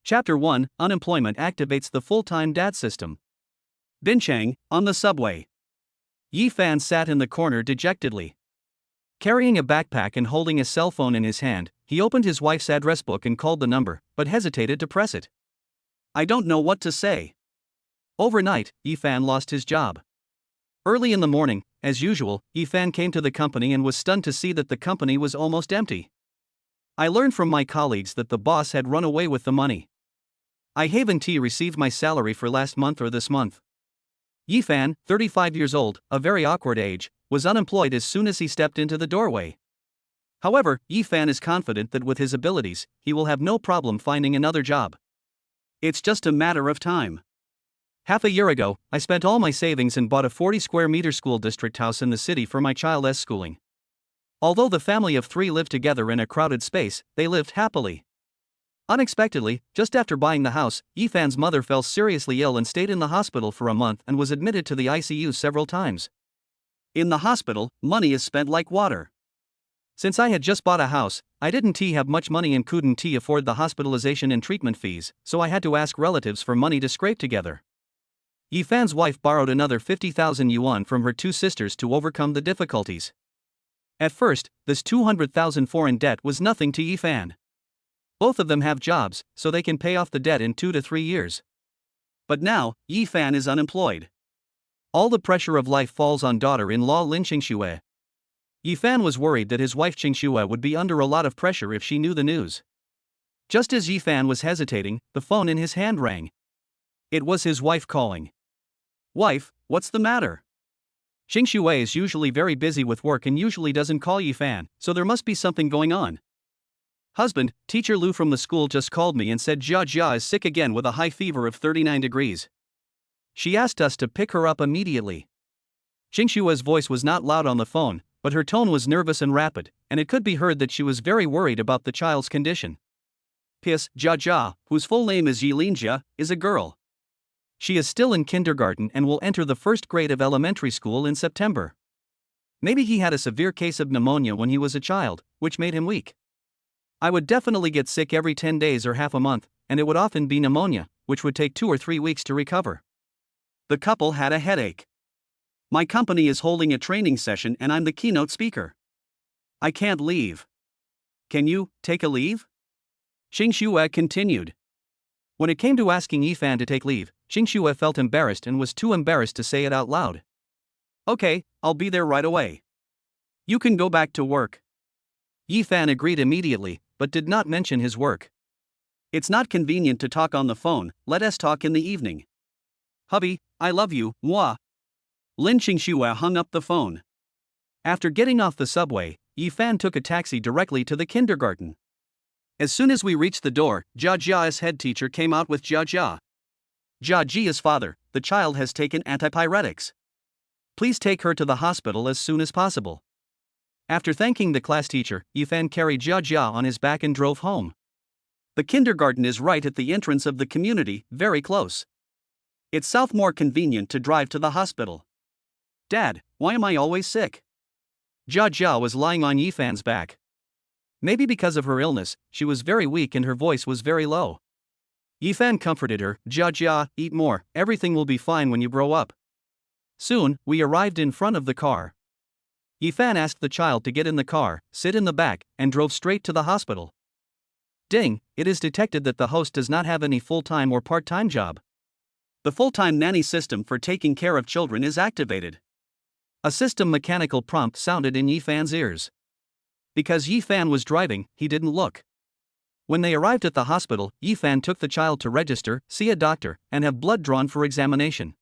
Chapter 1: Unemployment activates the full-time dad system. Binchang, on the subway. Yi Fan sat in the corner dejectedly. Carrying a backpack and holding a cell phone in his hand, he opened his wife's address book and called the number, but hesitated to press it. "I don't know what to say." Overnight, Yi Fan lost his job. Early in the morning, as usual, Yi Fan came to the company and was stunned to see that the company was almost empty. "I learned from my colleagues that the boss had run away with the money. I haven't received my salary for last month or this month." Yi Fan, 35 years old, a very awkward age, was unemployed as soon as he stepped into the doorway. However, Yi Fan is confident that with his abilities, he will have no problem finding another job. "It's just a matter of time. Half a year ago, I spent all my savings and bought a 40-square-meter school district house in the city for my child's schooling. Although the family of 3 lived together in a crowded space, they lived happily. Unexpectedly, just after buying the house, Yi Fan's mother fell seriously ill and stayed in the hospital for a month and was admitted to the ICU several times. In the hospital, money is spent like water. Since I had just bought a house, I didn't have much money and couldn't afford the hospitalization and treatment fees, so I had to ask relatives for money to scrape together. Yi Fan's wife borrowed another 50,000 yuan from her 2 sisters to overcome the difficulties. At first, this 200,000 foreign debt was nothing to Yi Fan. Both of them have jobs, so they can pay off the debt in 2 to 3 years. But now, Yi Fan is unemployed. All the pressure of life falls on daughter-in-law Lin Qingxue. Yi Fan was worried that his wife Qingxue would be under a lot of pressure if she knew the news. Just as Yi Fan was hesitating, the phone in his hand rang. It was his wife calling. "Wife, what's the matter?" Qingxue is usually very busy with work and usually doesn't call Yi Fan, so there must be something going on. "Husband, teacher Lu from the school just called me and said Jia is sick again with a high fever of 39 degrees. She asked us to pick her up immediately." Qingxue's voice was not loud on the phone, but her tone was nervous and rapid, and it could be heard that she was very worried about the child's condition. P.S. Jia, whose full name is Yilinjia, is a girl. She is still in kindergarten and will enter the 1st grade of elementary school in September. Maybe he had a severe case of pneumonia when he was a child, which made him weak. "I would definitely get sick every 10 days or half a month, and it would often be pneumonia, which would take 2 or 3 weeks to recover." The couple had a headache. "My company is holding a training session and I'm the keynote speaker. I can't leave. Can you take a leave?" Qingxue continued. When it came to asking Yi Fan to take leave, Qingxue felt embarrassed and was too embarrassed to say it out loud. "Okay, I'll be there right away. You can go back to work." Yi Fan agreed immediately, but did not mention his work. "It's not convenient to talk on the phone, let us talk in the evening." "Hubby, I love you, moi." Lin Qingxue hung up the phone. After getting off the subway, Yi Fan took a taxi directly to the kindergarten. As soon as we reached the door, Jia's head teacher came out with Jia's father. "The child has taken antipyretics. Please take her to the hospital as soon as possible." After thanking the class teacher, Yi Fan carried Jia on his back and drove home. The kindergarten is right at the entrance of the community, very close. It's more convenient to drive to the hospital. "Dad, why am I always sick?" Jia was lying on Yi Fan's back. Maybe because of her illness, she was very weak and her voice was very low. Yi Fan comforted her. "Jia, eat more, everything will be fine when you grow up." Soon, we arrived in front of the car. Yi Fan asked the child to get in the car, sit in the back, and drove straight to the hospital. Ding, it is detected that the host does not have any full-time or part-time job. The full-time nanny system for taking care of children is activated. A system mechanical prompt sounded in Yi Fan's ears. Because Yi Fan was driving, he didn't look. When they arrived at the hospital, Yi Fan took the child to register, see a doctor, and have blood drawn for examination.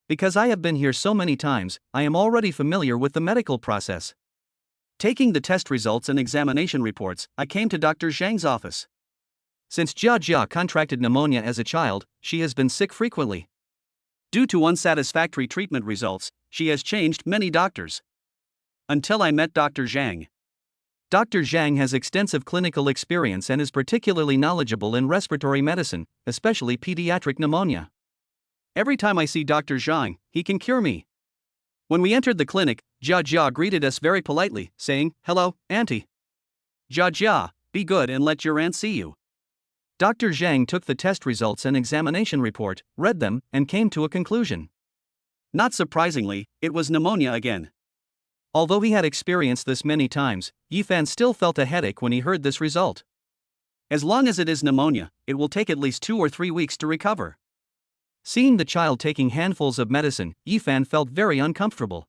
Because I have been here so many times, I am already familiar with the medical process. Taking the test results and examination reports, I came to Dr. Zhang's office. Since Jia contracted pneumonia as a child, she has been sick frequently. Due to unsatisfactory treatment results, she has changed many doctors. Until I met Dr. Zhang. Dr. Zhang has extensive clinical experience and is particularly knowledgeable in respiratory medicine, especially pediatric pneumonia. Every time I see Dr. Zhang, he can cure me. When we entered the clinic, Jia greeted us very politely, saying, "Hello, Auntie." "Jia, be good and let your aunt see you." Dr. Zhang took the test results and examination report, read them, and came to a conclusion. Not surprisingly, it was pneumonia again. Although he had experienced this many times, Yifan still felt a headache when he heard this result. As long as it is pneumonia, it will take at least 2 or 3 weeks to recover. Seeing the child taking handfuls of medicine, Yifan felt very uncomfortable.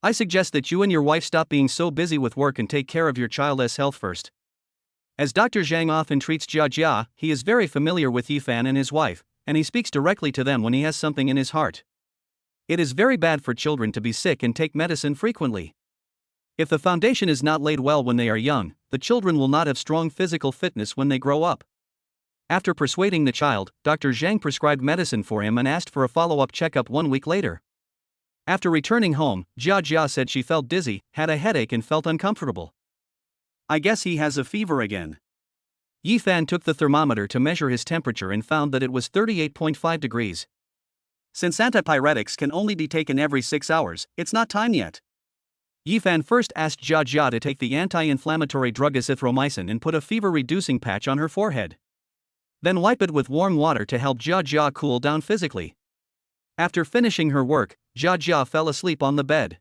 I suggest that you and your wife stop being so busy with work and take care of your child's health first. As Dr. Zhang often treats Jia, he is very familiar with Yifan and his wife, and he speaks directly to them when he has something in his heart. It is very bad for children to be sick and take medicine frequently. If the foundation is not laid well when they are young, the children will not have strong physical fitness when they grow up. After persuading the child, Dr. Zhang prescribed medicine for him and asked for a follow-up checkup 1 week later. After returning home, Jia said she felt dizzy, had a headache and felt uncomfortable. I guess he has a fever again. Yifan took the thermometer to measure his temperature and found that it was 38.5 degrees. Since antipyretics can only be taken every 6 hours, it's not time yet. Yifan first asked Jia to take the anti-inflammatory drug azithromycin and put a fever-reducing patch on her forehead. Then wipe it with warm water to help Jia cool down physically. After finishing her work, Jia fell asleep on the bed.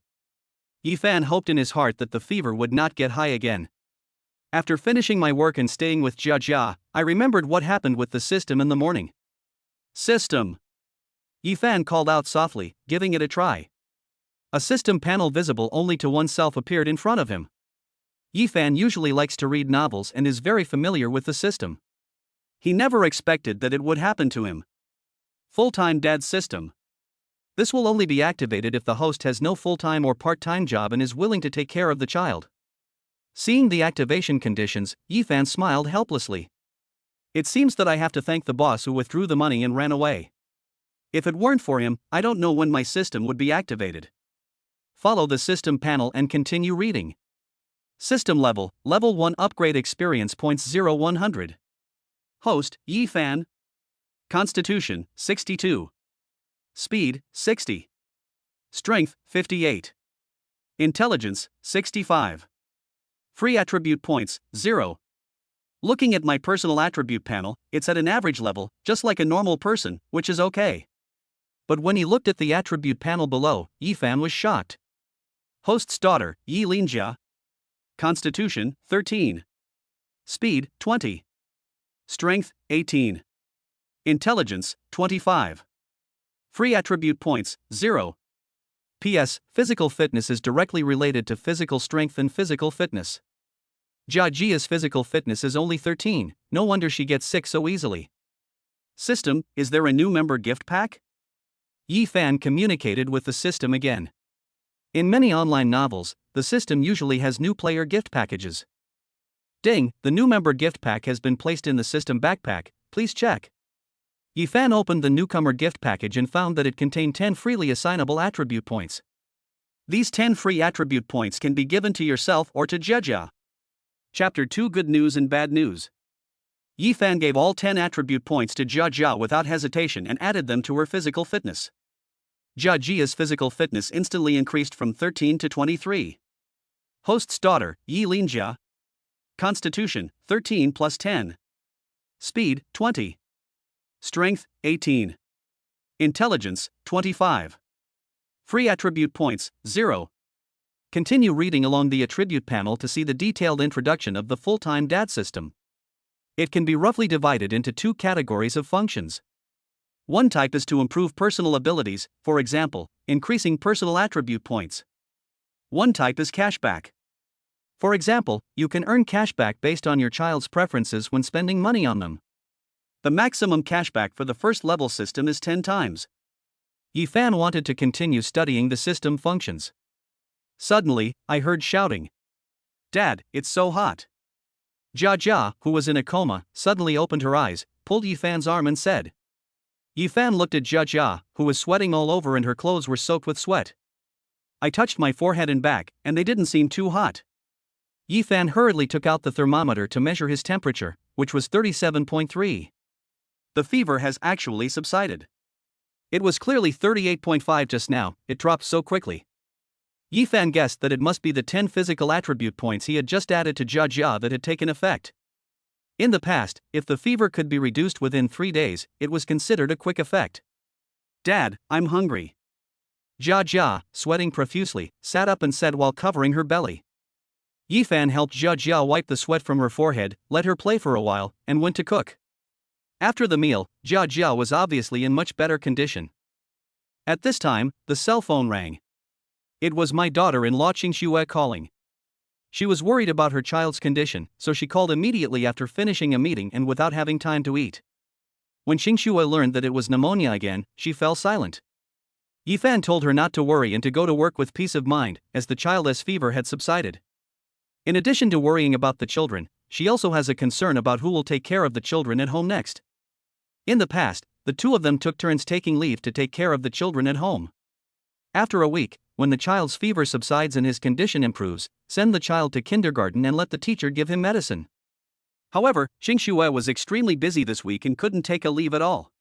Yifan hoped in his heart that the fever would not get high again. After finishing my work and staying with Jia, I remembered what happened with the system in the morning. System. Yifan called out softly, giving it a try. A system panel visible only to oneself appeared in front of him. Yifan usually likes to read novels and is very familiar with the system. He never expected that it would happen to him. Full-time dad system. This will only be activated if the host has no full-time or part-time job and is willing to take care of the child. Seeing the activation conditions, Yifan smiled helplessly. It seems that I have to thank the boss who withdrew the money and ran away. If it weren't for him, I don't know when my system would be activated. Follow the system panel and continue reading. System level, level 1 upgrade experience points 0-100. Host, Yifan. Constitution, 62. Speed, 60. Strength, 58. Intelligence, 65. Free attribute points, 0. Looking at my personal attribute panel, it's at an average level, just like a normal person, which is okay. But when he looked at the attribute panel below, Yifan was shocked. Host's daughter, Yi Linjia. Constitution, 13. Speed, 20. Strength, 18. Intelligence, 25. Free attribute points, 0. P.S. Physical fitness is directly related to physical strength and physical fitness. Jia's physical fitness is only 13, no wonder she gets sick so easily. System, is there a new member gift pack? Yifan communicated with the system again. In many online novels, the system usually has new player gift packages. Ding, the new member gift pack has been placed in the system backpack, please check. Yifan opened the newcomer gift package and found that it contained 10 freely assignable attribute points. These 10 free attribute points can be given to yourself or to Jia. Chapter 2 Good News and Bad News. Yifan gave all 10 attribute points to Jia without hesitation and added them to her physical fitness. Jia's physical fitness instantly increased from 13 to 23. Host's daughter, Yi Linjia. Constitution, 13 plus 10. Speed, 20. Strength, 18. Intelligence, 25. Free attribute points, 0. Continue reading along the attribute panel to see the detailed introduction of the full-time dad system. It can be roughly divided into 2 categories of functions. One type is to improve personal abilities, for example, increasing personal attribute points. One type is cashback. For example, you can earn cashback based on your child's preferences when spending money on them. The maximum cashback for the first level system is 10 times. Yifan wanted to continue studying the system functions. Suddenly, I heard shouting. Dad, it's so hot. Jia, who was in a coma, suddenly opened her eyes, pulled Yifan's arm and said. Yifan looked at Jia, who was sweating all over and her clothes were soaked with sweat. I touched my forehead and back, and they didn't seem too hot. Yifan hurriedly took out the thermometer to measure his temperature, which was 37.3. The fever has actually subsided. It was clearly 38.5 just now, it dropped so quickly. Yifan guessed that it must be the 10 physical attribute points he had just added to Jia that had taken effect. In the past, if the fever could be reduced within 3 days, it was considered a quick effect. Dad, I'm hungry. Jia Jia, sweating profusely, sat up and said while covering her belly. Yifan helped Jia Jia wipe the sweat from her forehead, let her play for a while, and went to cook. After the meal, Jia Jia was obviously in much better condition. At this time, the cell phone rang. It was my daughter-in-law Qingxue calling. She was worried about her child's condition, so she called immediately after finishing a meeting and without having time to eat. When Qingxue learned that it was pneumonia again, she fell silent. Yifan told her not to worry and to go to work with peace of mind, as the child's fever had subsided. In addition to worrying about the children, she also has a concern about who will take care of the children at home next. In the past, the two of them took turns taking leave to take care of the children at home. After a week, when the child's fever subsides and his condition improves, send the child to kindergarten and let the teacher give him medicine. However, Qingxue was extremely busy this week and couldn't take a leave at all.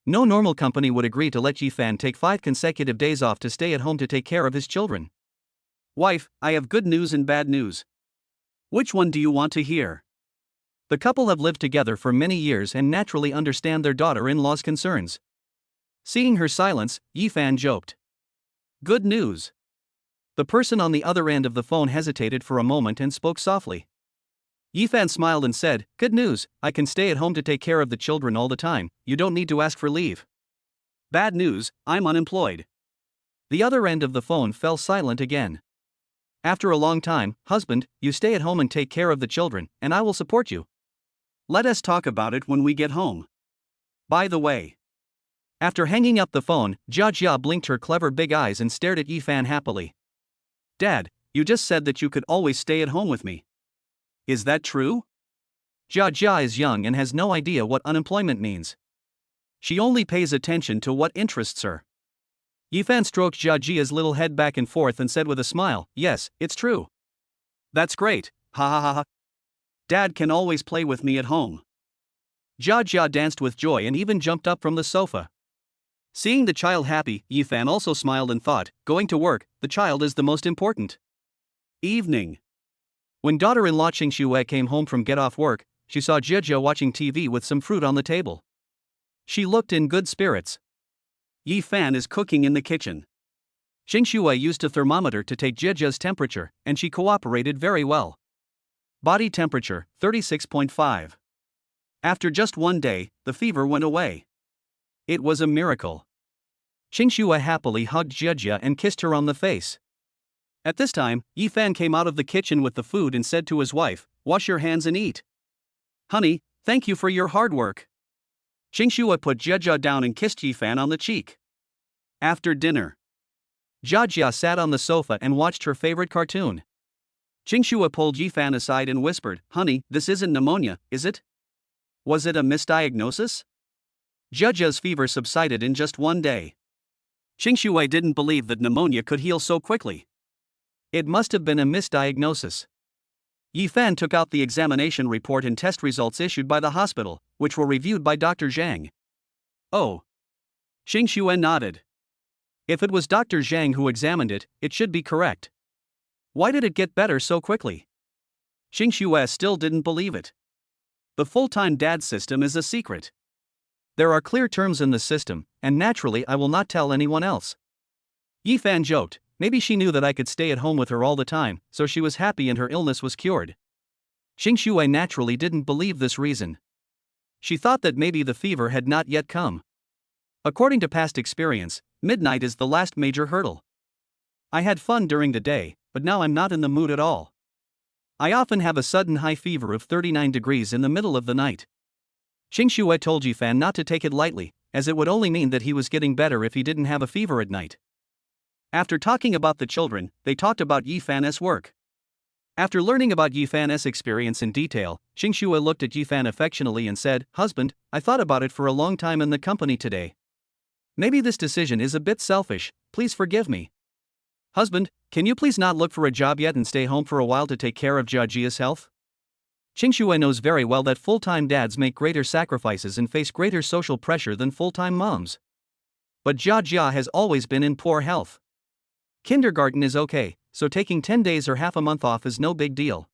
No normal company would agree to let Yifan take 5 consecutive days off to stay at home to take care of his children. Wife, I have good news and bad news. Which one do you want to hear? The couple have lived together for many years and naturally understand their daughter-in-law's concerns. Seeing her silence, Yifan joked. Good news. The person on the other end of the phone hesitated for a moment and spoke softly. Yifan smiled and said, Good news, I can stay at home to take care of the children all the time, you don't need to ask for leave. Bad news, I'm unemployed. The other end of the phone fell silent again. After a long time, husband, you stay at home and take care of the children, and I will support you. Let us talk about it when we get home. By the way. After hanging up the phone, Jia Jia blinked her clever big eyes and stared at Yifan happily. Dad, you just said that you could always stay at home with me. Is that true? Jia Jia is young and has no idea what unemployment means. She only pays attention to what interests her. Yifan stroked Jia Jia's little head back and forth and said with a smile, Yes, it's true. That's great, ha ha ha ha. Dad can always play with me at home. Jia Jia danced with joy and even jumped up from the sofa. Seeing the child happy, Yifan also smiled and thought, going to work, the child is the most important. Evening. When daughter-in-law Qingxue came home from get off work, she saw Jia Jia watching TV with some fruit on the table. She looked in good spirits. Yifan is cooking in the kitchen. Qingxue used a thermometer to take Jia Jia's temperature, and she cooperated very well. Body temperature, 36.5. After just 1 day, the fever went away. It was a miracle. Qingxue happily hugged Jia Jia and kissed her on the face. At this time, Yifan came out of the kitchen with the food and said to his wife, Wash your hands and eat. Honey, thank you for your hard work. Qingxue put Jia Jia down and kissed Yifan on the cheek. After dinner, Jia Jia sat on the sofa and watched her favorite cartoon. Qingxue pulled Yifan aside and whispered, Honey, this isn't pneumonia, is it? Was it a misdiagnosis? Jia Jia's fever subsided in just 1 day. Qingxue didn't believe that pneumonia could heal so quickly. It must have been a misdiagnosis. Yifan took out the examination report and test results issued by the hospital, which were reviewed by Dr. Zhang. Oh. Qingxue nodded. If it was Dr. Zhang who examined it, it should be correct. Why did it get better so quickly? Qingxue still didn't believe it. The full-time dad system is a secret. There are clear terms in the system, and naturally I will not tell anyone else. Yifan joked, maybe she knew that I could stay at home with her all the time, so she was happy and her illness was cured. Qingxue naturally didn't believe this reason. She thought that maybe the fever had not yet come. According to past experience, midnight is the last major hurdle. I had fun during the day, but now I'm not in the mood at all. I often have a sudden high fever of 39 degrees in the middle of the night. Qingxue told Yifan not to take it lightly, as it would only mean that he was getting better if he didn't have a fever at night. After talking about the children, they talked about Yifan's work. After learning about Yifan's experience in detail, Qingxue looked at Yifan affectionately and said, Husband, I thought about it for a long time in the company today. Maybe this decision is a bit selfish, please forgive me. Husband, can you please not look for a job yet and stay home for a while to take care of Jia Jia's health? Qingxue knows very well that full-time dads make greater sacrifices and face greater social pressure than full-time moms. But Jia Jia has always been in poor health. Kindergarten is okay, so taking 10 days or half a month off is no big deal.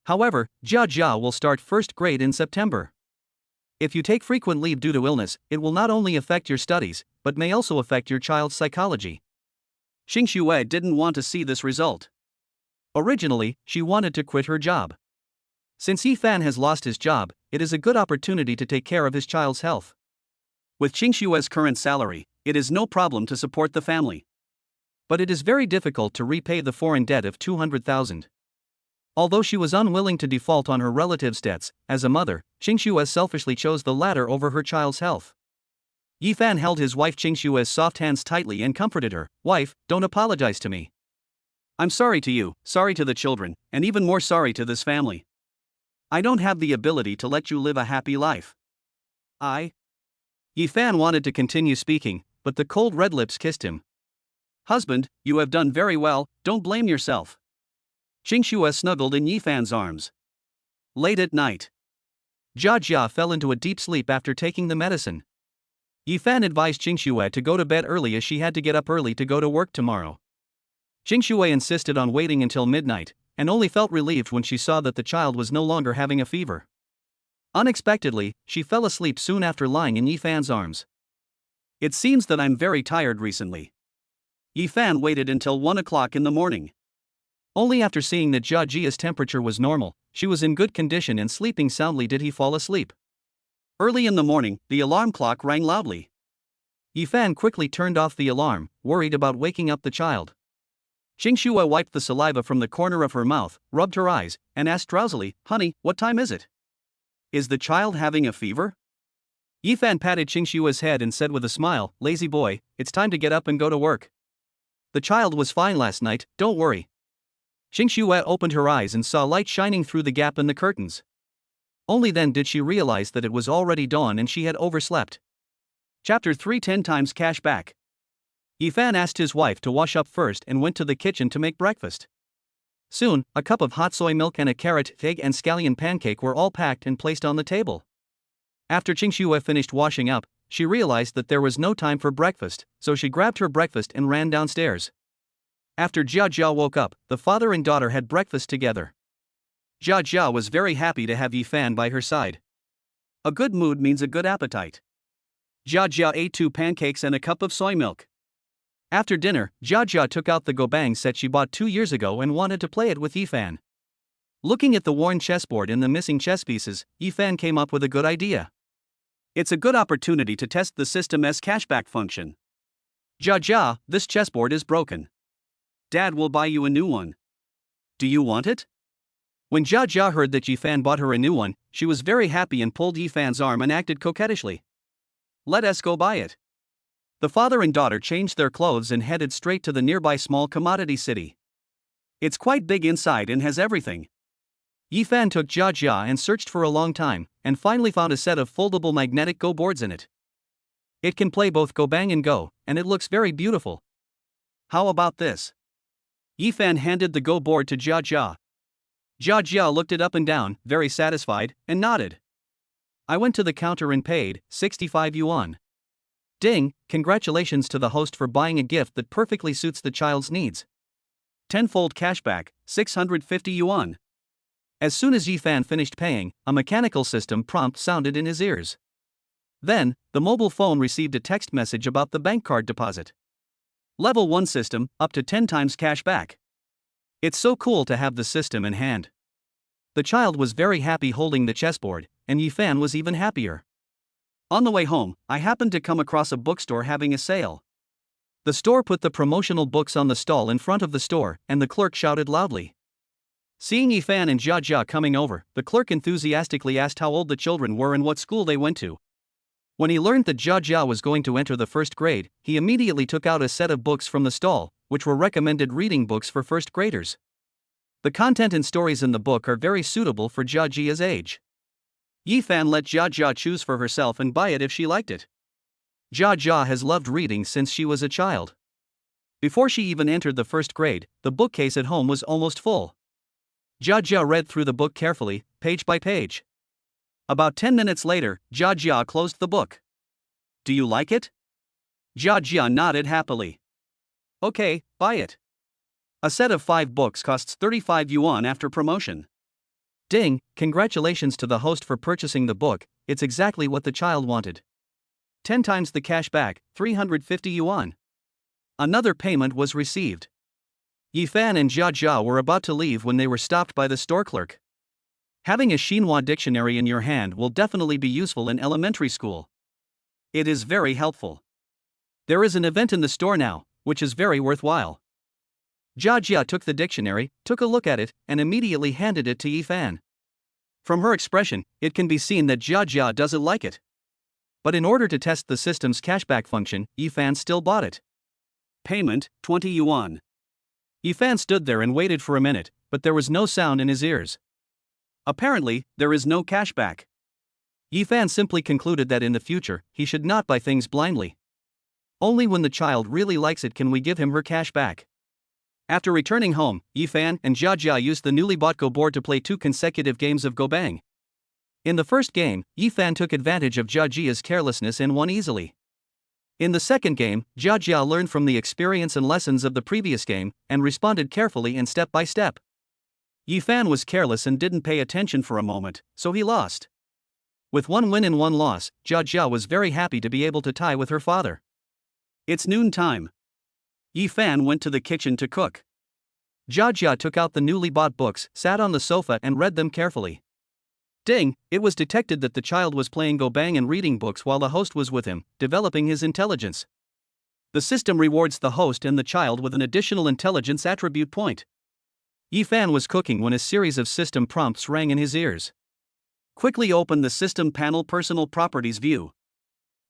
However, Jia Jia will start first grade in September. If you take frequent leave due to illness, it will not only affect your studies, but may also affect your child's psychology. Xing Xue didn't want to see this result. Originally, she wanted to quit her job. Since Yi Fan has lost his job, it is a good opportunity to take care of his child's health. With Xing Xue's current salary, it is no problem to support the family. But it is very difficult to repay the foreign debt of 200,000. Although she was unwilling to default on her relatives' debts, as a mother, Xing Xue selfishly chose the latter over her child's health. Yi Fan held his wife Xing Xue's soft hands tightly and comforted her. "Wife, don't apologize to me. I'm sorry to you, sorry to the children, and even more sorry to this family. I don't have the ability to let you live a happy life. Yi Fan wanted to continue speaking, but the cold red lips kissed him. "Husband, you have done very well, don't blame yourself." Xing Xue snuggled in Yi Fan's arms. Late at night, Jia Jia fell into a deep sleep after taking the medicine. Yi Fan advised Xing Xue to go to bed early as she had to get up early to go to work tomorrow. Xing Xue insisted on waiting until midnight, and only felt relieved when she saw that the child was no longer having a fever. Unexpectedly, she fell asleep soon after lying in Yi Fan's arms. "It seems that I'm very tired recently." Yi Fan waited until 1 o'clock in the morning. Only after seeing that Jia Jia's temperature was normal, she was in good condition and sleeping soundly did he fall asleep. Early in the morning, the alarm clock rang loudly. Yi Fan quickly turned off the alarm, worried about waking up the child. Xing Xue wiped the saliva from the corner of her mouth, rubbed her eyes, and asked drowsily, "Honey, what time is it? Is the child having a fever?" Yi Fan patted Xing Xue's head and said with a smile, "Lazy boy, it's time to get up and go to work. The child was fine last night, don't worry." Xing Xue opened her eyes and saw light shining through the gap in the curtains. Only then did she realize that it was already dawn and she had overslept. Chapter 3: 10 times cash back. Yi Fan asked his wife to wash up first and went to the kitchen to make breakfast. Soon, a cup of hot soy milk and a carrot, egg and scallion pancake were all packed and placed on the table. After Xing Xue finished washing up, she realized that there was no time for breakfast, so she grabbed her breakfast and ran downstairs. After Jia Jia woke up, the father and daughter had breakfast together. Jia Jia was very happy to have Yi Fan by her side. A good mood means a good appetite. Jia Jia ate 2 pancakes and a cup of soy milk. After dinner, Jia Jia took out the gobang set she bought 2 years ago and wanted to play it with Yi Fan. Looking at the worn chessboard and the missing chess pieces, Yi Fan came up with a good idea. It's a good opportunity to test the system's cashback function. "Jia Jia, this chessboard is broken. Dad will buy you a new one. Do you want it?" When Jia Jia heard that Yi Fan bought her a new one, she was very happy and pulled Yi Fan's arm and acted coquettishly. "Let us go buy it." The father and daughter changed their clothes and headed straight to the nearby small commodity city. It's quite big inside and has everything. Yi Fan took Jia Jia and searched for a long time, and finally found a set of foldable magnetic Go boards in it. It can play both Go Bang and Go, and it looks very beautiful. "How about this?" Yi Fan handed the Go board to Jia Jia. Jia Jia looked it up and down, very satisfied, and nodded. "I went to the counter and paid 65 yuan. Ding, congratulations to the host for buying a gift that perfectly suits the child's needs. Tenfold cashback, 650 yuan. As soon as Yi Fan finished paying, a mechanical system prompt sounded in his ears. Then, the mobile phone received a text message about the bank card deposit. Level 1 system, up to 10 times cash back. It's so cool to have the system in hand. The child was very happy holding the chessboard, and Yi Fan was even happier. On the way home, I happened to come across a bookstore having a sale. The store put the promotional books on the stall in front of the store, and the clerk shouted loudly. Seeing Yi Fan and Jia Jia coming over, the clerk enthusiastically asked how old the children were and what school they went to. When he learned that Jia Jia was going to enter the first grade, he immediately took out a set of books from the stall, which were recommended reading books for first graders. The content and stories in the book are very suitable for Jia Jia's age. Yi Fan let Jia Jia choose for herself and buy it if she liked it. Jia Jia has loved reading since she was a child. Before she even entered the first grade, the bookcase at home was almost full. Jia Jia read through the book carefully, page by page. About 10 minutes later, Jia Jia closed the book. "Do you like it?" Jia Jia nodded happily. "Okay, buy it." A set of 5 books costs 35 yuan after promotion. Ding, congratulations to the host for purchasing the book, it's exactly what the child wanted. 10 times the cash back, 350 yuan. Another payment was received. Yifan and Jia Jia were about to leave when they were stopped by the store clerk. Having a Xinhua dictionary in your hand will definitely be useful in elementary school. It is very helpful. There is an event in the store now, which is very worthwhile. Jia Jia took the dictionary, took a look at it, and immediately handed it to Yifan. From her expression, it can be seen that Jia Jia doesn't like it. But in order to test the system's cashback function, Yifan still bought it. Payment, 20 yuan. Yifan stood there and waited for a minute, but there was no sound in his ears. Apparently, there is no cashback. Yifan simply concluded that in the future, he should not buy things blindly. Only when the child really likes it can we give him her cash back. After returning home, Yifan and Jia Jia used the newly bought Go board to play 2 consecutive games of Go Bang. In the first game, Yifan took advantage of Jia Jia's carelessness and won easily. In the second game, Jia Jia learned from the experience and lessons of the previous game, and responded carefully and step by step. Yifan was careless and didn't pay attention for a moment, so he lost. With 1 win and 1 loss, Jia Jia was very happy to be able to tie with her father. It's noon time. Yifan went to the kitchen to cook. Jia Jia took out the newly bought books, sat on the sofa and read them carefully. Ding, it was detected that the child was playing Go Bang and reading books while the host was with him, developing his intelligence. The system rewards the host and the child with an additional intelligence attribute point. Yifan was cooking when a series of system prompts rang in his ears. Quickly open the System Panel Personal Properties view.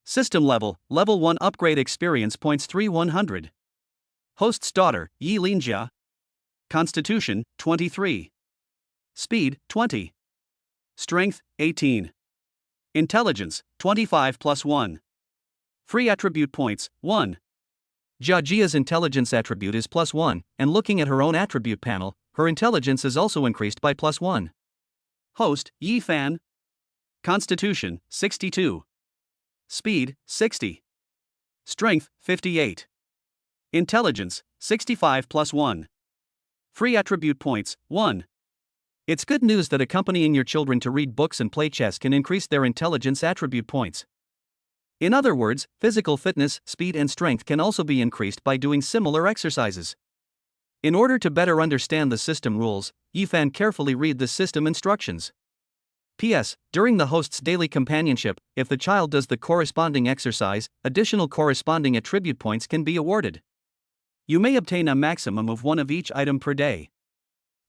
System Level, Level 1 Upgrade Experience Points 3100. Host's daughter, Yi Linjia. Constitution, 23. Speed, 20. Strength, 18. Intelligence, 25 plus 1. Free attribute points, 1. Jia Jia's intelligence attribute is plus 1, and looking at her own attribute panel, her intelligence is also increased by plus 1. Host, Yifan. Constitution, 62. Speed, 60. Strength, 58. Intelligence, 65 plus 1. Free attribute points, 1. It's good news that accompanying your children to read books and play chess can increase their intelligence attribute points. In other words, physical fitness, speed and strength can also be increased by doing similar exercises. In order to better understand the system rules, Yifan carefully read the system instructions. P.S. During the host's daily companionship, if the child does the corresponding exercise, additional corresponding attribute points can be awarded. You may obtain a maximum of 1 of each item per day.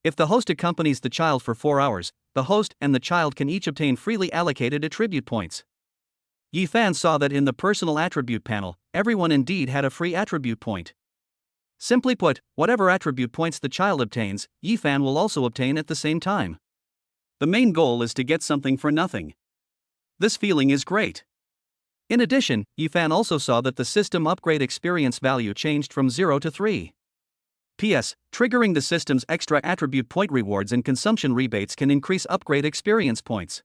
If the host accompanies the child for 4 hours, the host and the child can each obtain freely allocated attribute points. Yifan saw that in the personal attribute panel, everyone indeed had a free attribute point. Simply put, whatever attribute points the child obtains, Yifan will also obtain at the same time. The main goal is to get something for nothing. This feeling is great. In addition, Yifan also saw that the system upgrade experience value changed from 0 to 3. P.S. Triggering the system's extra attribute point rewards and consumption rebates can increase upgrade experience points.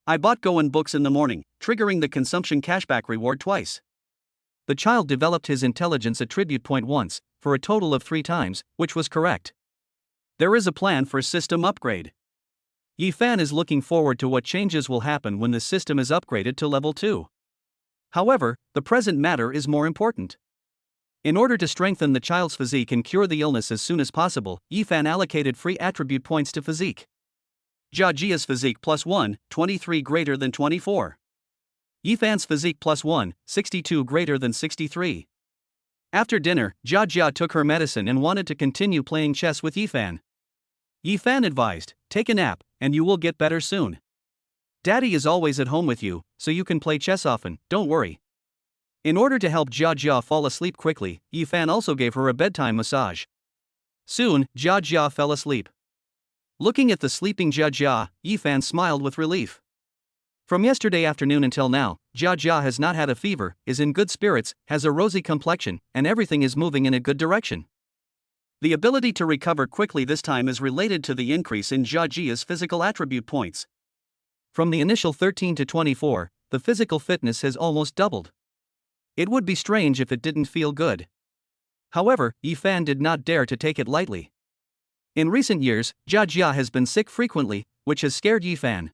I bought Go and books in the morning, triggering the consumption cashback reward twice. The child developed his intelligence attribute point once, for a total of 3 times, which was correct. There is a plan for system upgrade. Yifan is looking forward to what changes will happen when the system is upgraded to level 2. However, the present matter is more important. In order to strengthen the child's physique and cure the illness as soon as possible, Yifan allocated free attribute points to physique. Jia Jia's physique plus 1, 23 greater than 24. Yifan's physique plus 1, 62 greater than 63. After dinner, Jia Jia took her medicine and wanted to continue playing chess with Yifan. Yifan advised, take a nap, and you will get better soon. Daddy is always at home with you, so you can play chess often, don't worry. In order to help Jia Jia fall asleep quickly, Yifan also gave her a bedtime massage. Soon, Jia Jia fell asleep. Looking at the sleeping Jia Jia, Yifan smiled with relief. From yesterday afternoon until now, Jia Jia has not had a fever, is in good spirits, has a rosy complexion, and everything is moving in a good direction. The ability to recover quickly this time is related to the increase in Jia Jia's physical attribute points. From the initial 13 to 24, the physical fitness has almost doubled. It would be strange if it didn't feel good. However, Yifan did not dare to take it lightly. In recent years, Jia Jia has been sick frequently, which has scared Yifan.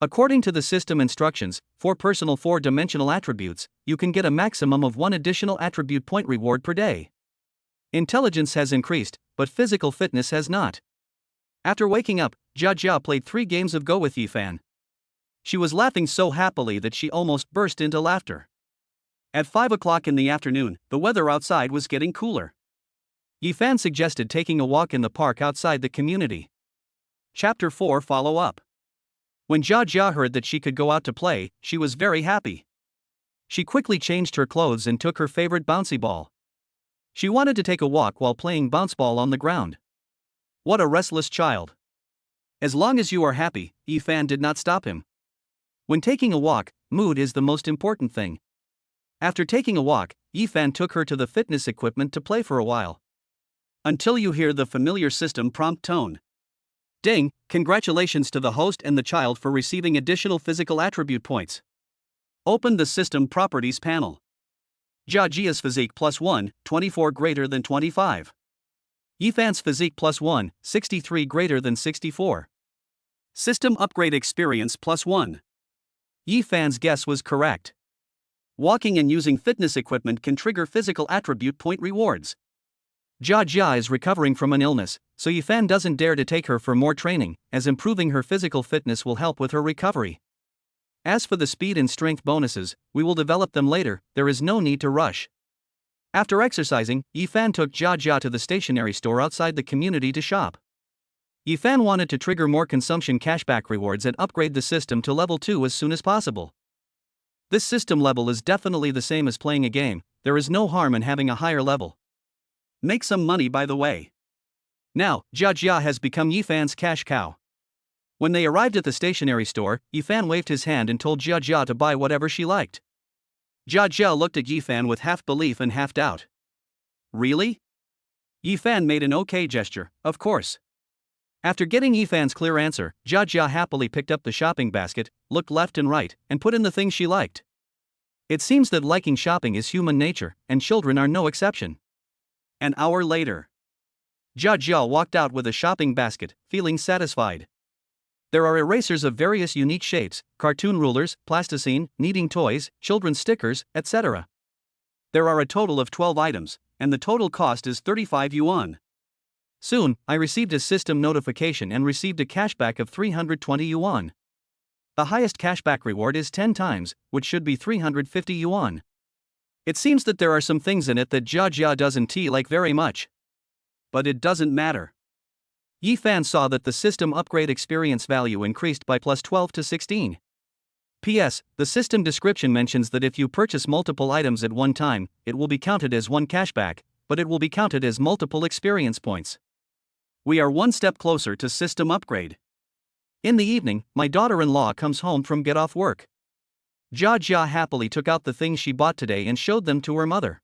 According to the system instructions, for personal 4-dimensional attributes, you can get a maximum of 1 additional attribute point reward per day. Intelligence has increased, but physical fitness has not. After waking up, Jia played 3 games of Go with Yifan. She was laughing so happily that she almost burst into laughter. At 5 o'clock in the afternoon, the weather outside was getting cooler. Yifan suggested taking a walk in the park outside the community. Chapter 4 Follow-up. When Jia heard that she could go out to play, she was very happy. She quickly changed her clothes and took her favorite bouncy ball. She wanted to take a walk while playing bounce ball on the ground. What a restless child. As long as you are happy, Yifan did not stop him. When taking a walk, mood is the most important thing. After taking a walk, Yifan took her to the fitness equipment to play for a while. Until you hear the familiar system prompt tone. Ding, congratulations to the host and the child for receiving additional physical attribute points. Open the System Properties panel. Jia's physique +1, 24 greater than 25. Yifan's physique +1, 63 greater than 64. System Upgrade Experience +1. Yifan's guess was correct. Walking and using fitness equipment can trigger physical attribute point rewards. Jia is recovering from an illness, so Yifan doesn't dare to take her for more training, as improving her physical fitness will help with her recovery. As for the speed and strength bonuses, we will develop them later, there is no need to rush. After exercising, Yifan took Jia to the stationery store outside the community to shop. Yifan wanted to trigger more consumption cashback rewards and upgrade the system to level 2 as soon as possible. This system level is definitely the same as playing a game, there is no harm in having a higher level. Make some money by the way. Now, Jia has become Yifan's cash cow. When they arrived at the stationery store, Yifan waved his hand and told Jia to buy whatever she liked. Jia looked at Yifan with half belief and half doubt. Really? Yifan made an okay gesture, of course. After getting Yifan's clear answer, Jia happily picked up the shopping basket, looked left and right, and put in the things she liked. It seems that liking shopping is human nature, and children are no exception. An hour later, Jia walked out with a shopping basket, feeling satisfied. There are erasers of various unique shapes, cartoon rulers, plasticine, kneading toys, children's stickers, etc. There are a total of 12 items, and the total cost is 35 yuan. Soon, I received a system notification and received a cashback of 320 yuan. The highest cashback reward is 10 times, which should be 350 yuan. It seems that there are some things in it that Jia doesn't like very much. But it doesn't matter. Yifan saw that the system upgrade experience value increased by +12 to 16. P.S. The system description mentions that if you purchase multiple items at one time, it will be counted as 1 cashback, but it will be counted as multiple experience points. We are one step closer to system upgrade. In the evening, my daughter-in-law comes home from get off work. Jia happily took out the things she bought today and showed them to her mother.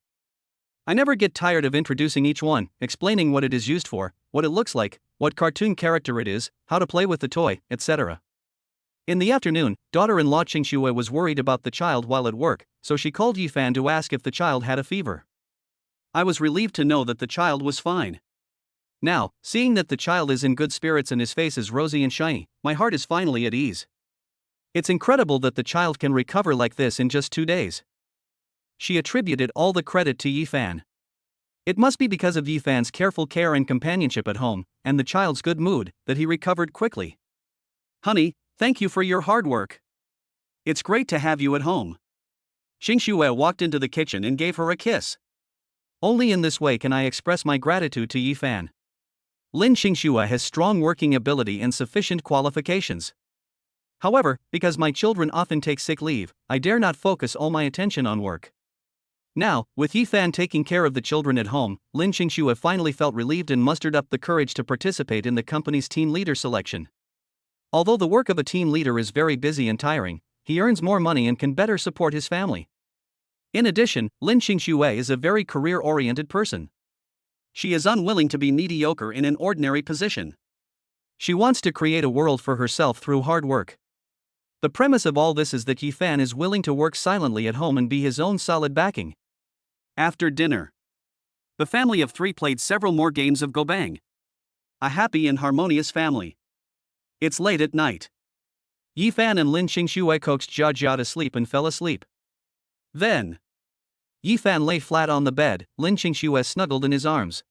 I never get tired of introducing each one, explaining what it is used for, what it looks like, what cartoon character it is, how to play with the toy, etc. In the afternoon, daughter-in-law Qingxue was worried about the child while at work, so she called Yifan to ask if the child had a fever. I was relieved to know that the child was fine. Now, seeing that the child is in good spirits and his face is rosy and shiny, my heart is finally at ease. It's incredible that the child can recover like this in just 2 days. She attributed all the credit to Yifan. It must be because of Yifan's careful care and companionship at home, and the child's good mood, that he recovered quickly. Honey, thank you for your hard work. It's great to have you at home. Qingxue walked into the kitchen and gave her a kiss. Only in this way can I express my gratitude to Yifan. Lin Qingxue has strong working ability and sufficient qualifications. However, because my children often take sick leave, I dare not focus all my attention on work. Now, with Yifan taking care of the children at home, Lin Qingxue finally felt relieved and mustered up the courage to participate in the company's team leader selection. Although the work of a team leader is very busy and tiring, he earns more money and can better support his family. In addition, Lin Qingxue is a very career-oriented person. She is unwilling to be mediocre in an ordinary position. She wants to create a world for herself through hard work. The premise of all this is that Yifan is willing to work silently at home and be his own solid backing. After dinner, the family of 3 played several more games of Gobang. A happy and harmonious family. It's late at night. Yifan and Lin Qingshui coaxed Jia to sleep and fell asleep. Then, Yifan lay flat on the bed, Lin Qingshui snuggled in his arms.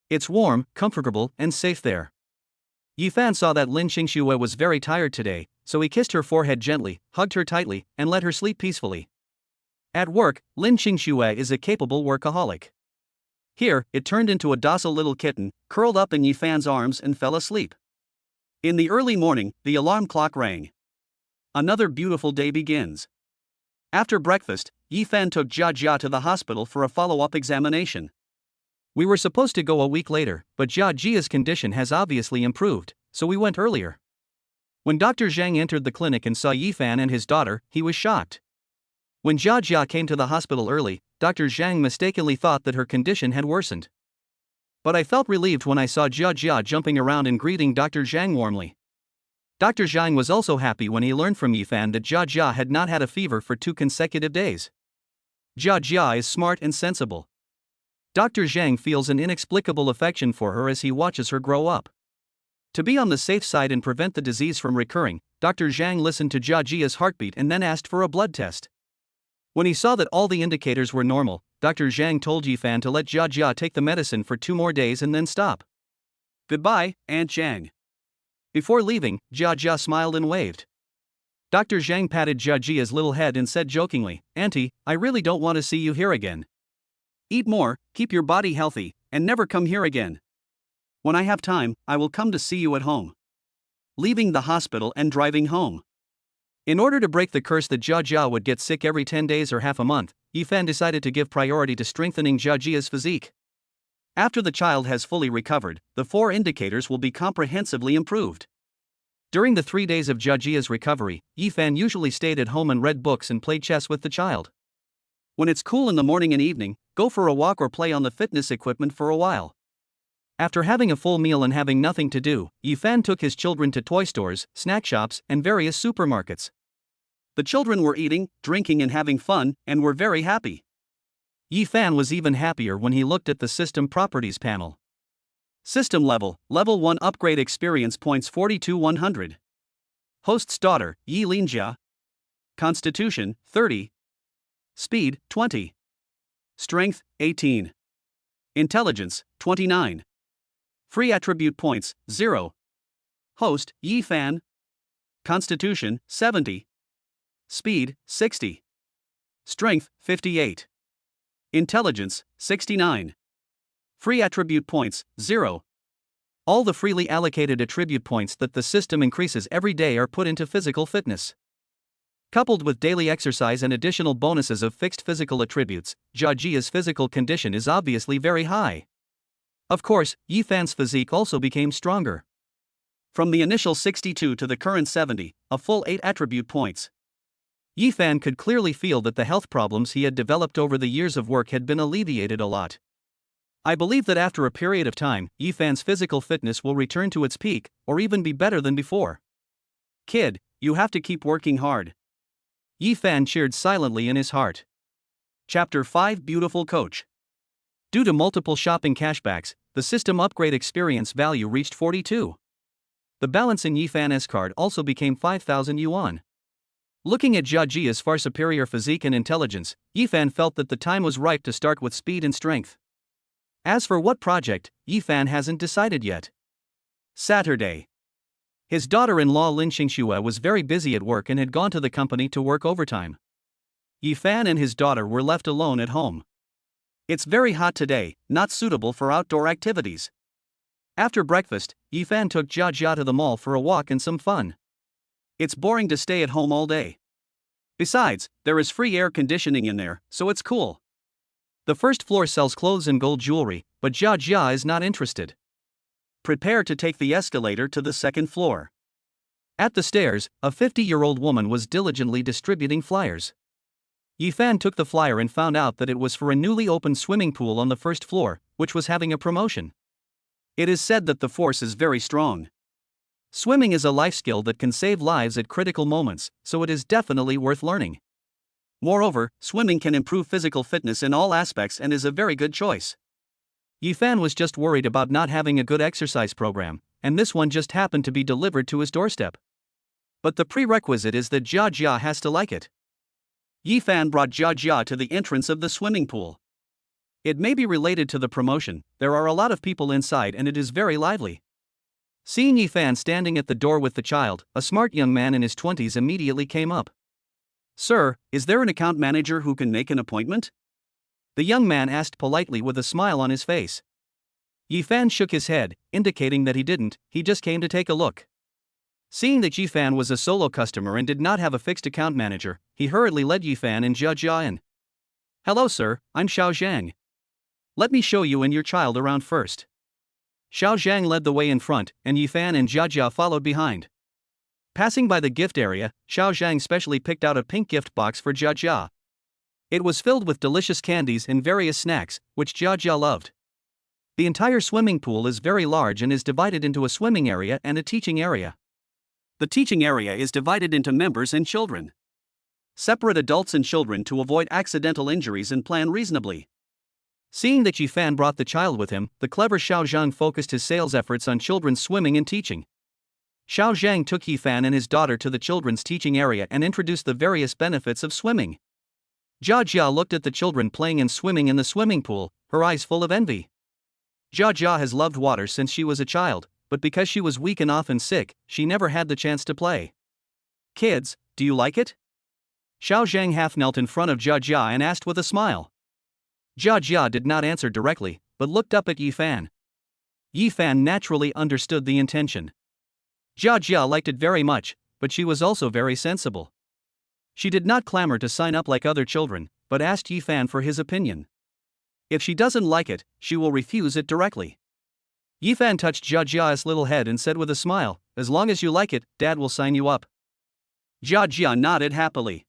It's warm, comfortable, and safe there. Yifan saw that Lin Qingshui was very tired today, so he kissed her forehead gently, hugged her tightly, and let her sleep peacefully. At work, Lin Qingshui is a capable workaholic. Here, it turned into a docile little kitten, curled up in Yifan's arms and fell asleep. In the early morning, the alarm clock rang. Another beautiful day begins. After breakfast, Yifan took Jia to the hospital for a follow-up examination. We were supposed to go a week later, but Jia's condition has obviously improved, so we went earlier. When Dr. Zhang entered the clinic and saw Yifan and his daughter, he was shocked. When Jia came to the hospital early, Dr. Zhang mistakenly thought that her condition had worsened. But I felt relieved when I saw Jia jumping around and greeting Dr. Zhang warmly. Dr. Zhang was also happy when he learned from Yifan that Jia had not had a fever for 2 consecutive days. Jia is smart and sensible. Dr. Zhang feels an inexplicable affection for her as he watches her grow up. To be on the safe side and prevent the disease from recurring, Dr. Zhang listened to Jia's heartbeat and then asked for a blood test. When he saw that all the indicators were normal, Dr. Zhang told Yifan to let Jia take the medicine for 2 more days and then stop. Goodbye, Aunt Zhang. Before leaving, Jia smiled and waved. Dr. Zhang patted Jia's little head and said jokingly, "Auntie, I really don't want to see you here again. Eat more, keep your body healthy, and never come here again. When I have time, I will come to see you at home." Leaving the hospital and driving home. In order to break the curse that Jia would get sick every 10 days or half a month, Yifan decided to give priority to strengthening Jia's physique. After the child has fully recovered, the 4 indicators will be comprehensively improved. During the 3 days of Jia's recovery, Yifan usually stayed at home and read books and played chess with the child. When it's cool in the morning and evening, go for a walk or play on the fitness equipment for a while. After having a full meal and having nothing to do, Yifan took his children to toy stores, snack shops, and various supermarkets. The children were eating, drinking, and having fun, and were very happy. Yifan was even happier when he looked at the System Properties panel. System Level, Level 1 Upgrade Experience Points 42,100. Host's Daughter, Yi Linjia. Constitution, 30. Speed, 20. Strength, 18. Intelligence, 29. Free Attribute Points, 0. Host, Yifan. Constitution, 70. Speed, 60. Strength, 58. Intelligence, 69. Free Attribute Points, 0. All the freely allocated attribute points that the system increases every day are put into physical fitness. Coupled with daily exercise and additional bonuses of fixed physical attributes, Jia's physical condition is obviously very high. Of course, Yifan's physique also became stronger. From the initial 62 to the current 70, a full 8 attribute points. Yifan could clearly feel that the health problems he had developed over the years of work had been alleviated a lot. I believe that after a period of time, Yifan's physical fitness will return to its peak, or even be better than before. Kid, you have to keep working hard. Yifan cheered silently in his heart. Chapter 5 Beautiful Coach. Due to multiple shopping cashbacks, the system upgrade experience value reached 42. The balance in Yifan's card also became 5,000 yuan. Looking at Jia's far superior physique and intelligence, Yifan felt that the time was ripe to start with speed and strength. As for what project, Yifan hasn't decided yet. Saturday. His daughter-in-law Lin Qingshui was very busy at work and had gone to the company to work overtime. Yifan and his daughter were left alone at home. It's very hot today, not suitable for outdoor activities. After breakfast, Yifan took Jia to the mall for a walk and some fun. It's boring to stay at home all day. Besides, there is free air conditioning in there, so it's cool. The first floor sells clothes and gold jewelry, but Jia is not interested. Prepare to take the escalator to the second floor. At the stairs, a 50-year-old woman was diligently distributing flyers. Yifan took the flyer and found out that it was for a newly opened swimming pool on the first floor, which was having a promotion. It is said that the force is very strong. Swimming is a life skill that can save lives at critical moments, so it is definitely worth learning. Moreover, swimming can improve physical fitness in all aspects and is a very good choice. Yifan was just worried about not having a good exercise program, and this one just happened to be delivered to his doorstep. But the prerequisite is that Jia Jia has to like it. Yi Fan brought Jia Jia to the entrance of the swimming pool. It may be related to the promotion, there are a lot of people inside and it is very lively. Seeing Yi Fan standing at the door with the child, a smart young man in his 20s immediately came up. "Sir, is there an account manager who can make an appointment?" The young man asked politely with a smile on his face. Yi Fan shook his head, indicating that he didn't, he just came to take a look. Seeing that Yi Fan was a solo customer and did not have a fixed account manager, he hurriedly led Yi Fan and Jia Jia in. "Hello sir, I'm Xiao Zhang. Let me show you and your child around first." Xiao Zhang led the way in front, and Yi Fan and Jia Jia followed behind. Passing by the gift area, Xiao Zhang specially picked out a pink gift box for Jia Jia. It was filled with delicious candies and various snacks, which Jia Jia loved. The entire swimming pool is very large and is divided into a swimming area and a teaching area. The teaching area is divided into members and children. Separate adults and children to avoid accidental injuries and plan reasonably. Seeing that Yi Fan brought the child with him, the clever Xiao Zhang focused his sales efforts on children's swimming and teaching. Xiao Zhang took Yi Fan and his daughter to the children's teaching area and introduced the various benefits of swimming. Jia Jia looked at the children playing and swimming in the swimming pool, her eyes full of envy. Jia Jia has loved water since she was a child, but because she was weak and often sick, she never had the chance to play. "Kids, do you like it?" Xiao Zhang half knelt in front of Jia Jia and asked with a smile. Jia Jia did not answer directly, but looked up at Yi Fan. Yi Fan naturally understood the intention. Jia Jia liked it very much, but she was also very sensible. She did not clamor to sign up like other children, but asked Yi Fan for his opinion. If she doesn't like it, she will refuse it directly. Yi Fan touched Jia Jia's little head and said with a smile, "As long as you like it, Dad will sign you up." Jia Jia nodded happily.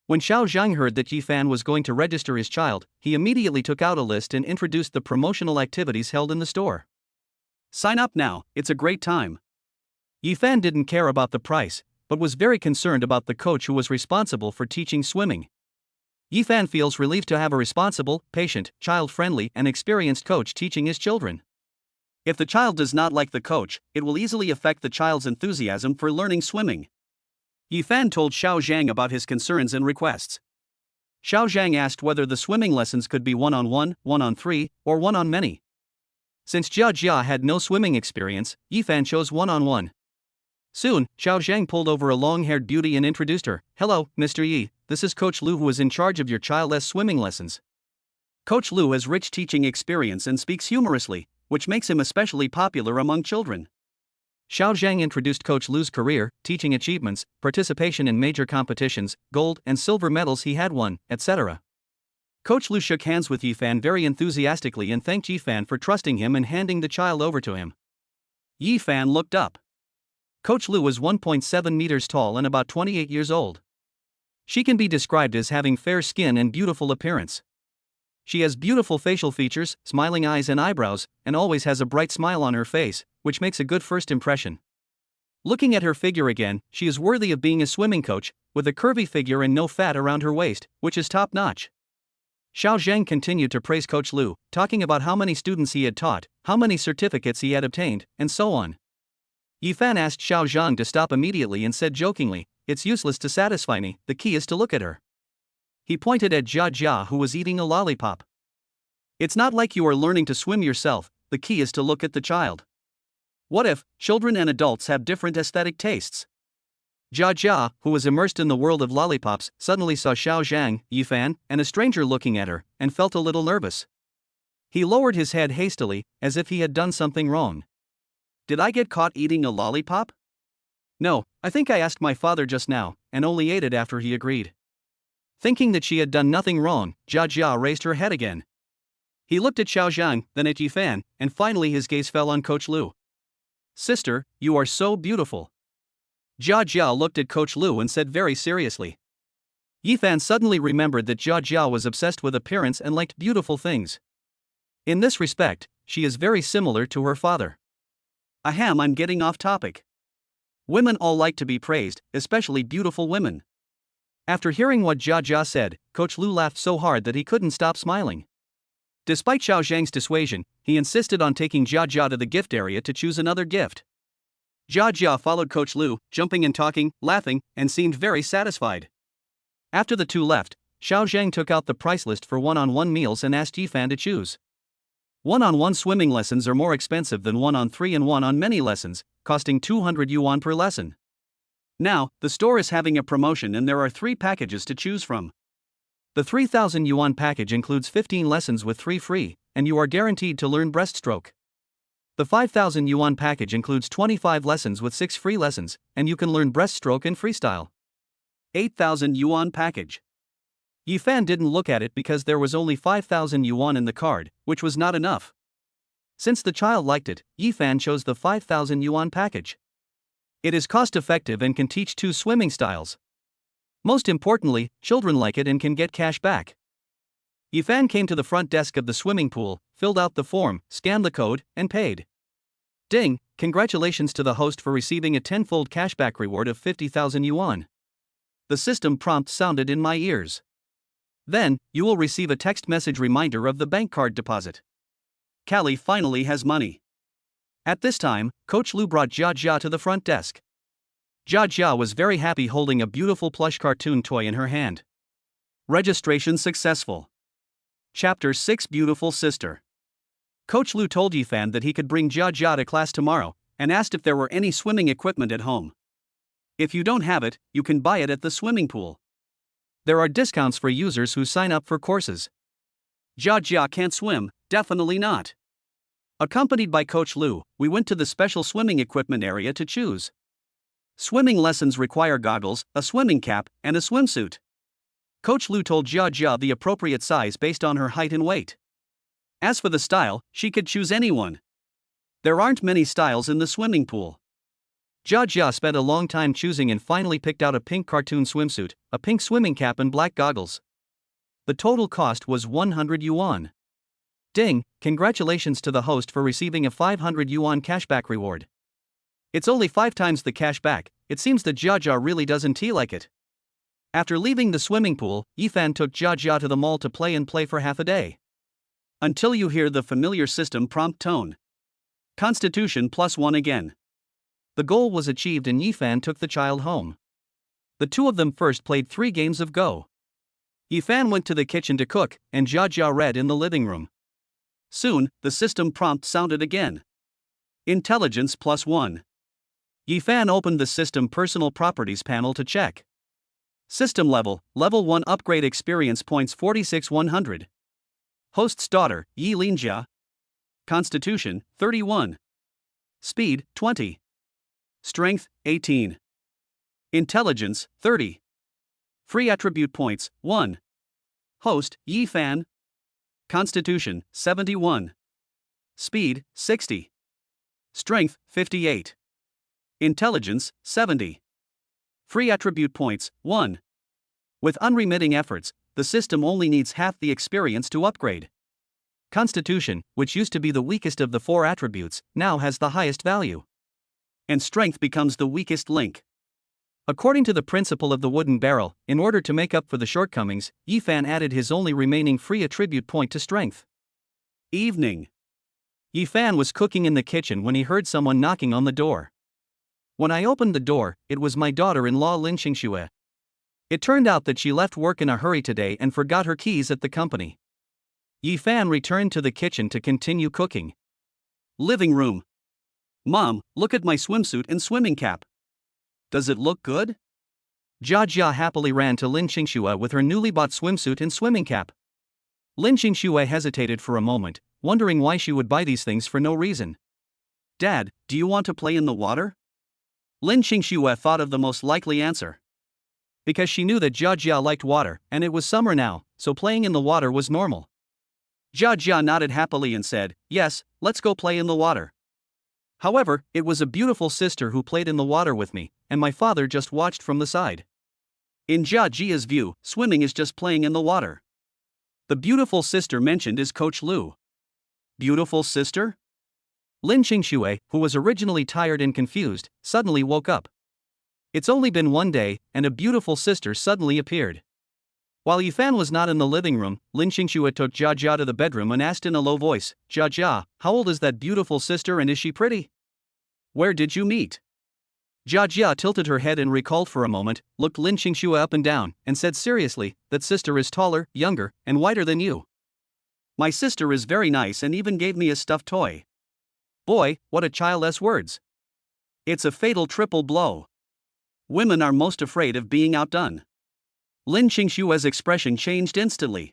When Xiao Zhang heard that Yi Fan was going to register his child, he immediately took out a list and introduced the promotional activities held in the store. "Sign up now, it's a great time." Yi Fan didn't care about the price, but was very concerned about the coach who was responsible for teaching swimming. Yi Fan feels relieved to have a responsible, patient, child-friendly, and experienced coach teaching his children. If the child does not like the coach, it will easily affect the child's enthusiasm for learning swimming. Yi Fan told Xiao Zhang about his concerns and requests. Xiao Zhang asked whether the swimming lessons could be one-on-one, one-on-three, or one-on-many. Since Jia Jia had no swimming experience, Yi Fan chose one-on-one. Soon, Xiao Zhang pulled over a long-haired beauty and introduced her. "Hello, Mr. Yi, this is Coach Lu who is in charge of your child's swimming lessons." Coach Lu has rich teaching experience and speaks humorously, which makes him especially popular among children. Xiao Zhang introduced Coach Lu's career, teaching achievements, participation in major competitions, gold and silver medals he had won, etc. Coach Lu shook hands with Yi Fan very enthusiastically and thanked Yi Fan for trusting him and handing the child over to him. Yi Fan looked up. Coach Lu was 1.7 meters tall and about 28 years old. She can be described as having fair skin and beautiful appearance. She has beautiful facial features, smiling eyes and eyebrows, and always has a bright smile on her face, which makes a good first impression. Looking at her figure again, she is worthy of being a swimming coach, with a curvy figure and no fat around her waist, which is top-notch. Xiao Zhang continued to praise Coach Lu, talking about how many students he had taught, how many certificates he had obtained, and so on. Yi Fan asked Xiao Zhang to stop immediately and said jokingly, "It's useless to satisfy me, the key is to look at her." He pointed at Jia Jia who was eating a lollipop. "It's not like you are learning to swim yourself, the key is to look at the child. What if children and adults have different aesthetic tastes?" Jia Jia, who was immersed in the world of lollipops, suddenly saw Xiao Zhang, Yi Fan, and a stranger looking at her, and felt a little nervous. He lowered his head hastily, as if he had done something wrong. "Did I get caught eating a lollipop?" "No, I think I asked my father just now, and only ate it after he agreed." Thinking that she had done nothing wrong, Jia Jia raised her head again. He looked at Xiao Zhang, then at Yi Fan, and finally his gaze fell on Coach Lu. "Sister, you are so beautiful." Jia Jia looked at Coach Lu and said very seriously. Yi Fan suddenly remembered that Jia Jia was obsessed with appearance and liked beautiful things. In this respect, she is very similar to her father. Ahem, I'm getting off topic. Women all like to be praised, especially beautiful women. After hearing what Jia Jia said, Coach Lu laughed so hard that he couldn't stop smiling. Despite Xiao Zhang's dissuasion, he insisted on taking Jia Jia to the gift area to choose another gift. Jia Jia followed Coach Lu, jumping and talking, laughing, and seemed very satisfied. After the two left, Xiao Zhang took out the price list for one-on-one meals and asked Yifan to choose. One-on-one swimming lessons are more expensive than one-on-3 and one-on-many lessons, costing 200 yuan per lesson. Now, the store is having a promotion and there are 3 packages to choose from. The 3,000 yuan package includes 15 lessons with 3 free, and you are guaranteed to learn breaststroke. The 5,000 yuan package includes 25 lessons with 6 free lessons, and you can learn breaststroke and freestyle. 8,000 yuan package. Yifan didn't look at it because there was only 5,000 yuan in the card, which was not enough. Since the child liked it, Yifan chose the 5,000 yuan package. It is cost-effective and can teach 2 swimming styles. Most importantly, children like it and can get cash back. Yifan came to the front desk of the swimming pool, filled out the form, scanned the code, and paid. Ding, congratulations to the host for receiving a 10-fold cashback reward of 50,000 yuan. The system prompt sounded in my ears. Then, you will receive a text message reminder of the bank card deposit. Callie finally has money. At this time, Coach Lu brought Jia Jia to the front desk. Jia Jia was very happy holding a beautiful plush cartoon toy in her hand. Registration successful. Chapter 6 Beautiful Sister. Coach Lu told Yifan that he could bring Jia Jia to class tomorrow, and asked if there were any swimming equipment at home. If you don't have it, you can buy it at the swimming pool. There are discounts for users who sign up for courses. Jia Jia can't swim, definitely not. Accompanied by Coach Lu, we went to the special swimming equipment area to choose. Swimming lessons require goggles, a swimming cap, and a swimsuit. Coach Lu told Jia Jia the appropriate size based on her height and weight. As for the style, she could choose anyone. There aren't many styles in the swimming pool. Jia Jia spent a long time choosing and finally picked out a pink cartoon swimsuit, a pink swimming cap and black goggles. The total cost was 100 yuan. Ding, congratulations to the host for receiving a 500 yuan cashback reward. It's only 5 times the cash back. It seems that Jia Jia really doesn't like it. After leaving the swimming pool, Yifan took Jia Jia to the mall to play for half a day. Until you hear the familiar system prompt tone. Constitution +1 again. The goal was achieved and Yifan took the child home. The two of them first played 3 games of Go. Yifan went to the kitchen to cook, and Jia Jia read in the living room. Soon, the system prompt sounded again. Intelligence +1. Yifan opened the System Personal Properties panel to check. System level, Level 1 upgrade experience points 46,100. Host's daughter, Yi Linjia. Constitution, 31. Speed, 20. Strength, 18. Intelligence, 30. Free attribute points, 1. Host, Yifan. Constitution, 71. Speed, 60. Strength, 58. Intelligence, 70. Free attribute points, 1. With unremitting efforts, the system only needs half the experience to upgrade. Constitution, which used to be the weakest of the 4 attributes, now has the highest value. And strength becomes the weakest link. According to the principle of the wooden barrel, in order to make up for the shortcomings, Yifan added his only remaining free attribute point to strength. Evening. Yifan was cooking in the kitchen when he heard someone knocking on the door. When I opened the door, it was my daughter-in-law Lin Xingxue. It turned out that she left work in a hurry today and forgot her keys at the company. Yifan returned to the kitchen to continue cooking. Living room. Mom, look at my swimsuit and swimming cap. Does it look good? Jia Jia happily ran to Lin Xingxue with her newly bought swimsuit and swimming cap. Lin Xingxue hesitated for a moment, wondering why she would buy these things for no reason. Dad, do you want to play in the water? Lin Xingxue thought of the most likely answer. Because she knew that Jia Jia liked water, and it was summer now, so playing in the water was normal. Jia Jia nodded happily and said, yes, let's go play in the water. However, it was a beautiful sister who played in the water with me, and my father just watched from the side. In Jia Jia's view, swimming is just playing in the water. The beautiful sister mentioned is Coach Lu. Beautiful sister? Lin Xingxue, who was originally tired and confused, suddenly woke up. It's only been 1 day, and a beautiful sister suddenly appeared. While Yifan was not in the living room, Lin Qingxue took Jia Jia to the bedroom and asked in a low voice, Jia Jia, how old is that beautiful sister and is she pretty? Where did you meet? Jia Jia tilted her head and recalled for a moment, looked Lin Qingxue up and down, and said seriously, that sister is taller, younger, and whiter than you. My sister is very nice and even gave me a stuffed toy. Boy, what a child's words. It's a fatal triple blow. Women are most afraid of being outdone. Lin Qingxue's expression changed instantly.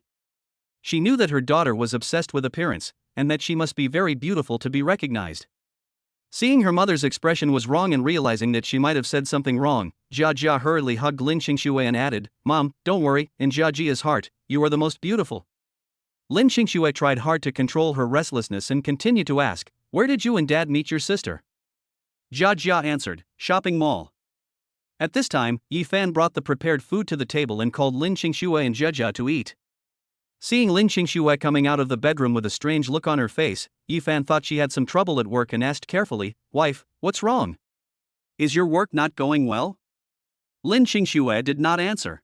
She knew that her daughter was obsessed with appearance, and that she must be very beautiful to be recognized. Seeing her mother's expression was wrong and realizing that she might have said something wrong, Jia Jia hurriedly hugged Lin Qingxue and added, Mom, don't worry, in Jia Jia's heart, you are the most beautiful. Lin Qingxue tried hard to control her restlessness and continued to ask, where did you and Dad meet your sister? Jia Jia answered, shopping mall. At this time, Yifan brought the prepared food to the table and called Lin Qingxue and Jia Jia to eat. Seeing Lin Qingxue coming out of the bedroom with a strange look on her face, Yifan thought she had some trouble at work and asked carefully, Wife, what's wrong? Is your work not going well? Lin Qingxue did not answer.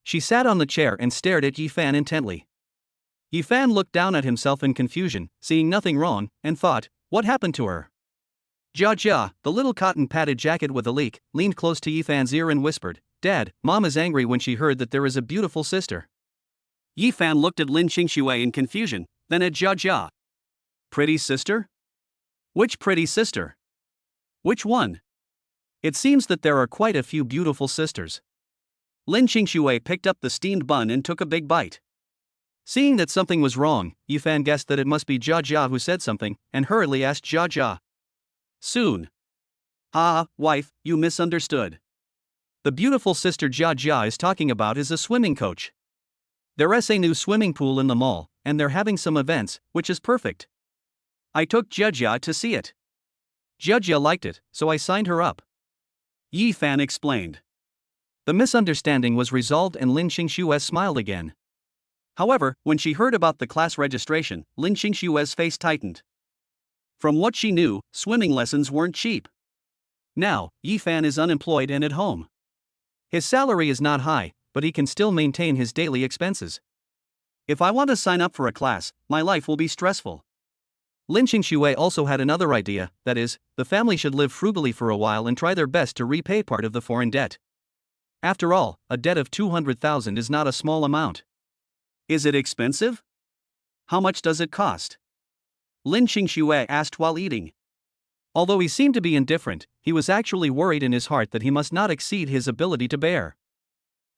She sat on the chair and stared at Yifan intently. Yifan looked down at himself in confusion, seeing nothing wrong, and thought, what happened to her? Jia Jia, the little cotton-padded jacket with a leak, leaned close to Yifan's ear and whispered, Dad, Mom is angry when she heard that there is a beautiful sister. Yifan looked at Lin Qingxue in confusion, then at Jia Jia. Pretty sister? Which pretty sister? Which one? It seems that there are quite a few beautiful sisters. Lin Qingxue picked up the steamed bun and took a big bite. Seeing that something was wrong, Yifan guessed that it must be Jia Jia who said something, and hurriedly asked Jia Jia. Soon. Ah, wife, you misunderstood. The beautiful sister Jia Jia is talking about is a swimming coach. There's a new swimming pool in the mall, and they're having some events, which is perfect. I took Jia Jia to see it. Jia Jia liked it, so I signed her up. Yifan explained. The misunderstanding was resolved and Lin Qingxue smiled again. However, when she heard about the class registration, Lin Qingxue's face tightened. From what she knew, swimming lessons weren't cheap. Now, Yifan is unemployed and at home. His salary is not high, but he can still maintain his daily expenses. If I want to sign up for a class, my life will be stressful. Lin Qingxue also had another idea, that is, the family should live frugally for a while and try their best to repay part of the foreign debt. After all, a debt of 200,000 is not a small amount. Is it expensive? How much does it cost? Lin Qingxue asked while eating. Although he seemed to be indifferent, he was actually worried in his heart that he must not exceed his ability to bear.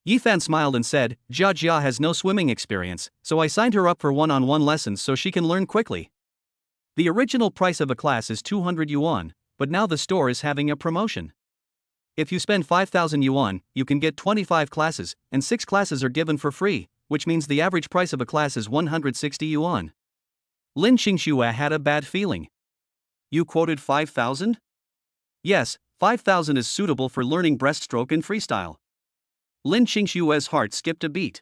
Yifan smiled and said, Jia Jia has no swimming experience, so I signed her up for one-on-one lessons so she can learn quickly. The original price of a class is 200 yuan, but now the store is having a promotion. If you spend 5,000 yuan, you can get 25 classes, and 6 classes are given for free, which means the average price of a class is 160 yuan. Lin Qingxue had a bad feeling. You quoted 5,000? Yes, 5,000 is suitable for learning breaststroke and freestyle. Lin Qingxue's heart skipped a beat.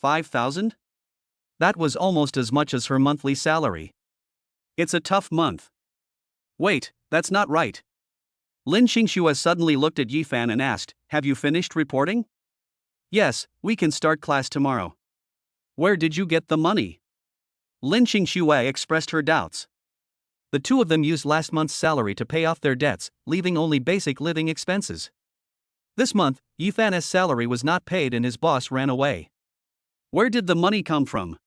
5,000? That was almost as much as her monthly salary. It's a tough month. Wait, that's not right. Lin Qingxue suddenly looked at Yifan and asked, have you finished reporting? Yes, we can start class tomorrow. Where did you get the money? Lin Qingxue expressed her doubts. The two of them used last month's salary to pay off their debts, leaving only basic living expenses. This month, Yifan's salary was not paid and his boss ran away. Where did the money come from?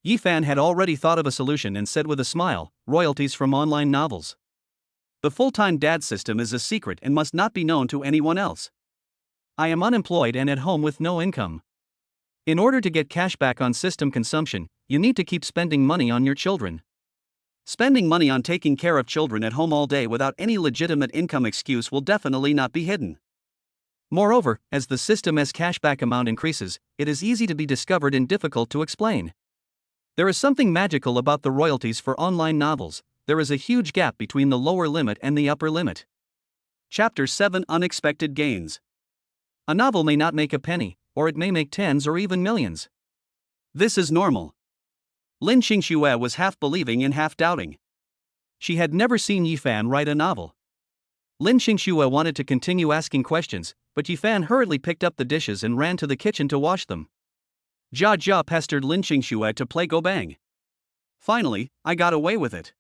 Yifan had already thought of a solution and said with a smile, royalties from online novels. The full-time dad system is a secret and must not be known to anyone else. I am unemployed and at home with no income. In order to get cash back on system consumption, you need to keep spending money on your children. Spending money on taking care of children at home all day without any legitimate income excuse will definitely not be hidden. Moreover, as the system's cashback amount increases, it is easy to be discovered and difficult to explain. There is something magical about the royalties for online novels. There is a huge gap between the lower limit and the upper limit. Chapter 7 Unexpected Gains. A novel may not make a penny, or it may make tens or even millions. This is normal. Lin Qingxue was half believing and half doubting. She had never seen Yifan write a novel. Lin Xingxue wanted to continue asking questions, but Yifan hurriedly picked up the dishes and ran to the kitchen to wash them. Jia Jia pestered Lin Xingxue to play go bang. Finally, I got away with it.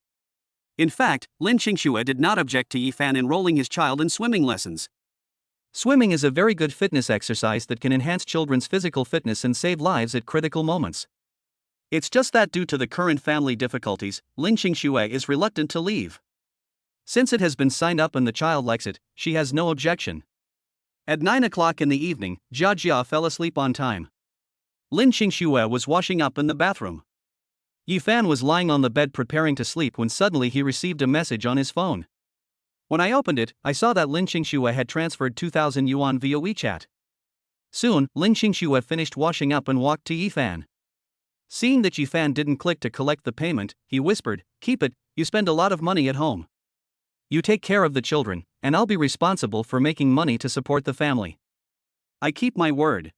In fact, Lin Xingxue did not object to Yifan enrolling his child in swimming lessons. Swimming is a very good fitness exercise that can enhance children's physical fitness and save lives at critical moments. It's just that due to the current family difficulties, Lin Xingxue is reluctant to leave. Since it has been signed up and the child likes it, she has no objection. At 9 o'clock in the evening, Jia Jia fell asleep on time. Lin Xingxue was washing up in the bathroom. Yifan was lying on the bed preparing to sleep when suddenly he received a message on his phone. When I opened it, I saw that Lin Xingxue had transferred 2,000 yuan via WeChat. Soon, Lin Xingxue finished washing up and walked to Yifan. Seeing that Yifan didn't click to collect the payment, he whispered, "Keep it, you spend a lot of money at home. You take care of the children, and I'll be responsible for making money to support the family. I keep my word."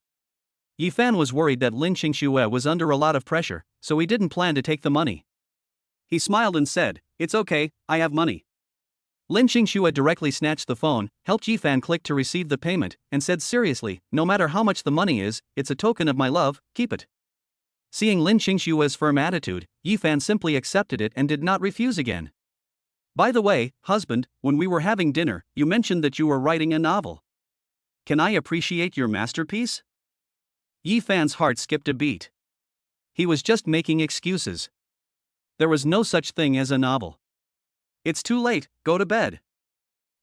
Yifan was worried that Lin Xingxue was under a lot of pressure, so he didn't plan to take the money. He smiled and said, "It's okay, I have money." Lin Xingxue directly snatched the phone, helped Yifan click to receive the payment, and said seriously, "No matter how much the money is, it's a token of my love, keep it." Seeing Lin Xingxue's firm attitude, Yifan simply accepted it and did not refuse again. "By the way, husband, when we were having dinner, you mentioned that you were writing a novel. Can I appreciate your masterpiece?" Yifan's heart skipped a beat. He was just making excuses. There was no such thing as a novel. "It's too late, go to bed."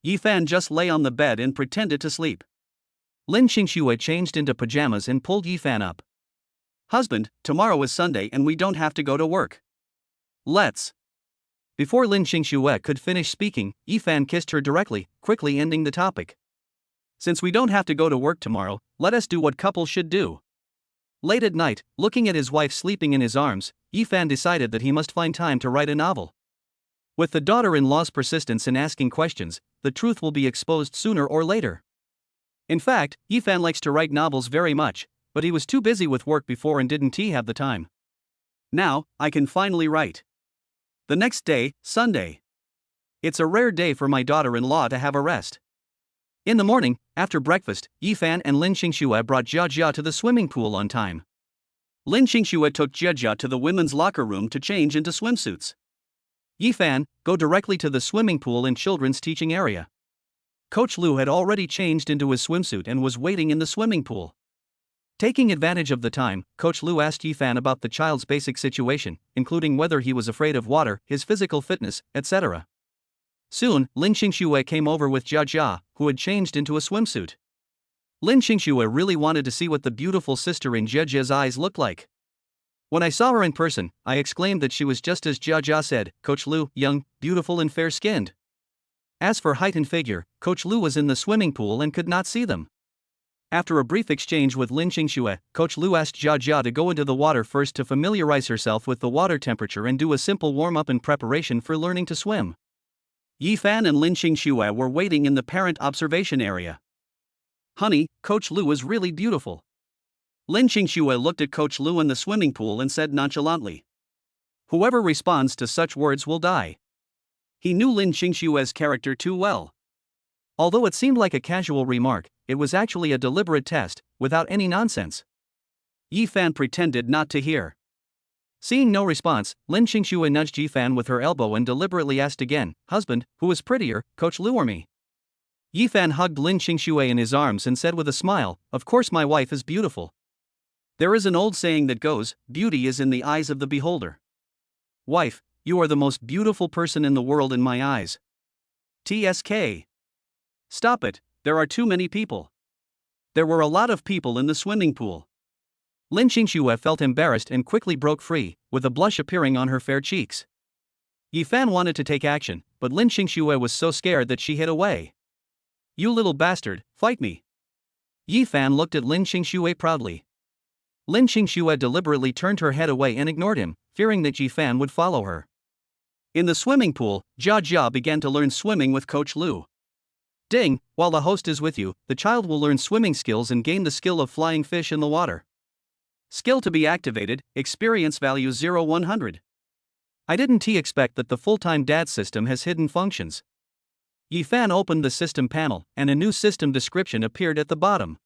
Yifan just lay on the bed and pretended to sleep. Lin Xingxue changed into pajamas and pulled Yifan up. "Husband, tomorrow is Sunday and we don't have to go to work. Let's." Before Lin Xingxue could finish speaking, Yifan kissed her directly, quickly ending the topic. "Since we don't have to go to work tomorrow, let us do what couples should do." Late at night, looking at his wife sleeping in his arms, Yifan decided that he must find time to write a novel. With the daughter-in-law's persistence in asking questions, the truth will be exposed sooner or later. In fact, Yifan likes to write novels very much, but he was too busy with work before and didn't have the time. Now, I can finally write. The next day, Sunday. It's a rare day for my daughter-in-law to have a rest. In the morning, after breakfast, Yifan and Lin Xingxue brought Jia Jia to the swimming pool on time. Lin Xingxue took Jia Jia to the women's locker room to change into swimsuits. "Yifan, go directly to the swimming pool and children's teaching area." Coach Lu had already changed into his swimsuit and was waiting in the swimming pool. Taking advantage of the time, Coach Lu asked Yifan about the child's basic situation, including whether he was afraid of water, his physical fitness, etc. Soon, Lin Xingxue came over with Jia Jia, who had changed into a swimsuit. Lin Xingxue really wanted to see what the beautiful sister in Jia Jia's eyes looked like. When I saw her in person, I exclaimed that she was just as Jia Jia said, Coach Lu, young, beautiful and fair-skinned. As for height and figure, Coach Lu was in the swimming pool and could not see them. After a brief exchange with Lin Xingxue, Coach Lu asked Jia Jia to go into the water first to familiarize herself with the water temperature and do a simple warm-up in preparation for learning to swim. Yifan and Lin Xingxue were waiting in the parent observation area. "Honey, Coach Lu is really beautiful." Lin Xingxue looked at Coach Lu in the swimming pool and said nonchalantly. "Whoever responds to such words will die." He knew Lin Xingxue's character too well. Although it seemed like a casual remark, it was actually a deliberate test, without any nonsense. Yifan pretended not to hear. Seeing no response, Lin Xingxue nudged Yifan with her elbow and deliberately asked again, "Husband, who is prettier, Coach Lu or me?" Yifan hugged Lin Xingxue in his arms and said with a smile, "Of course my wife is beautiful. There is an old saying that goes, beauty is in the eyes of the beholder. Wife, you are the most beautiful person in the world in my eyes." TSK. Stop it, there are too many people. There were a lot of people in the swimming pool. Lin Xingxue felt embarrassed and quickly broke free, with a blush appearing on her fair cheeks. Yifan wanted to take action, but Lin Xingxue was so scared that she hid away. "You little bastard, fight me." Yifan looked at Lin Xingxue proudly. Lin Xingxue deliberately turned her head away and ignored him, fearing that Yifan would follow her. In the swimming pool, Jia Jia began to learn swimming with Coach Lu. Ding, while the host is with you, the child will learn swimming skills and gain the skill of flying fish in the water. Skill to be activated, experience value 0-100. I didn't expect that the full-time dad system has hidden functions. Yi Fan opened the system panel, and a new system description appeared at the bottom.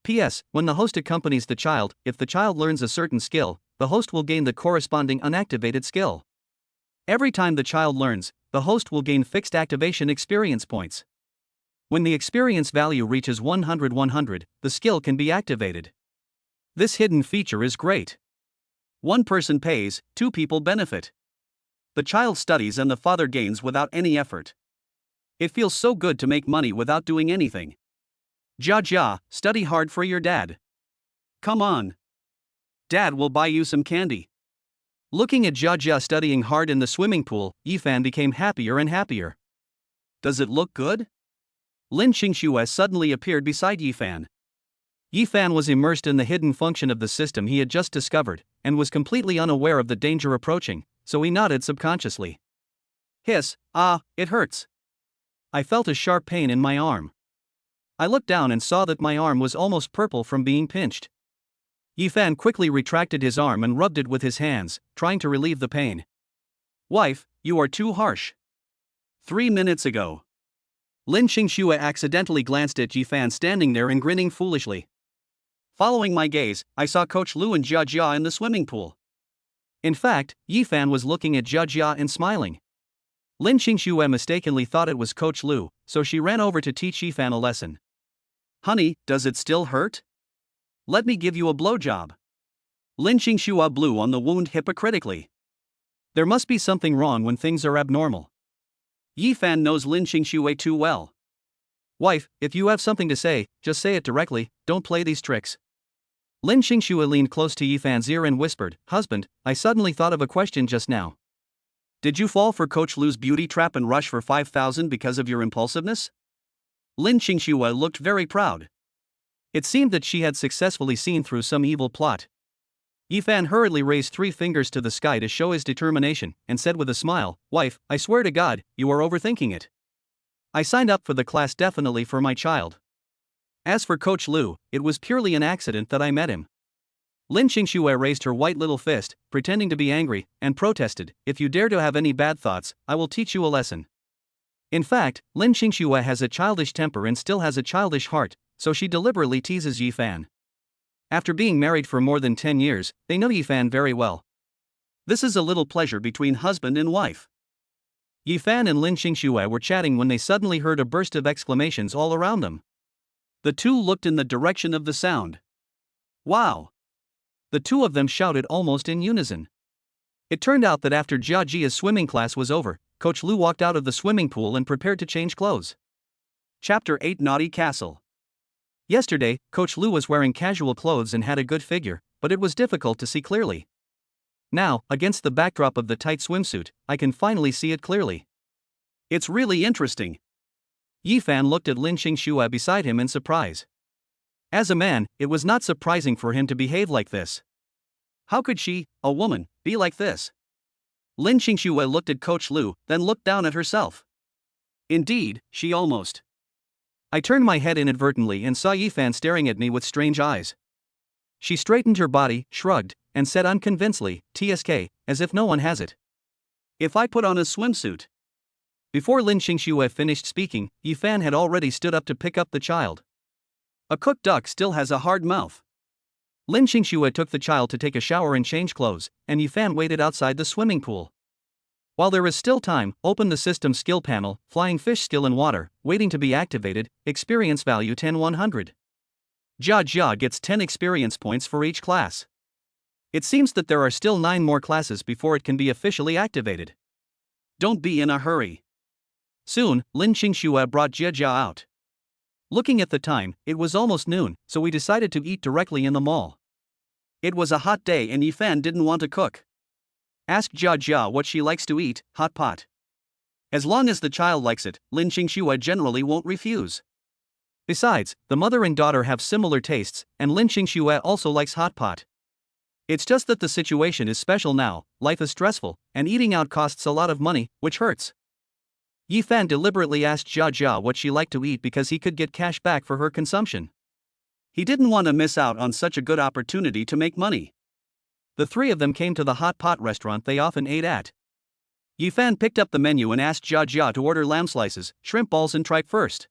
P.S. When the host accompanies the child, if the child learns a certain skill, the host will gain the corresponding unactivated skill. Every time the child learns, the host will gain fixed activation experience points. When the experience value reaches 100, the skill can be activated. This hidden feature is great. One person pays, two people benefit. The child studies and the father gains without any effort. It feels so good to make money without doing anything. Jia, study hard for your dad. Come on. Dad will buy you some candy. Looking at Jia studying hard in the swimming pool, Yi Fan became happier and happier. Does it look good? Lin Qingxue suddenly appeared beside Yi Fan. Yi Fan was immersed in the hidden function of the system he had just discovered, and was completely unaware of the danger approaching, so he nodded subconsciously. Hiss, it hurts. I felt a sharp pain in my arm. I looked down and saw that my arm was almost purple from being pinched. Yi Fan quickly retracted his arm and rubbed it with his hands, trying to relieve the pain. Wife, you are too harsh. 3 minutes ago. Lin Qingxue accidentally glanced at Yi Fan standing there and grinning foolishly. Following my gaze, I saw Coach Lu and Jia in the swimming pool. In fact, Yi Fan was looking at Jia and smiling. Lin Qingxue mistakenly thought it was Coach Lu, so she ran over to teach Yi Fan a lesson. Honey, does it still hurt? Let me give you a blowjob. Lin Qingxue blew on the wound hypocritically. There must be something wrong when things are abnormal. Yi Fan knows Lin Qingxue too well. Wife, if you have something to say, just say it directly, don't play these tricks. Lin Qingxue leaned close to Yi Fan's ear and whispered, Husband, I suddenly thought of a question just now. Did you fall for Coach Lu's beauty trap and rush for 5,000 because of your impulsiveness? Lin Qingxue looked very proud. It seemed that she had successfully seen through some evil plot. Yi Fan hurriedly raised 3 fingers to the sky to show his determination, and said with a smile, Wife, I swear to God, you are overthinking it. I signed up for the class definitely for my child. As for Coach Lu, it was purely an accident that I met him. Lin Qingxue raised her white little fist, pretending to be angry, and protested, If you dare to have any bad thoughts, I will teach you a lesson. In fact, Lin Qingxue has a childish temper and still has a childish heart, so she deliberately teases Yi Fan. After being married for more than 10 years, they know Yi Fan very well. This is a little pleasure between husband and wife. Yi Fan and Lin Qingxue were chatting when they suddenly heard a burst of exclamations all around them. The two looked in the direction of the sound. Wow! The two of them shouted almost in unison. It turned out that after Jia's swimming class was over, Coach Lu walked out of the swimming pool and prepared to change clothes. Chapter 8 Naughty Castle. Yesterday, Coach Lu was wearing casual clothes and had a good figure, but it was difficult to see clearly. Now, against the backdrop of the tight swimsuit, I can finally see it clearly. It's really interesting. Yi Fan looked at Lin Qingxue beside him in surprise. As a man, it was not surprising for him to behave like this. How could she, a woman, be like this? Lin Qingxue looked at Coach Lu, then looked down at herself. Indeed, she almost. I turned my head inadvertently and saw Yi Fan staring at me with strange eyes. She straightened her body, shrugged, and said unconvincedly, TSK, as if no one has it. If I put on a swimsuit. Before Lin Qingxue finished speaking, Yi Fan had already stood up to pick up the child. A cooked duck still has a hard mouth. Lin Qingxue took the child to take a shower and change clothes, and Yi Fan waited outside the swimming pool. While there is still time, open the system skill panel, flying fish skill in water, waiting to be activated, experience value 10-100. Jia gets 10 experience points for each class. It seems that there are still 9 more classes before it can be officially activated. Don't be in a hurry. Soon, Lin Qingxue brought Jia out. Looking at the time, it was almost noon, so we decided to eat directly in the mall. It was a hot day and Yi Fan didn't want to cook. Ask Jia what she likes to eat, hot pot. As long as the child likes it, Lin Qingxue generally won't refuse. Besides, the mother and daughter have similar tastes, and Lin Qingxue also likes hot pot. It's just that the situation is special now, life is stressful, and eating out costs a lot of money, which hurts. Yi Fan deliberately asked Jia what she liked to eat because he could get cash back for her consumption. He didn't want to miss out on such a good opportunity to make money. The 3 of them came to the hot pot restaurant they often ate at. Yifan picked up the menu and asked Jia Jia to order lamb slices, shrimp balls and tripe first.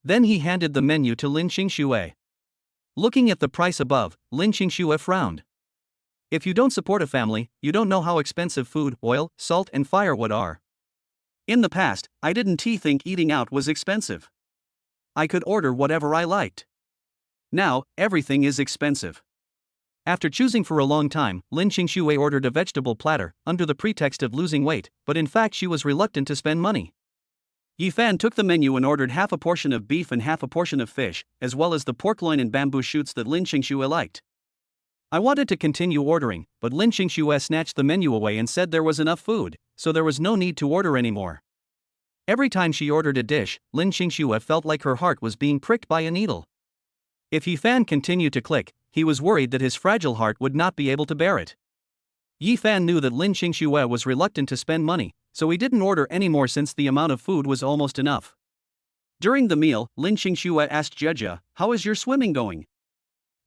Then he handed the menu to Lin Xingxue. Looking at the price above, Lin Xingxue frowned. If you don't support a family, you don't know how expensive food, oil, salt and firewood are. In the past, I didn't think eating out was expensive. I could order whatever I liked. Now, everything is expensive. After choosing for a long time, Lin Xingxue ordered a vegetable platter, under the pretext of losing weight, but in fact she was reluctant to spend money. Yifan took the menu and ordered half a portion of beef and half a portion of fish, as well as the pork loin and bamboo shoots that Lin Xingxue liked. I wanted to continue ordering, but Lin Xingxue snatched the menu away and said there was enough food, so there was no need to order anymore. Every time she ordered a dish, Lin Xingxue felt like her heart was being pricked by a needle. If Yifan continued to click, he was worried that his fragile heart would not be able to bear it. Yifan knew that Lin Xingxue was reluctant to spend money, so he didn't order any more since the amount of food was almost enough. During the meal, Lin Xingxue asked Jia Jia, "How is your swimming going?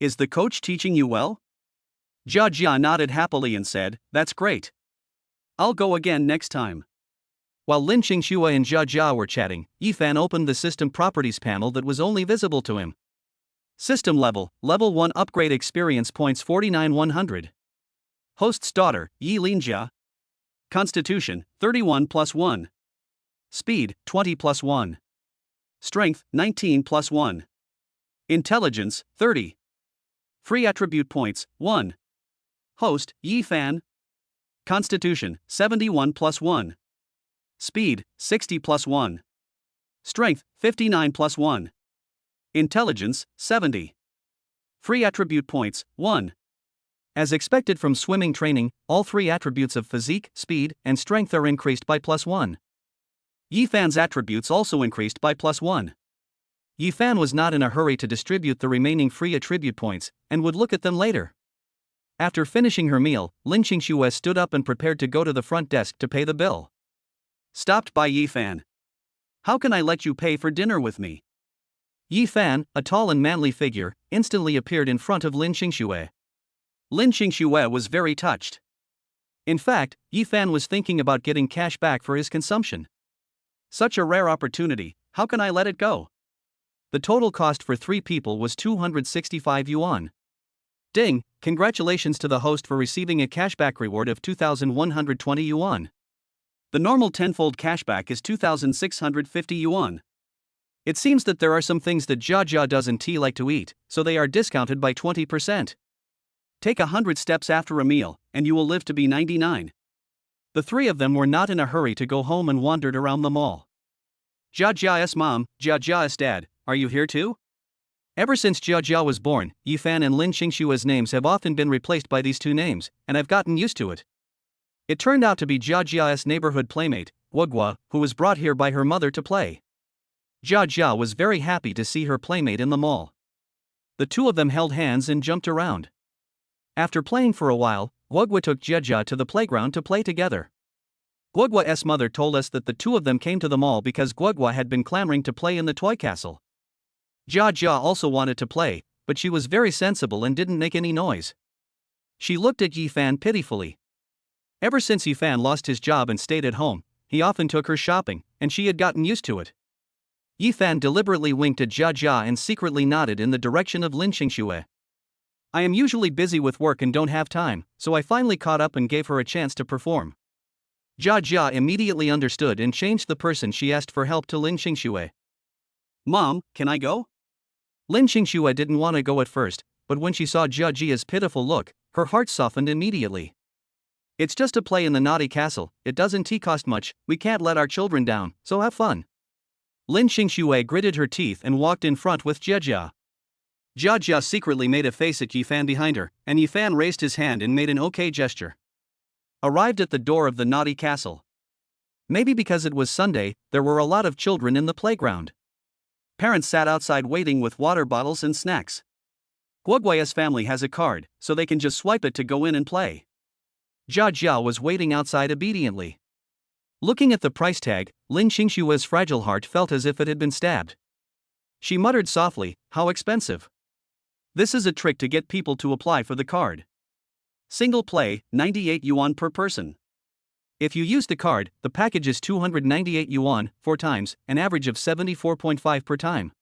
Is the coach teaching you well?" Jia Jia nodded happily and said, "That's great. I'll go again next time." While Lin Xingxue and Jia Jia were chatting, Yifan opened the system properties panel that was only visible to him. System level, level 1 upgrade experience points 49,100. Host's daughter, Yi Linjia. Constitution, 31 plus 1. Speed, 20 plus 1. Strength, 19 plus 1. Intelligence, 30. Free attribute points, 1. Host, Yi Fan. Constitution, 71 plus 1. Speed, 60 plus 1. Strength, 59 plus 1. Intelligence, 70. Free attribute points, 1. As expected from swimming training, all three attributes of physique, speed, and strength are increased by plus 1. Yifan's attributes also increased by plus 1. Yifan was not in a hurry to distribute the remaining free attribute points, and would look at them later. After finishing her meal, Lin Xingxue stood up and prepared to go to the front desk to pay the bill. Stopped by Yifan. "How can I let you pay for dinner with me?" Yifan, a tall and manly figure, instantly appeared in front of Lin Xingxue. Lin Xingxue was very touched. In fact, Yifan was thinking about getting cash back for his consumption. Such a rare opportunity, how can I let it go? The total cost for 3 people was 265 yuan. Ding, congratulations to the host for receiving a cashback reward of 2,120 yuan. The normal tenfold cashback is 2,650 yuan. It seems that there are some things that Jia Jia doesn't like to eat, so they are discounted by 20%. Take 100 steps after a meal, and you will live to be 99. The three of them were not in a hurry to go home and wandered around the mall. Jia Jia's mom, Jia Jia's dad, are you here too? Ever since Jia Jia was born, Yifan and Lin Xingxue's names have often been replaced by these two names, and I've gotten used to it. It turned out to be Jia Jia's neighborhood playmate, Guogua, who was brought here by her mother to play. Jia Jia was very happy to see her playmate in the mall. The two of them held hands and jumped around. After playing for a while, Guogua took Jia Jia to the playground to play together. Guogua's mother told us that the two of them came to the mall because Guogua had been clamoring to play in the toy castle. Jia Jia also wanted to play, but she was very sensible and didn't make any noise. She looked at Yifan pitifully. Ever since Yifan lost his job and stayed at home, he often took her shopping, and she had gotten used to it. Yifan deliberately winked at Jia Jia and secretly nodded in the direction of Lin Xingxue. I am usually busy with work and don't have time, so I finally caught up and gave her a chance to perform. Jia Jia immediately understood and changed the person she asked for help to Lin Xingxue. Mom, can I go? Lin Xingxue didn't want to go at first, but when she saw Jia Jia's pitiful look, her heart softened immediately. It's just a play in the naughty castle, it doesn't cost much, we can't let our children down, so have fun. Lin Xingxue gritted her teeth and walked in front with Jia Jia. Jia Jia secretly made a face at Yifan behind her, and Yifan raised his hand and made an okay gesture. Arrived at the door of the naughty castle. Maybe because it was Sunday, there were a lot of children in the playground. Parents sat outside waiting with water bottles and snacks. Guogua's family has a card, so they can just swipe it to go in and play. Jia Jia was waiting outside obediently. Looking at the price tag, Lin Xingxue's fragile heart felt as if it had been stabbed. She muttered softly, "How expensive." This is a trick to get people to apply for the card. Single play, 98 yuan per person. If you use the card, the package is 298 yuan, 4 times, an average of 74.5 per time.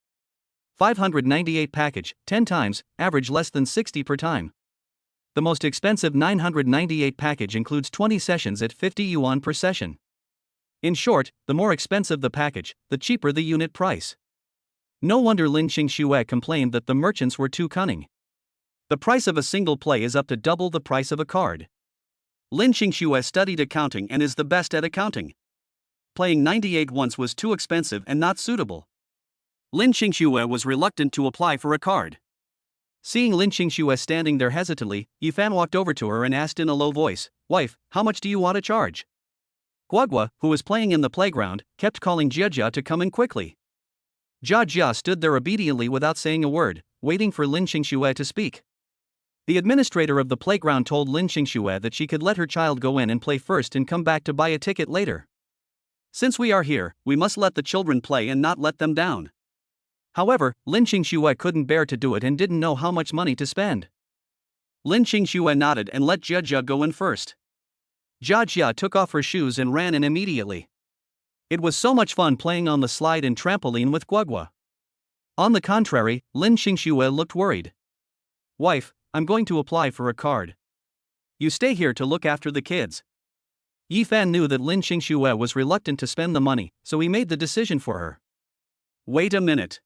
598 package, 10 times, average less than 60 per time. The most expensive 998 package includes 20 sessions at 50 yuan per session. In short, the more expensive the package, the cheaper the unit price. No wonder Lin Xingxue complained that the merchants were too cunning. The price of a single play is up to double the price of a card. Lin Xingxue studied accounting and is the best at accounting. Playing 98 once was too expensive and not suitable. Lin Xingxue was reluctant to apply for a card. Seeing Lin Xingxue standing there hesitantly, Yifan walked over to her and asked in a low voice, "Wife, how much do you want to charge?" Guagua, who was playing in the playground, kept calling Jia to come in quickly. Jia stood there obediently without saying a word, waiting for Lin Xingxue to speak. The administrator of the playground told Lin Xingxue that she could let her child go in and play first and come back to buy a ticket later. Since we are here, we must let the children play and not let them down. However, Lin Xingxue couldn't bear to do it and didn't know how much money to spend. Lin Xingxue nodded and let Jia go in first. Jia took off her shoes and ran in immediately. It was so much fun playing on the slide and trampoline with Guagua. On the contrary, Lin Xingxue looked worried. "Wife, I'm going to apply for a card. You stay here to look after the kids." Yifan knew that Lin Xingxue was reluctant to spend the money, so he made the decision for her. "Wait a minute."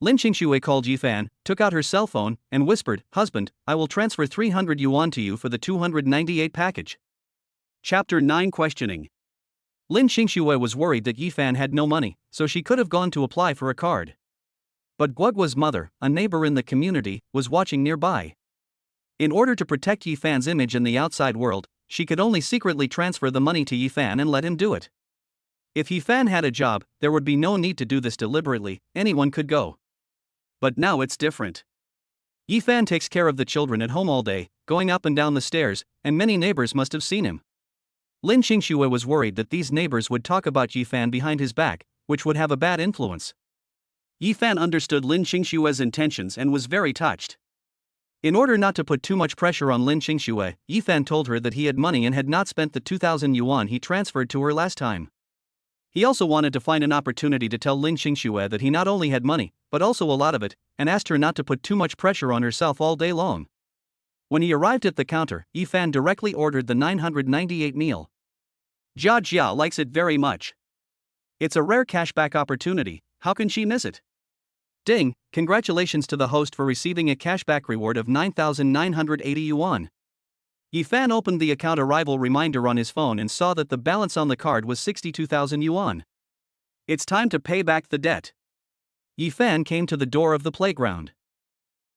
Lin Xingxue called Yifan, took out her cell phone, and whispered, "Husband, I will transfer 300 yuan to you for the 298 package." Chapter 9 Questioning. Lin Xingxue was worried that Yifan had no money, so she could have gone to apply for a card. But Guagua's mother, a neighbor in the community, was watching nearby. In order to protect Yifan's image in the outside world, she could only secretly transfer the money to Yifan and let him do it. If Yifan had a job, there would be no need to do this deliberately, anyone could go. But now it's different. Yifan takes care of the children at home all day, going up and down the stairs, and many neighbors must have seen him. Lin Xingxue was worried that these neighbors would talk about Yifan behind his back, which would have a bad influence. Yifan understood Lin Xingxue's intentions and was very touched. In order not to put too much pressure on Lin Xingxue, Yifan told her that he had money and had not spent the 2,000 yuan he transferred to her last time. He also wanted to find an opportunity to tell Lin Xingxue that he not only had money, but also a lot of it, and asked her not to put too much pressure on herself all day long. When he arrived at the counter, Yifan directly ordered the 998 meal. Jia likes it very much. It's a rare cashback opportunity, how can she miss it? Ding, congratulations to the host for receiving a cashback reward of 9,980 yuan. Yifan opened the account arrival reminder on his phone and saw that the balance on the card was 62,000 yuan. It's time to pay back the debt. Yifan came to the door of the playground.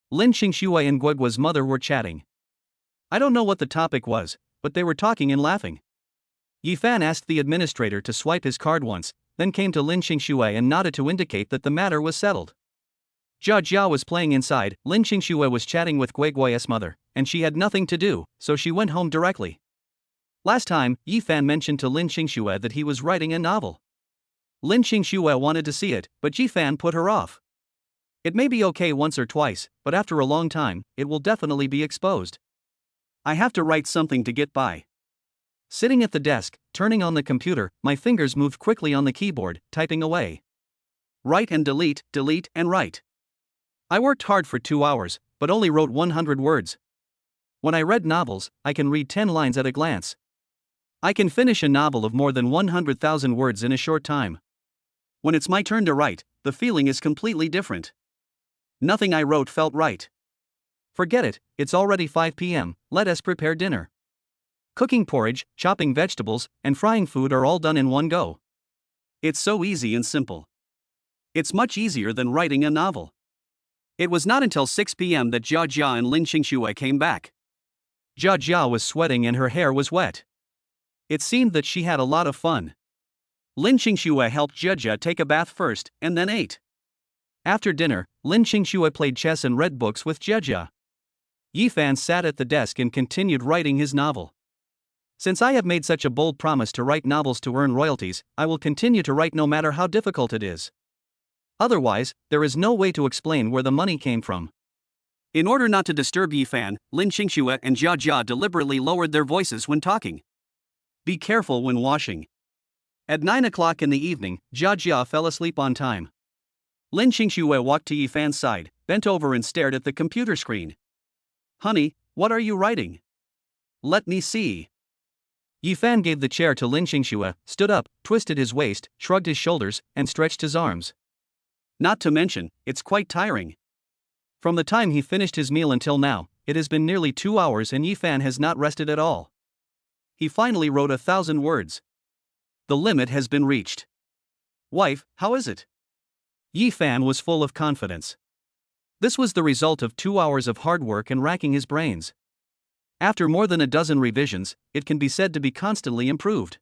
Lin Xingxue and Guagua's mother were chatting. I don't know what the topic was, but they were talking and laughing. Yifan asked the administrator to swipe his card once, then came to Lin Xingxue and nodded to indicate that the matter was settled. Jia was playing inside, Lin Xingxue was chatting with Guagua's mother, and she had nothing to do, so she went home directly. Last time, Yifan mentioned to Lin Xingxue that he was writing a novel. Lin Xingxue wanted to see it, but Yifan put her off. It may be okay once or twice, but after a long time, it will definitely be exposed. I have to write something to get by. Sitting at the desk, turning on the computer, my fingers moved quickly on the keyboard, typing away. Write and delete, delete and write. I worked hard for 2 hours, but only wrote 100 words. When I read novels, I can read 10 lines at a glance. I can finish a novel of more than 100,000 words in a short time. When it's my turn to write, the feeling is completely different. Nothing I wrote felt right. Forget it, it's already 5 p.m., let us prepare dinner. Cooking porridge, chopping vegetables, and frying food are all done in one go. It's so easy and simple. It's much easier than writing a novel. It was not until 6 p.m. that Jia and Lin Xingxue came back. Jia was sweating and her hair was wet. It seemed that she had a lot of fun. Lin Xingxue helped Jia take a bath first, and then ate. After dinner, Lin Xingxue played chess and read books with Jia. Yifan sat at the desk and continued writing his novel. Since I have made such a bold promise to write novels to earn royalties, I will continue to write no matter how difficult it is. Otherwise, there is no way to explain where the money came from. In order not to disturb Yifan, Lin Xingxue and Jia deliberately lowered their voices when talking. Be careful when washing. At 9 o'clock in the evening, Jia Jia fell asleep on time. Lin Xingxue walked to Yifan's side, bent over and stared at the computer screen. Honey, what are you writing? Let me see. Yifan gave the chair to Lin Xingxue, stood up, twisted his waist, shrugged his shoulders, and stretched his arms. Not to mention, it's quite tiring. From the time he finished his meal until now, it has been nearly 2 hours and Yifan has not rested at all. He finally wrote 1,000 words. The limit has been reached. Wife, how is it? Yifan was full of confidence. This was the result of 2 hours of hard work and racking his brains. After more than a dozen revisions, it can be said to be constantly improved.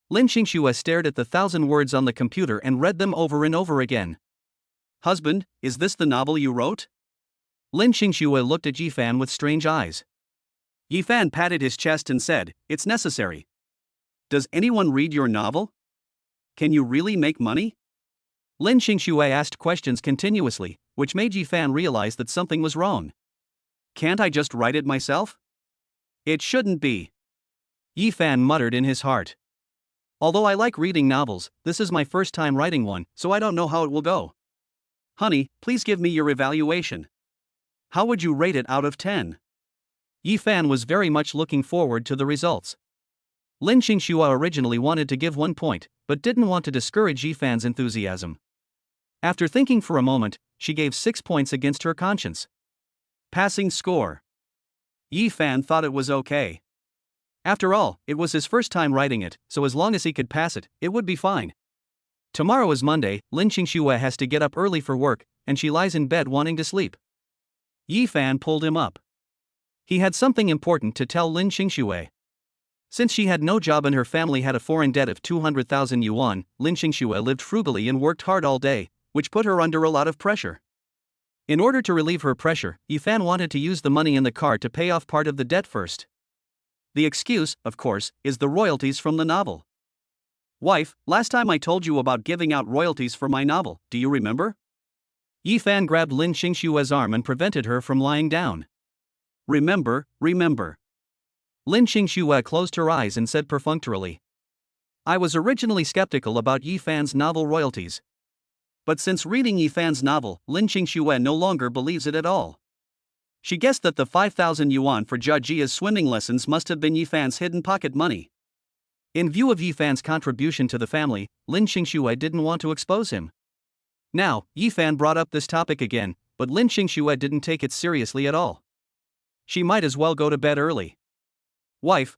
Lin Xingxue stared at the 1,000 words on the computer and read them over and over again. Husband, is this the novel you wrote? Lin Xingxue looked at Yifan with strange eyes. Yifan patted his chest and said, It's necessary. Does anyone read your novel? Can you really make money? Lin Xingxue asked questions continuously, which made Yifan realize that something was wrong. Can't I just write it myself? It shouldn't be. Yifan muttered in his heart. Although I like reading novels, this is my first time writing one, so I don't know how it will go. Honey, please give me your evaluation. How would you rate it out of 10? Yifan was very much looking forward to the results. Lin Xingxue originally wanted to give 1 point, but didn't want to discourage Yifan's enthusiasm. After thinking for a moment, she gave 6 points against her conscience. Passing score. Yifan thought it was okay. After all, it was his first time writing it, so as long as he could pass it, it would be fine. Tomorrow is Monday, Lin Xingxue has to get up early for work, and she lies in bed wanting to sleep. Yifan pulled him up. He had something important to tell Lin Xingxue. Since she had no job and her family had a foreign debt of 200,000 yuan, Lin Xingxue lived frugally and worked hard all day, which put her under a lot of pressure. In order to relieve her pressure, Yifan wanted to use the money in the car to pay off part of the debt first. The excuse, of course, is the royalties from the novel. Wife, last time I told you about giving out royalties for my novel, do you remember? Yifan grabbed Lin Xingxue's arm and prevented her from lying down. Remember. Lin Xingxue closed her eyes and said perfunctorily. I was originally skeptical about Yifan's novel royalties. But since reading Yifan's novel, Lin Xingxue no longer believes it at all. She guessed that the 5,000 yuan for Jia Jia's swimming lessons must have been Yifan's hidden pocket money. In view of Yifan's contribution to the family, Lin Xingxue didn't want to expose him. Now, Yifan brought up this topic again, but Lin Xingxue didn't take it seriously at all. She might as well go to bed early. Wife,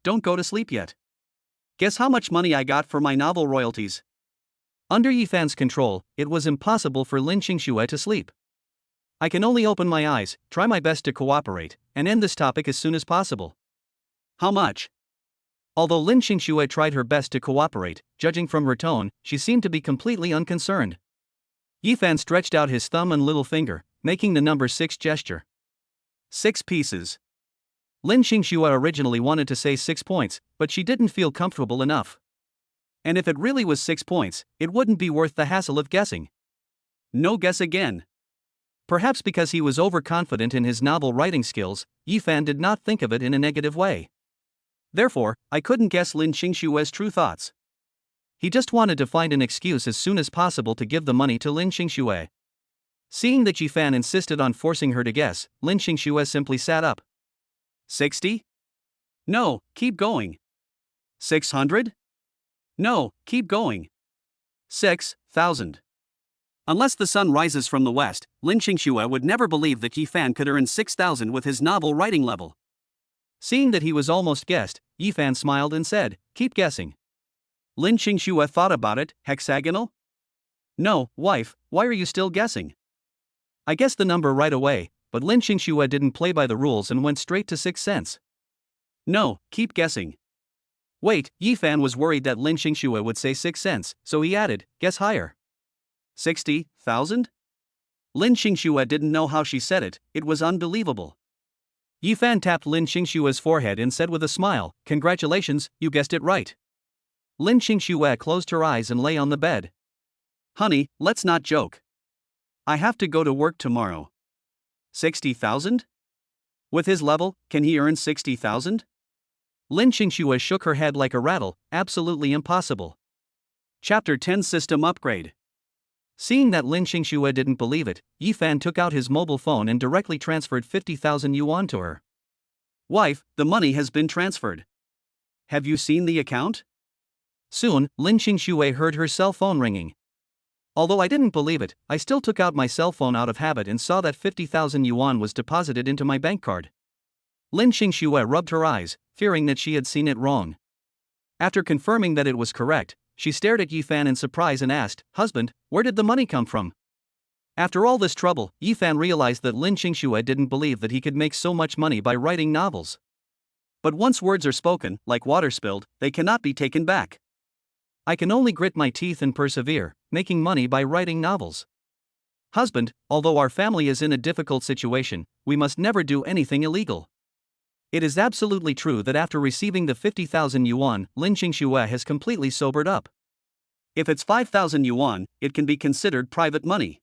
don't go to sleep yet. Guess how much money I got for my novel royalties? Under Yifan's control, it was impossible for Lin Xingxue to sleep. I can only open my eyes, try my best to cooperate, and end this topic as soon as possible. How much? Although Lin Xingxue tried her best to cooperate, judging from her tone, she seemed to be completely unconcerned. Yifan stretched out his thumb and little finger, making the number 6 gesture. 6 pieces. Lin Xingxue originally wanted to say 6 points, but she didn't feel comfortable enough. And if it really was 6 points, it wouldn't be worth the hassle of guessing. No guess again. Perhaps because he was overconfident in his novel writing skills, Yifan did not think of it in a negative way. Therefore, I couldn't guess Lin Xingxue's true thoughts. He just wanted to find an excuse as soon as possible to give the money to Lin Xingxue. Seeing that Yifan insisted on forcing her to guess, Lin Xingxue simply sat up. 60? No, keep going. 600? No, keep going. 6,000. Unless the sun rises from the west, Lin Xingxue would never believe that Yifan could earn 6,000 with his novel writing level. Seeing that he was almost guessed, Yifan smiled and said, keep guessing. Lin Xingxue thought about it, hexagonal? No, wife, why are you still guessing? I guessed the number right away, but Lin Xingxue didn't play by the rules and went straight to 6 cents. No, keep guessing. Wait, Yifan was worried that Lin Xingxue would say 6 cents, so he added, guess higher. 60,000? Lin Xingxue didn't know how she said it, it was unbelievable. Yifan tapped Lin Xingxue's forehead and said with a smile, congratulations, you guessed it right. Lin Xingxue closed her eyes and lay on the bed. Honey, let's not joke. I have to go to work tomorrow. 60,000? With his level, can he earn 60,000? Lin Qingxue shook her head like a rattle, absolutely impossible. Chapter 10 System Upgrade. Seeing that Lin Qingxue didn't believe it, Yifan took out his mobile phone and directly transferred 50,000 yuan to her. Wife, the money has been transferred. Have you seen the account? Soon, Lin Qingxue heard her cell phone ringing. Although I didn't believe it, I still took out my cell phone out of habit and saw that 50,000 yuan was deposited into my bank card. Lin Qingxue rubbed her eyes, fearing that she had seen it wrong. After confirming that it was correct, she stared at Yifan in surprise and asked, "Husband, where did the money come from?" After all this trouble, Yifan realized that Lin Qingxue didn't believe that he could make so much money by writing novels. But once words are spoken, like water spilled, they cannot be taken back. I can only grit my teeth and persevere, making money by writing novels. Husband, although our family is in a difficult situation, we must never do anything illegal. It is absolutely true that after receiving the 50,000 yuan, Lin Qingxue has completely sobered up. If it's 5,000 yuan, it can be considered private money.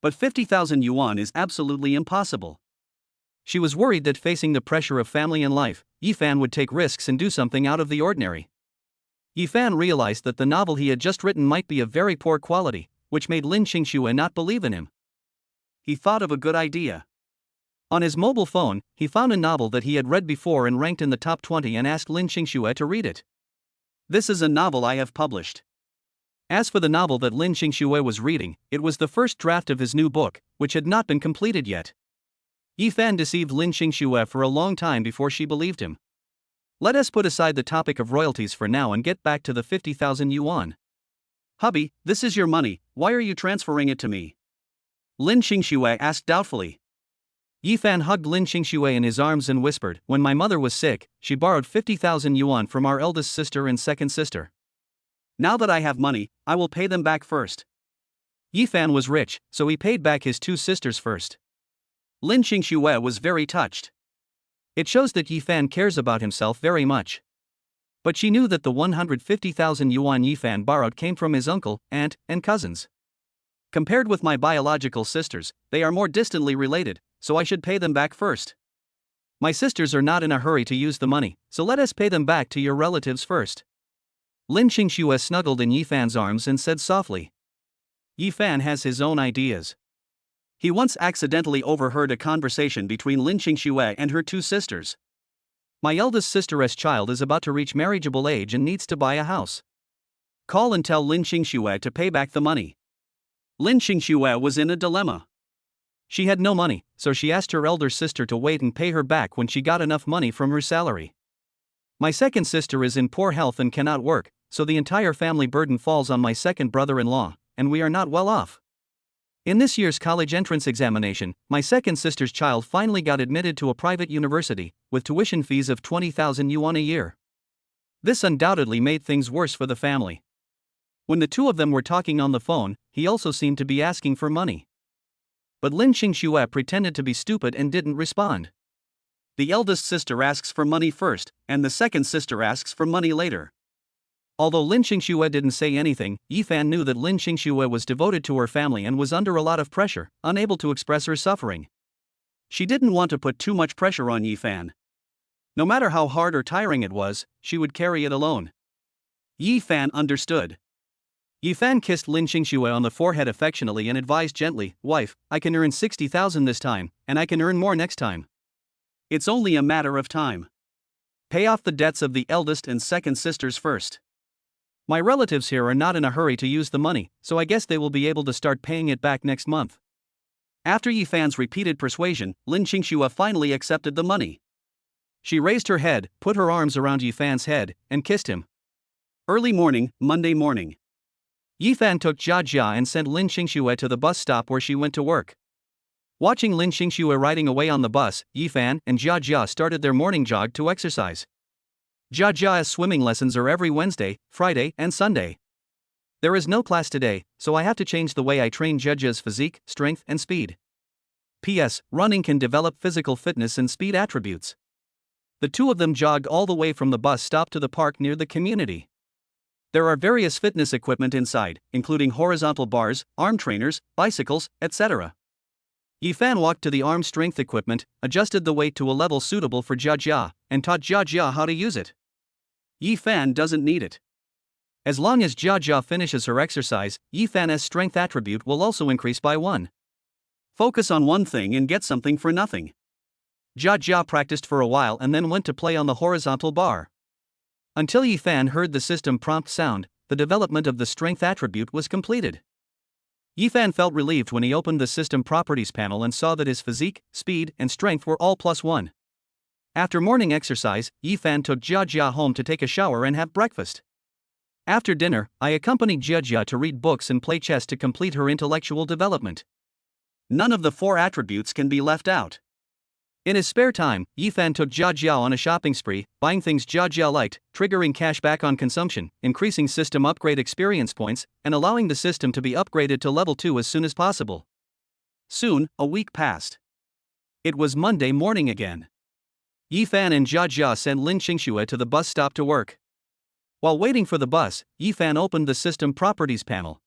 But 50,000 yuan is absolutely impossible. She was worried that facing the pressure of family and life, Yifan would take risks and do something out of the ordinary. Yifan realized that the novel he had just written might be of very poor quality, which made Lin Qingxue not believe in him. He thought of a good idea. On his mobile phone, he found a novel that he had read before and ranked in the top 20 and asked Lin Qingxue to read it. This is a novel I have published. As for the novel that Lin Qingxue was reading, it was the first draft of his new book, which had not been completed yet. Yifan deceived Lin Qingxue for a long time before she believed him. Let us put aside the topic of royalties for now and get back to the 50,000 yuan. Hubby, this is your money, why are you transferring it to me? Lin Qingxue asked doubtfully. Yifan hugged Lin Qingxue in his arms and whispered, "When my mother was sick, she borrowed 50,000 yuan from our eldest sister and second sister. Now that I have money, I will pay them back first." Yifan was rich, so he paid back his two sisters first. Lin Qingxue was very touched. It shows that Yifan cares about himself very much. But she knew that the 150,000 yuan Yifan borrowed came from his uncle, aunt, and cousins. Compared with my biological sisters, they are more distantly related, so I should pay them back first. My sisters are not in a hurry to use the money, so let us pay them back to your relatives first. Lin Qingxue snuggled in Yifan's arms and said softly. Yifan has his own ideas. He once accidentally overheard a conversation between Lin Qingxue and her two sisters. My eldest sister's child is about to reach marriageable age and needs to buy a house. Call and tell Lin Qingxue to pay back the money. Lin Qingxue was in a dilemma. She had no money, so she asked her elder sister to wait and pay her back when she got enough money from her salary. My second sister is in poor health and cannot work, so the entire family burden falls on my second brother-in-law, and we are not well off. In this year's college entrance examination, my second sister's child finally got admitted to a private university, with tuition fees of 20,000 yuan a year. This undoubtedly made things worse for the family. When the two of them were talking on the phone, he also seemed to be asking for money. But Lin Qingxue pretended to be stupid and didn't respond. The eldest sister asks for money first, and the second sister asks for money later. Although Lin Qingxue didn't say anything, Yifan knew that Lin Qingxue was devoted to her family and was under a lot of pressure, unable to express her suffering. She didn't want to put too much pressure on Yifan. No matter how hard or tiring it was, she would carry it alone. Yifan understood. Yifan kissed Lin Qingxue on the forehead affectionately and advised gently, "Wife, I can earn 60,000 this time, and I can earn more next time. It's only a matter of time. Pay off the debts of the eldest and second sisters first. My relatives here are not in a hurry to use the money, so I guess they will be able to start paying it back next month." After Yifan's repeated persuasion, Lin Qingxue finally accepted the money. She raised her head, put her arms around Yifan's head, and kissed him. Early morning, Monday morning. Yifan took Jia and sent Lin Qingxue to the bus stop where she went to work. Watching Lin Qingxue riding away on the bus, Yifan and Jia started their morning jog to exercise. Jia's swimming lessons are every Wednesday, Friday, and Sunday. There is no class today, so I have to change the way I train Jia's physique, strength, and speed. P.S. Running can develop physical fitness and speed attributes. The two of them jogged all the way from the bus stop to the park near the community. There are various fitness equipment inside, including horizontal bars, arm trainers, bicycles, etc. Yifan walked to the arm strength equipment, adjusted the weight to a level suitable for Jia, and taught Jia how to use it. Yifan doesn't need it. As long as Jia finishes her exercise, Yifan's strength attribute will also increase by 1. Focus on one thing and get something for nothing. Jia practiced for a while and then went to play on the horizontal bar. Until Yifan heard the system prompt sound, the development of the strength attribute was completed. Yifan felt relieved when he opened the system properties panel and saw that his physique, speed, and strength were all +1. After morning exercise, Yifan took Jia home to take a shower and have breakfast. After dinner, I accompanied Jia to read books and play chess to complete her intellectual development. None of the 4 attributes can be left out. In his spare time, Yifan took Jia on a shopping spree, buying things Jia liked, triggering cash back on consumption, increasing system upgrade experience points, and allowing the system to be upgraded to level 2 as soon as possible. Soon, a week passed. It was Monday morning again. Yifan and Jia sent Lin Qingxue to the bus stop to work. While waiting for the bus, Yifan opened the system properties panel.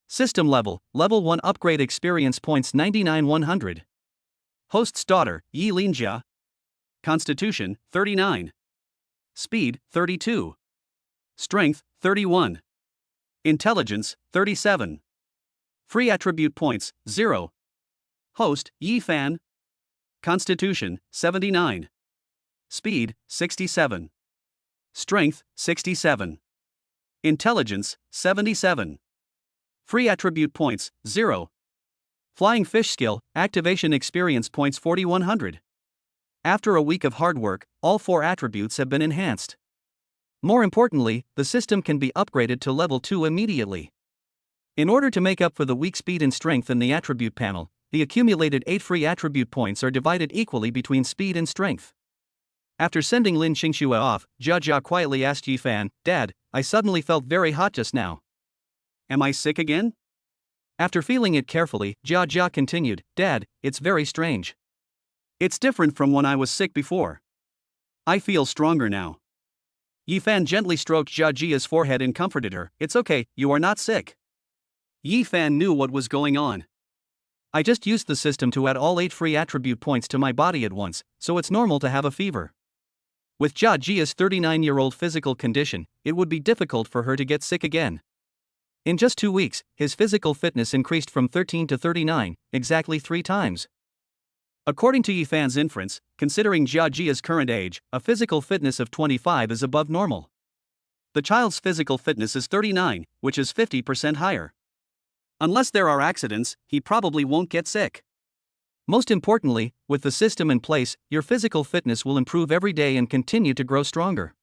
System level 1 upgrade experience points 99-100. Host's daughter, Yi Linjia. Constitution, 39. Speed, 32. Strength, 31. Intelligence, 37. Free attribute points, 0. Host, Yi Fan. Constitution, 79. Speed, 67. Strength, 67. Intelligence, 77. Free attribute points, 0. Flying fish skill, activation experience points 4100. After a week of hard work, all 4 attributes have been enhanced. More importantly, the system can be upgraded to level 2 immediately. In order to make up for the weak speed and strength in the attribute panel, the accumulated 8 free attribute points are divided equally between speed and strength. After sending Lin Qingxue off, Jia quietly asked Yifan, "Dad, I suddenly felt very hot just now. Am I sick again?" After feeling it carefully, Jia continued, "Dad, it's very strange. It's different from when I was sick before. I feel stronger now." Yifan gently stroked Jia's forehead and comforted her, "It's okay, you are not sick." Yifan knew what was going on. "I just used the system to add all 8 free attribute points to my body at once, so it's normal to have a fever. With Jia's 39-year-old physical condition, it would be difficult for her to get sick again." In just 2 weeks, his physical fitness increased from 13 to 39, exactly 3 times. According to Yifan's inference, considering Jia's current age, a physical fitness of 25 is above normal. The child's physical fitness is 39, which is 50% higher. Unless there are accidents, he probably won't get sick. Most importantly, with the system in place, your physical fitness will improve every day and continue to grow stronger.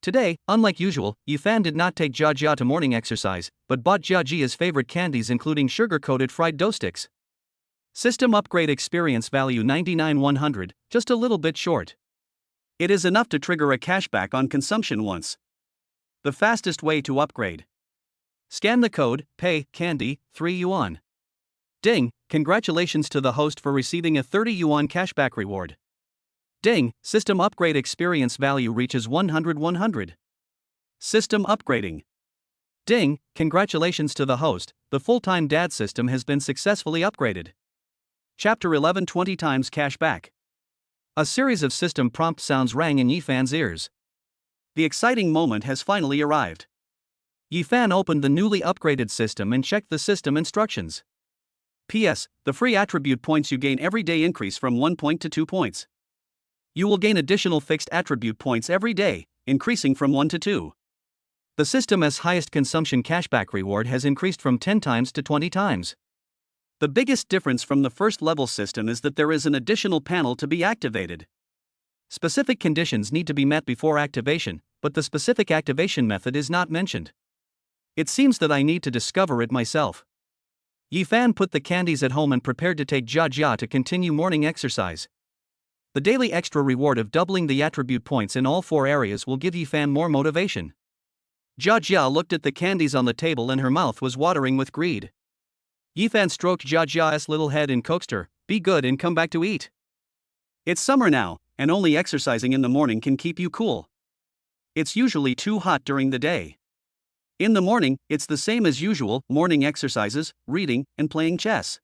Today, unlike usual, Yifan did not take Jia to morning exercise, but bought Jia's favorite candies including sugar-coated fried dough sticks. System upgrade experience value 99-100, just a little bit short. It is enough to trigger a cashback on consumption once. The fastest way to upgrade. Scan the code, pay, candy, 3 yuan. Ding, congratulations to the host for receiving a 30 yuan cashback reward. Ding, system upgrade experience value reaches 100-100. System upgrading. Ding, congratulations to the host, the full-time dad system has been successfully upgraded. Chapter 11 20 times cashback. A series of system prompt sounds rang in Yifan's ears. The exciting moment has finally arrived. Yifan opened the newly upgraded system and checked the system instructions. P.S. The free attribute points you gain every day increase from 1 point to 2 points. You will gain additional fixed attribute points every day, increasing from 1 to 2. The system's highest consumption cashback reward has increased from 10 times to 20 times. The biggest difference from the first level system is that there is an additional panel to be activated. Specific conditions need to be met before activation, but the specific activation method is not mentioned. It seems that I need to discover it myself. Yifan put the candies at home and prepared to take Jia to continue morning exercise. The daily extra reward of doubling the attribute points in all 4 areas will give Yifan more motivation. Jia looked at the candies on the table and her mouth was watering with greed. Yifan stroked Jia's little head and coaxed her, "Be good and come back to eat. It's summer now, and only exercising in the morning can keep you cool. It's usually too hot during the day. In the morning, it's the same as usual, morning exercises, reading, and playing chess."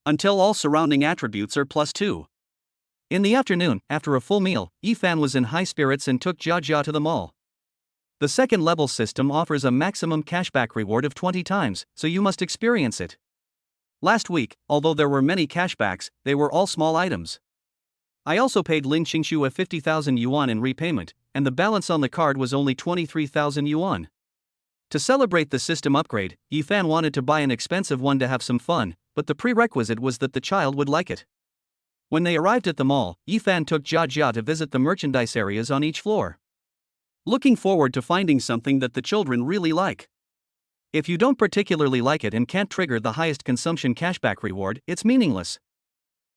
until all surrounding attributes are +2. In the afternoon, after a full meal, Yifan was in high spirits and took Jia to the mall. The second level system offers a maximum cashback reward of 20 times, so you must experience it. Last week, although there were many cashbacks, they were all small items. I also paid Lin Xingxue 50,000 yuan in repayment, and the balance on the card was only 23,000 yuan. To celebrate the system upgrade, Yifan wanted to buy an expensive one to have some fun, but the prerequisite was that the child would like it. When they arrived at the mall, Yifan took Jia to visit the merchandise areas on each floor. Looking forward to finding something that the children really like. If you don't particularly like it and can't trigger the highest consumption cashback reward, it's meaningless.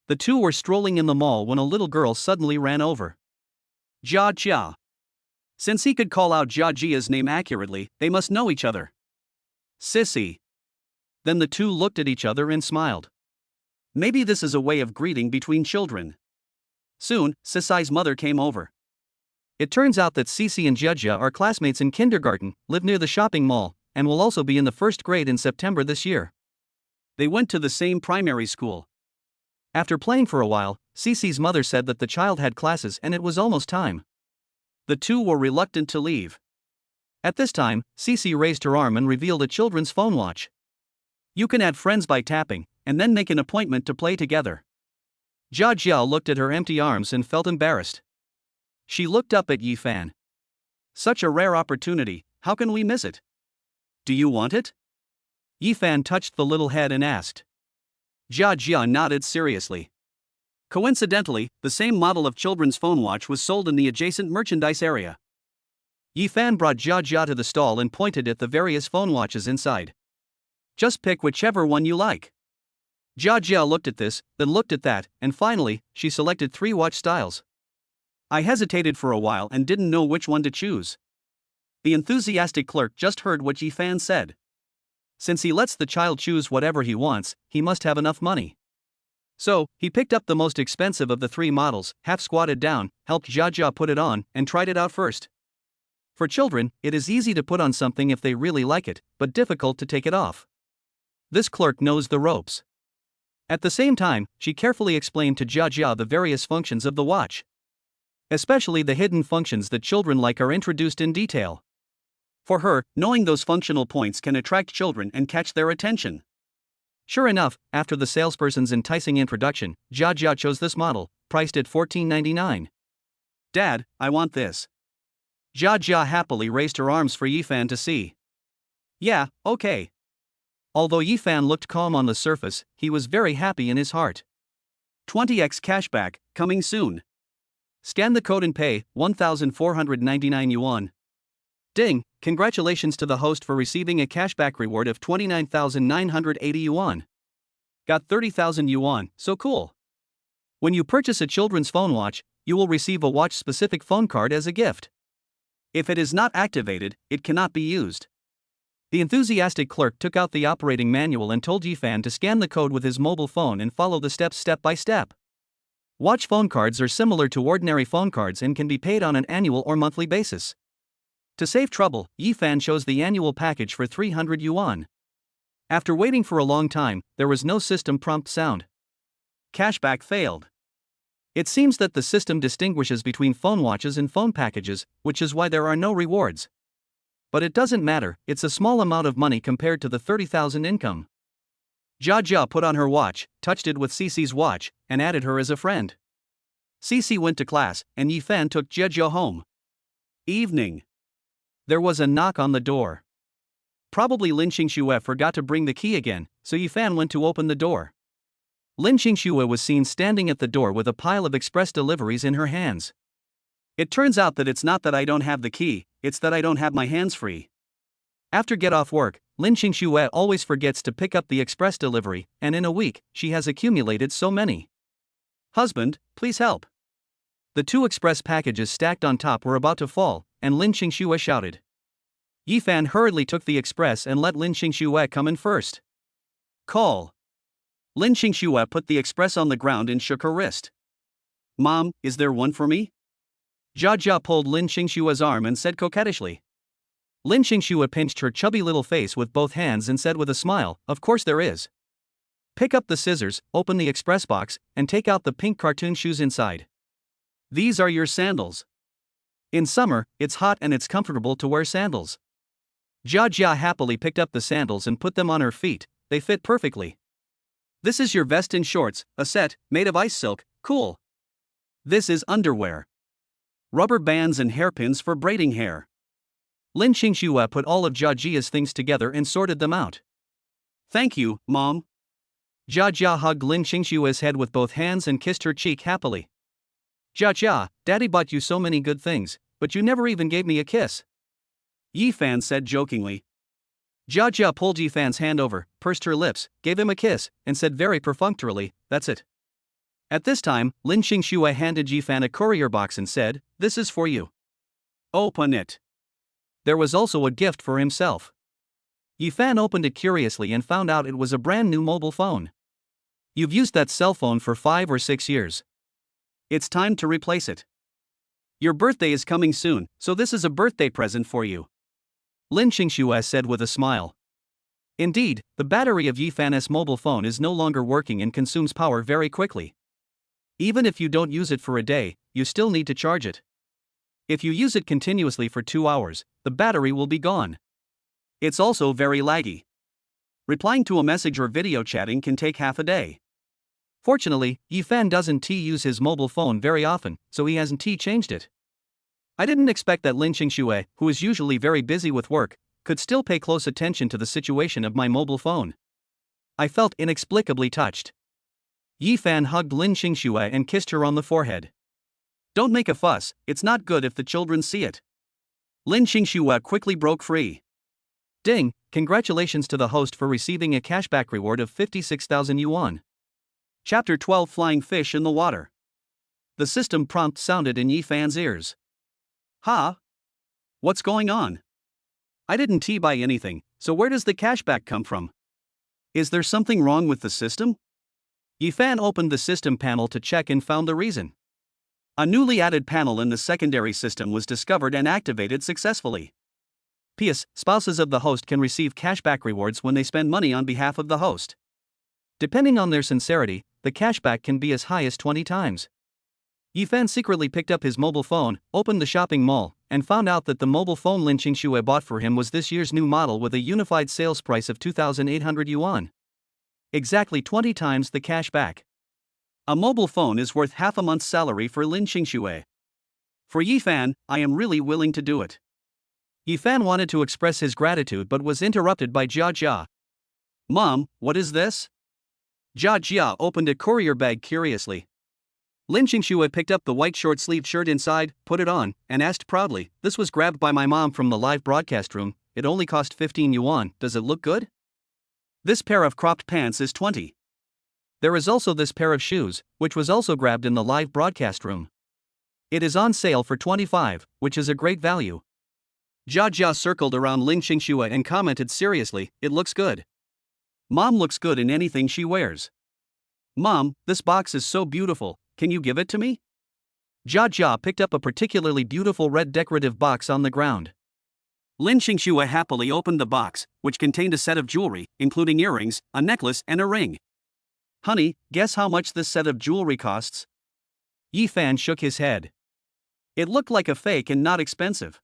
The two were strolling in the mall when a little girl suddenly ran over Jia. Since he could call out Jia's name accurately, they must know each other. Sissy. Then the two looked at each other and smiled. Maybe this is a way of greeting between children. Soon, Sissai's mother came over. It turns out that Sisi and Jia are classmates in kindergarten, live near the shopping mall, and will also be in the first grade in September this year. They went to the same primary school. After playing for a while, Sisi's mother said that the child had classes and it was almost time. The two were reluctant to leave. At this time, Sisi raised her arm and revealed a children's phone watch. You can add friends by tapping, and then make an appointment to play together. Jia looked at her empty arms and felt embarrassed. She looked up at Yifan. Such a rare opportunity, how can we miss it? Do you want it? Yifan touched the little head and asked. Jia nodded seriously. Coincidentally, the same model of children's phone watch was sold in the adjacent merchandise area. Yifan brought Jia to the stall and pointed at the various phone watches inside. Just pick whichever one you like. Jia looked at this, then looked at that, and finally, she selected 3 watch styles. I hesitated for a while and didn't know which one to choose. The enthusiastic clerk just heard what Yifan said. Since he lets the child choose whatever he wants, he must have enough money. So, he picked up the most expensive of the 3 models, half squatted down, helped Jia put it on, and tried it out first. For children, it is easy to put on something if they really like it, but difficult to take it off. This clerk knows the ropes. At the same time, she carefully explained to Jia the various functions of the watch. Especially the hidden functions that children like are introduced in detail. For her, knowing those functional points can attract children and catch their attention. Sure enough, after the salesperson's enticing introduction, Jia chose this model, priced at $14.99. Dad, I want this. Jia happily raised her arms for Yifan to see. Yeah, okay. Although Yifan looked calm on the surface, he was very happy in his heart. 20x cashback, coming soon. Scan the code and pay, 1,499 yuan. Ding, congratulations to the host for receiving a cashback reward of 29,980 yuan. Got 30,000 yuan, so cool. When you purchase a children's phone watch, you will receive a watch-specific phone card as a gift. If it is not activated, it cannot be used. The enthusiastic clerk took out the operating manual and told Yifan to scan the code with his mobile phone and follow the steps step by step. Watch phone cards are similar to ordinary phone cards and can be paid on an annual or monthly basis. To save trouble, Yifan chose the annual package for 300 yuan. After waiting for a long time, there was no system prompt sound. Cashback failed. It seems that the system distinguishes between phone watches and phone packages, which is why there are no rewards. But it doesn't matter, it's a small amount of money compared to the 30,000 income. Jia put on her watch, touched it with Sisi's watch, and added her as a friend. Sisi went to class, and Yifan took Jia home. Evening. There was a knock on the door. Probably Lin Xingxue forgot to bring the key again, so Yifan went to open the door. Lin Xingxue was seen standing at the door with a pile of express deliveries in her hands. It turns out that it's not that I don't have the key, it's that I don't have my hands free. After get off work, Lin Xingxue always forgets to pick up the express delivery, and in a week, she has accumulated so many. Husband, please help. The 2 express packages stacked on top were about to fall, and Lin Xingxue shouted. Yifan hurriedly took the express and let Lin Xingxue come in first. Call. Lin Xingxue put the express on the ground and shook her wrist. Mom, is there one for me? Jia pulled Lin Xingxue's arm and said coquettishly. Lin Xingxue pinched her chubby little face with both hands and said with a smile, of course there is. Pick up the scissors, open the express box, and take out the pink cartoon shoes inside. These are your sandals. In summer, it's hot and it's comfortable to wear sandals. Jia happily picked up the sandals and put them on her feet. They fit perfectly. This is your vest and shorts, a set, made of ice silk, cool. This is underwear. Rubber bands and hairpins for braiding hair. Lin Xingxue put all of Jia's things together and sorted them out. Thank you, Mom. Jia hugged Lin Xingxue's head with both hands and kissed her cheek happily. Jia, Daddy bought you so many good things, but you never even gave me a kiss. Yifan said jokingly. Jia pulled Yifan's hand over, pursed her lips, gave him a kiss, and said very perfunctorily, "That's it." At this time, Lin Xingxue handed Yifan a courier box and said, "This is for you. Open it." There was also a gift for himself. Yifan opened it curiously and found out it was a brand new mobile phone. You've used that cell phone for 5 or 6 years. It's time to replace it. Your birthday is coming soon, so this is a birthday present for you. Lin Xingxue said with a smile. Indeed, the battery of Yifan's mobile phone is no longer working and consumes power very quickly. Even if you don't use it for a day, you still need to charge it. If you use it continuously for 2 hours, the battery will be gone. It's also very laggy. Replying to a message or video chatting can take half a day. Fortunately, Yifan doesn't use his mobile phone very often, so he hasn't changed it. I didn't expect that Lin Xingxue, who is usually very busy with work, could still pay close attention to the situation of my mobile phone. I felt inexplicably touched. Yifan hugged Lin Xingxue and kissed her on the forehead. Don't make a fuss, it's not good if the children see it. Lin Xingxue quickly broke free. Ding, congratulations to the host for receiving a cashback reward of 56,000 yuan. Chapter 12 Flying Fish in the Water. The system prompt sounded in Yifan's ears. Huh? What's going on? I didn't buy anything, so where does the cashback come from? Is there something wrong with the system? Yifan opened the system panel to check and found the reason. A newly added panel in the secondary system was discovered and activated successfully. P.S. Spouses of the host can receive cashback rewards when they spend money on behalf of the host. Depending on their sincerity, the cashback can be as high as 20 times. Yifan secretly picked up his mobile phone, opened the shopping mall, and found out that the mobile phone Lin Xingxue bought for him was this year's new model with a unified sales price of 2,800 yuan. Exactly 20 times the cash back. A mobile phone is worth half a month's salary for Lin Xingxue. For Yifan, I am really willing to do it. Yifan wanted to express his gratitude but was interrupted by Jia. Mom, what is this? Jia opened a courier bag curiously. Lin Xingxue picked up the white short-sleeved shirt inside, put it on, and asked proudly, "This was grabbed by my mom from the live broadcast room, it only cost 15 yuan, does it look good? This pair of cropped pants is 20. There is also this pair of shoes, which was also grabbed in the live broadcast room. It is on sale for 25, which is a great value." Jia circled around Lin Xingxue and commented seriously, "It looks good. Mom looks good in anything she wears. Mom, this box is so beautiful. Can you give it to me?" Jia picked up a particularly beautiful red decorative box on the ground. Lin Xingxue happily opened the box, which contained a set of jewelry, including earrings, a necklace, and a ring. Honey, guess how much this set of jewelry costs? Yifan shook his head. It looked like a fake and not expensive.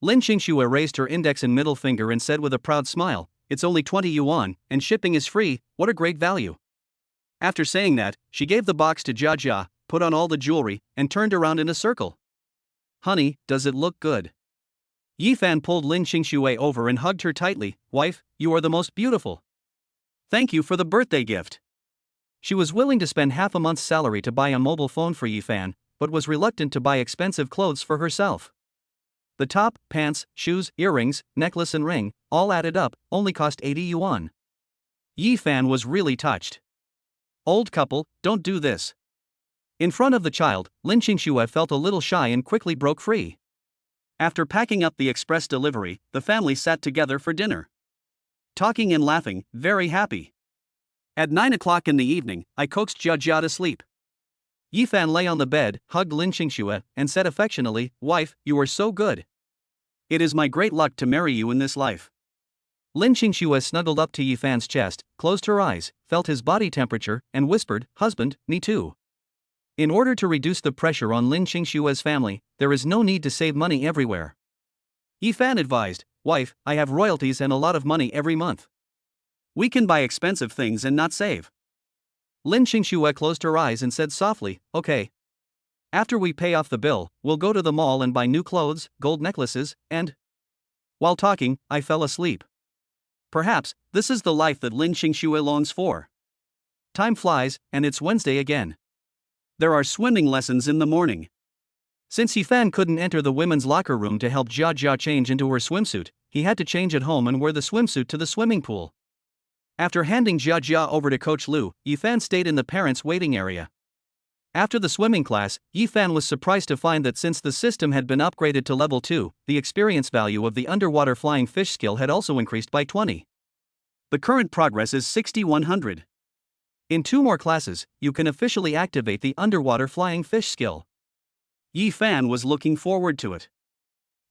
Lin Xingxue raised her index and middle finger and said with a proud smile, "It's only 20 yuan, and shipping is free, what a great value." After saying that, she gave the box to Jia, put on all the jewelry, and turned around in a circle. Honey, does it look good? Yifan pulled Lin Xingxue over and hugged her tightly. Wife, you are the most beautiful. Thank you for the birthday gift. She was willing to spend half a month's salary to buy a mobile phone for Yifan, but was reluctant to buy expensive clothes for herself. The top, pants, shoes, earrings, necklace and ring, all added up, only cost 80 yuan. Yifan was really touched. Old couple, don't do this. In front of the child, Lin Xingxue felt a little shy and quickly broke free. After packing up the express delivery, the family sat together for dinner. Talking and laughing, very happy. At 9 o'clock in the evening, I coaxed Jia to sleep. Yifan lay on the bed, hugged Lin Xingxue, and said affectionately, "Wife, you are so good. It is my great luck to marry you in this life. Lin Qingxue snuggled up to Yi Fan's chest, closed her eyes, felt his body temperature, and whispered, "Husband, me too." In order to reduce the pressure on Lin Qingxue's family, there is no need to save money everywhere. Yi Fan advised, "Wife, I have royalties and a lot of money every month. We can buy expensive things and not save." Lin Qingxue closed her eyes and said softly, "Okay. After we pay off the bill, we'll go to the mall and buy new clothes, gold necklaces, and..." While talking, I fell asleep. Perhaps, this is the life that Lin Qingxue longs for. Time flies, and it's Wednesday again. There are swimming lessons in the morning. Since Yi Fan couldn't enter the women's locker room to help Jia Jia change into her swimsuit, he had to change at home and wear the swimsuit to the swimming pool. After handing Jia Jia over to Coach Lu, Yi Fan stayed in the parents' waiting area. After the swimming class, Yi Fan was surprised to find that since the system had been upgraded to level 2, the experience value of the underwater flying fish skill had also increased by 20. The current progress is 6100. In 2 more classes, you can officially activate the underwater flying fish skill. Yi Fan was looking forward to it.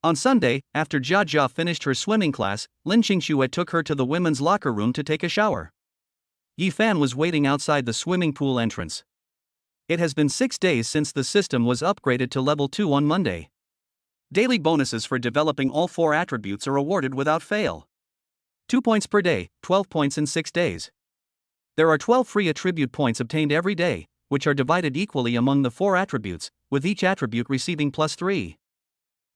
On Sunday, after Jia Jia finished her swimming class, Lin Qingxue took her to the women's locker room to take a shower. Yi Fan was waiting outside the swimming pool entrance. It has been 6 days since the system was upgraded to level 2 on Monday. Daily bonuses for developing all 4 attributes are awarded without fail. 2 points per day, 12 points in 6 days. There are 12 free attribute points obtained every day, which are divided equally among the 4 attributes, with each attribute receiving +3.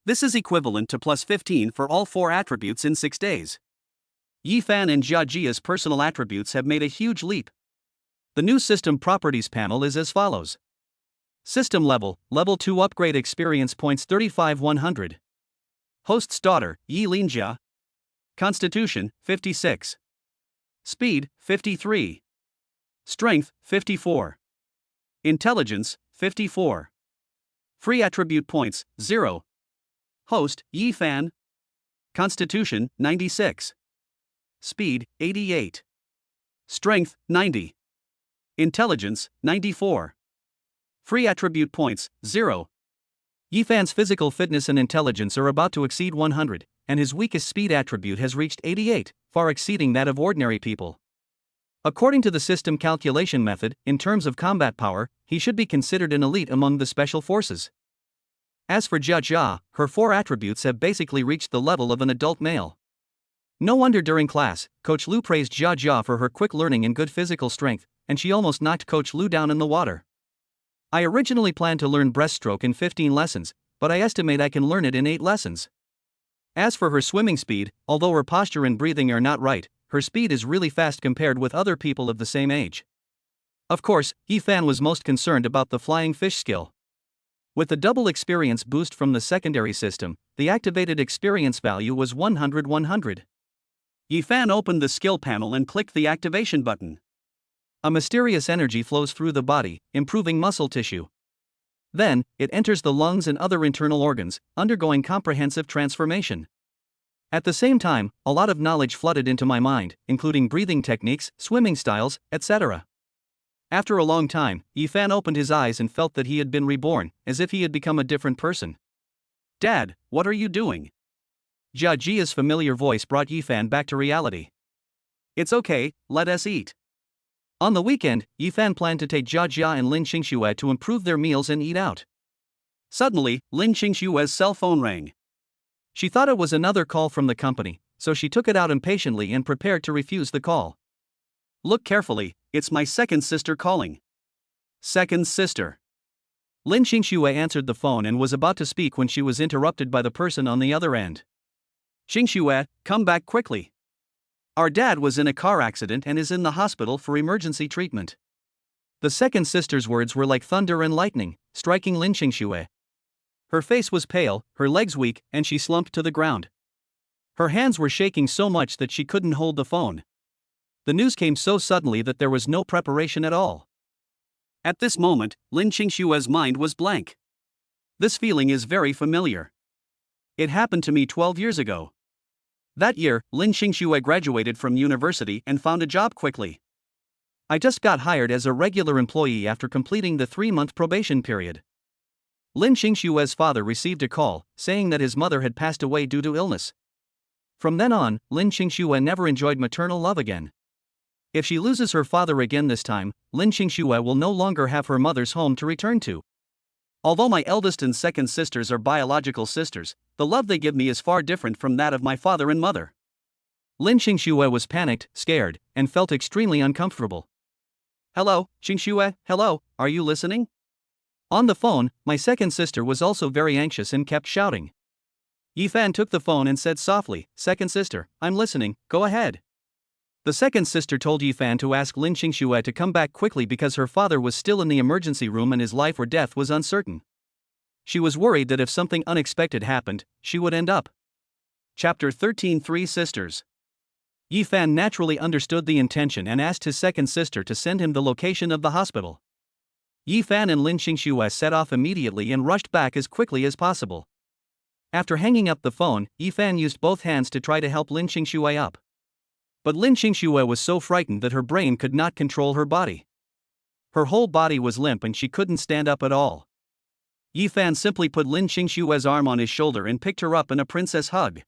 This is equivalent to +15 for all 4 attributes in 6 days. Yi Fan and Jia Jia's personal attributes have made a huge leap. The new system properties panel is as follows. System level, level 2 upgrade experience points 35,100. Host's daughter, Yi Linjia. Constitution, 56. Speed, 53. Strength, 54. Intelligence, 54. Free attribute points, 0. Host, Yi Fan. Constitution, 96. Speed, 88. Strength, 90. Intelligence, 94. Free attribute points, 0. Yi Fan's physical fitness and intelligence are about to exceed 100, and his weakest speed attribute has reached 88, far exceeding that of ordinary people. According to the system calculation method, in terms of combat power, he should be considered an elite among the special forces. As for Jia Jia, her 4 attributes have basically reached the level of an adult male. No wonder during class, Coach Lu praised Jia Jia for her quick learning and good physical strength, and she almost knocked Coach Lu down in the water. I originally planned to learn breaststroke in 15 lessons, but I estimate I can learn it in 8 lessons. As for her swimming speed, although her posture and breathing are not right, her speed is really fast compared with other people of the same age. Of course, Yi Fan was most concerned about the flying fish skill. With the double experience boost from the secondary system, the activated experience value was 100-100. Yi Fan opened the skill panel and clicked the activation button. A mysterious energy flows through the body, improving muscle tissue. Then, it enters the lungs and other internal organs, undergoing comprehensive transformation. At the same time, a lot of knowledge flooded into my mind, including breathing techniques, swimming styles, etc. After a long time, Yi Fan opened his eyes and felt that he had been reborn, as if he had become a different person. "Dad, what are you doing?" Jia Jia's familiar voice brought Yi Fan back to reality. "It's okay, let us eat." On the weekend, Yi Fan planned to take Jia Jia and Lin Qingxue to improve their meals and eat out. Suddenly, Lin Qingxue's cell phone rang. She thought it was another call from the company, so she took it out impatiently and prepared to refuse the call. "Look carefully, it's my second sister calling." Second sister. Lin Qingxue answered the phone and was about to speak when she was interrupted by the person on the other end. "Qingxue, come back quickly. Our dad was in a car accident and is in the hospital for emergency treatment." The second sister's words were like thunder and lightning, striking Lin Qingxue. Her face was pale, her legs weak, and she slumped to the ground. Her hands were shaking so much that she couldn't hold the phone. The news came so suddenly that there was no preparation at all. At this moment, Lin Qingxue's mind was blank. This feeling is very familiar. It happened to me 12 years ago. That year, Lin Qingxue graduated from university and found a job quickly. I just got hired as a regular employee after completing the 3-month probation period. Lin Qingxue's father received a call, saying that his mother had passed away due to illness. From then on, Lin Qingxue never enjoyed maternal love again. If she loses her father again this time, Lin Qingxue will no longer have her mother's home to return to. Although my eldest and second sisters are biological sisters, the love they give me is far different from that of my father and mother. Lin Qingxue was panicked, scared, and felt extremely uncomfortable. Hello, Qingxue, hello, are you listening? On the phone, my second sister was also very anxious and kept shouting. Yifan took the phone and said softly, "Second sister, I'm listening, go ahead." The second sister told Yifan to ask Lin Qingxue to come back quickly because her father was still in the emergency room and his life or death was uncertain. She was worried that if something unexpected happened, she would end up. Chapter 13 Three Sisters. Yifan naturally understood the intention and asked his second sister to send him the location of the hospital. Yifan and Lin Qingxue set off immediately and rushed back as quickly as possible. After hanging up the phone, Yifan used both hands to try to help Lin Qingxue up. But Lin Qingxue was so frightened that her brain could not control her body. Her whole body was limp and she couldn't stand up at all. Yifan simply put Lin Qingxue's arm on his shoulder and picked her up in a princess hug.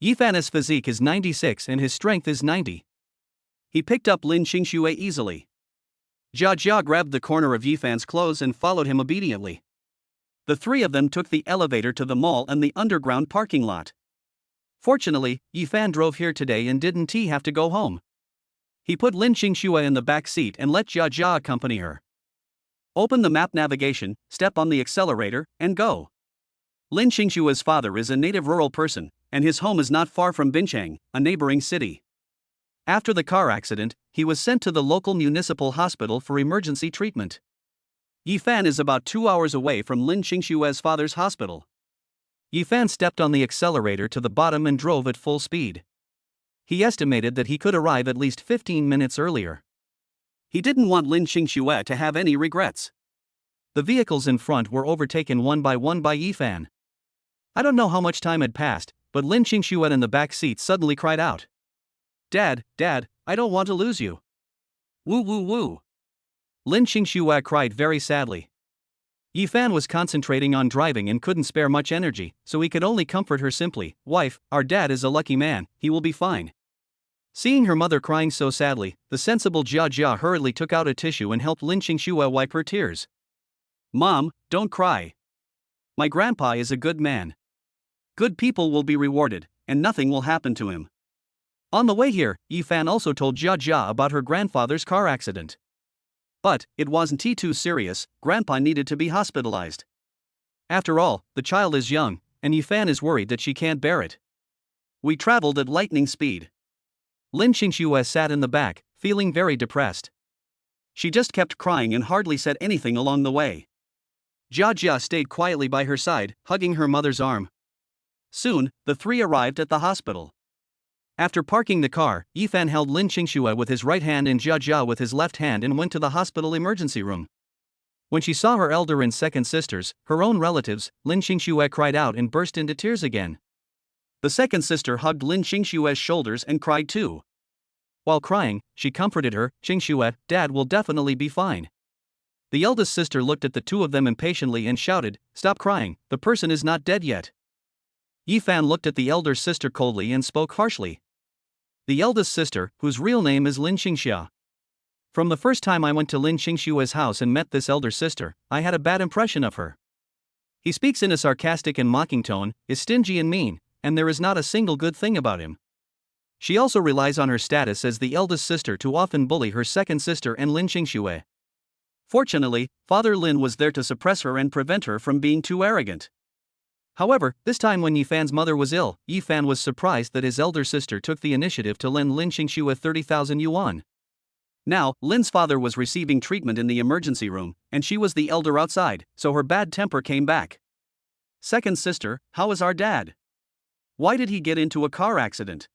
Yifan's physique is 96 and his strength is 90. He picked up Lin Qingxue easily. Jia Jia grabbed the corner of Yifan's clothes and followed him obediently. The three of them took the elevator to the mall and the underground parking lot. Fortunately, Yifan drove here today and didn't have to go home. He put Lin Qingxue in the back seat and let Jia Jia accompany her. Open the map navigation, step on the accelerator, and go. Lin Qingxue's father is a native rural person, and his home is not far from Binchang, a neighboring city. After the car accident, he was sent to the local municipal hospital for emergency treatment. Yifan is about 2 hours away from Lin Qingxue's father's hospital. Yifan stepped on the accelerator to the bottom and drove at full speed. He estimated that he could arrive at least 15 minutes earlier. He didn't want Lin Qingxue to have any regrets. The vehicles in front were overtaken one by Yifan. I don't know how much time had passed, but Lin Qingxue in the back seat suddenly cried out. Dad, I don't want to lose you. Woo woo woo. Lin Qingxue cried very sadly. Yifan was concentrating on driving and couldn't spare much energy, so he could only comfort her simply, "Wife, our dad is a lucky man, he will be fine." Seeing her mother crying so sadly, the sensible Jia Jia hurriedly took out a tissue and helped Lin Qingxue wipe her tears. "Mom, don't cry. My grandpa is a good man. Good people will be rewarded, and nothing will happen to him." On the way here, Yifan also told Jia Jia about her grandfather's car accident. But it wasn't too serious, Grandpa needed to be hospitalized. After all, the child is young, and Yifan is worried that she can't bear it. We traveled at lightning speed. Lin Qingxue sat in the back, feeling very depressed. She just kept crying and hardly said anything along the way. Jia Jia stayed quietly by her side, hugging her mother's arm. Soon, the three arrived at the hospital. After parking the car, Yifan held Lin Qingxue with his right hand and Jia Jia with his left hand and went to the hospital emergency room. When she saw her elder and second sisters, her own relatives, Lin Qingxue cried out and burst into tears again. The second sister hugged Lin Qingxue's shoulders and cried too. While crying, she comforted her, "Qingxue, Dad will definitely be fine." The eldest sister looked at the two of them impatiently and shouted, "Stop crying, the person is not dead yet." Yifan looked at the elder sister coldly and spoke harshly. The eldest sister, whose real name is Lin Qingxia. From the first time I went to Lin Qingxue's house and met this elder sister, I had a bad impression of her. He speaks in a sarcastic and mocking tone, is stingy and mean, and there is not a single good thing about him. She also relies on her status as the eldest sister to often bully her second sister and Lin Qingxue. Fortunately, Father Lin was there to suppress her and prevent her from being too arrogant. However, this time when Yifan's mother was ill, Yifan was surprised that his elder sister took the initiative to lend Lin Qingxue 30,000 yuan. Now, Lin's father was receiving treatment in the emergency room, and she was the elder outside, so her bad temper came back. "Second sister, how is our dad? Why did he get into a car accident?"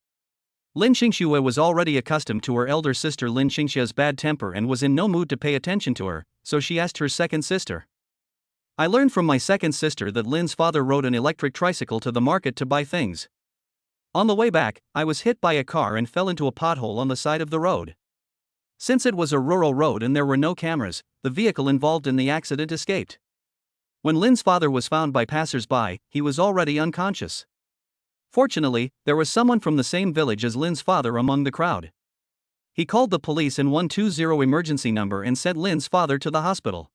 Lin Qingxue was already accustomed to her elder sister Lin Qingxia's bad temper and was in no mood to pay attention to her, so she asked her second sister. "I learned from my second sister that Lin's father rode an electric tricycle to the market to buy things. On the way back, I was hit by a car and fell into a pothole on the side of the road. Since it was a rural road and there were no cameras, the vehicle involved in the accident escaped. When Lin's father was found by passers-by, he was already unconscious. Fortunately, there was someone from the same village as Lin's father among the crowd. He called the police and 120 emergency number and sent Lin's father to the hospital.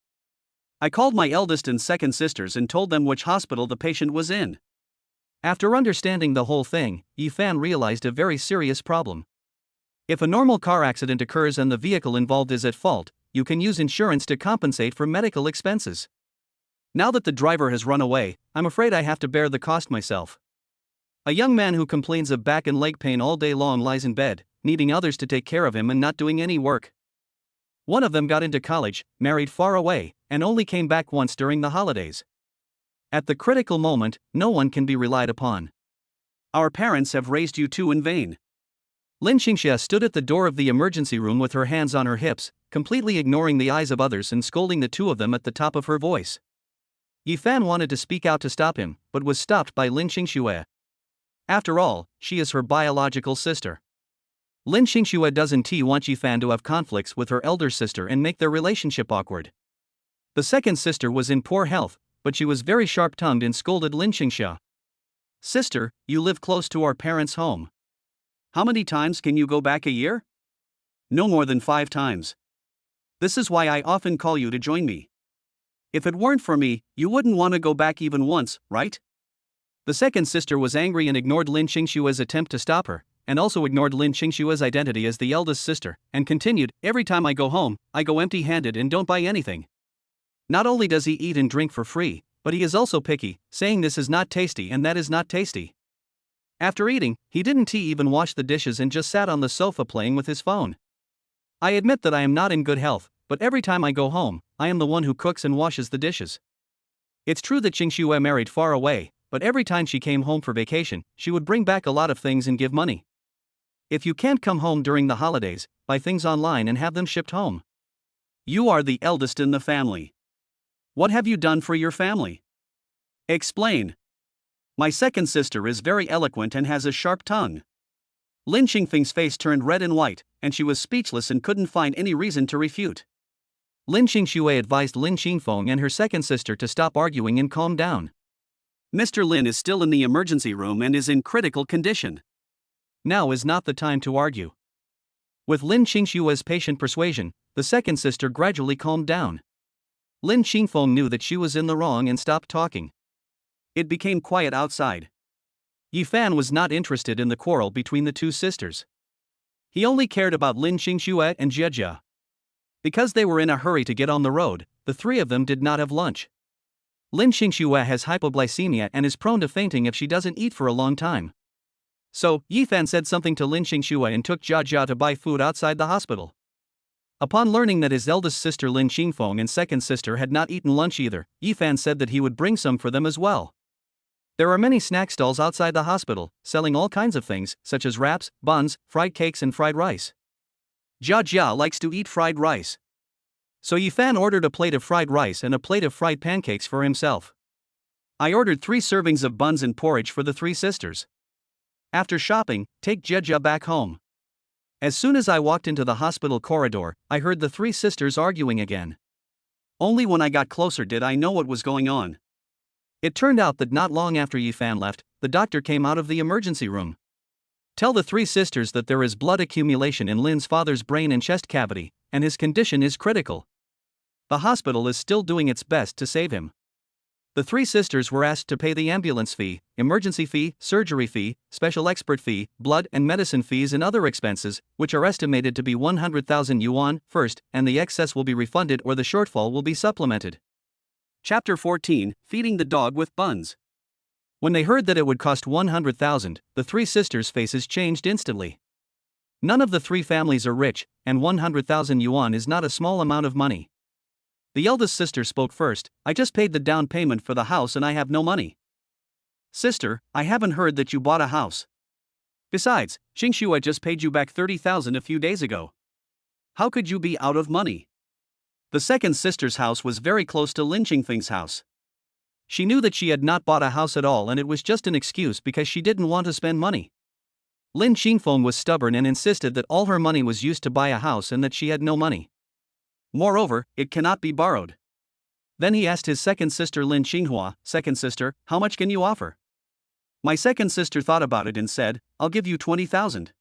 I called my eldest and second sisters and told them which hospital the patient was in. After understanding the whole thing, Yifan realized a very serious problem. If a normal car accident occurs and the vehicle involved is at fault, you can use insurance to compensate for medical expenses. Now that the driver has run away, I'm afraid I have to bear the cost myself. A young man who complains of back and leg pain all day long lies in bed, needing others to take care of him and not doing any work. One of them got into college, married far away, and only came back once during the holidays. At the critical moment, no one can be relied upon. Our parents have raised you two in vain. Lin Xingxia stood at the door of the emergency room with her hands on her hips, completely ignoring the eyes of others and scolding the two of them at the top of her voice. Yifan wanted to speak out to stop him, but was stopped by Lin Xingxue. After all, she is her biological sister. Lin Xingxue doesn't want Yifan to have conflicts with her elder sister and make their relationship awkward. The second sister was in poor health, but she was very sharp-tongued and scolded Lin Xingxia. Sister, you live close to our parents' home. How many times can you go back a year? No more than 5 times. This is why I often call you to join me. If it weren't for me, you wouldn't want to go back even once, right? The second sister was angry and ignored Lin Xingxue's attempt to stop her, and also ignored Lin Xingxue's identity as the eldest sister, and continued, every time I go home, I go empty-handed and don't buy anything. Not only does he eat and drink for free, but he is also picky, saying this is not tasty and that is not tasty. After eating, he didn't even wash the dishes and just sat on the sofa playing with his phone. I admit that I am not in good health, but every time I go home, I am the one who cooks and washes the dishes. It's true that Xingxue married far away, but every time she came home for vacation, she would bring back a lot of things and give money. If you can't come home during the holidays, buy things online and have them shipped home. You are the eldest in the family. What have you done for your family? Explain. My second sister is very eloquent and has a sharp tongue. Lin Xingfeng's face turned red and white, and she was speechless and couldn't find any reason to refute. Lin Xingxue advised Lin Xingfeng and her second sister to stop arguing and calm down. Mr. Lin is still in the emergency room and is in critical condition. Now is not the time to argue. With Lin Xingxue's patient persuasion, the second sister gradually calmed down. Lin Xingfeng knew that she was in the wrong and stopped talking. It became quiet outside. Yifan was not interested in the quarrel between the two sisters. He only cared about Lin Xingxue and Jiejia. Because they were in a hurry to get on the road, the three of them did not have lunch. Lin Xingxue has hypoglycemia and is prone to fainting if she doesn't eat for a long time. So, Yifan said something to Lin Xingxue and took Jiejia to buy food outside the hospital. Upon learning that his eldest sister Lin Xingfeng and second sister had not eaten lunch either, Yifan said that he would bring some for them as well. There are many snack stalls outside the hospital, selling all kinds of things, such as wraps, buns, fried cakes and fried rice. Jiejia likes to eat fried rice. So Yifan ordered a plate of fried rice and a plate of fried pancakes for himself. I ordered 3 servings of buns and porridge for the 3 sisters. After shopping, take Jiejia back home. As soon as I walked into the hospital corridor, I heard the 3 sisters arguing again. Only when I got closer did I know what was going on. It turned out that not long after Yifan left, the doctor came out of the emergency room. Tell the 3 sisters that there is blood accumulation in Lin's father's brain and chest cavity, and his condition is critical. The hospital is still doing its best to save him. The 3 sisters were asked to pay the ambulance fee, emergency fee, surgery fee, special expert fee, blood and medicine fees and other expenses, which are estimated to be 100,000 yuan, first, and the excess will be refunded or the shortfall will be supplemented. Chapter 14, Feeding the Dog with Buns. When they heard that it would cost 100,000, the 3 sisters' faces changed instantly. None of the 3 families are rich, and 100,000 yuan is not a small amount of money. The eldest sister spoke first. I just paid the down payment for the house and I have no money. Sister, I haven't heard that you bought a house. Besides, Xingxue just paid you back 30,000 a few days ago. How could you be out of money? The second sister's house was very close to Lin Qingfeng's house. She knew that she had not bought a house at all and it was just an excuse because she didn't want to spend money. Lin Qingfeng was stubborn and insisted that all her money was used to buy a house and that she had no money. Moreover, it cannot be borrowed. Then he asked his second sister Lin Xinghua, second sister, how much can you offer? My second sister thought about it and said, I'll give you 20,000.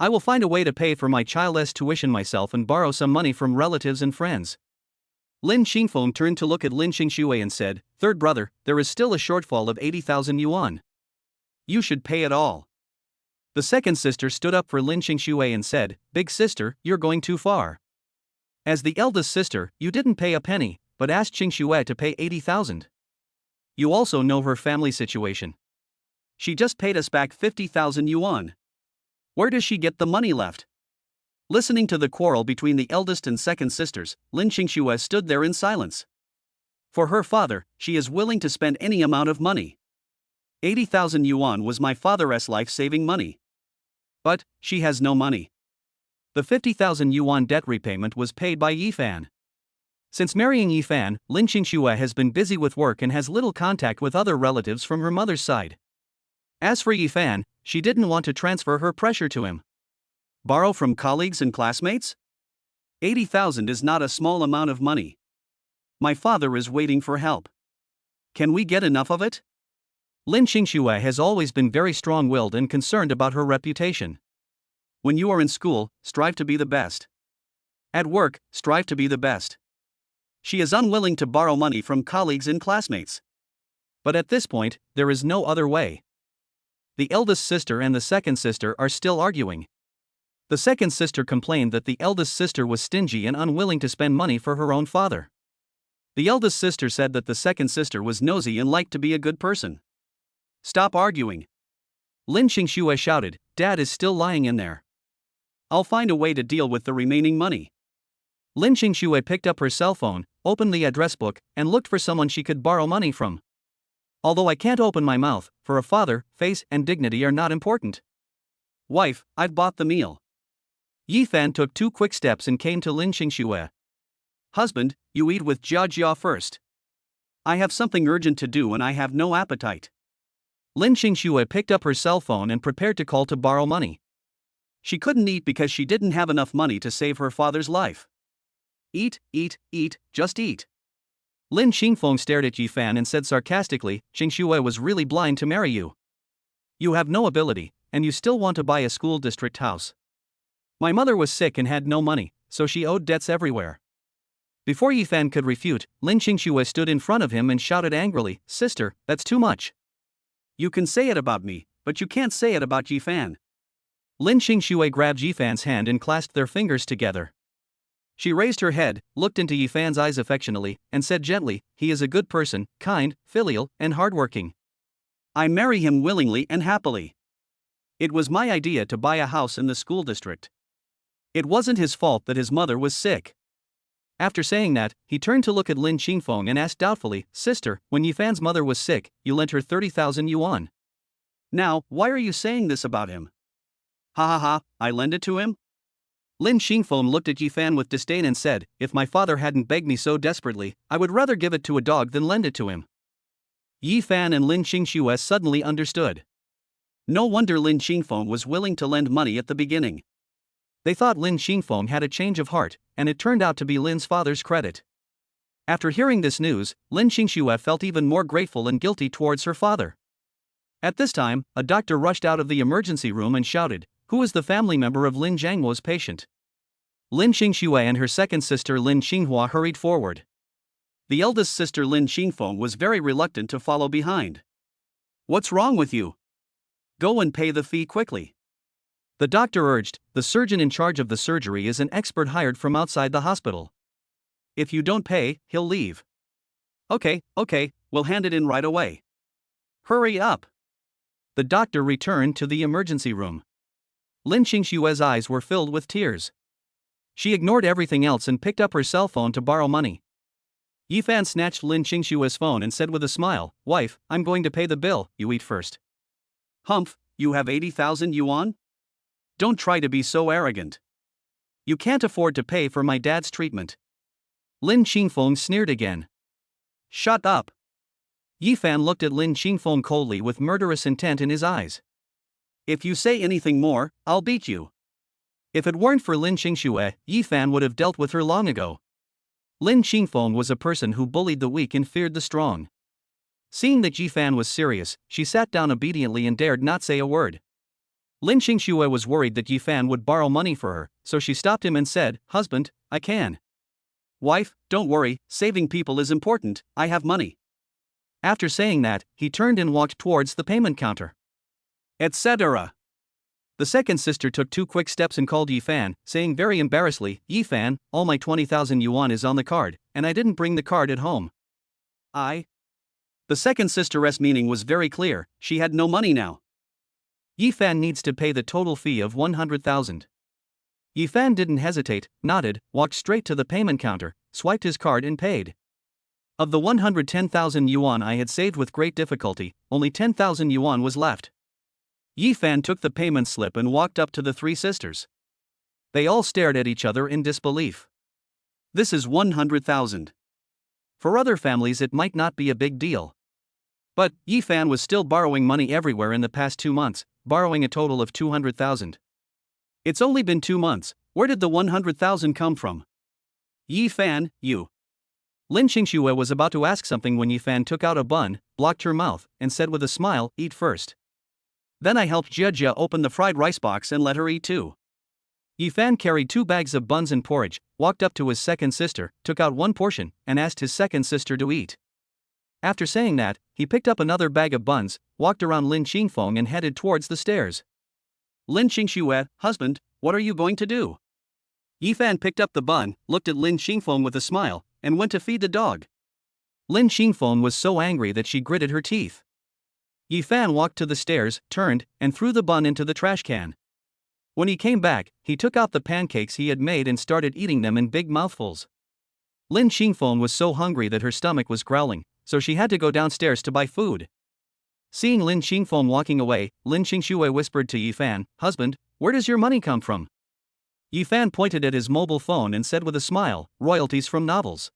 I will find a way to pay for my child's tuition myself and borrow some money from relatives and friends. Lin Xingfeng turned to look at Lin Xingxue and said, Third brother, there is still a shortfall of 80,000 yuan. You should pay it all. The second sister stood up for Lin Xingxue and said, Big sister, you're going too far. As the eldest sister, you didn't pay a penny, but asked Xingxue to pay 80,000. You also know her family situation. She just paid us back 50,000 yuan. Where does she get the money left? Listening to the quarrel between the eldest and second sisters, Lin Xingxue stood there in silence. For her father, she is willing to spend any amount of money. 80,000 yuan was my father's life-saving money. But, she has no money. The 50,000 yuan debt repayment was paid by Yifan. Since marrying Yifan, Lin Xingxue has been busy with work and has little contact with other relatives from her mother's side. As for Yifan, she didn't want to transfer her pressure to him. Borrow from colleagues and classmates? 80,000 is not a small amount of money. My father is waiting for help. Can we get enough of it? Lin Xingxue has always been very strong-willed and concerned about her reputation. When you are in school, strive to be the best. At work, strive to be the best. She is unwilling to borrow money from colleagues and classmates. But at this point, there is no other way. The eldest sister and the second sister are still arguing. The second sister complained that the eldest sister was stingy and unwilling to spend money for her own father. The eldest sister said that the second sister was nosy and liked to be a good person. Stop arguing. Lin Xingxue shouted, Dad is still lying in there. I'll find a way to deal with the remaining money. Lin Xingxue picked up her cell phone, opened the address book, and looked for someone she could borrow money from. Although I can't open my mouth, for a father, face and dignity are not important. Wife, I've bought the meal. Yifan took 2 quick steps and came to Lin Xingxue. Husband, you eat with Jia first. I have something urgent to do and I have no appetite. Lin Xingxue picked up her cell phone and prepared to call to borrow money. She couldn't eat because she didn't have enough money to save her father's life. Eat, just eat. Lin Xingfeng stared at Yifan and said sarcastically, Xingxue was really blind to marry you. You have no ability, and you still want to buy a school district house. My mother was sick and had no money, so she owed debts everywhere. Before Yifan could refute, Lin Xingxue stood in front of him and shouted angrily, Sister, that's too much. You can say it about me, but you can't say it about Yifan. Lin Xingxue grabbed Yifan's hand and clasped their fingers together. She raised her head, looked into Yifan's eyes affectionately, and said gently, He is a good person, kind, filial, and hardworking. I marry him willingly and happily. It was my idea to buy a house in the school district. It wasn't his fault that his mother was sick. After saying that, he turned to look at Lin Xingfeng and asked doubtfully, Sister, when Yifan's mother was sick, you lent her 30,000 yuan. Now, why are you saying this about him? Ha ha ha, I lend it to him? Lin Xingfeng looked at Yifan with disdain and said, If my father hadn't begged me so desperately, I would rather give it to a dog than lend it to him. Yifan and Lin Xingxue suddenly understood. No wonder Lin Xingfeng was willing to lend money at the beginning. They thought Lin Xingfeng had a change of heart, and it turned out to be Lin's father's credit. After hearing this news, Lin Xingxue felt even more grateful and guilty towards her father. At this time, a doctor rushed out of the emergency room and shouted, Who is the family member of Lin Jianghuo's patient? Lin Xingxue and her second sister Lin Xinghua hurried forward. The eldest sister Lin Xingfeng was very reluctant to follow behind. What's wrong with you? Go and pay the fee quickly. The doctor urged, the surgeon in charge of the surgery is an expert hired from outside the hospital. If you don't pay, he'll leave. Okay, we'll hand it in right away. Hurry up. The doctor returned to the emergency room. Lin Xingxue's eyes were filled with tears. She ignored everything else and picked up her cell phone to borrow money. Yifan snatched Lin Xingxue's phone and said with a smile, Wife, I'm going to pay the bill, you eat first. Humph, you have 80,000 yuan? Don't try to be so arrogant. You can't afford to pay for my dad's treatment. Lin Xingfeng sneered again. Shut up. Yifan looked at Lin Xingfeng coldly with murderous intent in his eyes. If you say anything more, I'll beat you. If it weren't for Lin Xingxue, Yifan would have dealt with her long ago. Lin Xingfeng was a person who bullied the weak and feared the strong. Seeing that Yifan was serious, she sat down obediently and dared not say a word. Lin Qingxue was worried that Yifan would borrow money for her, so she stopped him and said, "Husband, I can." "Wife, don't worry, saving people is important, I have money." After saying that, he turned and walked towards the payment counter. Etc. The second sister took 2 quick steps and called Yifan, saying very embarrassedly, "Yifan, all my 20,000 yuan is on the card, and I didn't bring the card at home." The second sister's meaning was very clear, she had no money now. Yifan needs to pay the total fee of 100,000. Yifan didn't hesitate, nodded, walked straight to the payment counter, swiped his card and paid. Of the 110,000 yuan I had saved with great difficulty, only 10,000 yuan was left. Yifan took the payment slip and walked up to the 3 sisters. They all stared at each other in disbelief. This is 100,000. For other families it might not be a big deal. But Yifan was still borrowing money everywhere in the past 2 months, borrowing a total of 200,000. It's only been 2 months, where did the 100,000 come from? Yifan, you. Lin Qingxue was about to ask something when Yifan took out a bun, blocked her mouth, and said with a smile, "Eat first." Then I helped Jia open the fried rice box and let her eat too. Yifan carried 2 bags of buns and porridge, walked up to his second sister, took out 1 portion, and asked his second sister to eat. After saying that, he picked up another bag of buns, walked around Lin Qingfeng and headed towards the stairs. Lin Qingxue, "Husband, what are you going to do?" Yifan picked up the bun, looked at Lin Qingfeng with a smile, and went to feed the dog. Lin Qingfeng was so angry that she gritted her teeth. Yifan walked to the stairs, turned, and threw the bun into the trash can. When he came back, he took out the pancakes he had made and started eating them in big mouthfuls. Lin Qingfeng was so hungry that her stomach was growling, so she had to go downstairs to buy food. Seeing Lin Qingfeng walking away, Lin Qingxue whispered to Yifan, "Husband, where does your money come from?" Yifan pointed at his mobile phone and said with a smile, "Royalties from novels."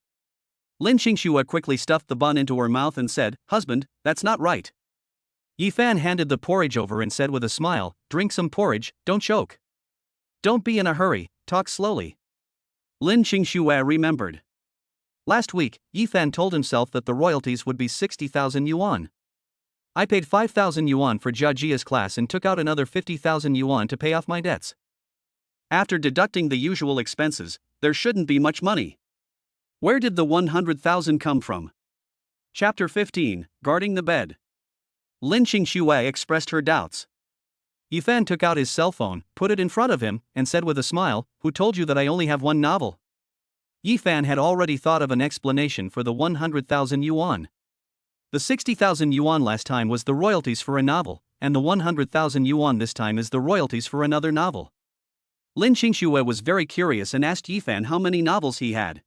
Lin Qingxue quickly stuffed the bun into her mouth and said, "Husband, that's not right." Yifan handed the porridge over and said with a smile, "Drink some porridge, don't choke. Don't be in a hurry, talk slowly." Lin Qingxue remembered. Last week, Yifan told himself that the royalties would be 60,000 yuan. I paid 5,000 yuan for Jiajia's class and took out another 50,000 yuan to pay off my debts. After deducting the usual expenses, there shouldn't be much money. Where did the 100,000 come from? Chapter 15, Guarding the Bed. Lin Qingxue expressed her doubts. Yifan took out his cell phone, put it in front of him, and said with a smile, "Who told you that I only have 1 novel?" Yifan had already thought of an explanation for the 100,000 yuan. The 60,000 yuan last time was the royalties for a novel, and the 100,000 yuan this time is the royalties for another novel. Lin Qingxue was very curious and asked Yifan how many novels he had.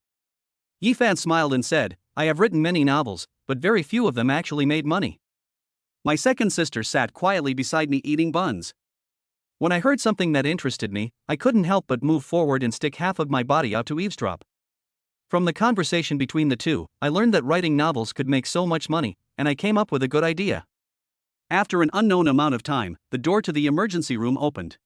Yifan smiled and said, "I have written many novels, but very few of them actually made money. My second sister sat quietly beside me eating buns. When I heard something that interested me, I couldn't help but move forward and stick half of my body out to eavesdrop. From the conversation between the two, I learned that writing novels could make so much money, and I came up with a good idea." After an unknown amount of time, the door to the emergency room opened.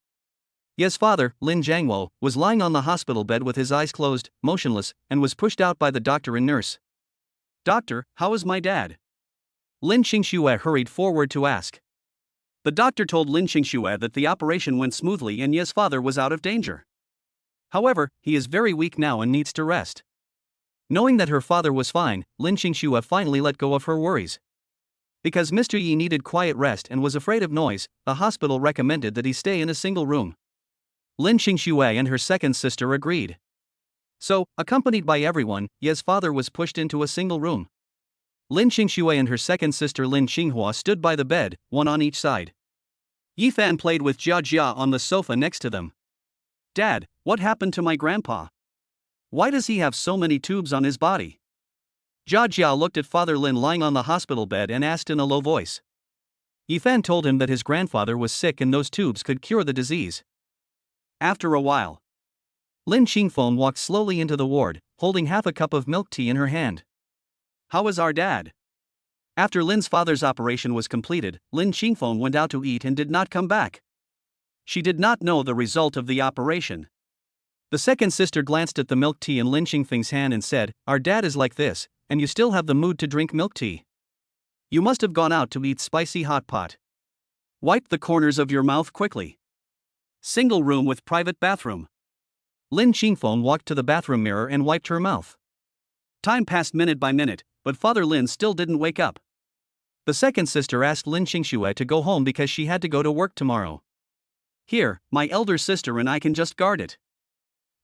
Ye's father, Lin Jiangwo, was lying on the hospital bed with his eyes closed, motionless, and was pushed out by the doctor and nurse. "Doctor, how is my dad?" Lin Qingxue hurried forward to ask. The doctor told Lin Qingxue that the operation went smoothly and Ye's father was out of danger. However, he is very weak now and needs to rest. Knowing that her father was fine, Lin Qingxue finally let go of her worries. Because Mr. Yi needed quiet rest and was afraid of noise, the hospital recommended that he stay in a single room. Lin Qingxue and her second sister agreed. So, accompanied by everyone, Ye's father was pushed into a single room. Lin Qingxue and her second sister Lin Qinghua stood by the bed, one on each side. Yifan played with Jia on the sofa next to them. "Dad, what happened to my grandpa? Why does he have so many tubes on his body?" Jia looked at Father Lin lying on the hospital bed and asked in a low voice. Yifan told him that his grandfather was sick and those tubes could cure the disease. After a while, Lin Qingfeng walked slowly into the ward, holding half a cup of milk tea in her hand. "How is our dad?" After Lin's father's operation was completed, Lin Qingfeng went out to eat and did not come back. She did not know the result of the operation. The second sister glanced at the milk tea in Lin Qingfeng's hand and said, "Our dad is like this, and you still have the mood to drink milk tea." You must have gone out to eat spicy hot pot. Wipe the corners of your mouth quickly. Single room with private bathroom. Lin Qingfeng walked to the bathroom mirror and wiped her mouth. Time passed minute by minute, but Father Lin still didn't wake up. The second sister asked Lin Qingxue to go home because she had to go to work tomorrow. Here, my elder sister and I can just guard it.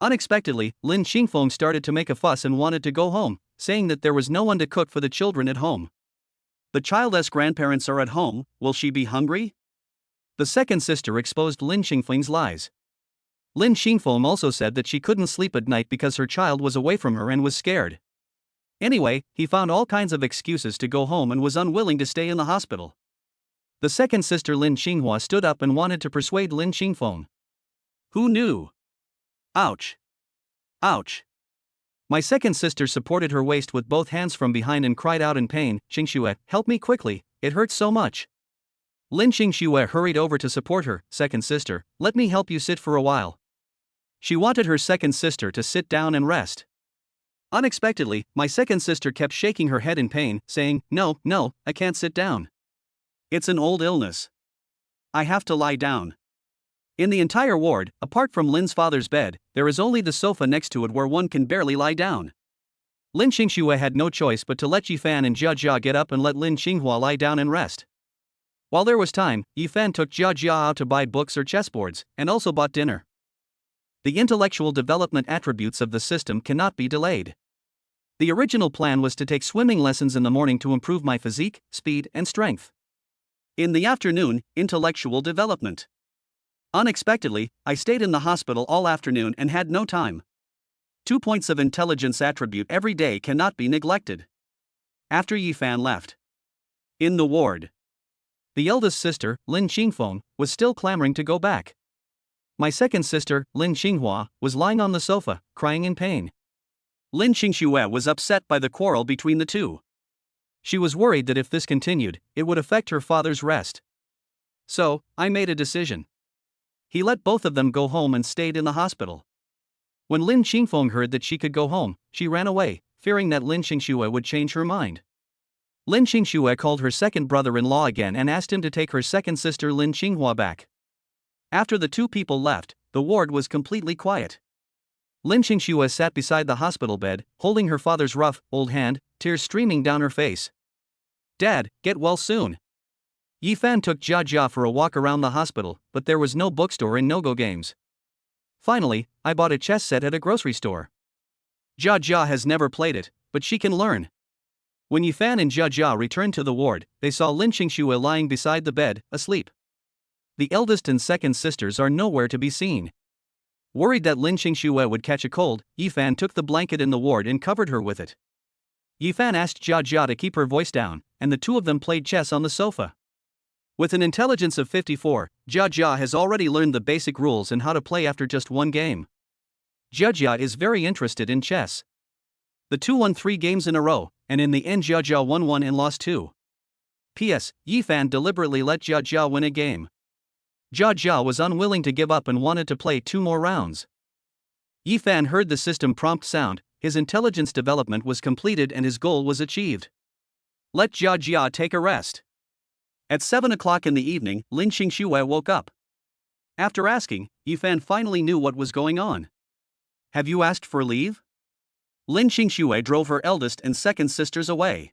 Unexpectedly, Lin Qingfeng started to make a fuss and wanted to go home, saying that there was no one to cook for the children at home. The child's grandparents are at home, will she be hungry? The second sister exposed Lin Qingfeng's lies. Lin Qingfeng also said that she couldn't sleep at night because her child was away from her and was scared. Anyway, he found all kinds of excuses to go home and was unwilling to stay in the hospital. The second sister Lin Qinghua stood up and wanted to persuade Lin Qingfeng. Who knew? Ouch. Ouch. My second sister supported her waist with both hands from behind and cried out in pain, Qingxue, help me quickly, it hurts so much. Lin Qingxue hurried over to support her second sister, let me help you sit for a while. She wanted her second sister to sit down and rest. Unexpectedly, my second sister kept shaking her head in pain, saying, no, I can't sit down. It's an old illness. I have to lie down. In the entire ward, apart from Lin's father's bed, there is only the sofa next to it where one can barely lie down. Lin Qingxue had no choice but to let Yifan and Jia get up and let Lin Qinghua lie down and rest. While there was time, Yifan took Jia out to buy books or chessboards, and also bought dinner. The intellectual development attributes of the system cannot be delayed. The original plan was to take swimming lessons in the morning to improve my physique, speed, and strength. In the afternoon, intellectual development. Unexpectedly, I stayed in the hospital all afternoon and had no time. 2 points of intelligence attribute every day cannot be neglected. After Yifan left. In the ward. The eldest sister, Lin Qingfeng, was still clamoring to go back. My second sister, Lin Qinghua, was lying on the sofa, crying in pain. Lin Qingxue was upset by the quarrel between the two. She was worried that if this continued, it would affect her father's rest. So, I made a decision. He let both of them go home and stayed in the hospital. When Lin Qingfeng heard that she could go home, she ran away, fearing that Lin Qingxue would change her mind. Lin Qingxue called her second brother-in-law again and asked him to take her second sister Lin Qinghua back. After the two people left, the ward was completely quiet. Lin Qingxue sat beside the hospital bed, holding her father's rough, old hand, tears streaming down her face. Dad, get well soon. Yifan took Jia for a walk around the hospital, but there was no bookstore and no-go games. Finally, I bought a chess set at a grocery store. Jia has never played it, but she can learn. When Yifan and Jia returned to the ward, they saw Lin Qingxue lying beside the bed, asleep. The eldest and second sisters are nowhere to be seen. Worried that Lin Qingxue would catch a cold, Yifan took the blanket in the ward and covered her with it. Yifan asked Jia to keep her voice down, and the two of them played chess on the sofa. With an intelligence of 54, Jia has already learned the basic rules and how to play after just one game. Jia is very interested in chess. The two won 3 games in a row, and in the end Jia won 1 and lost 2. P.S. Yifan deliberately let Jia win a game. Jia was unwilling to give up and wanted to play 2 more rounds. Yifan heard the system prompt sound, his intelligence development was completed and his goal was achieved. Let Jia take a rest. At 7 o'clock in the evening, Lin Qingxue woke up. After asking, Yifan finally knew what was going on. Have you asked for leave? Lin Qingxue drove her eldest and second sisters away.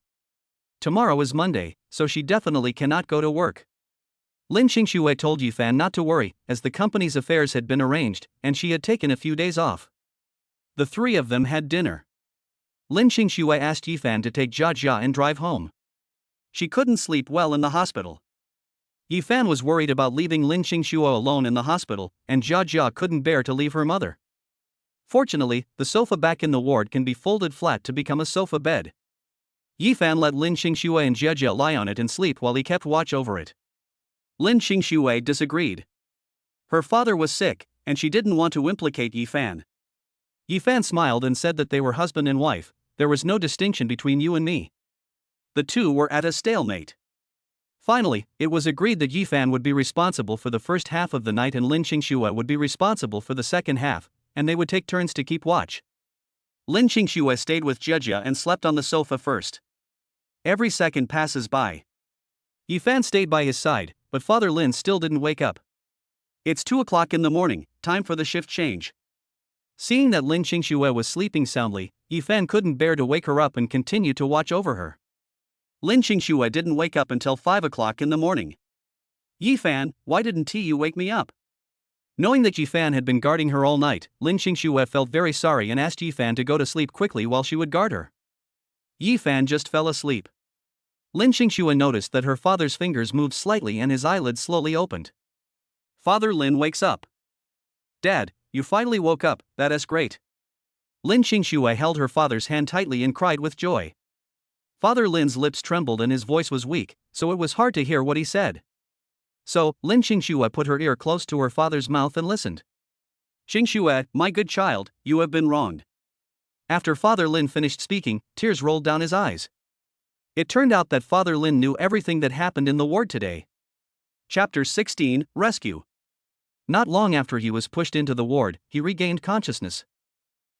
Tomorrow is Monday, so she definitely cannot go to work. Lin Qingxue told Yifan not to worry, as the company's affairs had been arranged, and she had taken a few days off. The 3 of them had dinner. Lin Qingxue asked Yifan to take Jia and drive home. She couldn't sleep well in the hospital. Yifan was worried about leaving Lin Qingxue alone in the hospital, and Jia couldn't bear to leave her mother. Fortunately, the sofa back in the ward can be folded flat to become a sofa bed. Yifan let Lin Qingxue and Jia lie on it and sleep while he kept watch over it. Lin Qingxue disagreed. Her father was sick, and she didn't want to implicate Yifan. Yifan smiled and said that they were husband and wife, there was no distinction between you and me. The two were at a stalemate. Finally, it was agreed that Yifan would be responsible for the first half of the night and Lin Qingxue would be responsible for the second half, and they would take turns to keep watch. Lin Qingxue stayed with Jia and slept on the sofa first. Every second passes by. Yifan stayed by his side, but Father Lin still didn't wake up. It's 2 o'clock in the morning, time for the shift change. Seeing that Lin Qingxue was sleeping soundly, Yifan couldn't bear to wake her up and continue to watch over her. Lin Qingxue didn't wake up until 5 o'clock in the morning. Yifan, why didn't you wake me up? Knowing that Yifan had been guarding her all night, Lin Qingxue felt very sorry and asked Yifan to go to sleep quickly while she would guard her. Yifan just fell asleep. Lin Qingxue noticed that her father's fingers moved slightly and his eyelids slowly opened. Father Lin wakes up. Dad, you finally woke up, that is great. Lin Qingxue held her father's hand tightly and cried with joy. Father Lin's lips trembled and his voice was weak, so it was hard to hear what he said. So, Lin Qingxue put her ear close to her father's mouth and listened. Qingxue, my good child, you have been wronged. After Father Lin finished speaking, tears rolled down his eyes. It turned out that Father Lin knew everything that happened in the ward today. Chapter 16, Rescue. Not long after he was pushed into the ward, he regained consciousness.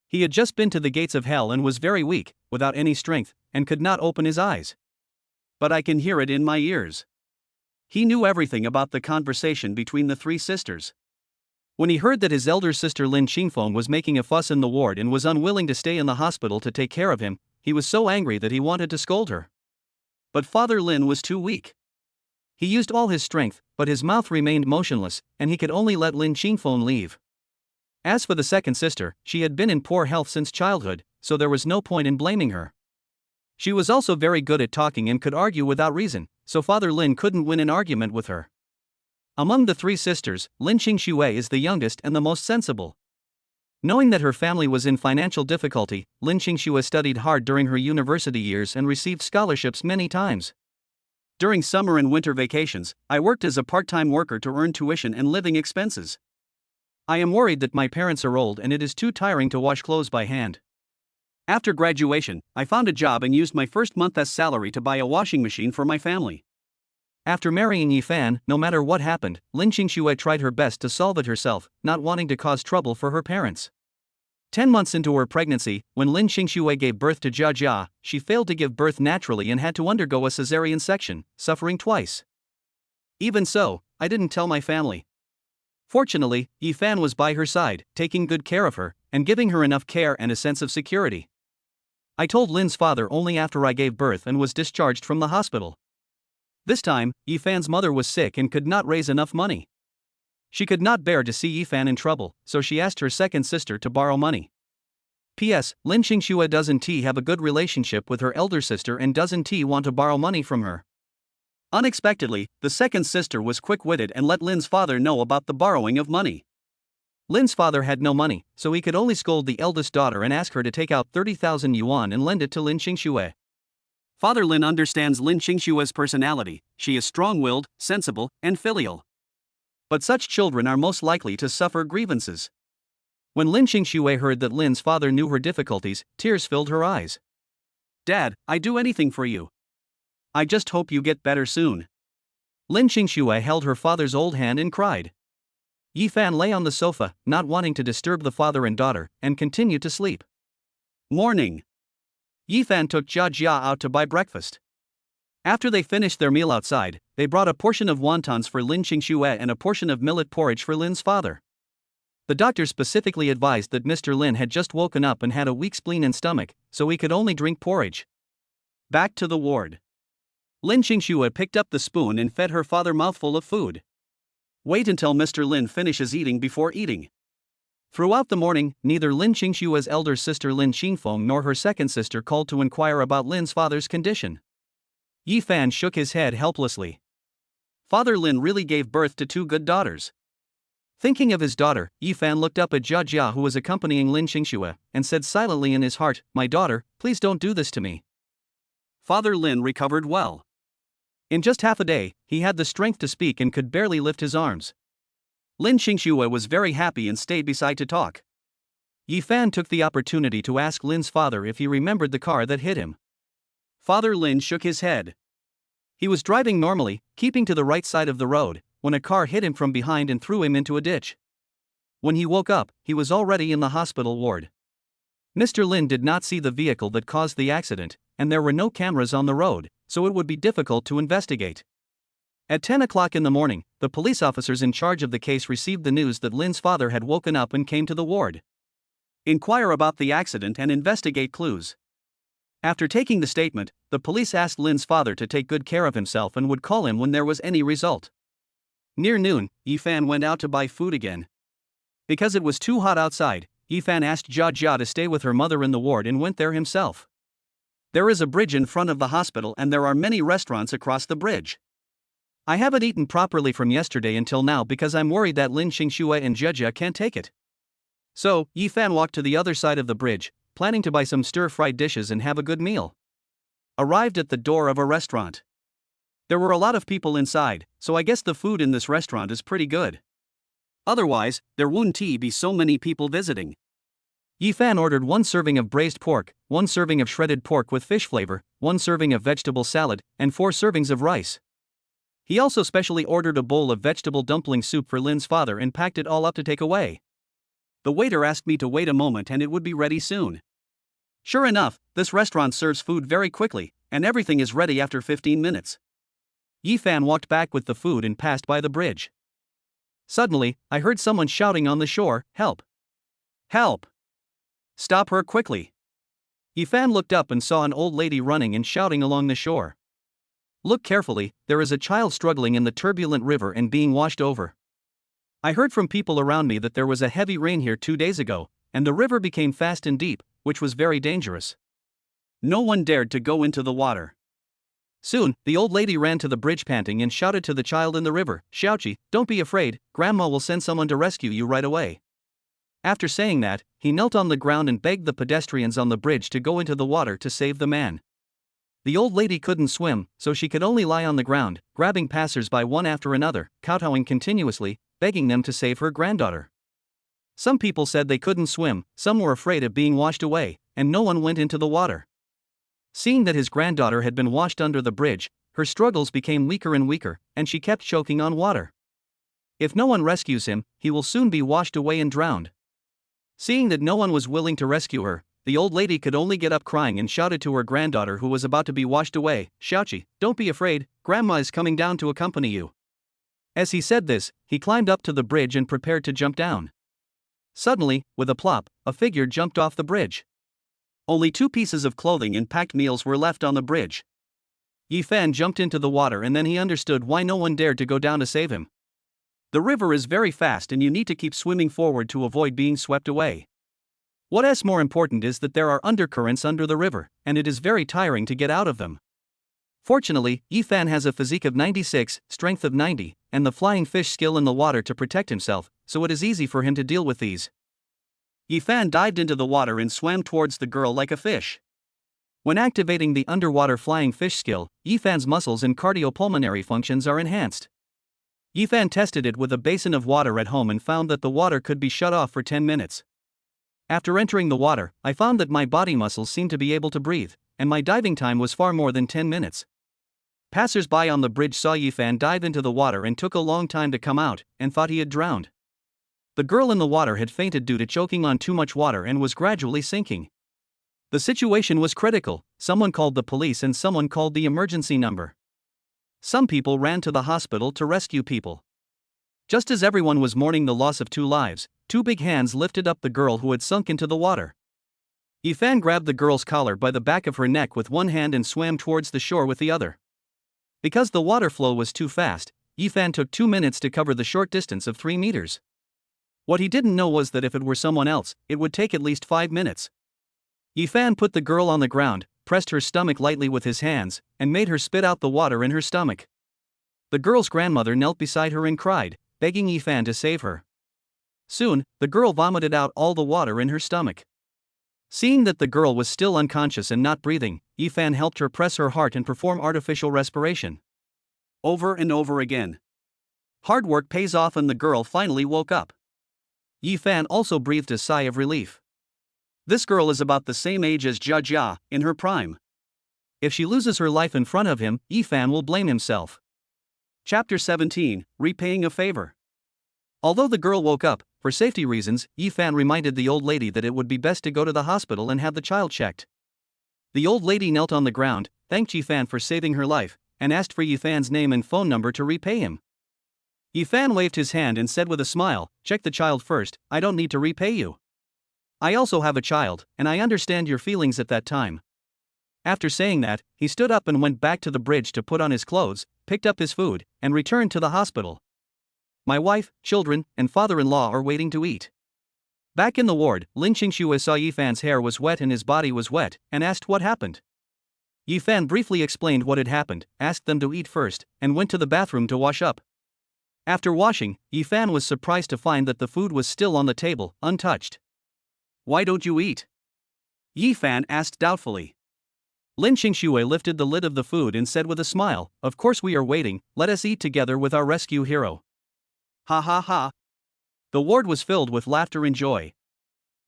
He had just been to the gates of hell and was very weak, without any strength, and could not open his eyes. But I can hear it in my ears. He knew everything about the conversation between the three sisters. When he heard that his elder sister Lin Qingfeng was making a fuss in the ward and was unwilling to stay in the hospital to take care of him, he was so angry that he wanted to scold her. But Father Lin was too weak. He used all his strength, but his mouth remained motionless, and he could only let Lin Qingfeng leave. As for the second sister, she had been in poor health since childhood, so there was no point in blaming her. She was also very good at talking and could argue without reason, so Father Lin couldn't win an argument with her. Among the three sisters, Lin Qingxue is the youngest and the most sensible. Knowing that her family was in financial difficulty, Lin Qingxue studied hard during her university years and received scholarships many times. During summer and winter vacations, I worked as a part-time worker to earn tuition and living expenses. I am worried that my parents are old and it is too tiring to wash clothes by hand. After graduation, I found a job and used my first month's salary to buy a washing machine for my family. After marrying Yifan, no matter what happened, Lin Qingxue tried her best to solve it herself, not wanting to cause trouble for her parents. 10 months into her pregnancy, when Lin Qingxue gave birth to Jia Jia, she failed to give birth naturally and had to undergo a cesarean section, suffering twice. Even so, I didn't tell my family. Fortunately, Yifan was by her side, taking good care of her, and giving her enough care and a sense of security. I told Lin's father only after I gave birth and was discharged from the hospital. This time, Yifan's mother was sick and could not raise enough money. She could not bear to see Yifan in trouble, so she asked her second sister to borrow money. P.S. Lin Qingxue doesn't have a good relationship with her elder sister and doesn't want to borrow money from her. Unexpectedly, the second sister was quick-witted and let Lin's father know about the borrowing of money. Lin's father had no money, so he could only scold the eldest daughter and ask her to take out 30,000 yuan and lend it to Lin Qingxue. Father Lin understands Lin Qingxue's personality. She is strong-willed, sensible, and filial. But such children are most likely to suffer grievances. When Lin Qingxue heard that Lin's father knew her difficulties, tears filled her eyes. Dad, I'd do anything for you. I just hope you get better soon. Lin Qingxue held her father's old hand and cried. Yifan lay on the sofa, not wanting to disturb the father and daughter, and continued to sleep. Morning. Yifan took Jia Jia out to buy breakfast. After they finished their meal outside, they brought a portion of wontons for Lin Qingxue and a portion of millet porridge for Lin's father. The doctor specifically advised that Mr. Lin had just woken up and had a weak spleen and stomach, so he could only drink porridge. Back to the ward. Lin Qingxue picked up the spoon and fed her father mouthful of food. Wait until Mr. Lin finishes eating before eating. Throughout the morning, neither Lin Qingxue's elder sister Lin Qingfeng nor her second sister called to inquire about Lin's father's condition. Yifan shook his head helplessly. Father Lin really gave birth to two good daughters. Thinking of his daughter, Yifan looked up at Jia Jia, who was accompanying Lin Qingxue, and said silently in his heart, "My daughter, please don't do this to me." Father Lin recovered well. In just half a day, he had the strength to speak and could barely lift his arms. Lin Qingxue was very happy and stayed beside to talk. Yifan took the opportunity to ask Lin's father if he remembered the car that hit him. Father Lin shook his head. He was driving normally, keeping to the right side of the road, when a car hit him from behind and threw him into a ditch. When he woke up, he was already in the hospital ward. Mr. Lin did not see the vehicle that caused the accident, and there were no cameras on the road, so it would be difficult to investigate. At 10 o'clock in the morning, the police officers in charge of the case received the news that Lynn's father had woken up and came to the ward. Inquire about the accident and investigate clues. After taking the statement, the police asked Lynn's father to take good care of himself and would call him when there was any result. Near noon, Yifan went out to buy food again. Because it was too hot outside, Yifan asked Jia Jia to stay with her mother in the ward and went there himself. There is a bridge in front of the hospital and there are many restaurants across the bridge. I haven't eaten properly from yesterday until now because I'm worried that Lin Xingxue and Jia Jia can't take it. So, Yifan walked to the other side of the bridge, planning to buy some stir-fried dishes and have a good meal. Arrived at the door of a restaurant. There were a lot of people inside, so I guess the food in this restaurant is pretty good. Otherwise, there wouldn't be so many people visiting. Yifan ordered 1 serving of braised pork, 1 serving of shredded pork with fish flavor, 1 serving of vegetable salad, and 4 servings of rice. He also specially ordered a bowl of vegetable dumpling soup for Lin's father and packed it all up to take away. The waiter asked me to wait a moment and it would be ready soon. Sure enough, this restaurant serves food very quickly, and everything is ready after 15 minutes. Yifan walked back with the food and passed by the bridge. Suddenly, I heard someone shouting on the shore, "Help! Help! Stop her quickly!" Yifan looked up and saw an old lady running and shouting along the shore. Look carefully, there is a child struggling in the turbulent river and being washed over. I heard from people around me that there was a heavy rain here 2 days ago, and the river became fast and deep, which was very dangerous. No one dared to go into the water. Soon, the old lady ran to the bridge panting and shouted to the child in the river, "Xiaoqi, don't be afraid, Grandma will send someone to rescue you right away." After saying that, he knelt on the ground and begged the pedestrians on the bridge to go into the water to save the man. The old lady couldn't swim, so she could only lie on the ground, grabbing passers-by one after another, kowtowing continuously, begging them to save her granddaughter. Some people said they couldn't swim, some were afraid of being washed away, and no one went into the water. Seeing that his granddaughter had been washed under the bridge, her struggles became weaker and weaker, and she kept choking on water. If no one rescues him, he will soon be washed away and drowned. Seeing that no one was willing to rescue her, the old lady could only get up crying and shouted to her granddaughter who was about to be washed away, "Xiaoqi, don't be afraid, Grandma is coming down to accompany you." As he said this, he climbed up to the bridge and prepared to jump down. Suddenly, with a plop, a figure jumped off the bridge. Only 2 pieces of clothing and packed meals were left on the bridge. Yifan jumped into the water and then he understood why no one dared to go down to save him. The river is very fast and you need to keep swimming forward to avoid being swept away. What is more important is that there are undercurrents under the river, and it is very tiring to get out of them. Fortunately, Yifan has a physique of 96, strength of 90, and the flying fish skill in the water to protect himself, so it is easy for him to deal with these. Yifan dived into the water and swam towards the girl like a fish. When activating the underwater flying fish skill, Yifan's muscles and cardiopulmonary functions are enhanced. Yifan tested it with a basin of water at home and found that the water could be shut off for 10 minutes. After entering the water, I found that my body muscles seemed to be able to breathe, and my diving time was far more than 10 minutes. Passers-by on the bridge saw Yifan dive into the water and took a long time to come out, and thought he had drowned. The girl in the water had fainted due to choking on too much water and was gradually sinking. The situation was critical, someone called the police and someone called the emergency number. Some people ran to the hospital to rescue people. Just as everyone was mourning the loss of 2 lives, 2 big hands lifted up the girl who had sunk into the water. Yifan grabbed the girl's collar by the back of her neck with one hand and swam towards the shore with the other. Because the water flow was too fast, Yifan took 2 minutes to cover the short distance of 3 meters. What he didn't know was that if it were someone else, it would take at least 5 minutes. Yifan put the girl on the ground, pressed her stomach lightly with his hands, and made her spit out the water in her stomach. The girl's grandmother knelt beside her and cried, begging Yifan to save her. Soon, the girl vomited out all the water in her stomach. Seeing that the girl was still unconscious and not breathing, Yifan helped her press her heart and perform artificial respiration. Over and over again. Hard work pays off and the girl finally woke up. Yifan also breathed a sigh of relief. This girl is about the same age as Jia Jia, in her prime. If she loses her life in front of him, Yifan will blame himself. Chapter 17, Repaying a Favor. Although the girl woke up, for safety reasons, Yifan reminded the old lady that it would be best to go to the hospital and have the child checked. The old lady knelt on the ground, thanked Yifan for saving her life, and asked for Yifan's name and phone number to repay him. Yifan waved his hand and said with a smile, "Check the child first, I don't need to repay you. I also have a child, and I understand your feelings at that time." After saying that, he stood up and went back to the bridge to put on his clothes, picked up his food, and returned to the hospital. My wife, children, and father-in-law are waiting to eat. Back in the ward, Lin Qingxue saw Yifan's hair was wet and his body was wet, and asked what happened. Yifan briefly explained what had happened, asked them to eat first, and went to the bathroom to wash up. After washing, Yifan was surprised to find that the food was still on the table, untouched. "Why don't you eat?" Yifan asked doubtfully. Lin Qingxue lifted the lid of the food and said with a smile, "Of course we are waiting, let us eat together with our rescue hero." Ha ha ha. The ward was filled with laughter and joy.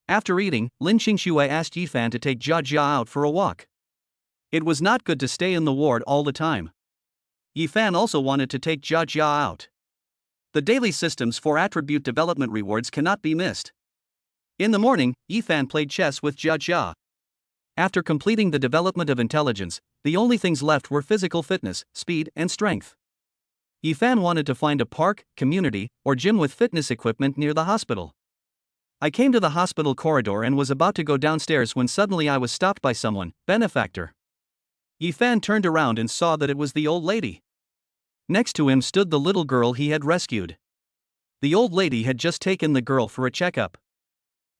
After eating, Lin Qingxue asked Yifan to take Jia Jia out for a walk. It was not good to stay in the ward all the time. Yifan also wanted to take Jia Jia out. The daily systems for attribute development rewards cannot be missed. In the morning, Yifan played chess with Jia Jia. After completing the development of intelligence, the only things left were physical fitness, speed, and strength. Yifan wanted to find a park, community, or gym with fitness equipment near the hospital. I came to the hospital corridor and was about to go downstairs when suddenly I was stopped by someone, benefactor. Yifan turned around and saw that it was the old lady. Next to him stood the little girl he had rescued. The old lady had just taken the girl for a checkup.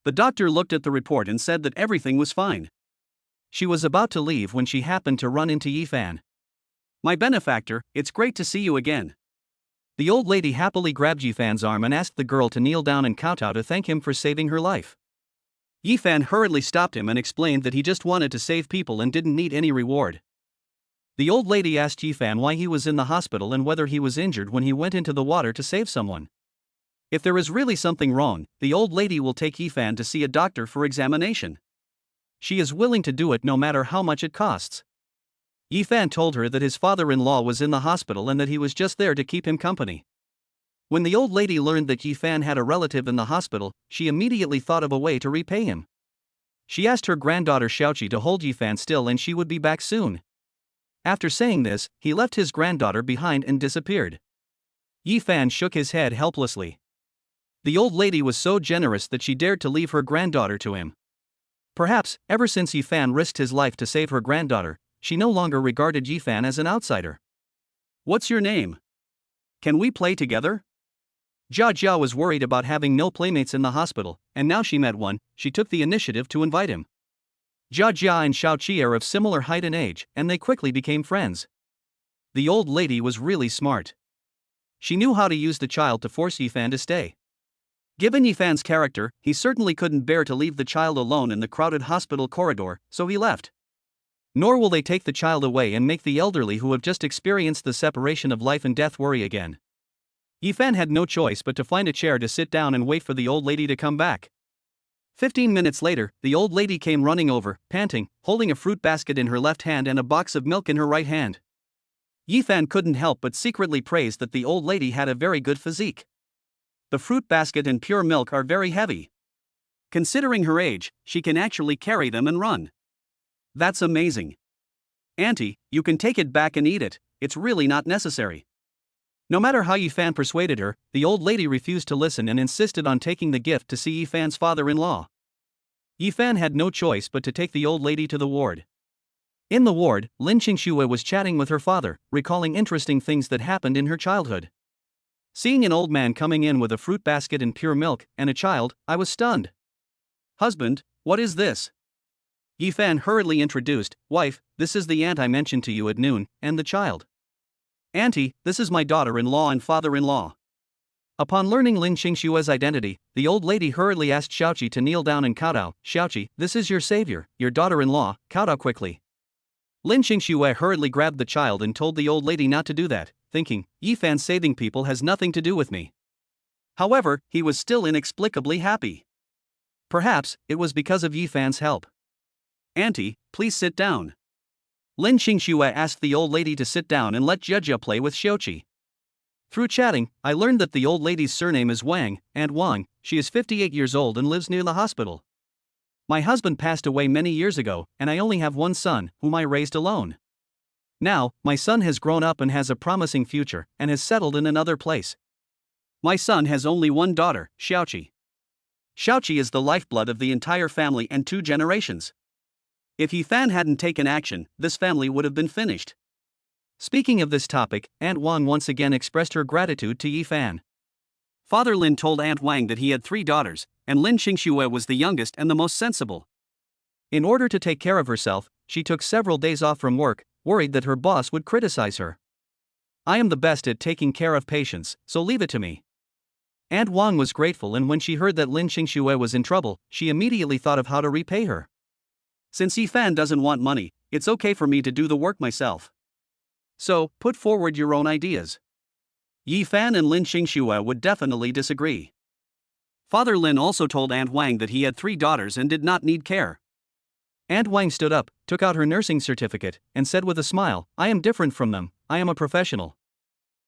The doctor looked at the report and said that everything was fine. She was about to leave when she happened to run into Yifan. "My benefactor, it's great to see you again." The old lady happily grabbed Yifan's arm and asked the girl to kneel down and kowtow to thank him for saving her life. Yifan hurriedly stopped him and explained that he just wanted to save people and didn't need any reward. The old lady asked Yifan why he was in the hospital and whether he was injured when he went into the water to save someone. If there is really something wrong, the old lady will take Yifan to see a doctor for examination. She is willing to do it no matter how much it costs. Yifan told her that his father-in-law was in the hospital and that he was just there to keep him company. When the old lady learned that Yifan had a relative in the hospital, she immediately thought of a way to repay him. She asked her granddaughter Xiaoqi to hold Yifan still and she would be back soon. After saying this, he left his granddaughter behind and disappeared. Yifan shook his head helplessly. The old lady was so generous that she dared to leave her granddaughter to him. Perhaps, ever since Yifan risked his life to save her granddaughter, she no longer regarded Yifan as an outsider. "What's your name? Can we play together?" Jia Jia was worried about having no playmates in the hospital, and now she met one. She took the initiative to invite him. Jia Jia and Xiaoqi are of similar height and age, and they quickly became friends. The old lady was really smart. She knew how to use the child to force Yifan to stay. Given Yifan's character, he certainly couldn't bear to leave the child alone in the crowded hospital corridor, so he left. Nor will they take the child away and make the elderly who have just experienced the separation of life and death worry again. Yifan had no choice but to find a chair to sit down and wait for the old lady to come back. 15 minutes later, the old lady came running over, panting, holding a fruit basket in her left hand and a box of milk in her right hand. Yifan couldn't help but secretly praise that the old lady had a very good physique. The fruit basket and pure milk are very heavy. Considering her age, she can actually carry them and run. That's amazing. "Auntie, you can take it back and eat it, it's really not necessary." No matter how Yifan persuaded her, the old lady refused to listen and insisted on taking the gift to see Yifan's father-in-law. Yifan had no choice but to take the old lady to the ward. In the ward, Lin Qingxue was chatting with her father, recalling interesting things that happened in her childhood. Seeing an old man coming in with a fruit basket and pure milk, and a child, I was stunned. "Husband, what is this?" Yifan hurriedly introduced, "Wife, this is the aunt I mentioned to you at noon, and the child." "Auntie, this is my daughter-in-law and father-in-law." Upon learning Lin Qingxue's identity, the old lady hurriedly asked Xiaoqi to kneel down and kowtow. "Xiaoqi, this is your savior, your daughter-in-law, kowtow quickly." Lin Qingxue hurriedly grabbed the child and told the old lady not to do that, thinking, "Yifan saving people has nothing to do with me." However, he was still inexplicably happy. Perhaps, it was because of Yifan's help. "Auntie, please sit down." Lin Qingxue asked the old lady to sit down and let Jia play with Xiaoqi. Through chatting, I learned that the old lady's surname is Wang, Aunt Wang. She is 58 years old and lives near the hospital. My husband passed away many years ago, and I only have one son, whom I raised alone. Now, my son has grown up and has a promising future, and has settled in another place. My son has only one daughter, Xiaoqi. Xiaoqi is the lifeblood of the entire family and 2 generations. If Yifan hadn't taken action, this family would have been finished. Speaking of this topic, Aunt Wang once again expressed her gratitude to Yifan. Father Lin told Aunt Wang that he had 3 daughters, and Lin Qingxue was the youngest and the most sensible. In order to take care of herself, she took several days off from work, worried that her boss would criticize her. I am the best at taking care of patients, so leave it to me. Aunt Wang was grateful, and when she heard that Lin Qingxue was in trouble, she immediately thought of how to repay her. Since Yifan doesn't want money, it's okay for me to do the work myself. So, put forward your own ideas. Yifan and Lin Qingxue would definitely disagree. Father Lin also told Aunt Wang that he had 3 daughters and did not need care. Aunt Wang stood up, took out her nursing certificate, and said with a smile, I am different from them, I am a professional.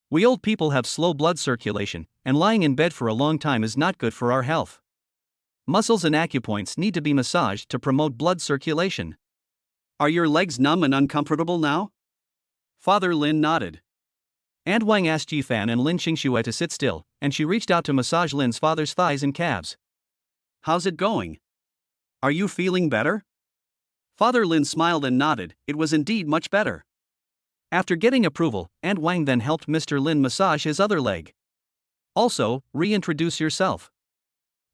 We old people have slow blood circulation, and lying in bed for a long time is not good for our health. Muscles and acupoints need to be massaged to promote blood circulation. Are your legs numb and uncomfortable now? Father Lin nodded. Aunt Wang asked Yifan and Lin Qingxue to sit still, and she reached out to massage Lin's father's thighs and calves. How's it going? Are you feeling better? Father Lin smiled and nodded, it was indeed much better. After getting approval, Aunt Wang then helped Mr. Lin massage his other leg. Also, reintroduce yourself.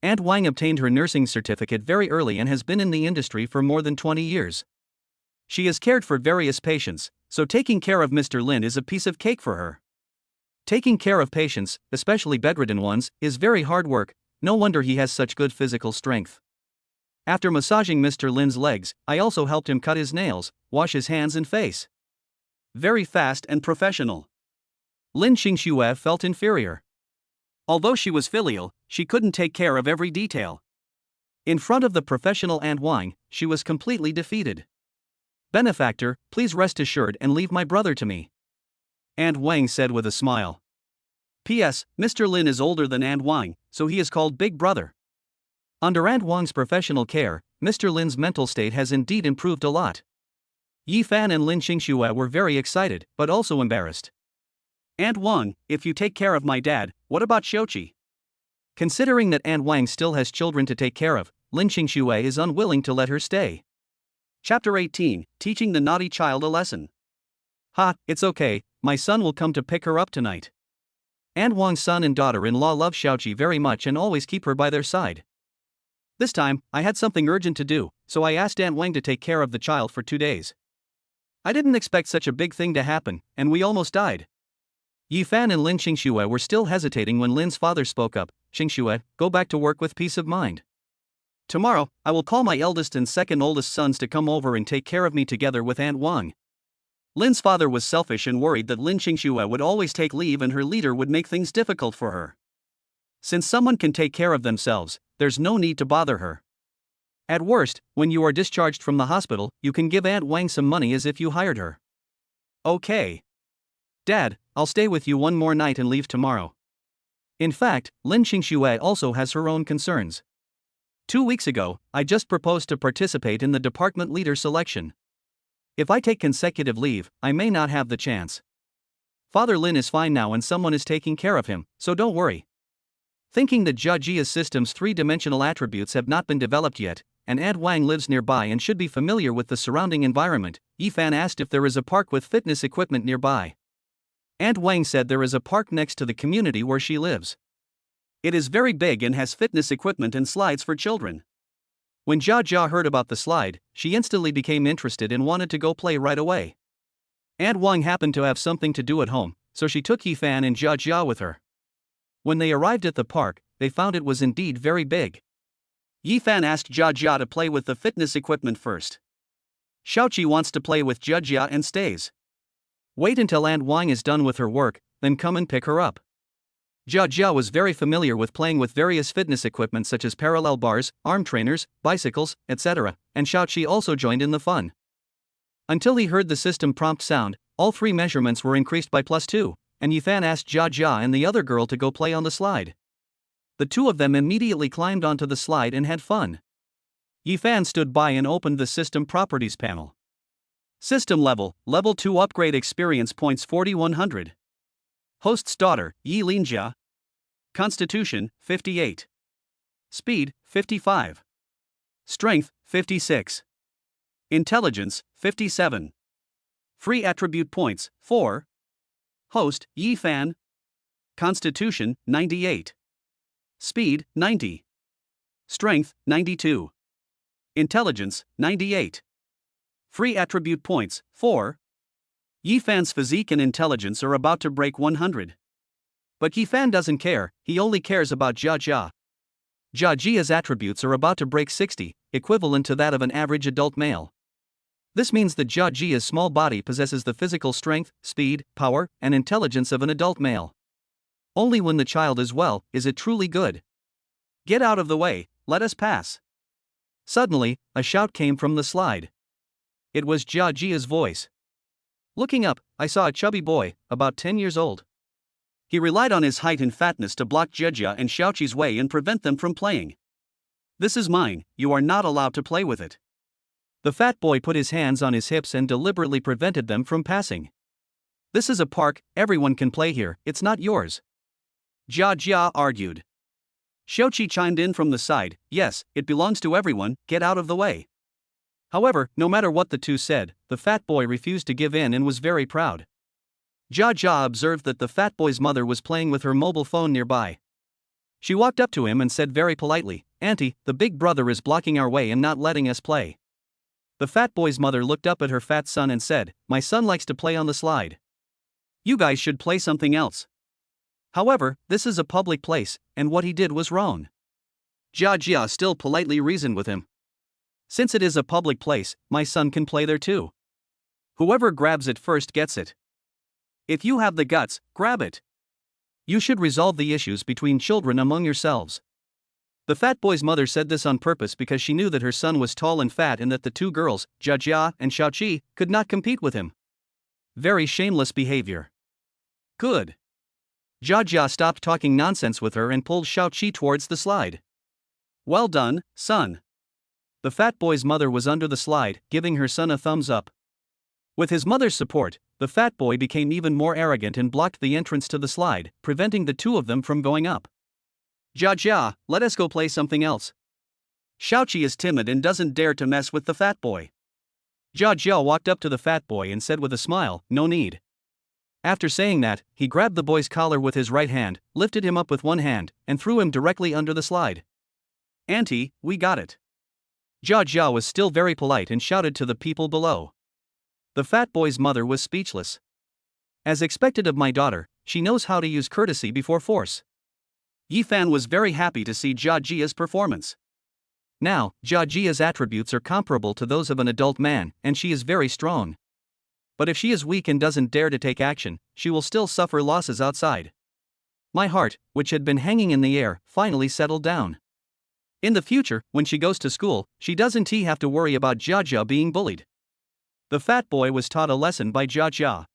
Aunt Wang obtained her nursing certificate very early and has been in the industry for more than 20 years. She has cared for various patients, so taking care of Mr. Lin is a piece of cake for her. Taking care of patients, especially bedridden ones, is very hard work, no wonder he has such good physical strength. After massaging Mr. Lin's legs, I also helped him cut his nails, wash his hands and face. Very fast and professional. Lin Qingxue felt inferior. Although she was filial, she couldn't take care of every detail. In front of the professional Aunt Wang, she was completely defeated. Benefactor, please rest assured and leave my brother to me. Aunt Wang said with a smile. P.S. Mr. Lin is older than Aunt Wang, so he is called Big Brother. Under Aunt Wang's professional care, Mr. Lin's mental state has indeed improved a lot. Yifan and Lin Qingxue were very excited, but also embarrassed. Aunt Wang, if you take care of my dad, what about Xiaoqi? Considering that Aunt Wang still has children to take care of, Lin Qingxue is unwilling to let her stay. Chapter 18, Teaching the Naughty Child a Lesson. Ha, it's okay, my son will come to pick her up tonight. Aunt Wang's son and daughter-in-law love Xiaoqi very much and always keep her by their side. This time, I had something urgent to do, so I asked Aunt Wang to take care of the child for 2 days. I didn't expect such a big thing to happen, and we almost died. Yifan and Lin Qingxue were still hesitating when Lin's father spoke up. Qingxue, go back to work with peace of mind. Tomorrow, I will call my eldest and second oldest sons to come over and take care of me together with Aunt Wang. Lin's father was selfish and worried that Lin Qingxue would always take leave and her leader would make things difficult for her. Since someone can take care of themselves, there's no need to bother her. At worst, when you are discharged from the hospital, you can give Aunt Wang some money as if you hired her. Okay. Dad, I'll stay with you one more night and leave tomorrow. In fact, Lin Qingxue also has her own concerns. 2 weeks ago, I just proposed to participate in the department leader selection. If I take consecutive leave, I may not have the chance. Father Lin is fine now and someone is taking care of him, so don't worry. Thinking that Jia Jia's system's 3-dimensional attributes have not been developed yet, and Aunt Wang lives nearby and should be familiar with the surrounding environment, Yifan asked if there is a park with fitness equipment nearby. Aunt Wang said there is a park next to the community where she lives. It is very big and has fitness equipment and slides for children. When Jia Jia heard about the slide, she instantly became interested and wanted to go play right away. Aunt Wang happened to have something to do at home, so she took Yifan and Jia Jia with her. When they arrived at the park, they found it was indeed very big. Yifan asked Jia Jia to play with the fitness equipment first. Xiaoqi wants to play with Jia Jia and stays. Wait until Aunt Wang is done with her work, then come and pick her up. Jia Jia was very familiar with playing with various fitness equipment such as parallel bars, arm trainers, bicycles, etc., and Xiaoqi also joined in the fun. Until he heard the system prompt sound, all 3 measurements were increased by +2, and Yifan asked Jia Jia and the other girl to go play on the slide. The 2 of them immediately climbed onto the slide and had fun. Yi Fan stood by and opened the System Properties panel. System level, Level 2 upgrade experience points 4100. Host's daughter, Yi Linjia. Constitution, 58. Speed, 55. Strength, 56. Intelligence, 57. Free attribute points, 4. Host, Yi Fan. Constitution, 98. Speed, 90. Strength, 92. Intelligence, 98. Free attribute points, 4. Yi Fan's physique and intelligence are about to break 100. But Yi Fan doesn't care, he only cares about Jia Jia. Jia Jia's attributes are about to break 60, equivalent to that of an average adult male. This means that Jia Jia's small body possesses the physical strength, speed, power, and intelligence of an adult male. Only when the child is well, is it truly good. Get out of the way, let us pass. Suddenly, a shout came from the slide. It was Jia Jia's voice. Looking up, I saw a chubby boy, about 10 years old. He relied on his height and fatness to block Jia Jia and Xiaoqi's way and prevent them from playing. This is mine, you are not allowed to play with it. The fat boy put his hands on his hips and deliberately prevented them from passing. This is a park, everyone can play here, it's not yours. Jia Jia argued. Xiaoqi chimed in from the side, yes, it belongs to everyone, get out of the way. However, no matter what the two said, the fat boy refused to give in and was very proud. Jia Jia observed that the fat boy's mother was playing with her mobile phone nearby. She walked up to him and said very politely, "Auntie, the big brother is blocking our way and not letting us play." The fat boy's mother looked up at her fat son and said, "My son likes to play on the slide. You guys should play something else." However, this is a public place, and what he did was wrong. Jia Jia still politely reasoned with him. Since it is a public place, my son can play there too. Whoever grabs it first gets it. If you have the guts, grab it. You should resolve the issues between children among yourselves. The fat boy's mother said this on purpose because she knew that her son was tall and fat and that the two girls, Jia Jia and Xiaoqi, could not compete with him. Very shameless behavior. Good. Jia Jia stopped talking nonsense with her and pulled Xiaoqi towards the slide. Well done, son. The fat boy's mother was under the slide, giving her son a thumbs up. With his mother's support, the fat boy became even more arrogant and blocked the entrance to the slide, preventing the two of them from going up. Jia Jia, let us go play something else. Xiaoqi is timid and doesn't dare to mess with the fat boy. Jia Jia walked up to the fat boy and said with a smile, "No need." After saying that, he grabbed the boy's collar with his right hand, lifted him up with one hand, and threw him directly under the slide. "Auntie, we got it." Jia Jia was still very polite and shouted to the people below. The fat boy's mother was speechless. As expected of my daughter, she knows how to use courtesy before force. Yi Fan was very happy to see Jia Jia's performance. Now, Jia Jia's attributes are comparable to those of an adult man, and she is very strong. But if she is weak and doesn't dare to take action, she will still suffer losses outside. My heart, which had been hanging in the air, finally settled down. In the future, when she goes to school, she doesn't have to worry about Jia Jia being bullied. The fat boy was taught a lesson by Jia Jia.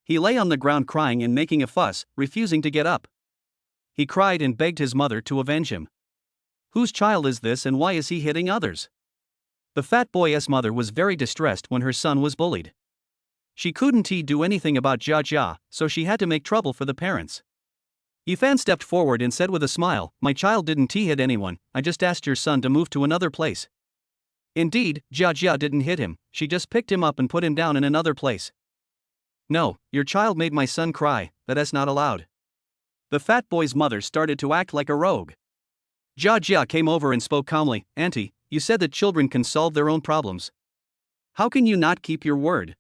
He lay on the ground crying and making a fuss, refusing to get up. He cried and begged his mother to avenge him. Whose child is this and why is he hitting others? The fat boy's mother was very distressed when her son was bullied. She couldn't do anything about Jia Jia, so she had to make trouble for the parents. Yi Fan stepped forward and said with a smile, "My child didn't hit anyone, I just asked your son to move to another place." Indeed, Jia Jia didn't hit him, she just picked him up and put him down in another place. "No, your child made my son cry, that is not allowed." The fat boy's mother started to act like a rogue. Jia Jia came over and spoke calmly, "Auntie, you said that children can solve their own problems. How can you not keep your word?"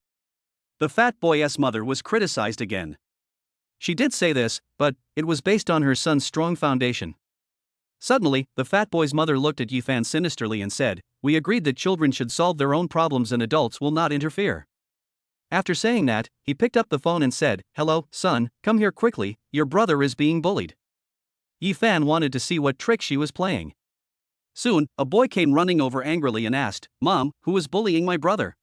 The fat boy's mother was criticized again. She did say this, but it was based on her son's strong foundation. Suddenly, the fat boy's mother looked at Yi Fan sinisterly and said, "We agreed that children should solve their own problems and adults will not interfere." After saying that, he picked up the phone and said, "Hello, son, come here quickly, your brother is being bullied." Yi Fan wanted to see what trick she was playing. Soon, a boy came running over angrily and asked, "Mom, who is bullying my brother?"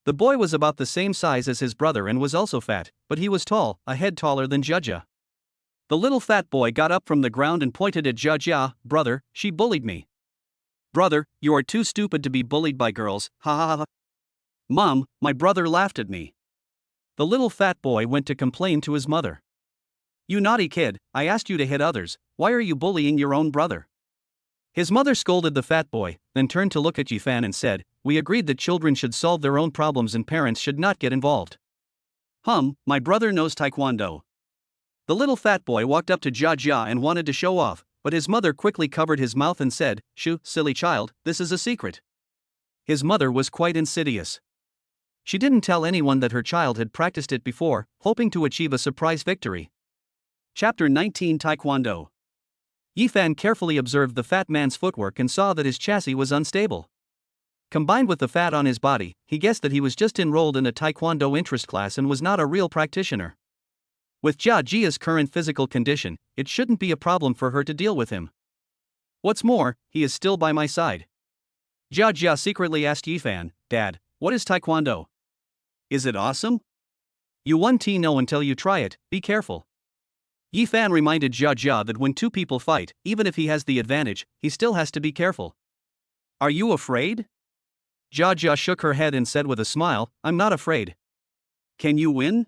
The boy was about the same size as his brother and was also fat, but he was tall, a head taller than Jia Jia. The little fat boy got up from the ground and pointed at Jia Jia, "Brother, she bullied me." Brother, you are too stupid to be bullied by girls, ha ha ha. Mom, my brother laughed at me. The little fat boy went to complain to his mother. You naughty kid, I asked you to hit others, why are you bullying your own brother? His mother scolded the fat boy, then turned to look at Yifan and said, we agreed that children should solve their own problems and parents should not get involved. My brother knows taekwondo. The little fat boy walked up to Jia Jia and wanted to show off, but his mother quickly covered his mouth and said, shoo, silly child, this is a secret. His mother was quite insidious. She didn't tell anyone that her child had practiced it before, hoping to achieve a surprise victory. Chapter 19 Taekwondo. Yifan carefully observed the fat man's footwork and saw that his chassis was unstable. Combined with the fat on his body, he guessed that he was just enrolled in a Taekwondo interest class and was not a real practitioner. With Jia Jia's current physical condition, it shouldn't be a problem for her to deal with him. What's more, he is still by my side. Jia Jia secretly asked Yifan, Dad, what is Taekwondo? Is it awesome? You won't know until you try it, be careful. Yifan reminded Jia Jia that when two people fight, even if he has the advantage, he still has to be careful. Are you afraid? Jia Jia shook her head and said with a smile, I'm not afraid. Can you win?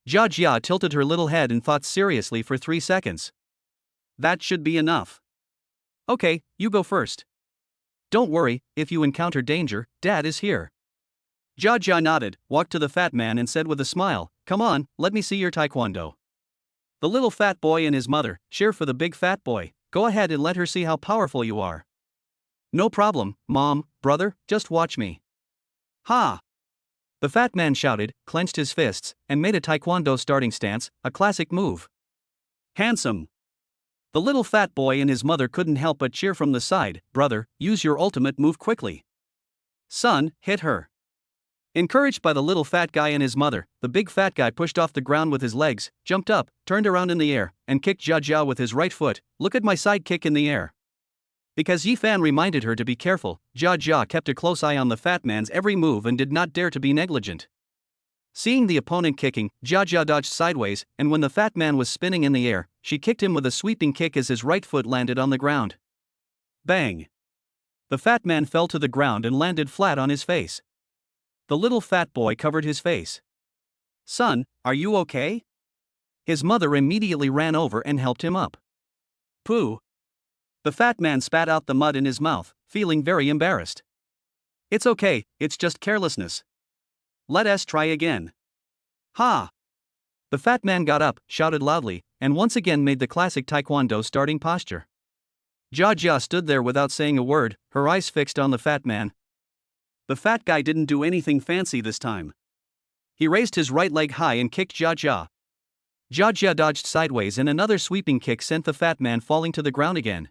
Jia Jia tilted her little head and thought seriously for 3 seconds. That should be enough. Okay, you go first. Don't worry, if you encounter danger, Dad is here. Jia Jia nodded, walked to the fat man and said with a smile, come on, let me see your taekwondo. The little fat boy and his mother, cheer for the big fat boy, go ahead and let her see how powerful you are. No problem, Mom, brother, just watch me. Ha! The fat man shouted, clenched his fists, and made a taekwondo starting stance, a classic move. Handsome. The little fat boy and his mother couldn't help but cheer from the side, brother, use your ultimate move quickly. Son, hit her. Encouraged by the little fat guy and his mother, the big fat guy pushed off the ground with his legs, jumped up, turned around in the air, and kicked Jia Jia with his right foot. Look at my side kick in the air. Because Yifan reminded her to be careful, Jia Jia kept a close eye on the fat man's every move and did not dare to be negligent. Seeing the opponent kicking, Jia Jia dodged sideways, and when the fat man was spinning in the air, she kicked him with a sweeping kick as his right foot landed on the ground. Bang! The fat man fell to the ground and landed flat on his face. The little fat boy covered his face. Son, are you okay? His mother immediately ran over and helped him up. Pooh! The fat man spat out the mud in his mouth, feeling very embarrassed. It's okay, it's just carelessness. Let us try again. Ha! The fat man got up, shouted loudly, and once again made the classic taekwondo starting posture. Jia Jia stood there without saying a word, her eyes fixed on the fat man. The fat guy didn't do anything fancy this time. He raised his right leg high and kicked Jia Jia. Jia Jia dodged sideways and another sweeping kick sent the fat man falling to the ground again.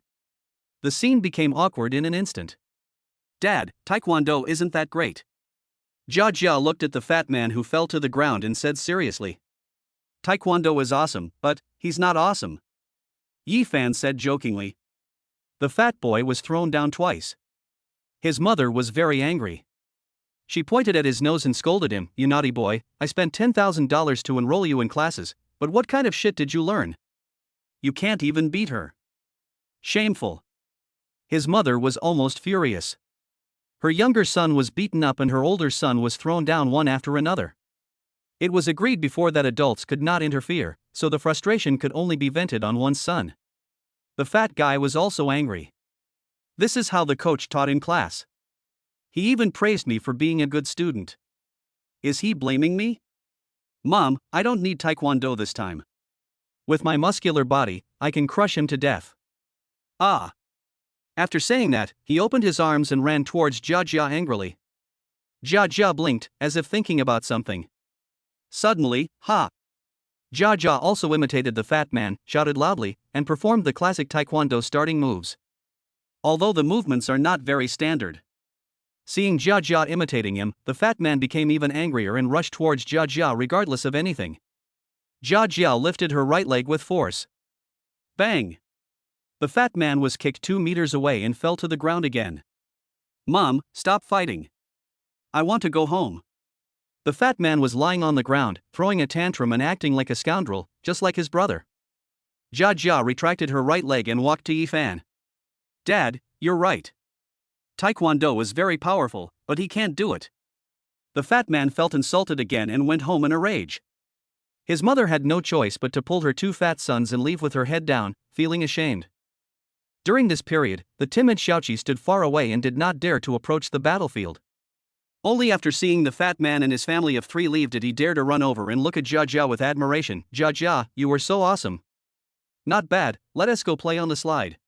The scene became awkward in an instant. Dad, taekwondo isn't that great. Jia Jia looked at the fat man who fell to the ground and said seriously. Taekwondo is awesome, but he's not awesome. Yifan said jokingly. The fat boy was thrown down twice. His mother was very angry. She pointed at his nose and scolded him, you naughty boy, I spent $10,000 to enroll you in classes, but what kind of shit did you learn? You can't even beat her. Shameful. His mother was almost furious. Her younger son was beaten up and her older son was thrown down one after another. It was agreed before that adults could not interfere, so the frustration could only be vented on one's son. The fat guy was also angry. This is how the coach taught in class. He even praised me for being a good student. Is he blaming me? Mom, I don't need taekwondo this time. With my muscular body, I can crush him to death. Ah! After saying that, he opened his arms and ran towards Jia Jia angrily. Jia Jia blinked, as if thinking about something. Suddenly, ha! Jia Jia also imitated the fat man, shouted loudly, and performed the classic taekwondo starting moves. Although the movements are not very standard. Seeing Jia Jia imitating him, the fat man became even angrier and rushed towards Jia Jia regardless of anything. Jia Jia lifted her right leg with force. Bang! The fat man was kicked 2 meters away and fell to the ground again. Mom, stop fighting. I want to go home. The fat man was lying on the ground, throwing a tantrum and acting like a scoundrel, just like his brother. Jia Jia retracted her right leg and walked to Yifan. Dad, you're right. Taekwondo is very powerful, but he can't do it. The fat man felt insulted again and went home in a rage. His mother had no choice but to pull her two fat sons and leave with her head down, feeling ashamed. During this period, the timid Xiaoqi stood far away and did not dare to approach the battlefield. Only after seeing the fat man and his family of 3 leave did he dare to run over and look at Jia Jia with admiration. "Jia Jia, you were so awesome. Not bad, let us go play on the slide."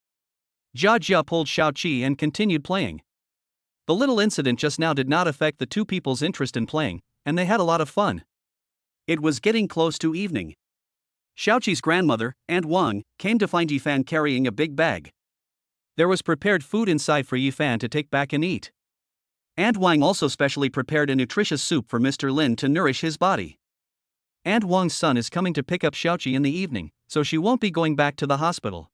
Jia Jia pulled Xiaoqi and continued playing. The little incident just now did not affect the two people's interest in playing, and they had a lot of fun. It was getting close to evening. Xiaoqi's grandmother, Aunt Wang, came to find Yifan carrying a big bag. There was prepared food inside for Yifan to take back and eat. Aunt Wang also specially prepared a nutritious soup for Mr. Lin to nourish his body. Aunt Wang's son is coming to pick up Xiaoqi in the evening, so she won't be going back to the hospital.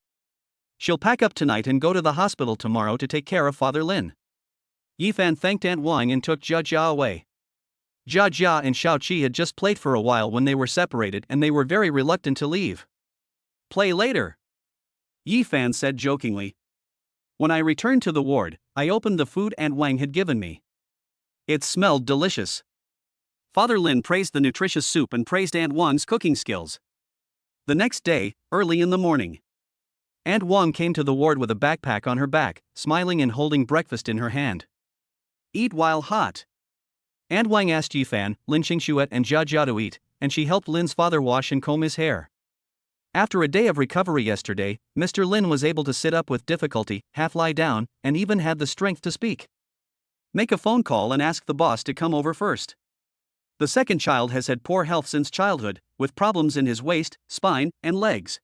She'll pack up tonight and go to the hospital tomorrow to take care of Father Lin. Yifan thanked Aunt Wang and took Jia Jia away. Jia Jia and Xiaoqi had just played for a while when they were separated and they were very reluctant to leave. "Play later," Yifan said jokingly. "When I returned to the ward, I opened the food Aunt Wang had given me. It smelled delicious." Father Lin praised the nutritious soup and praised Aunt Wang's cooking skills. The next day, early in the morning, Aunt Wang came to the ward with a backpack on her back, smiling and holding breakfast in her hand. "Eat while hot." Aunt Wang asked Yifan, Lin Xingxue and Jia Jia to eat, and she helped Lin's father wash and comb his hair. After a day of recovery yesterday, Mr. Lin was able to sit up with difficulty, half lie down, and even had the strength to speak. Make a phone call and ask the boss to come over first. The second child has had poor health since childhood, with problems in his waist, spine, and legs.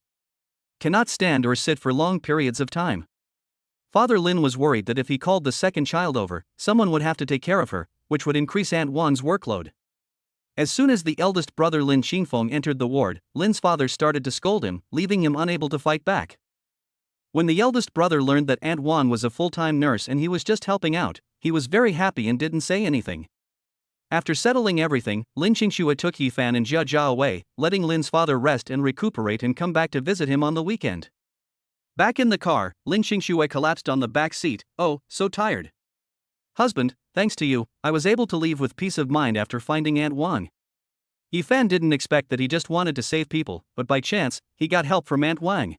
Cannot stand or sit for long periods of time. Father Lin was worried that if he called the second child over, someone would have to take care of her, which would increase Aunt Wang's workload. As soon as the eldest brother Lin Qingfeng entered the ward, Lin's father started to scold him, leaving him unable to fight back. When the eldest brother learned that Aunt Wang was a full-time nurse and he was just helping out, he was very happy and didn't say anything. After settling everything, Lin Qingxue took Yifan and Jia Jia away, letting Lin's father rest and recuperate and come back to visit him on the weekend. Back in the car, Lin Qingxue collapsed on the back seat. "Oh, so tired. Husband, thanks to you, I was able to leave with peace of mind after finding Aunt Wang." Yifan didn't expect that he just wanted to save people, but by chance, he got help from Aunt Wang.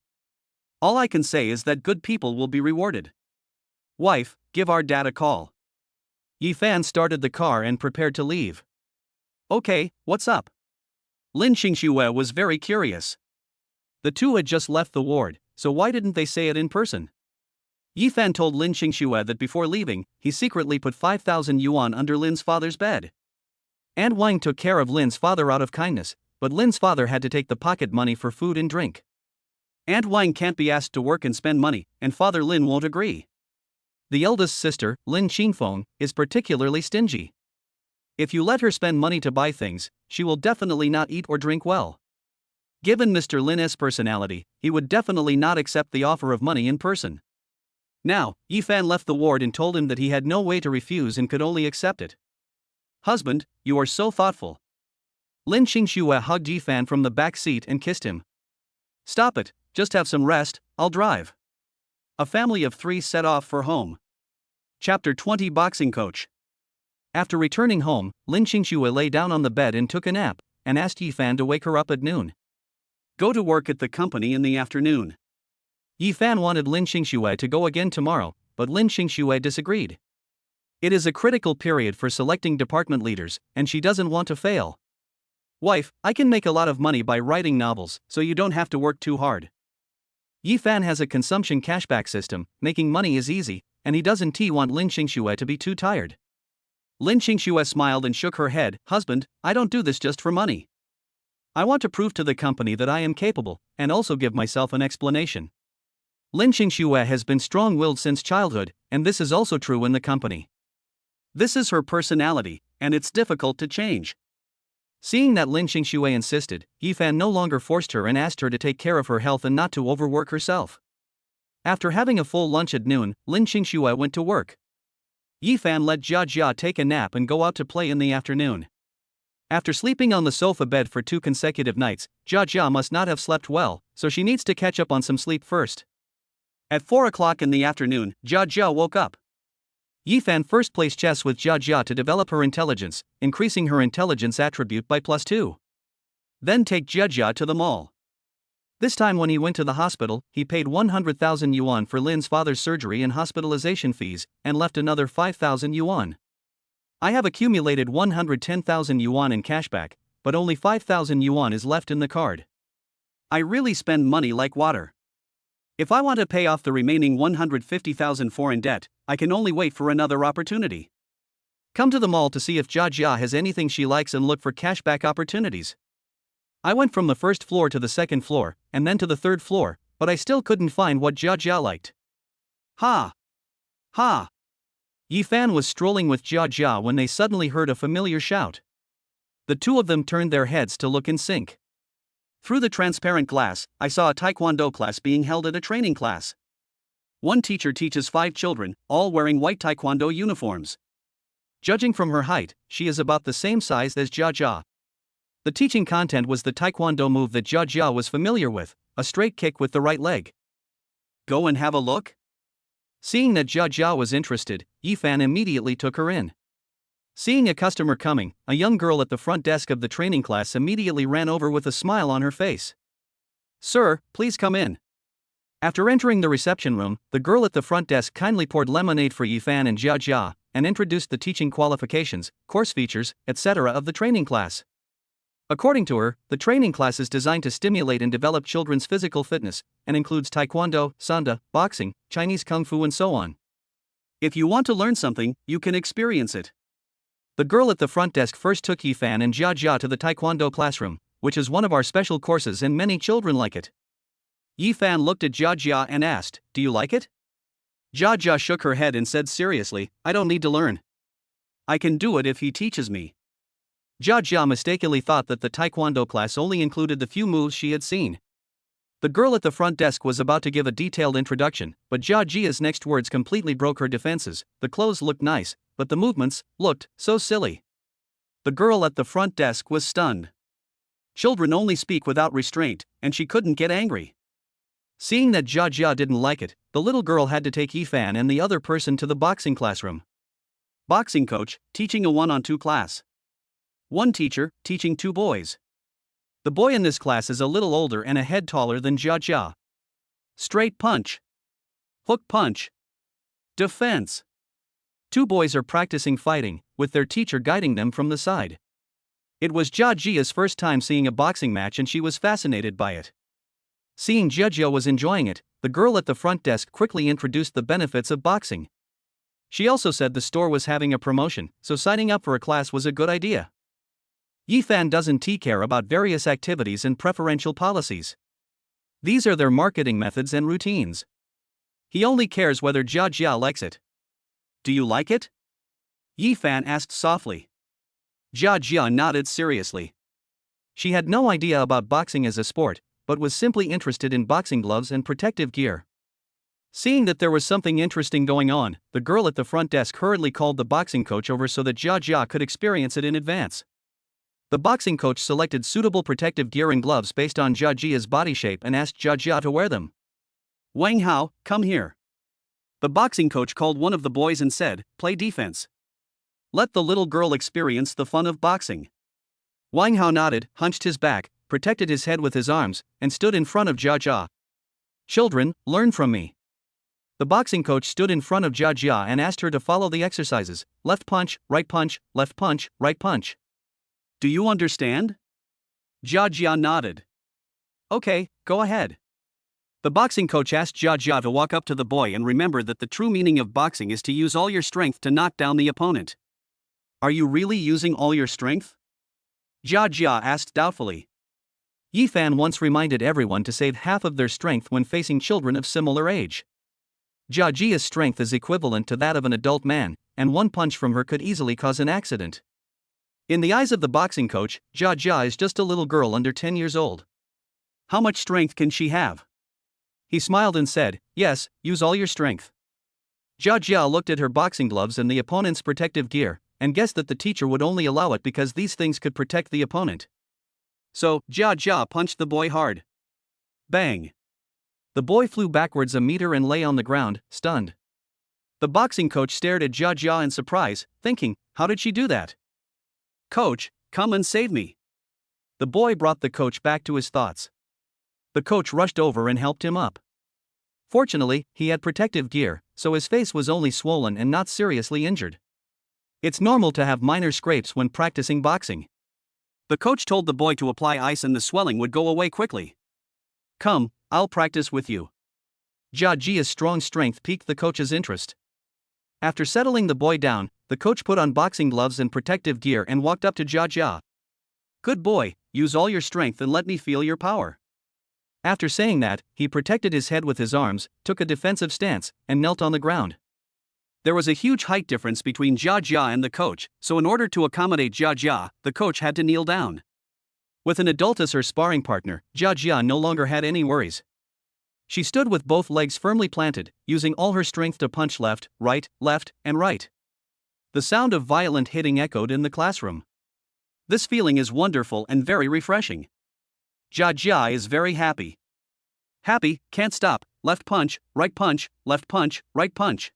"All I can say is that good people will be rewarded. Wife, give our dad a call." Yifan started the car and prepared to leave. "Okay, what's up?" Lin Xingxue was very curious. The two had just left the ward, so why didn't they say it in person? Yifan told Lin Xingxue that before leaving, he secretly put 5,000 yuan under Lin's father's bed. Aunt Wang took care of Lin's father out of kindness, but Lin's father had to take the pocket money for food and drink. Aunt Wang can't be asked to work and spend money, and Father Lin won't agree. The eldest sister, Lin Qingfeng, is particularly stingy. If you let her spend money to buy things, she will definitely not eat or drink well. Given Mr. Lin's personality, he would definitely not accept the offer of money in person. Now, Yifan left the ward and told him that he had no way to refuse and could only accept it. "Husband, you are so thoughtful." Lin Xingxue hugged Yifan from the back seat and kissed him. "Stop it, just have some rest, I'll drive." A family of 3 set off for home. Chapter 20 Boxing Coach. After returning home, Lin Xingxue lay down on the bed and took a nap, and asked Yifan to wake her up at noon. Go to work at the company in the afternoon. Yifan wanted Lin Xingxue to go again tomorrow, but Lin Xingxue disagreed. It is a critical period for selecting department leaders, and she doesn't want to fail. "Wife, I can make a lot of money by writing novels, so you don't have to work too hard." Yifan has a consumption cashback system, making money is easy, and he doesn't want Lin Xingxue to be too tired. Lin Xingxue smiled and shook her head. "Husband, I don't do this just for money. I want to prove to the company that I am capable, and also give myself an explanation." Lin Xingxue has been strong-willed since childhood, and this is also true in the company. This is her personality, and it's difficult to change. Seeing that Lin Xingxue insisted, Yifan no longer forced her and asked her to take care of her health and not to overwork herself. After having a full lunch at noon, Lin Xingxue went to work. Yifan let Jia Jia take a nap and go out to play in the afternoon. After sleeping on the sofa bed for 2 consecutive nights, Jia Jia must not have slept well, so she needs to catch up on some sleep first. At 4 o'clock in the afternoon, Jia Jia woke up. Yifan first plays chess with Jia Jia to develop her intelligence, increasing her intelligence attribute by +2. Then take Jia Jia to the mall. This time when he went to the hospital, he paid 100,000 yuan for Lin's father's surgery and hospitalization fees, and left another 5,000 yuan. I have accumulated 110,000 yuan in cashback, but only 5,000 yuan is left in the card. I really spend money like water. If I want to pay off the remaining 150,000 foreign debt, I can only wait for another opportunity. Come to the mall to see if Jia Jia has anything she likes and look for cashback opportunities. I went from the first floor to the second floor, and then to the third floor, but I still couldn't find what Jia Jia liked. Ha! Ha! Yifan was strolling with Jia Jia when they suddenly heard a familiar shout. The two of them turned their heads to look in sync. Through the transparent glass, I saw a taekwondo class being held at a training class. One teacher teaches 5 children, all wearing white taekwondo uniforms. Judging from her height, she is about the same size as Jia Jia. The teaching content was the taekwondo move that Jia Jia was familiar with, a straight kick with the right leg. Go and have a look? Seeing that Jia Jia was interested, Yifan immediately took her in. Seeing a customer coming, a young girl at the front desk of the training class immediately ran over with a smile on her face. Sir, please come in. After entering the reception room, the girl at the front desk kindly poured lemonade for Yifan and Jia Jia, and introduced the teaching qualifications, course features, etc. of the training class. According to her, the training class is designed to stimulate and develop children's physical fitness, and includes taekwondo, sanda, boxing, Chinese kung fu and so on. If you want to learn something, you can experience it. The girl at the front desk first took Yifan and Jia Jia to the taekwondo classroom, which is one of our special courses and many children like it. Yifan looked at Jia Jia and asked, "Do you like it?" Jia Jia shook her head and said seriously, "I don't need to learn. I can do it if he teaches me." Jia Jia mistakenly thought that the taekwondo class only included the few moves she had seen. The girl at the front desk was about to give a detailed introduction, but Jia Jia's next words completely broke her defenses. The clothes looked nice, but the movements looked so silly. The girl at the front desk was stunned. Children only speak without restraint, and she couldn't get angry. Seeing that Jia Jia didn't like it, the little girl had to take Yifan and the other person to the boxing classroom. Boxing coach, teaching a 1-on-2 class. One teacher, teaching 2 boys. The boy in this class is a little older and a head taller than Jia Jia. Straight punch. Hook punch. Defense. 2 boys are practicing fighting, with their teacher guiding them from the side. It was Jia Jia's first time seeing a boxing match and she was fascinated by it. Seeing Jia Jia was enjoying it, the girl at the front desk quickly introduced the benefits of boxing. She also said the store was having a promotion, so signing up for a class was a good idea. Yifan doesn't care about various activities and preferential policies. These are their marketing methods and routines. He only cares whether Jia Jia likes it. Do you like it? Yifan asked softly. Jia Jia nodded seriously. She had no idea about boxing as a sport, but was simply interested in boxing gloves and protective gear. Seeing that there was something interesting going on, the girl at the front desk hurriedly called the boxing coach over so that Jia Jia could experience it in advance. The boxing coach selected suitable protective gear and gloves based on Jia Jia's body shape and asked Jia Jia to wear them. Wang Hao, come here. The boxing coach called one of the boys and said, "Play defense. Let the little girl experience the fun of boxing." Wang Hao nodded, hunched his back, protected his head with his arms, and stood in front of Jia Jia. Children, learn from me. The boxing coach stood in front of Jia Jia and asked her to follow the exercises: left punch, right punch, left punch, right punch. Do you understand? Jia Jia nodded. Okay, go ahead. The boxing coach asked Jia Jia to walk up to the boy and remember that the true meaning of boxing is to use all your strength to knock down the opponent. Are you really using all your strength? Jia Jia asked doubtfully. Yifan once reminded everyone to save half of their strength when facing children of similar age. Jia Jia's strength is equivalent to that of an adult man, and one punch from her could easily cause an accident. In the eyes of the boxing coach, Jia Jia is just a little girl under 10 years old. How much strength can she have? He smiled and said, "Yes, use all your strength." Jia Jia looked at her boxing gloves and the opponent's protective gear, and guessed that the teacher would only allow it because these things could protect the opponent. So, Jia Jia punched the boy hard. Bang! The boy flew backwards a meter and lay on the ground, stunned. The boxing coach stared at Jia Jia in surprise, thinking, how did she do that? Coach, come and save me. The boy brought the coach back to his thoughts. The coach rushed over and helped him up. Fortunately, he had protective gear, so his face was only swollen and not seriously injured. It's normal to have minor scrapes when practicing boxing. The coach told the boy to apply ice and the swelling would go away quickly. Come, I'll practice with you. Jia Jia's strong strength piqued the coach's interest. After settling the boy down, the coach put on boxing gloves and protective gear and walked up to Jia Jia. Good boy, use all your strength and let me feel your power. After saying that, he protected his head with his arms, took a defensive stance, and knelt on the ground. There was a huge height difference between Jia Jia and the coach, so in order to accommodate Jia Jia, the coach had to kneel down. With an adult as her sparring partner, Jia Jia no longer had any worries. She stood with both legs firmly planted, using all her strength to punch left, and right. The sound of violent hitting echoed in the classroom. This feeling is wonderful and very refreshing. Jia Jia is very happy. Happy, can't stop, left punch, right punch, left punch, right punch.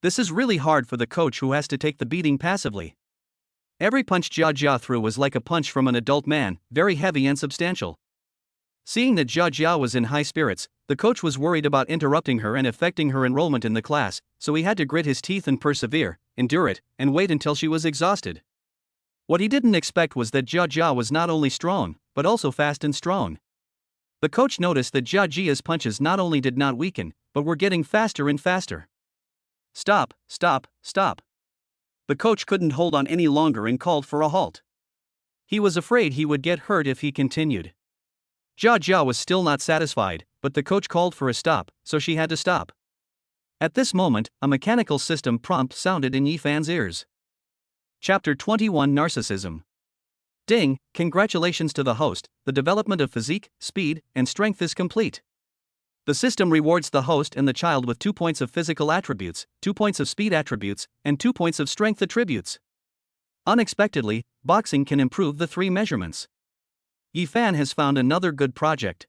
This is really hard for the coach who has to take the beating passively. Every punch Jia Jia threw was like a punch from an adult man, very heavy and substantial. Seeing that Jia Jia was in high spirits, the coach was worried about interrupting her and affecting her enrollment in the class, so he had to grit his teeth and persevere, endure it, and wait until she was exhausted. What he didn't expect was that Jia Jia was not only strong, but also fast and strong. The coach noticed that Jia Jia's punches not only did not weaken, but were getting faster and faster. Stop, stop, stop. The coach couldn't hold on any longer and called for a halt. He was afraid he would get hurt if he continued. Jia Jia was still not satisfied, but the coach called for a stop, so she had to stop. At this moment, a mechanical system prompt sounded in Yifan's ears. Chapter 21 Narcissism. Ding, congratulations to the host, the development of physique, speed, and strength is complete. The system rewards the host and the child with 2 points of physical attributes, 2 points of speed attributes, and 2 points of strength attributes. Unexpectedly, boxing can improve the 3 measurements. Yifan has found another good project.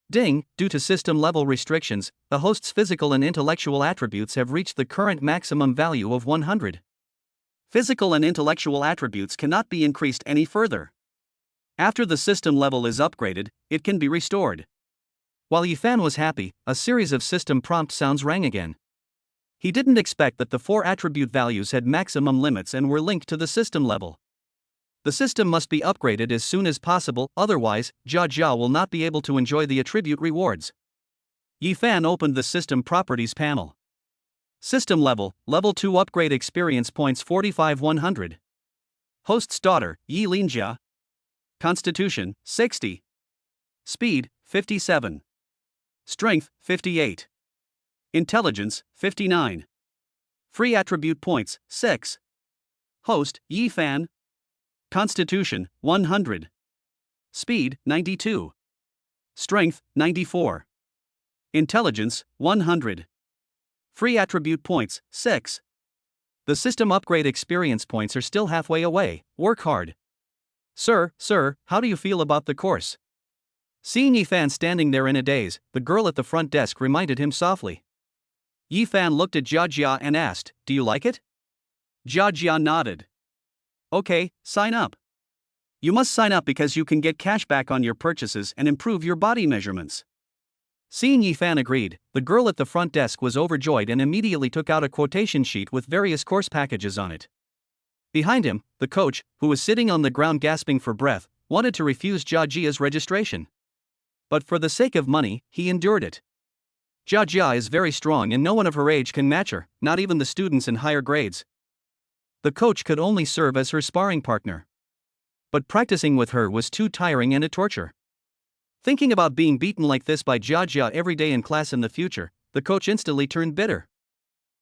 Ding, due to system-level restrictions, the host's physical and intellectual attributes have reached the current maximum value of 100. Physical and intellectual attributes cannot be increased any further. After the system level is upgraded, it can be restored. While Yifan was happy, a series of system prompt sounds rang again. He didn't expect that the 4 attribute values had maximum limits and were linked to the system level. The system must be upgraded as soon as possible, otherwise, Jia Jia will not be able to enjoy the attribute rewards. Yifan opened the System Properties panel. System level, Level 2 upgrade experience points 45-100. Host's daughter, Yi Linjia. Constitution, 60. Speed, 57. Strength, 58. Intelligence, 59. Free attribute points, 6. Host, Yifan. Constitution, 100. Speed, 92. Strength, 94. Intelligence, 100. Free attribute points, 6. The system upgrade experience points are still halfway away, work hard. Sir, how do you feel about the course? Seeing Yifan standing there in a daze, the girl at the front desk reminded him softly. Yifan looked at Jia Jia and asked, do you like it? Jia Jia nodded. Okay, sign up. You must sign up because you can get cash back on your purchases and improve your body measurements. Seeing Yifan agreed, the girl at the front desk was overjoyed and immediately took out a quotation sheet with various course packages on it. Behind him, the coach, who was sitting on the ground gasping for breath, wanted to refuse Jia Jia's registration. But for the sake of money, he endured it. Jia Jia is very strong and no one of her age can match her, not even the students in higher grades. The coach could only serve as her sparring partner. But practicing with her was too tiring and a torture. Thinking about being beaten like this by Jia Jia every day in class in the future, the coach instantly turned bitter.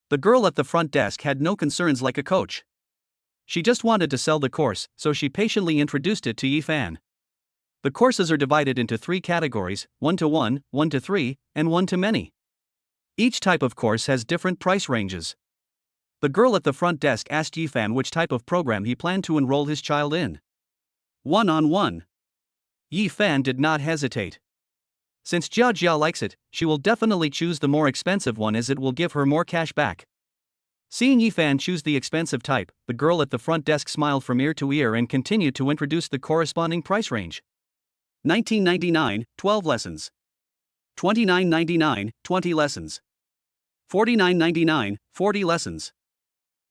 The girl at the front desk had no concerns like a coach. She just wanted to sell the course, so she patiently introduced it to Yifan. The courses are divided into 3 categories, 1-to-1, 1-to-3, and 1-to-many. Each type of course has different price ranges. The girl at the front desk asked Yifan which type of program he planned to enroll his child in. 1-on-1. Yifan did not hesitate. Since Jia Jia likes it, she will definitely choose the more expensive one as it will give her more cash back. Seeing Yifan choose the expensive type, the girl at the front desk smiled from ear to ear and continued to introduce the corresponding price range. $19.99, 12 lessons. $29.99, 20 lessons. $49.99, 40 lessons.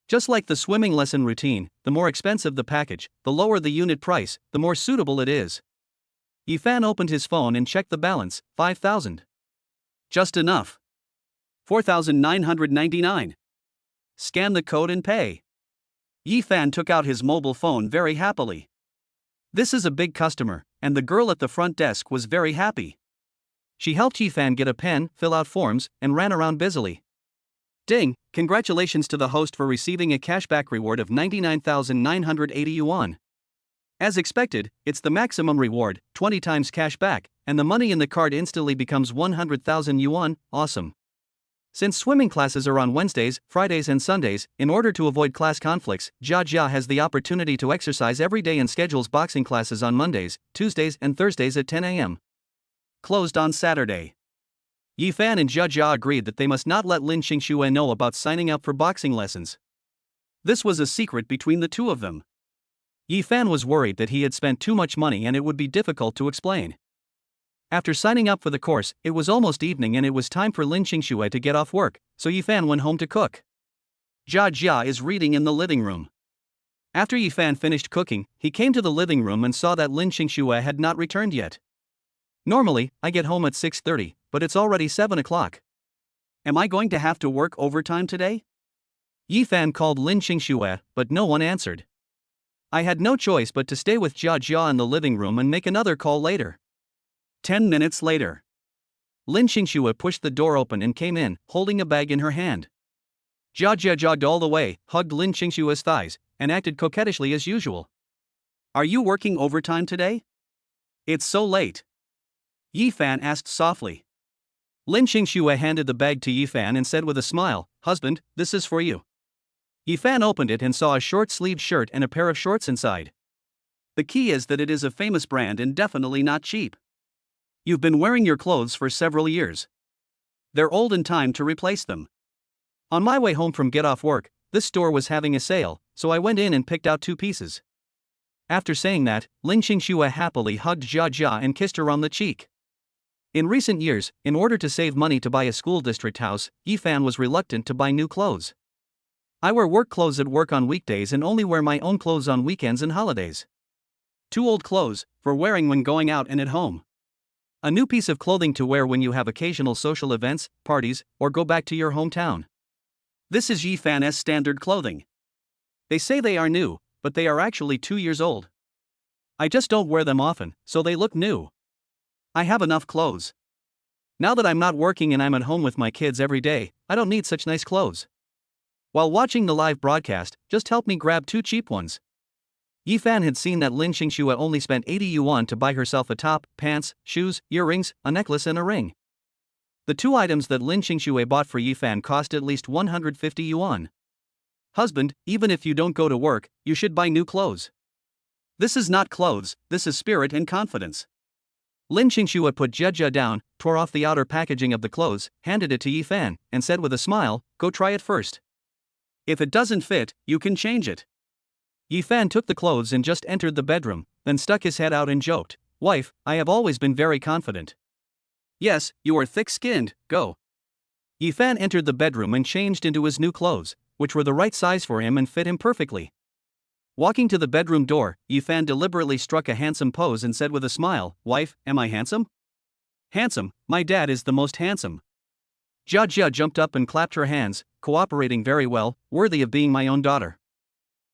Just like the swimming lesson routine, the more expensive the package, the lower the unit price, the more suitable it is. Yifan opened his phone and checked the balance, 5,000. Just enough. 4,999. Scan the code and pay. Yifan took out his mobile phone very happily. This is a big customer, and the girl at the front desk was very happy. She helped Yifan get a pen, fill out forms, and ran around busily. Ding! Congratulations to the host for receiving a cashback reward of 99,980 yuan. As expected, it's the maximum reward, 20 times cash back, and the money in the card instantly becomes 100,000 yuan, awesome. Since swimming classes are on Wednesdays, Fridays and Sundays, in order to avoid class conflicts, Jia has the opportunity to exercise every day and schedules boxing classes on Mondays, Tuesdays and Thursdays at 10 a.m. Closed on Saturday. Yifan and Jia agreed that they must not let Lin Xingxue know about signing up for boxing lessons. This was a secret between the two of them. Yifan was worried that he had spent too much money and it would be difficult to explain. After signing up for the course, it was almost evening and it was time for Lin Xingxue to get off work, so Yifan went home to cook. Jia is reading in the living room. After Yifan finished cooking, he came to the living room and saw that Lin Xingxue had not returned yet. Normally, I get home at 6:30, but it's already 7 o'clock. Am I going to have to work overtime today? Yifan called Lin Xingxue, but no one answered. I had no choice but to stay with Jia in the living room and make another call later. 10 minutes later. Lin Xingxue pushed the door open and came in, holding a bag in her hand. Jia jogged all the way, hugged Lin Xingxue's thighs, and acted coquettishly as usual. Are you working overtime today? It's so late. Yifan asked softly. Lin Xingxue handed the bag to Yifan and said with a smile, "Husband, this is for you." Yifan opened it and saw a short-sleeved shirt and a pair of shorts inside. The key is that it is a famous brand and definitely not cheap. You've been wearing your clothes for several years. They're old and time to replace them. On my way home from get off work, this store was having a sale, so I went in and picked out 2 pieces. After saying that, Lin Xingxue happily hugged Jia and kissed her on the cheek. In recent years, in order to save money to buy a school district house, Yifan was reluctant to buy new clothes. I wear work clothes at work on weekdays and only wear my own clothes on weekends and holidays. 2 old clothes, for wearing when going out and at home. A new piece of clothing to wear when you have occasional social events, parties, or go back to your hometown. This is Yifan's standard clothing. They say they are new, but they are actually 2 years old. I just don't wear them often, so they look new. I have enough clothes. Now that I'm not working and I'm at home with my kids every day, I don't need such nice clothes. While watching the live broadcast, just help me grab 2 cheap ones. Yifan had seen that Lin Xingxue only spent 80 yuan to buy herself a top, pants, shoes, earrings, a necklace and a ring. The 2 items that Lin Xingxue bought for Yifan cost at least 150 yuan. Husband, even if you don't go to work, you should buy new clothes. This is not clothes, this is spirit and confidence. Lin Xingxue put Jia down, tore off the outer packaging of the clothes, handed it to Yifan, and said with a smile, "Go try it first. If it doesn't fit, you can change it." Yifan took the clothes and just entered the bedroom, then stuck his head out and joked, "Wife, I have always been very confident." "Yes, you are thick-skinned, go." Yifan entered the bedroom and changed into his new clothes, which were the right size for him and fit him perfectly. Walking to the bedroom door, Yifan deliberately struck a handsome pose and said with a smile, "Wife, am I handsome?" "Handsome, my dad is the most handsome." Jia jumped up and clapped her hands, cooperating very well, worthy of being my own daughter.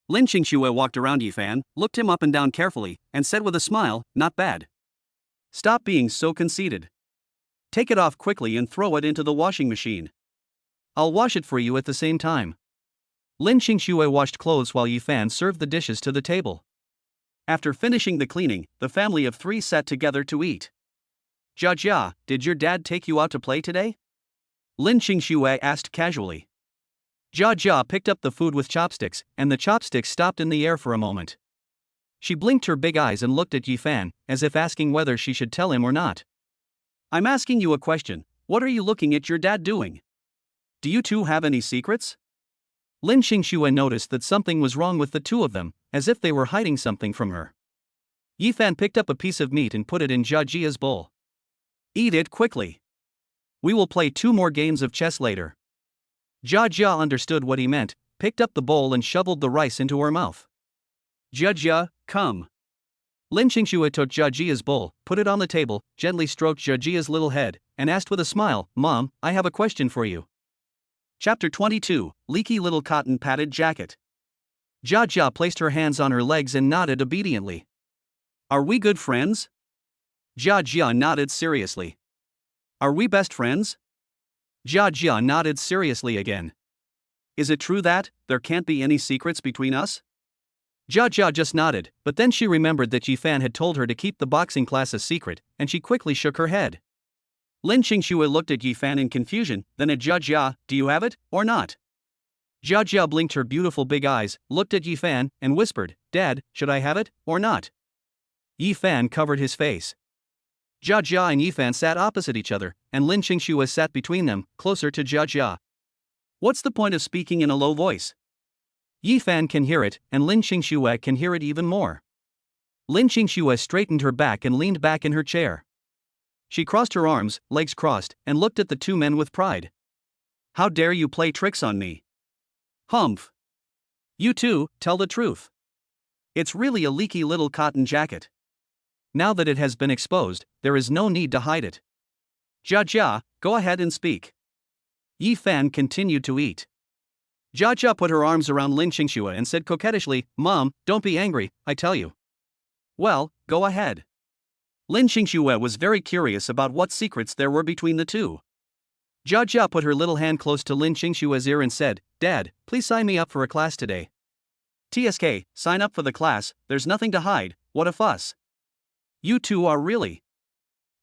Lin Xingxue walked around Yifan, looked him up and down carefully, and said with a smile, "Not bad. Stop being so conceited. Take it off quickly and throw it into the washing machine. I'll wash it for you at the same time." Lin Xingxue washed clothes while Yifan served the dishes to the table. After finishing the cleaning, the family of 3 sat together to eat. "Jia, did your dad take you out to play today?" Lin Xingxue asked casually. Jia picked up the food with chopsticks, and the chopsticks stopped in the air for a moment. She blinked her big eyes and looked at Yifan, as if asking whether she should tell him or not. "I'm asking you a question. What are you looking at your dad doing? Do you two have any secrets?" Lin Xingxue noticed that something was wrong with the two of them, as if they were hiding something from her. Yifan picked up a piece of meat and put it in Jia Jia's bowl. Eat it quickly. We will play 2 more games of chess later. Jia Jia understood what he meant, picked up the bowl and shoveled the rice into her mouth. Jia Jia, come. Lin Xingxue took Jia Jia's bowl, put it on the table, gently stroked Jia Jia's little head, and asked with a smile, Mom, I have a question for you. Chapter 22, Leaky Little Cotton Padded Jacket. Jia Jia placed her hands on her legs and nodded obediently. Are we good friends? Jia Jia nodded seriously. Are we best friends? Jia Jia nodded seriously again. Is it true that there can't be any secrets between us? Jia Jia just nodded, but then she remembered that Yifan had told her to keep the boxing class a secret, and she quickly shook her head. Lin Xingxue looked at Yifan in confusion, then at Jia Jia, do you have it, or not? Jia Jia blinked her beautiful big eyes, looked at Yifan, and whispered, Dad, should I have it, or not? Yifan covered his face. Jia Jia and Yifan sat opposite each other, and Lin Xingxue sat between them, closer to Jia Jia. What's the point of speaking in a low voice? Yifan can hear it, and Lin Xingxue can hear it even more. Lin Xingxue straightened her back and leaned back in her chair. She crossed her arms, legs crossed, and looked at the two men with pride. How dare you play tricks on me? Humph. You two, tell the truth. It's really a leaky little cotton jacket. Now that it has been exposed, there is no need to hide it. Jia Jia, go ahead and speak. Yifan continued to eat. Jia Jia put her arms around Lin Xingxue and said coquettishly, Mom, don't be angry, I tell you. Well, go ahead. Lin Xingxue was very curious about what secrets there were between the two. Jia Jia put her little hand close to Lin Xingxue's ear and said, Dad, please sign me up for a class today. TSK, sign up for the class, there's nothing to hide, what a fuss. You two are really.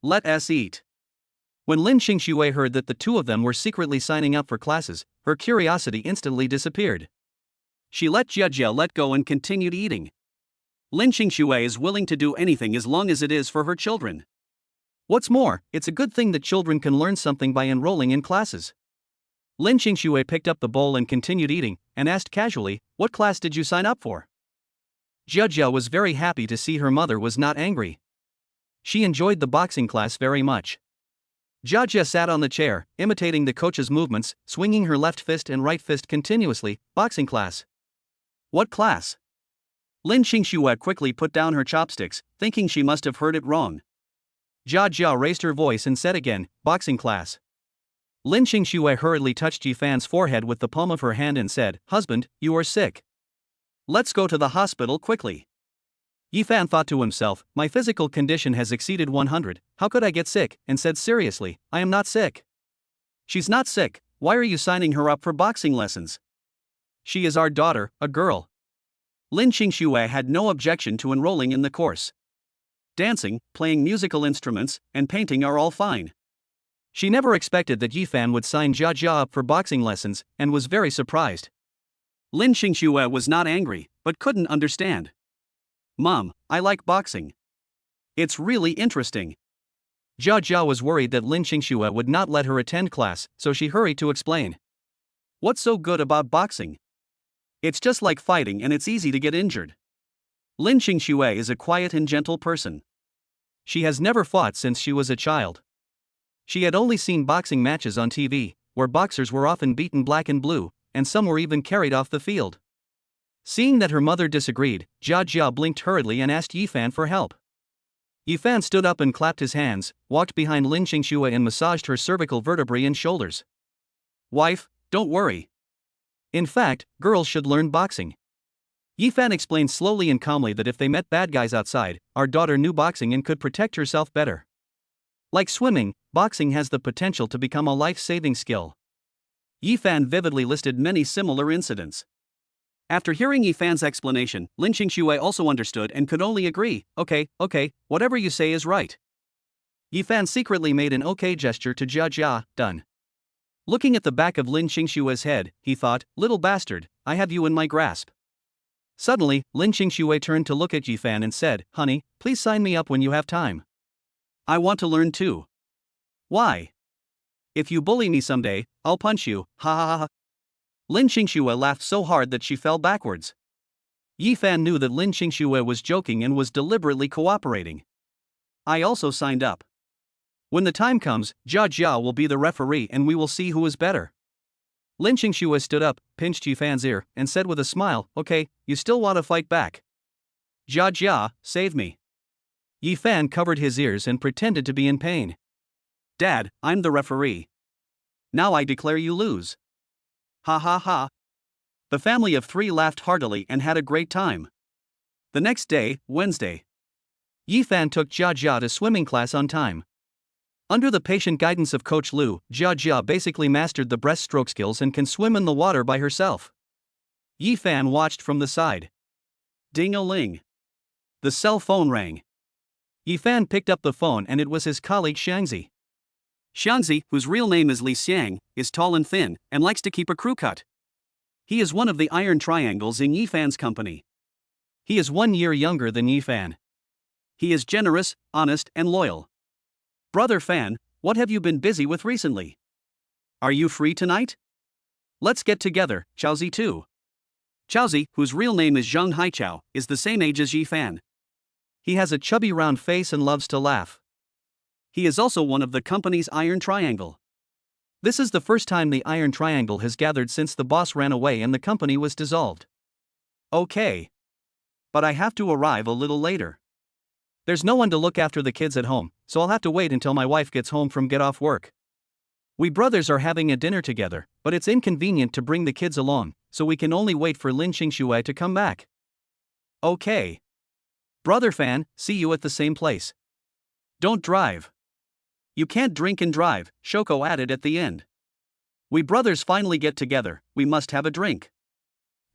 Let us eat. When Lin Xingxue heard that the two of them were secretly signing up for classes, her curiosity instantly disappeared. She let Jia Jia let go and continued eating. Lin Xingxue is willing to do anything as long as it is for her children. What's more, it's a good thing that children can learn something by enrolling in classes. Lin Xingxue picked up the bowl and continued eating, and asked casually, What class did you sign up for? Jia Jia was very happy to see her mother was not angry. She enjoyed the boxing class very much. Jia Jia sat on the chair, imitating the coach's movements, swinging her left fist and right fist continuously. Boxing class. What class? Lin Xingxue quickly put down her chopsticks, thinking she must have heard it wrong. Jia Jia raised her voice and said again, Boxing class. Lin Xingxue hurriedly touched Yifan's forehead with the palm of her hand and said, Husband, you are sick. Let's go to the hospital quickly. Yifan thought to himself, my physical condition has exceeded 100, how could I get sick, and said seriously, I am not sick. She's not sick, why are you signing her up for boxing lessons? She is our daughter, a girl. Lin Xingxue had no objection to enrolling in the course. Dancing, playing musical instruments, and painting are all fine. She never expected that Yifan would sign Jia Jia up for boxing lessons, and was very surprised. Lin Xingxue was not angry, but couldn't understand. Mom, I like boxing. It's really interesting. Jia Jia was worried that Lin Xingxue would not let her attend class, so she hurried to explain. What's so good about boxing? It's just like fighting and it's easy to get injured. Lin Xingxue is a quiet and gentle person. She has never fought since she was a child. She had only seen boxing matches on TV, where boxers were often beaten black and blue, and some were even carried off the field. Seeing that her mother disagreed, Jia Jia blinked hurriedly and asked Yifan for help. Yifan stood up and clapped his hands, walked behind Lin Xingxue and massaged her cervical vertebrae and shoulders. Wife, don't worry. In fact, girls should learn boxing. Yifan explained slowly and calmly that if they met bad guys outside, our daughter knew boxing and could protect herself better. Like swimming, boxing has the potential to become a life-saving skill. Yifan vividly listed many similar incidents. After hearing Yifan's explanation, Lin Xingxue also understood and could only agree, okay, whatever you say is right. Yifan secretly made an okay gesture to Jia Jia, done. Looking at the back of Lin Xingxue's head, he thought, little bastard, I have you in my grasp. Suddenly, Lin Xingxue turned to look at Yifan and said, honey, please sign me up when you have time. I want to learn too. Why? If you bully me someday, I'll punch you, ha ha ha. Lin Qingxue laughed so hard that she fell backwards. Yi Fan knew that Lin Qingxue was joking and was deliberately cooperating. I also signed up. When the time comes, Jia Jia will be the referee and we will see who is better. Lin Qingxue stood up, pinched Yi Fan's ear, and said with a smile, "Okay, you still want to fight back? Jia Jia, save me." Yi Fan covered his ears and pretended to be in pain. "Dad, I'm the referee. Now I declare you lose." Ha ha ha. The family of three laughed heartily and had a great time. The next day, Wednesday, Yi Fan took Jia Jia to swimming class on time. Under the patient guidance of Coach Lu, Jia Jia basically mastered the breaststroke skills and can swim in the water by herself. Yi Fan watched from the side. Ding-a-ling. The cell phone rang. Yi Fan picked up the phone and it was his colleague Xiangzi. Xiangzi, whose real name is Li Xiang, is tall and thin, and likes to keep a crew cut. He is one of the iron triangles in Yi Fan's company. He is 1 year younger than Yi Fan. He is generous, honest, and loyal. "Brother Fan, what have you been busy with recently? Are you free tonight? Let's get together." Chaozi too. Chaozi, whose real name is Zheng Haichao, is the same age as Yi Fan. He has a chubby round face and loves to laugh. He is also one of the company's Iron Triangle. This is the first time the Iron Triangle has gathered since the boss ran away and the company was dissolved. Okay. But I have to arrive a little later. There's no one to look after the kids at home, so I'll have to wait until my wife gets home from get off work. We brothers are having a dinner together, but it's inconvenient to bring the kids along, so we can only wait for Lin Qingxue to come back. Okay. Brother Fan, see you at the same place. Don't drive. You can't drink and drive, Shoko added at the end. We brothers finally get together, we must have a drink.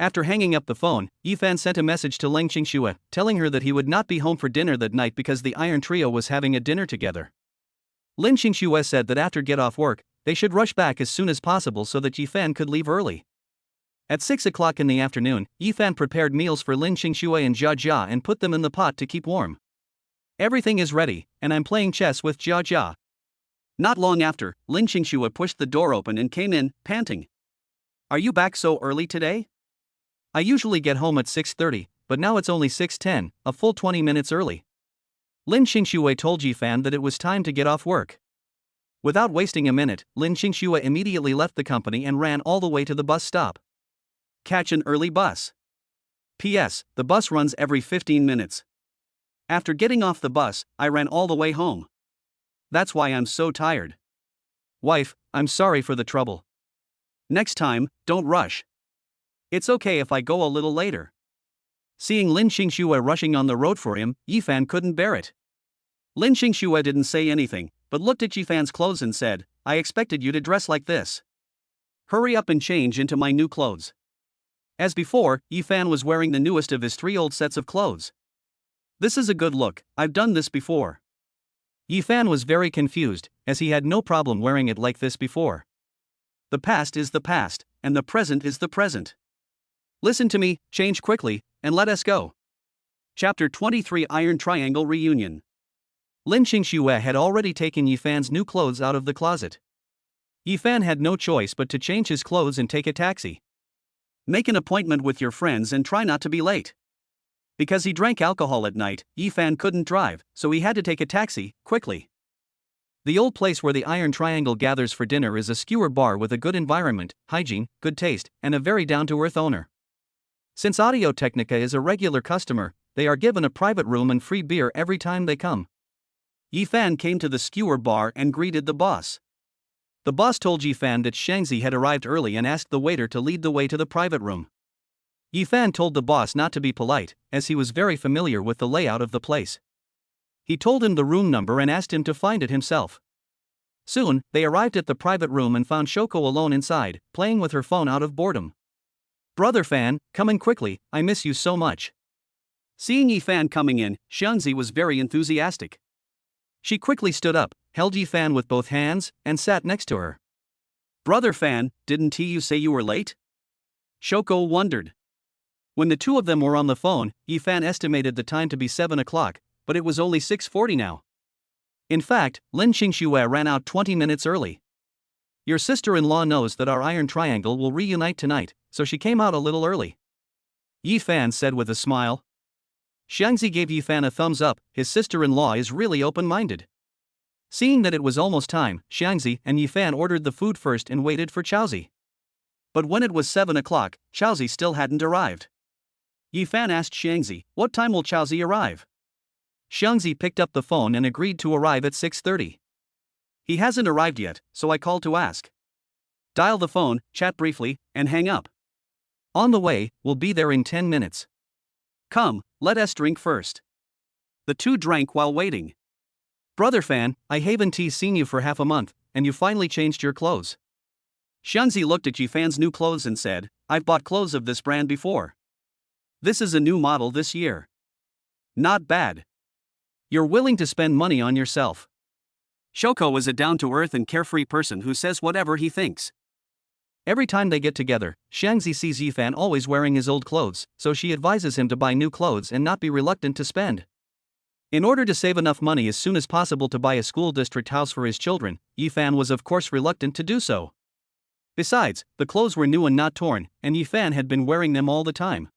After hanging up the phone, Yi Fan sent a message to Lin Qingxue, telling her that he would not be home for dinner that night because the Iron Trio was having a dinner together. Lin Qingxue said that after get off work, they should rush back as soon as possible so that Yi Fan could leave early. At 6 o'clock in the afternoon, Yi Fan prepared meals for Lin Qingxue and Jia Jia and put them in the pot to keep warm. Everything is ready, and I'm playing chess with Jia Jia. Not long after, Lin Qingxue pushed the door open and came in, panting. Are you back so early today? I usually get home at 6:30, but now it's only 6:10, a full 20 minutes early. Lin Qingxue told Yi Fan that it was time to get off work. Without wasting a minute, Lin Qingxue immediately left the company and ran all the way to the bus stop. Catch an early bus. P.S. The bus runs every 15 minutes. After getting off the bus, I ran all the way home. That's why I'm so tired. Wife, I'm sorry for the trouble. Next time, don't rush. It's okay if I go a little later. Seeing Lin Qingxue rushing on the road for him, Yi Fan couldn't bear it. Lin Qingxue didn't say anything, but looked at Yi Fan's clothes and said, I expected you to dress like this. Hurry up and change into my new clothes. As before, Yi Fan was wearing the newest of his 3 old sets of clothes. This is a good look, I've done this before. Yi Fan was very confused, as he had no problem wearing it like this before. The past is the past, and the present is the present. Listen to me, change quickly, and let us go. Chapter 23 Iron Triangle Reunion. Lin Qingxue had already taken Yi Fan's new clothes out of the closet. Yi Fan had no choice but to change his clothes and take a taxi. Make an appointment with your friends and try not to be late. Because he drank alcohol at night, Yi Fan couldn't drive, so he had to take a taxi, quickly. The old place where the Iron Triangle gathers for dinner is a skewer bar with a good environment, hygiene, good taste, and a very down-to-earth owner. Since Audio Technica is a regular customer, they are given a private room and free beer every time they come. Yi Fan came to the skewer bar and greeted the boss. The boss told Yi Fan that Xiangzi had arrived early and asked the waiter to lead the way to the private room. Yi Fan told the boss not to be polite, as he was very familiar with the layout of the place. He told him the room number and asked him to find it himself. Soon, they arrived at the private room and found Shoko alone inside, playing with her phone out of boredom. Brother Fan, come in quickly, I miss you so much. Seeing Yi Fan coming in, Xiangzi was very enthusiastic. She quickly stood up, held Yi Fan with both hands, and sat next to her. Brother Fan, didn't you say you were late? Shoko wondered. When the two of them were on the phone, Yi Fan estimated the time to be 7 o'clock, but it was only 6:40 now. In fact, Lin Qingxue ran out 20 minutes early. Your sister-in-law knows that our iron triangle will reunite tonight, so she came out a little early. Yi Fan said with a smile. Xiangzi gave Yi Fan a thumbs up. His sister-in-law is really open-minded. Seeing that it was almost time, Xiangzi and Yi Fan ordered the food first and waited for Chaozi. But when it was 7 o'clock, Chaozi still hadn't arrived. Yi Fan asked Xiangzi, "What time will Chaozi arrive?" Xiangzi picked up the phone and agreed to arrive at 6:30. He hasn't arrived yet, so I called to ask. Dial the phone, chat briefly, and hang up. On the way, we'll be there in 10 minutes. Come, let us drink first. The two drank while waiting. Brother Fan, I haven't seen you for half a month, and you finally changed your clothes. Xiangzi looked at Yi Fan's new clothes and said, I've bought clothes of this brand before. This is a new model this year. Not bad. You're willing to spend money on yourself. Shoko is a down-to-earth and carefree person who says whatever he thinks. Every time they get together, Xiangzi sees Yi Fan always wearing his old clothes, so she advises him to buy new clothes and not be reluctant to spend. In order to save enough money as soon as possible to buy a school district house for his children, Yi Fan was of course reluctant to do so. Besides, the clothes were new and not torn, and Yi Fan had been wearing them all the time.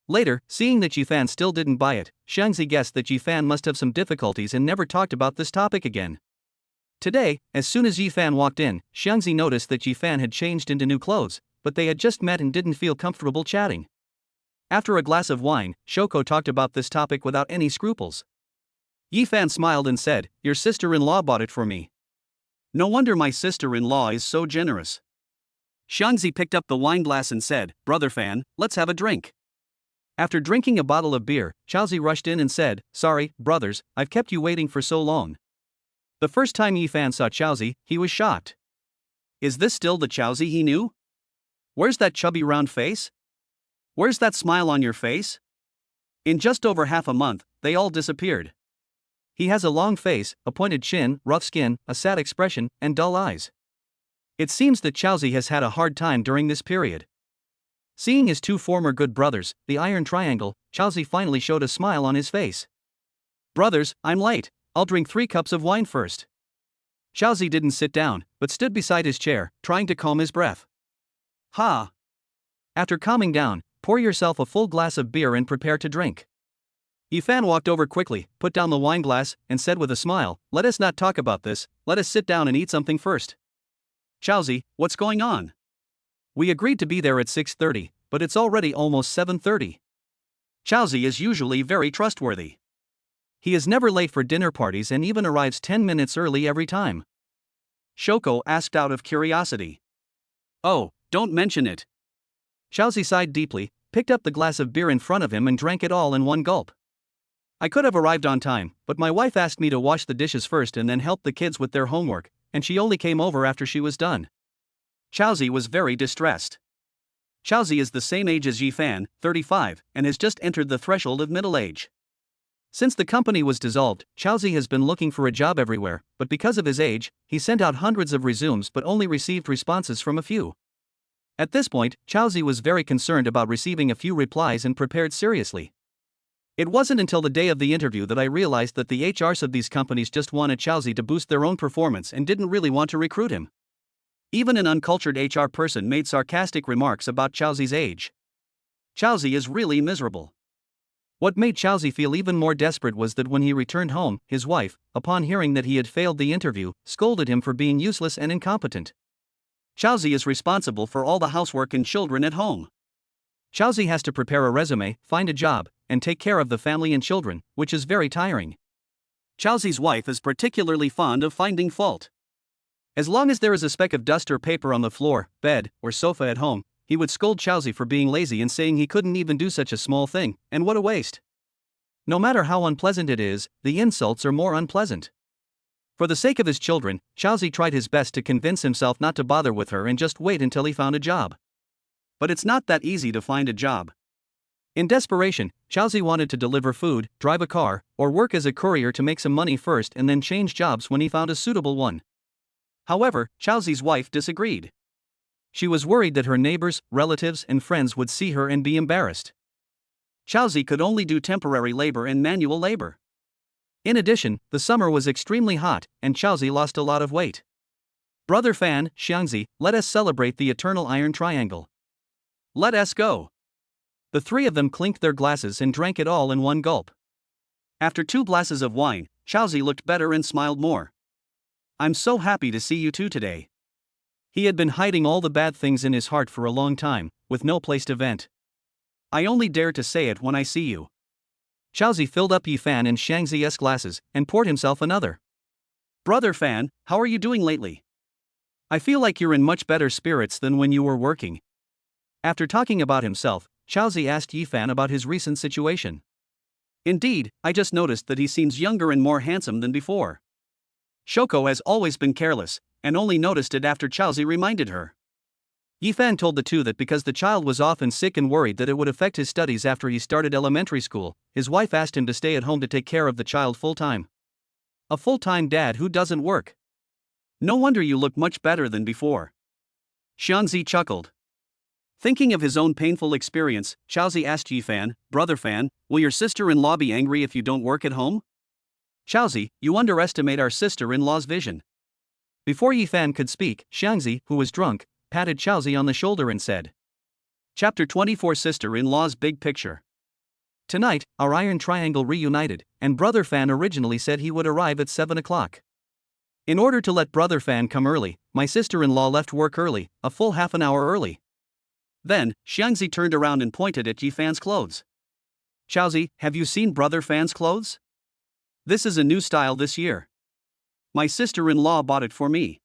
Later, seeing that Yi Fan still didn't buy it, Xiangzi guessed that Yi Fan must have some difficulties and never talked about this topic again. Today, as soon as Yi Fan walked in, Xiangzi noticed that Yi Fan had changed into new clothes, but they had just met and didn't feel comfortable chatting. After a glass of wine, Shoko talked about this topic without any scruples. Yi Fan smiled and said, Your sister-in-law bought it for me. No wonder my sister-in-law is so generous. Xiangzi picked up the wine glass and said, Brother Fan, let's have a drink. After drinking a bottle of beer, Chaozi rushed in and said, Sorry, brothers, I've kept you waiting for so long. The first time Yi Fan saw Chaozi, he was shocked. Is this still the Chaozi he knew? Where's that chubby round face? Where's that smile on your face? In just over half a month, they all disappeared. He has a long face, a pointed chin, rough skin, a sad expression, and dull eyes. It seems that Chaozi has had a hard time during this period. Seeing his two former good brothers, the Iron Triangle, Chaozi finally showed a smile on his face. Brothers, I'm late, I'll drink 3 cups of wine first. Chaozi didn't sit down, but stood beside his chair, trying to calm his breath. Ha! After calming down, pour yourself a full glass of beer and prepare to drink. Yi Fan walked over quickly, put down the wine glass, and said with a smile, Let us not talk about this, let us sit down and eat something first. Chaozi, what's going on? We agreed to be there at 6:30, but it's already almost 7:30. Chaozi is usually very trustworthy. He is never late for dinner parties and even arrives 10 minutes early every time. Shoko asked out of curiosity. Oh, don't mention it. Chaozi sighed deeply, picked up the glass of beer in front of him and drank it all in one gulp. I could have arrived on time, but my wife asked me to wash the dishes first and then help the kids with their homework, and she only came over after she was done. Chaozi was very distressed. Chaozi is the same age as Yi Fan, 35, and has just entered the threshold of middle age. Since the company was dissolved, Chaozi has been looking for a job everywhere, but because of his age, he sent out hundreds of resumes but only received responses from a few. At this point, Chaozi was very concerned about receiving a few replies and prepared seriously. It wasn't until the day of the interview that I realized that the HRs of these companies just wanted Chaozi to boost their own performance and didn't really want to recruit him. Even an uncultured HR person made sarcastic remarks about Chaozi's age. Chaozi is really miserable. What made Chaozi feel even more desperate was that when he returned home, his wife, upon hearing that he had failed the interview, scolded him for being useless and incompetent. Chaozi is responsible for all the housework and children at home. Chaozi has to prepare a resume, find a job, and take care of the family and children, which is very tiring. Chaozi's wife is particularly fond of finding fault. As long as there is a speck of dust or paper on the floor, bed, or sofa at home, he would scold Chaozi for being lazy and saying he couldn't even do such a small thing, and what a waste. No matter how unpleasant it is, the insults are more unpleasant. For the sake of his children, Chaozi tried his best to convince himself not to bother with her and just wait until he found a job. But it's not that easy to find a job. In desperation, Chaozi wanted to deliver food, drive a car, or work as a courier to make some money first and then change jobs when he found a suitable one. However, Chaozi's wife disagreed. She was worried that her neighbors, relatives, and friends would see her and be embarrassed. Chaozi could only do temporary labor and manual labor. In addition, the summer was extremely hot, and Chaozi lost a lot of weight. Brother Fan, Xiangzi, let us celebrate the eternal iron triangle. Let us go. The three of them clinked their glasses and drank it all in one gulp. After 2 glasses of wine, Xiaozi looked better and smiled more. I'm so happy to see you two today. He had been hiding all the bad things in his heart for a long time, with no place to vent. I only dare to say it when I see you. Xiaozi filled up Yifan and Xiangzi's glasses and poured himself another. Brother Fan, how are you doing lately? I feel like you're in much better spirits than when you were working. After talking about himself, Xiaozi asked Yifan about his recent situation. Indeed, I just noticed that he seems younger and more handsome than before. Shoko has always been careless, and only noticed it after Xiaozi reminded her. Yifan told the two that because the child was often sick and worried that it would affect his studies after he started elementary school, his wife asked him to stay at home to take care of the child full-time. A full-time dad who doesn't work. No wonder you look much better than before. Xiangzi chuckled. Thinking of his own painful experience, Xiaozi asked Yifan, Brother Fan, will your sister-in-law be angry if you don't work at home? Xiaozi, you underestimate our sister-in-law's vision. Before Yifan could speak, Xiangzi, who was drunk, patted Xiaozi on the shoulder and said. Chapter 24 Sister-in-law's Big Picture. Tonight, our iron triangle reunited, and Brother Fan originally said he would arrive at 7 o'clock. In order to let Brother Fan come early, my sister-in-law left work early, a full half an hour early. Then, Xiangzi turned around and pointed at Yifan's clothes. Xiaozi, have you seen Brother Fan's clothes? This is a new style this year. My sister-in-law bought it for me.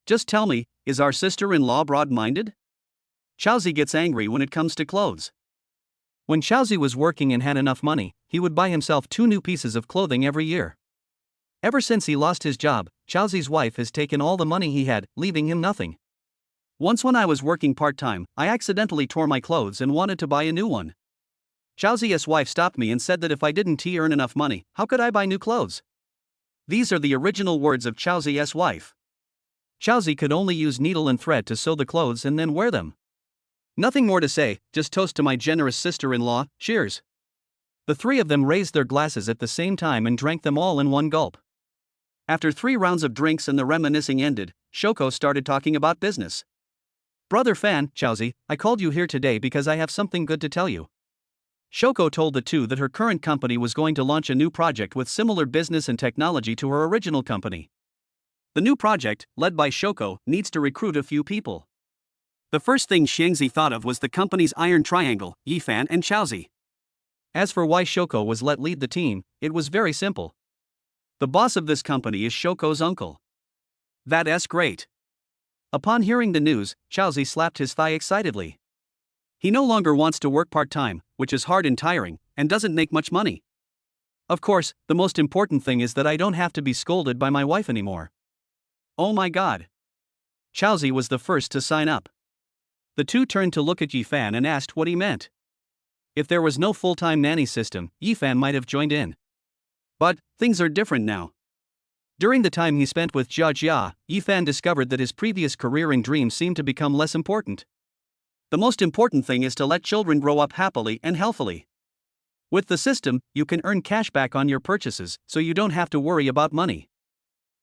Just tell me, is our sister-in-law broad-minded? Xiaozi gets angry when it comes to clothes. When Xiaozi was working and had enough money, he would buy himself 2 new pieces of clothing every year. Ever since he lost his job, Xiaozi's wife has taken all the money he had, leaving him nothing. Once when I was working part-time, I accidentally tore my clothes and wanted to buy a new one. Xiaozi's wife stopped me and said that if I didn't earn enough money, how could I buy new clothes? These are the original words of Xiaozi's wife. Xiaozi could only use needle and thread to sew the clothes and then wear them. Nothing more to say, just toast to my generous sister-in-law, cheers. The three of them raised their glasses at the same time and drank them all in one gulp. After 3 rounds of drinks and the reminiscing ended, Shoko started talking about business. Brother Fan, Xiaozi, I called you here today because I have something good to tell you. Shoko told the two that her current company was going to launch a new project with similar business and technology to her original company. The new project, led by Shoko, needs to recruit a few people. The first thing Xiangzi thought of was the company's iron triangle, Yifan and Xiaozi. As for why Shoko was let lead the team, it was very simple. The boss of this company is Shoko's uncle. That's great. Upon hearing the news, Xiaozi slapped his thigh excitedly. He no longer wants to work part-time, which is hard and tiring, and doesn't make much money. Of course, the most important thing is that I don't have to be scolded by my wife anymore. Oh my god. Xiaozi was the first to sign up. The two turned to look at Yifan and asked what he meant. If there was no full-time nanny system, Yifan might have joined in. But, things are different now. During the time he spent with Jia Jia, Yifan discovered that his previous career and dreams seemed to become less important. The most important thing is to let children grow up happily and healthily. With the system, you can earn cash back on your purchases, so you don't have to worry about money.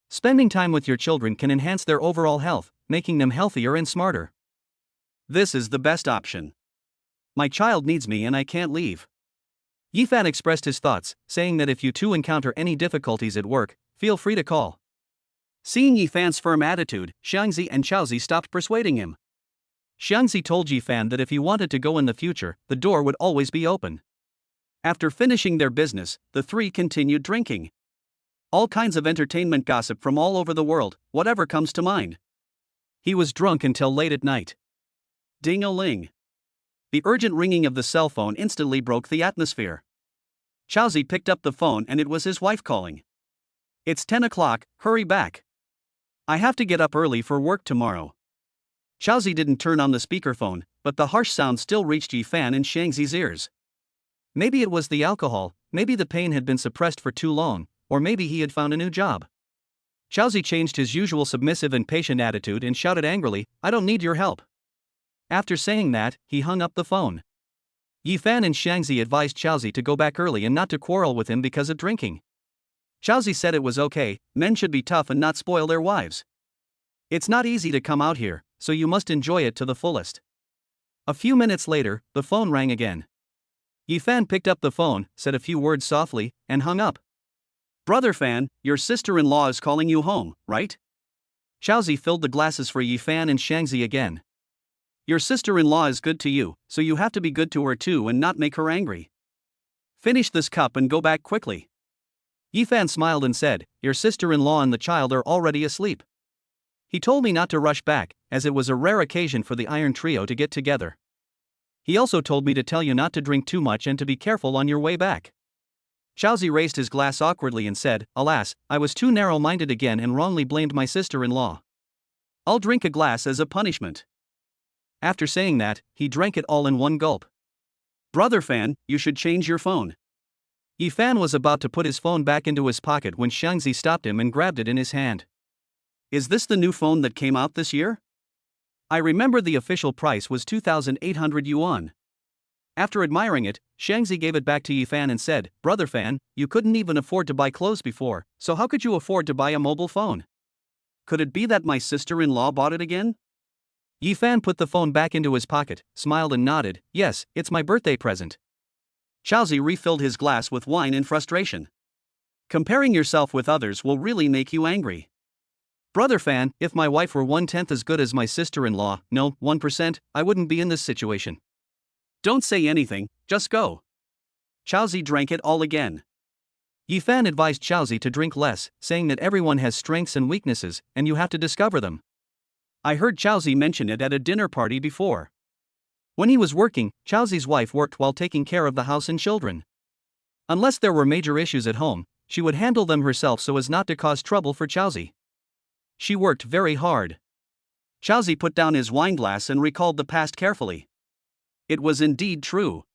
Spending time with your children can enhance their overall health, making them healthier and smarter. This is the best option. My child needs me and I can't leave. Yifan expressed his thoughts, saying that if you two encounter any difficulties at work, feel free to call. Seeing Yifan's firm attitude, Xiangzi and Xiaozi stopped persuading him. Xiangzi told Yifan that if he wanted to go in the future, the door would always be open. After finishing their business, the three continued drinking. All kinds of entertainment gossip from all over the world, whatever comes to mind. He was drunk until late at night. Ding-a-ling. The urgent ringing of the cell phone instantly broke the atmosphere. Xiaozi picked up the phone and it was his wife calling. It's 10 o'clock, hurry back. I have to get up early for work tomorrow. Xiaozi didn't turn on the speakerphone, but the harsh sound still reached Yifan and Xiangzi's ears. Maybe it was the alcohol, maybe the pain had been suppressed for too long, or maybe he had found a new job. Xiaozi changed his usual submissive and patient attitude and shouted angrily, I don't need your help. After saying that, he hung up the phone. Yifan and Xiangzi advised Xiaozi to go back early and not to quarrel with him because of drinking. Xiaozi said it was okay, men should be tough and not spoil their wives. It's not easy to come out here, so you must enjoy it to the fullest. A few minutes later, the phone rang again. Yifan picked up the phone, said a few words softly, and hung up. Brother Fan, your sister-in-law is calling you home, right? Xiaozi filled the glasses for Yifan and Shangzi again. Your sister-in-law is good to you, so you have to be good to her too and not make her angry. Finish this cup and go back quickly. Yifan smiled and said, your sister-in-law and the child are already asleep. He told me not to rush back, as it was a rare occasion for the Iron Trio to get together. He also told me to tell you not to drink too much and to be careful on your way back. Xiaozi raised his glass awkwardly and said, alas, I was too narrow-minded again and wrongly blamed my sister-in-law. I'll drink a glass as a punishment. After saying that, he drank it all in one gulp. Brother Fan, you should change your phone. Yifan was about to put his phone back into his pocket when Shangzi stopped him and grabbed it in his hand. Is this the new phone that came out this year? I remember the official price was 2,800 yuan. After admiring it, Shangzi gave it back to Yifan and said, Brother Fan, you couldn't even afford to buy clothes before, so how could you afford to buy a mobile phone? Could it be that my sister-in-law bought it again? Yifan put the phone back into his pocket, smiled and nodded, yes, it's my birthday present. Xiaozi refilled his glass with wine in frustration. Comparing yourself with others will really make you angry. Brother Fan, if my wife were 1/10 as good as my sister-in-law, no, 1%, I wouldn't be in this situation. Don't say anything, just go. Xiaozi drank it all again. Yifan advised Xiaozi to drink less, saying that everyone has strengths and weaknesses, and you have to discover them. I heard Xiaozi mention it at a dinner party before. When he was working, Xiaozi's wife worked while taking care of the house and children. Unless there were major issues at home, she would handle them herself so as not to cause trouble for Xiaozi. She worked very hard. Xiaozi put down his wine glass and recalled the past carefully. It was indeed true.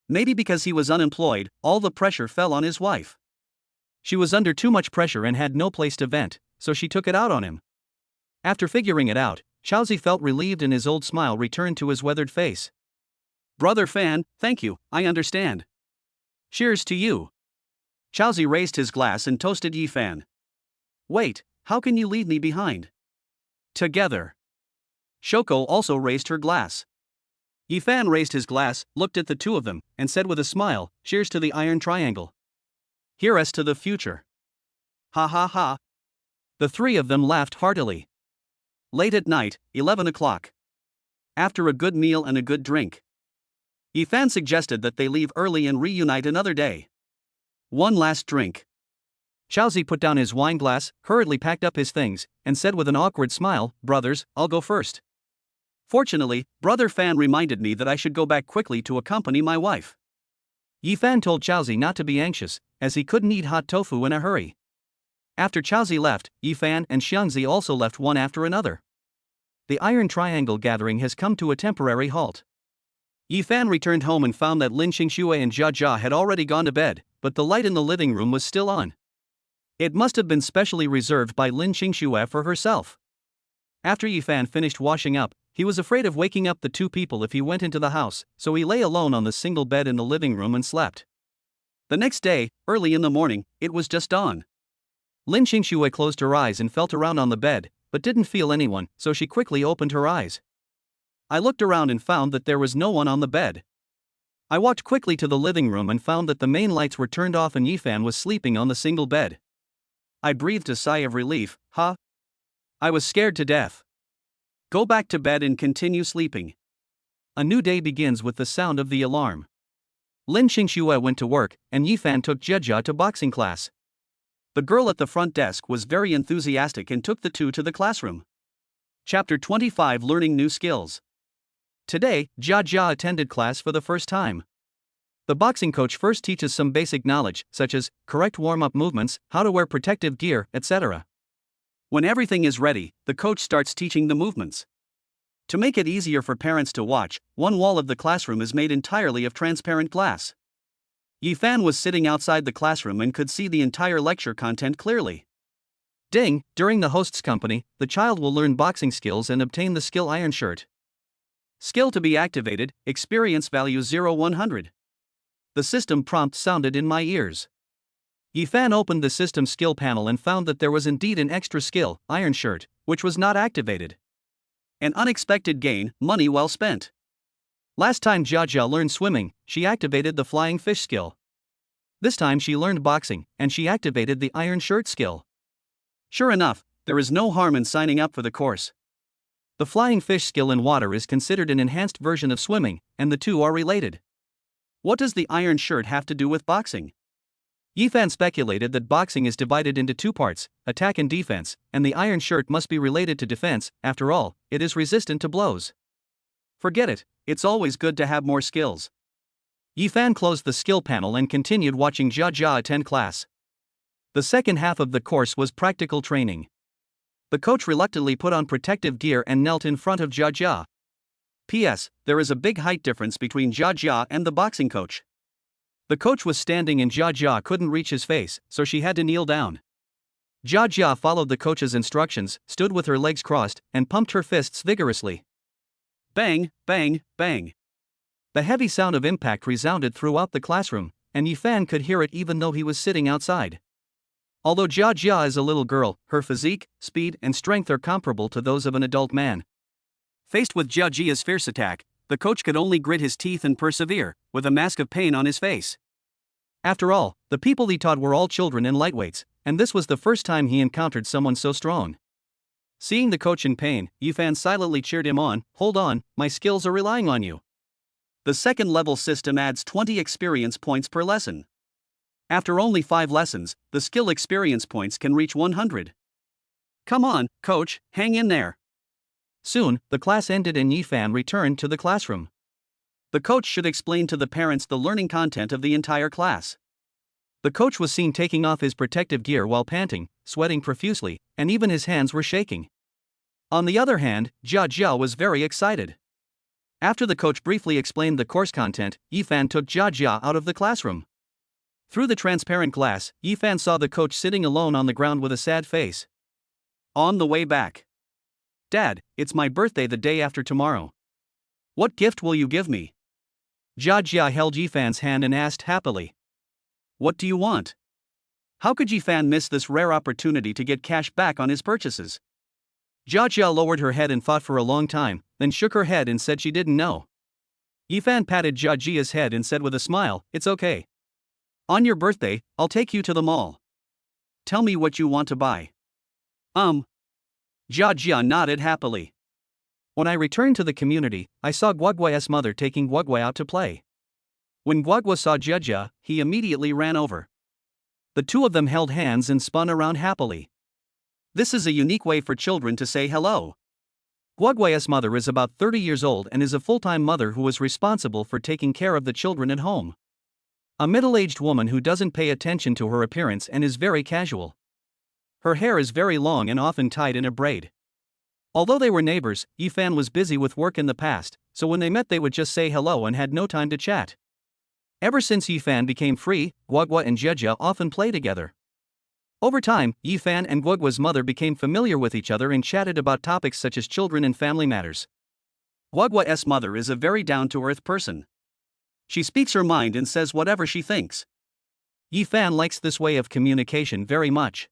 Maybe because he was unemployed, all the pressure fell on his wife. She was under too much pressure and had no place to vent, so she took it out on him. After figuring it out, Xiaozi felt relieved and his old smile returned to his weathered face. Brother Fan, thank you, I understand. Cheers to you. Xiaozi raised his glass and toasted Yifan. Wait, how can you leave me behind? Together. Shoko also raised her glass. Yifan raised his glass, looked at the two of them, and said with a smile, cheers to the Iron Triangle. Here's to the future. Ha ha ha. The three of them laughed heartily. Late at night, 11 o'clock. After a good meal and a good drink, Yifan suggested that they leave early and reunite another day. One last drink. Xiaozi put down his wine glass, hurriedly packed up his things, and said with an awkward smile, brothers, I'll go first. Fortunately, Brother Fan reminded me that I should go back quickly to accompany my wife. Yifan told Xiaozi not to be anxious, as he couldn't eat hot tofu in a hurry. After Xiaozi left, Yifan and Xiangzi also left one after another. The Iron Triangle gathering has come to a temporary halt. Yifan returned home and found that Lin Xingxue and Jia Jia had already gone to bed, but the light in the living room was still on. It must have been specially reserved by Lin Xingxue for herself. After Yifan finished washing up, he was afraid of waking up the two people if he went into the house, so he lay alone on the single bed in the living room and slept. The next day, early in the morning, it was just dawn. Lin Xingxue closed her eyes and felt around on the bed, but didn't feel anyone, so she quickly opened her eyes. I looked around and found that there was no one on the bed. I walked quickly to the living room and found that the main lights were turned off and Yifan was sleeping on the single bed. I breathed a sigh of relief, I was scared to death. Go back to bed and continue sleeping. A new day begins with the sound of the alarm. Lin Xingxue went to work, and Yifan took Jia Jia to boxing class. The girl at the front desk was very enthusiastic and took the two to the classroom. Chapter 25 Learning New Skills. Today, Jia Jia attended class for the first time. The boxing coach first teaches some basic knowledge, such as correct warm-up movements, how to wear protective gear, etc. When everything is ready, the coach starts teaching the movements. To make it easier for parents to watch, one wall of the classroom is made entirely of transparent glass. Yifan was sitting outside the classroom and could see the entire lecture content clearly. Ding! During the host's company, the child will learn boxing skills and obtain the skill iron shirt. Skill to be activated, experience value 0-100. The system prompt sounded in my ears. Yifan opened the system skill panel and found that there was indeed an extra skill, iron shirt, which was not activated. An unexpected gain, money well spent. Last time Jia learned swimming, she activated the flying fish skill. This time she learned boxing, and she activated the iron shirt skill. Sure enough, there is no harm in signing up for the course. The flying fish skill in water is considered an enhanced version of swimming, and the two are related. What does the iron shirt have to do with boxing? Yifan speculated that boxing is divided into two parts, attack and defense, and the iron shirt must be related to defense. After all, it is resistant to blows. Forget it, it's always good to have more skills. Yifan closed the skill panel and continued watching Jia attend class. The second half of the course was practical training. The coach reluctantly put on protective gear and knelt in front of Jia. P.S. There is a big height difference between Jia and the boxing coach. The coach was standing and Jia couldn't reach his face, so she had to kneel down. Jia followed the coach's instructions, stood with her legs crossed, and pumped her fists vigorously. Bang, bang, bang. The heavy sound of impact resounded throughout the classroom, and Yifan could hear it even though he was sitting outside. Although Jia is a little girl, her physique, speed, and strength are comparable to those of an adult man. Faced with Jia's fierce attack, the coach could only grit his teeth and persevere, with a mask of pain on his face. After all, the people he taught were all children and lightweights, and this was the first time he encountered someone so strong. Seeing the coach in pain, Yifan silently cheered him on. Hold on, my skills are relying on you. The second level system adds 20 experience points per lesson. After only 5 lessons, the skill experience points can reach 100. Come on, coach, hang in there. Soon, the class ended and Yifan returned to the classroom. The coach should explain to the parents the learning content of the entire class. The coach was seen taking off his protective gear while panting, sweating profusely, and even his hands were shaking. On the other hand, Jia was very excited. After the coach briefly explained the course content, Yifan took Jia out of the classroom. Through the transparent glass, Yifan saw the coach sitting alone on the ground with a sad face. On the way back. Dad, it's my birthday the day after tomorrow. What gift will you give me? Jia held Yifan's hand and asked happily. What do you want? How could Yifan miss this rare opportunity to get cash back on his purchases? Jia lowered her head and thought for a long time, then shook her head and said she didn't know. Yifan patted Jia's head and said with a smile, it's okay. On your birthday, I'll take you to the mall. Tell me what you want to buy. Jia nodded happily. When I returned to the community, I saw Guogui's mother taking Guogui out to play. When Guogui saw Jia, he immediately ran over. The two of them held hands and spun around happily. This is a unique way for children to say hello. Guogui's mother is about 30 years old and is a full-time mother who is responsible for taking care of the children at home. A middle-aged woman who doesn't pay attention to her appearance and is very casual. Her hair is very long and often tied in a braid. Although they were neighbors, Yifan was busy with work in the past, so when they met they would just say hello and had no time to chat. Ever since Yifan became free, Guogui and Jia often play together. Over time, Yifan and Guogui's mother became familiar with each other and chatted about topics such as children and family matters. Guogui's mother is a very down-to-earth person. She speaks her mind and says whatever she thinks. Yifan likes this way of communication very much.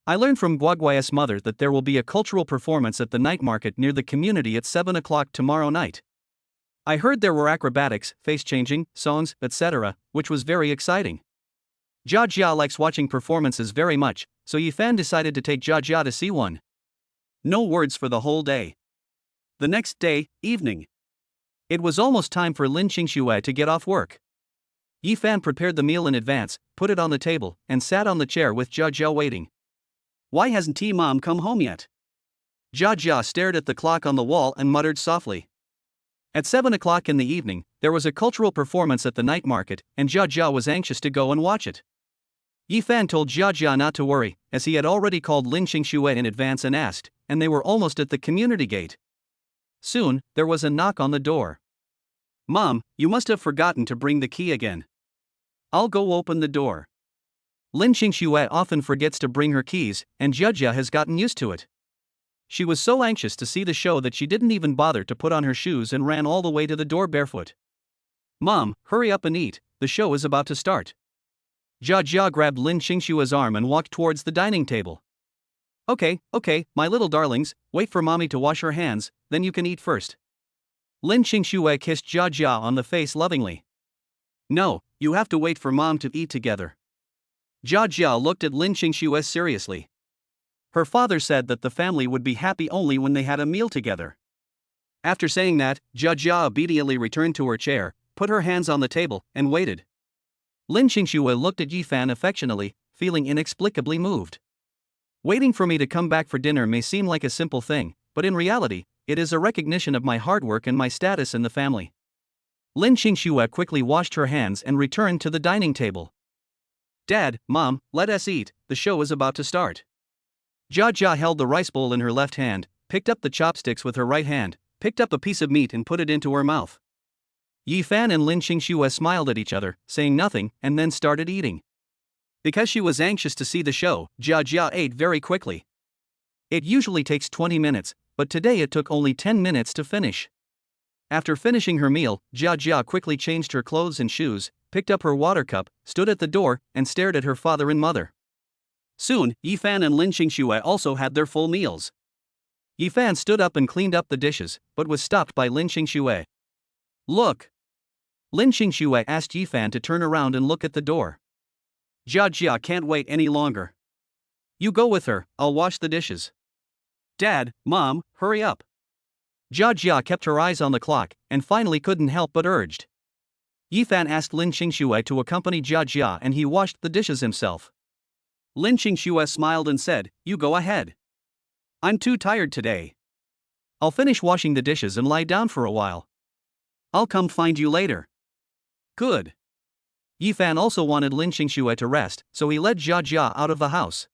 I learned from Guogui's mother that there will be a cultural performance at the night market near the community at 7 o'clock tomorrow night. I heard there were acrobatics, face-changing, songs, etc., which was very exciting. Jia likes watching performances very much, so Yifan decided to take Jia to see one. No words for the whole day. The next day, evening. It was almost time for Lin Qingxue to get off work. Yifan prepared the meal in advance, put it on the table, and sat on the chair with Jia waiting. Why hasn't Mom come home yet? Jia stared at the clock on the wall and muttered softly. At 7 o'clock in the evening, there was a cultural performance at the night market, and Jia was anxious to go and watch it. Yifan told Jia not to worry, as he had already called Lin Qingxue in advance and asked, and they were almost at the community gate. Soon, there was a knock on the door. Mom, you must have forgotten to bring the key again. I'll go open the door. Lin Qingxue often forgets to bring her keys, and Jia has gotten used to it. She was so anxious to see the show that she didn't even bother to put on her shoes and ran all the way to the door barefoot. Mom, hurry up and eat, the show is about to start. Jia grabbed Lin Qingxue's arm and walked towards the dining table. Okay, my little darlings, wait for mommy to wash her hands, then you can eat first. Lin Qingxue kissed Jia Jia on the face lovingly. No, you have to wait for mom to eat together. Jia Jia looked at Lin Qingxue seriously. Her father said that the family would be happy only when they had a meal together. After saying that, Jia Jia obediently returned to her chair, put her hands on the table, and waited. Lin Qingxue looked at Yifan affectionately, feeling inexplicably moved. Waiting for me to come back for dinner may seem like a simple thing, but in reality, it is a recognition of my hard work and my status in the family. Lin Qingxue quickly washed her hands and returned to the dining table. Dad, Mom, let us eat, the show is about to start. Jia Jia held the rice bowl in her left hand, picked up the chopsticks with her right hand, picked up a piece of meat and put it into her mouth. Yifan and Lin Qingxue smiled at each other, saying nothing, and then started eating. Because she was anxious to see the show, Jia Jia ate very quickly. It usually takes 20 minutes, but today it took only 10 minutes to finish. After finishing her meal, Jia Jia quickly changed her clothes and shoes, picked up her water cup, stood at the door, and stared at her father and mother. Soon, Yifan and Lin Qingxue also had their full meals. Yifan stood up and cleaned up the dishes, but was stopped by Lin Qingxue. Look! Lin Qingxue asked Yifan to turn around and look at the door. Jia Jia can't wait any longer. You go with her, I'll wash the dishes. Dad, Mom, hurry up. Jia Jia kept her eyes on the clock, and finally couldn't help but urged. Yifan asked Lin Qingxue to accompany Jia Jia and he washed the dishes himself. Lin Qingxue smiled and said, You go ahead. I'm too tired today. I'll finish washing the dishes and lie down for a while. I'll come find you later. Good. Yifan also wanted Lin Qingxue to rest, so he led Jia Jia out of the house.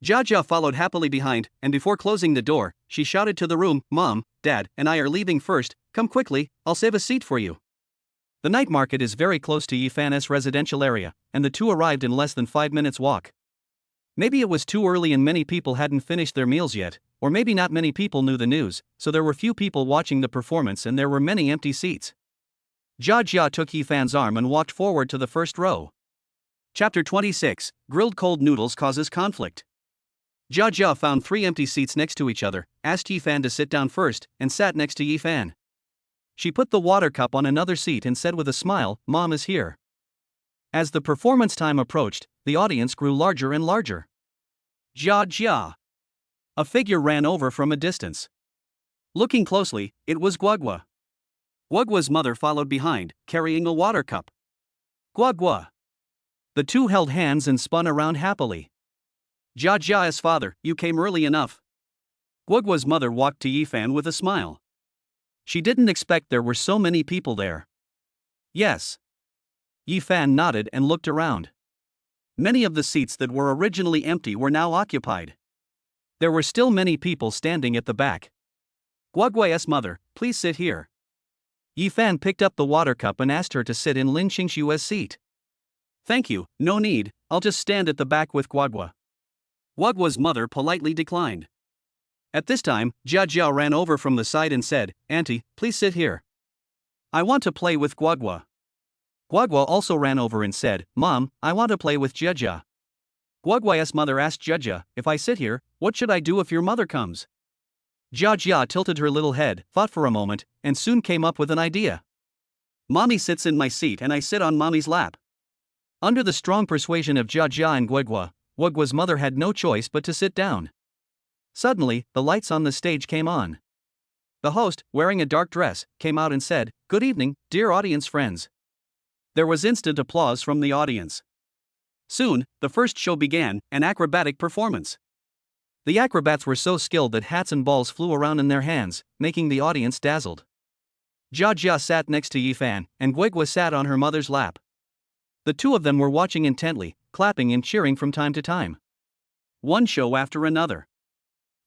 Jia Jia followed happily behind, and before closing the door, she shouted to the room, Mom, Dad, and I are leaving first, come quickly, I'll save a seat for you. The night market is very close to Yifan's residential area, and the two arrived in less than 5 minutes walk. Maybe it was too early and many people hadn't finished their meals yet, or maybe not many people knew the news, so there were few people watching the performance and there were many empty seats. Jia Jia took Yifan's arm and walked forward to the first row. Chapter 26, Grilled Cold Noodles Causes Conflict. Jia Jia found 3 empty seats next to each other, asked Yifan to sit down first, and sat next to Yifan. She put the water cup on another seat and said with a smile, Mom is here. As the performance time approached, the audience grew larger and larger. Jia Jia. A figure ran over from a distance. Looking closely, it was Guagua. Guagua's mother followed behind, carrying a water cup. Guagua. The two held hands and spun around happily. Jia Jia's father, you came early enough. Guagua's mother walked to Yifan with a smile. She didn't expect there were so many people there. Yes. Yifan nodded and looked around. Many of the seats that were originally empty were now occupied. There were still many people standing at the back. Guagua's mother, please sit here. Yifan picked up the water cup and asked her to sit in Lin Qingxue's seat. Thank you, no need, I'll just stand at the back with Guagua. Guagua's mother politely declined. At this time, Jia Jia ran over from the side and said, Auntie, please sit here. I want to play with Guagua. Guagua also ran over and said, Mom, I want to play with Jia Jia. Guagua's mother asked Jia Jia, if I sit here, what should I do if your mother comes? Jia Jia tilted her little head, thought for a moment, and soon came up with an idea. Mommy sits in my seat and I sit on Mommy's lap. Under the strong persuasion of Jia Jia and Guagua's mother had no choice but to sit down. Suddenly, the lights on the stage came on. The host, wearing a dark dress, came out and said, Good evening, dear audience friends. There was instant applause from the audience. Soon, the first show began, an acrobatic performance. The acrobats were so skilled that hats and balls flew around in their hands, making the audience dazzled. Jia Jia sat next to Yifan, and Guagua sat on her mother's lap. The two of them were watching intently, clapping and cheering from time to time. One show after another.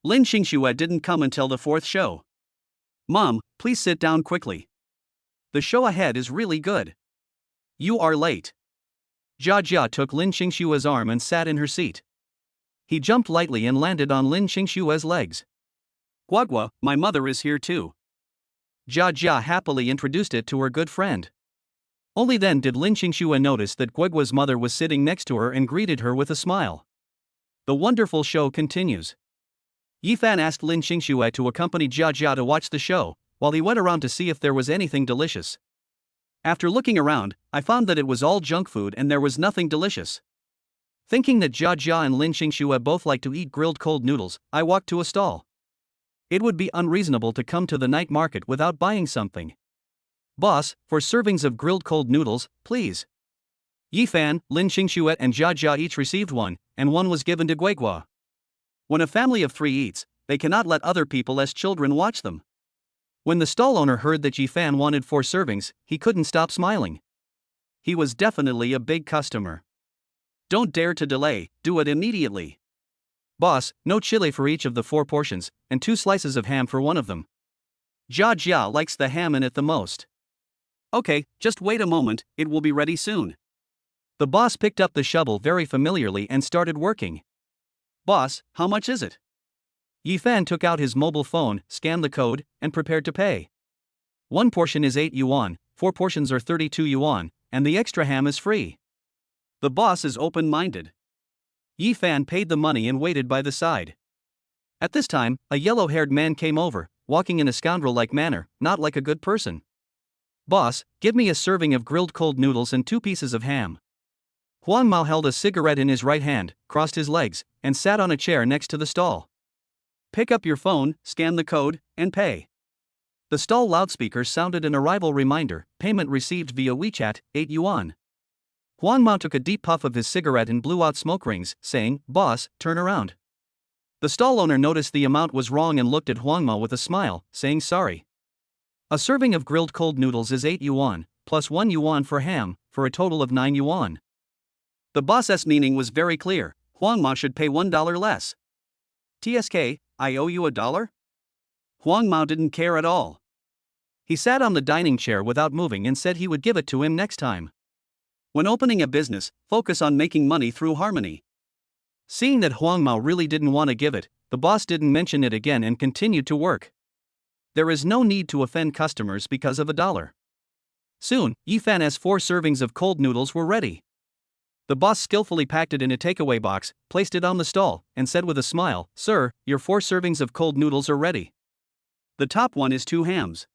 Lin Qingxue didn't come until the 4th show. Mom, please sit down quickly. The show ahead is really good. You are late. Jia Jia took Lin Qingxue's arm and sat in her seat. He jumped lightly and landed on Lin Qingxue's legs. Guagua, my mother is here too. Jia Jia happily introduced it to her good friend. Only then did Lin Qingxue notice that Guagua's mother was sitting next to her and greeted her with a smile. The wonderful show continues. Yifan asked Lin Xingxue to accompany Jia Jia to watch the show, while he went around to see if there was anything delicious. After looking around, I found that it was all junk food and there was nothing delicious. Thinking that Jia Jia and Lin Xingxue both like to eat grilled cold noodles, I walked to a stall. It would be unreasonable to come to the night market without buying something. Boss, 4 servings of grilled cold noodles, please. Yifan, Lin Xingxue and Jia Jia each received one, and one was given to Guigua. When a family of 3 eats, they cannot let other people as children watch them. When the stall owner heard that Yifan wanted 4 servings, he couldn't stop smiling. He was definitely a big customer. Don't dare to delay, do it immediately. Boss, no chili for each of the 4 portions, and 2 slices of ham for one of them. Jia Jia likes the ham in it the most. Okay, just wait a moment, it will be ready soon. The boss picked up the shovel very familiarly and started working. Boss, how much is it? Yifan took out his mobile phone, scanned the code, and prepared to pay. 1 portion is 8 yuan, 4 portions are 32 yuan, and the extra ham is free. The boss is open-minded. Yifan paid the money and waited by the side. At this time, a yellow-haired man came over, walking in a scoundrel-like manner, not like a good person. Boss, give me a serving of grilled cold noodles and 2 pieces of ham. Huang Mao held a cigarette in his right hand, crossed his legs, and sat on a chair next to the stall. Pick up your phone, scan the code, and pay. The stall loudspeaker sounded an arrival reminder, payment received via WeChat, 8 yuan. Huang Mao took a deep puff of his cigarette and blew out smoke rings, saying, Boss, turn around. The stall owner noticed the amount was wrong and looked at Huang Mao with a smile, saying sorry. A serving of grilled cold noodles is 8 yuan, plus 1 yuan for ham, for a total of 9 yuan. The boss's meaning was very clear, Huang Mao should pay $1 less. TSK, I owe you $1? Huang Mao didn't care at all. He sat on the dining chair without moving and said he would give it to him next time. When opening a business, focus on making money through harmony. Seeing that Huang Mao really didn't want to give it, the boss didn't mention it again and continued to work. There is no need to offend customers because of $1. Soon, Yifan's 4 servings of cold noodles were ready. The boss skillfully packed it in a takeaway box, placed it on the stall, and said with a smile, Sir, your 4 servings of cold noodles are ready. The top one is 2 hams.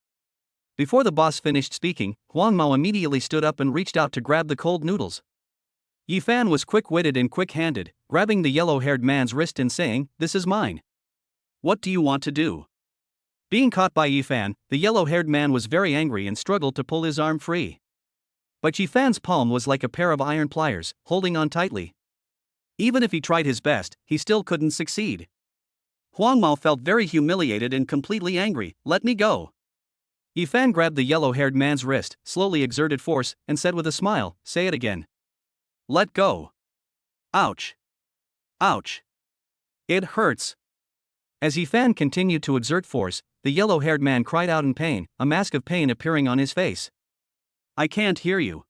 Before the boss finished speaking, Huang Mao immediately stood up and reached out to grab the cold noodles. Yifan was quick-witted and quick-handed, grabbing the yellow-haired man's wrist and saying, This is mine. What do you want to do? Being caught by Yifan, the yellow-haired man was very angry and struggled to pull his arm free. But Yifan's palm was like a pair of iron pliers, holding on tightly. Even if he tried his best, he still couldn't succeed. Huang Mao felt very humiliated and completely angry. Let me go. Yifan grabbed the yellow-haired man's wrist, slowly exerted force, and said with a smile, Say it again. Let go. Ouch. Ouch. It hurts. As Yifan continued to exert force, the yellow-haired man cried out in pain, a mask of pain appearing on his face. I can't hear you.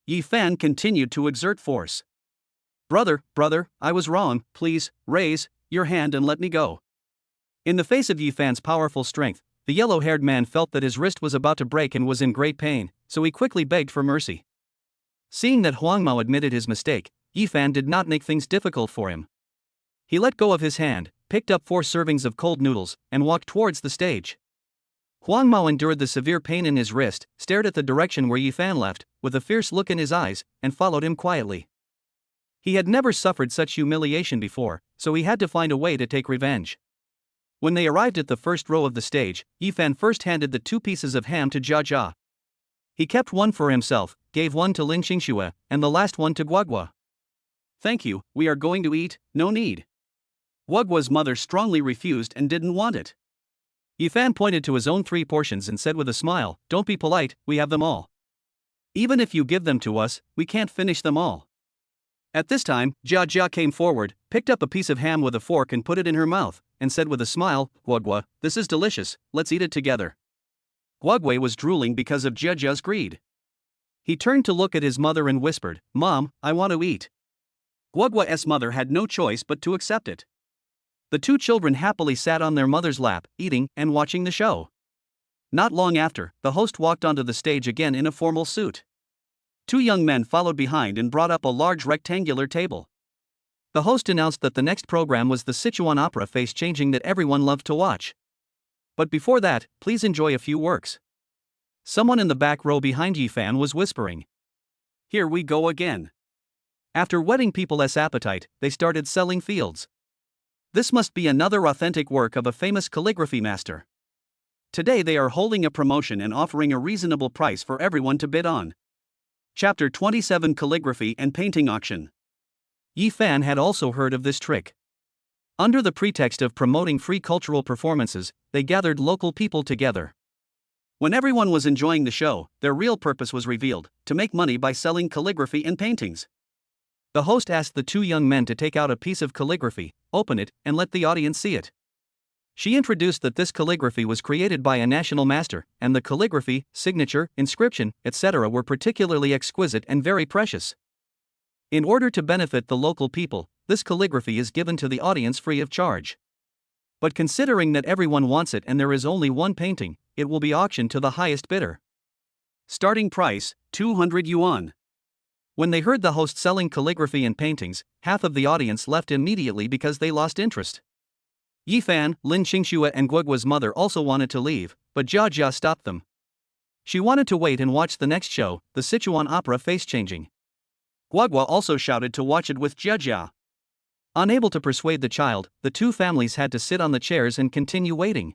Yifan continued to exert force. Brother, I was wrong, please, raise your hand and let me go. In the face of Yifan's powerful strength, the yellow-haired man felt that his wrist was about to break and was in great pain, so he quickly begged for mercy. Seeing that Huang Mao admitted his mistake, Yifan did not make things difficult for him. He let go of his hand, picked up 4 servings of cold noodles, and walked towards the stage. Huang Mao endured the severe pain in his wrist, stared at the direction where Yifan left, with a fierce look in his eyes, and followed him quietly. He had never suffered such humiliation before, so he had to find a way to take revenge. When they arrived at the first row of the stage, Yifan first handed the 2 pieces of ham to Jia Jia. He kept one for himself, gave one to Lin Xingxue, and the last one to Guagua. Thank you, we are going to eat, no need. Guagua's mother strongly refused and didn't want it. Yifan pointed to his own 3 portions and said with a smile, Don't be polite, we have them all. Even if you give them to us, we can't finish them all. At this time, Jia Jia came forward, picked up a piece of ham with a fork and put it in her mouth, and said with a smile, Guagua, this is delicious, let's eat it together. Guagua was drooling because of Jia Jia's greed. He turned to look at his mother and whispered, Mom, I want to eat. Guagua's mother had no choice but to accept it. The 2 children happily sat on their mother's lap, eating and watching the show. Not long after, the host walked onto the stage again in a formal suit. 2 young men followed behind and brought up a large rectangular table. The host announced that the next program was the Sichuan opera face changing that everyone loved to watch. But before that, please enjoy a few works. Someone in the back row behind Yifan was whispering. Here we go again. After whetting people's appetite, they started selling fields. This must be another authentic work of a famous calligraphy master. Today they are holding a promotion and offering a reasonable price for everyone to bid on. Chapter 27 Calligraphy and Painting Auction. Yifan had also heard of this trick. Under the pretext of promoting free cultural performances, they gathered local people together. When everyone was enjoying the show, their real purpose was revealed: to make money by selling calligraphy and paintings. The host asked the two young men to take out a piece of calligraphy, open it, and let the audience see it. She introduced that this calligraphy was created by a national master, and the calligraphy, signature, inscription, etc. were particularly exquisite and very precious. In order to benefit the local people, this calligraphy is given to the audience free of charge. But considering that everyone wants it and there is only one painting, it will be auctioned to the highest bidder. Starting price, 200 yuan. When they heard the host selling calligraphy and paintings, half of the audience left immediately because they lost interest. Yifan, Lin Qingxue and Guoguo's mother also wanted to leave, but Jia Jia stopped them. She wanted to wait and watch the next show, the Sichuan opera face changing. Guoguo also shouted to watch it with Jia Jia. Unable to persuade the child, the two families had to sit on the chairs and continue waiting.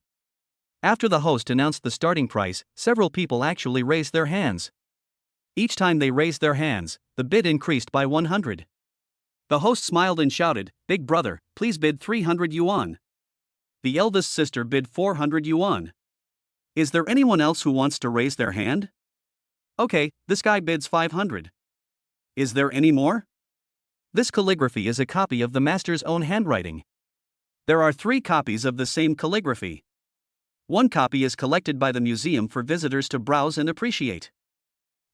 After the host announced the starting price, several people actually raised their hands. Each time they raised their hands, the bid increased by 100. The host smiled and shouted, "Big brother, please bid 300 yuan." The eldest sister bid 400 yuan. Is there anyone else who wants to raise their hand? Okay, this guy bids 500. Is there any more? This calligraphy is a copy of the master's own handwriting. There are 3 copies of the same calligraphy. One copy is collected by the museum for visitors to browse and appreciate.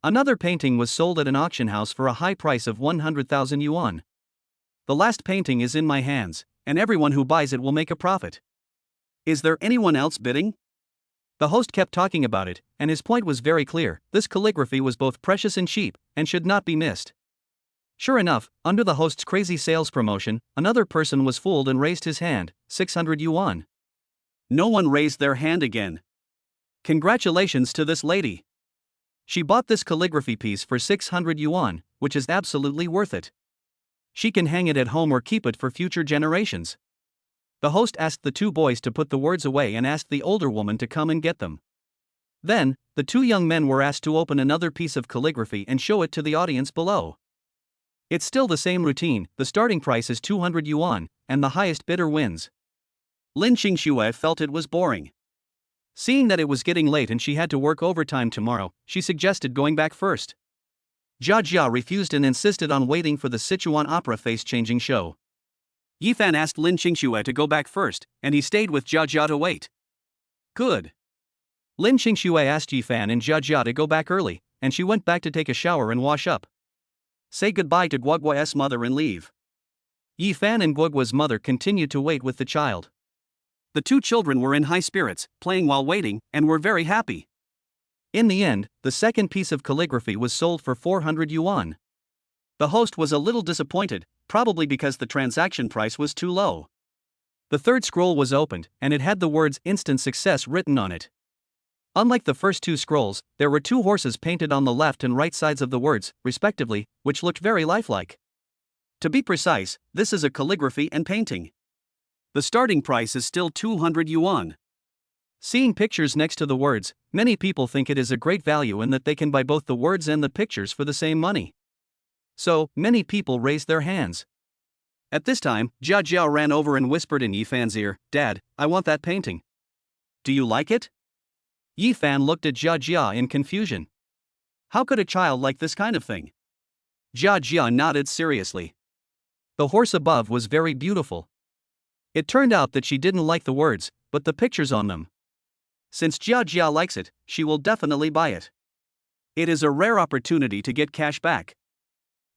Another painting was sold at an auction house for a high price of 100,000 yuan. The last painting is in my hands, and everyone who buys it will make a profit. Is there anyone else bidding? The host kept talking about it, and his point was very clear: this calligraphy was both precious and cheap, and should not be missed. Sure enough, under the host's crazy sales promotion, another person was fooled and raised his hand, 600 yuan. No one raised their hand again. Congratulations to this lady. She bought this calligraphy piece for 600 yuan, which is absolutely worth it. She can hang it at home or keep it for future generations. The host asked the 2 boys to put the words away and asked the older woman to come and get them. Then, the 2 young men were asked to open another piece of calligraphy and show it to the audience below. It's still the same routine: the starting price is 200 yuan, and the highest bidder wins. Lin Qingxue felt it was boring. Seeing that it was getting late and she had to work overtime tomorrow, she suggested going back first. Jia Jia refused and insisted on waiting for the Sichuan opera face-changing show. Yifan asked Lin Qingxue to go back first, and he stayed with Jia Jia to wait. Good. Lin Qingxue asked Yifan and Jia Jia to go back early, and she went back to take a shower and wash up. Say goodbye to Guoguo's mother and leave. Yifan and Guoguo's mother continued to wait with the child. The 2 children were in high spirits, playing while waiting, and were very happy. In the end, the second piece of calligraphy was sold for 400 yuan. The host was a little disappointed, probably because the transaction price was too low. The third scroll was opened, and it had the words "instant success" written on it. Unlike the first 2 scrolls, there were 2 horses painted on the left and right sides of the words, respectively, which looked very lifelike. To be precise, this is a calligraphy and painting. The starting price is still 200 yuan. Seeing pictures next to the words, many people think it is a great value and that they can buy both the words and the pictures for the same money. So, many people raised their hands. At this time, Jia Jia ran over and whispered in Yifan's ear, "Dad, I want that painting. Do you like it?" Yifan looked at Jia Jia in confusion. How could a child like this kind of thing? Jia Jia nodded seriously. The horse above was very beautiful. It turned out that she didn't like the words, but the pictures on them. Since Jia Jia likes it, she will definitely buy it. It is a rare opportunity to get cash back.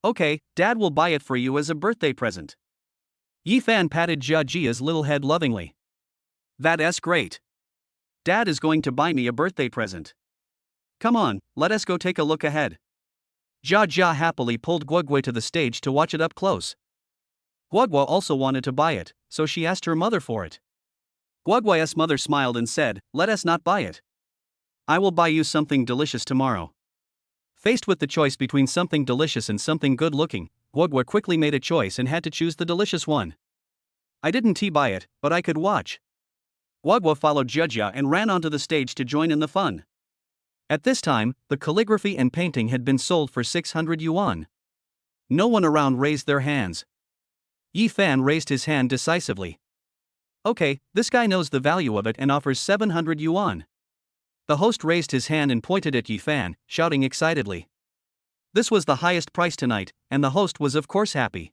Okay, Dad will buy it for you as a birthday present. Yifan patted Jia Jia's little head lovingly. That's great. Dad is going to buy me a birthday present. Come on, let us go take a look ahead. Jia Jia happily pulled Guogui to the stage to watch it up close. Guagua also wanted to buy it, so she asked her mother for it. Guagua's mother smiled and said, "Let us not buy it. I will buy you something delicious tomorrow." Faced with the choice between something delicious and something good-looking, Guagua quickly made a choice and had to choose the delicious one. "I didn't buy it, but I could watch." Guagua followed Jia and ran onto the stage to join in the fun. At this time, the calligraphy and painting had been sold for 600 yuan. No one around raised their hands. Yi Fan raised his hand decisively. "Okay, this guy knows the value of it and offers 700 yuan. The host raised his hand and pointed at Yi Fan, shouting excitedly. This was the highest price tonight, and the host was of course happy.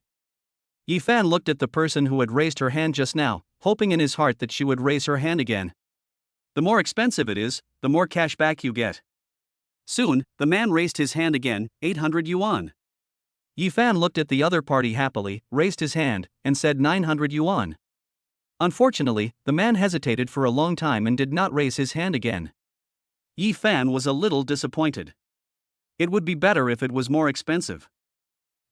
Yi Fan looked at the person who had raised her hand just now, hoping in his heart that she would raise her hand again. The more expensive it is, the more cash back you get. Soon, the man raised his hand again, 800 yuan. Yi Fan looked at the other party happily, raised his hand, and said 900 yuan. Unfortunately, the man hesitated for a long time and did not raise his hand again. Yi Fan was a little disappointed. It would be better if it was more expensive.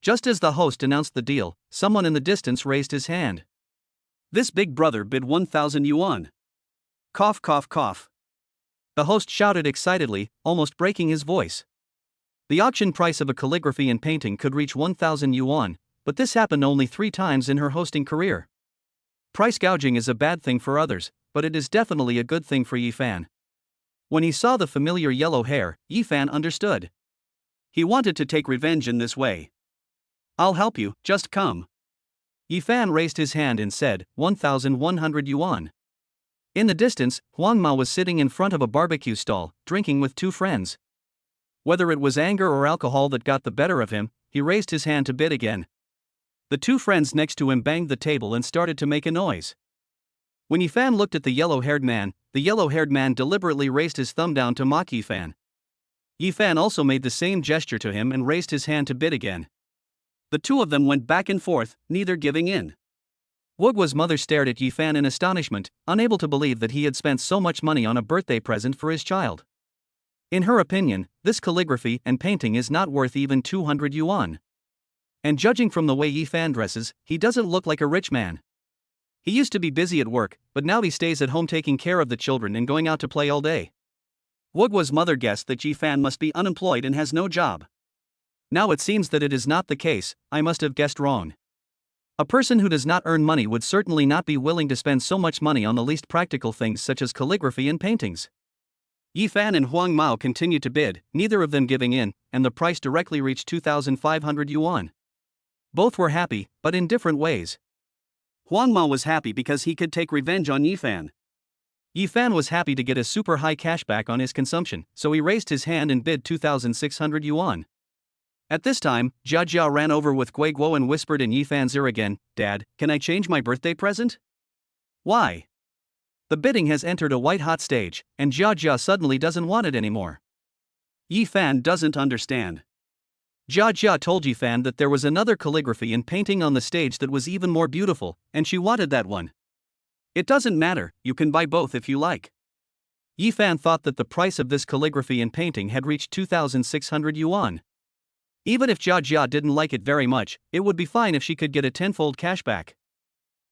Just as the host announced the deal, someone in the distance raised his hand. This big brother bid 1,000 yuan. Cough, cough, cough. The host shouted excitedly, almost breaking his voice. The auction price of a calligraphy and painting could reach 1,000 yuan, but this happened only 3 times in her hosting career. Price gouging is a bad thing for others, but it is definitely a good thing for Yi Fan. When he saw the familiar yellow hair, Yi Fan understood. He wanted to take revenge in this way. "I'll help you, just come." Yi Fan raised his hand and said, 1,100 yuan. In the distance, Huang Mao was sitting in front of a barbecue stall, drinking with 2 friends. Whether it was anger or alcohol that got the better of him, he raised his hand to bid again. The 2 friends next to him banged the table and started to make a noise. When Yi Fan looked at the yellow-haired man, the yellow-haired man deliberately raised his thumb down to mock Yi Fan. Yi Fan also made the same gesture to him and raised his hand to bid again. The 2 of them went back and forth, neither giving in. Guagua's mother stared at Yi Fan in astonishment, unable to believe that he had spent so much money on a birthday present for his child. In her opinion, this calligraphy and painting is not worth even 200 yuan. And judging from the way Yi Fan dresses, he doesn't look like a rich man. He used to be busy at work, but now he stays at home taking care of the children and going out to play all day. Guagua's mother guessed that Yi Fan must be unemployed and has no job. Now it seems that it is not the case. I must have guessed wrong. A person who does not earn money would certainly not be willing to spend so much money on the least practical things such as calligraphy and paintings. Yi Fan and Huang Mao continued to bid, neither of them giving in, and the price directly reached 2,500 yuan. Both were happy, but in different ways. Huang Mao was happy because he could take revenge on Yi Fan. Yi Fan was happy to get a super high cashback on his consumption, so he raised his hand and bid 2,600 yuan. At this time, Jia ran over with Guiguo and whispered in Yi Fan's ear again, "Dad, can I change my birthday present?" "Why?" The bidding has entered a white-hot stage, and Jia suddenly doesn't want it anymore. Yi Fan doesn't understand. Jia told Yi Fan that there was another calligraphy and painting on the stage that was even more beautiful, and she wanted that one. "It doesn't matter, you can buy both if you like." Yi Fan thought that the price of this calligraphy and painting had reached 2,600 yuan. Even if Jia didn't like it very much, it would be fine if she could get a tenfold cashback.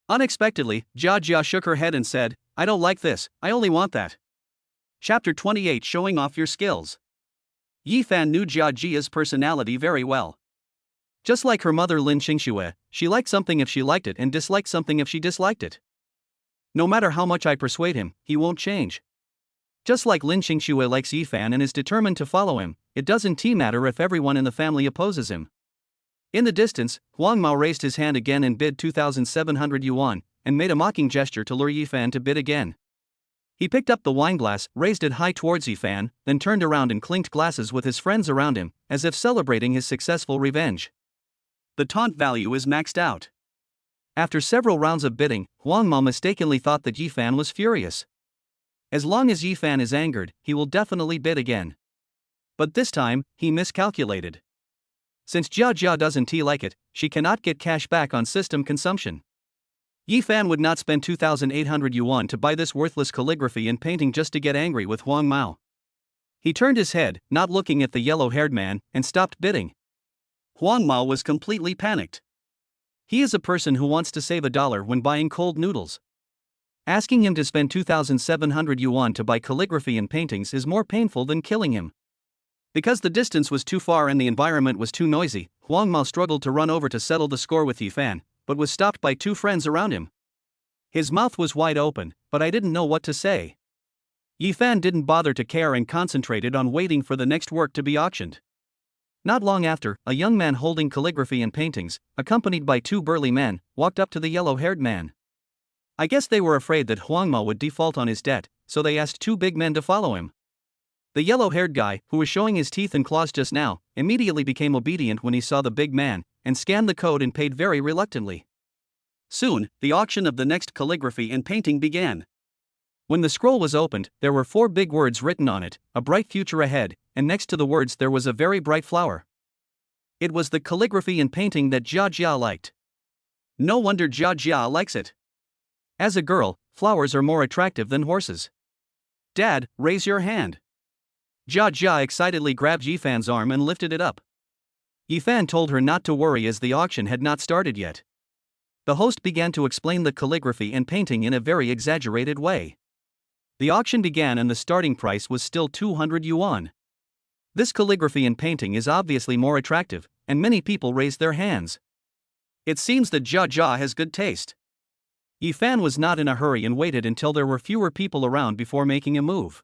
Unexpectedly, Jia shook her head and said, "I don't like this, I only want that." Chapter 28, Showing Off Your Skills. Yi Fan knew Jia's personality very well. Just like her mother Lin Qingxue, she liked something if she liked it and disliked something if she disliked it. No matter how much I persuade him, he won't change. Just like Lin Qingxue likes Yi Fan and is determined to follow him, it doesn't matter if everyone in the family opposes him. In the distance, Huang Mao raised his hand again and bid 2,700 yuan, and made a mocking gesture to lure Yi Fan to bid again. He picked up the wineglass, raised it high towards Yi Fan, then turned around and clinked glasses with his friends around him, as if celebrating his successful revenge. The taunt value is maxed out. After several rounds of bidding, Huang Mao mistakenly thought that Yi Fan was furious. As long as Yi Fan is angered, he will definitely bid again. But this time, he miscalculated. Since Jia doesn't like it, she cannot get cash back on system consumption. Yi Fan would not spend 2,800 yuan to buy this worthless calligraphy and painting just to get angry with Huang Mao. He turned his head, not looking at the yellow-haired man, and stopped bidding. Huang Mao was completely panicked. He is a person who wants to save $1 when buying cold noodles. Asking him to spend 2,700 yuan to buy calligraphy and paintings is more painful than killing him. Because the distance was too far and the environment was too noisy, Huang Mao struggled to run over to settle the score with Yifan, but was stopped by two friends around him. His mouth was wide open, but I didn't know what to say. Yifan didn't bother to care and concentrated on waiting for the next work to be auctioned. Not long after, a young man holding calligraphy and paintings, accompanied by two burly men, walked up to the yellow-haired man. I guess they were afraid that Huang Mao would default on his debt, so they asked two big men to follow him. The yellow-haired guy, who was showing his teeth and claws just now, immediately became obedient when he saw the big man, and scanned the code and paid very reluctantly. Soon, the auction of the next calligraphy and painting began. When the scroll was opened, there were 4 big words written on it, a bright future ahead, and next to the words there was a very bright flower. It was the calligraphy and painting that Jia Jia liked. No wonder Jia Jia likes it. As a girl, flowers are more attractive than horses. Dad, raise your hand. Jia Jia excitedly grabbed Yifan's arm and lifted it up. Yifan told her not to worry as the auction had not started yet. The host began to explain the calligraphy and painting in a very exaggerated way. The auction began and the starting price was still 200 yuan. This calligraphy and painting is obviously more attractive, and many people raised their hands. It seems that Jia Jia has good taste. Yifan was not in a hurry and waited until there were fewer people around before making a move.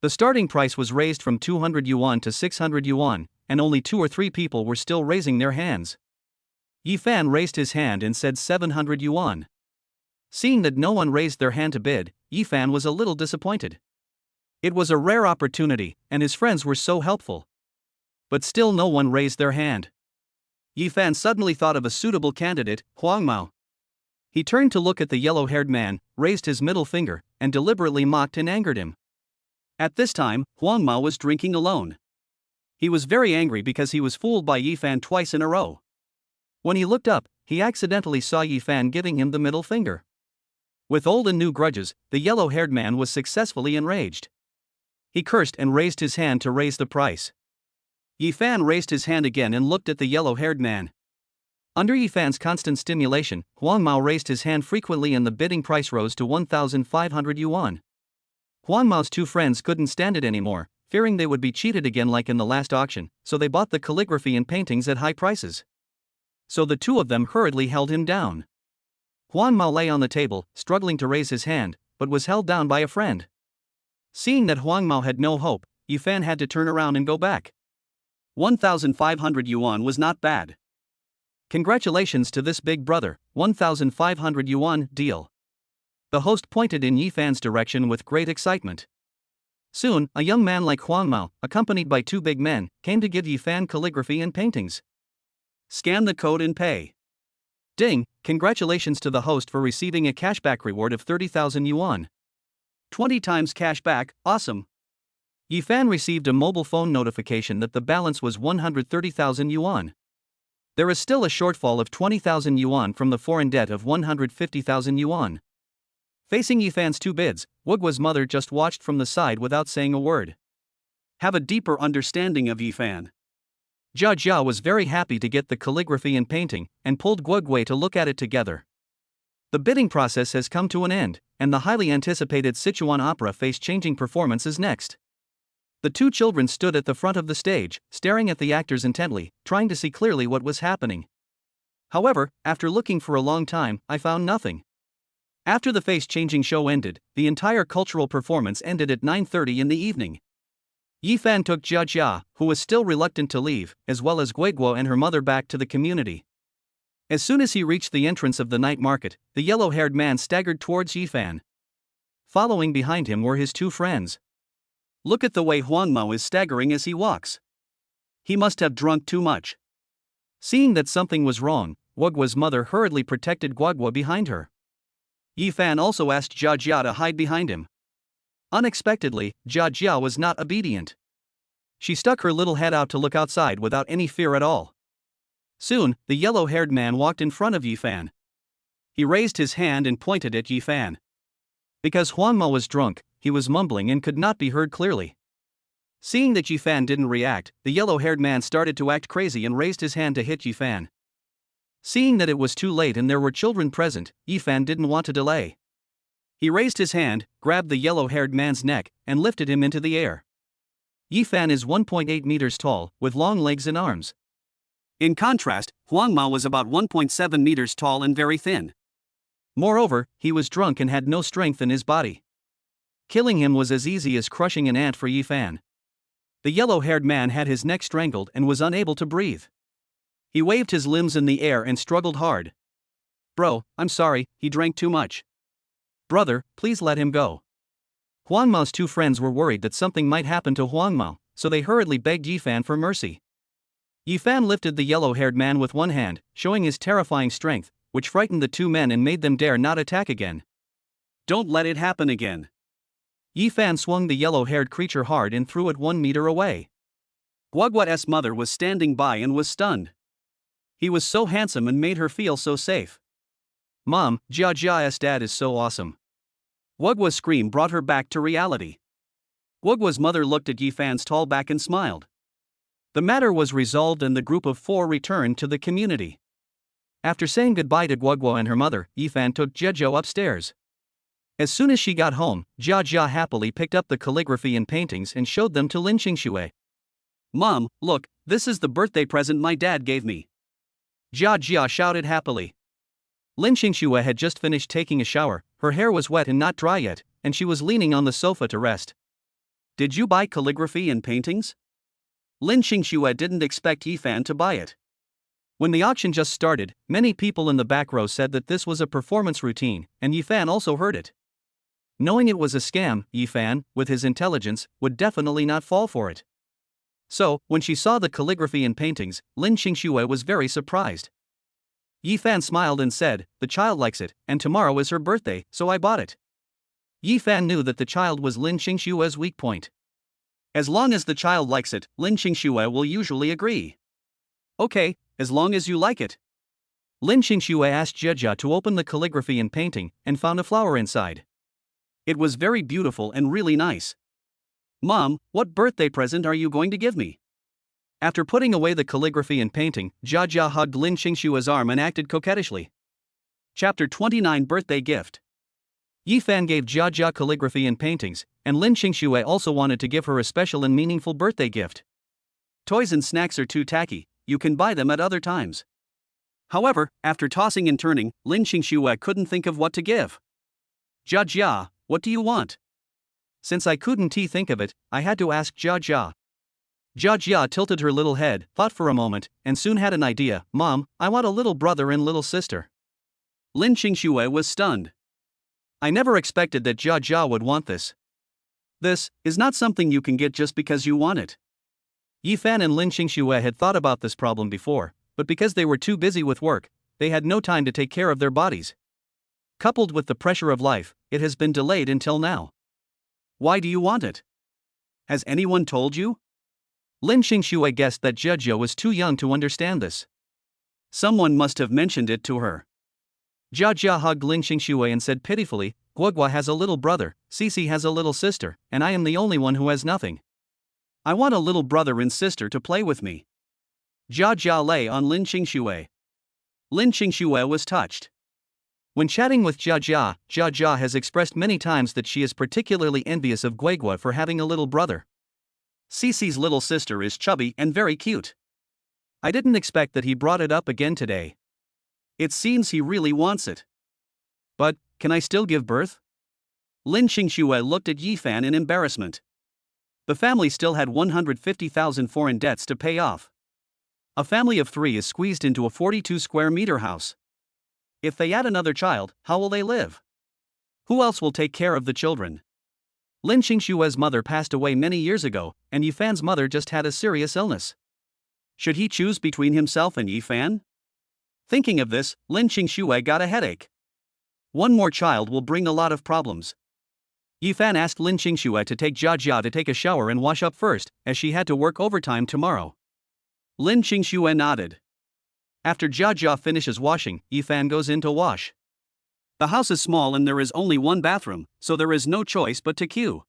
The starting price was raised from 200 yuan to 600 yuan, and only 2 or 3 people were still raising their hands. Yifan raised his hand and said 700 yuan. Seeing that no one raised their hand to bid, Yifan was a little disappointed. It was a rare opportunity, and his friends were so helpful. But still no one raised their hand. Yifan suddenly thought of a suitable candidate, Huang Mao. He turned to look at the yellow-haired man, raised his middle finger, and deliberately mocked and angered him. At this time, Huang Mao was drinking alone. He was very angry because he was fooled by Yifan twice in a row. When he looked up, he accidentally saw Yifan giving him the middle finger. With old and new grudges, the yellow-haired man was successfully enraged. He cursed and raised his hand to raise the price. Yifan raised his hand again and looked at the yellow-haired man. Under Yifan's constant stimulation, Huang Mao raised his hand frequently and the bidding price rose to 1,500 yuan. Huang Mao's two friends couldn't stand it anymore, fearing they would be cheated again like in the last auction, so they bought the calligraphy and paintings at high prices. So the two of them hurriedly held him down. Huang Mao lay on the table, struggling to raise his hand, but was held down by a friend. Seeing that Huang Mao had no hope, Yifan had to turn around and go back. 1,500 yuan was not bad. Congratulations to this big brother, 1,500 yuan deal. The host pointed in Yifan's direction with great excitement. Soon, a young man like Huang Mao, accompanied by 2 big men, came to give Yifan calligraphy and paintings. Scan the code and pay. Ding, congratulations to the host for receiving a cashback reward of 30,000 yuan. 20 times cashback, awesome. Yifan received a mobile phone notification that the balance was 130,000 yuan. There is still a shortfall of 20,000 yuan from the foreign debt of 150,000 yuan. Facing Yifan's 2 bids, Wugwa's mother just watched from the side without saying a word. Have a deeper understanding of Yifan. Jia Jia was very happy to get the calligraphy and painting, and pulled Guogui to look at it together. The bidding process has come to an end, and the highly anticipated Sichuan opera face-changing performance is next. The 2 children stood at the front of the stage, staring at the actors intently, trying to see clearly what was happening. However, after looking for a long time, I found nothing. After the face-changing show ended, the entire cultural performance ended at 9:30 in the evening. Yifan took Jia Jia, who was still reluctant to leave, as well as Guiguo and her mother back to the community. As soon as he reached the entrance of the night market, the yellow-haired man staggered towards Yifan. Following behind him were his 2 friends. Look at the way Huang Mao is staggering as he walks. He must have drunk too much. Seeing that something was wrong, Guoguo's mother hurriedly protected Guoguo behind her. Yifan also asked Jia Jia to hide behind him. Unexpectedly, Jia Jia was not obedient. She stuck her little head out to look outside without any fear at all. Soon, the yellow-haired man walked in front of Yifan. He raised his hand and pointed at Yifan. Because Huang Mao was drunk, he was mumbling and could not be heard clearly. Seeing that Yifan didn't react, the yellow-haired man started to act crazy and raised his hand to hit Yifan. Seeing that it was too late and there were children present, Yifan didn't want to delay. He raised his hand, grabbed the yellow-haired man's neck, and lifted him into the air. Yifan is 1.8 meters tall, with long legs and arms. In contrast, Huangma was about 1.7 meters tall and very thin. Moreover, he was drunk and had no strength in his body. Killing him was as easy as crushing an ant for Yifan. The yellow-haired man had his neck strangled and was unable to breathe. He waved his limbs in the air and struggled hard. "Bro, I'm sorry, he drank too much. Brother, please let him go." Huangmao's two friends were worried that something might happen to Huangmao, so they hurriedly begged Yifan for mercy. Yifan lifted the yellow-haired man with one hand, showing his terrifying strength, which frightened the two men and made them dare not attack again. "Don't let it happen again." Yifan swung the yellow-haired creature hard and threw it 1 meter away. Guoguo's mother was standing by and was stunned. He was so handsome and made her feel so safe. "Mom, Jiajia's dad is so awesome." Guoguo's scream brought her back to reality. Guoguo's mother looked at Yifan's tall back and smiled. The matter was resolved and the group of 4 returned to the community. After saying goodbye to Guoguo and her mother, Yifan took Jejo upstairs. As soon as she got home, Jiajia happily picked up the calligraphy and paintings and showed them to Lin Qingxue. "Mom, look, this is the birthday present my dad gave me." Jiajia shouted happily. Lin Qingxue had just finished taking a shower, her hair was wet and not dry yet, and she was leaning on the sofa to rest. "Did you buy calligraphy and paintings?" Lin Qingxue didn't expect Yifan to buy it. When the auction just started, many people in the back row said that this was a performance routine, and Yifan also heard it. Knowing it was a scam, Yifan, with his intelligence, would definitely not fall for it. So, when she saw the calligraphy and paintings, Lin Qingxue was very surprised. Yifan smiled and said, "The child likes it, and tomorrow is her birthday, so I bought it." Yifan knew that the child was Lin Qingxue's weak point. As long as the child likes it, Lin Qingxue will usually agree. "Okay, as long as you like it." Lin Qingxue asked Jejia to open the calligraphy and painting, and found a flower inside. It was very beautiful and really nice. "Mom, what birthday present are you going to give me?" After putting away the calligraphy and painting, Jiajia hugged Lin Qingxue's arm and acted coquettishly. Chapter 29 Birthday Gift. Yifan gave Jiajia calligraphy and paintings, and Lin Qingxue also wanted to give her a special and meaningful birthday gift. Toys and snacks are too tacky, you can buy them at other times. However, after tossing and turning, Lin Qingxue couldn't think of what to give. "Jiajia, what do you want?" Since I couldn't think of it, I had to ask Jiajia. Jiajia tilted her little head, thought for a moment, and soon had an idea. "Mom, I want a little brother and little sister." Lin Qingxue was stunned. I never expected that Jiajia would want this. This is not something you can get just because you want it. Yifan and Lin Qingxue had thought about this problem before, but because they were too busy with work, they had no time to take care of their bodies. Coupled with the pressure of life, it has been delayed until now. "Why do you want it? Has anyone told you?" Lin Qingxue guessed that Jejia was too young to understand this. Someone must have mentioned it to her. Jiajia hugged Lin Qingxue and said pitifully, "Guogua has a little brother, Cici has a little sister, and I am the only one who has nothing. I want a little brother and sister to play with me." Jiajia lay on Lin Qingxue. Lin Qingxue was touched. When chatting with Jiajia, Jiajia has expressed many times that she is particularly envious of Guogua for having a little brother. Cici's little sister is chubby and very cute. I didn't expect that he brought it up again today. It seems he really wants it. But, can I still give birth? Lin Qingxue looked at Yifan in embarrassment. The family still had 150,000 foreign debts to pay off. A family of 3 is squeezed into a 42 square meter house. If they add another child, how will they live? Who else will take care of the children? Lin Qingxue's mother passed away many years ago, and Yifan's mother just had a serious illness. Should he choose between himself and Yifan? Thinking of this, Lin Qingxue got a headache. One more child will bring a lot of problems. Yifan asked Lin Qingxue to take Jiajia to take a shower and wash up first, as she had to work overtime tomorrow. Lin Qingxue nodded. After Jiajia finishes washing, Yifan goes in to wash. The house is small and there is only one bathroom, so there is no choice but to queue.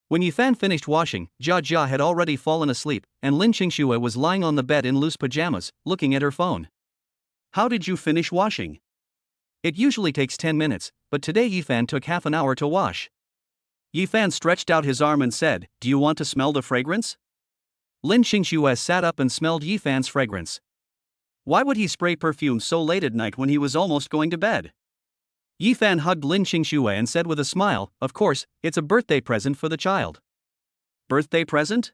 When Yifan finished washing, Jiajia had already fallen asleep, and Lin Qingxue was lying on the bed in loose pajamas, looking at her phone. How did you finish washing? It usually takes 10 minutes, but today Yifan took half an hour to wash. Yifan stretched out his arm and said, Do you want to smell the fragrance? Lin Xingxue sat up and smelled Yifan's fragrance. Why would he spray perfume so late at night when he was almost going to bed? Yifan hugged Lin Xingxue and said with a smile, Of course, it's a birthday present for the child. Birthday present?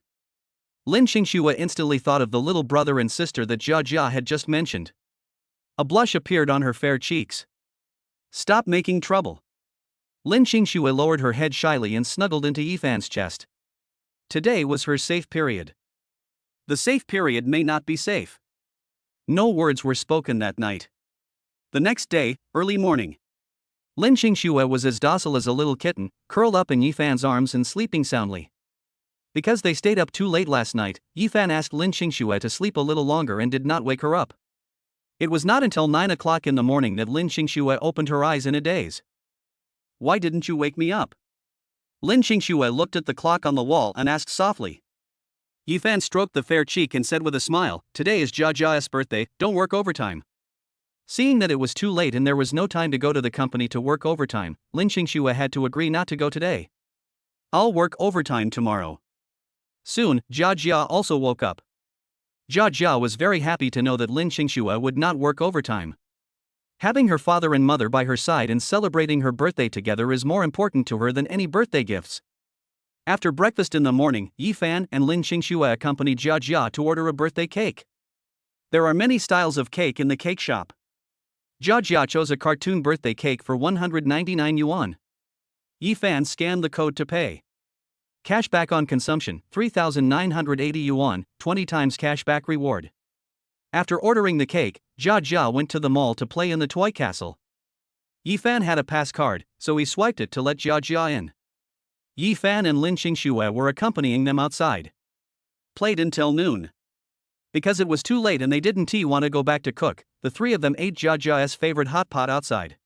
Lin Xingxue instantly thought of the little brother and sister that Jia Jia had just mentioned. A blush appeared on her fair cheeks. Stop making trouble. Lin Xingxue lowered her head shyly and snuggled into Yifan's chest. Today was her safe period. The safe period may not be safe. No words were spoken that night. The next day, early morning. Lin Xingxue was as docile as a little kitten, curled up in Yifan's arms and sleeping soundly. Because they stayed up too late last night, Yifan asked Lin Xingxue to sleep a little longer and did not wake her up. It was not until 9 o'clock in the morning that Lin Xingxue opened her eyes in a daze. Why didn't you wake me up? Lin Xingxue looked at the clock on the wall and asked softly. Yifan stroked the fair cheek and said with a smile, Today is Jia Jia's birthday, don't work overtime. Seeing that it was too late and there was no time to go to the company to work overtime, Lin Xingxue had to agree not to go today. I'll work overtime tomorrow. Soon, Jia Jia also woke up. Jia Jia was very happy to know that Lin Xingxue would not work overtime. Having her father and mother by her side and celebrating her birthday together is more important to her than any birthday gifts. After breakfast in the morning, Yifan and Lin Xingxue accompanied Jia Jia to order a birthday cake. There are many styles of cake in the cake shop. Jia Jia chose a cartoon birthday cake for 199 yuan. Yifan scanned the code to pay. Cashback on consumption, 3,980 yuan, 20 times cashback reward. After ordering the cake, Jia Jia went to the mall to play in the toy castle. Yifan had a pass card, so he swiped it to let Jia Jia in. Yifan and Lin Xingxue were accompanying them outside. Played until noon. Because it was too late and they didn't want to go back to cook, the three of them ate Jia Jia's favorite hot pot outside.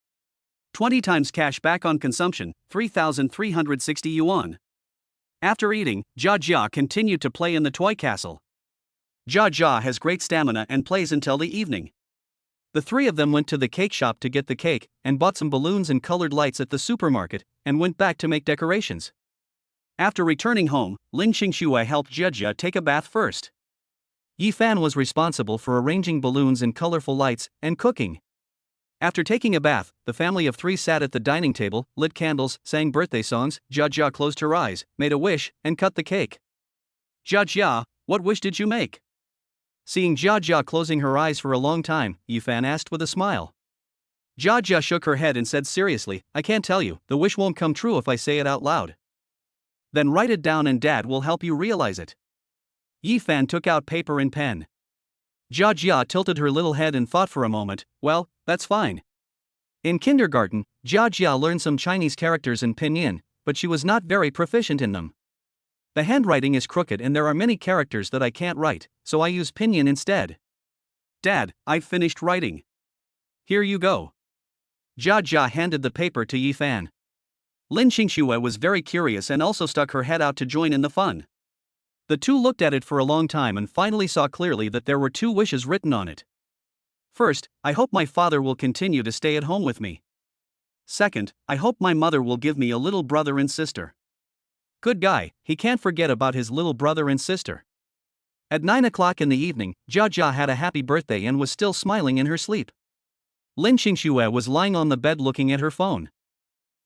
20 times cash back on consumption, 3,360 yuan. After eating, Jia Jia continued to play in the toy castle. Jia Jia has great stamina and plays until the evening. The three of them went to the cake shop to get the cake, and bought some balloons and colored lights at the supermarket, and went back to make decorations. After returning home, Lin Xingxue helped Jia Jia take a bath first. Yifan was responsible for arranging balloons and colorful lights, and cooking. After taking a bath, the family of three sat at the dining table, lit candles, sang birthday songs. Jia Jia closed her eyes, made a wish, and cut the cake. Jia Jia, what wish did you make? Seeing Jia Jia closing her eyes for a long time, Yifan asked with a smile. Jia Jia shook her head and said seriously, I can't tell you, the wish won't come true if I say it out loud. Then write it down and Dad will help you realize it. Yifan took out paper and pen. Jia Jia tilted her little head and thought for a moment, well, that's fine. In kindergarten, Jia Jia learned some Chinese characters in pinyin, but she was not very proficient in them. The handwriting is crooked and there are many characters that I can't write, so I use pinyin instead. Dad, I've finished writing. Here you go. Jia Jia handed the paper to Yifan. Lin Xingxue was very curious and also stuck her head out to join in the fun. The two looked at it for a long time and finally saw clearly that there were two wishes written on it. First, I hope my father will continue to stay at home with me. Second, I hope my mother will give me a little brother and sister. Good guy, he can't forget about his little brother and sister. At 9 o'clock in the evening, Jia Jia had a happy birthday and was still smiling in her sleep. Lin Xingxue was lying on the bed looking at her phone.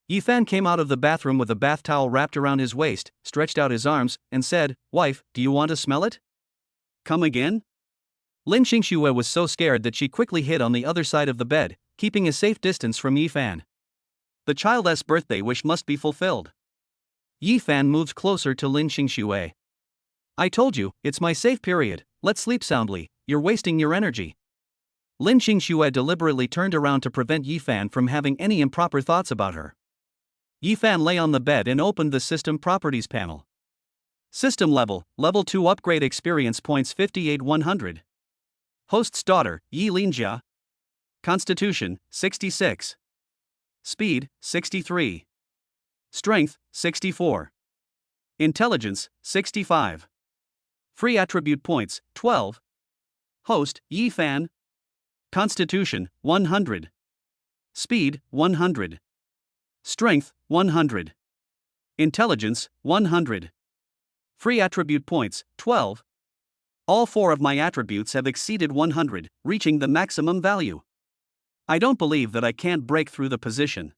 Yifan came out of the bathroom with a bath towel wrapped around his waist, stretched out his arms, and said, Wife, do you want to smell it? Come again? Lin Xingxue was so scared that she quickly hid on the other side of the bed, keeping a safe distance from Yifan. The child's birthday wish must be fulfilled. Yifan moved closer to Lin Xingxue. I told you, it's my safe period, let's sleep soundly, you're wasting your energy. Lin Xingxue deliberately turned around to prevent Yifan from having any improper thoughts about her. Yifan lay on the bed and opened the System Properties panel. System level, Level 2 upgrade experience points 58,100. Host's daughter, Yi Linjia. Constitution, 66. Speed, 63. Strength, 64. Intelligence, 65. Free attribute points, 12. Host, Yifan. Constitution, 100. Speed, 100. Strength, 100. Intelligence, 100. Free attribute points, 12. All 4 of my attributes have exceeded 100, reaching the maximum value. I don't believe that I can't break through the position.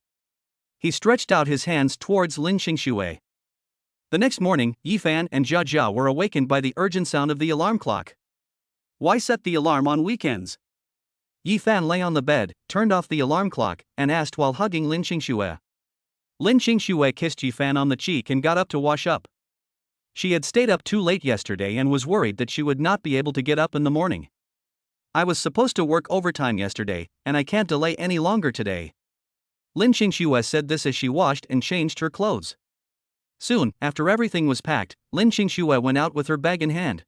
He stretched out his hands towards Lin Xingxue. The next morning, Yifan and Jia Jia were awakened by the urgent sound of the alarm clock. Why set the alarm on weekends? Yifan lay on the bed, turned off the alarm clock, and asked while hugging Lin Xingxue. Lin Xingxue kissed Yifan on the cheek and got up to wash up. She had stayed up too late yesterday and was worried that she would not be able to get up in the morning. I was supposed to work overtime yesterday, and I can't delay any longer today. Lin Xingxue said this as she washed and changed her clothes. Soon, after everything was packed, Lin Xingxue went out with her bag in hand.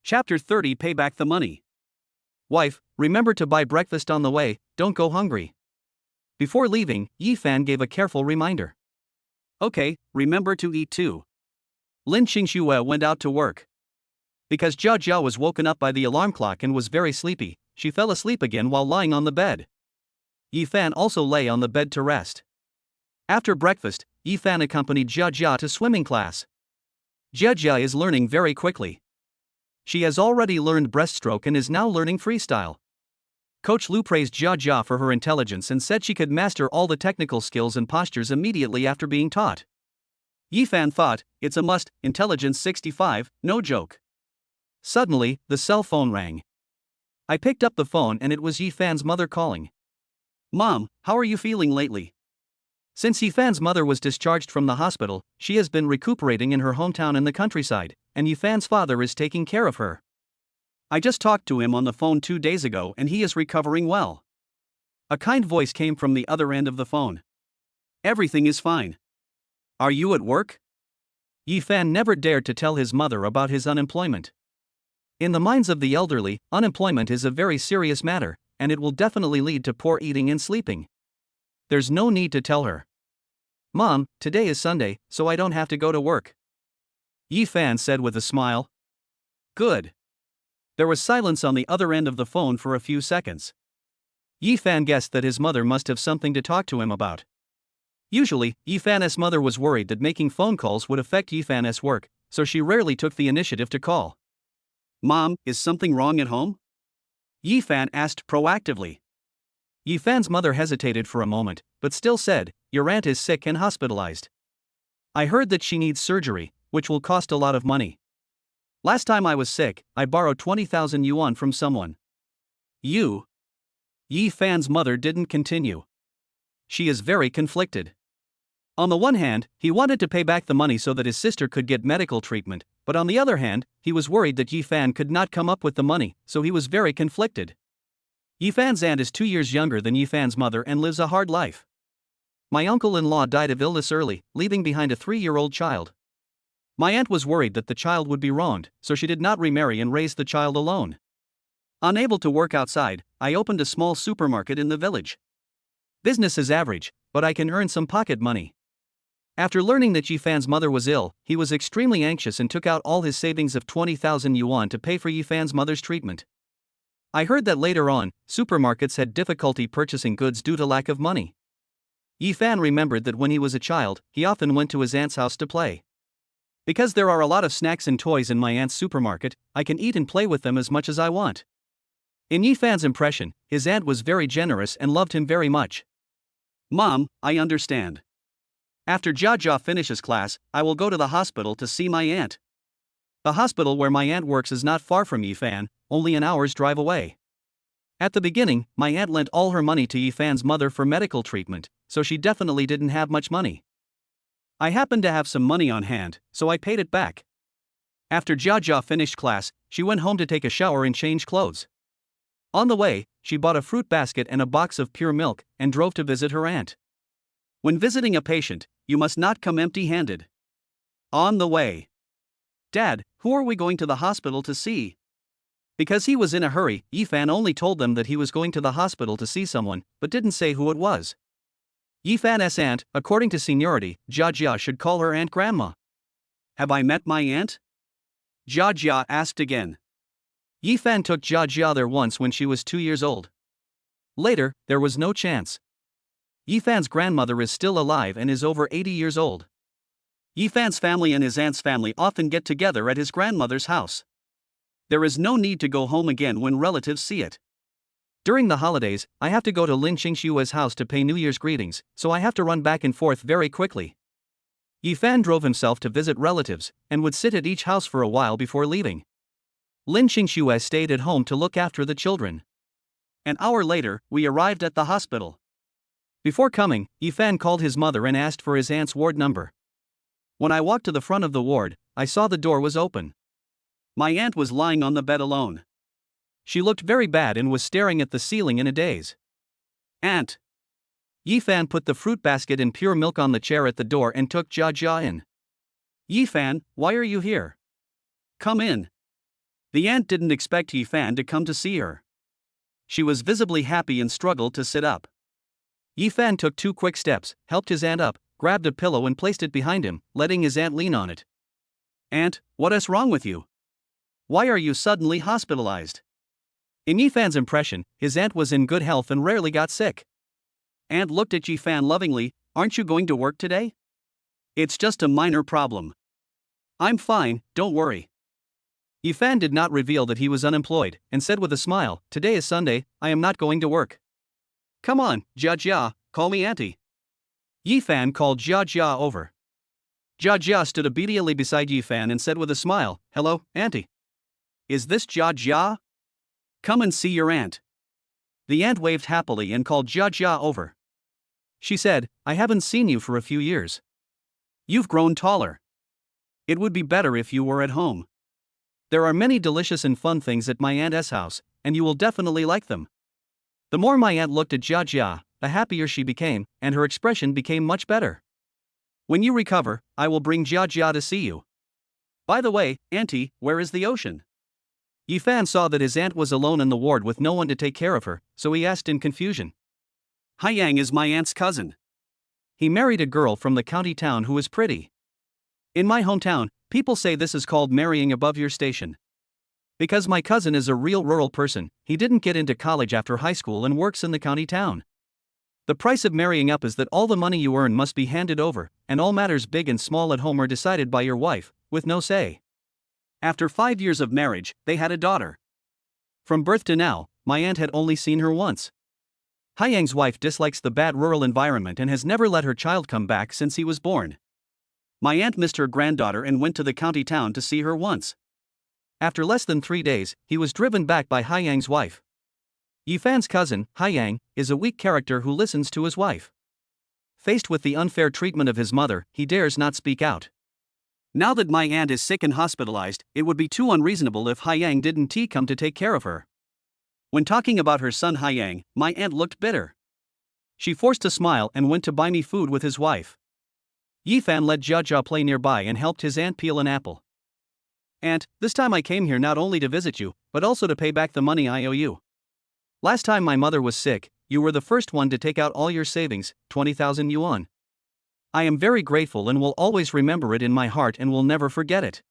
Chapter 30. Pay back the money. Wife, remember to buy breakfast on the way, don't go hungry. Before leaving, Yifan gave a careful reminder. Okay, remember to eat too. Lin Xingxue went out to work. Because Jia Jia was woken up by the alarm clock and was very sleepy, she fell asleep again while lying on the bed. Yifan also lay on the bed to rest. After breakfast, Yifan accompanied Jia Jia to swimming class. Jia Jia is learning very quickly. She has already learned breaststroke and is now learning freestyle. Coach Lu praised Jia Jia for her intelligence and said she could master all the technical skills and postures immediately after being taught. Yifan thought, it's a must, intelligence 65, no joke. Suddenly, the cell phone rang. I picked up the phone and it was Yifan's mother calling. Mom, how are you feeling lately? Since Yifan's mother was discharged from the hospital, she has been recuperating in her hometown in the countryside, and Yifan's father is taking care of her. I just talked to him on the phone 2 days ago and he is recovering well. A kind voice came from the other end of the phone. Everything is fine. Are you at work? Yifan never dared to tell his mother about his unemployment. In the minds of the elderly, unemployment is a very serious matter, and it will definitely lead to poor eating and sleeping. There's no need to tell her. Mom, today is Sunday, so I don't have to go to work. Yifan said with a smile. Good. There was silence on the other end of the phone for a few seconds. Yifan guessed that his mother must have something to talk to him about. Usually, Yifan's mother was worried that making phone calls would affect Yifan's work, so she rarely took the initiative to call. Mom, is something wrong at home? Yifan asked proactively. Yifan's mother hesitated for a moment, but still said, your aunt is sick and hospitalized. I heard that she needs surgery, which will cost a lot of money. Last time I was sick, I borrowed 20,000 yuan from someone. You? Yifan's mother didn't continue. She is very conflicted. On the one hand, he wanted to pay back the money so that his sister could get medical treatment, but on the other hand, he was worried that Yifan could not come up with the money, so he was very conflicted. Yifan's aunt is 2 years younger than Yifan's mother and lives a hard life. My uncle-in-law died of illness early, leaving behind a 3-year-old child. My aunt was worried that the child would be wronged, so she did not remarry and raised the child alone. Unable to work outside, I opened a small supermarket in the village. Business is average, but I can earn some pocket money. After learning that Yifan's mother was ill, he was extremely anxious and took out all his savings of 20,000 yuan to pay for Yifan's mother's treatment. I heard that later on, supermarkets had difficulty purchasing goods due to lack of money. Yifan remembered that when he was a child, he often went to his aunt's house to play. Because there are a lot of snacks and toys in my aunt's supermarket, I can eat and play with them as much as I want. In Yifan's impression, his aunt was very generous and loved him very much. Mom, I understand. After Jia Jia finishes class, I will go to the hospital to see my aunt. The hospital where my aunt works is not far from Yifan, only an hour's drive away. At the beginning, my aunt lent all her money to Yifan's mother for medical treatment, so she definitely didn't have much money. I happened to have some money on hand, so I paid it back. After Jia Jia finished class, she went home to take a shower and change clothes. On the way, she bought a fruit basket and a box of pure milk, and drove to visit her aunt. When visiting a patient, you must not come empty-handed. On the way. Dad, who are we going to the hospital to see? Because he was in a hurry, Yifan only told them that he was going to the hospital to see someone, but didn't say who it was. Yifan's aunt, according to seniority, Jia Jia should call her aunt grandma. Have I met my aunt? Jia Jia asked again. Yifan took Jia Jia there once when she was 2 years old. Later, there was no chance. Yifan's grandmother is still alive and is over 80 years old. Yifan's family and his aunt's family often get together at his grandmother's house. There is no need to go home again when relatives see it. During the holidays, I have to go to Lin Qingshua's house to pay New Year's greetings, so I have to run back and forth very quickly. Yifan drove himself to visit relatives, and would sit at each house for a while before leaving. Lin Qingxue stayed at home to look after the children. An hour later, we arrived at the hospital. Before coming, Yifan called his mother and asked for his aunt's ward number. When I walked to the front of the ward, I saw the door was open. My aunt was lying on the bed alone. She looked very bad and was staring at the ceiling in a daze. "Aunt!" Yifan put the fruit basket and pure milk on the chair at the door and took Jia Jia in. "Yifan, why are you here? Come in." The aunt didn't expect Yifan to come to see her. She was visibly happy and struggled to sit up. Yifan took 2 quick steps, helped his aunt up, grabbed a pillow and placed it behind him, letting his aunt lean on it. "Aunt, what is wrong with you? Why are you suddenly hospitalized?" In Yifan's impression, his aunt was in good health and rarely got sick. Aunt looked at Yifan lovingly. "Aren't you going to work today?" "It's just a minor problem." "I'm fine, don't worry." Yifan did not reveal that he was unemployed, and said with a smile, "Today is Sunday, I am not going to work." "Come on, Jia Jia, call me auntie." Yifan called Jia Jia over. Jia Jia stood obediently beside Yifan and said with a smile, "Hello, auntie. Is this Jia Jia? Come and see your aunt." The aunt waved happily and called Jia Jia over. She said, "I haven't seen you for a few years. You've grown taller. It would be better if you were at home. There are many delicious and fun things at my aunt's house, and you will definitely like them." The more my aunt looked at Jia Jia, the happier she became, and her expression became much better. "When you recover, I will bring Jia Jia to see you. By the way, auntie, where is the ocean?" Yifan saw that his aunt was alone in the ward with no one to take care of her, so he asked in confusion. "Haiyang is my aunt's cousin. He married a girl from the county town who is pretty. In my hometown, people say this is called marrying above your station. Because my cousin is a real rural person, he didn't get into college after high school and works in the county town. The price of marrying up is that all the money you earn must be handed over, and all matters big and small at home are decided by your wife, with no say." After 5 years of marriage, they had a daughter. From birth to now, my aunt had only seen her once. Haiyang's wife dislikes the bad rural environment and has never let her child come back since he was born. My aunt missed her granddaughter and went to the county town to see her once. After less than 3 days, he was driven back by Haiyang's wife. Yifan's cousin, Haiyang, is a weak character who listens to his wife. Faced with the unfair treatment of his mother, he dares not speak out. Now that my aunt is sick and hospitalized, it would be too unreasonable if Haiyang didn't come to take care of her. When talking about her son Haiyang, my aunt looked bitter. She forced a smile and went to buy me food with his wife. Yifan let Jia Jia play nearby and helped his aunt peel an apple. "Aunt, this time I came here not only to visit you, but also to pay back the money I owe you. Last time my mother was sick, you were the first one to take out all your savings, 20,000 yuan. I am very grateful and will always remember it in my heart and will never forget it.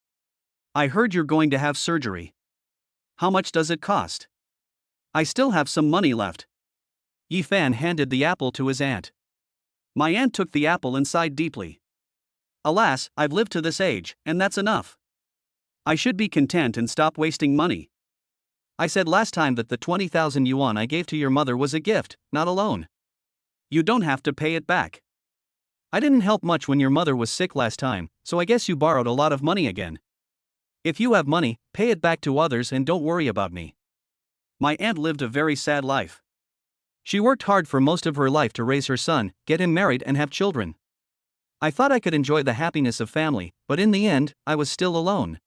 I heard you're going to have surgery. How much does it cost? I still have some money left." Yifan handed the apple to his aunt. My aunt took the apple and sighed deeply. "Alas, I've lived to this age, and that's enough. I should be content and stop wasting money. I said last time that the 20,000 yuan I gave to your mother was a gift, not a loan. You don't have to pay it back. I didn't help much when your mother was sick last time, so I guess you borrowed a lot of money again. If you have money, pay it back to others and don't worry about me." My aunt lived a very sad life. She worked hard for most of her life to raise her son, get him married and have children. I thought I could enjoy the happiness of family, but in the end, I was still alone.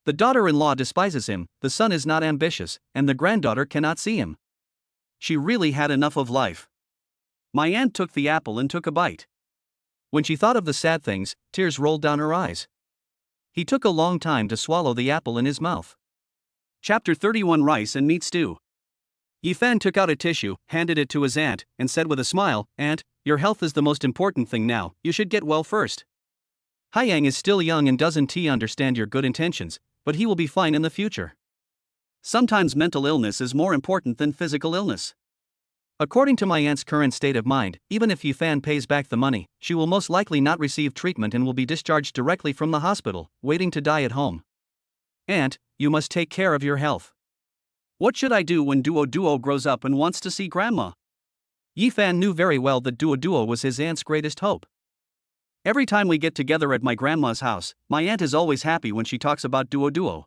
The daughter-in-law despises him, the son is not ambitious, and the granddaughter cannot see him. She really had enough of life. My aunt took the apple and took a bite. When she thought of the sad things, tears rolled down her eyes. He took a long time to swallow the apple in his mouth. Chapter 31 Rice and Meat Stew. Yifan took out a tissue, handed it to his aunt, and said with a smile, "Aunt, your health is the most important thing now, you should get well first. Haiyang is still young and doesn't understand your good intentions, but he will be fine in the future. Sometimes mental illness is more important than physical illness. According to my aunt's current state of mind, even if Yifan pays back the money, she will most likely not receive treatment and will be discharged directly from the hospital, waiting to die at home. Aunt, you must take care of your health. What should I do when Duo Duo grows up and wants to see grandma? Yifan knew very well that Duo Duo was his aunt's greatest hope. Every time we get together at my grandma's house, my aunt is always happy when she talks about Duo Duo.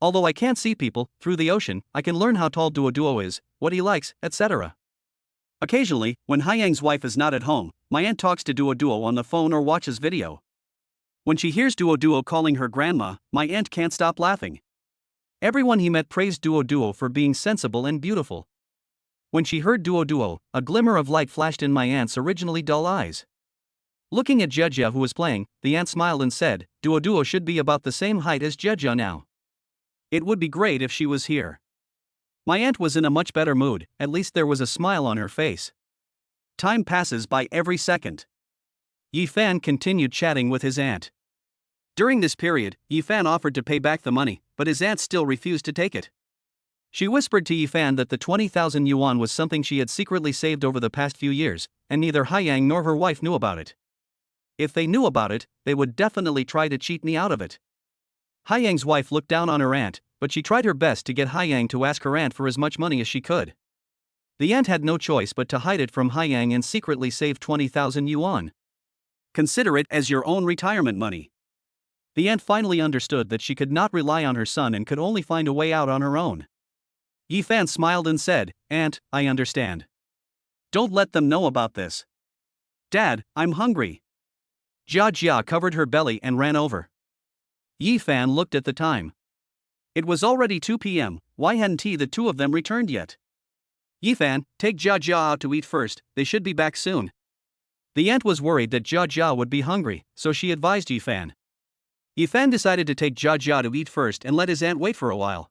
Although I can't see people, through the ocean, I can learn how tall Duo Duo is, what he likes, etc. Occasionally, when Haiyang's wife is not at home, my aunt talks to Duo Duo on the phone or watches video. When she hears Duo Duo calling her grandma, my aunt can't stop laughing. Everyone he met praised Duo Duo for being sensible and beautiful. When she heard Duo Duo, a glimmer of light flashed in my aunt's originally dull eyes. Looking at Jejia who was playing, the aunt smiled and said, Duo Duo should be about the same height as Jejia now. It would be great if she was here. My aunt was in a much better mood, at least there was a smile on her face. Time passes by every second. Yifan continued chatting with his aunt. During this period, Yifan offered to pay back the money, but his aunt still refused to take it. She whispered to Yifan that the 20,000 yuan was something she had secretly saved over the past few years, and neither Haiyang nor her wife knew about it. If they knew about it, they would definitely try to cheat me out of it. Haiyang's wife looked down on her aunt, but she tried her best to get Haiyang to ask her aunt for as much money as she could. The aunt had no choice but to hide it from Haiyang and secretly save 20,000 yuan. Consider it as your own retirement money. The aunt finally understood that she could not rely on her son and could only find a way out on her own. Yifan smiled and said, Aunt, I understand. Don't let them know about this. Dad, I'm hungry. Jia covered her belly and ran over. Yifan looked at the time. It was already 2 p.m., why hadn't the two of them returned yet? Yifan, take Jia out to eat first, they should be back soon. The aunt was worried that Jia would be hungry, so she advised Yifan. Yifan decided to take Jia to eat first and let his aunt wait for a while.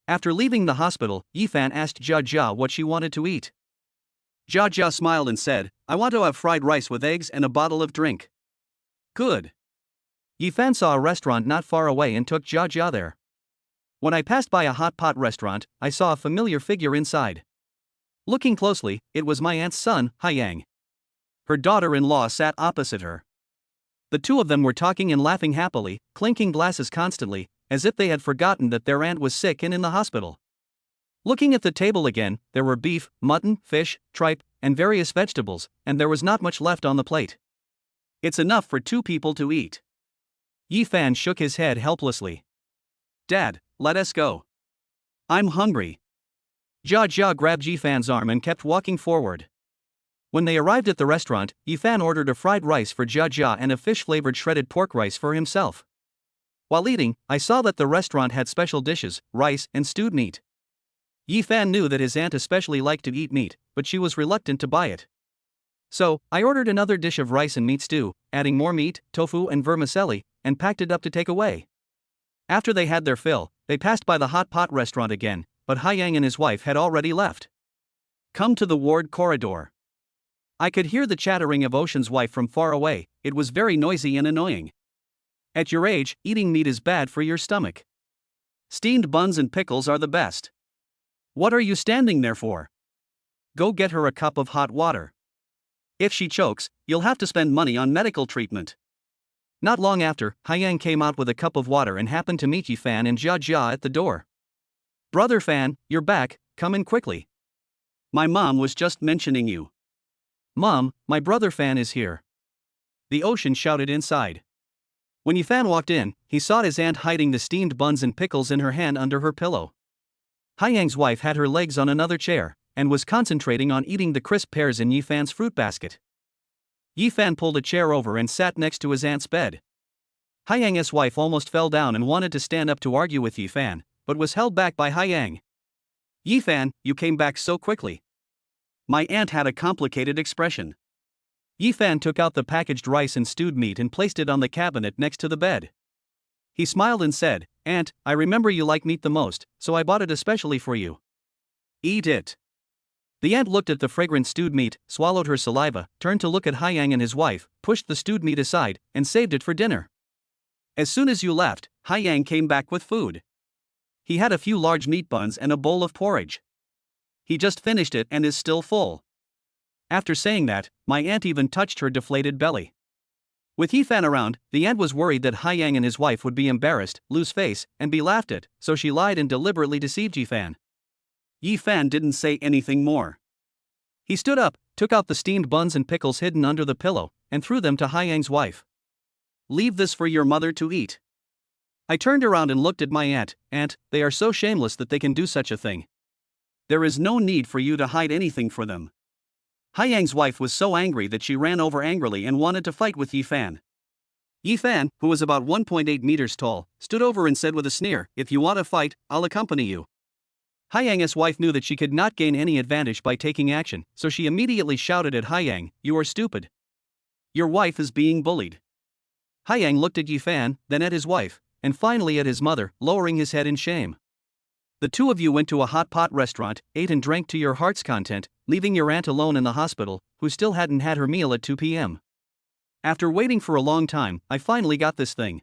After leaving the hospital, Yifan asked Jia what she wanted to eat. Jia smiled and said, I want to have fried rice with eggs and a bottle of drink. Good. Yifan saw a restaurant not far away and took Jia there. When I passed by a hot pot restaurant, I saw a familiar figure inside. Looking closely, it was my aunt's son, Haiyang. Her daughter-in-law sat opposite her. The two of them were talking and laughing happily, clinking glasses constantly, as if they had forgotten that their aunt was sick and in the hospital. Looking at the table again, there were beef, mutton, fish, tripe, and various vegetables, and there was not much left on the plate. It's enough for 2 people to eat. Yifan shook his head helplessly. Dad, let us go. I'm hungry. Jia grabbed Yifan's arm and kept walking forward. When they arrived at the restaurant, Yifan ordered a fried rice for Jia and a fish-flavored shredded pork rice for himself. While eating, I saw that the restaurant had special dishes, rice and stewed meat. Yifan knew that his aunt especially liked to eat meat, but she was reluctant to buy it. So, I ordered another dish of rice and meat stew, adding more meat, tofu and vermicelli, and packed it up to take away. After they had their fill, they passed by the hot pot restaurant again, but Haiyang and his wife had already left. Come to the ward corridor. I could hear the chattering of Ocean's wife from far away, it was very noisy and annoying. At your age, eating meat is bad for your stomach. Steamed buns and pickles are the best. What are you standing there for? Go get her a cup of hot water. If she chokes, you'll have to spend money on medical treatment. Not long after, Haiyang came out with a cup of water and happened to meet Yifan and Jia at the door. Brother Fan, you're back, come in quickly. My mom was just mentioning you. Mom, my brother Fan is here. The Ocean shouted inside. When Yifan walked in, he saw his aunt hiding the steamed buns and pickles in her hand under her pillow. Haiyang's wife had her legs on another chair, and was concentrating on eating the crisp pears in Yifan's fruit basket. Yifan pulled a chair over and sat next to his aunt's bed. Haiyang's wife almost fell down and wanted to stand up to argue with Yifan, but was held back by Haiyang. Yifan, you came back so quickly. My aunt had a complicated expression. Yifan took out the packaged rice and stewed meat and placed it on the cabinet next to the bed. He smiled and said, Aunt, I remember you like meat the most, so I bought it especially for you. Eat it. The aunt looked at the fragrant stewed meat, swallowed her saliva, turned to look at Haiyang and his wife, pushed the stewed meat aside, and saved it for dinner. As soon as you left, Haiyang came back with food. He had a few large meat buns and a bowl of porridge. He just finished it and is still full. After saying that, my aunt even touched her deflated belly. With Yifan around, the aunt was worried that Haiyang and his wife would be embarrassed, lose face, and be laughed at, so she lied and deliberately deceived Yifan. Yifan didn't say anything more. He stood up, took out the steamed buns and pickles hidden under the pillow, and threw them to Haiyang's wife. "Leave this for your mother to eat." I turned around and looked at my aunt. "Aunt, they are so shameless that they can do such a thing. There is no need for you to hide anything for them." Haiyang's wife was so angry that she ran over angrily and wanted to fight with Yifan. Yifan, who was about 1.8 meters tall, stood over and said with a sneer, "If you want to fight, I'll accompany you." Haiyang's wife knew that she could not gain any advantage by taking action, so she immediately shouted at Haiyang, "You are stupid. Your wife is being bullied." Haiyang looked at Yifan, then at his wife, and finally at his mother, lowering his head in shame. "The two of you went to a hot pot restaurant, ate and drank to your heart's content, leaving your aunt alone in the hospital, who still hadn't had her meal at 2 p.m. After waiting for a long time, I finally got this thing."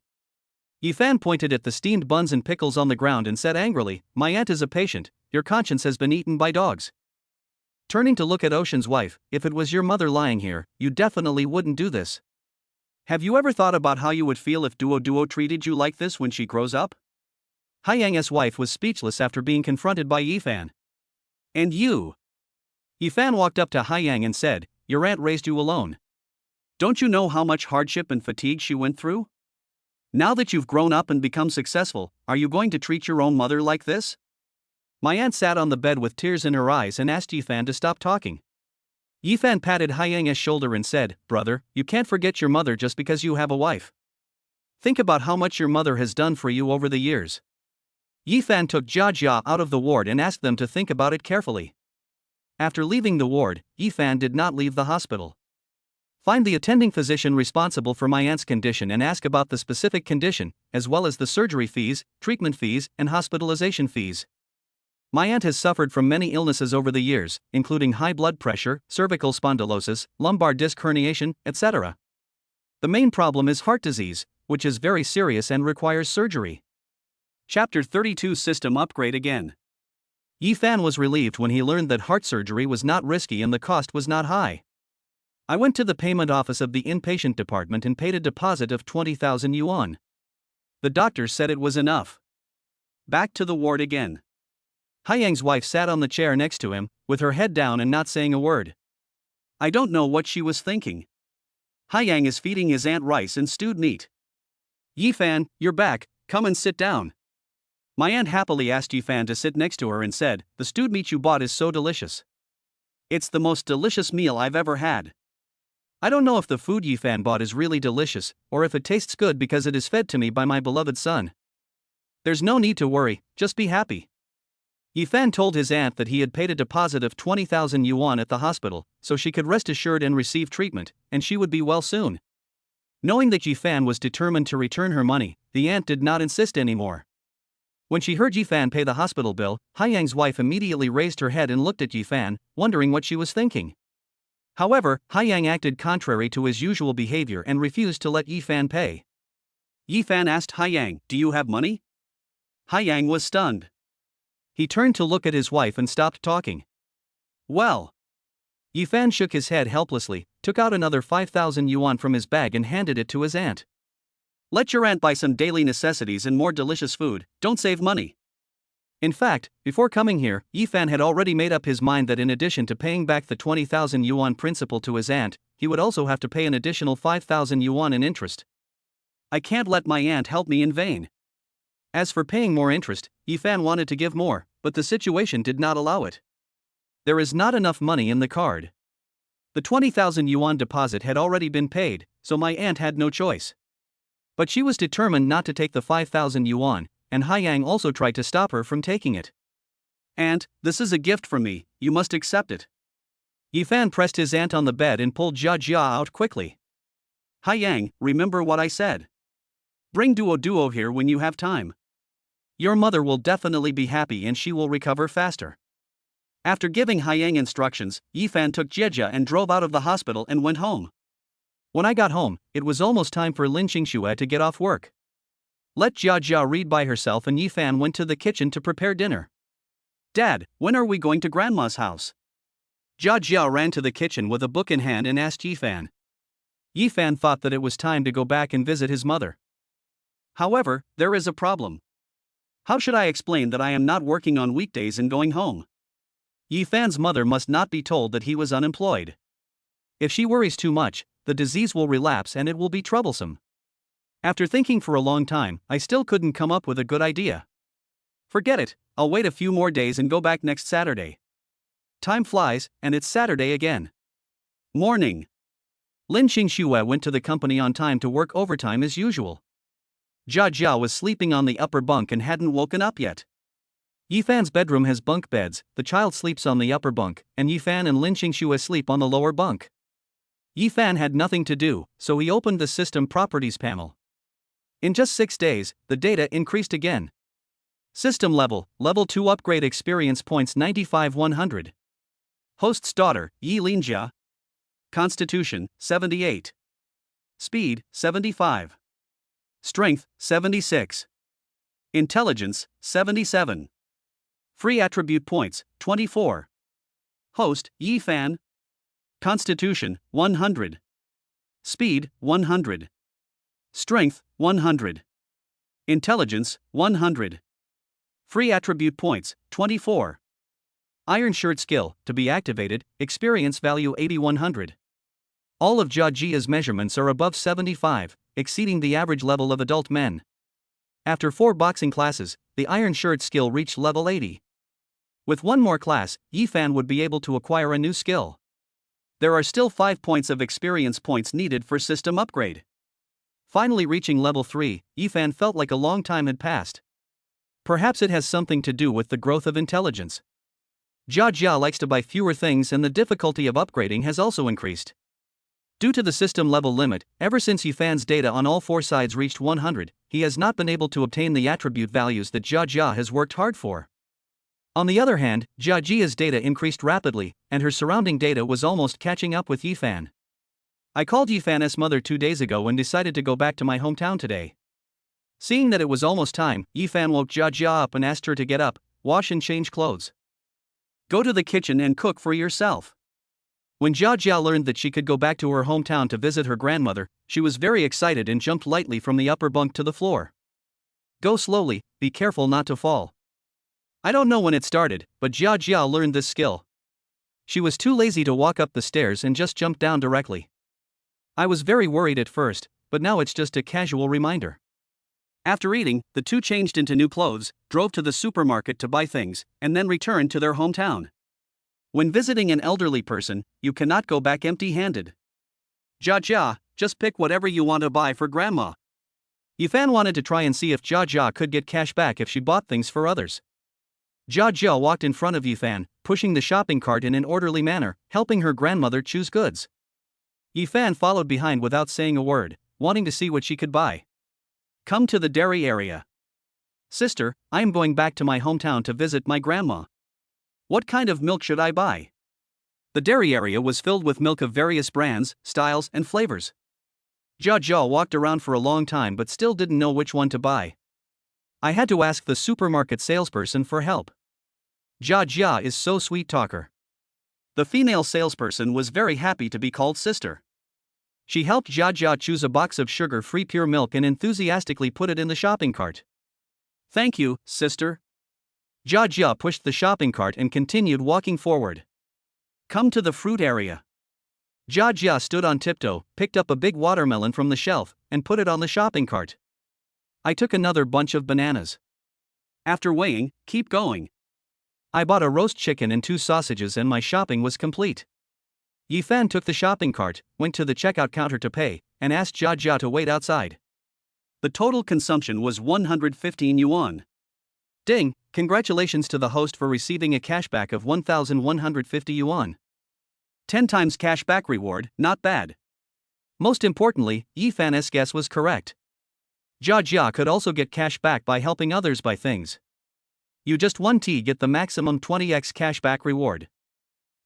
Yifan pointed at the steamed buns and pickles on the ground and said angrily, "My aunt is a patient, your conscience has been eaten by dogs." Turning to look at Ocean's wife, "If it was your mother lying here, you definitely wouldn't do this. Have you ever thought about how you would feel if Duo treated you like this when she grows up?" Haiyang's wife was speechless after being confronted by Yifan. "And you?" Yifan walked up to Haiyang and said, "Your aunt raised you alone. Don't you know how much hardship and fatigue she went through? Now that you've grown up and become successful, are you going to treat your own mother like this?" My aunt sat on the bed with tears in her eyes and asked Yifan to stop talking. Yifan patted Haiyang's shoulder and said, "Brother, you can't forget your mother just because you have a wife. Think about how much your mother has done for you over the years." Yifan took Jia out of the ward and asked them to think about it carefully. After leaving the ward, Yifan did not leave the hospital. Find the attending physician responsible for my aunt's condition and ask about the specific condition, as well as the surgery fees, treatment fees, and hospitalization fees. My aunt has suffered from many illnesses over the years, including high blood pressure, cervical spondylosis, lumbar disc herniation, etc. The main problem is heart disease, which is very serious and requires surgery. Chapter 32 System Upgrade Again. Yifan was relieved when he learned that heart surgery was not risky and the cost was not high. I went to the payment office of the inpatient department and paid a deposit of 20,000 yuan. The doctor said it was enough. Back to the ward again. Haiyang's wife sat on the chair next to him, with her head down and not saying a word. I don't know what she was thinking. Haiyang is feeding his aunt rice and stewed meat. "Yifan, you're back, come and sit down." My aunt happily asked Yifan to sit next to her and said, "The stewed meat you bought is so delicious. It's the most delicious meal I've ever had." I don't know if the food Yifan bought is really delicious, or if it tastes good because it is fed to me by my beloved son. There's no need to worry, just be happy. Yifan told his aunt that he had paid a deposit of 20,000 yuan at the hospital, so she could rest assured and receive treatment, and she would be well soon. Knowing that Yifan was determined to return her money, the aunt did not insist anymore. When she heard Yifan pay the hospital bill, Haiyang's wife immediately raised her head and looked at Yifan, wondering what she was thinking. However, Haiyang acted contrary to his usual behavior and refused to let Yifan pay. Yifan asked Haiyang, "Do you have money?" Haiyang was stunned. He turned to look at his wife and stopped talking. "Well." Yifan shook his head helplessly, took out another 5,000 yuan from his bag and handed it to his aunt. "Let your aunt buy some daily necessities and more delicious food, don't save money." In fact, before coming here, Yifan had already made up his mind that in addition to paying back the 20,000 yuan principal to his aunt, he would also have to pay an additional 5,000 yuan in interest. I can't let my aunt help me in vain. As for paying more interest, Yifan wanted to give more, but the situation did not allow it. There is not enough money in the card. The 20,000 yuan deposit had already been paid, so my aunt had no choice. But she was determined not to take the 5,000 yuan, and Haiyang also tried to stop her from taking it. "Aunt, this is a gift from me, you must accept it." Yifan pressed his aunt on the bed and pulled Jia out quickly. "Haiyang, remember what I said. Bring Duo here when you have time. Your mother will definitely be happy and she will recover faster." After giving Haiyang instructions, Yifan took Jia and drove out of the hospital and went home. When I got home, it was almost time for Lin Qingxue to get off work. Let Jia read by herself and Yifan went to the kitchen to prepare dinner. Dad, when are we going to Grandma's house? Jia Jia ran to the kitchen with a book in hand and asked Yifan. Yifan thought that it was time to go back and visit his mother. However, there is a problem. How should I explain that I am not working on weekdays and going home? Yifan's mother must not be told that he was unemployed. If she worries too much, the disease will relapse and it will be troublesome. After thinking for a long time, I still couldn't come up with a good idea. Forget it, I'll wait a few more days and go back next Saturday. Time flies, and it's Saturday again. Morning. Lin Qingxue went to the company on time to work overtime as usual. Jia Jia was sleeping on the upper bunk and hadn't woken up yet. Yifan's bedroom has bunk beds, the child sleeps on the upper bunk, and Yifan and Lin Qingxue sleep on the lower bunk. Yifan had nothing to do, so he opened the System Properties panel. In just 6 days, the data increased again. System level, Level 2 upgrade experience points 95-100. Host's daughter, Yi Linjia. Constitution, 78. Speed, 75. Strength, 76. Intelligence, 77. Free attribute points, 24. Host, Yifan. Constitution, 100. Speed, 100. Strength, 100. Intelligence, 100. Free attribute points, 24. Iron Shirt skill, to be activated, experience value 8100. All of Jia Jia's measurements are above 75, exceeding the average level of adult men. After 4 boxing classes, the Iron Shirt skill reached level 80. With 1 more class, Yifan would be able to acquire a new skill. There are still 5 points of experience points needed for system upgrade. Finally reaching level 3, Yifan felt like a long time had passed. Perhaps it has something to do with the growth of intelligence. Jia Jia likes to buy fewer things and the difficulty of upgrading has also increased. Due to the system level limit, ever since Yifan's data on all 4 sides reached 100, he has not been able to obtain the attribute values that Jia Jia has worked hard for. On the other hand, Jia Jia's data increased rapidly, and her surrounding data was almost catching up with Yifan. I called Yifan's mother 2 days ago and decided to go back to my hometown today. Seeing that it was almost time, Yifan woke Jia Jia up and asked her to get up, wash and change clothes. Go to the kitchen and cook for yourself. When Jia Jia learned that she could go back to her hometown to visit her grandmother, she was very excited and jumped lightly from the upper bunk to the floor. Go slowly, be careful not to fall. I don't know when it started, but Jia Jia learned this skill. She was too lazy to walk up the stairs and just jumped down directly. I was very worried at first, but now it's just a casual reminder. After eating, the two changed into new clothes, drove to the supermarket to buy things, and then returned to their hometown. When visiting an elderly person, you cannot go back empty-handed. Jia Jia, just pick whatever you want to buy for grandma. Yifan wanted to try and see if Jia Jia could get cash back if she bought things for others. Jia Jia walked in front of Yifan, pushing the shopping cart in an orderly manner, helping her grandmother choose goods. Yifan followed behind without saying a word, wanting to see what she could buy. Come to the dairy area. Sister, I am going back to my hometown to visit my grandma. What kind of milk should I buy? The dairy area was filled with milk of various brands, styles, and flavors. Jia Jia walked around for a long time but still didn't know which one to buy. I had to ask the supermarket salesperson for help. Jia Jia is so sweet talker. The female salesperson was very happy to be called sister. She helped Jia Jia choose a box of sugar-free pure milk and enthusiastically put it in the shopping cart. Thank you, sister. Jia Jia pushed the shopping cart and continued walking forward. Come to the fruit area. Jia Jia stood on tiptoe, picked up a big watermelon from the shelf, and put it on the shopping cart. I took another bunch of bananas. After weighing, keep going. I bought a roast chicken and 2 sausages and my shopping was complete. Yifan took the shopping cart, went to the checkout counter to pay, and asked Jia Jia to wait outside. The total consumption was 115 yuan. Ding, congratulations to the host for receiving a cashback of 1,150 yuan. 10 times cashback reward, not bad. Most importantly, Yifan's guess was correct. Jia Jia could also get cash back by helping others buy things. You just won T get the maximum 20x cashback reward.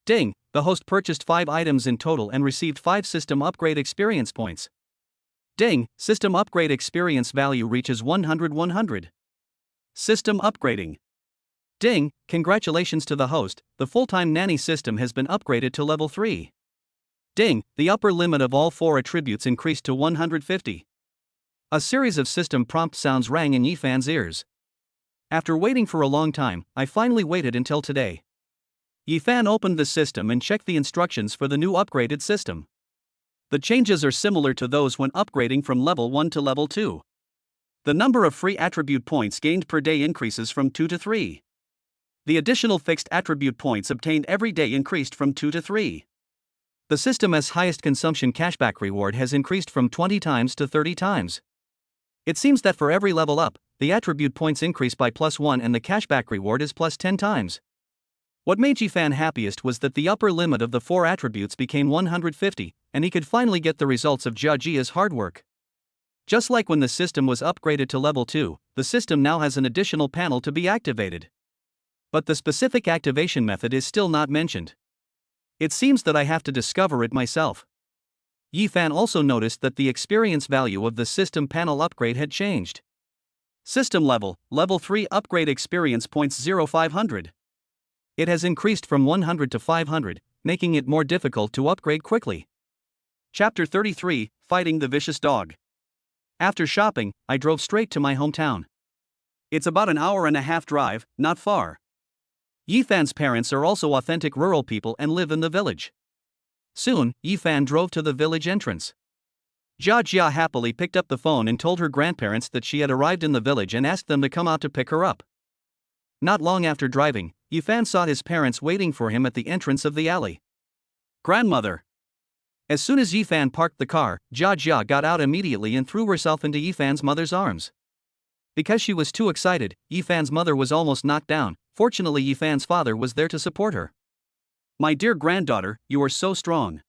Ding, the host purchased 5 items in total and received 5 system upgrade experience points. Ding, system upgrade experience value reaches 100. System upgrading. Ding, congratulations to the host, the full-time nanny system has been upgraded to level 3. Ding, the upper limit of all 4 attributes increased to 150. A series of system prompt sounds rang in Yifan's ears. After waiting for a long time, I finally waited until today. Yifan opened the system and checked the instructions for the new upgraded system. The changes are similar to those when upgrading from level 1 to level 2. The number of free attribute points gained per day increases from 2 to 3. The additional fixed attribute points obtained every day increased from 2 to 3. The system's highest consumption cashback reward has increased from 20 times to 30 times. It seems that for every level up, the attribute points increase by +1 and the cashback reward is +10 times. What made Yifan happiest was that the upper limit of the 4 attributes became 150, and he could finally get the results of Jiajia's hard work. Just like when the system was upgraded to level 2, the system now has an additional panel to be activated. But the specific activation method is still not mentioned. It seems that I have to discover it myself. Yifan also noticed that the experience value of the system panel upgrade had changed. System level, level 3 upgrade experience points 0500. It has increased from 100 to 500, making it more difficult to upgrade quickly. Chapter 33, Fighting the Vicious Dog. After shopping, I drove straight to my hometown. It's about an hour and a half drive, not far. Yifan's parents are also authentic rural people and live in the village. Soon, Yifan drove to the village entrance. Jiajia happily picked up the phone and told her grandparents that she had arrived in the village and asked them to come out to pick her up. Not long after driving, Yifan saw his parents waiting for him at the entrance of the alley. Grandmother. As soon as Yifan parked the car, Jiajia got out immediately and threw herself into Yifan's mother's arms. Because she was too excited, Yifan's mother was almost knocked down. Fortunately, Yifan's father was there to support her. My dear granddaughter, you are so strong.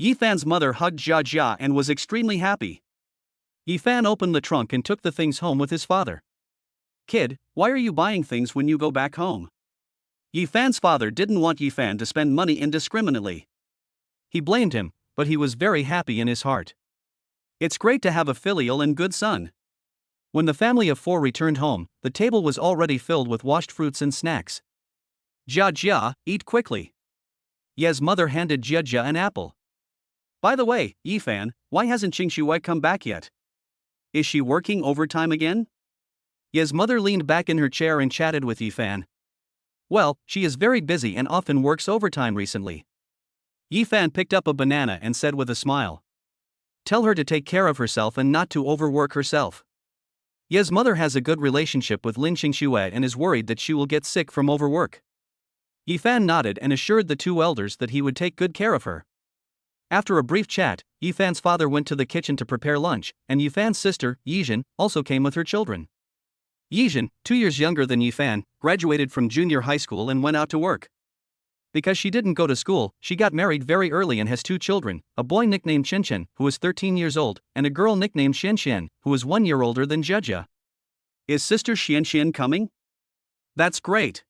Yifan's mother hugged Jiajia and was extremely happy. Yifan opened the trunk and took the things home with his father. Kid, why are you buying things when you go back home? Yifan's father didn't want Yifan to spend money indiscriminately. He blamed him, but he was very happy in his heart. It's great to have a filial and good son. When the family of 4 returned home, the table was already filled with washed fruits and snacks. Jiajia, eat quickly. Ye's mother handed Jiajia an apple. By the way, Yifan, why hasn't Qingxue come back yet? Is she working overtime again? Ye's mother leaned back in her chair and chatted with Yifan. Well, she is very busy and often works overtime recently. Yifan picked up a banana and said with a smile. Tell her to take care of herself and not to overwork herself. Ye's mother has a good relationship with Lin Qingxue and is worried that she will get sick from overwork. Yifan nodded and assured the 2 elders that he would take good care of her. After a brief chat, Yifan's father went to the kitchen to prepare lunch, and Yifan's sister, Yijin, also came with her children. Yijin, 2 years younger than Yifan, graduated from junior high school and went out to work. Because she didn't go to school, she got married very early and has 2 children, a boy nicknamed Qianqian, who is 13 years old, and a girl nicknamed Xianxian, who is 1 year older than Jiajia. Is sister Xianxian coming? That's great.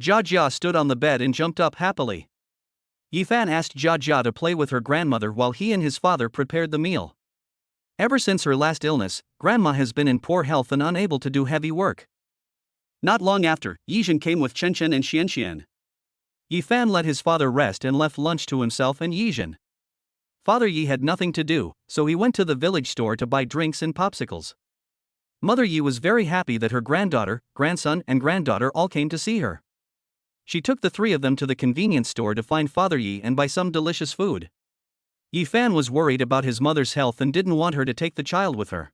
Jiajia stood on the bed and jumped up happily. Yifan asked Jiajia to play with her grandmother while he and his father prepared the meal. Ever since her last illness, grandma has been in poor health and unable to do heavy work. Not long after, Yijin came with Qianqian and Xianxian. Yifan let his father rest and left lunch to himself and Yijin. Father Yi had nothing to do, so he went to the village store to buy drinks and popsicles. Mother Yi was very happy that her granddaughter, grandson, and granddaughter all came to see her. She took the 3 of them to the convenience store to find Father Yi and buy some delicious food. Yifan was worried about his mother's health and didn't want her to take the child with her.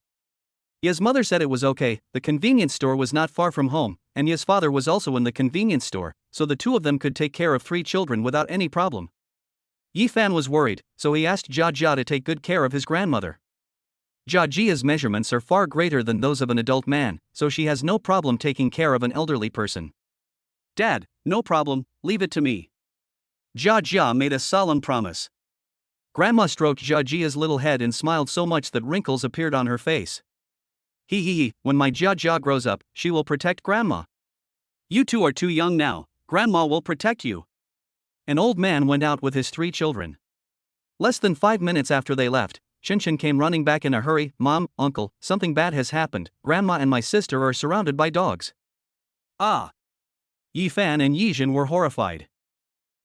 Ye's mother said it was okay, the convenience store was not far from home, and Ye's father was also in the convenience store, so the 2 of them could take care of 3 children without any problem. Yifan was worried, so he asked Jiajia to take good care of his grandmother. Jiajia's measurements are far greater than those of an adult man, so she has no problem taking care of an elderly person. Dad, no problem, leave it to me. Jiajia made a solemn promise. Grandma stroked Jiajia's little head and smiled so much that wrinkles appeared on her face. Hee, when my Jiajia grows up, she will protect Grandma. You 2 are too young now, Grandma will protect you. An old man went out with his 3 children. Less than 5 minutes after they left, Qianqian came running back in a hurry. Mom, Uncle, something bad has happened, Grandma and my sister are surrounded by dogs. Ah. Yi Fan and Yi Jin were horrified.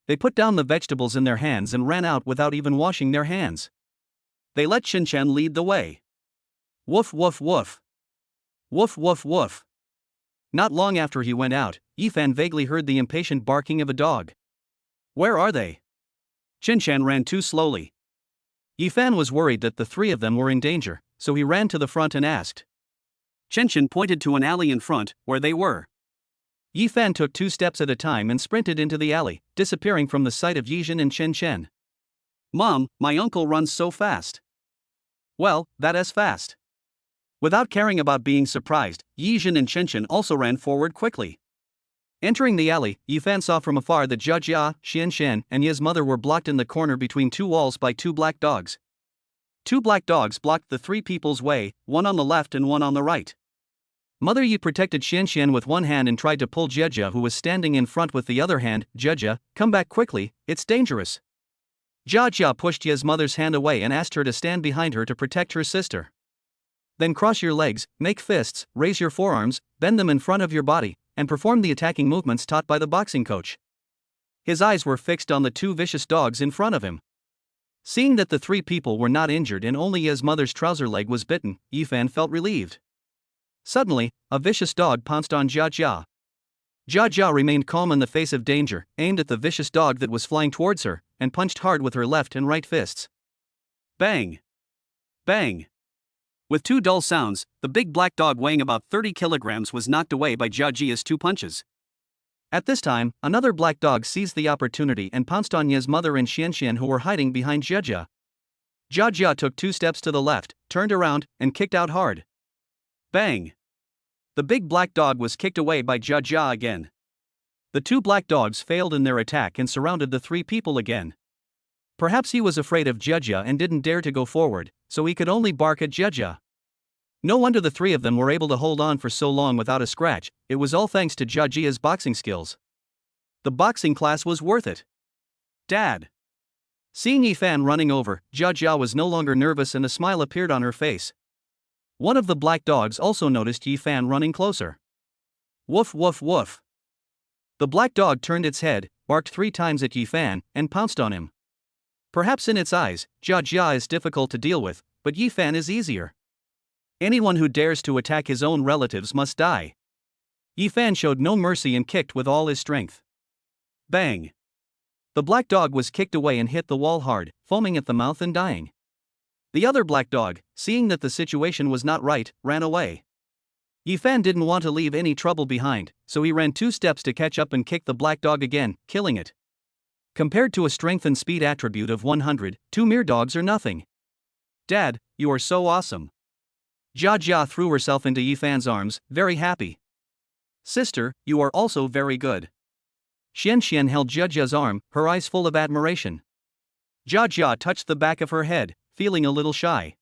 They put down the vegetables in their hands and ran out without even washing their hands. They let Chen Chen lead the way. Woof woof woof. Woof woof woof. Not long after he went out, Yi Fan vaguely heard the impatient barking of a dog. Where are they? Chen Chen ran too slowly. Yi Fan was worried that the three of them were in danger, so he ran to the front and asked. Chen Chen pointed to an alley in front, where they were. Yi Fan took 2 steps at a time and sprinted into the alley, disappearing from the sight of Yi Jin and Chen Chen. Mom, my uncle runs so fast. Well, that is fast. Without caring about being surprised, Yi Jin and Chen Chen also ran forward quickly. Entering the alley, Yi Fan saw from afar that Jia Jia, Xian Xian, and Ye's mother were blocked in the corner between 2 walls by 2 black dogs. 2 black dogs blocked the 3 people's way, one on the left and one on the right. Mother Yi protected Xian Xian with one hand and tried to pull Jia Jia, who was standing in front, with the other hand. Jia Jia, come back quickly, it's dangerous. Jia Jia pushed Ye's mother's hand away and asked her to stand behind her to protect her sister. Then cross your legs, make fists, raise your forearms, bend them in front of your body, and perform the attacking movements taught by the boxing coach. His eyes were fixed on the 2 vicious dogs in front of him. Seeing that the 3 people were not injured and only Ye's mother's trouser leg was bitten, Yi Fan felt relieved. Suddenly, a vicious dog pounced on Jia Jia. Jia Jia remained calm in the face of danger, aimed at the vicious dog that was flying towards her, and punched hard with her left and right fists. Bang! Bang! With 2 dull sounds, the big black dog weighing about 30 kilograms was knocked away by Jia Jia's 2 punches. At this time, another black dog seized the opportunity and pounced on Ye's mother and Xian Xian, who were hiding behind Jia Jia. Jia Jia took 2 steps to the left, turned around, and kicked out hard. Bang! The big black dog was kicked away by Jia Jia again. The 2 black dogs failed in their attack and surrounded the 3 people again. Perhaps he was afraid of Jia Jia and didn't dare to go forward, so he could only bark at Jia Jia. No wonder the 3 of them were able to hold on for so long without a scratch. It was all thanks to Jia Jia's boxing skills. The boxing class was worth it. Dad! Seeing Yi Fan running over, Jia Jia was no longer nervous and a smile appeared on her face. One of the black dogs also noticed Yi Fan running closer. Woof woof woof. The black dog turned its head, barked 3 times at Yi Fan, and pounced on him. Perhaps in its eyes, Jia Jia is difficult to deal with, but Yi Fan is easier. Anyone who dares to attack his own relatives must die. Yi Fan showed no mercy and kicked with all his strength. Bang! The black dog was kicked away and hit the wall hard, foaming at the mouth and dying. The other black dog, seeing that the situation was not right, ran away. Yi Fan didn't want to leave any trouble behind, so he ran 2 steps to catch up and kick the black dog again, killing it. Compared to a strength and speed attribute of 100, 2 mere dogs are nothing. Dad, you are so awesome. Jia Jia threw herself into Yi Fan's arms, very happy. Sister, you are also very good. Xian Xian held Jia Jia's arm, her eyes full of admiration. Jia Jia touched the back of her head, feeling a little shy.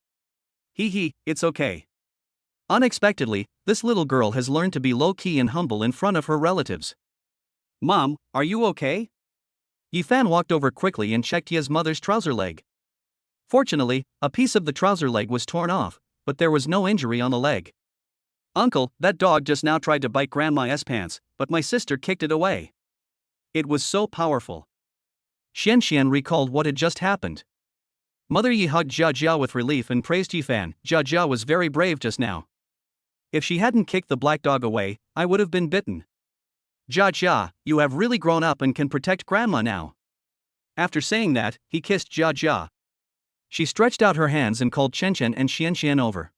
Hee, it's okay. Unexpectedly, this little girl has learned to be low-key and humble in front of her relatives. Mom, are you okay? Yi Fan walked over quickly and checked Ye's mother's trouser leg. Fortunately, a piece of the trouser leg was torn off, but there was no injury on the leg. Uncle, that dog just now tried to bite Grandma's pants, but my sister kicked it away. It was so powerful. Xian Xian recalled what had just happened. Mother Yi hugged Jia Jia with relief and praised Yi Fan. Jia Jia was very brave just now. If she hadn't kicked the black dog away, I would have been bitten. Jia Jia, you have really grown up and can protect Grandma now. After saying that, he kissed Jia Jia. She stretched out her hands and called Chen Chen and Xian Xian over.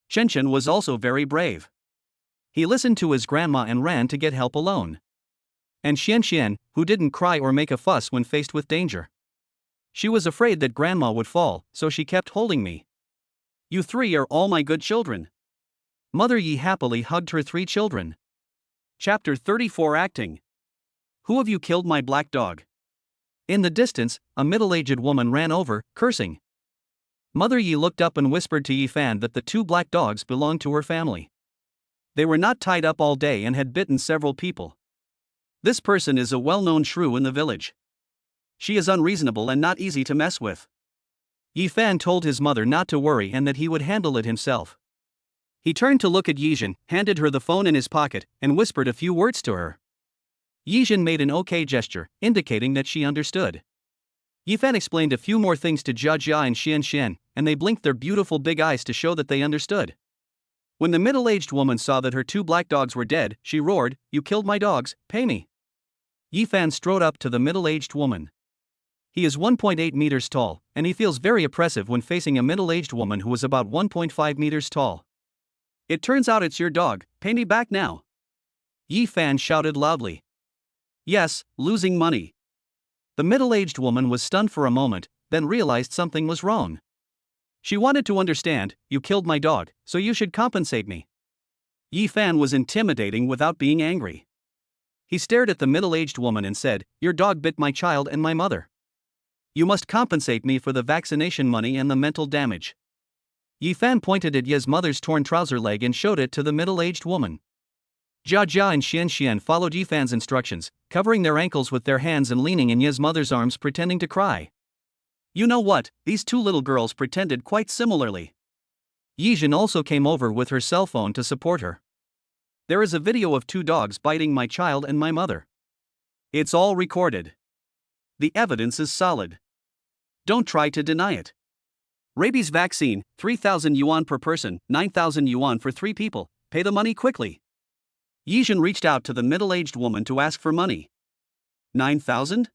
Chen Chen was also very brave. He listened to his grandma and ran to get help alone. And Xian Xian, who didn't cry or make a fuss when faced with danger. She was afraid that Grandma would fall, so she kept holding me. You 3 are all my good children. Mother Yi happily hugged her 3 children. Chapter 34 Acting. Who of you killed my black dog? In the distance, a middle-aged woman ran over, cursing. Mother Yi looked up and whispered to Yi Fan that the 2 black dogs belonged to her family. They were not tied up all day and had bitten several people. This person is a well-known shrew in the village. She is unreasonable and not easy to mess with. Yi Fan told his mother not to worry and that he would handle it himself. He turned to look at Yi Jin, handed her the phone in his pocket, and whispered a few words to her. Yijin made an okay gesture, indicating that she understood. Yifan explained a few more things to Jia Jia and Xian Xian, and they blinked their beautiful big eyes to show that they understood. When the middle-aged woman saw that her 2 black dogs were dead, she roared, "You killed my dogs, pay me." Yifan strode up to the middle-aged woman. He is 1.8 meters tall, and he feels very oppressive when facing a middle-aged woman who is about 1.5 meters tall. "It turns out it's your dog, pay me back now." Yifan shouted loudly. "Yes, losing money." The middle-aged woman was stunned for a moment, then realized something was wrong. She wanted to understand, "You killed my dog, so you should compensate me." Yifan was intimidating without being angry. He stared at the middle-aged woman and said, "Your dog bit my child and my mother. You must compensate me for the vaccination money and the mental damage." Yifan pointed at Ye's mother's torn trouser leg and showed it to the middle-aged woman. Jia Jia and Xian Xian followed Yifan's instructions, covering their ankles with their hands and leaning in Ye's mother's arms pretending to cry. You know what, these 2 little girls pretended quite similarly. Yijin also came over with her cell phone to support her. "There is a video of 2 dogs biting my child and my mother. It's all recorded. The evidence is solid. Don't try to deny it. Rabies vaccine, 3,000 yuan per person, 9,000 yuan for 3 people, pay the money quickly." Yijin reached out to the middle-aged woman to ask for money. 9,000?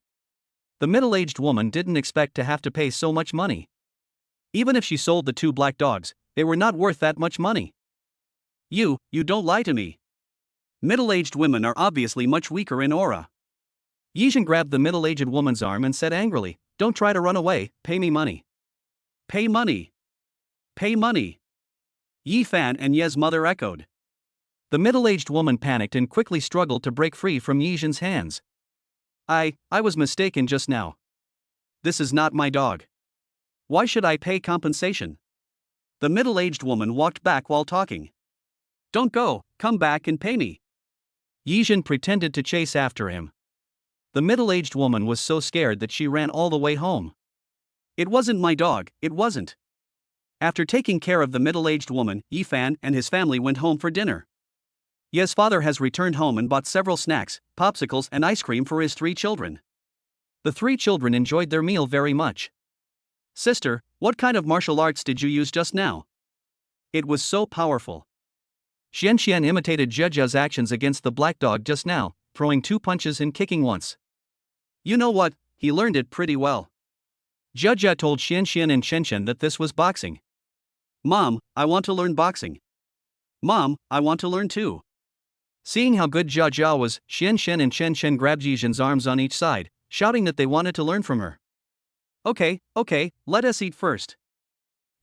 The middle-aged woman didn't expect to have to pay so much money. Even if she sold the 2 black dogs, they were not worth that much money. You don't lie to me." Middle-aged women are obviously much weaker in aura. Yijin grabbed the middle-aged woman's arm and said angrily, "Don't try to run away, pay me money." "Pay money. Pay money." Yifan and Ye's mother echoed. The middle-aged woman panicked and quickly struggled to break free from Yijin's hands. I was mistaken just now. This is not my dog. Why should I pay compensation?" The middle-aged woman walked back while talking. "Don't go, come back and pay me." Yijin pretended to chase after him. The middle-aged woman was so scared that she ran all the way home. "It wasn't my dog, it wasn't." After taking care of the middle-aged woman, Yifan and his family went home for dinner. Ye's father has returned home and bought several snacks, popsicles and ice cream for his 3 children. The 3 children enjoyed their meal very much. "Sister, what kind of martial arts did you use just now? It was so powerful." Xian Xian imitated Jia Jia's actions against the black dog just now, throwing 2 punches and kicking once. You know what, he learned it pretty well. Jia Jia told Xian Xian and Chen Chen that this was boxing. "Mom, I want to learn boxing." "Mom, I want to learn too." Seeing how good Jia Jia was, Xian Xian and Chen Chen grabbed Yijin's arms on each side, shouting that they wanted to learn from her. Okay, let us eat first."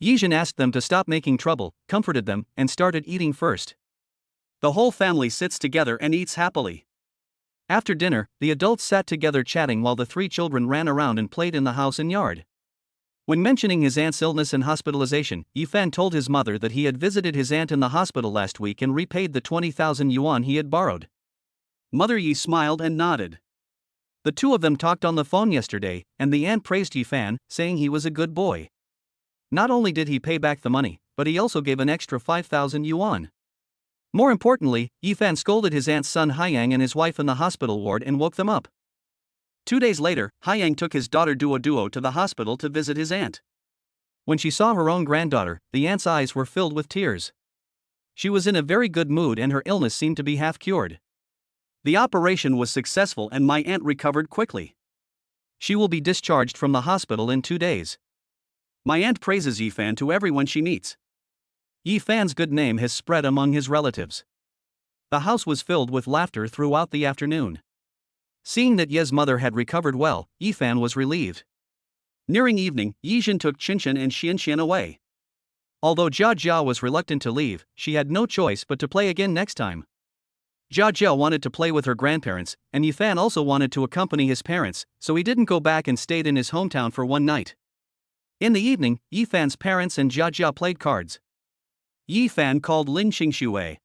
Yijin asked them to stop making trouble, comforted them, and started eating first. The whole family sits together and eats happily. After dinner, the adults sat together chatting while the 3 children ran around and played in the house and yard. When mentioning his aunt's illness and hospitalization, Yifan told his mother that he had visited his aunt in the hospital last week and repaid the 20,000 yuan he had borrowed. Mother Yi smiled and nodded. The 2 of them talked on the phone yesterday, and the aunt praised Yifan, saying he was a good boy. Not only did he pay back the money, but he also gave an extra 5,000 yuan. More importantly, Yifan scolded his aunt's son Haiyang and his wife in the hospital ward and woke them up. 2 days later, Haiyang took his daughter Duo to the hospital to visit his aunt. When she saw her own granddaughter, the aunt's eyes were filled with tears. She was in a very good mood and her illness seemed to be half cured. The operation was successful and my aunt recovered quickly. She will be discharged from the hospital in 2 days. My aunt praises Yifan to everyone she meets. Yifan's good name has spread among his relatives. The house was filled with laughter throughout the afternoon. Seeing that Ye's mother had recovered well, Yifan was relieved. Nearing evening, Yijin took Qinshan and Xianxian away. Although Jia Jia was reluctant to leave, she had no choice but to play again next time. Jia Jia wanted to play with her grandparents, and Yifan also wanted to accompany his parents, so he didn't go back and stayed in his hometown for one night. In the evening, Yifan's parents and Jia Jia played cards. Yifan called Lin Xingxue.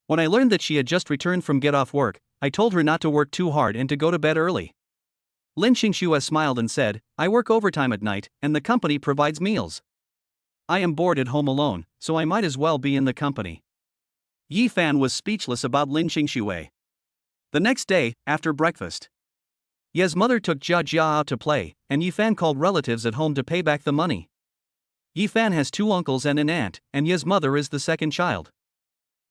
When I learned that she had just returned from get off work, I told her not to work too hard and to go to bed early. Lin Xingxue smiled and said, "I work overtime at night, and the company provides meals. I am bored at home alone, so I might as well be in the company." Yifan was speechless about Lin Xingxue. The next day, after breakfast, Ye's mother took Jia Jia out to play, and Yifan called relatives at home to pay back the money. Yifan has 2 uncles and an aunt, and Ye's mother is the second child.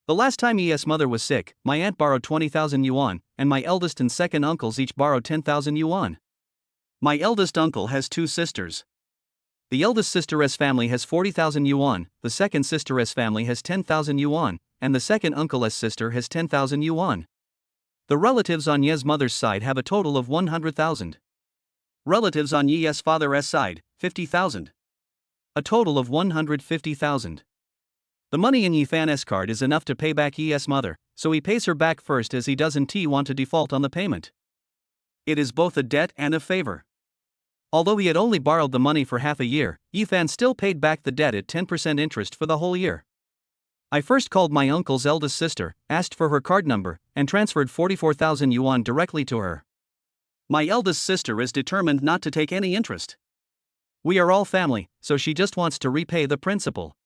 The last time Ye's mother was sick, my aunt borrowed 20,000 yuan, and my eldest and second uncles each borrowed 10,000 yuan. My eldest uncle has 2 sisters. The eldest sister's family has 40,000 yuan, the second sister's family has 10,000 yuan, and the second uncle's sister has 10,000 yuan. The relatives on Ye's mother's side have a total of 100,000. Relatives on Ye's father's side, 50,000. A total of 150,000. The money in Yifan's card is enough to pay back Ye's mother, so he pays her back first as he doesn't want to default on the payment. It is both a debt and a favor. Although he had only borrowed the money for half a year, Yifan still paid back the debt at 10% interest for the whole year. I first called my uncle's eldest sister, asked for her card number, and transferred 44,000 yuan directly to her. My eldest sister is determined not to take any interest. We are all family, so she just wants to repay the principal.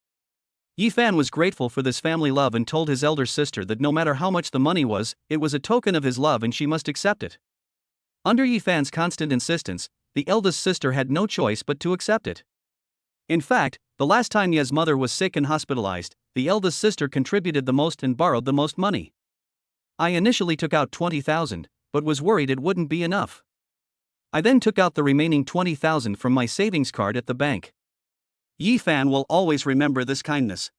Yifan was grateful for this family love and told his elder sister that no matter how much the money was, it was a token of his love and she must accept it. Under Yifan's constant insistence, the eldest sister had no choice but to accept it. In fact, the last time Ye's mother was sick and hospitalized, the eldest sister contributed the most and borrowed the most money. I initially took out 20,000, but was worried it wouldn't be enough. I then took out the remaining 20,000 from my savings card at the bank. Yifan will always remember this kindness.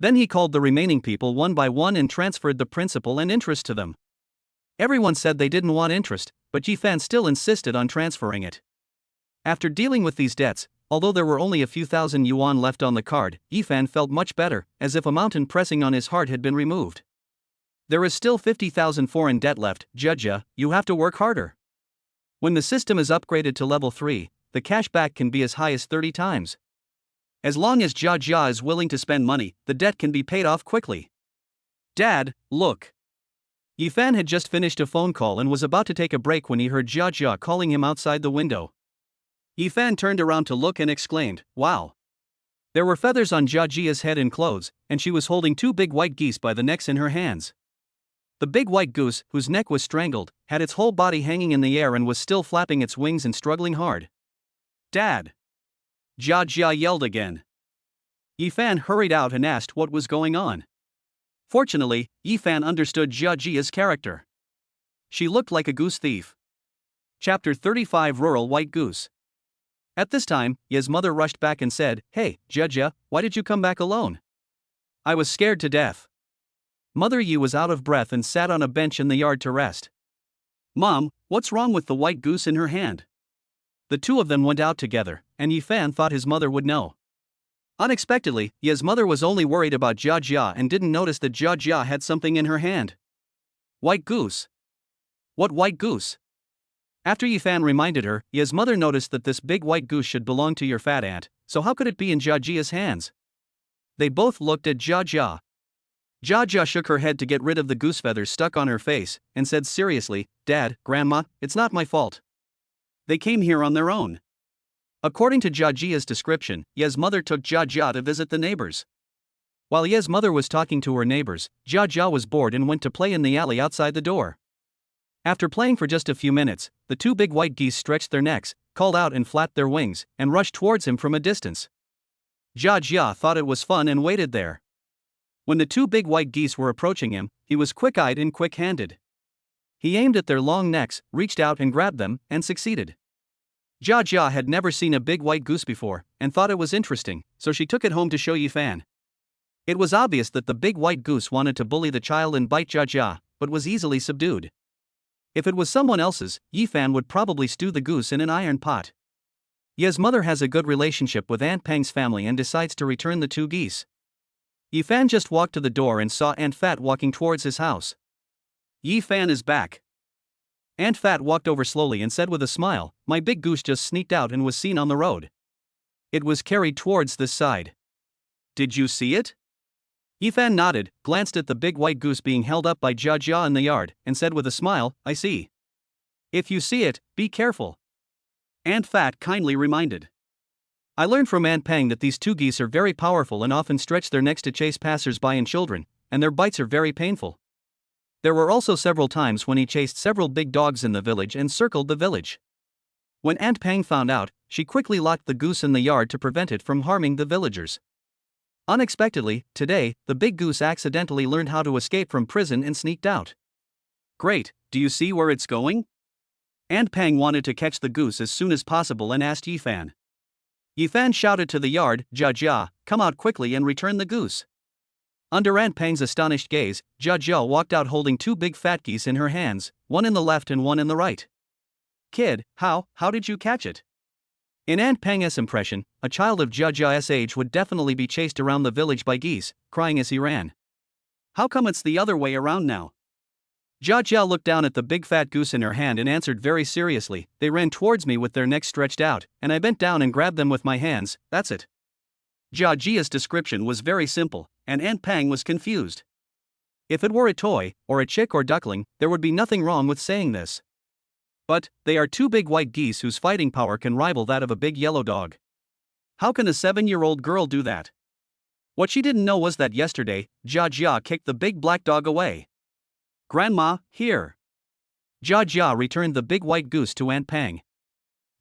Then he called the remaining people one by one and transferred the principal and interest to them. Everyone said they didn't want interest, but Yifan still insisted on transferring it. After dealing with these debts, although there were only a few thousand yuan left on the card, Yifan felt much better, as if a mountain pressing on his heart had been removed. There is still 50,000 foreign debt left, Jia, you have to work harder. When the system is upgraded to level 3, the cash back can be as high as 30 times. As long as Jia is willing to spend money, the debt can be paid off quickly. Dad, look. Yifan had just finished a phone call and was about to take a break when he heard Jia calling him outside the window. Yifan turned around to look and exclaimed, "Wow!" There were feathers on Jia's head and clothes, and she was holding 2 big white geese by the necks in her hands. The big white goose, whose neck was strangled, had its whole body hanging in the air and was still flapping its wings and struggling hard. "Dad!" Jia yelled again. Yifan hurried out and asked what was going on. Fortunately, Yifan understood Jia's character. She looked like a goose thief. Chapter 35 Rural White Goose. At this time, Ye's mother rushed back and said, "Hey, Jia, why did you come back alone?" "I was scared to death." Mother Yi was out of breath and sat on a bench in the yard to rest. "Mom, what's wrong with the white goose in her hand?" The two of them went out together, and Yifan thought his mother would know. Unexpectedly, Ye's mother was only worried about Jia and didn't notice that Jia had something in her hand. "White goose? What white goose?" After Yifan reminded her, Ye's mother noticed that this big white goose should belong to your fat aunt, so how could it be in Jia's hands? They both looked at Jia. Jia shook her head to get rid of the goose feathers stuck on her face, and said seriously, "Dad, Grandma, it's not my fault. They came here on their own." According to Jia's description, Ye's mother took Jia to visit the neighbors. While Ye's mother was talking to her neighbors, Jia was bored and went to play in the alley outside the door. After playing for just a few minutes, the 2 big white geese stretched their necks, called out and flapped their wings, and rushed towards him from a distance. Jia thought it was fun and waited there. When the 2 big white geese were approaching him, he was quick-eyed and quick-handed. He aimed at their long necks, reached out and grabbed them, and succeeded. Jia had never seen a big white goose before, and thought it was interesting, so she took it home to show Yifan. It was obvious that the big white goose wanted to bully the child and bite Jia, but was easily subdued. If it was someone else's, Yifan would probably stew the goose in an iron pot. Ye's mother has a good relationship with Aunt Peng's family and decides to return the 2 geese. Yifan just walked to the door and saw Aunt Fat walking towards his house. "Yifan is back." Aunt Fat walked over slowly and said with a smile, "My big goose just sneaked out and was seen on the road. It was carried towards this side. Did you see it?" Yifan nodded, glanced at the big white goose being held up by Jia in the yard, and said with a smile, "I see. If you see it, be careful." Aunt Fat kindly reminded. "I learned from Aunt Peng that these 2 geese are very powerful and often stretch their necks to chase passers-by and children, and their bites are very painful. There were also several times when he chased several big dogs in the village and circled the village. When Aunt Pang found out, she quickly locked the goose in the yard to prevent it from harming the villagers. Unexpectedly, today, the big goose accidentally learned how to escape from prison and sneaked out. Great, do you see where it's going? Aunt Pang wanted to catch the goose as soon as possible and asked Yifan. Yifan shouted to the yard, Jia, come out quickly and return the goose. Under Aunt Pang's astonished gaze, Jia walked out holding two big fat geese in her hands, one in the left and one in the right. Kid, how did you catch it? In Aunt Pang's impression, a child of Jia's age would definitely be chased around the village by geese, crying as he ran. How come it's the other way around now? Jia looked down at the big fat goose in her hand and answered very seriously, they ran towards me with their necks stretched out, and I bent down and grabbed them with my hands, that's it. Jia's description was very simple, and Aunt Pang was confused. If it were a toy, or a chick or duckling, there would be nothing wrong with saying this. But, they are two big white geese whose fighting power can rival that of a big yellow dog. How can a 7-year-old girl do that? What she didn't know was that yesterday, Jia kicked the big black dog away. Grandma, here. Jia returned the big white goose to Aunt Pang.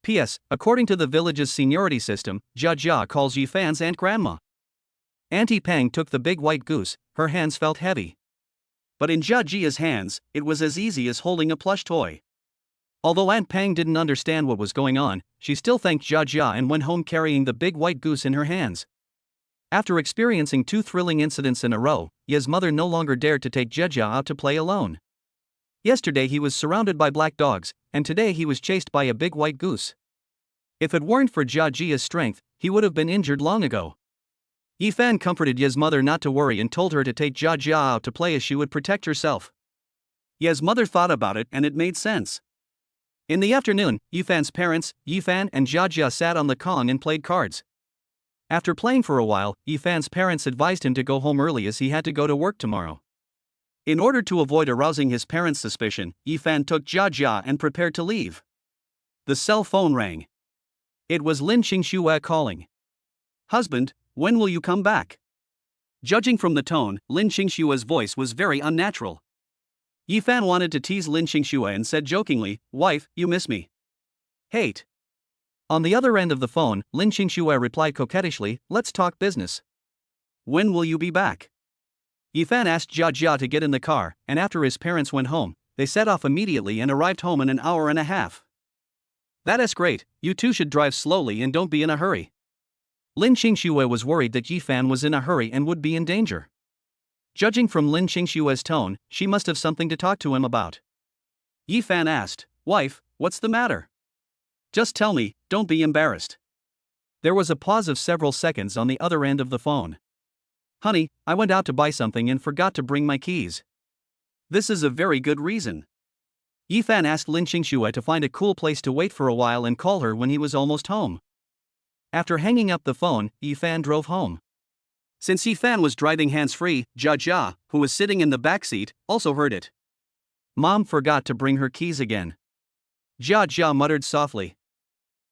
P.S. According to the village's seniority system, Jia calls Yifan's Aunt Grandma. Auntie Pang took the big white goose, her hands felt heavy. But in Jia's hands, it was as easy as holding a plush toy. Although Aunt Pang didn't understand what was going on, she still thanked Jia and went home carrying the big white goose in her hands. After experiencing 2 thrilling incidents in a row, Ye's mother no longer dared to take Jia out to play alone. Yesterday he was surrounded by black dogs, and today he was chased by a big white goose. If it weren't for Jia's strength, he would have been injured long ago. Yifan comforted Ye's mother not to worry and told her to take Jia out to play as she would protect herself. Ye's mother thought about it and it made sense. In the afternoon, Yifan's parents, Yifan and Jia sat on the Kong and played cards. After playing for a while, Yifan's parents advised him to go home early as he had to go to work tomorrow. In order to avoid arousing his parents' suspicion, Yifan took Jia and prepared to leave. The cell phone rang. It was Lin Qingxue calling. Husband, when will you come back? Judging from the tone, Lin Qingxue's voice was very unnatural. Yifan wanted to tease Lin Qingxue and said jokingly, wife, you miss me. Hate. On the other end of the phone, Lin Qingxue replied coquettishly, let's talk business. When will you be back? Yifan asked Jia to get in the car, and after his parents went home, they set off immediately and arrived home in an hour and a half. That's great, you two should drive slowly and don't be in a hurry. Lin Qingxue was worried that Yifan was in a hurry and would be in danger. Judging from Lin Qingxue's tone, she must have something to talk to him about. Yifan asked, wife, what's the matter? Just tell me, don't be embarrassed. There was a pause of several seconds on the other end of the phone. Honey, I went out to buy something and forgot to bring my keys. This is a very good reason. Yifan asked Lin Qingxue to find a cool place to wait for a while and call her when he was almost home. After hanging up the phone, Yifan drove home. Since Yifan was driving hands-free, Jia, who was sitting in the back seat, also heard it. Mom forgot to bring her keys again. Jia muttered softly.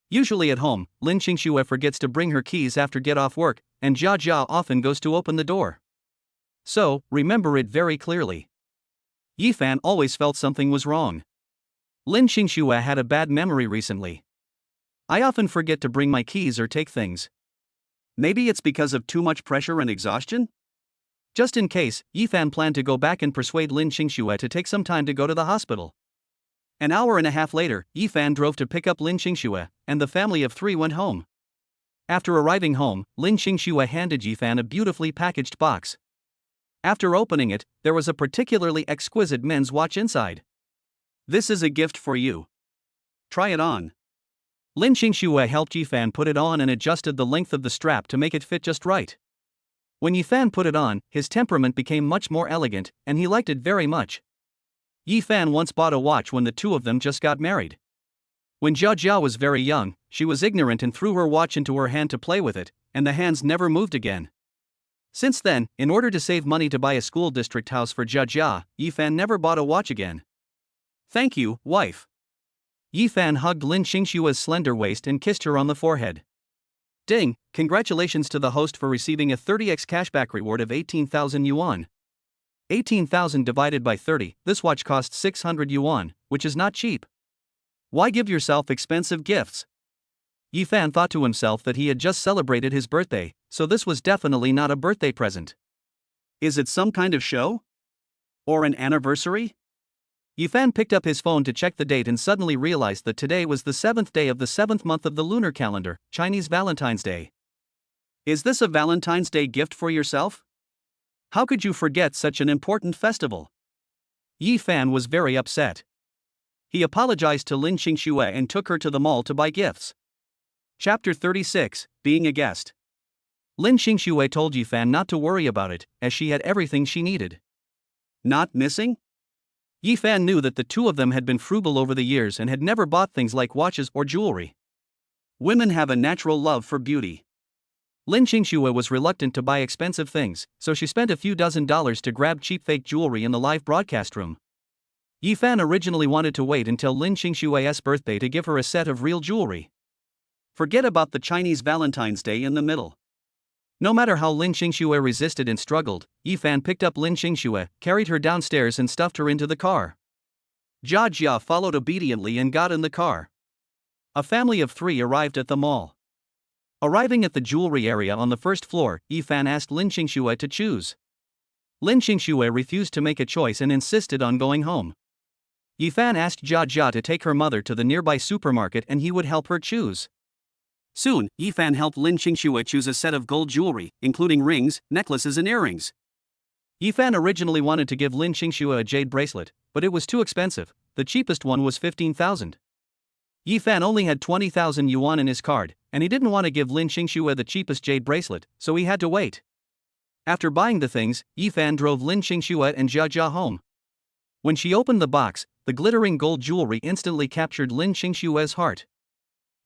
Usually at home, Lin Qingxue forgets to bring her keys after get off work, and Jia often goes to open the door. So, remember it very clearly. Yifan always felt something was wrong. Lin Qingxue had a bad memory recently. I often forget to bring my keys or take things. Maybe it's because of too much pressure and exhaustion? Just in case, Yifan planned to go back and persuade Lin Qingxue to take some time to go to the hospital. An hour and a half later, Yifan drove to pick up Lin Qingxue, and the family of 3 went home. After arriving home, Lin Qingxue handed Yifan a beautifully packaged box. After opening it, there was a particularly exquisite men's watch inside. This is a gift for you. Try it on. Lin Qingxue helped Yifan put it on and adjusted the length of the strap to make it fit just right. When Yifan put it on, his temperament became much more elegant, and he liked it very much. Yifan once bought a watch when the two of them just got married. When Jia was very young, she was ignorant and threw her watch into her hand to play with it, and the hands never moved again. Since then, in order to save money to buy a school district house for Jia, Yifan never bought a watch again. Thank you, wife. Yifan hugged Lin Qingxue's slender waist and kissed her on the forehead. Ding, congratulations to the host for receiving a 30x cashback reward of 18,000 yuan. 18,000 divided by 30, this watch costs 600 yuan, which is not cheap. Why give yourself expensive gifts? Yi Fan thought to himself that he had just celebrated his birthday, so this was definitely not a birthday present. Is it some kind of show? Or an anniversary? Yi Fan picked up his phone to check the date and suddenly realized that today was the 7th day of the 7th month of the lunar calendar, Chinese Valentine's Day. Is this a Valentine's Day gift for yourself? How could you forget such an important festival? Yi Fan was very upset. He apologized to Lin Qingxue and took her to the mall to buy gifts. Chapter 36, Being a Guest. Lin Qingxue told Yi Fan not to worry about it, as she had everything she needed. Not missing? Yi Fan knew that the two of them had been frugal over the years and had never bought things like watches or jewelry. Women have a natural love for beauty. Lin Qingxue was reluctant to buy expensive things, so she spent a few $dozen to grab cheap fake jewelry in the live broadcast room. Yi Fan originally wanted to wait until Lin Qingxue's birthday to give her a set of real jewelry. Forget about the Chinese Valentine's Day in the middle. No matter how Lin Qingxue resisted and struggled, Yi Fan picked up Lin Qingxue, carried her downstairs and stuffed her into the car. Jia Jia followed obediently and got in the car. A family of 3 arrived at the mall. Arriving at the jewelry area on the first floor, Yi Fan asked Lin Qingxue to choose. Lin Qingxue refused to make a choice and insisted on going home. Yi Fan asked Jia Jia to take her mother to the nearby supermarket and he would help her choose. Soon, Yi Fan helped Lin Qingxue choose a set of gold jewelry, including rings, necklaces and earrings. Yi Fan originally wanted to give Lin Qingxue a jade bracelet, but it was too expensive. The cheapest one was 15,000. Yi Fan only had 20,000 yuan in his card, and he didn't want to give Lin Qingxue the cheapest jade bracelet, so he had to wait. After buying the things, Yi Fan drove Lin Qingxue and Jia Jia home. When she opened the box, the glittering gold jewelry instantly captured Lin Qingxue's heart.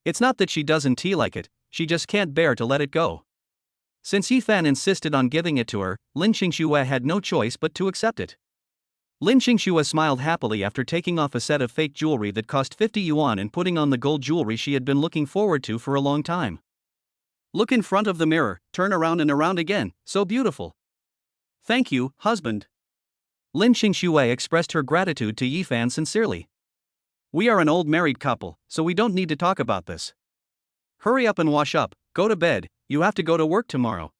It's not that she doesn't like it, she just can't bear to let it go. Since Yi Fan insisted on giving it to her, Lin Qingxue had no choice but to accept it. Lin Qingxue smiled happily after taking off a set of fake jewelry that cost 50 yuan and putting on the gold jewelry she had been looking forward to for a long time. Look in front of the mirror, turn around and around again, so beautiful. Thank you, husband. Lin Qingxue expressed her gratitude to Yi Fan sincerely. We are an old married couple, so we don't need to talk about this. Hurry up and wash up, go to bed, you have to go to work tomorrow.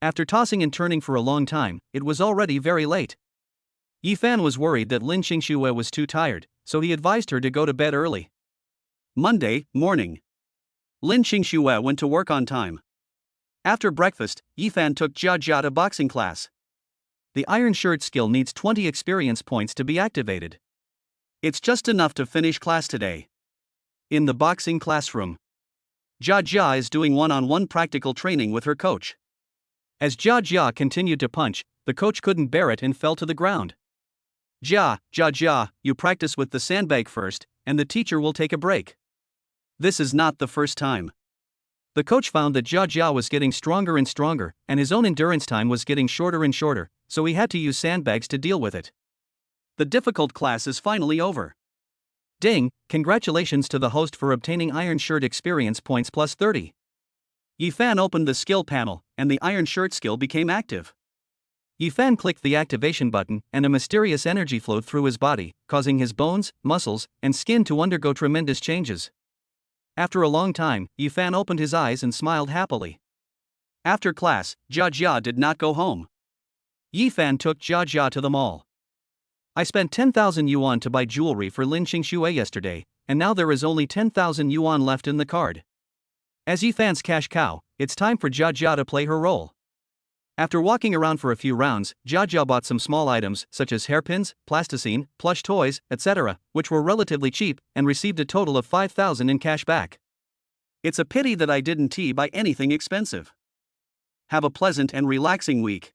After tossing and turning for a long time, it was already very late. Yi Fan was worried that Lin Qingxue was too tired, so he advised her to go to bed early. Monday morning. Lin Qingxue went to work on time. After breakfast, Yi Fan took Jia Jia to boxing class. The iron shirt skill needs 20 experience points to be activated. It's just enough to finish class today. In the boxing classroom, Jia Jia is doing one-on-one practical training with her coach. As Jia Jia continued to punch, the coach couldn't bear it and fell to the ground. Jia, you practice with the sandbag first, and the teacher will take a break. This is not the first time. The coach found that Jia Jia was getting stronger and stronger, and his own endurance time was getting shorter and shorter, so he had to use sandbags to deal with it. The difficult class is finally over. Ding, congratulations to the host for obtaining Iron Shirt experience points plus 30. Yi Fan opened the skill panel, and the Iron Shirt skill became active. Yi Fan clicked the activation button, and a mysterious energy flowed through his body, causing his bones, muscles, and skin to undergo tremendous changes. After a long time, Yi Fan opened his eyes and smiled happily. After class, Jia Jia did not go home. Yi Fan took Jia Jia to the mall. I spent 10,000 yuan to buy jewelry for Lin Qingxue yesterday, and now there is only 10,000 yuan left in the card. As Yi Fan's cash cow, it's time for Jia Jia to play her role. After walking around for a few rounds, Jia Jia bought some small items such as hairpins, plasticine, plush toys, etc., which were relatively cheap, and received a total of 5,000 in cash back. It's a pity that I didn't buy anything expensive. Have a pleasant and relaxing week.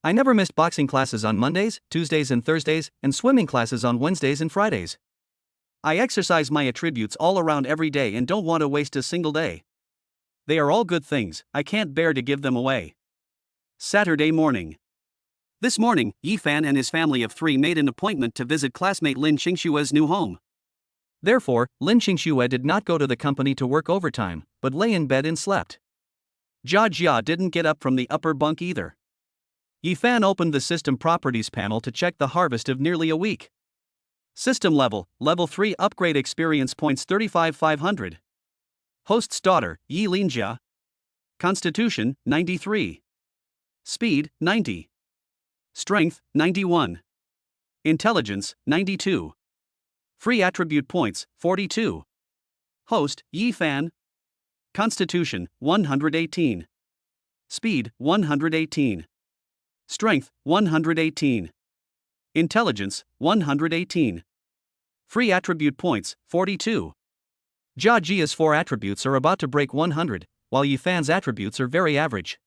I never missed boxing classes on Mondays, Tuesdays and Thursdays, and swimming classes on Wednesdays and Fridays. I exercise my attributes all around every day and don't want to waste a single day. They are all good things, I can't bear to give them away. Saturday morning. This morning, Yi Fan and his family of 3 made an appointment to visit classmate Lin Qingxue's new home. Therefore, Lin Qingxue did not go to the company to work overtime, but lay in bed and slept. Jia Jia didn't get up from the upper bunk either. Yi Fan opened the System Properties panel to check the harvest of nearly a week. System level, Level 3 upgrade experience points 35,500. Host's daughter, Yi Linjia. Constitution, 93. Speed, 90. Strength, 91. Intelligence, 92. Free attribute points, 42. Host, Yi Fan. Constitution, 118. Speed, 118. Strength, 118. Intelligence, 118. Free attribute points, 42. Jia Jia's 4 attributes are about to break 100, while Yi Fan's attributes are very average.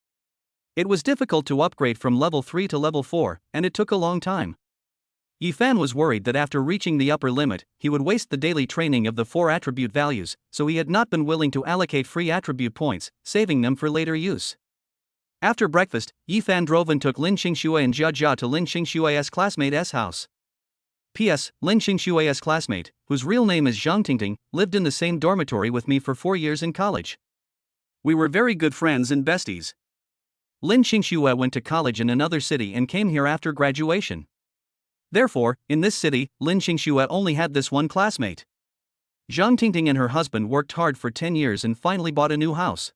It was difficult to upgrade from level 3 to level 4, and it took a long time. Yi Fan was worried that after reaching the upper limit, he would waste the daily training of the 4 attribute values, so he had not been willing to allocate free attribute points, saving them for later use. After breakfast, Yi Fan drove and took Lin Xingxue and Jia Jia to Lin Xingxue's classmate's house. P.S. Lin Xingxue's classmate, whose real name is Zhang Tingting, lived in the same dormitory with me for 4 years in college. We were very good friends and besties. Lin Xingxue went to college in another city and came here after graduation. Therefore, in this city, Lin Xingxue only had this one classmate. Zhang Tingting and her husband worked hard for 10 years and finally bought a new house.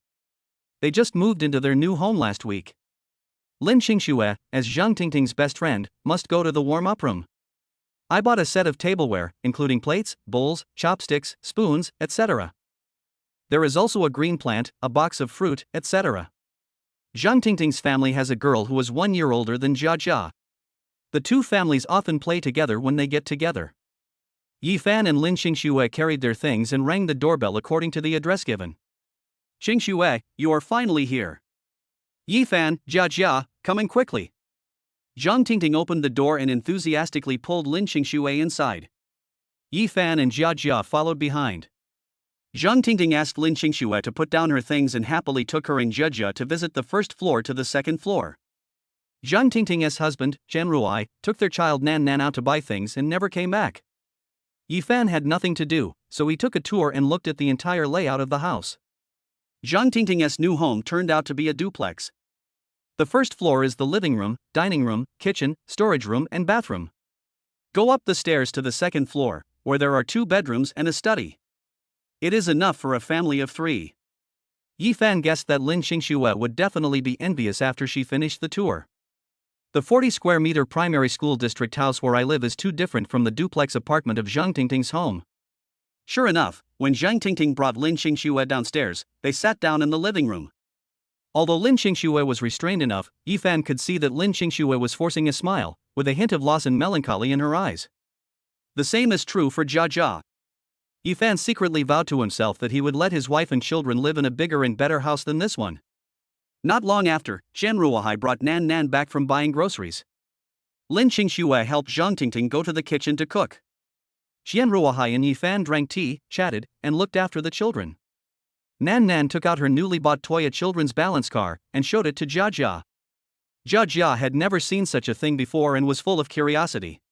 They just moved into their new home last week. Lin Xingxue, as Zhang Tingting's best friend, must go to the warm-up room. I bought a set of tableware, including plates, bowls, chopsticks, spoons, etc. There is also a green plant, a box of fruit, etc. Zhang Tingting's family has a girl who is 1 year older than Jia Jia. The two families often play together when they get together. Yi Fan and Lin Xingxue carried their things and rang the doorbell according to the address given. Xingxue, you are finally here. Yi Fan, Jia Jia, coming quickly. Zhang Tingting opened the door and enthusiastically pulled Lin Xingxue inside. Yi Fan and Jia Jia followed behind. Zhang Tingting asked Lin Xingxue to put down her things and happily took her and Jia Jia to visit the first floor to the second floor. Zhang Tingting's husband, Zhan Ruai, took their child Nan Nan out to buy things and never came back. Yi Fan had nothing to do, so he took a tour and looked at the entire layout of the house. Zhang Tingting's new home turned out to be a duplex. The first floor is the living room, dining room, kitchen, storage room, and bathroom. Go up the stairs to the second floor, where there are 2 bedrooms and a study. It is enough for a family of 3. Yi Fan guessed that Lin Xingxue would definitely be envious after she finished the tour. The 40 square meter primary school district house where I live is too different from the duplex apartment of Zhang Tingting's home. Sure enough, when Zhang Tingting brought Lin Xingxue downstairs, they sat down in the living room. Although Lin Xingxue was restrained enough, Yi Fan could see that Lin Xingxue was forcing a smile, with a hint of loss and melancholy in her eyes. The same is true for Jia Jia. Yi Fan secretly vowed to himself that he would let his wife and children live in a bigger and better house than this one. Not long after, Zhan Ruai brought Nan Nan back from buying groceries. Lin Xingxue helped Zhang Tingting go to the kitchen to cook. Zhan Ruai and Yi Fan drank tea, chatted, and looked after the children. Nan Nan took out her newly bought toy, a children's balance car, and showed it to Jia Jia. Jia Jia had never seen such a thing before and was full of curiosity.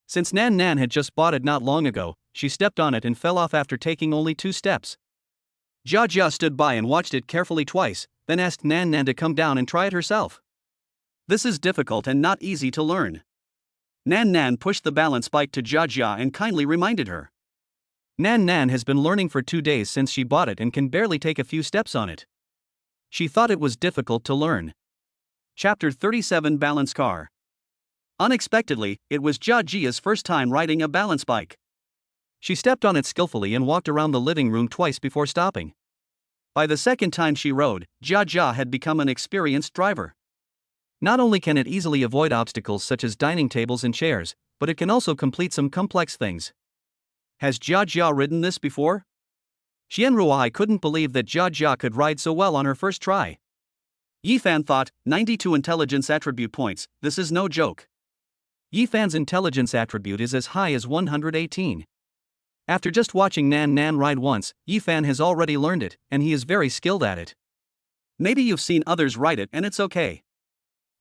Since Nan Nan had just bought it not long ago, she stepped on it and fell off after taking only 2 steps. Jia Jia stood by and watched it carefully twice, then asked Nan Nan to come down and try it herself. This is difficult and not easy to learn. Nan Nan pushed the balance bike to Jia Jia and kindly reminded her. Nan Nan has been learning for 2 days since she bought it and can barely take a few steps on it. She thought it was difficult to learn. Chapter 37 Balance Car. Unexpectedly, it was Jia Jia's first time riding a balance bike. She stepped on it skillfully and walked around the living room twice before stopping. By the second time she rode, Jia Jia had become an experienced driver. Not only can it easily avoid obstacles such as dining tables and chairs, but it can also complete some complex things. Has Jia Jia ridden this before? Zhan Ruai couldn't believe that Jia Jia could ride so well on her first try. Yi Fan thought, 92 intelligence attribute points, this is no joke. Yi Fan's intelligence attribute is as high as 118. After just watching Nan Nan ride once, Yi Fan has already learned it, and he is very skilled at it. Maybe you've seen others ride it and it's okay.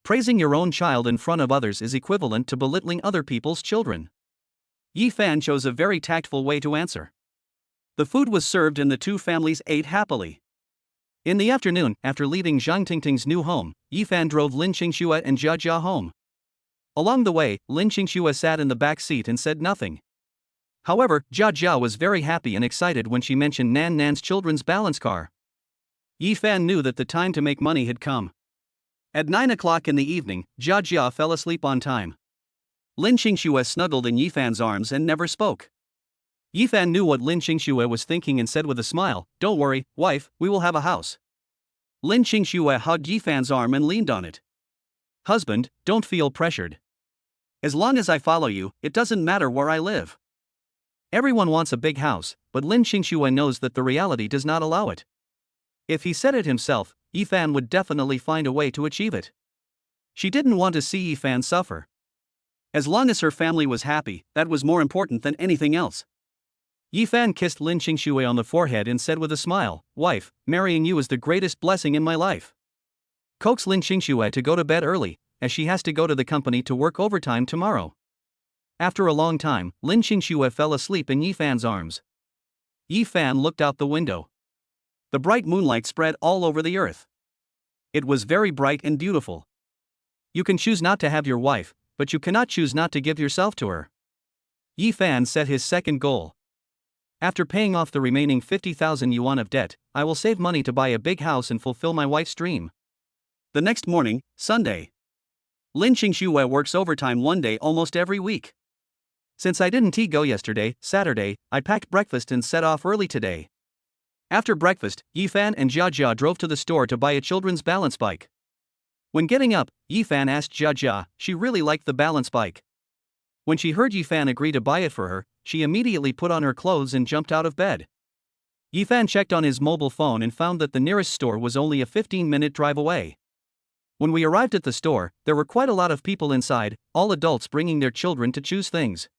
Praising your own child in front of others is equivalent to belittling other people's children. Yi Fan chose a very tactful way to answer. The food was served and the two families ate happily. In the afternoon, after leaving Zhang Tingting's new home, Yifan drove Lin Qingxue and Jia Jia home. Along the way, Lin Qingxue sat in the back seat and said nothing. However, Jia Jia was very happy and excited when she mentioned Nan Nan's children's balance car. Yifan knew that the time to make money had come. At 9 o'clock in the evening, Jia Jia fell asleep on time. Lin Qingxue snuggled in Yifan's arms and never spoke. Yifan knew what Lin Qingxue was thinking and said with a smile, "Don't worry, wife, we will have a house." Lin Qingxue hugged Yifan's arm and leaned on it. "Husband, don't feel pressured. As long as I follow you, it doesn't matter where I live." Everyone wants a big house, but Lin Qingxue knows that the reality does not allow it. If he said it himself, Yifan would definitely find a way to achieve it. She didn't want to see Yifan suffer. As long as her family was happy, that was more important than anything else. Yifan kissed Lin Qingxue on the forehead and said with a smile, "Wife, marrying you is the greatest blessing in my life." Coax Lin Qingxue to go to bed early, as she has to go to the company to work overtime tomorrow. After a long time, Lin Qingxue fell asleep in Yifan's arms. Yifan looked out the window. The bright moonlight spread all over the earth. It was very bright and beautiful. You can choose not to have your wife, but you cannot choose not to give yourself to her. Yifan set his second goal. After paying off the remaining 50,000 yuan of debt, I will save money to buy a big house and fulfill my wife's dream. The next morning, Sunday. Lin Qingxue works overtime one day almost every week. Since I didn't go yesterday, Saturday, I packed breakfast and set off early today. After breakfast, Yifan and Jia Jia drove to the store to buy a children's balance bike. When getting up, Yifan asked Jia Jia, she really liked the balance bike. When she heard Yifan agree to buy it for her, she immediately put on her clothes and jumped out of bed. Yifan checked on his mobile phone and found that the nearest store was only a 15-minute drive away. When we arrived at the store, there were quite a lot of people inside, all adults bringing their children to choose things.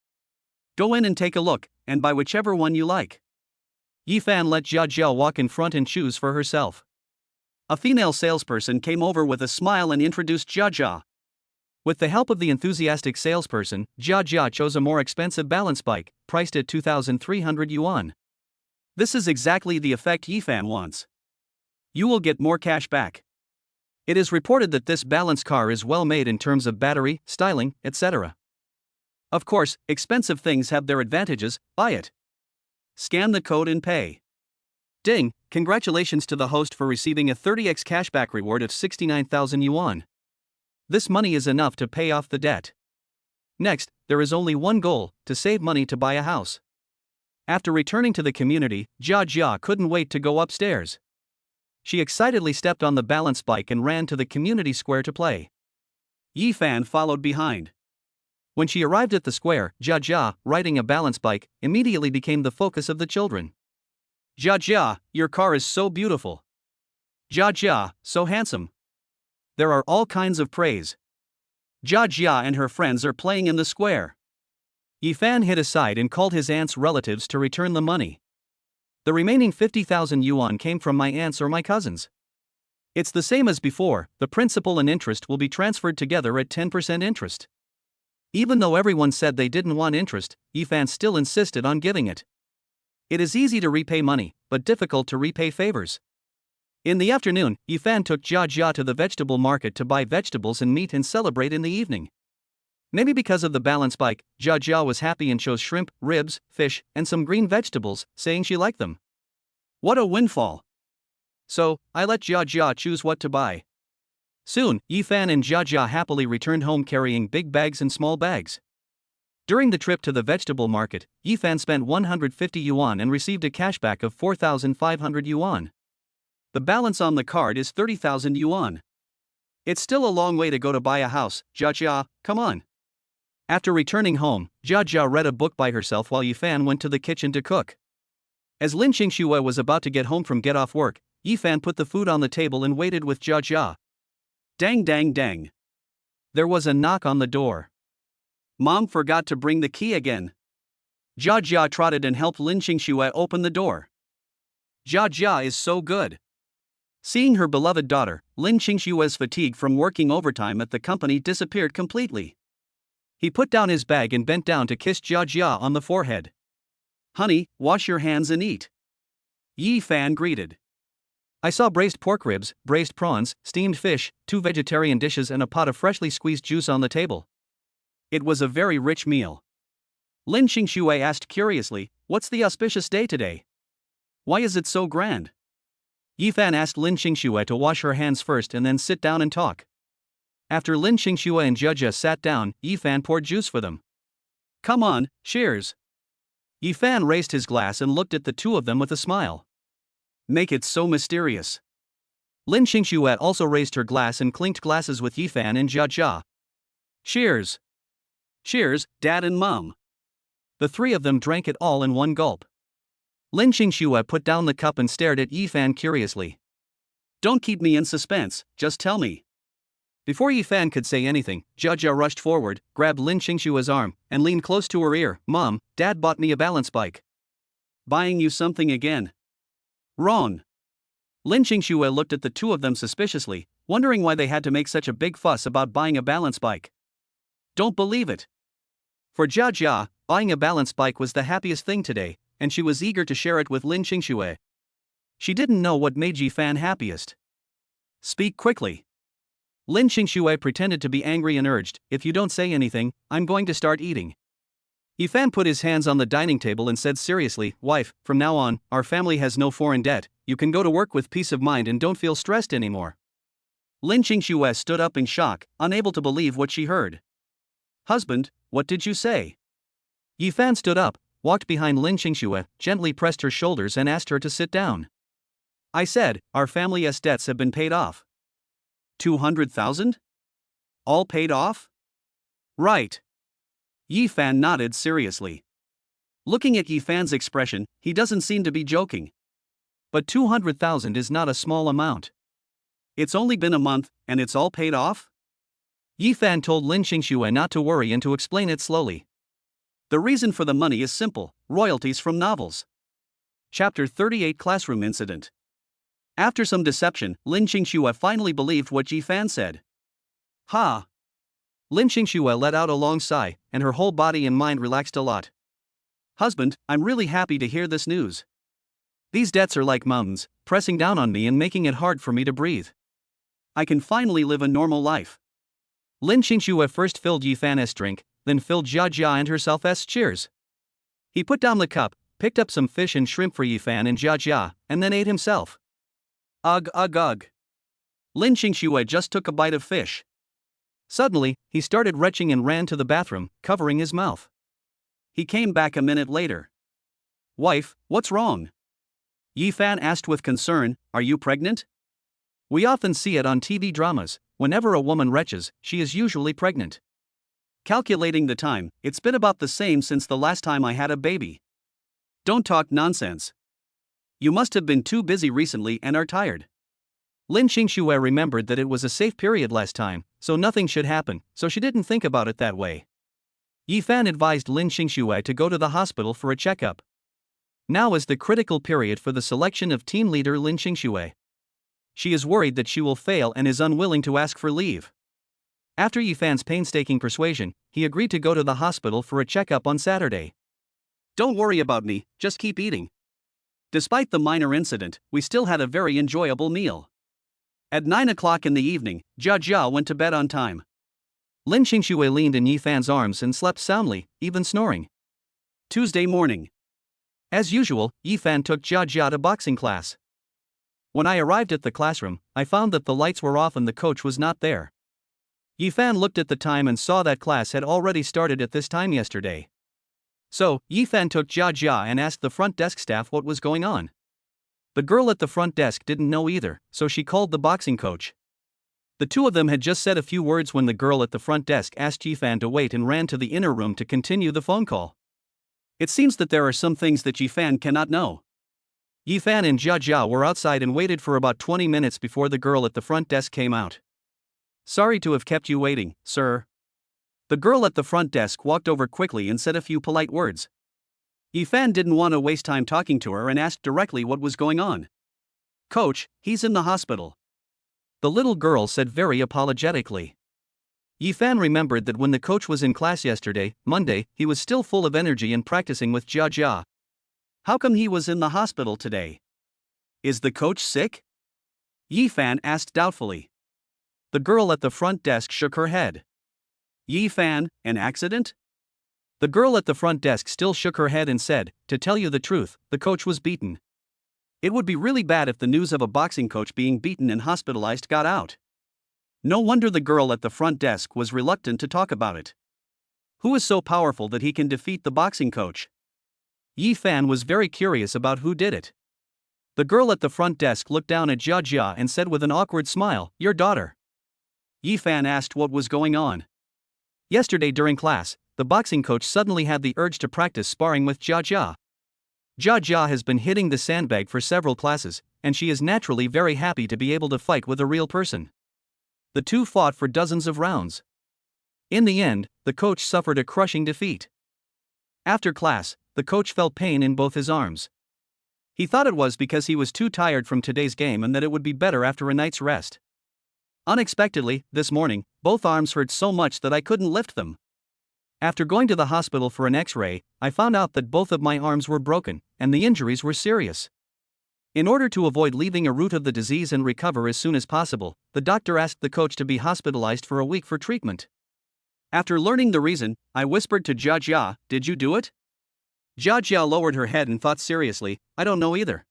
Go in and take a look, and buy whichever one you like. Yifan let Jia Jia walk in front and choose for herself. A female salesperson came over with a smile and introduced Jia Jia. With the help of the enthusiastic salesperson, Jia Jia chose a more expensive balance bike, priced at 2,300 yuan. This is exactly the effect Yifan wants. You will get more cash back. It is reported that this balance car is well made in terms of battery, styling, etc. Of course, expensive things have their advantages, buy it. Scan the code and pay. Ding, congratulations to the host for receiving a 30x cashback reward of 69,000 yuan. This money is enough to pay off the debt. Next, there is only one goal, to save money to buy a house. After returning to the community, Jia Jia couldn't wait to go upstairs. She excitedly stepped on the balance bike and ran to the community square to play. Yifan followed behind. When she arrived at the square, Jia Jia, riding a balance bike, immediately became the focus of the children. Jia Jia, your car is so beautiful. Jia Jia, so handsome. There are all kinds of praise. Jia Jia and her friends are playing in the square. Yifan hid aside and called his aunt's relatives to return the money. The remaining 50,000 yuan came from my aunts or my cousins. It's the same as before, the principal and interest will be transferred together at 10% interest. Even though everyone said they didn't want interest, Yifan still insisted on giving it. It is easy to repay money, but difficult to repay favors. In the afternoon, Yifan took Jia Jia to the vegetable market to buy vegetables and meat and celebrate in the evening. Maybe because of the balance bike, Jia Jia was happy and chose shrimp, ribs, fish, and some green vegetables, saying she liked them. What a windfall! So, I let Jia Jia choose what to buy. Soon, Yifan and Jia Jia happily returned home carrying big bags and small bags. During the trip to the vegetable market, Yifan spent 150 yuan and received a cashback of 4,500 yuan. The balance on the card is 30,000 yuan. It's still a long way to go to buy a house, Jia Jia, come on. After returning home, Jia Jia read a book by herself while Yifan went to the kitchen to cook. As Lin Qingxue was about to get home from get-off work, Yifan put the food on the table and waited with Jia Jia. Dang dang dang. There was a knock on the door. Mom forgot to bring the key again. Jia Jia trotted and helped Lin Qingxue open the door. Jia Jia is so good. Seeing her beloved daughter, Lin Qingxue's fatigue from working overtime at the company disappeared completely. He put down his bag and bent down to kiss Jia Jia on the forehead. Honey, wash your hands and eat. Yifan greeted. I saw braised pork ribs, braised prawns, steamed fish, 2 vegetarian dishes and a pot of freshly squeezed juice on the table. It was a very rich meal. Lin Xingxue asked curiously, "What's the auspicious day today? Why is it so grand?" Yifan asked Lin Xingxue to wash her hands first and then sit down and talk. After Lin Xingxue and Jia sat down, Yifan poured juice for them. "Come on, cheers." Yifan raised his glass and looked at the two of them with a smile. "Make it so mysterious." Lin Xingxue also raised her glass and clinked glasses with Yifan and Jia. "Cheers." "Cheers, Dad and Mom." The three of them drank it all in one gulp. Lin Xingxue put down the cup and stared at Yifan curiously. "Don't keep me in suspense, just tell me." Before Yifan could say anything, Jia rushed forward, grabbed Lin Xingxue's arm, and leaned close to her ear. "Mom, Dad bought me a balance bike." "Buying you something again?" "Wrong." Lin Xingxue looked at the two of them suspiciously, wondering why they had to make such a big fuss about buying a balance bike. "Don't believe it." For Jia, buying a balance bike was the happiest thing today, and she was eager to share it with Lin Xingxue. She didn't know what made Yifan happiest. "Speak quickly." Lin Xingxue pretended to be angry and urged, "If you don't say anything, I'm going to start eating." Yifan put his hands on the dining table and said seriously, "Wife, from now on, our family has no foreign debt, you can go to work with peace of mind and don't feel stressed anymore." Lin Xingxue stood up in shock, unable to believe what she heard. "Husband, what did you say?" Yifan stood up, walked behind Lin Xingxue, gently pressed her shoulders and asked her to sit down. "I said, our family's debts have been paid off." 200,000? All paid off? Right. Yifan nodded seriously. Looking at Yifan's expression, he doesn't seem to be joking. But 200,000 is not a small amount. It's only been a month, and it's all paid off? Yifan told Lin Xingxue not to worry and to explain it slowly. The reason for the money is simple: royalties from novels. Chapter 38 Classroom Incident. After some deception, Lin Xingxue finally believed what Yifan said. "Ha!" Lin Xingxue let out a long sigh, and her whole body and mind relaxed a lot. "Husband, I'm really happy to hear this news. These debts are like mountains, pressing down on me and making it hard for me to breathe. I can finally live a normal life." Lin Xingxue first filled Yifan's drink, then filled Jia and herself's cheers. He put down the cup, picked up some fish and shrimp for Yifan and Jia, and then ate himself. Ugh ugh ugh. Lin Xingxue just took a bite of fish. Suddenly, he started retching and ran to the bathroom, covering his mouth. He came back a minute later. "Wife, what's wrong?" Yifan asked with concern, "Are you pregnant?" We often see it on TV dramas. Whenever a woman retches, she is usually pregnant. Calculating the time, it's been about the same since the last time I had a baby. Don't talk nonsense. You must have been too busy recently and are tired. Lin Xingxue remembered that it was a safe period last time, so nothing should happen, so she didn't think about it that way. Yifan advised Lin Xingxue to go to the hospital for a checkup. Now is the critical period for the selection of team leader Lin Xingxue. She is worried that she will fail and is unwilling to ask for leave. After Yifan's painstaking persuasion, he agreed to go to the hospital for a checkup on Saturday. "Don't worry about me, just keep eating." Despite the minor incident, we still had a very enjoyable meal. At 9 o'clock in the evening, Jia went to bed on time. Lin Xingxue leaned in Yifan's arms and slept soundly, even snoring. Tuesday morning. As usual, Yifan took Jia to boxing class. When I arrived at the classroom, I found that the lights were off and the coach was not there. Yifan looked at the time and saw that class had already started at this time yesterday. So, Yifan took Jia and asked the front desk staff what was going on. The girl at the front desk didn't know either, so she called the boxing coach. The two of them had just said a few words when the girl at the front desk asked Yifan to wait and ran to the inner room to continue the phone call. It seems that there are some things that Yifan cannot know. Yifan and Jia were outside and waited for about 20 minutes before the girl at the front desk came out. "Sorry to have kept you waiting, sir." The girl at the front desk walked over quickly and said a few polite words. Yifan didn't want to waste time talking to her and asked directly what was going on. "Coach, he's in the hospital," the little girl said very apologetically. Yifan remembered that when the coach was in class yesterday, Monday, he was still full of energy and practicing with Jia. How come he was in the hospital today? Is the coach sick? Yi Fan asked doubtfully. The girl at the front desk shook her head. Yi Fan, an accident? The girl at the front desk still shook her head and said, to tell you the truth, the coach was beaten. It would be really bad if the news of a boxing coach being beaten and hospitalized got out. No wonder the girl at the front desk was reluctant to talk about it. Who is so powerful that he can defeat the boxing coach? Yi Fan was very curious about who did it. The girl at the front desk looked down at Jia Jia and said with an awkward smile, your daughter. Yi Fan asked what was going on. Yesterday during class, the boxing coach suddenly had the urge to practice sparring with Jia Jia. Jia Jia has been hitting the sandbag for several classes, and she is naturally very happy to be able to fight with a real person. The two fought for dozens of rounds. In the end, the coach suffered a crushing defeat. After class, the coach felt pain in both his arms. He thought it was because he was too tired from today's game and that it would be better after a night's rest. Unexpectedly, this morning, both arms hurt so much that I couldn't lift them. After going to the hospital for an X-ray, I found out that both of my arms were broken, and the injuries were serious. In order to avoid leaving a root of the disease and recover as soon as possible, the doctor asked the coach to be hospitalized for a week for treatment. After learning the reason, I whispered to Jia Jia, did you do it? Jia Jia lowered her head and thought seriously, I don't know either.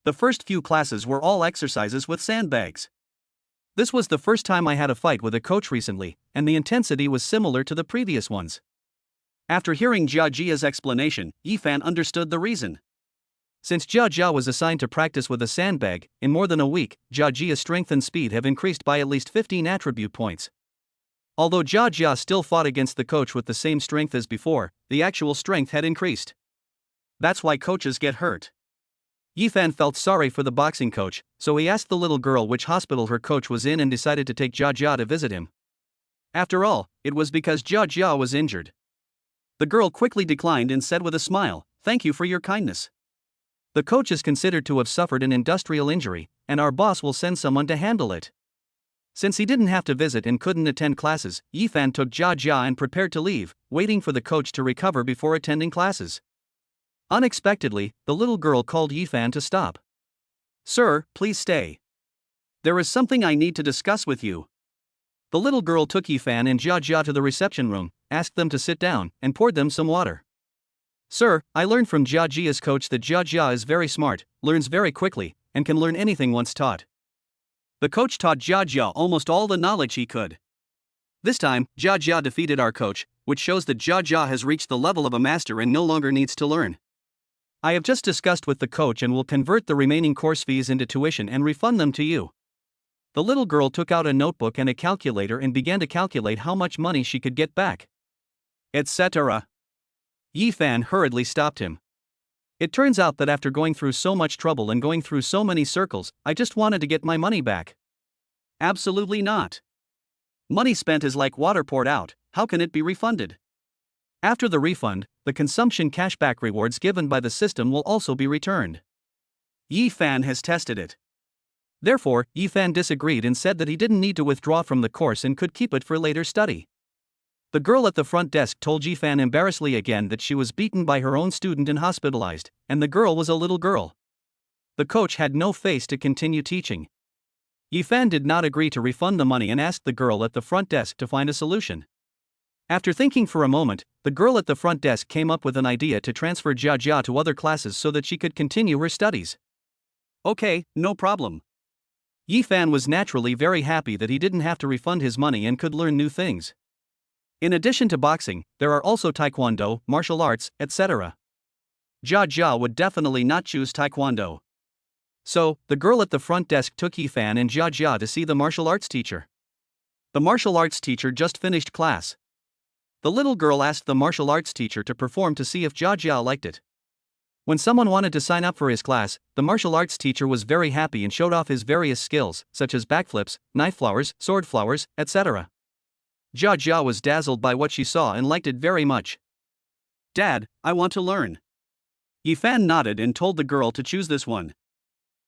The first few classes were all exercises with sandbags. This was the first time I had a fight with a coach recently, and the intensity was similar to the previous ones. After hearing Jia Jia's explanation, Yi Fan understood the reason. Since Jia Jia was assigned to practice with a sandbag, in more than a week, Jia Jia's strength and speed have increased by at least 15 attribute points. Although Jia Jia still fought against the coach with the same strength as before, the actual strength had increased. That's why coaches get hurt. Yi Fan felt sorry for the boxing coach, so he asked the little girl which hospital her coach was in and decided to take Jia Jia to visit him. After all, it was because Jia Jia was injured. The girl quickly declined and said with a smile, thank you for your kindness. The coach is considered to have suffered an industrial injury, and our boss will send someone to handle it. Since he didn't have to visit and couldn't attend classes, Yi Fan took Jia Jia and prepared to leave, waiting for the coach to recover before attending classes. Unexpectedly, the little girl called Yi Fan to stop. Sir, please stay. There is something I need to discuss with you. The little girl took Yi Fan and Jia Jia to the reception room, asked them to sit down, and poured them some water. Sir, I learned from Jia Jia's coach that Jia Jia is very smart, learns very quickly, and can learn anything once taught. The coach taught Jia Jia almost all the knowledge he could. This time, Jia Jia defeated our coach, which shows that Jia Jia has reached the level of a master and no longer needs to learn. I have just discussed with the coach and will convert the remaining course fees into tuition and refund them to you. The little girl took out a notebook and a calculator and began to calculate how much money she could get back. Etc. Yi Fan hurriedly stopped him. It turns out that after going through so much trouble and going through so many circles, I just wanted to get my money back. Absolutely not. Money spent is like water poured out, how can it be refunded? After the refund, the consumption cashback rewards given by the system will also be returned. Yi Fan has tested it. Therefore, Yi Fan disagreed and said that he didn't need to withdraw from the course and could keep it for later study. The girl at the front desk told Yi Fan embarrassedly again that she was beaten by her own student and hospitalized, and the girl was a little girl. The coach had no face to continue teaching. Yi Fan did not agree to refund the money and asked the girl at the front desk to find a solution. After thinking for a moment, the girl at the front desk came up with an idea to transfer Jia Jia to other classes so that she could continue her studies. Okay, no problem. Yi Fan was naturally very happy that he didn't have to refund his money and could learn new things. In addition to boxing, there are also taekwondo, martial arts, etc. Jia Jia would definitely not choose taekwondo. So, the girl at the front desk took Yi Fan and Jia Jia to see the martial arts teacher. The martial arts teacher just finished class. The little girl asked the martial arts teacher to perform to see if Jia Jia liked it. When someone wanted to sign up for his class, the martial arts teacher was very happy and showed off his various skills, such as backflips, knife flowers, sword flowers, etc. Jia Jia was dazzled by what she saw and liked it very much. Dad, I want to learn. Yi Fan nodded and told the girl to choose this one.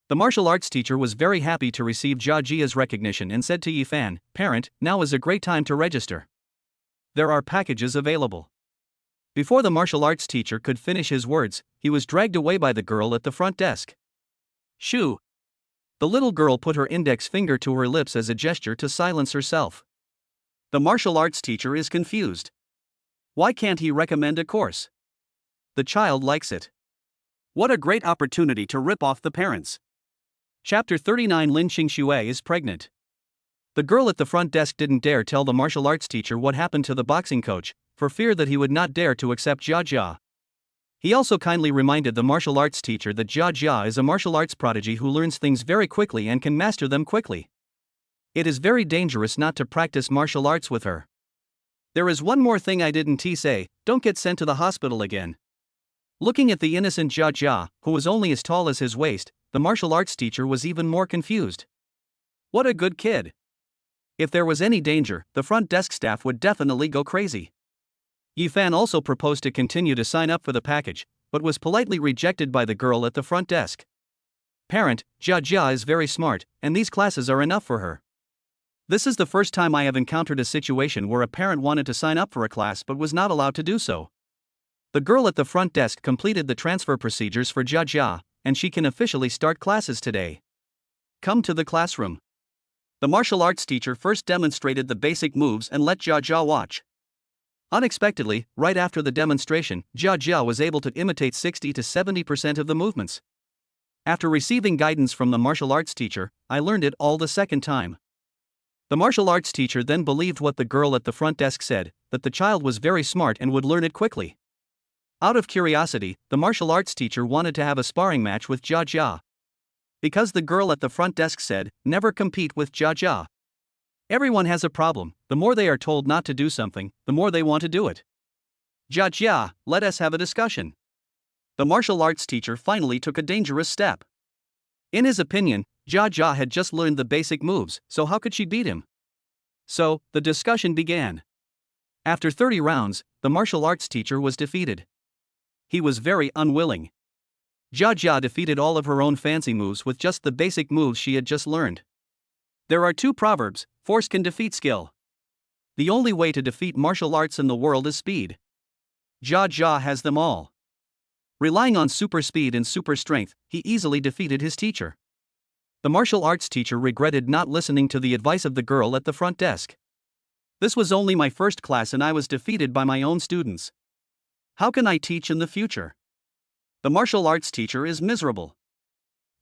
The martial arts teacher was very happy to receive Jia Jia's recognition and said to Yi Fan, Parent, now is a great time to register. There are packages available. Before the martial arts teacher could finish his words, he was dragged away by the girl at the front desk. Shoo! The little girl put her index finger to her lips as a gesture to silence herself. The martial arts teacher is confused. Why can't he recommend a course? The child likes it. What a great opportunity to rip off the parents. Chapter 39. Lin Xingxue is pregnant. The girl at the front desk didn't dare tell the martial arts teacher what happened to the boxing coach, for fear that he would not dare to accept Jia Jia. He also kindly reminded the martial arts teacher that Jia Jia is a martial arts prodigy who learns things very quickly and can master them quickly. It is very dangerous not to practice martial arts with her. There is one more thing I didn't say, don't get sent to the hospital again. Looking at the innocent Jia Jia, who was only as tall as his waist, the martial arts teacher was even more confused. What a good kid. If there was any danger, the front desk staff would definitely go crazy. Yifan also proposed to continue to sign up for the package, but was politely rejected by the girl at the front desk. Parent, Jia Jia is very smart, and these classes are enough for her. This is the first time I have encountered a situation where a parent wanted to sign up for a class but was not allowed to do so. The girl at the front desk completed the transfer procedures for Jia Jia, and she can officially start classes today. Come to the classroom. The martial arts teacher first demonstrated the basic moves and let Jia Jia watch. Unexpectedly, right after the demonstration, Jia Jia was able to imitate 60 to 70% of the movements. After receiving guidance from the martial arts teacher, I learned it all the second time. The martial arts teacher then believed what the girl at the front desk said, that the child was very smart and would learn it quickly. Out of curiosity, the martial arts teacher wanted to have a sparring match with Jia Jia. Because the girl at the front desk said, never compete with Jia Jia. Everyone has a problem, the more they are told not to do something, the more they want to do it. Jia Jia, let us have a discussion. The martial arts teacher finally took a dangerous step. In his opinion, Jia Jia had just learned the basic moves, so how could she beat him? So, the discussion began. After 30 rounds, the martial arts teacher was defeated. He was very unwilling. Jia Jia defeated all of her own fancy moves with just the basic moves she had just learned. There are two proverbs, force can defeat skill. The only way to defeat martial arts in the world is speed. Jia Jia has them all. Relying on super speed and super strength, he easily defeated his teacher. The martial arts teacher regretted not listening to the advice of the girl at the front desk. This was only my first class and I was defeated by my own students. How can I teach in the future? The martial arts teacher is miserable.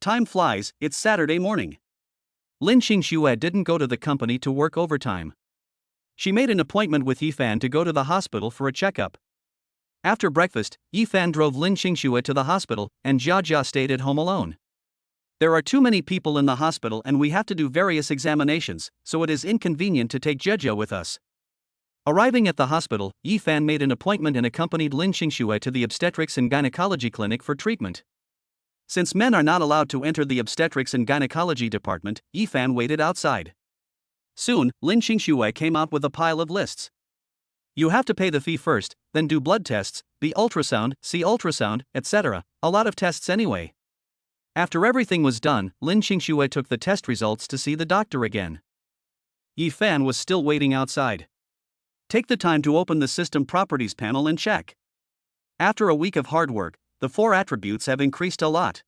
Time flies, it's Saturday morning. Lin Xingxue didn't go to the company to work overtime. She made an appointment with Yifan to go to the hospital for a checkup. After breakfast, Yifan drove Lin Xingxue to the hospital, and Jia Jia stayed at home alone. There are too many people in the hospital and we have to do various examinations, so it is inconvenient to take Jia Jia with us. Arriving at the hospital, Yifan made an appointment and accompanied Lin Xingxue to the obstetrics and gynecology clinic for treatment. Since men are not allowed to enter the obstetrics and gynecology department, Yifan waited outside. Soon, Lin Xingxue came out with a pile of lists. You have to pay the fee first, then do blood tests, B ultrasound, C ultrasound, etc., a lot of tests anyway. After everything was done, Lin Xingxue took the test results to see the doctor again. Yifan was still waiting outside. Take the time to open the system properties panel and check. After a week of hard work, the 4 attributes have increased a lot.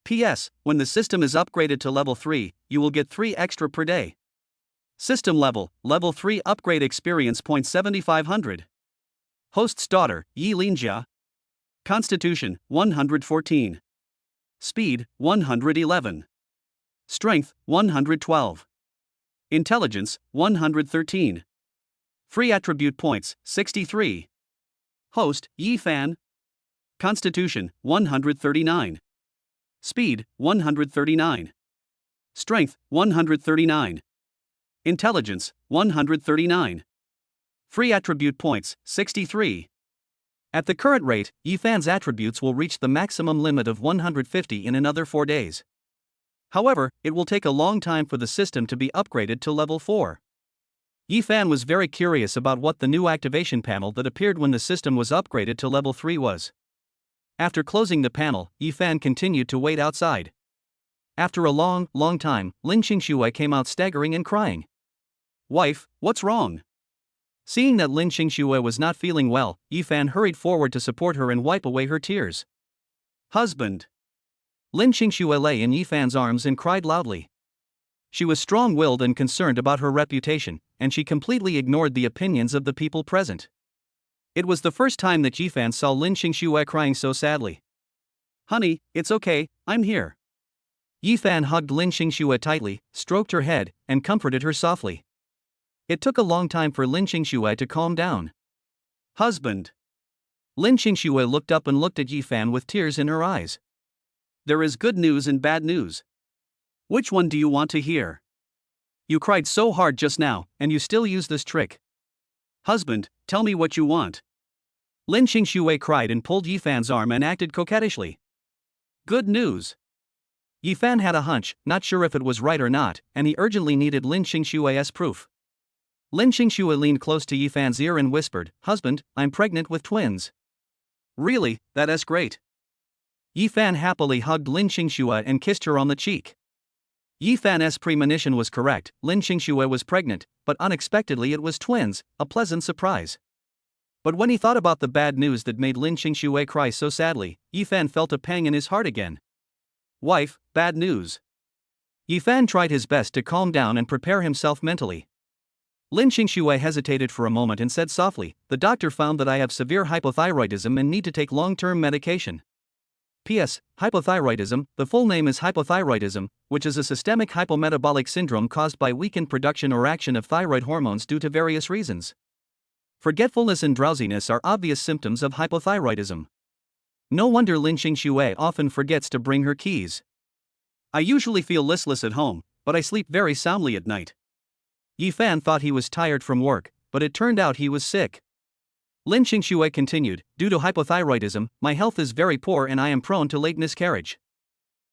P.S. When the system is upgraded to level 3, you will get 3 extra per day. System level, level 3 upgrade experience point 7500. Host's daughter, Yi Linjia. Constitution, 114. Speed, 111. Strength, 112. Intelligence, 113. Free attribute points, 63. Host, Yifan. Constitution, 139. Speed, 139. Strength, 139. Intelligence, 139. Free attribute points, 63. At the current rate, Yifan's attributes will reach the maximum limit of 150 in another 4 days. However, it will take a long time for the system to be upgraded to level 4. Yifan was very curious about what the new activation panel that appeared when the system was upgraded to level 3 was. After closing the panel, Yifan continued to wait outside. After a long time, Lin Xingxue came out staggering and crying. Wife, what's wrong? Seeing that Lin Xingxue was not feeling well, Yifan hurried forward to support her and wipe away her tears. Husband. Lin Qingxue lay in Yifan's arms and cried loudly. She was strong-willed and concerned about her reputation, and she completely ignored the opinions of the people present. It was the first time that Yifan saw Lin Qingxue crying so sadly. "Honey, it's okay, I'm here." Yifan hugged Lin Qingxue tightly, stroked her head, and comforted her softly. It took a long time for Lin Qingxue to calm down. "Husband." Lin Qingxue looked up and looked at Yifan with tears in her eyes. "There is good news and bad news. Which one do you want to hear? You cried so hard just now, and you still use this trick. Husband, tell me what you want." Lin Qingxue cried and pulled Yifan's arm and acted coquettishly. "Good news." Yifan had a hunch, not sure if it was right or not, and he urgently needed Lin Qingxue's proof. Lin Qingxue leaned close to Yifan's ear and whispered, "Husband, I'm pregnant with twins." "Really, that is great." Yifan happily hugged Lin Qingxue and kissed her on the cheek. Yifan's premonition was correct, Lin Qingxue was pregnant, but unexpectedly it was twins, a pleasant surprise. But when he thought about the bad news that made Lin Qingxue cry so sadly, Yifan felt a pang in his heart again. "Wife, bad news." Yifan tried his best to calm down and prepare himself mentally. Lin Qingxue hesitated for a moment and said softly, "The doctor found that I have severe hypothyroidism and need to take long-term medication." P.S. Hypothyroidism, the full name is hypothyroidism, which is a systemic hypometabolic syndrome caused by weakened production or action of thyroid hormones due to various reasons. Forgetfulness and drowsiness are obvious symptoms of hypothyroidism. No wonder Lin Qingxue often forgets to bring her keys. "I usually feel listless at home, but I sleep very soundly at night." Yifan thought he was tired from work, but it turned out he was sick. Lin Qingxue continued, "Due to hypothyroidism, my health is very poor and I am prone to late miscarriage.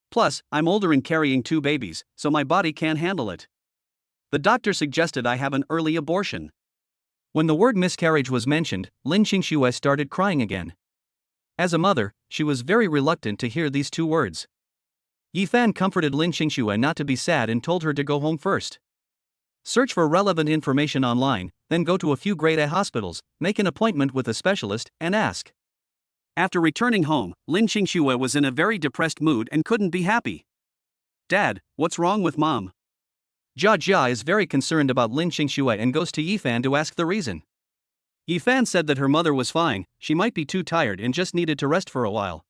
Plus, I'm older and carrying 2 babies, so my body can't handle it. The doctor suggested I have an early abortion." When the word miscarriage was mentioned, Lin Qingxue started crying again. As a mother, she was very reluctant to hear these 2 words. Yifan comforted Lin Qingxue not to be sad and told her to go home first. Search for relevant information online, then go to a few grade A hospitals, make an appointment with a specialist, and ask. After returning home, Lin Qingxue was in a very depressed mood and couldn't be happy. "Dad, what's wrong with Mom?" Jia is very concerned about Lin Qingxue and goes to Yifan to ask the reason. Yifan said that her mother was fine, she might be too tired and just needed to rest for a while.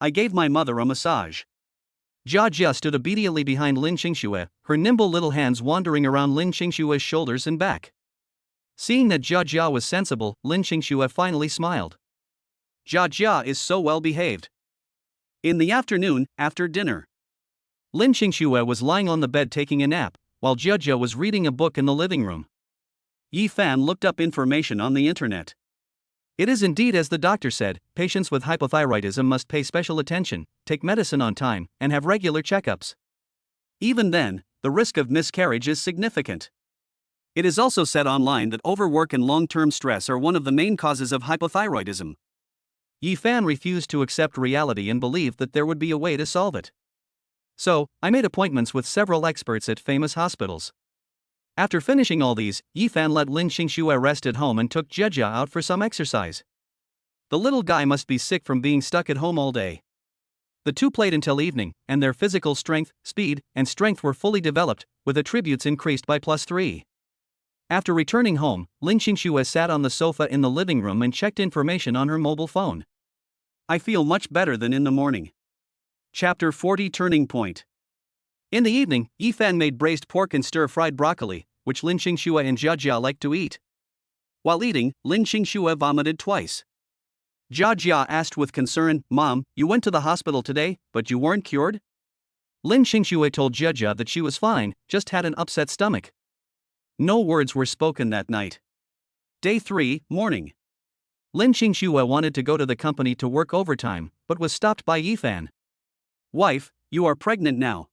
"I gave my mother a massage." Jia stood obediently behind Lin Qingxue, her nimble little hands wandering around Lin Qingxue's shoulders and back. Seeing that Jia was sensible, Lin Qingxue finally smiled. "Jia is so well behaved." In the afternoon, after dinner, Lin Qingxue was lying on the bed taking a nap, while Jia was reading a book in the living room. Yifan looked up information on the internet. It is indeed as the doctor said, patients with hypothyroidism must pay special attention, take medicine on time, and have regular checkups. Even then, the risk of miscarriage is significant. It is also said online that overwork and long-term stress are one of the main causes of hypothyroidism. Yifan refused to accept reality and believed that there would be a way to solve it. "So, I made appointments with several experts at famous hospitals. After finishing all these, Yifan let Lin Qingxue rest at home and took Jia out for some exercise. The little guy must be sick from being stuck at home all day." The 2 played until evening, and their physical strength, speed, and strength were fully developed, with attributes increased by +3. After returning home, Lin Qingxue sat on the sofa in the living room and checked information on her mobile phone. "I feel much better than in the morning." Chapter 40 Turning Point. In the evening, Yifan made braised pork and stir-fried broccoli, which Lin Qingxue and Jia liked to eat. While eating, Lin Qingxue vomited twice. Jia asked with concern, "Mom, you went to the hospital today, but you weren't cured?" Lin Qingxue told Jia that she was fine, just had an upset stomach. No words were spoken that night. Day 3, morning. Lin Qingxue wanted to go to the company to work overtime, but was stopped by Yifan. "Wife, you are pregnant now.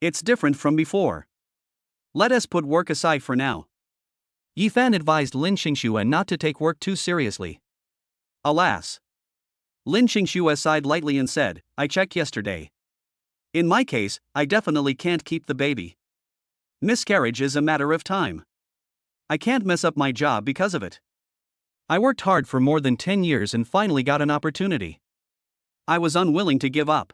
It's different from before. Let us put work aside for now." Yifan advised Lin Qingxue not to take work too seriously. Alas. Lin Qingxue sighed lightly and said, "I checked yesterday. In my case, I definitely can't keep the baby. Miscarriage is a matter of time. I can't mess up my job because of it. I worked hard for more than 10 years and finally got an opportunity. I was unwilling to give up.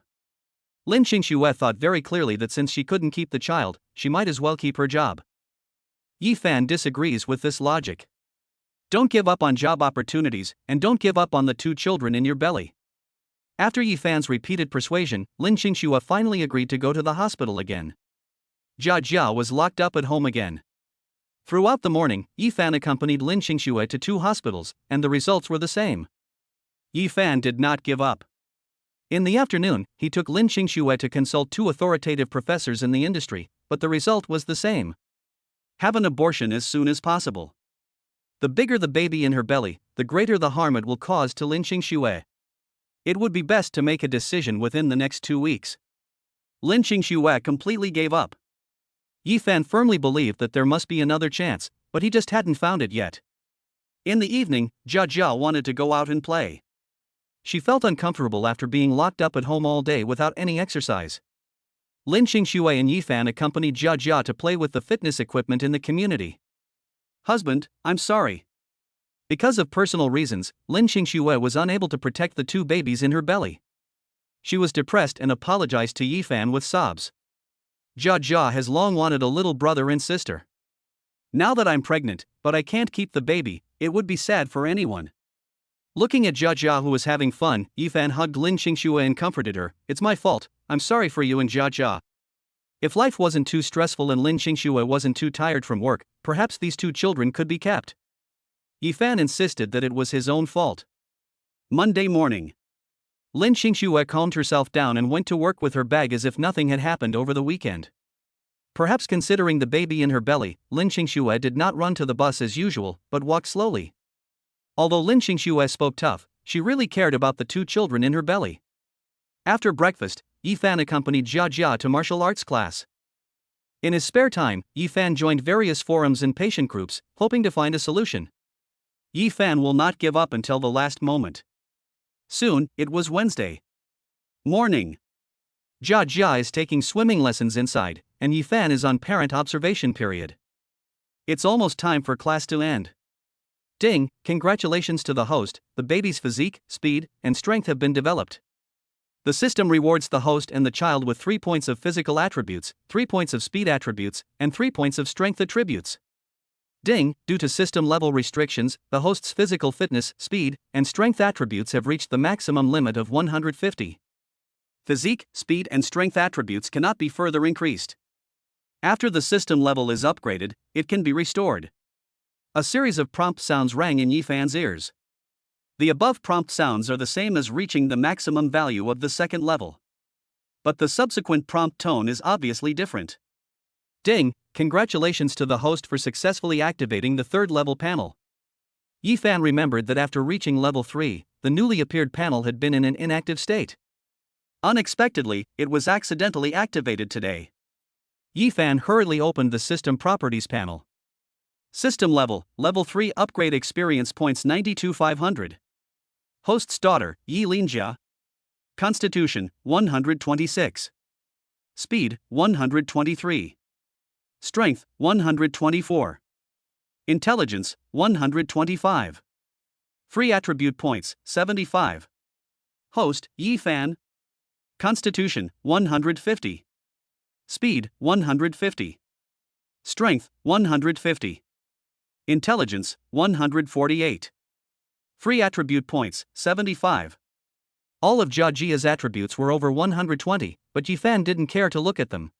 Lin Qingxue thought very clearly that since she couldn't keep the child, she might as well keep her job. Yi Fan disagrees with this logic. Don't give up on job opportunities, and don't give up on the 2 children in your belly. After Yi Fan's repeated persuasion, Lin Qingxue finally agreed to go to the hospital again. Jia Jia was locked up at home again. Throughout the morning, Yi Fan accompanied Lin Qingxue to 2 hospitals, and the results were the same. Yi Fan did not give up. In the afternoon, he took Lin Qingxue to consult 2 authoritative professors in the industry, but the result was the same. Have an abortion as soon as possible. The bigger the baby in her belly, the greater the harm it will cause to Lin Qingxue. It would be best to make a decision within the next 2 weeks. Lin Qingxue completely gave up. Yi Fan firmly believed that there must be another chance, but he just hadn't found it yet. In the evening, Jia Jia wanted to go out and play. She felt uncomfortable after being locked up at home all day without any exercise. Lin Qingxue and Yi Fan accompanied Jia Jia to play with the fitness equipment in the community. Husband, I'm sorry. Because of personal reasons, Lin Qingxue was unable to protect the 2 babies in her belly. She was depressed and apologized to Yi Fan with sobs. Jia Jia has long wanted a little brother and sister. Now that I'm pregnant, but I can't keep the baby, it would be sad for anyone. Looking at Jia Jia, who was having fun, Yi Fan hugged Lin Qingxue and comforted her. It's my fault, I'm sorry for you and Jia Jia. If life wasn't too stressful and Lin Qingxue wasn't too tired from work, perhaps these 2 children could be kept. Yi Fan insisted that it was his own fault. Monday morning. Lin Qingxue calmed herself down and went to work with her bag as if nothing had happened over the weekend. Perhaps considering the baby in her belly, Lin Qingxue did not run to the bus as usual, but walked slowly. Although Lin Qingxue spoke tough, she really cared about the 2 children in her belly. After breakfast, Yi Fan accompanied Jia Jia to martial arts class. In his spare time, Yi Fan joined various forums and patient groups, hoping to find a solution. Yi Fan will not give up until the last moment. Soon, it was Wednesday morning. Jia Jia is taking swimming lessons inside, and Yi Fan is on parent observation period. It's almost time for class to end. Ding, congratulations to the host, the baby's physique, speed, and strength have been developed. The system rewards the host and the child with 3 points of physical attributes, 3 points of speed attributes, and 3 points of strength attributes. Ding, due to system-level restrictions, the host's physical fitness, speed, and strength attributes have reached the maximum limit of 150. Physique, speed, and strength attributes cannot be further increased. After the system level is upgraded, it can be restored. A series of prompt sounds rang in Yi Fan's ears. The above prompt sounds are the same as reaching the maximum value of the second level. But the subsequent prompt tone is obviously different. Ding, congratulations to the host for successfully activating the 3rd level panel. Yi Fan remembered that after reaching level 3, the newly appeared panel had been in an inactive state. Unexpectedly, it was accidentally activated today. Yi Fan hurriedly opened the System Properties panel. System level, level 3 upgrade experience points 92,500. Host's daughter, Yi Linjia. Constitution, 126. Speed, 123. Strength, 124. Intelligence, 125. Free attribute points, 75. Host, Yi Fan. Constitution, 150. Speed, 150. Strength, 150. Intelligence, 148. Free attribute points, 75. All of Jia Jia's attributes were over 120, but Yi Fan didn't care to look at them.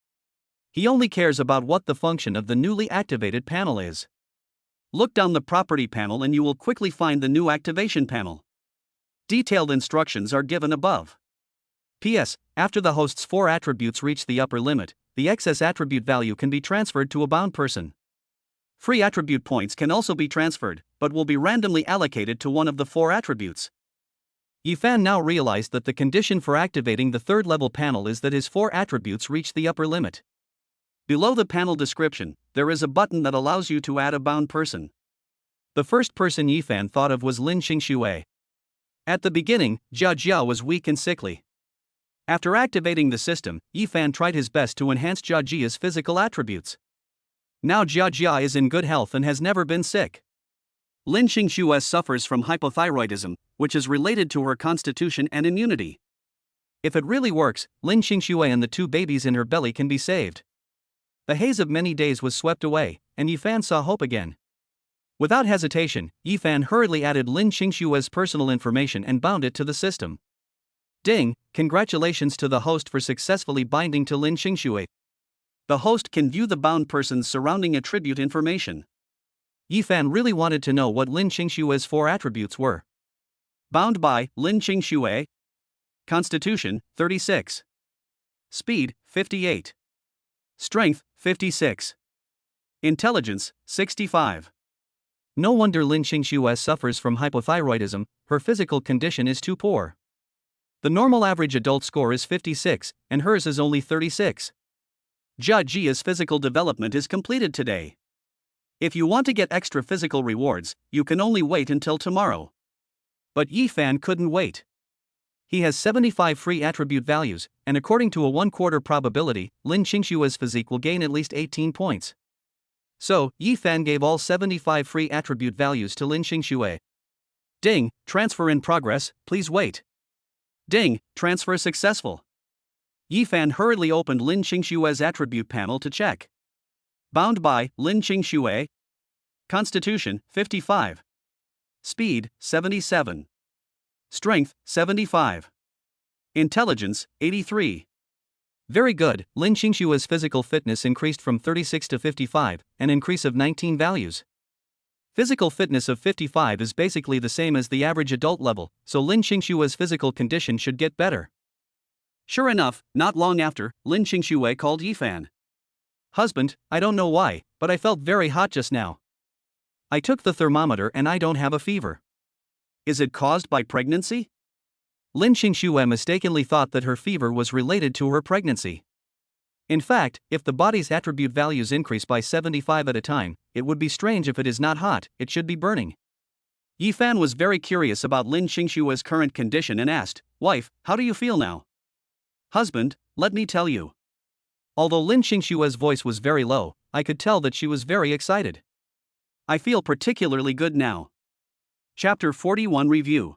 He only cares about what the function of the newly activated panel is. Look down the property panel and you will quickly find the new activation panel. Detailed instructions are given above. P.S. After the host's 4 attributes reach the upper limit, the excess attribute value can be transferred to a bound person. Free attribute points can also be transferred, but will be randomly allocated to one of the 4 attributes. Yi Fan now realized that the condition for activating the 3rd level panel is that his 4 attributes reach the upper limit. Below the panel description, there is a button that allows you to add a bound person. The first person Yi Fan thought of was Lin Qingxue. At the beginning, Jia Jia was weak and sickly. After activating the system, Yi Fan tried his best to enhance Jia Jia's physical attributes. Now Jia Jia is in good health and has never been sick. Lin Qingxue suffers from hypothyroidism, which is related to her constitution and immunity. If it really works, Lin Xingxue and the 2 babies in her belly can be saved. The haze of many days was swept away, and Yifan saw hope again. Without hesitation, Yifan hurriedly added Lin Xingxue's personal information and bound it to the system. Ding, congratulations to the host for successfully binding to Lin Xingxue. The host can view the bound person's surrounding attribute information. Yifan really wanted to know what Lin Xingxue's 4 attributes were. Bound by Lin Xingxue. Constitution, 36. Speed, 58. Strength, 56. Intelligence, 65. No wonder Lin Xingxue suffers from hypothyroidism, her physical condition is too poor. The normal average adult score is 56, and hers is only 36. Jia Jia's physical development is completed today. If you want to get extra physical rewards, you can only wait until tomorrow. But Yifan couldn't wait. He has 75 free attribute values, and according to a 1/4 probability, Lin Xingxue's physique will gain at least 18 points. So, Yifan gave all 75 free attribute values to Lin Xingxue. Ding, transfer in progress, please wait. Ding, transfer successful. Yifan hurriedly opened Lin Xingxue's attribute panel to check. Bound by Lin Xingxue. Constitution, 55. Speed, 77. Strength, 75. Intelligence, 83. Very good, Lin Xingxue's physical fitness increased from 36 to 55, an increase of 19 values. Physical fitness of 55 is basically the same as the average adult level, so Lin Xingxue's physical condition should get better. Sure enough, not long after, Lin Xingxue called Yifan. Husband, I don't know why, but I felt very hot just now. I took the thermometer and I don't have a fever. Is it caused by pregnancy? Lin Xingxue mistakenly thought that her fever was related to her pregnancy. In fact, if the body's attribute values increase by 75 at a time, it would be strange if it is not hot, it should be burning. Yifan was very curious about Lin Xingxue's current condition and asked, Wife, how do you feel now? Husband, let me tell you. Although Lin Xingxue's voice was very low, I could tell that she was very excited. I feel particularly good now. Chapter 41 Review.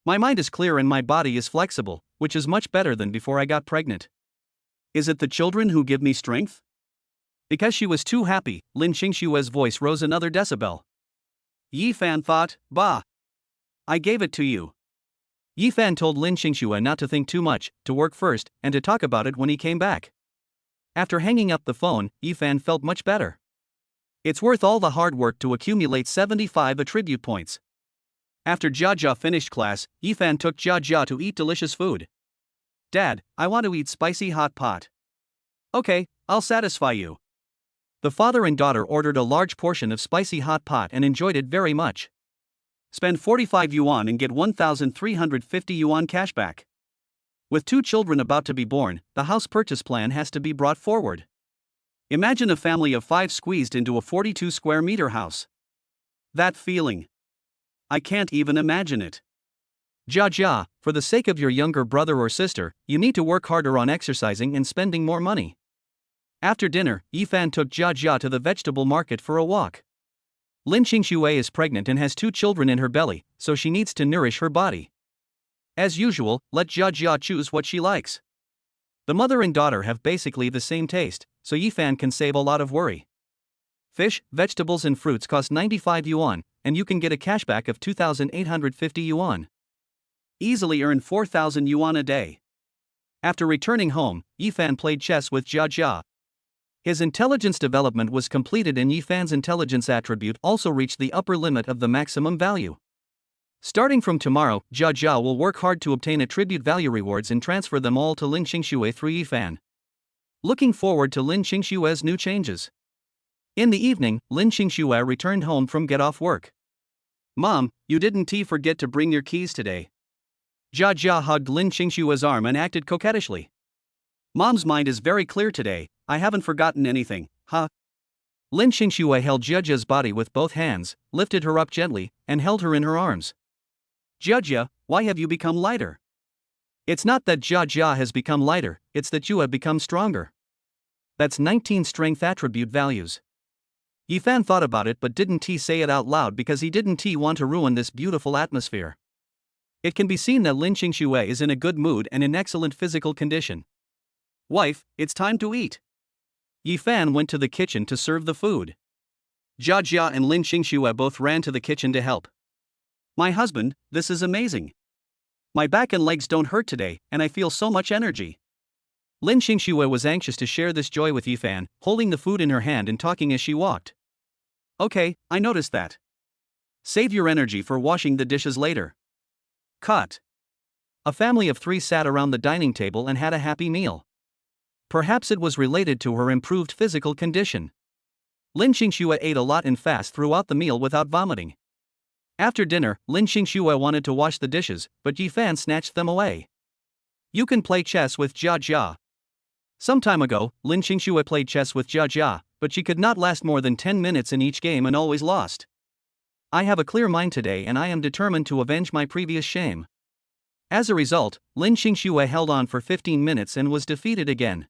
My mind is clear and my body is flexible, which is much better than before I got pregnant. Is it the children who give me strength? Because she was too happy, Lin Xingxue's voice rose another decibel. Yifan thought, Bah! I gave it to you. Yifan told Lin Xingxue not to think too much, to work first, and to talk about it when he came back. After hanging up the phone, Yifan felt much better. It's worth all the hard work to accumulate 75 attribute points. After Jia Jia finished class, Yifan took Jia Jia to eat delicious food. Dad, I want to eat spicy hot pot. Okay, I'll satisfy you. The father and daughter ordered a large portion of spicy hot pot and enjoyed it very much. Spend 45 yuan and get 1,350 yuan cashback. With 2 children about to be born, the house purchase plan has to be brought forward. Imagine a family of 5 squeezed into a 42 square meter house. That feeling. I can't even imagine it. Jia Jia, for the sake of your younger brother or sister, you need to work harder on exercising and spending more money. After dinner, Yifan took Jia Jia to the vegetable market for a walk. Lin Xingxue is pregnant and has 2 children in her belly, so she needs to nourish her body. As usual, let Jia Jia choose what she likes. The mother and daughter have basically the same taste, so Yifan can save a lot of worry. Fish, vegetables and fruits cost 95 yuan, and you can get a cashback of 2,850 yuan. Easily earn 4,000 yuan a day. After returning home, Yifan played chess with Jia Jia. His intelligence development was completed and Yifan's intelligence attribute also reached the upper limit of the maximum value. Starting from tomorrow, Jia Jia will work hard to obtain attribute value rewards and transfer them all to Lin Xingxue through Yifan. Looking forward to Lin Xingxue's new changes. In the evening, Lin Xingxue returned home from get off work. Mom, you didn't forget to bring your keys today. Jia Jia hugged Lin Xingxue's arm and acted coquettishly. Mom's mind is very clear today, I haven't forgotten anything, huh? Lin Xingxue held Jia Jia's body with both hands, lifted her up gently, and held her in her arms. Jia Jia, why have you become lighter? It's not that Jia Jia has become lighter, it's that you have become stronger. That's 19 strength attribute values. Yifan thought about it but didn't say it out loud because he didn't want to ruin this beautiful atmosphere. It can be seen that Lin Qingxue is in a good mood and in excellent physical condition. Wife, it's time to eat. Yi Fan went to the kitchen to serve the food. Jia Jia and Lin Qingxue both ran to the kitchen to help. My husband, this is amazing. My back and legs don't hurt today, and I feel so much energy. Lin Qingxue was anxious to share this joy with Yi Fan, holding the food in her hand and talking as she walked. Okay, I noticed that. Save your energy for washing the dishes later. Cut. A family of 3 sat around the dining table and had a happy meal. Perhaps it was related to her improved physical condition. Lin Qingxue ate a lot and fast throughout the meal without vomiting. After dinner, Lin Qingxue wanted to wash the dishes, but Yi Fan snatched them away. You can play chess with Jia Jia. Some time ago, Lin Qingxue played chess with Jia Jia, but she could not last more than 10 minutes in each game and always lost. I have a clear mind today and I am determined to avenge my previous shame. As a result, Lin Qingxue held on for 15 minutes and was defeated again.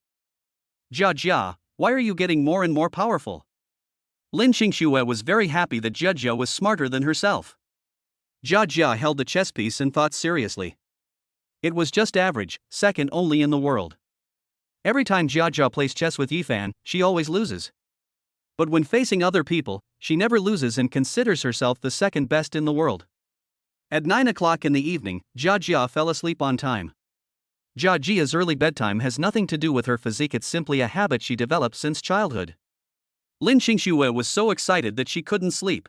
Jia Jia, why are you getting more and more powerful? Lin Qingxue was very happy that Jia Jia was smarter than herself. Jia Jia held the chess piece and thought seriously. It was just average, second only in the world. Every time Jia Jia plays chess with Yi Fan, she always loses. But when facing other people, she never loses and considers herself the second best in the world. At 9 o'clock in the evening, Jia Jia fell asleep on time. Jia Jia's early bedtime has nothing to do with her physique, it's simply a habit she developed since childhood. Lin Qingxue was so excited that she couldn't sleep.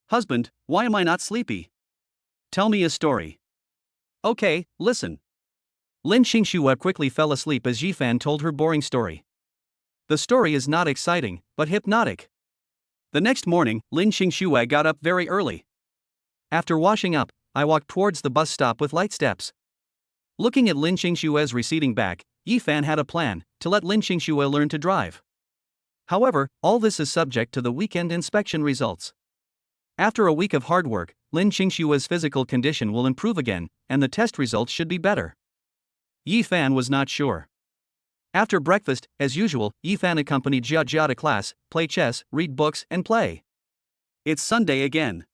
Husband, why am I not sleepy? Tell me a story. Okay, listen. Lin Qingxue quickly fell asleep as Yi Fan told her boring story. The story is not exciting, but hypnotic. The next morning, Lin Qingxue got up very early. After washing up, I walked towards the bus stop with light steps. Looking at Lin Qingxue's receding back, Yi Fan had a plan to let Lin Qingxue learn to drive. However, all this is subject to the weekend inspection results. After a week of hard work, Lin Qingxue's physical condition will improve again, and the test results should be better. Yi Fan was not sure. After breakfast, as usual, Yi Fan accompanied Jia Jia to class, play chess, read books, and play. It's Sunday again.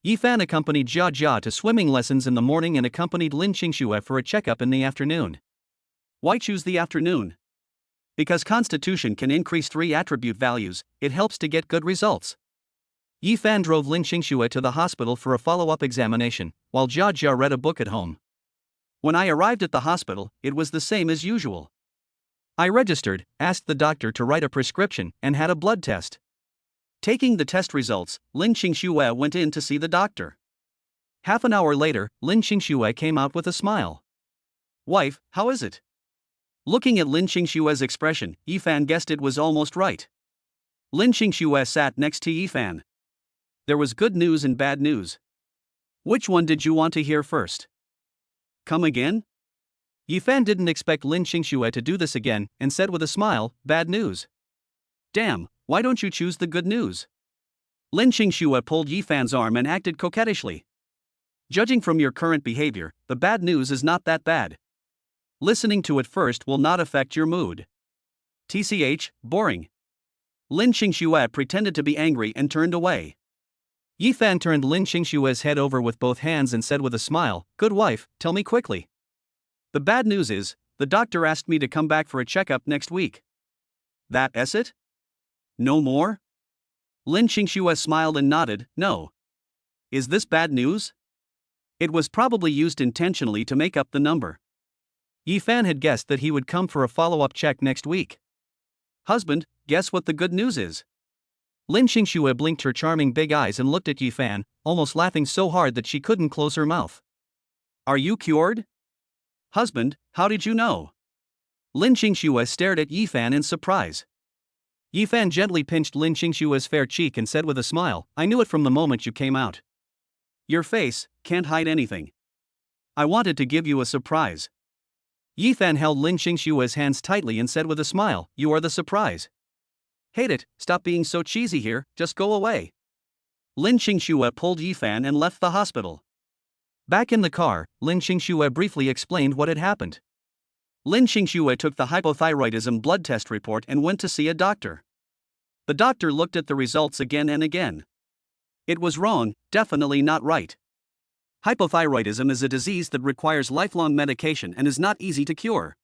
Yi Fan accompanied Jia Jia to swimming lessons in the morning and accompanied Lin Qingxue for a checkup in the afternoon. Why choose the afternoon? Because Constitution can increase 3 attribute values, it helps to get good results. Yi Fan drove Lin Qingxue to the hospital for a follow-up examination, while Jia Jia read a book at home. When I arrived at the hospital, it was the same as usual. I registered, asked the doctor to write a prescription, and had a blood test. Taking the test results, Lin Qingxue went in to see the doctor. Half an hour later, Lin Qingxue came out with a smile. Wife, how is it? Looking at Lin Qingxue's expression, Yi Fan guessed it was almost right. Lin Qingxue sat next to Yi Fan. There was good news and bad news. Which one did you want to hear first? Come again? Yi Fan didn't expect Lin Qingxue to do this again, and said with a smile, bad news. Damn, why don't you choose the good news? Lin Qingxue pulled Yi Fan's arm and acted coquettishly. Judging from your current behavior, the bad news is not that bad. Listening to it first will not affect your mood. TCH, boring. Lin Qingxue pretended to be angry and turned away. Yi Fan turned Lin Qingxue's head over with both hands and said with a smile, good wife, tell me quickly. The bad news is, the doctor asked me to come back for a checkup next week. That's it? No more? Lin Qingxue smiled and nodded, no. Is this bad news? It was probably used intentionally to make up the number. Yi Fan had guessed that he would come for a follow-up check next week. Husband, guess what the good news is? Lin Qingxue blinked her charming big eyes and looked at Yi Fan, almost laughing so hard that she couldn't close her mouth. Are you cured? Husband, how did you know? Lin Qingxue stared at Yi Fan in surprise. Yi Fan gently pinched Lin Qingxue's fair cheek and said with a smile, I knew it from the moment you came out. Your face can't hide anything. I wanted to give you a surprise. Yi Fan held Lin Qingxue's hands tightly and said with a smile, you are the surprise. Hate it, stop being so cheesy here, just go away. Lin Qingxue pulled Yi Fan and left the hospital. Back in the car, Lin Qingxue briefly explained what had happened. Lin Qingxue took the hypothyroidism blood test report and went to see a doctor. The doctor looked at the results again and again. It was wrong, definitely not right. Hypothyroidism is a disease that requires lifelong medication and is not easy to cure.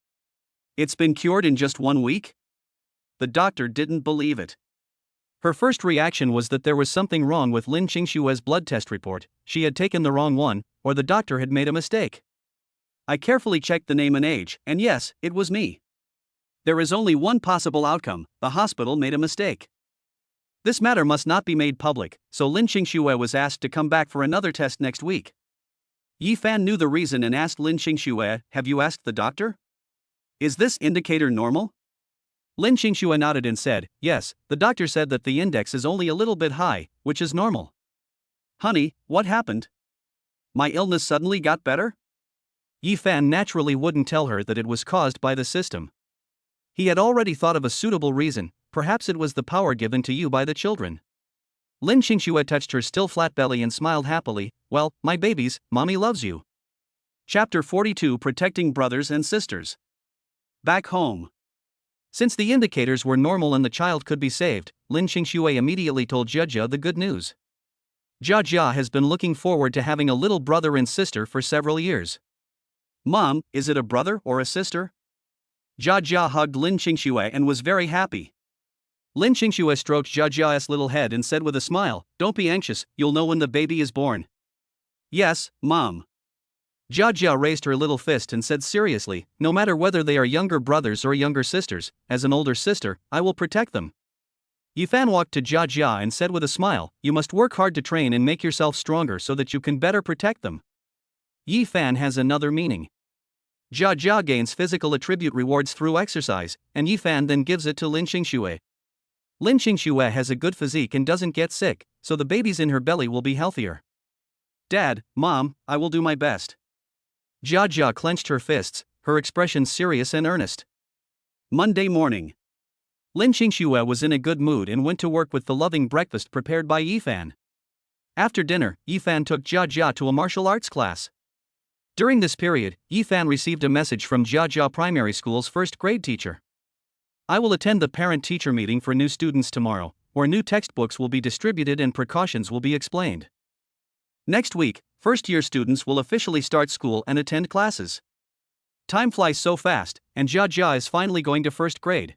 It's been cured in just 1 week? The doctor didn't believe it. Her first reaction was that there was something wrong with Lin Qingshue's blood test report, she had taken the wrong one, or the doctor had made a mistake. I carefully checked the name and age, and yes, it was me. There is only one possible outcome: the hospital made a mistake. This matter must not be made public, so Lin Qingxue was asked to come back for another test next week. Yi Fan knew the reason and asked Lin Qingxue, "Have you asked the doctor? Is this indicator normal?" Lin Qingxue nodded and said, "Yes, the doctor said that the index is only a little bit high, which is normal." "Honey, what happened? My illness suddenly got better?" Yi Fan naturally wouldn't tell her that it was caused by the system. He had already thought of a suitable reason: perhaps it was the power given to you by the children. Lin Qingxue touched her still flat belly and smiled happily. "Well, my babies, mommy loves you." Chapter 42: Protecting Brothers and Sisters. Back home. Since the indicators were normal and the child could be saved, Lin Qingxue immediately told Jia the good news. Jia has been looking forward to having a little brother and sister for several years. "Mom, is it a brother or a sister?" Jia hugged Lin Qingxue and was very happy. Lin Qingxue stroked Jia's little head and said with a smile, "Don't be anxious, you'll know when the baby is born." "Yes, Mom." Jia raised her little fist and said seriously, "No matter whether they are younger brothers or younger sisters, as an older sister, I will protect them." Yi Fan walked to Jia and said with a smile, "You must work hard to train and make yourself stronger so that you can better protect them." Yi Fan has another meaning. Jia gains physical attribute rewards through exercise, and Yi Fan then gives it to Lin Qingxue. Lin Qingxue has a good physique and doesn't get sick, so the babies in her belly will be healthier. "Dad, Mom, I will do my best." Jia clenched her fists, her expression serious and earnest. Monday morning. Lin Qingxue was in a good mood and went to work with the loving breakfast prepared by Yi Fan. After dinner, Yi Fan took Jia to a martial arts class. During this period, Yi Fan received a message from Jia Primary School's first grade teacher. "I will attend the parent-teacher meeting for new students tomorrow, where new textbooks will be distributed and precautions will be explained. Next week, first-year students will officially start school and attend classes. Time flies so fast, and Jia is finally going to first grade."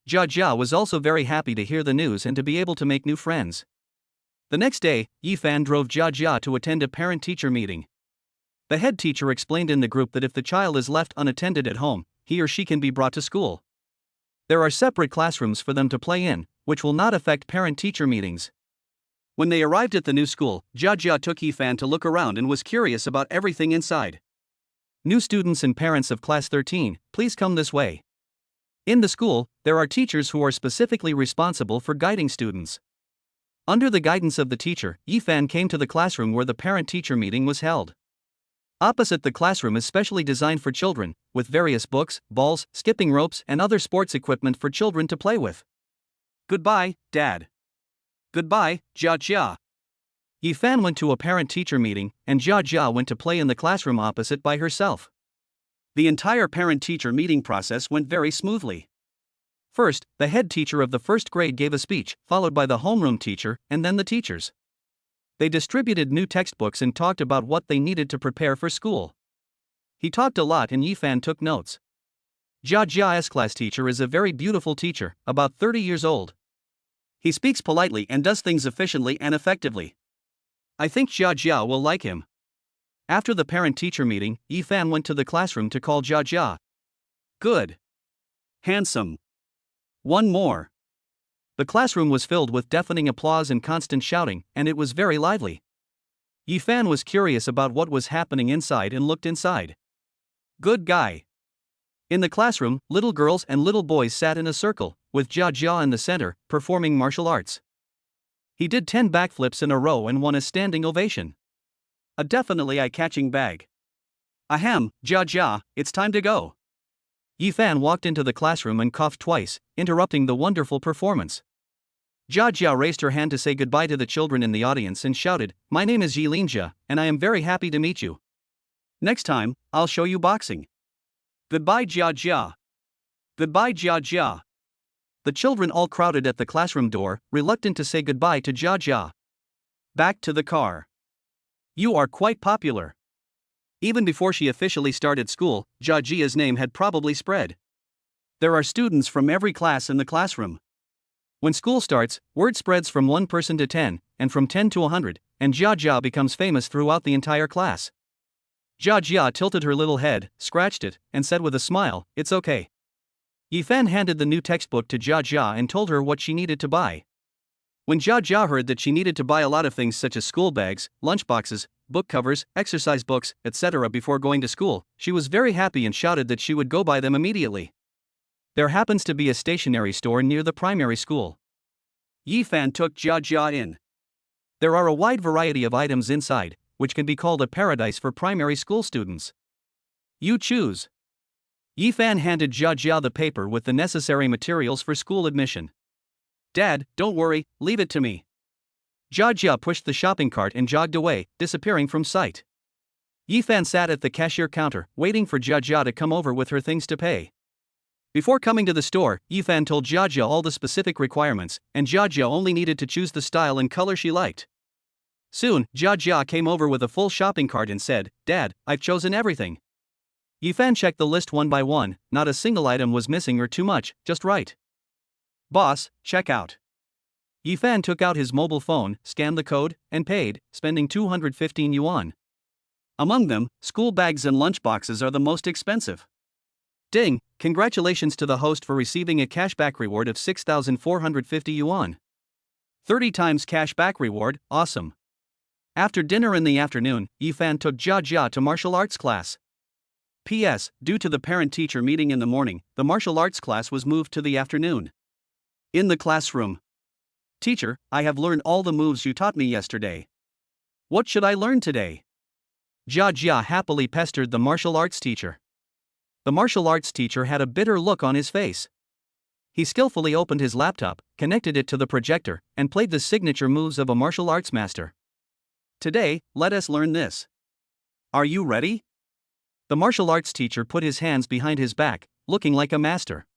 Jia was also very happy to hear the news and to be able to make new friends. The next day, Yi Fan drove Jia to attend a parent-teacher meeting. The head teacher explained in the group that if the child is left unattended at home, he or she can be brought to school. There are separate classrooms for them to play in, which will not affect parent-teacher meetings. When they arrived at the new school, Jia took Yi Fan to look around and was curious about everything inside. "New students and parents of class 13, please come this way." In the school, there are teachers who are specifically responsible for guiding students. Under the guidance of the teacher, Yi Fan came to the classroom where the parent-teacher meeting was held. Opposite the classroom is specially designed for children, with various books, balls, skipping ropes, and other sports equipment for children to play with. "Goodbye, Dad." "Goodbye, Jia." Yi Fan went to a parent-teacher meeting, and Jia went to play in the classroom opposite by herself. The entire parent-teacher meeting process went very smoothly. First, the head teacher of the first grade gave a speech, followed by the homeroom teacher, and then the teachers. They distributed new textbooks and talked about what they needed to prepare for school. He talked a lot and Yi Fan took notes. Jia's class teacher is a very beautiful teacher, about 30 years old. He speaks politely and does things efficiently and effectively. I think Jia will like him. After the parent-teacher meeting, Yi Fan went to the classroom to call Jia. "Good. Handsome. One more." The classroom was filled with deafening applause and constant shouting, and it was very lively. Yi Fan was curious about what was happening inside and looked inside. "Good guy." In the classroom, little girls and little boys sat in a circle, with Jia in the center, performing martial arts. He did 10 backflips in a row and won a standing ovation. A definitely eye-catching bag. "Ahem, Jia, it's time to go." Yi Fan walked into the classroom and coughed twice, interrupting the wonderful performance. Jia raised her hand to say goodbye to the children in the audience and shouted, "My name is Yi Linjia, and I am very happy to meet you. Next time, I'll show you boxing." "Goodbye, Jia." "Goodbye, Jia." The children all crowded at the classroom door, reluctant to say goodbye to Jia. Back to the car. You are quite popular. Even before she officially started school, Jia's name had probably spread. There are students from every class in the classroom. When school starts, word spreads from one person to 10, and from 10 to 100, and Jia becomes famous throughout the entire class. Jia tilted her little head, scratched it, and said with a smile, "It's okay." Yifan handed the new textbook to Jia and told her what she needed to buy. When Jia heard that she needed to buy a lot of things such as school bags, lunchboxes, book covers, exercise books, etc. before going to school, she was very happy and shouted that she would go buy them immediately. There happens to be a stationery store near the primary school. Yifan took Jia in. There are a wide variety of items inside, which can be called a paradise for primary school students. You choose. Yifan handed Jia the paper with the necessary materials for school admission. Dad, don't worry, leave it to me. Jia pushed the shopping cart and jogged away, disappearing from sight. Yifan sat at the cashier counter, waiting for Jia to come over with her things to pay. Before coming to the store, Yifan told Jia all the specific requirements, and Jia only needed to choose the style and color she liked. Soon, Jia came over with a full shopping cart and said, "Dad, I've chosen everything." Yifan checked the list one by one, not a single item was missing or too much, just right. "Boss, check out." Yifan took out his mobile phone, scanned the code, and paid, spending 215 yuan. Among them, school bags and lunchboxes are the most expensive. Ding, congratulations to the host for receiving a cashback reward of 6,450 yuan. 30 times cashback reward, awesome. After dinner in the afternoon, Yifan took Jia to martial arts class. P.S. Due to the parent-teacher meeting in the morning, the martial arts class was moved to the afternoon. In the classroom. "Teacher, I have learned all the moves you taught me yesterday. What should I learn today?" Jia happily pestered the martial arts teacher. The martial arts teacher had a bitter look on his face. He skillfully opened his laptop, connected it to the projector, and played the signature moves of a martial arts master. "Today, let us learn this. Are you ready?" The martial arts teacher put his hands behind his back, looking like a master.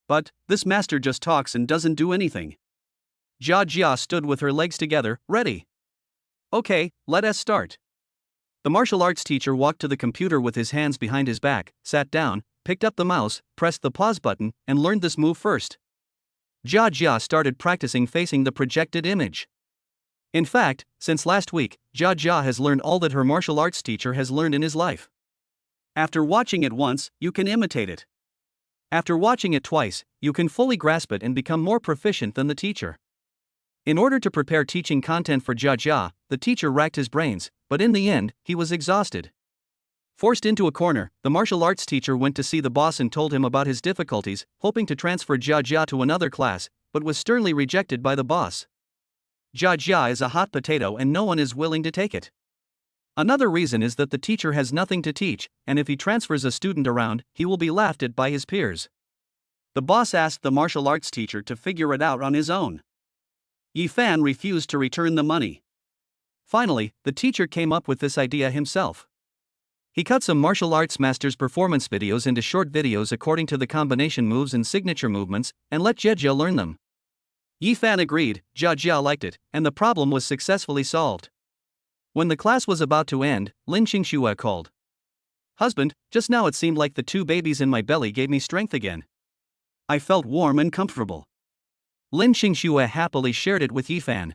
"But, this master just talks and doesn't do anything." Jia stood with her legs together, ready. "Okay, let us start." The martial arts teacher walked to the computer with his hands behind his back, sat down, picked up the mouse, pressed the pause button, and learned this move first. Jia started practicing facing the projected image. In fact, since last week, Jia has learned all that her martial arts teacher has learned in his life. After watching it once, you can imitate it. After watching it twice, you can fully grasp it and become more proficient than the teacher. In order to prepare teaching content for Jia, the teacher racked his brains, but in the end, he was exhausted. Forced into a corner, the martial arts teacher went to see the boss and told him about his difficulties, hoping to transfer Jia to another class, but was sternly rejected by the boss. Jia is a hot potato and no one is willing to take it. Another reason is that the teacher has nothing to teach, and if he transfers a student around, he will be laughed at by his peers. The boss asked the martial arts teacher to figure it out on his own. Yifan refused to return the money. Finally, the teacher came up with this idea himself. He cut some martial arts master's performance videos into short videos according to the combination moves and signature movements, and let Jia learn them. Yifan agreed, Jia liked it, and the problem was successfully solved. When the class was about to end, Lin Xingxue called. "Husband, just now it seemed like the two babies in my belly gave me strength again. I felt warm and comfortable." Lin Xingxue happily shared it with Yifan.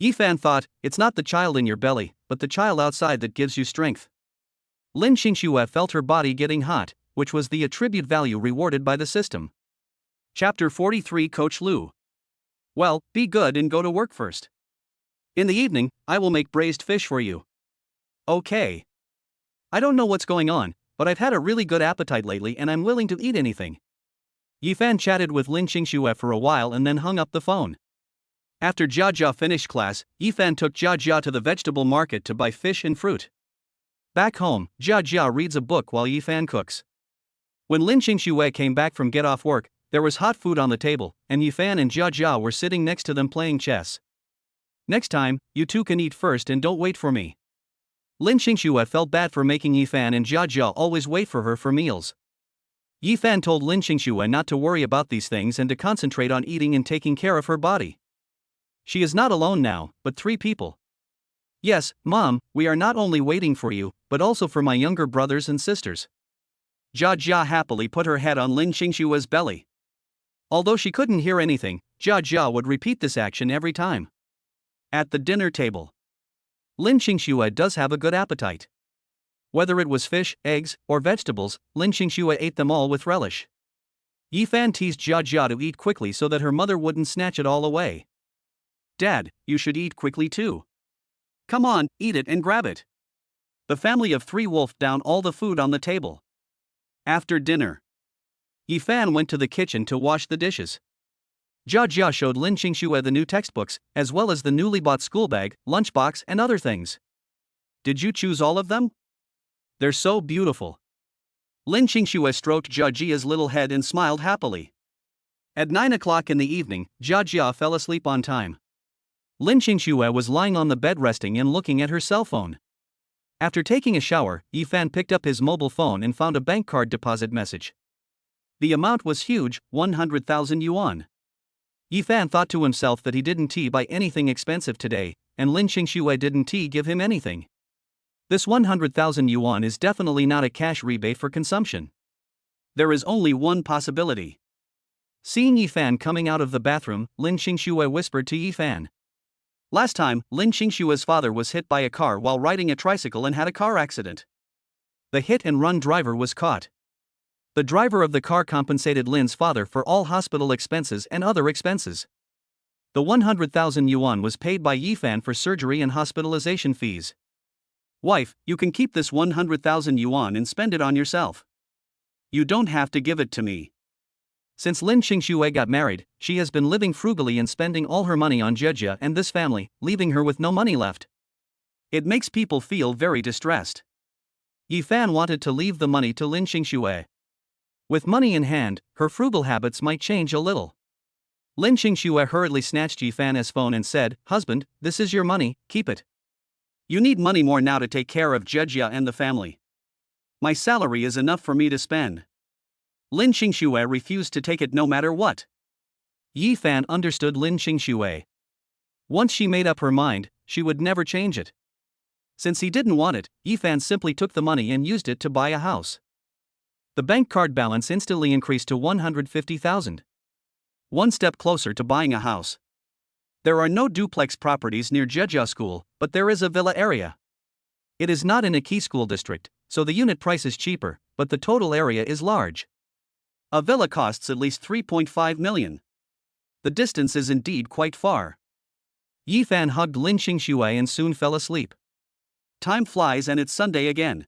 Yifan thought, "It's not the child in your belly, but the child outside that gives you strength." Lin Xingxue felt her body getting hot, which was the attribute value rewarded by the system. Chapter 43 Coach Lu. "Well, be good and go to work first. In the evening, I will make braised fish for you." "Okay. I don't know what's going on, but I've had a really good appetite lately and I'm willing to eat anything." Yifan chatted with Lin Xingxue for a while and then hung up the phone. After Jia finished class, Yifan took Jia to the vegetable market to buy fish and fruit. Back home, Jia reads a book while Yifan cooks. When Lin Xingxue came back from get off work, there was hot food on the table, and Yifan and Jia were sitting next to them playing chess. "Next time, you two can eat first and don't wait for me." Lin Xingxue felt bad for making Yifan and Jia always wait for her for meals. Yifan told Lin Xingxue not to worry about these things and to concentrate on eating and taking care of her body. She is not alone now, but 3 people. Yes, Mom, we are not only waiting for you, but also for my younger brothers and sisters. Jia Jia happily put her head on Lin Qingshua's belly. Although she couldn't hear anything, Jia Jia would repeat this action every time. At the dinner table, Lin Qingxue does have a good appetite. Whether it was fish, eggs, or vegetables, Lin Qingxue ate them all with relish. Yi Fan teased Jia Jia to eat quickly so that her mother wouldn't snatch it all away. Dad, you should eat quickly too. Come on, eat it and grab it. The family of three wolfed down all the food on the table. After dinner, Yi Fan went to the kitchen to wash the dishes. Jia Jia showed Lin Qingxue the new textbooks, as well as the newly bought school bag, lunchbox, and other things. Did you choose all of them? They're so beautiful. Lin Qingxue stroked Jia Jia's little head and smiled happily. At 9 o'clock in the evening, Jia Jia fell asleep on time. Lin Qingxue was lying on the bed resting and looking at her cell phone. After taking a shower, Yi Fan picked up his mobile phone and found a bank card deposit message. The amount was huge, 100,000 yuan. Yi Fan thought to himself that he didn't buy anything expensive today, and Lin Qingxue didn't give him anything. This 100,000 yuan is definitely not a cash rebate for consumption. There is only one possibility. Seeing Yi Fan coming out of the bathroom, Lin Qingxue whispered to Yi Fan. Last time, Lin Qingshue's father was hit by a car while riding a tricycle and had a car accident. The hit-and-run driver was caught. The driver of the car compensated Lin's father for all hospital expenses and other expenses. The 100,000 yuan was paid by Yi Fan for surgery and hospitalization fees. Wife, you can keep this 100,000 yuan and spend it on yourself. You don't have to give it to me. Since Lin Qingxue got married, she has been living frugally and spending all her money on Jia Jia and this family, leaving her with no money left. It makes people feel very distressed. Yi Fan wanted to leave the money to Lin Qingxue. With money in hand, her frugal habits might change a little. Lin Qingxue hurriedly snatched Yi Fan's phone and said, "Husband, this is your money, keep it. You need money more now to take care of Jia Jia and the family. My salary is enough for me to spend." Lin Qingxue refused to take it no matter what. Yi Fan understood Lin Qingxue. Once she made up her mind, she would never change it. Since he didn't want it, Yi Fan simply took the money and used it to buy a house. The bank card balance instantly increased to 150,000. One step closer to buying a house. There are no duplex properties near Jia School, but there is a villa area. It is not in a key school district, so the unit price is cheaper, but the total area is large. A villa costs at least 3.5 million. The distance is indeed quite far. Yi Fan hugged Lin Qingxue and soon fell asleep. Time flies and it's Sunday again.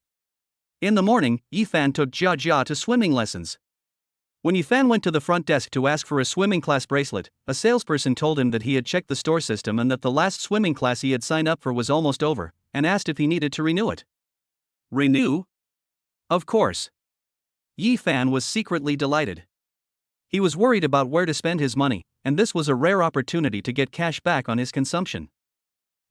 In the morning, Yi Fan took Jia Jia to swimming lessons. When Yi Fan went to the front desk to ask for a swimming class bracelet, a salesperson told him that he had checked the store system and that the last swimming class he had signed up for was almost over, and asked if he needed to renew it. Renew? Of course. Yi Fan was secretly delighted. He was worried about where to spend his money, and this was a rare opportunity to get cash back on his consumption.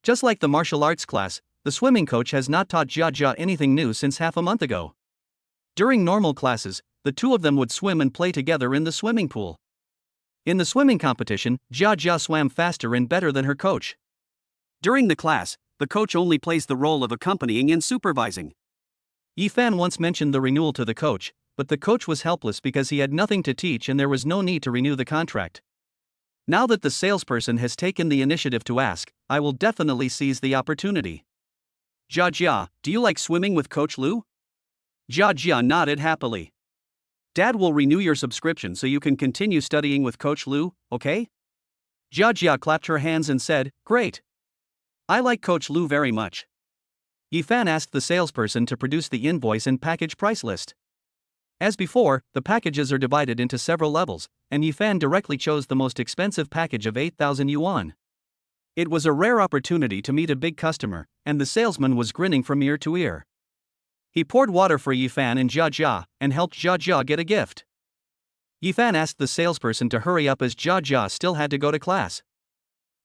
Just like the martial arts class, the swimming coach has not taught Jia Jia anything new since half a month ago. During normal classes, the two of them would swim and play together in the swimming pool. In the swimming competition, Jia Jia swam faster and better than her coach. During the class, the coach only plays the role of accompanying and supervising. Yi Fan once mentioned the renewal to the coach, but the coach was helpless because he had nothing to teach and there was no need to renew the contract. Now that the salesperson has taken the initiative to ask, I will definitely seize the opportunity. Jia Jia, do you like swimming with Coach Lu? Jia Jia nodded happily. Dad will renew your subscription so you can continue studying with Coach Lu, okay? Jia Jia clapped her hands and said, Great. I like Coach Lu very much. Yi Fan asked the salesperson to produce the invoice and package price list. As before, the packages are divided into several levels, and Yi Fan directly chose the most expensive package of 8,000 yuan. It was a rare opportunity to meet a big customer, and the salesman was grinning from ear to ear. He poured water for Yi Fan and Jia Jia, and helped Jia Jia get a gift. Yi Fan asked the salesperson to hurry up as Jia Jia still had to go to class.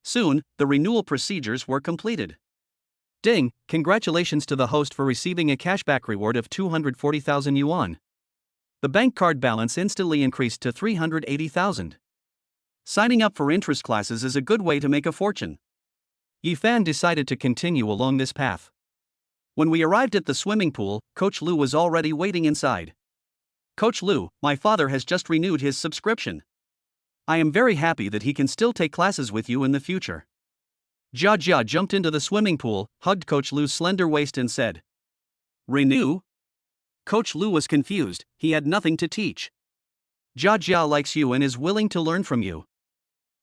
Soon, the renewal procedures were completed. Ding, congratulations to the host for receiving a cashback reward of 240,000 yuan. The bank card balance instantly increased to 380,000. Signing up for interest classes is a good way to make a fortune. Yi Fan decided to continue along this path. When we arrived at the swimming pool, Coach Lu was already waiting inside. Coach Lu, my father has just renewed his subscription. I am very happy that he can still take classes with you in the future. Jia Jia jumped into the swimming pool, hugged Coach Lu's slender waist and said, "Renew?" Coach Lu was confused, he had nothing to teach. Jia Jia likes you and is willing to learn from you.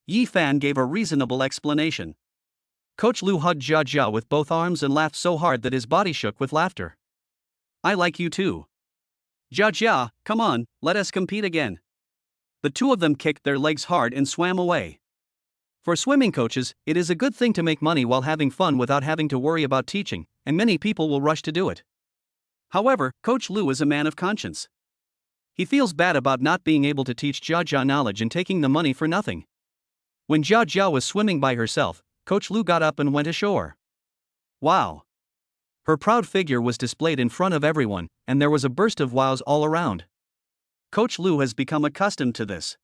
Yi Fan gave a reasonable explanation. Coach Lu hugged Jia Jia with both arms and laughed so hard that his body shook with laughter. I like you too. Jia Jia, come on, let us compete again. The two of them kicked their legs hard and swam away. For swimming coaches, it is a good thing to make money while having fun without having to worry about teaching, and many people will rush to do it. However, Coach Lu is a man of conscience. He feels bad about not being able to teach Jia Jia knowledge and taking the money for nothing. When Jia Jia was swimming by herself, Coach Lu got up and went ashore. Wow! Her proud figure was displayed in front of everyone, and there was a burst of wows all around. Coach Lu has become accustomed to this.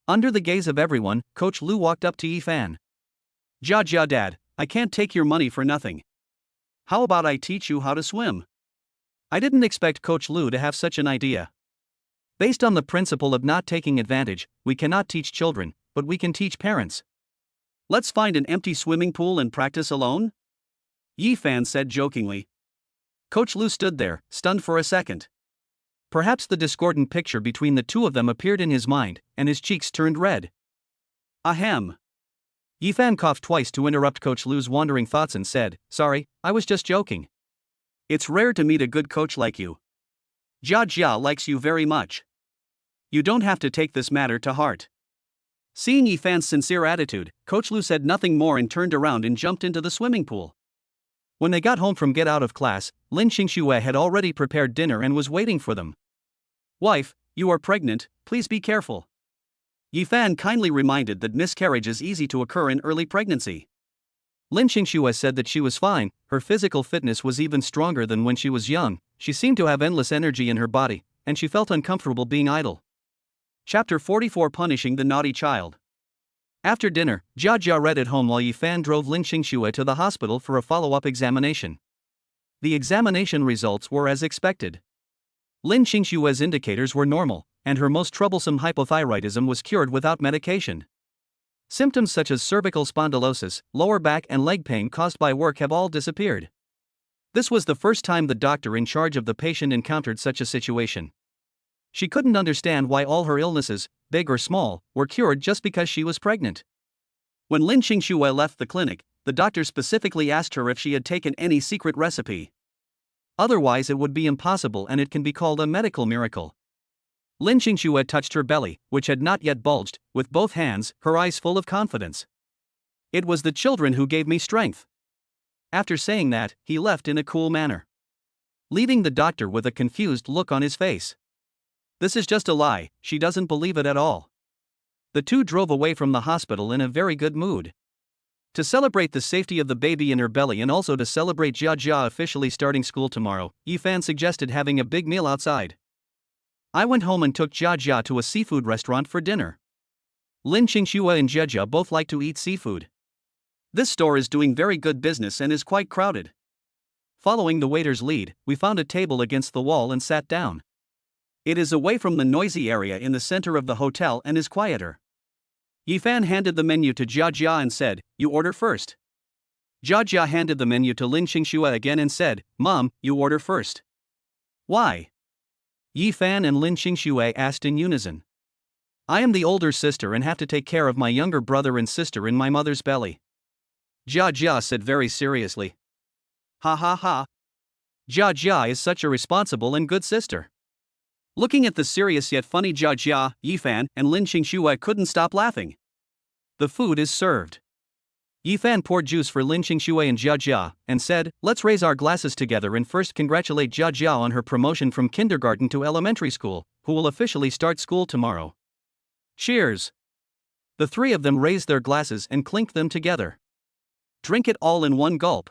Under the gaze of everyone, Coach Lu walked up to Yi Fan. Jia Jia Dad, I can't take your money for nothing. How about I teach you how to swim? I didn't expect Coach Lu to have such an idea. Based on the principle of not taking advantage, we cannot teach children, but we can teach parents. Let's find an empty swimming pool and practice alone? Yi Fan said jokingly. Coach Lu stood there, stunned for a second. Perhaps the discordant picture between the two of them appeared in his mind, and his cheeks turned red. Ahem. Yi Fan coughed twice to interrupt Coach Lu's wandering thoughts and said, Sorry, I was just joking. It's rare to meet a good coach like you. Jia Jia likes you very much. You don't have to take this matter to heart. Seeing Yi Fan's sincere attitude, Coach Lu said nothing more and turned around and jumped into the swimming pool. When they got home from get out of class, Lin Xingxue had already prepared dinner and was waiting for them. Wife, you are pregnant, please be careful. Yi Fan kindly reminded that miscarriage is easy to occur in early pregnancy. Lin Xingxue said that she was fine, her physical fitness was even stronger than when she was young, she seemed to have endless energy in her body, and she felt uncomfortable being idle. Chapter 44 Punishing the Naughty Child. After dinner, Jia Jia read at home while Yi Fan drove Lin Xingxue to the hospital for a follow-up examination. The examination results were as expected. Lin Xingxue's indicators were normal, and her most troublesome hypothyroidism was cured without medication. Symptoms such as cervical spondylosis, lower back and leg pain caused by work have all disappeared. This was the first time the doctor in charge of the patient encountered such a situation. She couldn't understand why all her illnesses, big or small, were cured just because she was pregnant. When Lin Xingxue left the clinic, the doctor specifically asked her if she had taken any secret recipe. Otherwise it would be impossible and it can be called a medical miracle. Lin Xingxue touched her belly, which had not yet bulged, with both hands, her eyes full of confidence. It was the children who gave me strength. After saying that, he left in a cool manner, leaving the doctor with a confused look on his face. This is just a lie, she doesn't believe it at all. The two drove away from the hospital in a very good mood. To celebrate the safety of the baby in her belly and also to celebrate Jia Jia officially starting school tomorrow, Yi Fan suggested having a big meal outside. I went home and took Jia Jia to a seafood restaurant for dinner. Lin Xingxue and Jia Jia both like to eat seafood. This store is doing very good business and is quite crowded. Following the waiter's lead, we found a table against the wall and sat down. It is away from the noisy area in the center of the hotel and is quieter. Yi Fan handed the menu to Jia Jia and said, You order first. Jia Jia handed the menu to Lin Xingxue again and said, Mom, you order first. Why? Yi Fan and Lin Xingxue asked in unison. I am the older sister and have to take care of my younger brother and sister in my mother's belly. Jia Jia said very seriously. Ha ha ha. Jia Jia is such a responsible and good sister. Looking at the serious yet funny Jia Jia, Yi Fan and Lin Xingxue couldn't stop laughing. The food is served. Yi Fan poured juice for Lin Xingxue and Jia Jia, and said, Let's raise our glasses together and first congratulate Jia Jia on her promotion from kindergarten to elementary school, who will officially start school tomorrow. Cheers! The three of them raised their glasses and clinked them together. Drink it all in one gulp.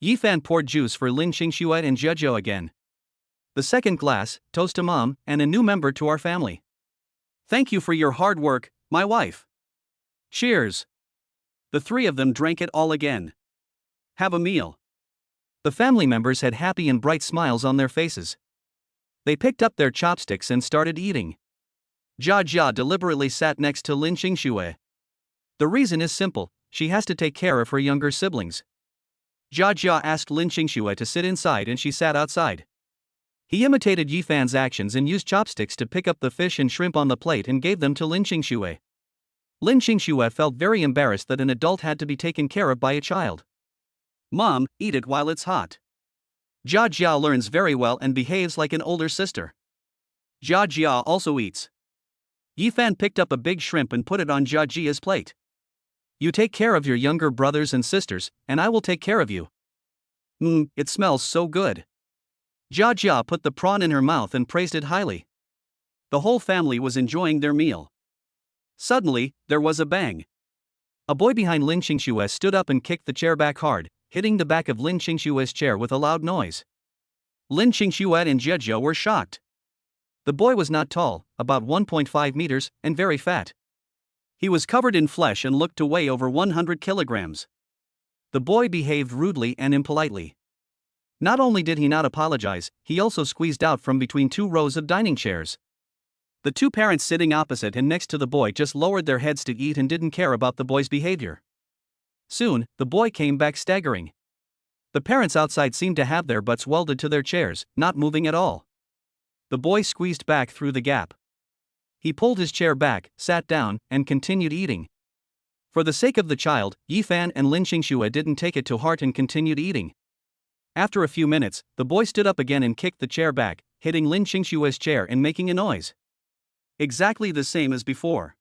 Yi Fan poured juice for Lin Xingxue and Jia Jia again. The second glass, toast to Mom, and a new member to our family. Thank you for your hard work, my wife. Cheers! The three of them drank it all again. Have a meal. The family members had happy and bright smiles on their faces. They picked up their chopsticks and started eating. Jia Jia deliberately sat next to Lin Xingxue. The reason is simple, she has to take care of her younger siblings. Jia Jia asked Lin Xingxue to sit inside and she sat outside. He imitated Yifan's actions and used chopsticks to pick up the fish and shrimp on the plate and gave them to Lin Xingxue. Lin Xingxue felt very embarrassed that an adult had to be taken care of by a child. Mom, eat it while it's hot. Jia Jia learns very well and behaves like an older sister. Jia Jia also eats. Yifan picked up a big shrimp and put it on Jia Jia's plate. You take care of your younger brothers and sisters, and I will take care of you. It smells so good. Jia Jia put the prawn in her mouth and praised it highly. The whole family was enjoying their meal. Suddenly, there was a bang. A boy behind Lin Xingxue stood up and kicked the chair back hard, hitting the back of Lin Xingxue's chair with a loud noise. Lin Xingxue and Jia Jia were shocked. The boy was not tall, about 1.5 meters, and very fat. He was covered in flesh and looked to weigh over 100 kilograms. The boy behaved rudely and impolitely. Not only did he not apologize, he also squeezed out from between two rows of dining chairs. The two parents sitting opposite and next to the boy just lowered their heads to eat and didn't care about the boy's behavior. Soon, the boy came back staggering. The parents outside seemed to have their butts welded to their chairs, not moving at all. The boy squeezed back through the gap. He pulled his chair back, sat down, and continued eating. For the sake of the child, Yifan and Lin Xingxue didn't take it to heart and continued eating. After a few minutes, the boy stood up again and kicked the chair back, hitting Lin Xingxue's chair and making a noise. Exactly the same as before.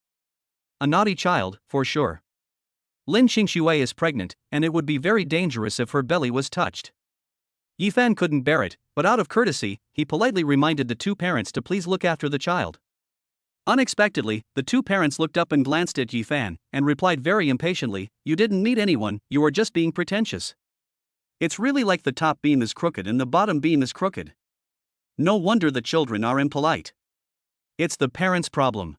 A naughty child, for sure. Lin Xingxue is pregnant, and it would be very dangerous if her belly was touched. Yifan couldn't bear it, but out of courtesy, he politely reminded the two parents to please look after the child. Unexpectedly, the two parents looked up and glanced at Yifan, and replied very impatiently, "You didn't meet anyone, you are just being pretentious. It's really like the top beam is crooked and the bottom beam is crooked. No wonder the children are impolite. It's the parents' problem."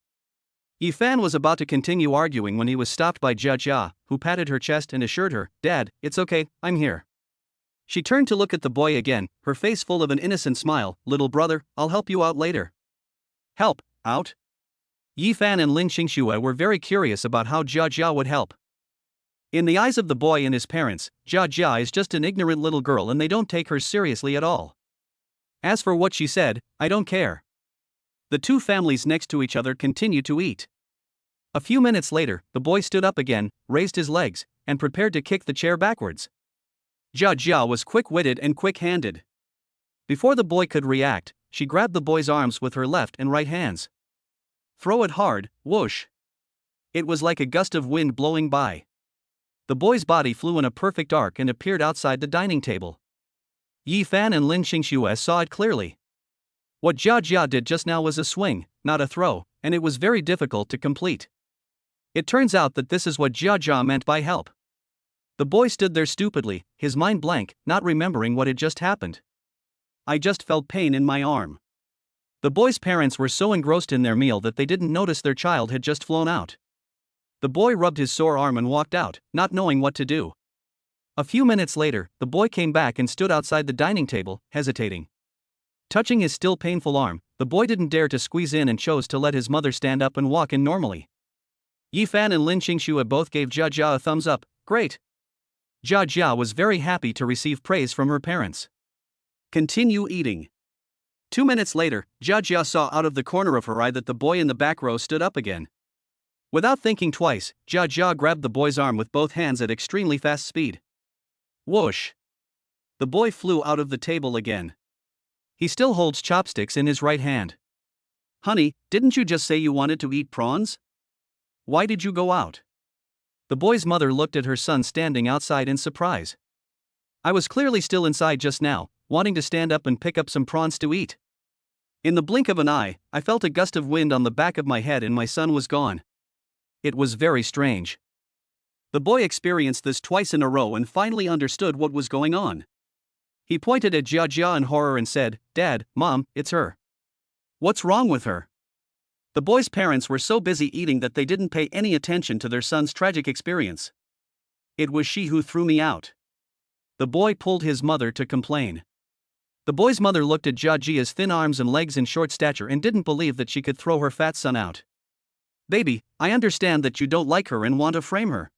Yifan was about to continue arguing when he was stopped by Jia Jia, who patted her chest and assured her, "Dad, it's okay, I'm here." She turned to look at the boy again, her face full of an innocent smile. "Little brother, I'll help you out later." Help, out? Yifan and Lin Xingxue were very curious about how Jia Jia would help. In the eyes of the boy and his parents, Jia Jia is just an ignorant little girl and they don't take her seriously at all. As for what she said, I don't care. The two families next to each other continued to eat. A few minutes later, the boy stood up again, raised his legs, and prepared to kick the chair backwards. Jia Jia was quick-witted and quick-handed. Before the boy could react, she grabbed the boy's arms with her left and right hands. Throw it hard, whoosh. It was like a gust of wind blowing by. The boy's body flew in a perfect arc and appeared outside the dining table. Yifan and Lin Xingxue saw it clearly. What Jia Jia did just now was a swing, not a throw, and it was very difficult to complete. It turns out that this is what Jia Jia meant by help. The boy stood there stupidly, his mind blank, not remembering what had just happened. I just felt pain in my arm. The boy's parents were so engrossed in their meal that they didn't notice their child had just flown out. The boy rubbed his sore arm and walked out, not knowing what to do. A few minutes later, the boy came back and stood outside the dining table, hesitating. Touching his still painful arm, the boy didn't dare to squeeze in and chose to let his mother stand up and walk in normally. Yifan and Lin Xingxue both gave Jia Jia a thumbs up. Great. Jia Jia was very happy to receive praise from her parents. Continue eating. 2 minutes later, Jia Jia saw out of the corner of her eye that the boy in the back row stood up again. Without thinking twice, Jia Jia grabbed the boy's arm with both hands at extremely fast speed. Whoosh! The boy flew out of the table again. He still holds chopsticks in his right hand. Honey, didn't you just say you wanted to eat prawns? Why did you go out? The boy's mother looked at her son standing outside in surprise. I was clearly still inside just now, wanting to stand up and pick up some prawns to eat. In the blink of an eye, I felt a gust of wind on the back of my head and my son was gone. It was very strange. The boy experienced this twice in a row and finally understood what was going on. He pointed at Jia Jia in horror and said, "Dad, Mom, it's her. What's wrong with her?" The boy's parents were so busy eating that they didn't pay any attention to their son's tragic experience. It was she who threw me out. The boy pulled his mother to complain. The boy's mother looked at Jia's thin arms and legs and short stature and didn't believe that she could throw her fat son out. Baby, I understand that you don't like her and want to frame her.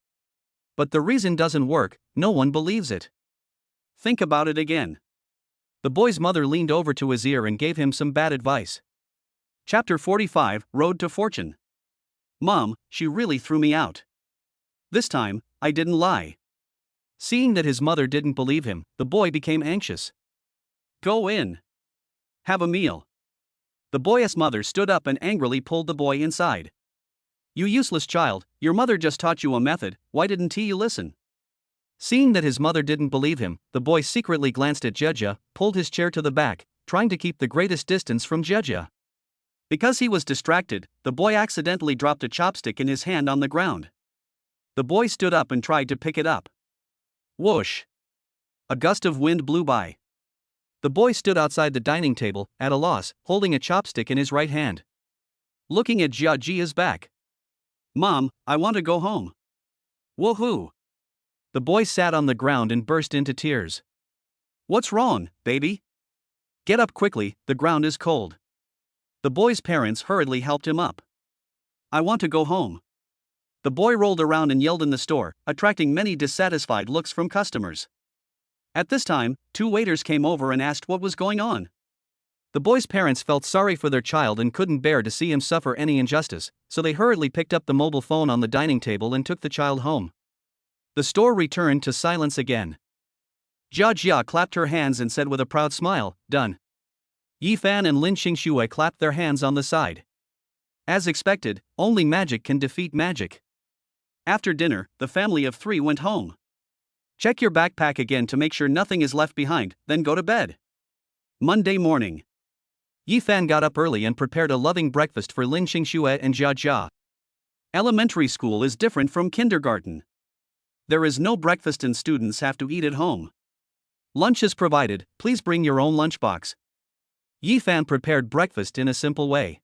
But the reason doesn't work, no one believes it. Think about it again. The boy's mother leaned over to his ear and gave him some bad advice. Chapter 45, Road to Fortune. Mom, she really threw me out. This time, I didn't lie. Seeing that his mother didn't believe him, the boy became anxious. Go in. Have a meal. The boy's mother stood up and angrily pulled the boy inside. You useless child, your mother just taught you a method, why didn't you listen? Seeing that his mother didn't believe him, the boy secretly glanced at Jia, pulled his chair to the back, trying to keep the greatest distance from Jia. Because he was distracted, the boy accidentally dropped a chopstick in his hand on the ground. The boy stood up and tried to pick it up. Whoosh! A gust of wind blew by. The boy stood outside the dining table, at a loss, holding a chopstick in his right hand. Looking at Jia's back. Mom, I want to go home. Woohoo! The boy sat on the ground and burst into tears. What's wrong, baby? Get up quickly, the ground is cold. The boy's parents hurriedly helped him up. I want to go home. The boy rolled around and yelled in the store, attracting many dissatisfied looks from customers. At this time, 2 waiters came over and asked what was going on. The boy's parents felt sorry for their child and couldn't bear to see him suffer any injustice, so they hurriedly picked up the mobile phone on the dining table and took the child home. The store returned to silence again. Jia clapped her hands and said with a proud smile, "Done." Yifan and Lin Xingxue clapped their hands on the side. As expected, only magic can defeat magic. After dinner, the family of 3 went home. Check your backpack again to make sure nothing is left behind, then go to bed. Monday morning. Yifan got up early and prepared a loving breakfast for Lin Xingxue and Jia. Elementary school is different from kindergarten. There is no breakfast and students have to eat at home. Lunch is provided, please bring your own lunchbox. Yifan prepared breakfast in a simple way.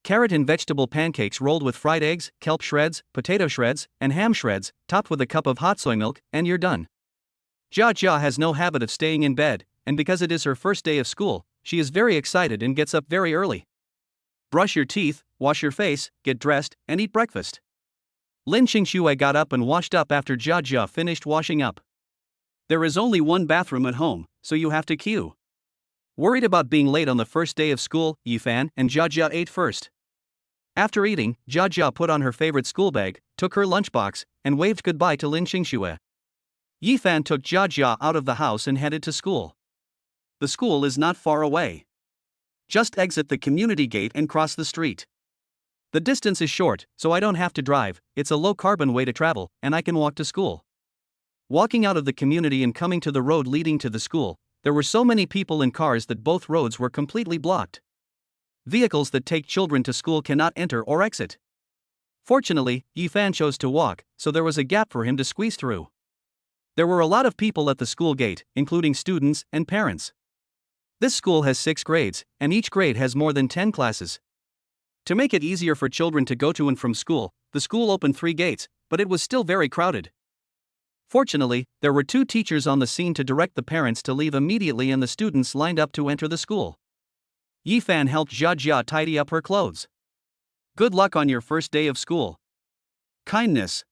Carrot and vegetable pancakes rolled with fried eggs, kelp shreds, potato shreds, and ham shreds, topped with a cup of hot soy milk, and you're done. Jia has no habit of staying in bed, and because it is her first day of school, she is very excited and gets up very early. Brush your teeth, wash your face, get dressed, and eat breakfast. Lin Xingxue got up and washed up after Jia finished washing up. There is only one bathroom at home, so you have to queue. Worried about being late on the first day of school, Yifan and Jia ate first. After eating, Jia put on her favorite school bag, took her lunchbox, and waved goodbye to Lin Xingxue. Yifan took Jia out of the house and headed to school. The school is not far away. Just exit the community gate and cross the street. The distance is short, so I don't have to drive, it's a low-carbon way to travel, and I can walk to school. Walking out of the community and coming to the road leading to the school, there were so many people and cars that both roads were completely blocked. Vehicles that take children to school cannot enter or exit. Fortunately, Yifan chose to walk, so there was a gap for him to squeeze through. There were a lot of people at the school gate, including students and parents. This school has 6 grades, and each grade has more than 10 classes. To make it easier for children to go to and from school, the school opened 3 gates, but it was still very crowded. Fortunately, there were 2 teachers on the scene to direct the parents to leave immediately and the students lined up to enter the school. Yifan helped Jia tidy up her clothes. Good luck on your first day of school. Kindness.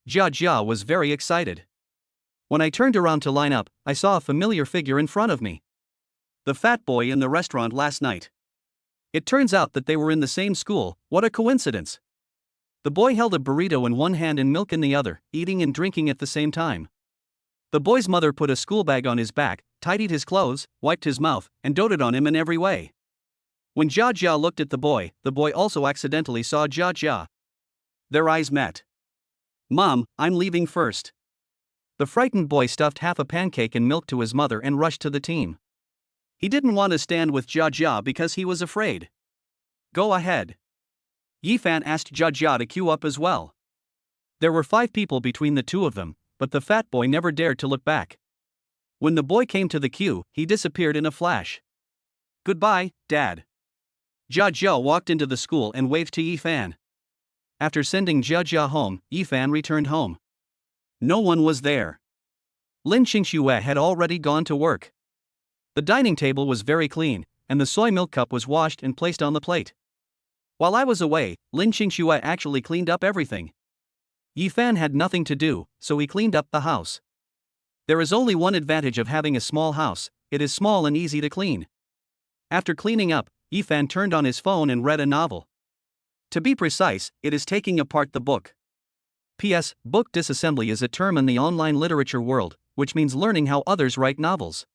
Jia was very excited. When I turned around to line up, I saw a familiar figure in front of me. The fat boy in the restaurant last night. It turns out that they were in the same school, what a coincidence. The boy held a burrito in one hand and milk in the other, eating and drinking at the same time. The boy's mother put a school bag on his back, tidied his clothes, wiped his mouth, and doted on him in every way. When Jia looked at the boy also accidentally saw Jia. Their eyes met. Mom, I'm leaving first. The frightened boy stuffed half a pancake and milk to his mother and rushed to the team. He didn't want to stand with Jia because he was afraid. Go ahead. Yifan asked Jia to queue up as well. There were 5 people between the 2 of them, but the fat boy never dared to look back. When the boy came to the queue, he disappeared in a flash. Goodbye, Dad. Jia walked into the school and waved to Yifan. After sending Jia home, Yifan returned home. No one was there. Lin Qingxue had already gone to work. The dining table was very clean, and the soy milk cup was washed and placed on the plate. While I was away, Lin Qingxue actually cleaned up everything. Yi Fan had nothing to do, so he cleaned up the house. There is only one advantage of having a small house: it is small and easy to clean. After cleaning up, Yi Fan turned on his phone and read a novel. To be precise, it is taking apart the book. P.S. Book disassembly is a term in the online literature world, which means learning how others write novels.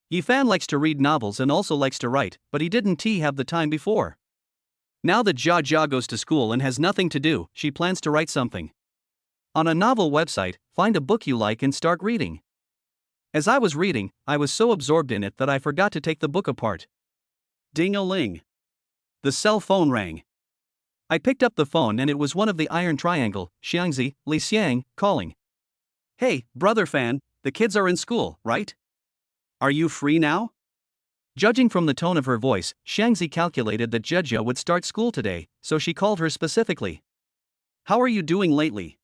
Yi Fan likes to read novels and also likes to write, but he didn't have the time before. Now that Jia Jia goes to school and has nothing to do, she plans to write something. On a novel website, find a book you like and start reading. As I was reading, I was so absorbed in it that I forgot to take the book apart. Ding-a-ling. The cell phone rang. I picked up the phone and it was one of the Iron Triangle, Xiangzi, Li Xiang, calling. Hey, brother Fan, the kids are in school, right? Are you free now? Judging from the tone of her voice, Xiangzi calculated that Jia would start school today, so she called her specifically. How are you doing lately?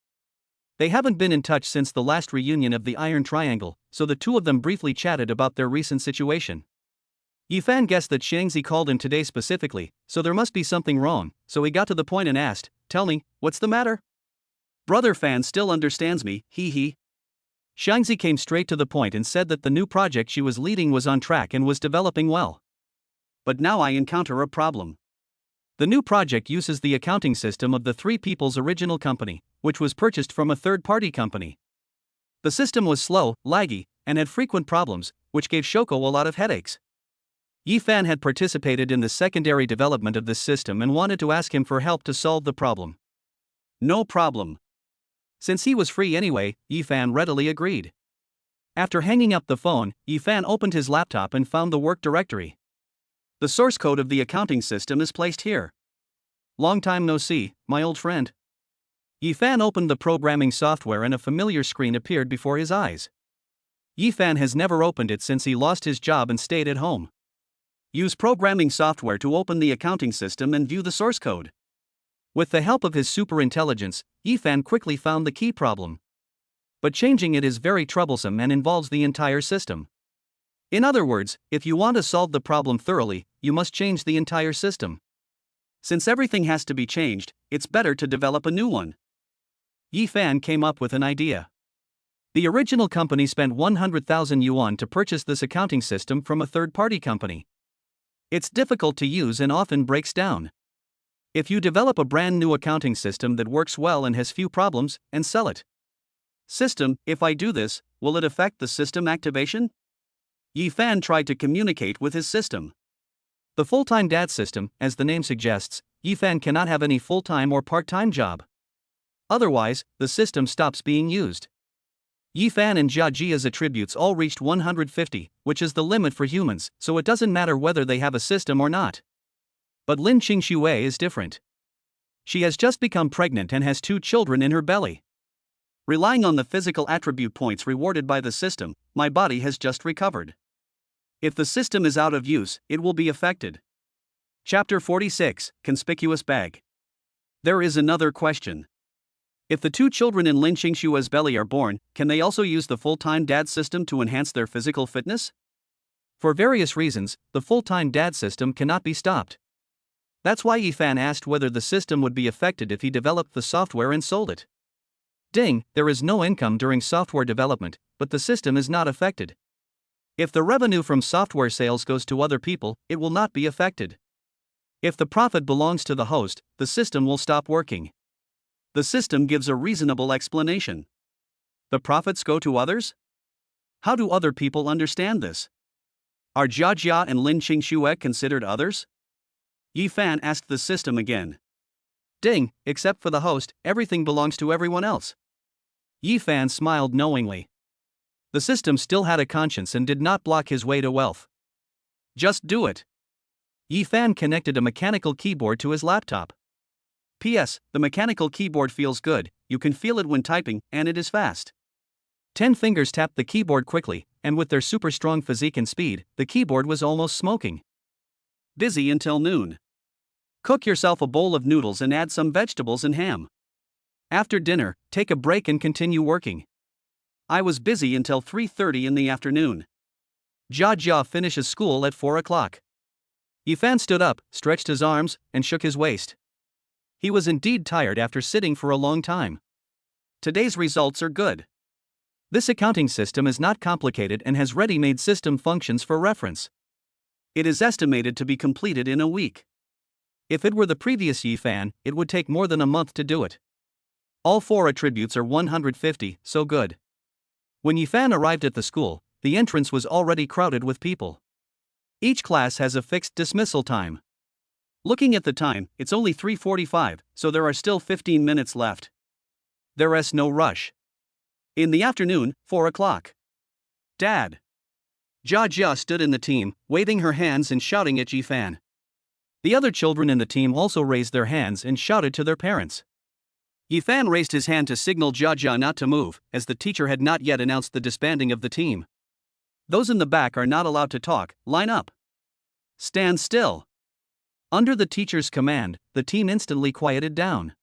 They haven't been in touch since the last reunion of the Iron Triangle, so the two of them briefly chatted about their recent situation. Yi Fan guessed that Xiangzi called him today specifically, so there must be something wrong, so he got to the point and asked, Tell me, what's the matter? Brother Fan still understands me, hee. Xiangzi came straight to the point and said that the new project she was leading was on track and was developing well. But now I encounter a problem. The new project uses the accounting system of the Three People's original company, which was purchased from a third-party company. The system was slow, laggy, and had frequent problems, which gave Shoko a lot of headaches. Yi Fan had participated in the secondary development of this system and wanted to ask him for help to solve the problem. No problem. Since he was free anyway, Yi Fan readily agreed. After hanging up the phone, Yi Fan opened his laptop and found the work directory. The source code of the accounting system is placed here. Long time no see, my old friend. Yi Fan opened the programming software and a familiar screen appeared before his eyes. Yi Fan has never opened it since he lost his job and stayed at home. Use programming software to open the accounting system and view the source code. With the help of his superintelligence, Yi Fan quickly found the key problem. But changing it is very troublesome and involves the entire system. In other words, if you want to solve the problem thoroughly, you must change the entire system. Since everything has to be changed, it's better to develop a new one. Yi Fan came up with an idea. The original company spent 100,000 yuan to purchase this accounting system from a third-party company. It's difficult to use and often breaks down. If you develop a brand new accounting system that works well and has few problems, and sell it. System, if I do this, will it affect the system activation? Yi Fan tried to communicate with his system. The full-time dad system, as the name suggests, Yi Fan cannot have any full-time or part-time job. Otherwise, the system stops being used. Yi Fan and Jia Jia's attributes all reached 150, which is the limit for humans, so it doesn't matter whether they have a system or not. But Lin Qingxue is different. She has just become pregnant and has 2 children in her belly. Relying on the physical attribute points rewarded by the system, my body has just recovered. If the system is out of use, it will be affected. Chapter 46, Conspicuous Bag. There is another question. If the 2 children in Lin Qingxue's belly are born, can they also use the full-time dad system to enhance their physical fitness? For various reasons, the full-time dad system cannot be stopped. That's why Yi Fan asked whether the system would be affected if he developed the software and sold it. Ding, there is no income during software development, but the system is not affected. If the revenue from software sales goes to other people, it will not be affected. If the profit belongs to the host, the system will stop working. The system gives a reasonable explanation. The profits go to others? How do other people understand this? Are Jia Jia and Lin Qingxue considered others? Yi Fan asked the system again. Ding, except for the host, everything belongs to everyone else. Yi Fan smiled knowingly. The system still had a conscience and did not block his way to wealth. Just do it. Yi Fan connected a mechanical keyboard to his laptop. P.S. The mechanical keyboard feels good, you can feel it when typing, and it is fast. 10 fingers tapped the keyboard quickly, and with their super strong physique and speed, the keyboard was almost smoking. Busy until noon. Cook yourself a bowl of noodles and add some vegetables and ham. After dinner, take a break and continue working. I was busy until 3:30 in the afternoon. Jia finishes school at 4 o'clock. Yifan stood up, stretched his arms, and shook his waist. He was indeed tired after sitting for a long time. Today's results are good. This accounting system is not complicated and has ready-made system functions for reference. It is estimated to be completed in a week. If it were the previous Yifan, it would take more than a month to do it. All 4 attributes are 150, so good. When Yifan arrived at the school, the entrance was already crowded with people. Each class has a fixed dismissal time. Looking at the time, it's only 3:45, so there are still 15 minutes left. There's no rush. In the afternoon, 4 o'clock. Dad. Jia stood in the team, waving her hands and shouting at Yifan. The other children in the team also raised their hands and shouted to their parents. Yifan raised his hand to signal Jia not to move, as the teacher had not yet announced the disbanding of the team. Those in the back are not allowed to talk, line up. Stand still. Under the teacher's command, the team instantly quieted down.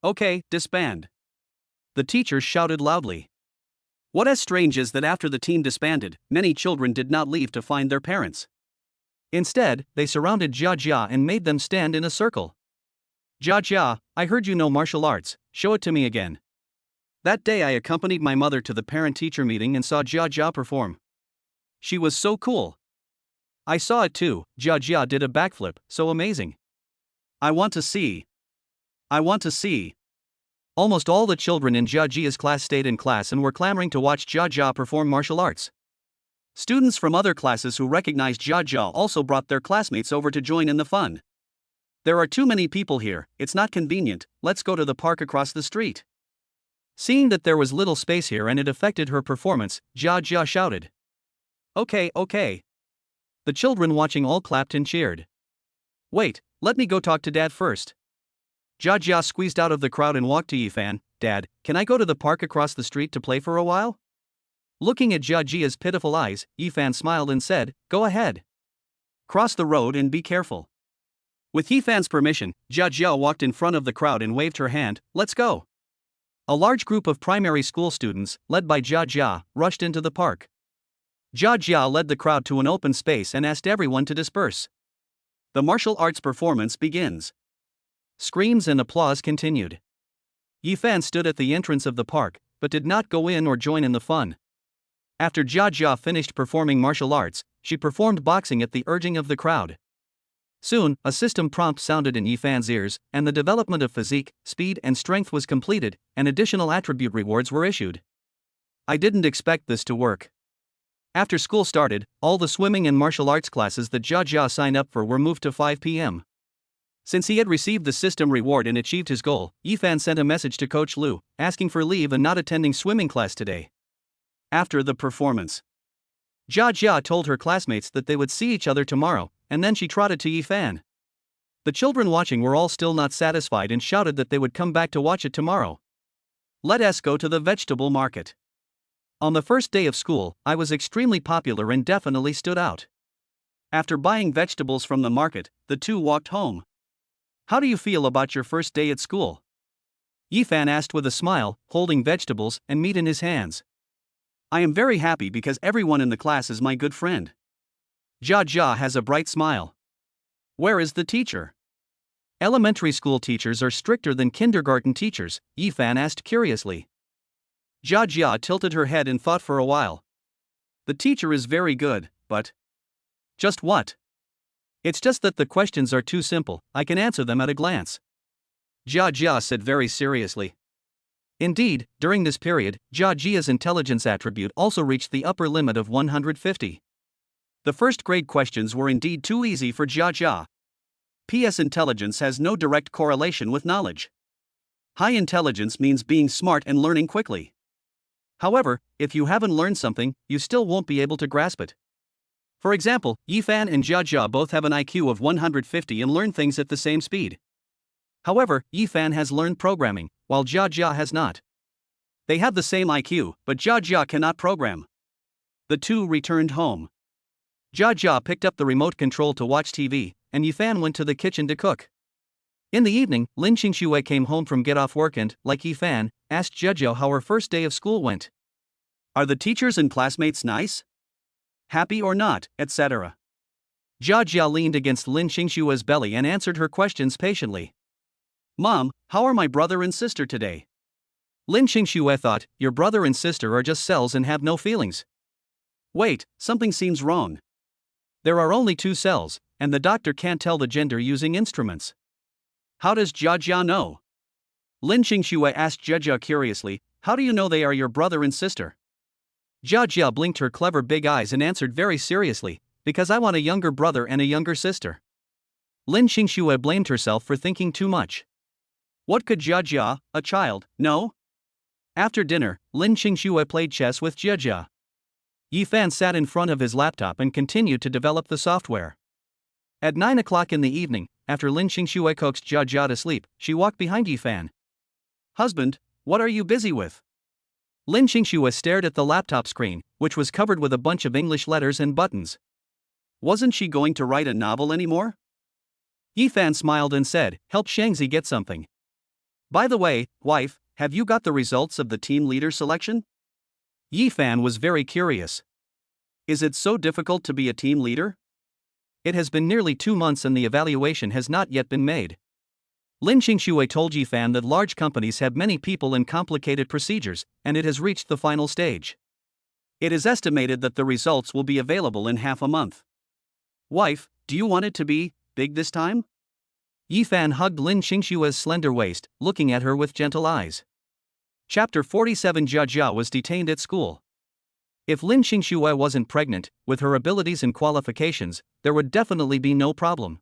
Okay, disband. The teacher shouted loudly. What is strange is that after the team disbanded, many children did not leave to find their parents. Instead, they surrounded Jia and made them stand in a circle. Jia, I heard you know martial arts, show it to me again. That day I accompanied my mother to the parent-teacher meeting and saw Jia perform. She was so cool. I saw it too, Jia did a backflip, so amazing. I want to see. Almost all the children in Jia's class stayed in class and were clamoring to watch Jia perform martial arts. Students from other classes who recognized Jia also brought their classmates over to join in the fun. There are too many people here, it's not convenient, let's go to the park across the street. Seeing that there was little space here and it affected her performance, Jia shouted. Okay. The children watching all clapped and cheered. Wait, let me go talk to Dad first. Jia squeezed out of the crowd and walked to Yifan. Dad, can I go to the park across the street to play for a while? Looking at Jia's pitiful eyes, Yifan smiled and said, go ahead. Cross the road and be careful. With Yifan's permission, Jia walked in front of the crowd and waved her hand, let's go. A large group of primary school students, led by Jia, rushed into the park. Jia led the crowd to an open space and asked everyone to disperse. The martial arts performance begins. Screams and applause continued. Yifan stood at the entrance of the park, but did not go in or join in the fun. After Jia finished performing martial arts, she performed boxing at the urging of the crowd. Soon, a system prompt sounded in Yifan's ears, and the development of physique, speed and strength was completed, and additional attribute rewards were issued. I didn't expect this to work. After school started, all the swimming and martial arts classes that Jia signed up for were moved to 5 p.m. Since he had received the system reward and achieved his goal, Yifan sent a message to Coach Lu, asking for leave and not attending swimming class today. After the performance, Jia told her classmates that they would see each other tomorrow, and then she trotted to Yifan. The children watching were all still not satisfied and shouted that they would come back to watch it tomorrow. Let us go to the vegetable market. On the first day of school, I was extremely popular and definitely stood out. After buying vegetables from the market, the two walked home. How do you feel about your first day at school? Yifan asked with a smile, holding vegetables and meat in his hands. I am very happy because everyone in the class is my good friend. Jia has a bright smile. Where is the teacher? Elementary school teachers are stricter than kindergarten teachers, Yifan asked curiously. Jia tilted her head and thought for a while. The teacher is very good, but... Just what? It's just that the questions are too simple, I can answer them at a glance. Jia said very seriously. Indeed, during this period, Jia's intelligence attribute also reached the upper limit of 150. The first grade questions were indeed too easy for Jia. PS intelligence has no direct correlation with knowledge. High intelligence means being smart and learning quickly. However, if you haven't learned something, you still won't be able to grasp it. For example, Yifan and Jia both have an IQ of 150 and learn things at the same speed. However, Yifan has learned programming, while Jia has not. They have the same IQ, but Jia cannot program. The two returned home. Jia picked up the remote control to watch TV, and Yifan went to the kitchen to cook. In the evening, Lin Qingxue came home from get off work and, like Yi Fan, asked Zhejiao how her first day of school went. Are the teachers and classmates nice? Happy or not, etc. Zhejiao leaned against Lin Qingxue's belly and answered her questions patiently. Mom, how are my brother and sister today? Lin Qingxue thought, your brother and sister are just cells and have no feelings. Wait, something seems wrong. There are only 2 cells, and the doctor can't tell the gender using instruments. How does Zhejiao know? Lin Qingxue asked Zhejiao curiously, how do you know they are your brother and sister? Zhejiao blinked her clever big eyes and answered very seriously, because I want a younger brother and a younger sister. Lin Qingxue blamed herself for thinking too much. What could Zhejiao, a child, know? After dinner, Lin Qingxue played chess with Zhejiao. Yi Fan sat in front of his laptop and continued to develop the software. At 9 o'clock in the evening, after Lin Qingxue coaxed Zhejiao to sleep, she walked behind Yi Fan. Husband, what are you busy with? Lin Qingxue stared at the laptop screen, which was covered with a bunch of English letters and buttons. Wasn't she going to write a novel anymore? Yi Fan smiled and said, help Shangzi get something. By the way, wife, have you got the results of the team leader selection? Yi Fan was very curious. Is it so difficult to be a team leader? It has been nearly 2 months and the evaluation has not yet been made. Lin Qingxue told Yi Fan that large companies have many people and complicated procedures, and it has reached the final stage. It is estimated that the results will be available in half a month. Wife, do you want it to be big this time? Yi Fan hugged Lin Qingxue's slender waist, looking at her with gentle eyes. Chapter 47. Zhejiao was detained at school. If Lin Qingxue wasn't pregnant, with her abilities and qualifications, there would definitely be no problem.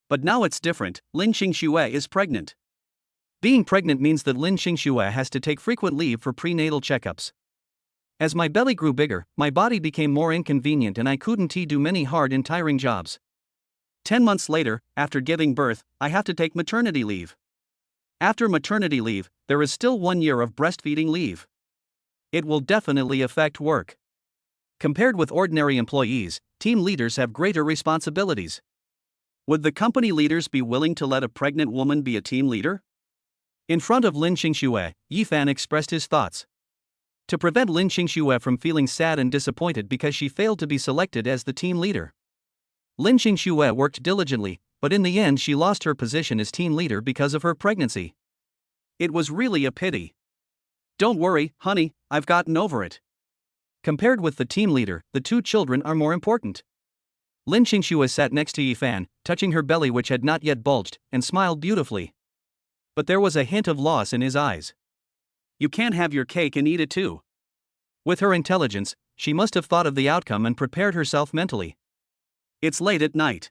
But now it's different, Lin Qingxue is pregnant. Being pregnant means that Lin Qingxue has to take frequent leave for prenatal checkups. As my belly grew bigger, my body became more inconvenient and I couldn't do many hard and tiring jobs. 10 months later, after giving birth, I have to take maternity leave. After maternity leave, there is still 1 year of breastfeeding leave. It will definitely affect work. Compared with ordinary employees, team leaders have greater responsibilities. Would the company leaders be willing to let a pregnant woman be a team leader? In front of Lin Qingxue, Yi Fan expressed his thoughts. To prevent Lin Qingxue from feeling sad and disappointed because she failed to be selected as the team leader, Lin Qingxue worked diligently, but in the end she lost her position as team leader because of her pregnancy. It was really a pity. Don't worry, honey, I've gotten over it. Compared with the team leader, the 2 children are more important. Lin Qingxue sat next to Yi Fan, touching her belly which had not yet bulged, and smiled beautifully. But there was a hint of loss in his eyes. You can't have your cake and eat it too. With her intelligence, she must have thought of the outcome and prepared herself mentally. It's late at night.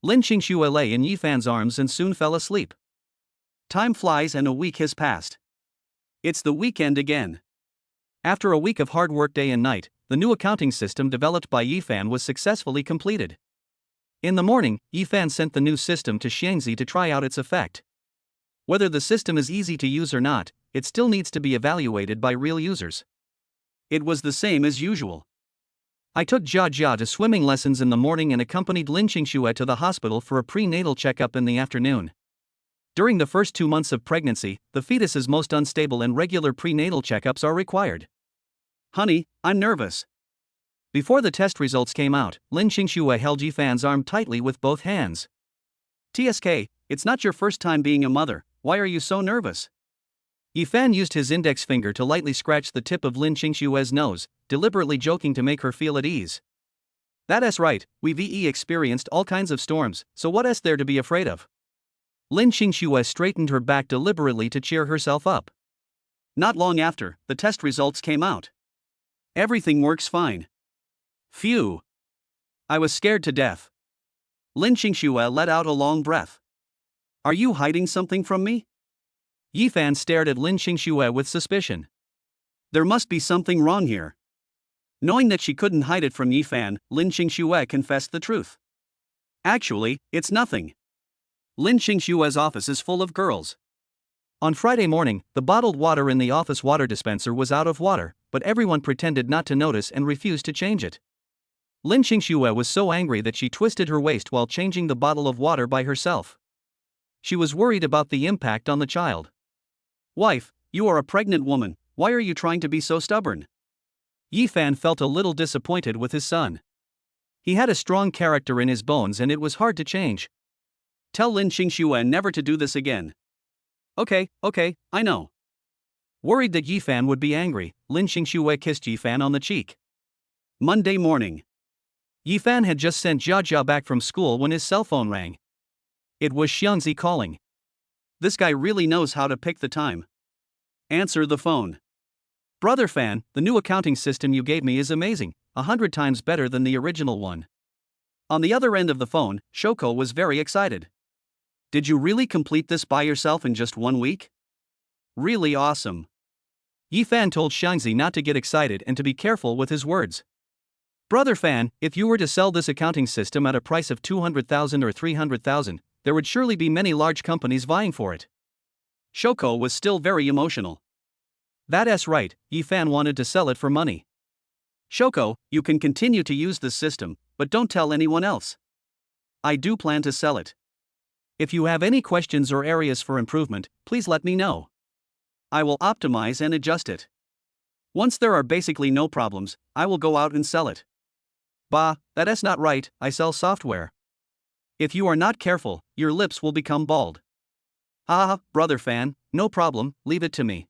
Lin Qingxue lay in Yi Fan's arms and soon fell asleep. Time flies and a week has passed. It's the weekend again. After a week of hard work day and night, the new accounting system developed by Yi Fan was successfully completed. In the morning, Yi Fan sent the new system to Shangzi to try out its effect. Whether the system is easy to use or not, it still needs to be evaluated by real users. It was the same as usual. I took Zhejiao to swimming lessons in the morning and accompanied Lin Qingxue to the hospital for a prenatal checkup in the afternoon. During the first 2 months of pregnancy, the fetus is most unstable and regular prenatal checkups are required. Honey, I'm nervous. Before the test results came out, Lin Qingxue held Yi Fan's arm tightly with both hands. TSK, it's not your first time being a mother, why are you so nervous? Yi Fan used his index finger to lightly scratch the tip of Lin Qingxue's nose, deliberately joking to make her feel at ease. That's right, we've experienced all kinds of storms, so what is there to be afraid of? Lin Qingxue straightened her back deliberately to cheer herself up. Not long after, the test results came out. Everything works fine. Phew. I was scared to death. Lin Qingxue let out a long breath. Are you hiding something from me? Yi Fan stared at Lin Qingxue with suspicion. There must be something wrong here. Knowing that she couldn't hide it from Yi Fan, Lin Qingxue confessed the truth. Actually, it's nothing. Lin Qingxue's office is full of girls. On Friday morning, the bottled water in the office water dispenser was out of water, but everyone pretended not to notice and refused to change it. Lin Qingxue was so angry that she twisted her waist while changing the bottle of water by herself. She was worried about the impact on the child. Wife, you are a pregnant woman, why are you trying to be so stubborn? Yifan felt a little disappointed with his son. He had a strong character in his bones and it was hard to change. Tell Lin Xingxue never to do this again. Okay, I know. Worried that Yifan would be angry, Lin Xingxue kissed Yifan on the cheek. Monday morning. Yifan had just sent Jia back from school when his cell phone rang. It was Xiangzi calling. This guy really knows how to pick the time. Answer the phone. Brother Fan, the new accounting system you gave me is amazing, 100 times better than the original one. On the other end of the phone, Shoko was very excited. Did you really complete this by yourself in just 1 week? Really awesome. Yifan told Xiangzi not to get excited and to be careful with his words. Brother Fan, if you were to sell this accounting system at a price of 200,000 or 300,000, there would surely be many large companies vying for it. Shoko was still very emotional. That's right, Yifan wanted to sell it for money. Shoko, you can continue to use this system, but don't tell anyone else. I do plan to sell it. If you have any questions or areas for improvement, please let me know. I will optimize and adjust it. Once there are basically no problems, I will go out and sell it. Bah, that's not right, I sell software. If you are not careful, your lips will become bald. Ah, Brother Fan, no problem, leave it to me.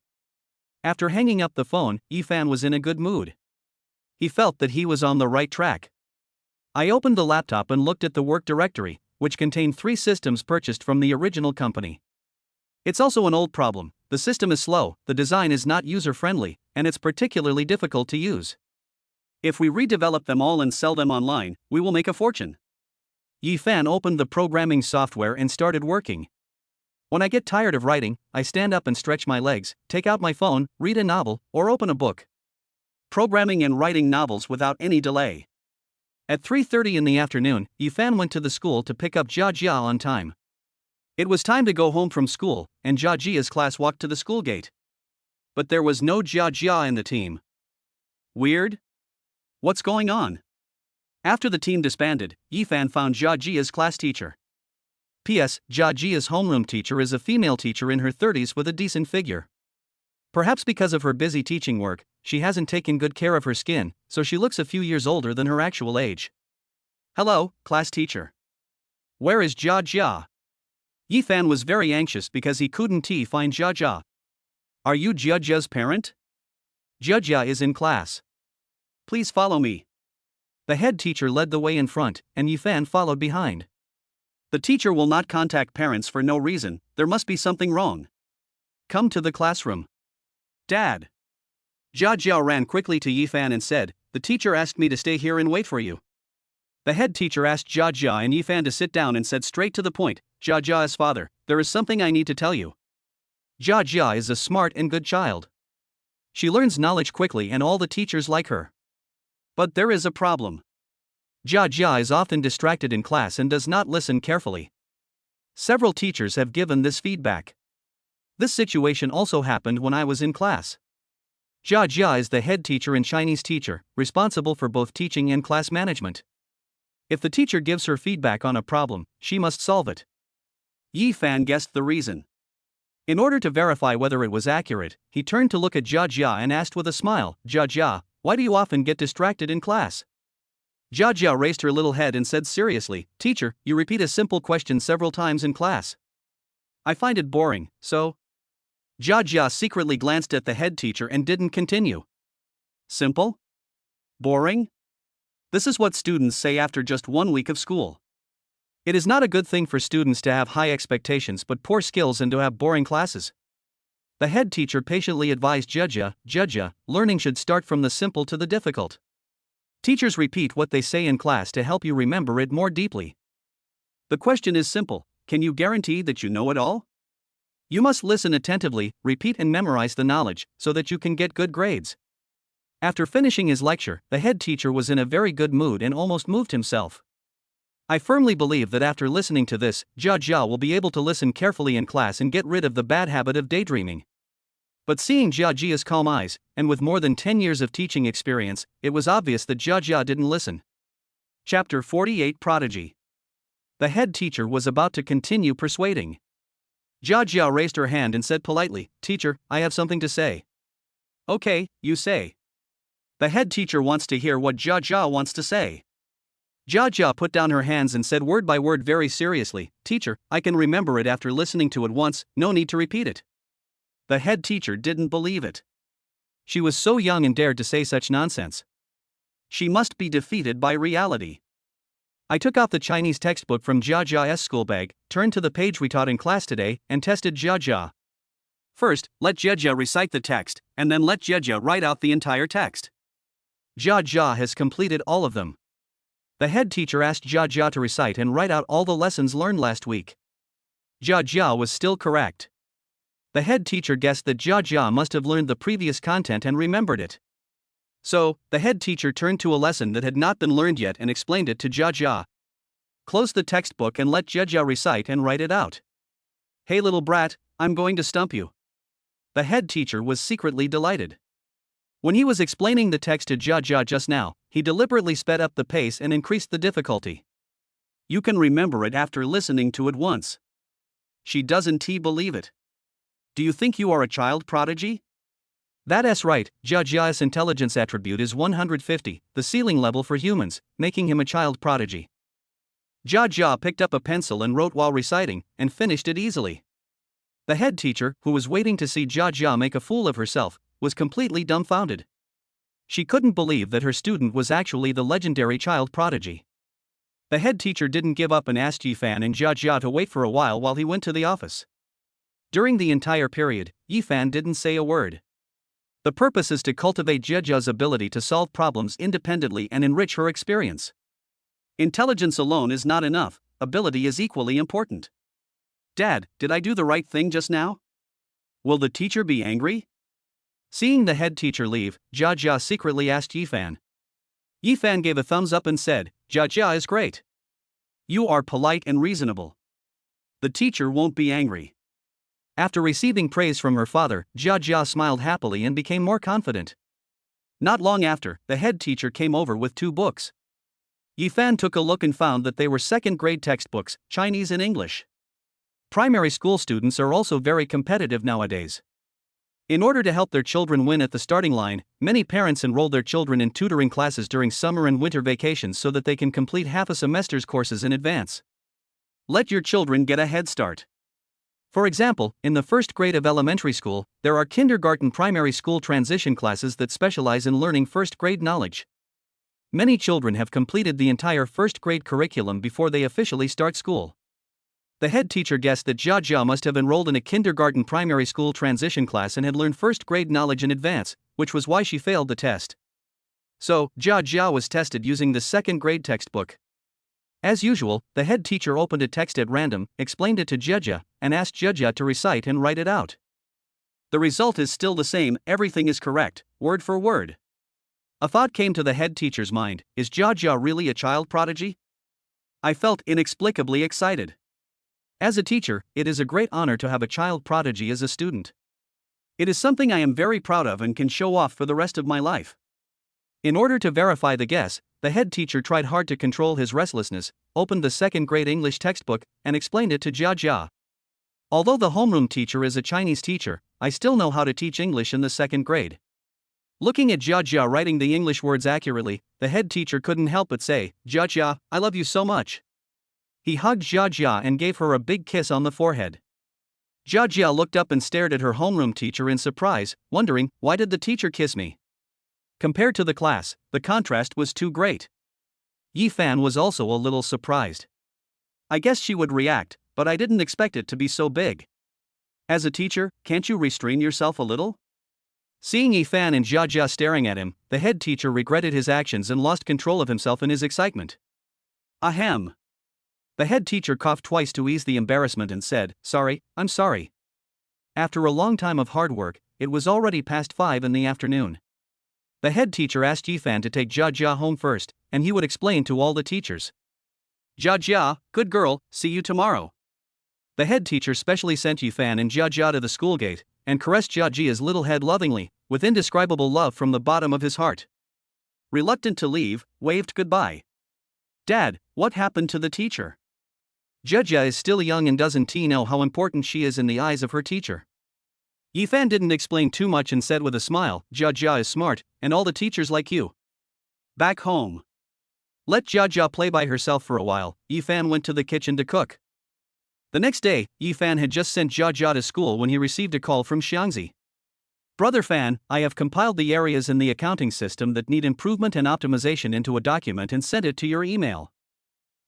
After hanging up the phone, Yifan was in a good mood. He felt that he was on the right track. I opened the laptop and looked at the work directory, which contained 3 systems purchased from the original company. It's also an old problem, the system is slow, the design is not user-friendly, and it's particularly difficult to use. If we redevelop them all and sell them online, we will make a fortune. Yifan opened the programming software and started working. When I get tired of writing, I stand up and stretch my legs, take out my phone, read a novel, or open a book. Programming and writing novels without any delay. At 3:30 in the afternoon, Yifan went to the school to pick up Jia on time. It was time to go home from school, and Jia's class walked to the school gate. But there was no Jia in the team. Weird? What's going on? After the team disbanded, Yifan found Jia's class teacher. P.S. Jia's homeroom teacher is a female teacher in her 30s with a decent figure. Perhaps because of her busy teaching work, she hasn't taken good care of her skin, so she looks a few years older than her actual age. Hello, class teacher. Where is Jia? Yifan was very anxious because he couldn't find Jia. Are you Jia's parent? Jia is in class. Please follow me. The head teacher led the way in front, and Yifan followed behind. The teacher will not contact parents for no reason, there must be something wrong. Come to the classroom. Dad. Jia ran quickly to Yifan and said, the teacher asked me to stay here and wait for you. The head teacher asked Jia and Yifan to sit down and said straight to the point, Jia's father, there is something I need to tell you. Jia is a smart and good child. She learns knowledge quickly and all the teachers like her. But there is a problem. Jia is often distracted in class and does not listen carefully. Several teachers have given this feedback. This situation also happened when I was in class. Jia is the head teacher and Chinese teacher, responsible for both teaching and class management. If the teacher gives her feedback on a problem, she must solve it. Yifan guessed the reason. In order to verify whether it was accurate, he turned to look at Jia and asked with a smile, Jia, why do you often get distracted in class? Jia raised her little head and said seriously, teacher, you repeat a simple question several times in class. I find it boring, so. Jia secretly glanced at the head teacher and didn't continue. Simple? Boring? This is what students say after just 1 week of school. It is not a good thing for students to have high expectations but poor skills and to have boring classes. The head teacher patiently advised Jia, learning should start from the simple to the difficult. Teachers repeat what they say in class to help you remember it more deeply. The question is simple, can you guarantee that you know it all? You must listen attentively, repeat and memorize the knowledge, so that you can get good grades. After finishing his lecture, the head teacher was in a very good mood and almost moved himself. I firmly believe that after listening to this, Jia will be able to listen carefully in class and get rid of the bad habit of daydreaming. But seeing Jia's calm eyes, and with more than 10 years of teaching experience, it was obvious that Jia didn't listen. Chapter 48 Prodigy. The head teacher was about to continue persuading. Jia Jia raised her hand and said politely, "Teacher, I have something to say." "Okay, you say." The head teacher wants to hear what Jia Jia wants to say. Jia Jia put down her hands and said word by word very seriously, "Teacher, I can remember it after listening to it once, no need to repeat it." The head teacher didn't believe it. She was so young and dared to say such nonsense. She must be defeated by reality. I took out the Chinese textbook from Jia Jia's school bag, turned to the page we taught in class today, and tested Jia Jia. First, let Jia Jia recite the text, and then let Jia Jia write out the entire text. Jia Jia has completed all of them. The head teacher asked Jia Jia to recite and write out all the lessons learned last week. Jia Jia was still correct. The head teacher guessed that Jia Jia must have learned the previous content and remembered it. So, the head teacher turned to a lesson that had not been learned yet and explained it to Jia Jia. Close the textbook and let Jia Jia recite and write it out. "Hey little brat, I'm going to stump you." The head teacher was secretly delighted. When he was explaining the text to Jia Jia just now, he deliberately sped up the pace and increased the difficulty. You can remember it after listening to it once. She doesn't believe it. Do you think you are a child prodigy? That's right, Jia Jia's intelligence attribute is 150, the ceiling level for humans, making him a child prodigy. Jia Jia picked up a pencil and wrote while reciting, and finished it easily. The head teacher, who was waiting to see Jia Jia make a fool of herself, was completely dumbfounded. She couldn't believe that her student was actually the legendary child prodigy. The head teacher didn't give up and asked Yifan and Jia Jia to wait for a while he went to the office. During the entire period, Yifan didn't say a word. The purpose is to cultivate Jia Jia's ability to solve problems independently and enrich her experience. Intelligence alone is not enough, ability is equally important. Dad, did I do the right thing just now? Will the teacher be angry? Seeing the head teacher leave, Jia Jia secretly asked Yifan. Yifan gave a thumbs up and said, "Jia Jia is great. You are polite and reasonable. The teacher won't be angry." After receiving praise from her father, Jia Jia smiled happily and became more confident. Not long after, the head teacher came over with 2 books. Yifan took a look and found that they were second-grade textbooks, Chinese and English. Primary school students are also very competitive nowadays. In order to help their children win at the starting line, many parents enroll their children in tutoring classes during summer and winter vacations so that they can complete half a semester's courses in advance. Let your children get a head start. For example, in the first grade of elementary school, there are kindergarten primary school transition classes that specialize in learning first grade knowledge. Many children have completed the entire first grade curriculum before they officially start school. The head teacher guessed that Jia Jia must have enrolled in a kindergarten primary school transition class and had learned first grade knowledge in advance, which was why she failed the test. So, Jia Jia was tested using the second grade textbook. As usual, the head teacher opened a text at random, explained it to Jia Jia, and asked Jia Jia to recite and write it out. The result is still the same, everything is correct, word for word. A thought came to the head teacher's mind, is Jia Jia really a child prodigy? I felt inexplicably excited. As a teacher, it is a great honor to have a child prodigy as a student. It is something I am very proud of and can show off for the rest of my life. In order to verify the guess, the head teacher tried hard to control his restlessness, opened the second grade English textbook, and explained it to Jia Jia. Although the homeroom teacher is a Chinese teacher, I still know how to teach English in the second grade. Looking at Jia Jia writing the English words accurately, the head teacher couldn't help but say, "Jia Jia, I love you so much." He hugged Jia Jia and gave her a big kiss on the forehead. Jia Jia looked up and stared at her homeroom teacher in surprise, wondering, why did the teacher kiss me? Compared to the class, the contrast was too great. Yifan was also a little surprised. I guess she would react, but I didn't expect it to be so big. As a teacher, can't you restrain yourself a little? Seeing Yifan and Jia Jia staring at him, the head teacher regretted his actions and lost control of himself in his excitement. Ahem. The head teacher coughed twice to ease the embarrassment and said, "Sorry, I'm sorry." After a long time of hard work, it was already past 5 in the afternoon. The head teacher asked Yifan to take Jia Jia home first, and he would explain to all the teachers. Jia Jia, good girl, see you tomorrow. The head teacher specially sent Yifan and Jia Jia to the school gate, and caressed Jia Jia's little head lovingly, with indescribable love from the bottom of his heart. Reluctant to leave, waved goodbye. Dad, what happened to the teacher? Jia is still young and doesn't know how important she is in the eyes of her teacher. Yifan didn't explain too much and said with a smile, Jia is smart, and all the teachers like you. Back home. Let Jia play by herself for a while. Yifan went to the kitchen to cook. The next day, Yifan had just sent Jia to school when he received a call from Xiangzi. Brother Fan, I have compiled the areas in the accounting system that need improvement and optimization into a document and sent it to your email.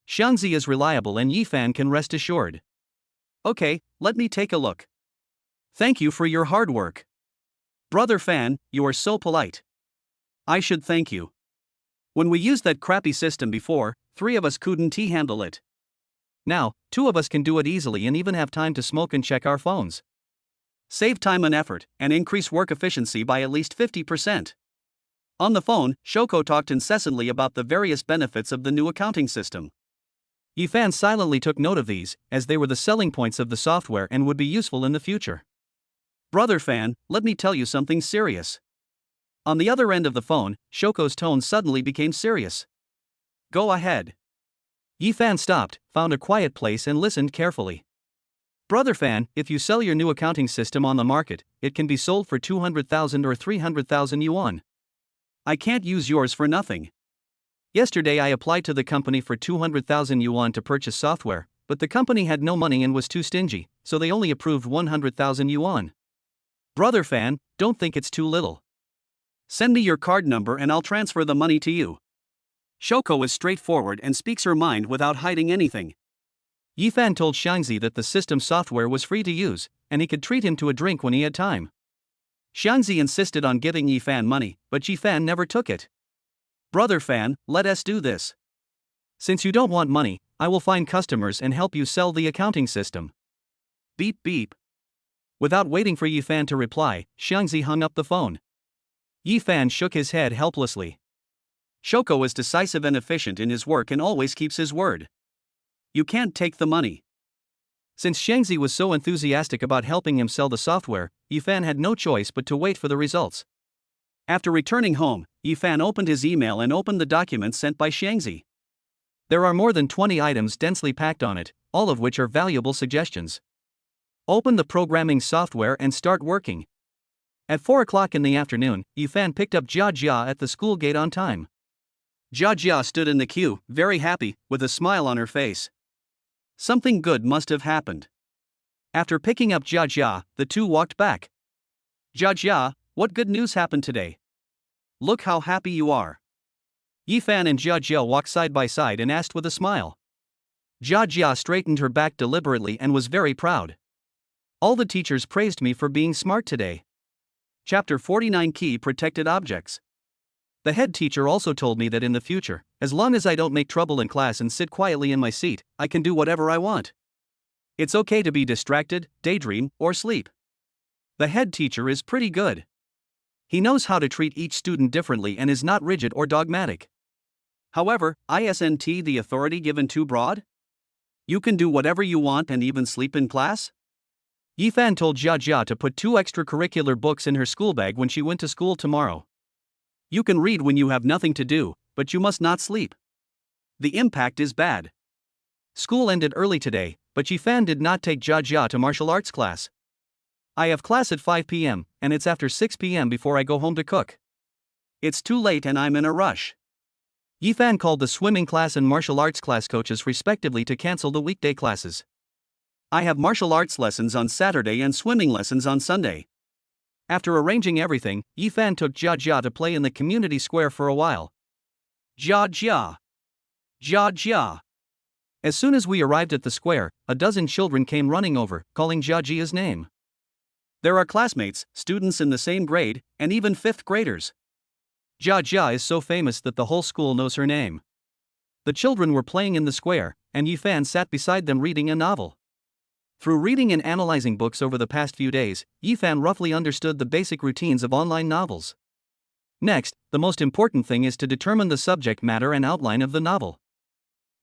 Xiangzi is reliable and Yifan can rest assured. Okay, let me take a look. Thank you for your hard work. Brother Fan, you are so polite. I should thank you. When we used that crappy system before, 3 of us couldn't handle it. Now, 2 of us can do it easily and even have time to smoke and check our phones. Save time and effort, and increase work efficiency by at least 50%. On the phone, Shoko talked incessantly about the various benefits of the new accounting system. Yifan silently took note of these, as they were the selling points of the software and would be useful in the future. Brother Fan, let me tell you something serious. On the other end of the phone, Shoko's tone suddenly became serious. Go ahead. Yifan stopped, found a quiet place and listened carefully. Brother Fan, if you sell your new accounting system on the market, it can be sold for 200,000 or 300,000 yuan. I can't use yours for nothing. Yesterday I applied to the company for 200,000 yuan to purchase software, but the company had no money and was too stingy, so they only approved 100,000 yuan. Brother Fan, don't think it's too little. Send me your card number and I'll transfer the money to you. Shoko is straightforward and speaks her mind without hiding anything. Yifan told Xiangzi that the system software was free to use, and he could treat him to a drink when he had time. Xiangzi insisted on giving Yifan money, but Yifan never took it. Brother Fan, let us do this. Since you don't want money, I will find customers and help you sell the accounting system. Beep beep. Without waiting for Yifan to reply, Xiangzi hung up the phone. Yifan shook his head helplessly. Shoko is decisive and efficient in his work and always keeps his word. You can't take the money. Since Xiangzi was so enthusiastic about helping him sell the software, Yifan had no choice but to wait for the results. After returning home, Yifan opened his email and opened the documents sent by Xiangzi. There are more than 20 items densely packed on it, all of which are valuable suggestions. Open the programming software and start working. At 4 o'clock in the afternoon, Yifan picked up Jia at the school gate on time. Jia stood in the queue, very happy, with a smile on her face. Something good must have happened. After picking up Jia, the two walked back. Jia, what good news happened today? Look how happy you are. Yifan and Jia walked side by side and asked with a smile. Jia straightened her back deliberately and was very proud. All the teachers praised me for being smart today. Chapter 49 Key Protected Objects. The head teacher also told me that in the future, as long as I don't make trouble in class and sit quietly in my seat, I can do whatever I want. It's okay to be distracted, daydream, or sleep. The head teacher is pretty good. He knows how to treat each student differently and is not rigid or dogmatic. However, isn't the authority given too broad? You can do whatever you want and even sleep in class? Yifan told Jia to put 2 extracurricular books in her school bag when she went to school tomorrow. You can read when you have nothing to do, but you must not sleep. The impact is bad. School ended early today, but Yifan did not take Jia to martial arts class. I have class at 5 p.m., and it's after 6 p.m. before I go home to cook. It's too late and I'm in a rush. Yifan called the swimming class and martial arts class coaches respectively to cancel the weekday classes. I have martial arts lessons on Saturday and swimming lessons on Sunday. After arranging everything, Yifan took Jia to play in the community square for a while. Jia. As soon as we arrived at the square, a dozen children came running over, calling Jia's name. There are classmates, students in the same grade, and even 5th graders. Jia is so famous that the whole school knows her name. The children were playing in the square, and Yifan sat beside them reading a novel. Through reading and analyzing books over the past few days, Yifan roughly understood the basic routines of online novels. Next, the most important thing is to determine the subject matter and outline of the novel.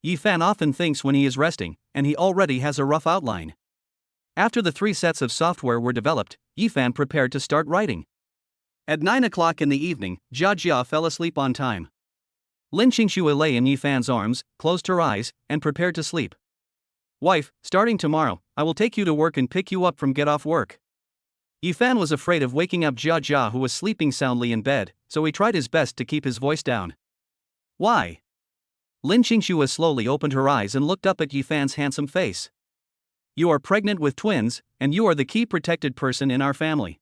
Yifan often thinks when he is resting, and he already has a rough outline. After the 3 sets of software were developed, Yifan prepared to start writing. At 9 o'clock in the evening, Jia fell asleep on time. Lin Qingxue lay in Yifan's arms, closed her eyes, and prepared to sleep. Wife, starting tomorrow, I will take you to work and pick you up from get off work. Yifan was afraid of waking up Jia Jia, who was sleeping soundly in bed, so he tried his best to keep his voice down. Why? Lin Qingxue slowly opened her eyes and looked up at Yifan's handsome face. You are pregnant with twins, and you are the key protected person in our family.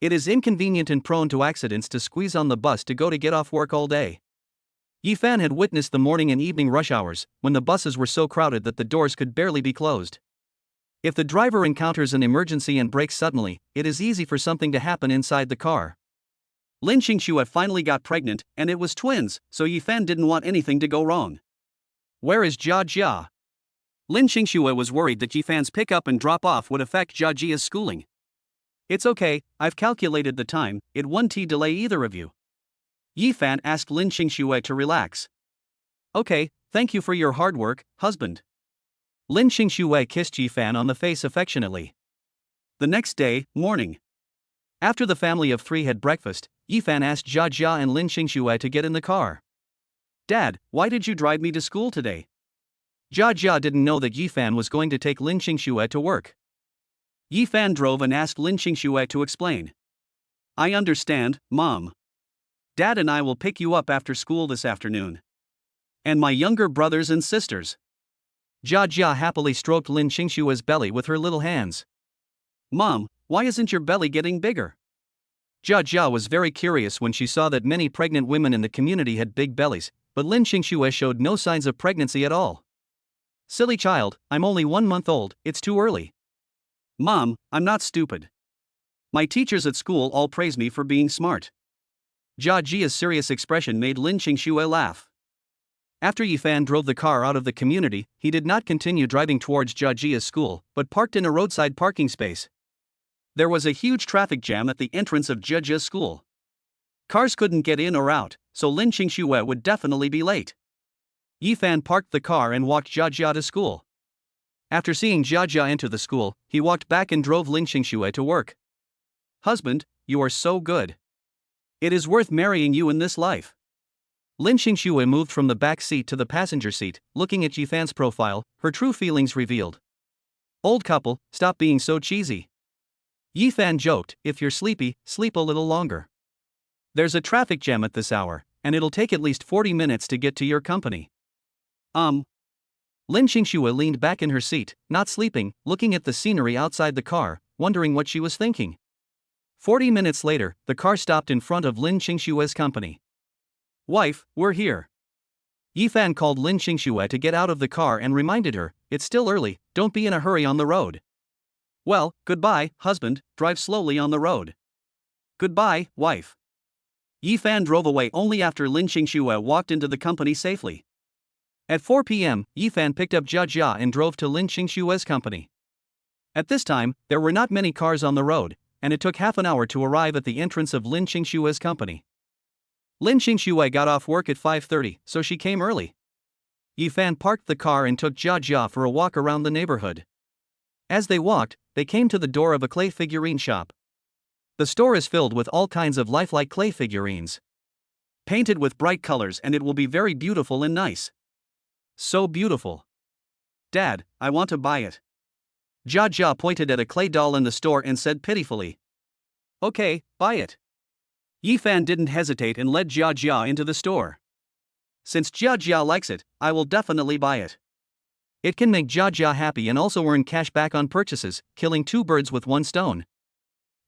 It is inconvenient and prone to accidents to squeeze on the bus to go to get off work all day. Yifan had witnessed the morning and evening rush hours, when the buses were so crowded that the doors could barely be closed. If the driver encounters an emergency and brakes suddenly, it is easy for something to happen inside the car. Lin Qingxue finally got pregnant, and it was twins, so Yifan didn't want anything to go wrong. Where is Jia Jia? Lin Qingxue was worried that Yifan's pick-up and drop-off would affect Jia Jia's schooling. It's okay, I've calculated the time, it won't delay either of you. Yifan asked Lin Qingxue to relax. Okay, thank you for your hard work, husband. Lin Qingxue kissed Yifan on the face affectionately. The next day, morning. After the family of three had breakfast, Yifan asked Jia Jia and Lin Qingxue to get in the car. Dad, why did you drive me to school today? Jia Jia didn't know that Yifan was going to take Lin Qingxue to work. Yifan drove and asked Lin Qingxue to explain. I understand, Mom. Dad and I will pick you up after school this afternoon. And my younger brothers and sisters. Jia Jia happily stroked Lin Qingxue's belly with her little hands. Mom, why isn't your belly getting bigger? Jia Jia was very curious when she saw that many pregnant women in the community had big bellies, but Lin Qingxue showed no signs of pregnancy at all. Silly child, I'm only 1 month old, it's too early. Mom, I'm not stupid. My teachers at school all praise me for being smart. Jia Jia's serious expression made Lin Qingxue laugh. After Yifan drove the car out of the community, he did not continue driving towards Jia Jia's school, but parked in a roadside parking space. There was a huge traffic jam at the entrance of Jia Jia's school. Cars couldn't get in or out, so Lin Qingxue would definitely be late. Yifan parked the car and walked Jia Jia to school. After seeing Jia Jia enter the school, he walked back and drove Lin Qingxue to work. Husband, you are so good. It is worth marrying you in this life. Lin Qingxue moved from the back seat to the passenger seat, looking at Yifan's profile, her true feelings revealed. Old couple, stop being so cheesy. Yifan joked, if you're sleepy, sleep a little longer. There's a traffic jam at this hour, and it'll take at least 40 minutes to get to your company. Lin Qingxue leaned back in her seat, not sleeping, looking at the scenery outside the car, wondering what she was thinking. 40 minutes later, the car stopped in front of Lin Qingxue's company. Wife, we're here. Yifan called Lin Qingxue to get out of the car and reminded her, it's still early, don't be in a hurry on the road. Well, goodbye, husband, drive slowly on the road. Goodbye, wife. Yifan drove away only after Lin Qingxue walked into the company safely. At 4 p.m., Yifan picked up Jia Jia and drove to Lin Qingxue's company. At this time, there were not many cars on the road, and it took half an hour to arrive at the entrance of Lin Qingxue's company. Lin Qingxue got off work at 5:30, so she came early. Yifan parked the car and took Jia Jia for a walk around the neighborhood. As they walked, they came to the door of a clay figurine shop. The store is filled with all kinds of lifelike clay figurines. Painted with bright colors, and it will be very beautiful and nice. So beautiful. Dad, I want to buy it. Jia Jia pointed at a clay doll in the store and said pitifully. Okay, buy it. Yifan didn't hesitate and led Jia Jia into the store. Since Jia Jia likes it, I will definitely buy it. It can make Jia Jia happy and also earn cash back on purchases, killing 2 birds with 1 stone.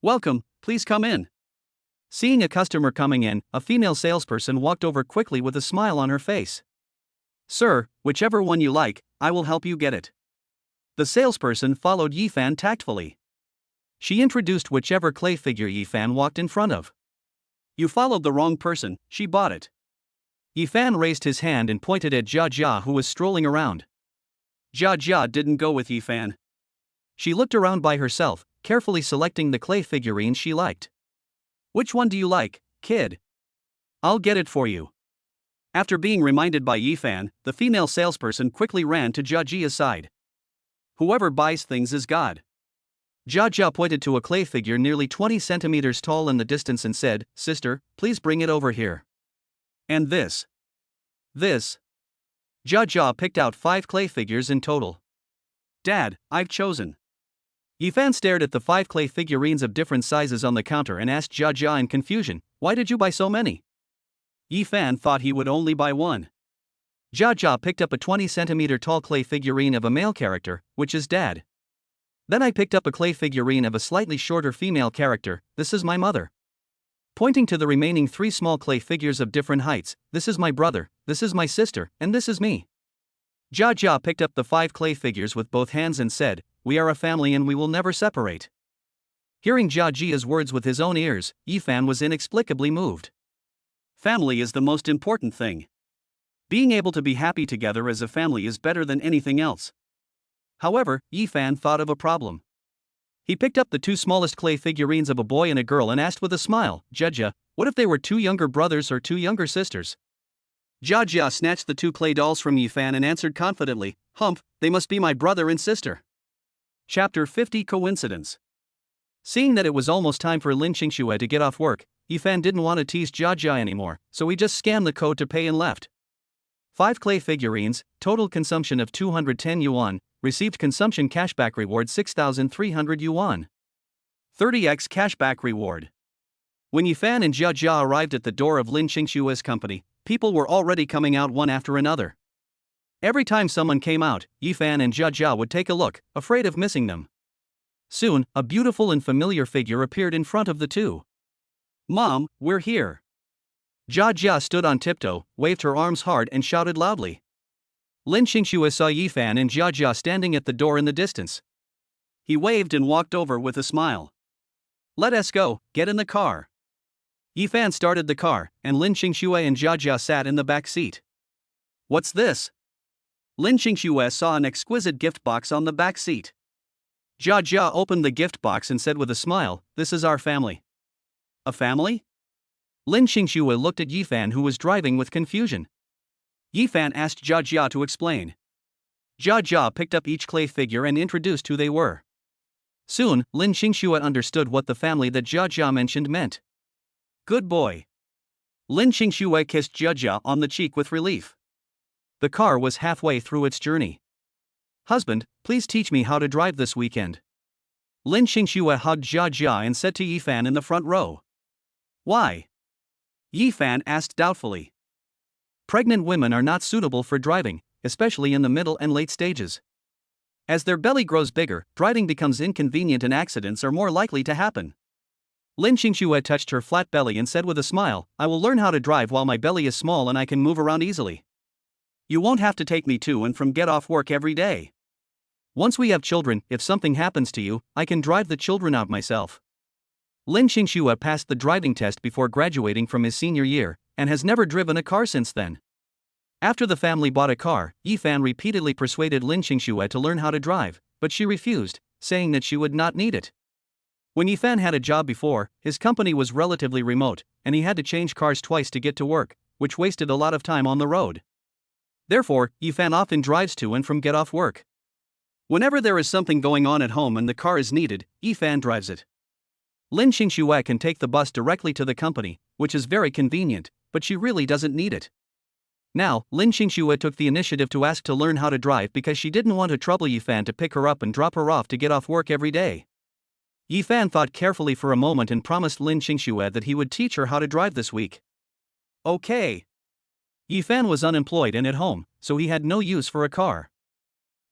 Welcome, please come in. Seeing a customer coming in, a female salesperson walked over quickly with a smile on her face. Sir, whichever one you like, I will help you get it. The salesperson followed Yifan tactfully. She introduced whichever clay figure Yifan walked in front of. You followed the wrong person, she bought it. Yifan raised his hand and pointed at Jia Jia, who was strolling around. Jia Jia didn't go with Yifan. She looked around by herself, carefully selecting the clay figurine she liked. Which one do you like, kid? I'll get it for you. After being reminded by Yifan, the female salesperson quickly ran to Jia Jia's side. Whoever buys things is God. Jia Jia pointed to a clay figure nearly 20 centimeters tall in the distance and said, Sister, please bring it over here. And this. Jia Jia picked out 5 clay figures in total. Dad, I've chosen. Yifan stared at the 5 clay figurines of different sizes on the counter and asked Jia Jia in confusion, why did you buy so many? Yifan thought he would only buy one. Jia Jia picked up a 20 centimeter tall clay figurine of a male character, which is Dad. Then I picked up a clay figurine of a slightly shorter female character, this is my mother. Pointing to the remaining 3 small clay figures of different heights, this is my brother, this is my sister, and this is me. Jia Jia picked up the 5 clay figures with both hands and said, we are a family and we will never separate. Hearing Jia Jia's words with his own ears, Yifan was inexplicably moved. Family is the most important thing. Being able to be happy together as a family is better than anything else. However, Yifan thought of a problem. He picked up the 2 smallest clay figurines of a boy and a girl and asked with a smile, Jia Jia, what if they were 2 younger brothers or 2 younger sisters? Jia Jia snatched the 2 clay dolls from Yifan and answered confidently, Humph, they must be my brother and sister. Chapter 50 Coincidence. Seeing that it was almost time for Lin Qingxue to get off work, Yifan didn't want to tease Jia Jia anymore, so he just scanned the code to pay and left. 5 clay figurines, total consumption of 210 yuan, received consumption cashback reward 6,300 yuan. 30x cashback reward. When Yifan and Jia Jia arrived at the door of Lin Qingxue's company, people were already coming out one after another. Every time someone came out, Yifan and Jia Jia would take a look, afraid of missing them. Soon, a beautiful and familiar figure appeared in front of the 2. Mom, we're here. Jia Jia stood on tiptoe, waved her arms hard and shouted loudly. Lin Qingxue saw Yifan and Jia Jia standing at the door in the distance. He waved and walked over with a smile. Let us go, get in the car. Yifan started the car, and Lin Qingxue and Jia Jia sat in the back seat. What's this? Lin Qingxue saw an exquisite gift box on the back seat. Jia Jia opened the gift box and said with a smile, this is our family. A family? Lin Qingxue looked at Yifan who was driving with confusion. Yifan asked Jia Jia to explain. Jia Jia picked up each clay figure and introduced who they were. Soon, Lin Qingxue understood what the family that Jia Jia mentioned meant. Good boy. Lin Qingxue kissed Jia Jia on the cheek with relief. The car was halfway through its journey. Husband, please teach me how to drive this weekend. Lin Qingxue hugged Jia Jia and said to Yifan in the front row. Why? Yifan asked doubtfully. Pregnant women are not suitable for driving, especially in the middle and late stages. As their belly grows bigger, driving becomes inconvenient and accidents are more likely to happen. Lin Qingxue touched her flat belly and said with a smile, I will learn how to drive while my belly is small and I can move around easily. You won't have to take me to and from get off work every day. Once we have children, if something happens to you, I can drive the children out myself. Lin Qingxue passed the driving test before graduating from his senior year, and has never driven a car since then. After the family bought a car, Yifan repeatedly persuaded Lin Qingxue to learn how to drive, but she refused, saying that she would not need it. When Yifan had a job before, his company was relatively remote, and he had to change cars twice to get to work, which wasted a lot of time on the road. Therefore, Yifan often drives to and from get off work. Whenever there is something going on at home and the car is needed, Yifan drives it. Lin Qingxue can take the bus directly to the company, which is very convenient, but she really doesn't need it. Now, Lin Qingxue took the initiative to ask to learn how to drive because she didn't want to trouble Yifan to pick her up and drop her off to get off work every day. Yifan thought carefully for a moment and promised Lin Qingxue that he would teach her how to drive this week. Okay. Yifan was unemployed and at home, so he had no use for a car.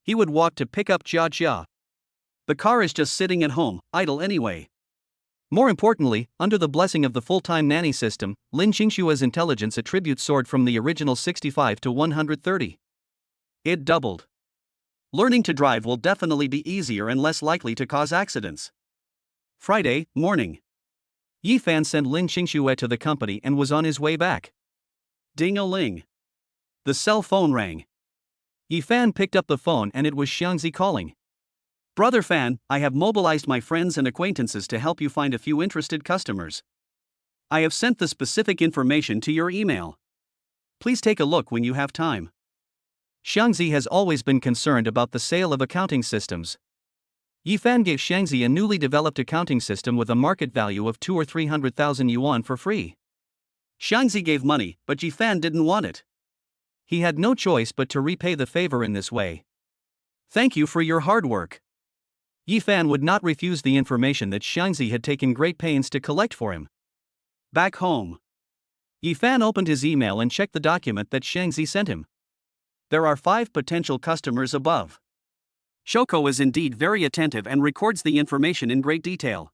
He would walk to pick up Jia Jia. The car is just sitting at home, idle anyway. More importantly, under the blessing of the full-time nanny system, Lin Qingxue's intelligence attribute soared from the original 65 to 130. It doubled. Learning to drive will definitely be easier and less likely to cause accidents. Friday morning. Yifan sent Lin Qingxue to the company and was on his way back. Ding-a-ling. The cell phone rang. Yifan picked up the phone and it was Xiangzi calling. Brother Fan, I have mobilized my friends and acquaintances to help you find a few interested customers. I have sent the specific information to your email. Please take a look when you have time. Xiangzi has always been concerned about the sale of accounting systems. Yifan gave Xiangzi a newly developed accounting system with a market value of 200,000 or 300,000 yuan for free. Xiangzi gave money, but Yifan didn't want it. He had no choice but to repay the favor in this way. Thank you for your hard work. Yifan would not refuse the information that Xiangzi had taken great pains to collect for him. Back home, Yifan opened his email and checked the document that Xiangzi sent him. There are 5 potential customers above. Shoko is indeed very attentive and records the information in great detail.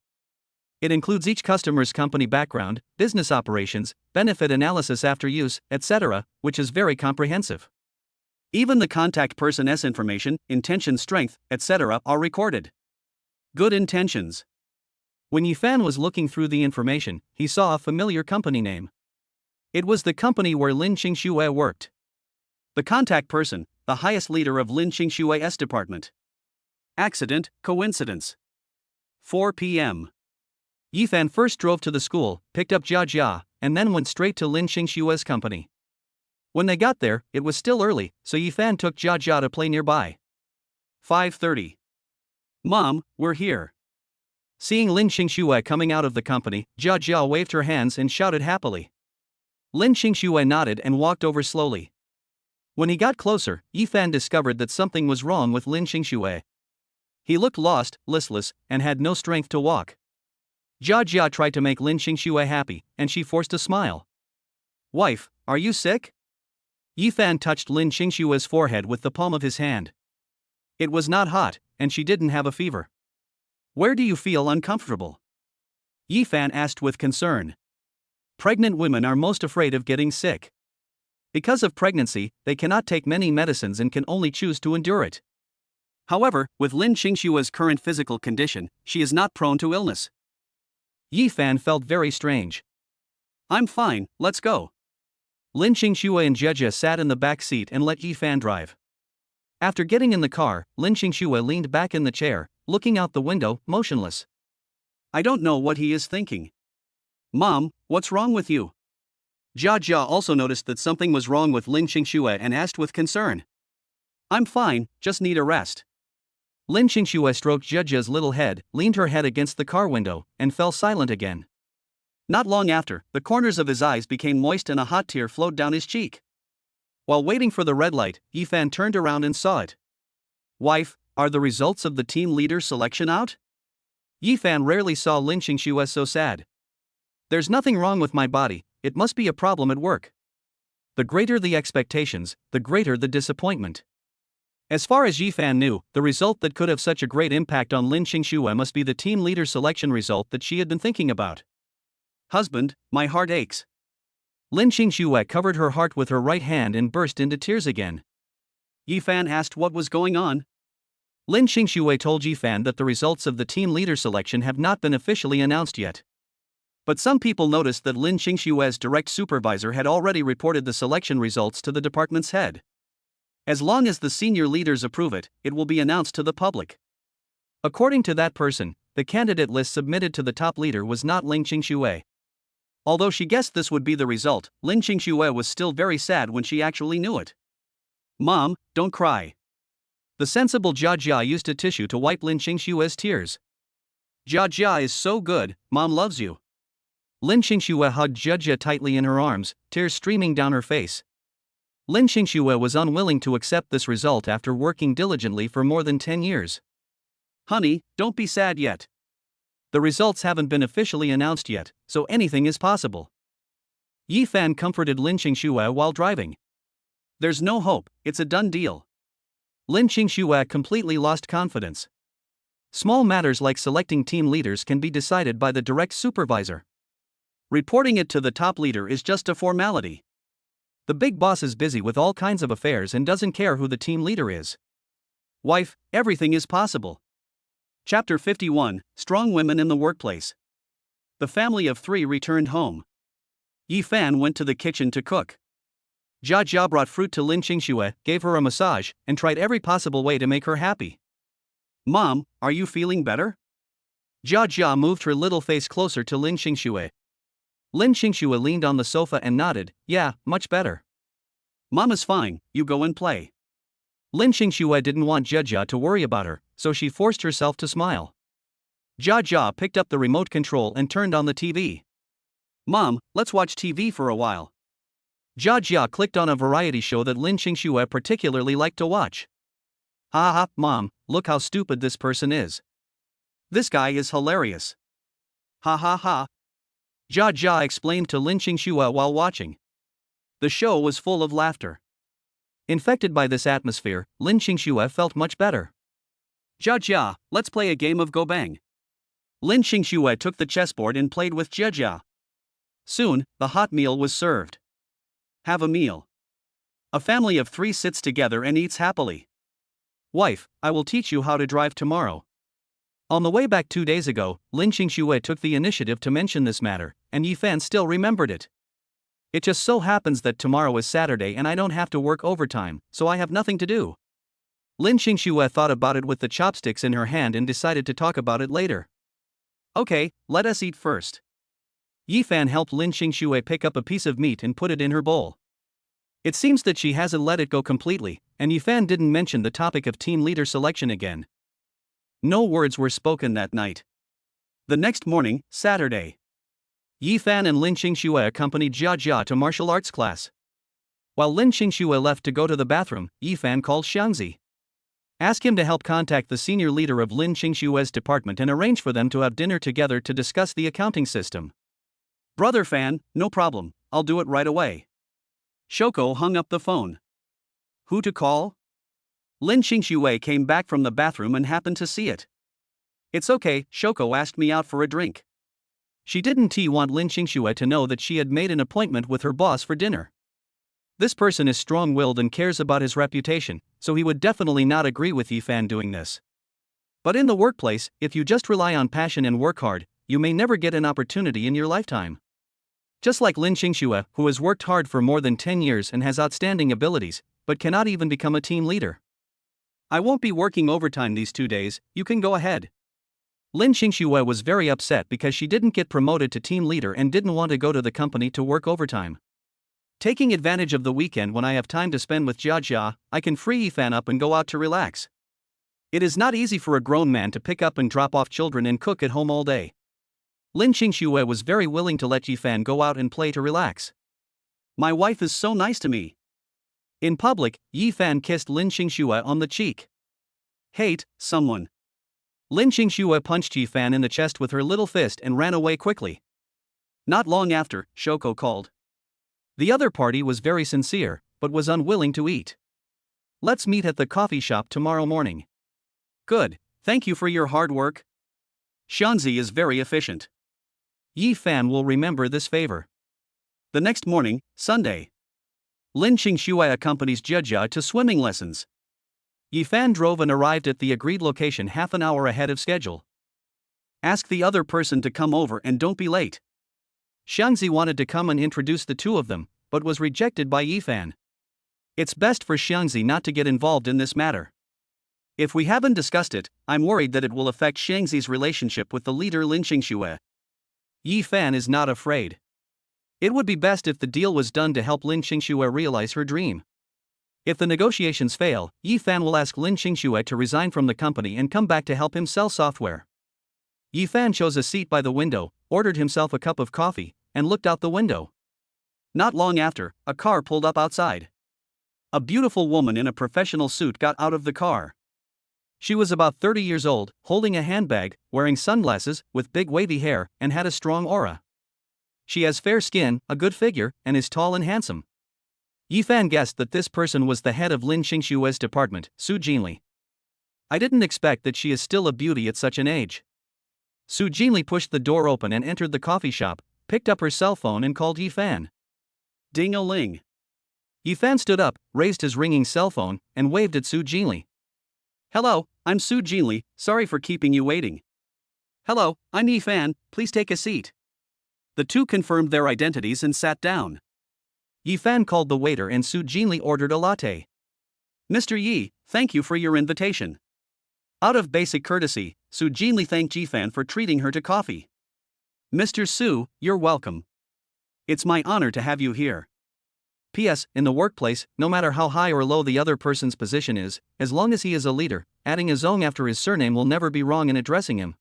It includes each customer's company background, business operations, benefit analysis after use, etc., which is very comprehensive. Even the contact person's information, intention strength, etc. are recorded. Good intentions. When Yifan was looking through the information, he saw a familiar company name. It was the company where Lin Qingshui worked. The contact person, the highest leader of Lin Qingshui's department. Accident, coincidence. 4 p.m. Yifan first drove to the school, picked up Jia Jia, and then went straight to Lin Qingshui's company. When they got there, it was still early, so Yifan took Jia Jia to play nearby. 5:30. Mom, we're here. Seeing Lin Qingshui coming out of the company, Jia Jia waved her hands and shouted happily. Lin Qingshui nodded and walked over slowly. When he got closer, Yifan discovered that something was wrong with Lin Qingshui. He looked lost, listless, and had no strength to walk. Jia Jia tried to make Lin Qingshui happy, and she forced a smile. Wife, are you sick? Yifan touched Lin Qingshui's forehead with the palm of his hand. It was not hot, and she didn't have a fever. Where do you feel uncomfortable? Yifan asked with concern. Pregnant women are most afraid of getting sick. Because of pregnancy, they cannot take many medicines and can only choose to endure it. However, with Lin Qingshui's current physical condition, she is not prone to illness. Yifan felt very strange. I'm fine, let's go. Lin Qingshui and Jia Jia sat in the back seat and let Yifan drive. After getting in the car, Lin Qingshui leaned back in the chair, looking out the window, motionless. I don't know what he is thinking. Mom, what's wrong with you? Jia Jia also noticed that something was wrong with Lin Qingshui and asked with concern. I'm fine, just need a rest. Lin Qingshui stroked Jia Jia's little head, leaned her head against the car window, and fell silent again. Not long after, the corners of his eyes became moist and a hot tear flowed down his cheek. While waiting for the red light, Yifan turned around and saw it. Wife, are the results of the team leader selection out? Yifan rarely saw Lin Qingshui so sad. There's nothing wrong with my body, it must be a problem at work. The greater the expectations, the greater the disappointment. As far as Yifan knew, the result that could have such a great impact on Lin Qingshui must be the team leader selection result that she had been thinking about. Husband, my heart aches. Lin Qingshui covered her heart with her right hand and burst into tears again. Yifan asked what was going on. Lin Qingshui told Yifan that the results of the team leader selection have not been officially announced yet. But some people noticed that Lin Qingshui's direct supervisor had already reported the selection results to the department's head. As long as the senior leaders approve it, it will be announced to the public. According to that person, the candidate list submitted to the top leader was not Lin Qingshui. Although she guessed this would be the result, Lin Qingshui was still very sad when she actually knew it. Mom, don't cry. The sensible Jia Jia used a tissue to wipe Lin Qingshui's tears. Jia Jia is so good, Mom loves you. Lin Qingshui hugged Jia Jia tightly in her arms, tears streaming down her face. Lin Qingshui was unwilling to accept this result after working diligently for more than 10 years. Honey, don't be sad yet. The results haven't been officially announced yet, so anything is possible. Yifan comforted Lin Qingshui while driving. There's no hope, it's a done deal. Lin Qingshui completely lost confidence. Small matters like selecting team leaders can be decided by the direct supervisor. Reporting it to the top leader is just a formality. The big boss is busy with all kinds of affairs and doesn't care who the team leader is. Wife, everything is possible. Chapter 51, Strong Women in the Workplace. The family of 3 returned home. Yifan went to the kitchen to cook. Jia Jia brought fruit to Lin Qingshui, gave her a massage, and tried every possible way to make her happy. Mom, are you feeling better? Jia Jia moved her little face closer to Lin Qingshui. Lin Qingshui leaned on the sofa and nodded, yeah, much better. Mom is fine, you go and play. Lin Qingshui didn't want Jia Jia to worry about her, so she forced herself to smile. Jia Jia picked up the remote control and turned on the TV. Mom, let's watch TV for a while. Jia Jia clicked on a variety show that Lin Qingshui particularly liked to watch. Ha ha, mom, look how stupid this person is. This guy is hilarious. Ha ha ha. Jia Jia explained to Lin Qingxue while watching. The show was full of laughter. Infected by this atmosphere, Lin Qingxue felt much better. Jia Jia, let's play a game of Go Bang. Lin Qingxue took the chessboard and played with Jia Jia. Soon, the hot meal was served. Have a meal. A family of 3 sits together and eats happily. Wife, I will teach you how to drive tomorrow. On the way back 2 days ago, Lin Qingxue took the initiative to mention this matter, and Yi Fan still remembered it. It just so happens that tomorrow is Saturday and I don't have to work overtime, so I have nothing to do. Lin Qingxue thought about it with the chopsticks in her hand and decided to talk about it later. Okay, let us eat first. Yi Fan helped Lin Qingxue pick up a piece of meat and put it in her bowl. It seems that she hasn't let it go completely, and Yi Fan didn't mention the topic of team leader selection again. No words were spoken that night. The next morning, Saturday. Yi Fan and Lin Qingxue accompanied Jia Jia to martial arts class. While Lin Qingxue left to go to the bathroom, Yi Fan called Xiangzi. Ask him to help contact the senior leader of Lin Qingxue's department and arrange for them to have dinner together to discuss the accounting system. Brother Fan, no problem, I'll do it right away. Shoko hung up the phone. Who to call? Lin Qingxue came back from the bathroom and happened to see it. It's okay, Shoko asked me out for a drink. She didn't want Lin Qingxue to know that she had made an appointment with her boss for dinner. This person is strong-willed and cares about his reputation, so he would definitely not agree with Yi Fan doing this. But in the workplace, if you just rely on passion and work hard, you may never get an opportunity in your lifetime. Just like Lin Qingxue, who has worked hard for more than 10 years and has outstanding abilities, but cannot even become a team leader. I won't be working overtime these 2 days, you can go ahead. Lin Qingxue was very upset because she didn't get promoted to team leader and didn't want to go to the company to work overtime. Taking advantage of the weekend when I have time to spend with Jia Jia, I can free Yi Fan up and go out to relax. It is not easy for a grown man to pick up and drop off children and cook at home all day. Lin Qingxue was very willing to let Yi Fan go out and play to relax. My wife is so nice to me. In public, Yi Fan kissed Lin Qingxue on the cheek. Hate, someone. Lin Qingxue punched Yi Fan in the chest with her little fist and ran away quickly. Not long after, Shoko called. The other party was very sincere, but was unwilling to eat. Let's meet at the coffee shop tomorrow morning. Good, thank you for your hard work. Xiangzi is very efficient. Yi Fan will remember this favor. The next morning, Sunday. Lin Qingxue accompanies Jia Jia to swimming lessons. Yi Fan drove and arrived at the agreed location half an hour ahead of schedule. Ask the other person to come over and don't be late. Xiangzi wanted to come and introduce the two of them, but was rejected by Yi Fan. It's best for Xiangzi not to get involved in this matter. If we haven't discussed it, I'm worried that it will affect Xiangzi's relationship with the leader Lin Qingxue. Yi Fan is not afraid. It would be best if the deal was done to help Lin Qingxue realize her dream. If the negotiations fail, Yi Fan will ask Lin Qingxue to resign from the company and come back to help him sell software. Yi Fan chose a seat by the window, ordered himself a cup of coffee, and looked out the window. Not long after, a car pulled up outside. A beautiful woman in a professional suit got out of the car. She was about 30 years old, holding a handbag, wearing sunglasses, with big wavy hair, and had a strong aura. She has fair skin, a good figure, and is tall and handsome. Yi Fan guessed that this person was the head of Lin Qingxue's department, Su Jinli. I didn't expect that she is still a beauty at such an age. Su Jinli pushed the door open and entered the coffee shop, picked up her cell phone and called Yi Fan. Ding-a-ling. Yi Fan stood up, raised his ringing cell phone, and waved at Su Jinli. Hello, I'm Su Jinli, sorry for keeping you waiting. Hello, I'm Yi Fan, please take a seat. The two confirmed their identities and sat down. Yi Fan called the waiter and Su Jinli ordered a latte. Mr. Yi, thank you for your invitation. Out of basic courtesy, Su Jinli thanked Yi Fan for treating her to coffee. Mr. Su, you're welcome. It's my honor to have you here. P.S. In the workplace, no matter how high or low the other person's position is, as long as he is a leader, adding a zong after his surname will never be wrong in addressing him.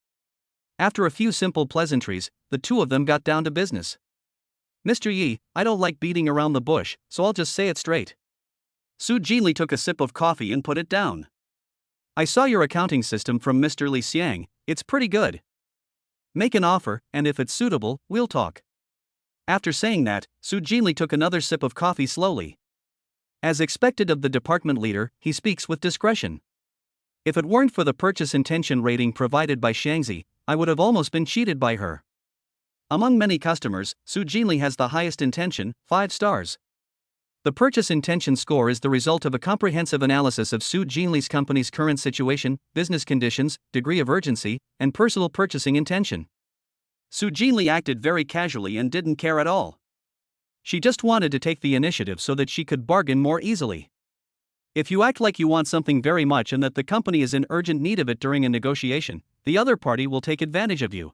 After a few simple pleasantries, the two of them got down to business. Mr. Yi, I don't like beating around the bush, so I'll just say it straight. Su Jinli took a sip of coffee and put it down. I saw your accounting system from Mr. Li Xiang, it's pretty good. Make an offer, and if it's suitable, we'll talk. After saying that, Su Jinli took another sip of coffee slowly. As expected of the department leader, he speaks with discretion. If it weren't for the purchase intention rating provided by Shangzi, I would have almost been cheated by her. Among many customers, Su Jinli has the highest intention, 5 stars. The purchase intention score is the result of a comprehensive analysis of Su Jinli's company's current situation, business conditions, degree of urgency, and personal purchasing intention. Su Jinli acted very casually and didn't care at all. She just wanted to take the initiative so that she could bargain more easily. If you act like you want something very much and that the company is in urgent need of it during a negotiation, the other party will take advantage of you.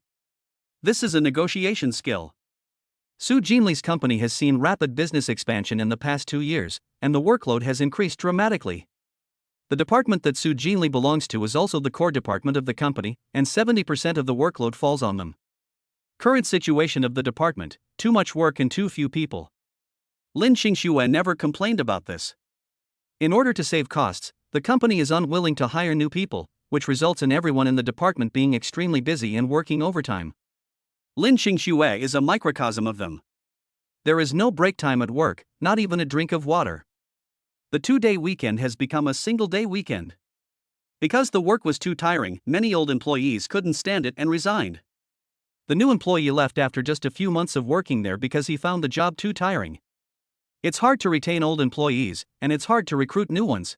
This is a negotiation skill. Su Jinli's company has seen rapid business expansion in the past 2 years, and the workload has increased dramatically. The department that Su Jinli belongs to is also the core department of the company, and 70% of the workload falls on them. Current situation of the department: too much work and too few people. Lin Xingxue never complained about this. In order to save costs, the company is unwilling to hire new people, which results in everyone in the department being extremely busy and working overtime. Lin Xingxue is a microcosm of them. There is no break time at work, not even a drink of water. The 2-day weekend has become a single-day weekend. Because the work was too tiring, many old employees couldn't stand it and resigned. The new employee left after just a few months of working there because he found the job too tiring. It's hard to retain old employees, and it's hard to recruit new ones.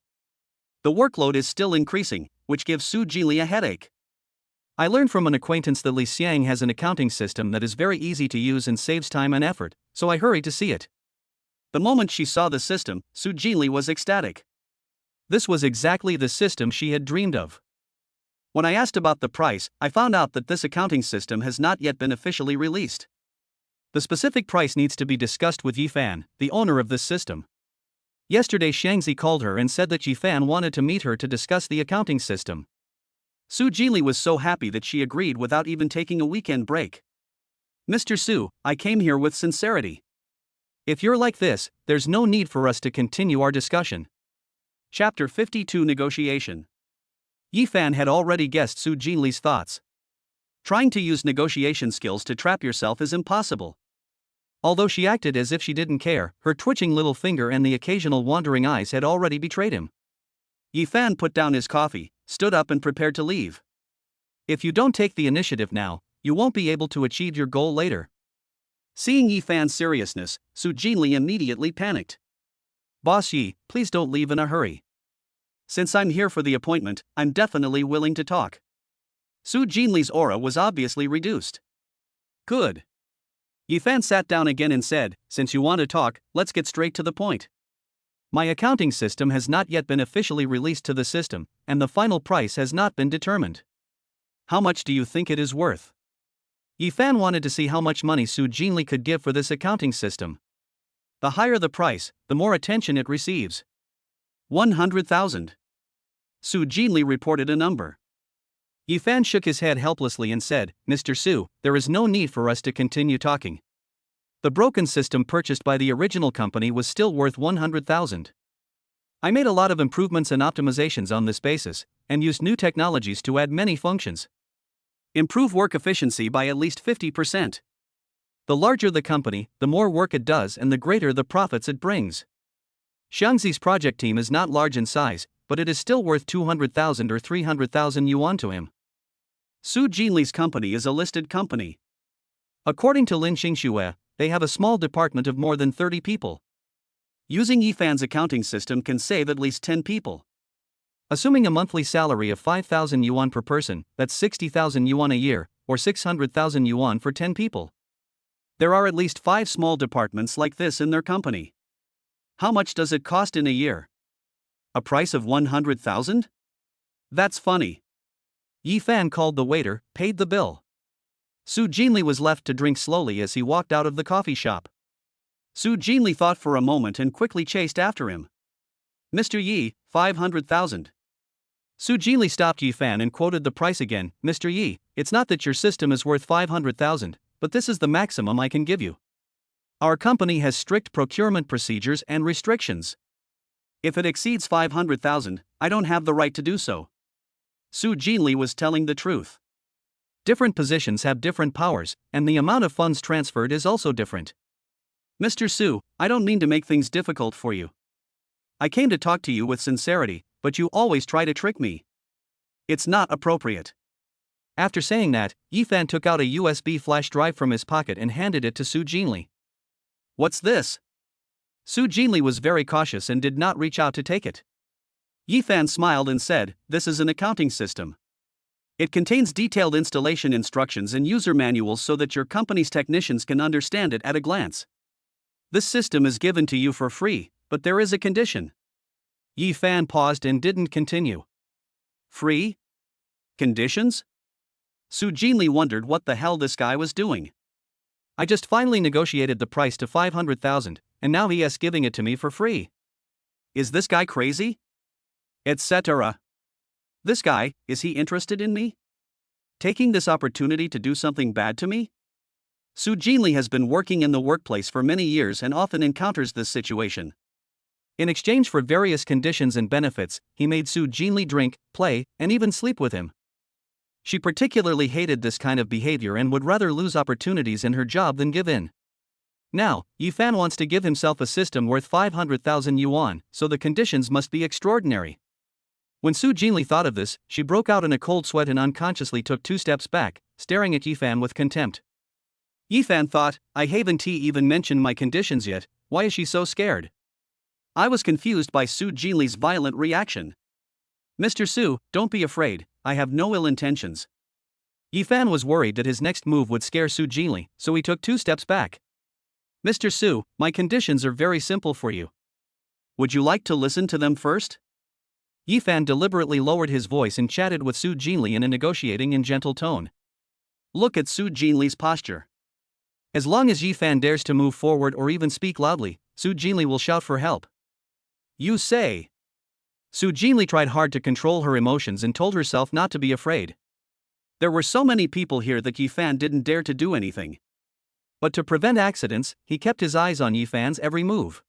The workload is still increasing, which gives Su Jinli a headache. I learned from an acquaintance that Li Xiang has an accounting system that is very easy to use and saves time and effort, so I hurried to see it. The moment she saw the system, Su Jinli was ecstatic. This was exactly the system she had dreamed of. When I asked about the price, I found out that this accounting system has not yet been officially released. The specific price needs to be discussed with Yifan, the owner of this system. Yesterday Shangzi called her and said that Yifan wanted to meet her to discuss the accounting system. Su Jinli was so happy that she agreed without even taking a weekend break. Mr. Su, I came here with sincerity. If you're like this, there's no need for us to continue our discussion. Chapter 52 Negotiation. Yifan had already guessed Su Jinli's thoughts. Trying to use negotiation skills to trap yourself is impossible. Although she acted as if she didn't care, her twitching little finger and the occasional wandering eyes had already betrayed him. Yifan put down his coffee, stood up and prepared to leave. If you don't take the initiative now, you won't be able to achieve your goal later. Seeing Yifan's seriousness, Su Jinli immediately panicked. Boss Yi, please don't leave in a hurry. Since I'm here for the appointment, I'm definitely willing to talk. Su Jinli's aura was obviously reduced. Good. Yifan sat down again and said, since you want to talk, let's get straight to the point. My accounting system has not yet been officially released to the system, and the final price has not been determined. How much do you think it is worth? Yifan wanted to see how much money Su Jinli could give for this accounting system. The higher the price, the more attention it receives. 100,000. Su Jinli reported a number. Yifan shook his head helplessly and said, Mr. Su, there is no need for us to continue talking. The broken system purchased by the original company was still worth 100,000. I made a lot of improvements and optimizations on this basis, and used new technologies to add many functions. Improve work efficiency by at least 50%. The larger the company, the more work it does and the greater the profits it brings. Shangzi's project team is not large in size, but it is still worth 200,000 or 300,000 yuan to him. Su Jinli's company is a listed company. According to Lin Xingxue, they have a small department of more than 30 people. Using Yifan's accounting system can save at least 10 people. Assuming a monthly salary of 5,000 yuan per person, that's 60,000 yuan a year, or 600,000 yuan for 10 people. There are at least 5 small departments like this in their company. How much does it cost in a year? A price of 100,000? That's funny. Yifan called the waiter, paid the bill. Su Jinli was left to drink slowly as he walked out of the coffee shop. Su Jinli thought for a moment and quickly chased after him. Mr. Yi, 500,000. Su Jinli stopped Yifan and quoted the price again. Mr. Yi, it's not that your system is worth 500,000, but this is the maximum I can give you. Our company has strict procurement procedures and restrictions. If it exceeds 500,000, I don't have the right to do so. Su Jinli was telling the truth. Different positions have different powers, and the amount of funds transferred is also different. Mr. Su, I don't mean to make things difficult for you. I came to talk to you with sincerity, but you always try to trick me. It's not appropriate. After saying that, Yifan took out a USB flash drive from his pocket and handed it to Su Jinli. What's this? Su Jinli was very cautious and did not reach out to take it. Yifan smiled and said, "This is an accounting system. It contains detailed installation instructions and user manuals so that your company's technicians can understand it at a glance. This system is given to you for free, but there is a condition." Yifan paused and didn't continue. Free? Conditions? Su Jinli wondered what the hell this guy was doing. I just finally negotiated the price to 500,000, and now he is giving it to me for free. Is this guy crazy? Etc. This guy, is he interested in me? Taking this opportunity to do something bad to me? Su Jinli has been working in the workplace for many years and often encounters this situation. In exchange for various conditions and benefits, he made Su Jinli drink, play, and even sleep with him. She particularly hated this kind of behavior and would rather lose opportunities in her job than give in. Now, Yifan wants to give himself a system worth 500,000 yuan, so the conditions must be extraordinary. When Su Jinli thought of this, she broke out in a cold sweat and unconsciously took 2 steps back, staring at Yifan with contempt. Yifan thought, I haven't even mentioned my conditions yet, why is she so scared? I was confused by Su Jinli's violent reaction. Mr. Su, don't be afraid, I have no ill intentions. Yifan was worried that his next move would scare Su Jinli, so he took 2 steps back. Mr. Su, my conditions are very simple for you. Would you like to listen to them first? Yifan deliberately lowered his voice and chatted with Su Jinli in a negotiating and gentle tone. Look at Su Jinli's posture. As long as Yifan dares to move forward or even speak loudly, Su Jinli will shout for help. You say. Su Jinli tried hard to control her emotions and told herself not to be afraid. There were so many people here that Yifan didn't dare to do anything. But to prevent accidents, he kept his eyes on Yifan's every move.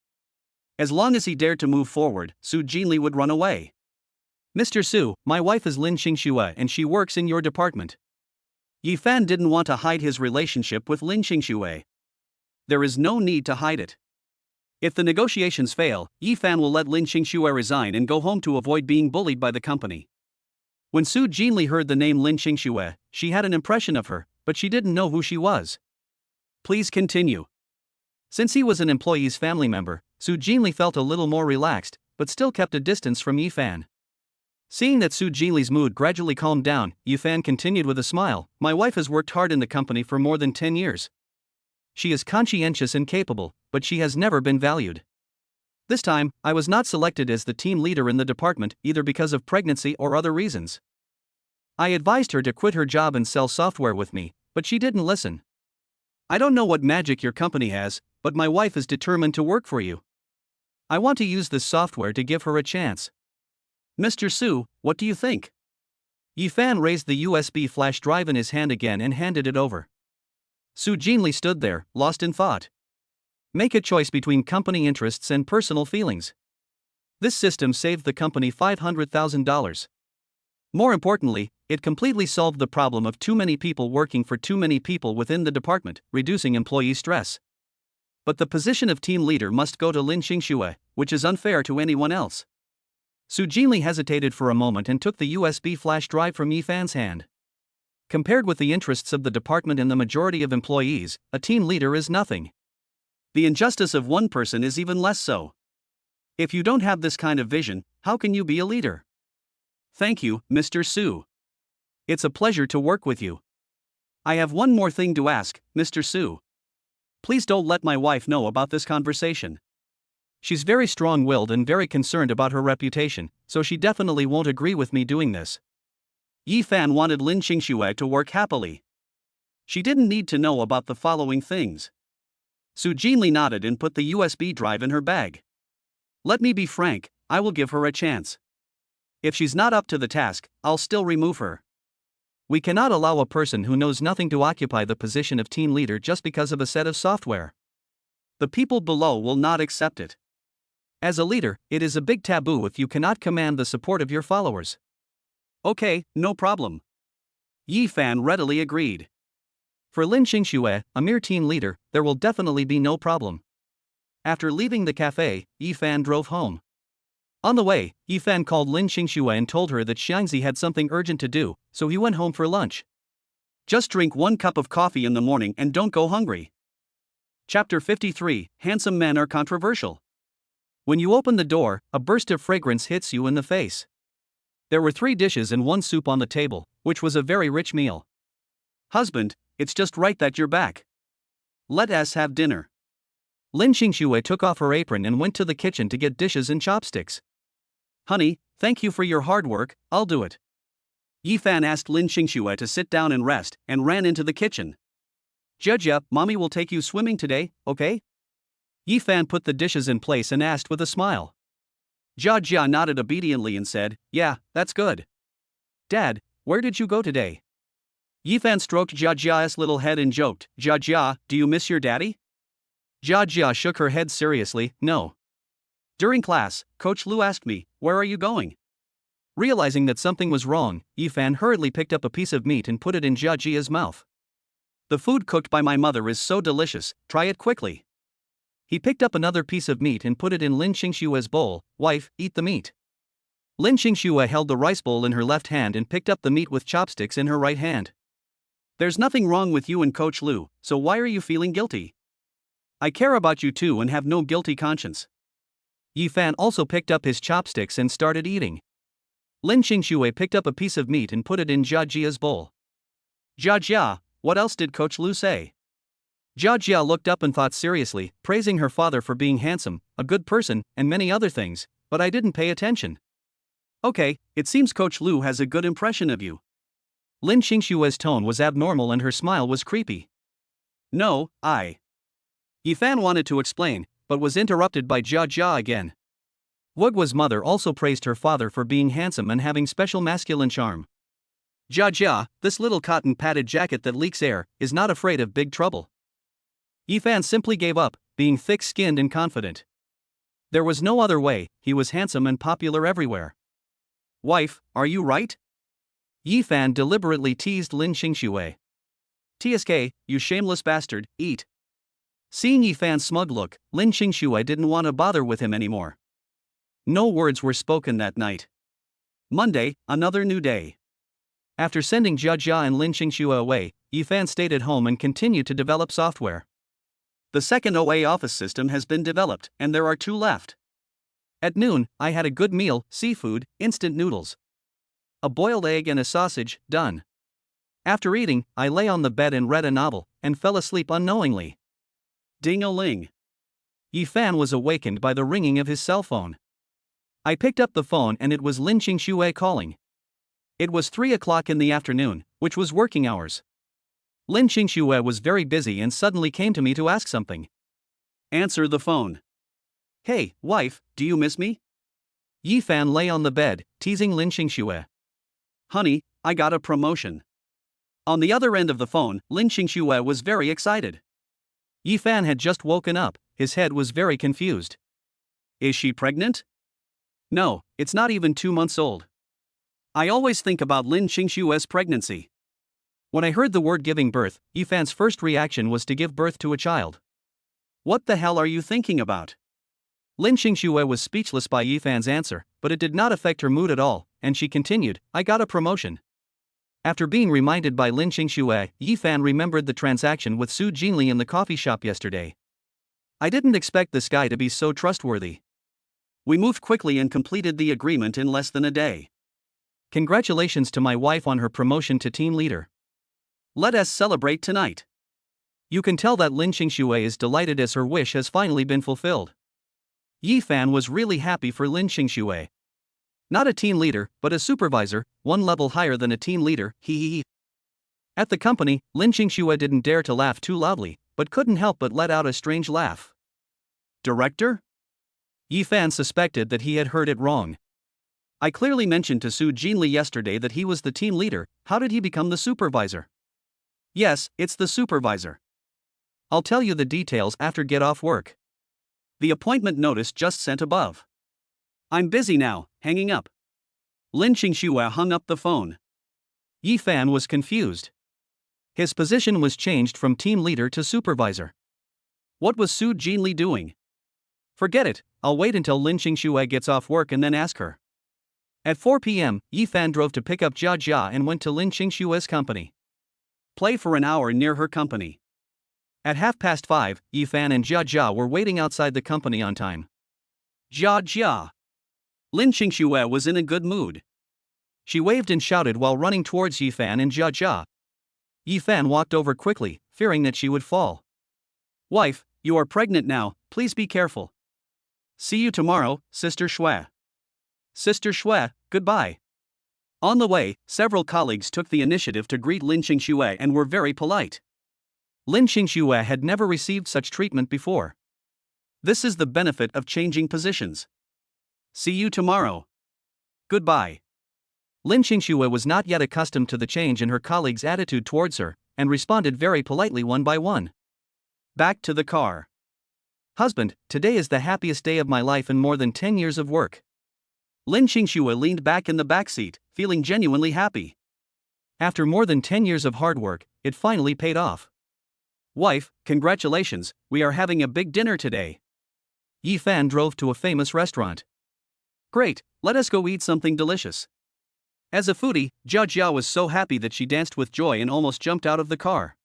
As long as he dared to move forward, Su Jinli would run away. Mr. Su, my wife is Lin Xingxue and she works in your department. Yifan didn't want to hide his relationship with Lin Xingxue. There is no need to hide it. If the negotiations fail, Yifan will let Lin Xingxue resign and go home to avoid being bullied by the company. When Su Jinli heard the name Lin Xingxue, she had an impression of her, but she didn't know who she was. Please continue. Since he was an employee's family member, Su Jinli felt a little more relaxed, but still kept a distance from Yifan. Seeing that Su Jinli's mood gradually calmed down, Yifan continued with a smile, my wife has worked hard in the company for more than 10 years. She is conscientious and capable, but she has never been valued. This time, I was not selected as the team leader in the department either because of pregnancy or other reasons. I advised her to quit her job and sell software with me, but she didn't listen. I don't know what magic your company has, but my wife is determined to work for you. I want to use this software to give her a chance. Mr. Su, what do you think? Yifan raised the USB flash drive in his hand again and handed it over. Su Jinli stood there, lost in thought. Make a choice between company interests and personal feelings. This system saved the company $500,000. More importantly, it completely solved the problem of too many people working for too many people within the department, reducing employee stress. But the position of team leader must go to Lin Xingxue, which is unfair to anyone else. Su Jinli hesitated for a moment and took the USB flash drive from Yifan's hand. Compared with the interests of the department and the majority of employees, a team leader is nothing. The injustice of one person is even less so. If you don't have this kind of vision, how can you be a leader? Thank you, Mr. Su. It's a pleasure to work with you. I have one more thing to ask, Mr. Su. Please don't let my wife know about this conversation. She's very strong-willed and very concerned about her reputation, so she definitely won't agree with me doing this. Yifan wanted Lin Xingxue to work happily. She didn't need to know about the following things. Su Jinli nodded and put the USB drive in her bag. Let me be frank, I will give her a chance. If she's not up to the task, I'll still remove her. We cannot allow a person who knows nothing to occupy the position of team leader just because of a set of software. The people below will not accept it. As a leader, it is a big taboo if you cannot command the support of your followers. Okay, no problem. Yi Fan readily agreed. For Lin Xingxue, a mere team leader, there will definitely be no problem. After leaving the cafe, Yi Fan drove home. On the way, Yi Fan called Lin Xingxue and told her that Xiangzi had something urgent to do, so he went home for lunch. Just drink 1 cup of coffee in the morning and don't go hungry. Chapter 53, Handsome Men Are Controversial. When you open the door, a burst of fragrance hits you in the face. There were 3 dishes and 1 soup on the table, which was a very rich meal. Husband, it's just right that you're back. Let us have dinner. Lin Xingxue took off her apron and went to the kitchen to get dishes and chopsticks. Honey, thank you for your hard work, I'll do it. Yi Fan asked Lin Xingxue to sit down and rest, and ran into the kitchen. Jia, mommy will take you swimming today, okay? Yi Fan put the dishes in place and asked with a smile. Jia nodded obediently and said, yeah, that's good. Dad, where did you go today? Yi Fan stroked Jia's little head and joked, Jia, do you miss your daddy? Jia shook her head seriously, no. During class, Coach Lu asked me, where are you going? Realizing that something was wrong, Yi Fan hurriedly picked up a piece of meat and put it in Jia's mouth. The food cooked by my mother is so delicious, try it quickly. He picked up another piece of meat and put it in Lin Xingxue's bowl. Wife, eat the meat. Lin Xingxue held the rice bowl in her left hand and picked up the meat with chopsticks in her right hand. There's nothing wrong with you and Coach Lu, so why are you feeling guilty? I care about you too and have no guilty conscience. Yi Fan also picked up his chopsticks and started eating. Lin Xingxue picked up a piece of meat and put it in Jia's bowl. Jia, what else did Coach Lu say? Jia looked up and thought seriously, praising her father for being handsome, a good person, and many other things, but I didn't pay attention. Okay, it seems Coach Lu has a good impression of you. Lin Xingxue's tone was abnormal and her smile was creepy. No, Yi Fan wanted to explain, but was interrupted by Jia again. Wuguo's mother also praised her father for being handsome and having special masculine charm. Jia, this little cotton-padded jacket that leaks air, is not afraid of big trouble. Yi Fan simply gave up, being thick-skinned and confident. There was no other way, he was handsome and popular everywhere. Wife, are you right? Yi Fan deliberately teased Lin Xingxue. TSK, you shameless bastard, eat. Seeing Yi Fan's smug look, Lin Xingxue didn't want to bother with him anymore. No words were spoken that night. Monday, another new day. After sending Jia and Lin Xingxue away, Yi Fan stayed at home and continued to develop software. The second OA office system has been developed, and there are 2 left. At noon, I had a good meal, seafood, instant noodles. A boiled egg and a sausage, done. After eating, I lay on the bed and read a novel, and fell asleep unknowingly. Ding-a-ling. Yi Fan was awakened by the ringing of his cell phone. I picked up the phone and it was Lin Xingxue calling. It was 3 o'clock in the afternoon, which was working hours. Lin Xingxue was very busy and suddenly came to me to ask something. Answer the phone. Hey, wife, do you miss me? Yi Fan lay on the bed, teasing Lin Xingxue. Honey, I got a promotion. On the other end of the phone, Lin Xingxue was very excited. Yi Fan had just woken up, his head was very confused. Is she pregnant? No, it's not even 2 months old. I always think about Lin Xingxue's pregnancy. When I heard the word giving birth, Yi Fan's first reaction was to give birth to a child. What the hell are you thinking about? Lin Xingxue was speechless by Yi Fan's answer, but it did not affect her mood at all, and she continued, I got a promotion. After being reminded by Lin Xingxue, Yi Fan remembered the transaction with Su Jinli in the coffee shop yesterday. I didn't expect this guy to be so trustworthy. We moved quickly and completed the agreement in less than a day. Congratulations to my wife on her promotion to team leader. Let us celebrate tonight. You can tell that Lin Xingxue is delighted as her wish has finally been fulfilled. Yi Fan was really happy for Lin Xingxue. Not a team leader, but a supervisor, 1 level higher than a team leader, hee. At the company, Lin Xingxue didn't dare to laugh too loudly, but couldn't help but let out a strange laugh. Director? Yi Fan suspected that he had heard it wrong. I clearly mentioned to Su Jinli yesterday that he was the team leader, how did he become the supervisor? Yes, it's the supervisor. I'll tell you the details after get off work. The appointment notice just sent above. I'm busy now, hanging up. Lin Qingxue hung up the phone. Yi Fan was confused. His position was changed from team leader to supervisor. What was Su Jinli doing? Forget it, I'll wait until Lin Qingxue gets off work and then ask her. At 4 p.m., Yi Fan drove to pick up Jia Jia and went to Lin Qingxue's company. Play for an hour near her company. At 5:30, Yi Fan and Jia Jia were waiting outside the company on time. Jia Jia. Lin Qingxue was in a good mood. She waved and shouted while running towards Yi Fan and Jia Jia. Yi Fan walked over quickly, fearing that she would fall. Wife, you are pregnant now, please be careful. See you tomorrow, Sister Shui. Sister Shui, goodbye. On the way, several colleagues took the initiative to greet Lin Qingxue and were very polite. Lin Qingxue had never received such treatment before. This is the benefit of changing positions. See you tomorrow. Goodbye. Lin Qingxue was not yet accustomed to the change in her colleagues' attitude towards her, and responded very politely one by one. Back to the car. Husband, today is the happiest day of my life in more than 10 years of work. Lin Qingxue leaned back in the backseat, feeling genuinely happy. After more than 10 years of hard work, it finally paid off. Wife, congratulations, we are having a big dinner today. Yi Fan drove to a famous restaurant. Great, let us go eat something delicious. As a foodie, Jia Jia was so happy that she danced with joy and almost jumped out of the car.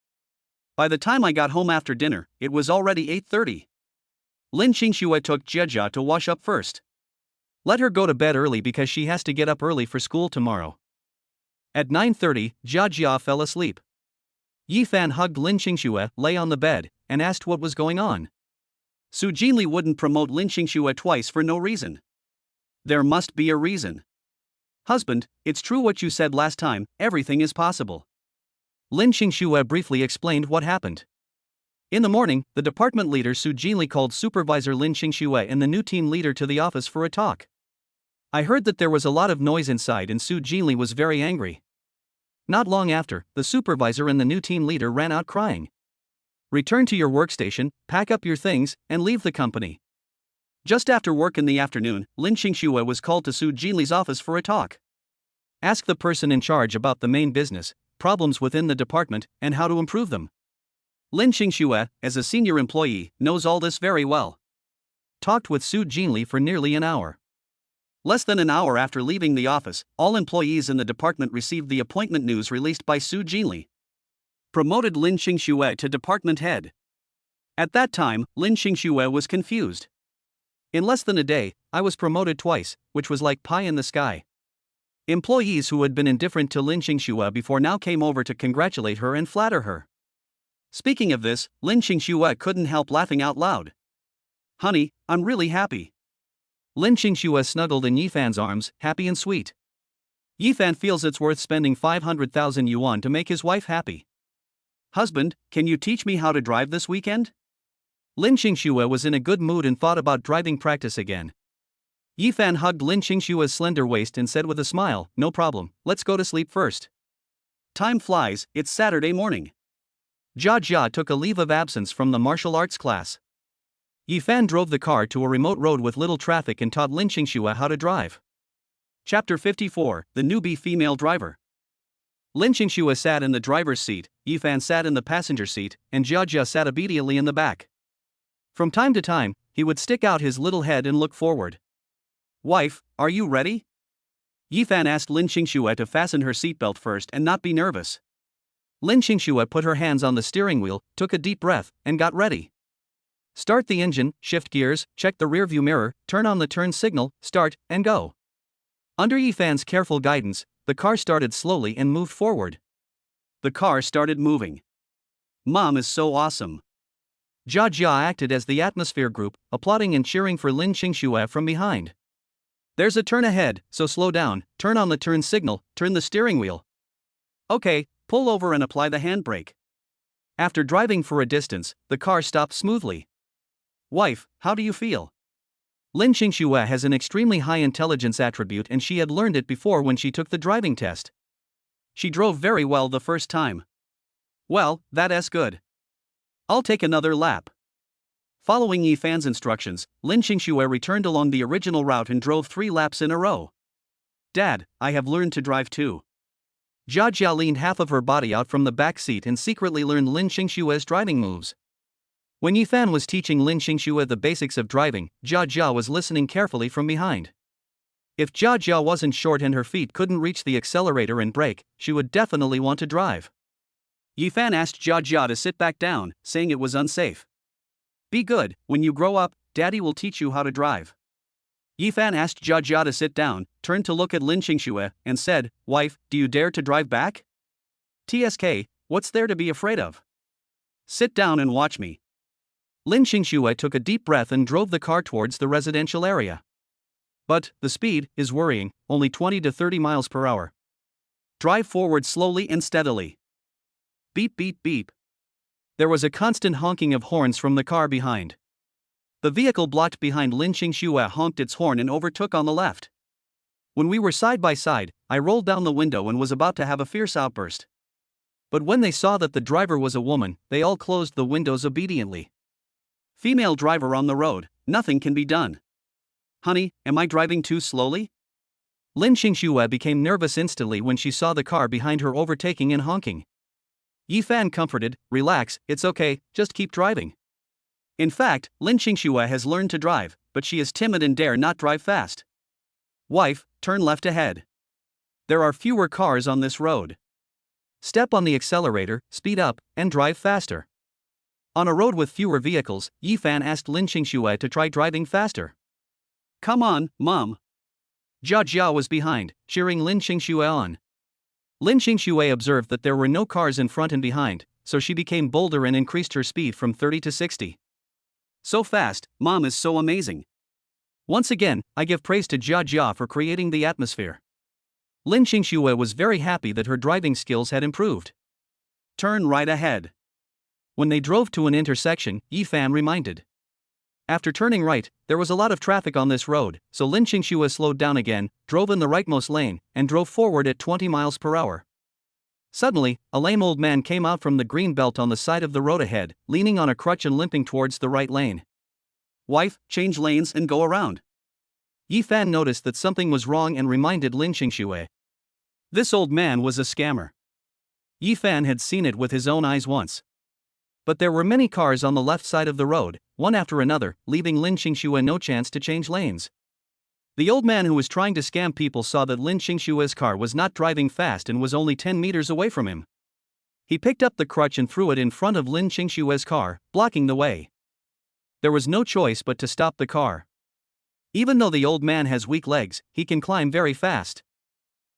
By the time I got home after dinner, it was already 8:30. Lin Qingxue took Jia Jia to wash up first. Let her go to bed early because she has to get up early for school tomorrow. At 9:30, Jia Jia fell asleep. Yi Fan hugged Lin Qingxue, lay on the bed, and asked what was going on. Su Jinli wouldn't promote Lin Qingxue twice for no reason. There must be a reason. Husband, it's true what you said last time, everything is possible. Lin Qingxue briefly explained what happened. In the morning, the department leader Su Jinli called Supervisor Lin Qingxue and the new team leader to the office for a talk. I heard that there was a lot of noise inside and Su Jinli was very angry. Not long after, the supervisor and the new team leader ran out crying. Return to your workstation, pack up your things, and leave the company. Just after work in the afternoon, Lin Qingxue was called to Su Jinli's office for a talk. Ask the person in charge about the main business, problems within the department, and how to improve them. Lin Qingxue, as a senior employee, knows all this very well. Talked with Su Jinli for nearly an hour. Less than an hour after leaving the office, all employees in the department received the appointment news released by Su Jinli. Promoted Lin Qingxue to department head. At that time, Lin Qingxue was confused. In less than a day, I was promoted twice, which was like pie in the sky. Employees who had been indifferent to Lin Qingxue before now came over to congratulate her and flatter her. Speaking of this, Lin Qingxue couldn't help laughing out loud. Honey, I'm really happy. Lin Qingxue snuggled in Yi Fan's arms, happy and sweet. Yi Fan feels it's worth spending 500,000 yuan to make his wife happy. Husband, can you teach me how to drive this weekend? Lin Qingxue was in a good mood and thought about driving practice again. Yi Fan hugged Lin Qingxue's slender waist and said with a smile, no problem, let's go to sleep first. Time flies, it's Saturday morning. Jia Jia took a leave of absence from the martial arts class. Yi Fan drove the car to a remote road with little traffic and taught Lin Qingxue how to drive. Chapter 54, The Newbie Female Driver. Lin Qingxue sat in the driver's seat, Yi Fan sat in the passenger seat, and Jia Jia sat obediently in the back. From time to time, he would stick out his little head and look forward. Wife, are you ready? Yi Fan asked Lin Qingxue to fasten her seatbelt first and not be nervous. Lin Qingxue put her hands on the steering wheel, took a deep breath, and got ready. Start the engine, shift gears, check the rearview mirror, turn on the turn signal, start, and go. Under Yi Fan's careful guidance, the car started slowly and moved forward. The car started moving. Mom is so awesome. Jia Jia acted as the atmosphere group, applauding and cheering for Lin Qingxue from behind. There's a turn ahead, so slow down, turn on the turn signal, turn the steering wheel. Okay, pull over and apply the handbrake. After driving for a distance, the car stopped smoothly. Wife, how do you feel? Lin Qingxue has an extremely high intelligence attribute and she had learned it before when she took the driving test. She drove very well the first time. Well, that's good. I'll take another lap. Following Yi Fan's instructions, Lin Qingxue returned along the original route and drove 3 laps in a row. Dad, I have learned to drive too. Jia Jia leaned half of her body out from the back seat and secretly learned Lin Xingshue's driving moves. When Yifan was teaching Lin Xingxue the basics of driving, Jia Jia was listening carefully from behind. If Jia Jia wasn't short and her feet couldn't reach the accelerator and brake, she would definitely want to drive. Yifan asked Jia Jia to sit back down, saying it was unsafe. Be good, when you grow up, Daddy will teach you how to drive. Yifan asked Jia Jia to sit down, turned to look at Lin Xingxue, and said, Wife, do you dare to drive back? TSK, what's there to be afraid of? Sit down and watch me. Lin Xingxue took a deep breath and drove the car towards the residential area. But, the speed is worrying, only 20 to 30 miles per hour. Drive forward slowly and steadily. Beep beep beep. There was a constant honking of horns from the car behind. The vehicle blocked behind Lin Xingxue honked its horn and overtook on the left. When we were side by side, I rolled down the window and was about to have a fierce outburst. But when they saw that the driver was a woman, they all closed the windows obediently. Female driver on the road, nothing can be done. Honey, am I driving too slowly? Lin Xingxue became nervous instantly when she saw the car behind her overtaking and honking. Yifan comforted, relax, it's okay, just keep driving. In fact, Lin Xingxue has learned to drive, but she is timid and dare not drive fast. Wife, turn left ahead. There are fewer cars on this road. Step on the accelerator, speed up, and drive faster. On a road with fewer vehicles, Yifan asked Lin Xingxue to try driving faster. Come on, Mom. Jia Jia was behind, cheering Lin Xingxue on. Lin Xingxue observed that there were no cars in front and behind, so she became bolder and increased her speed from 30 to 60. So fast, Mom is so amazing. Once again, I give praise to Jia Jia for creating the atmosphere. Lin Xingxue was very happy that her driving skills had improved. Turn right ahead. When they drove to an intersection, Yifan reminded. After turning right, there was a lot of traffic on this road, so Lin Xingxue slowed down again, drove in the rightmost lane, and drove forward at 20 miles per hour. Suddenly, a lame old man came out from the green belt on the side of the road ahead, leaning on a crutch and limping towards the right lane. Wife, change lanes and go around. Yifan noticed that something was wrong and reminded Lin Xingxue. This old man was a scammer. Yifan had seen it with his own eyes once. But there were many cars on the left side of the road, one after another, leaving Lin Xingxue no chance to change lanes. The old man who was trying to scam people saw that Lin Xingxue's car was not driving fast and was only 10 meters away from him. He picked up the crutch and threw it in front of Lin Xingxue's car, blocking the way. There was no choice but to stop the car. Even though the old man has weak legs, he can climb very fast.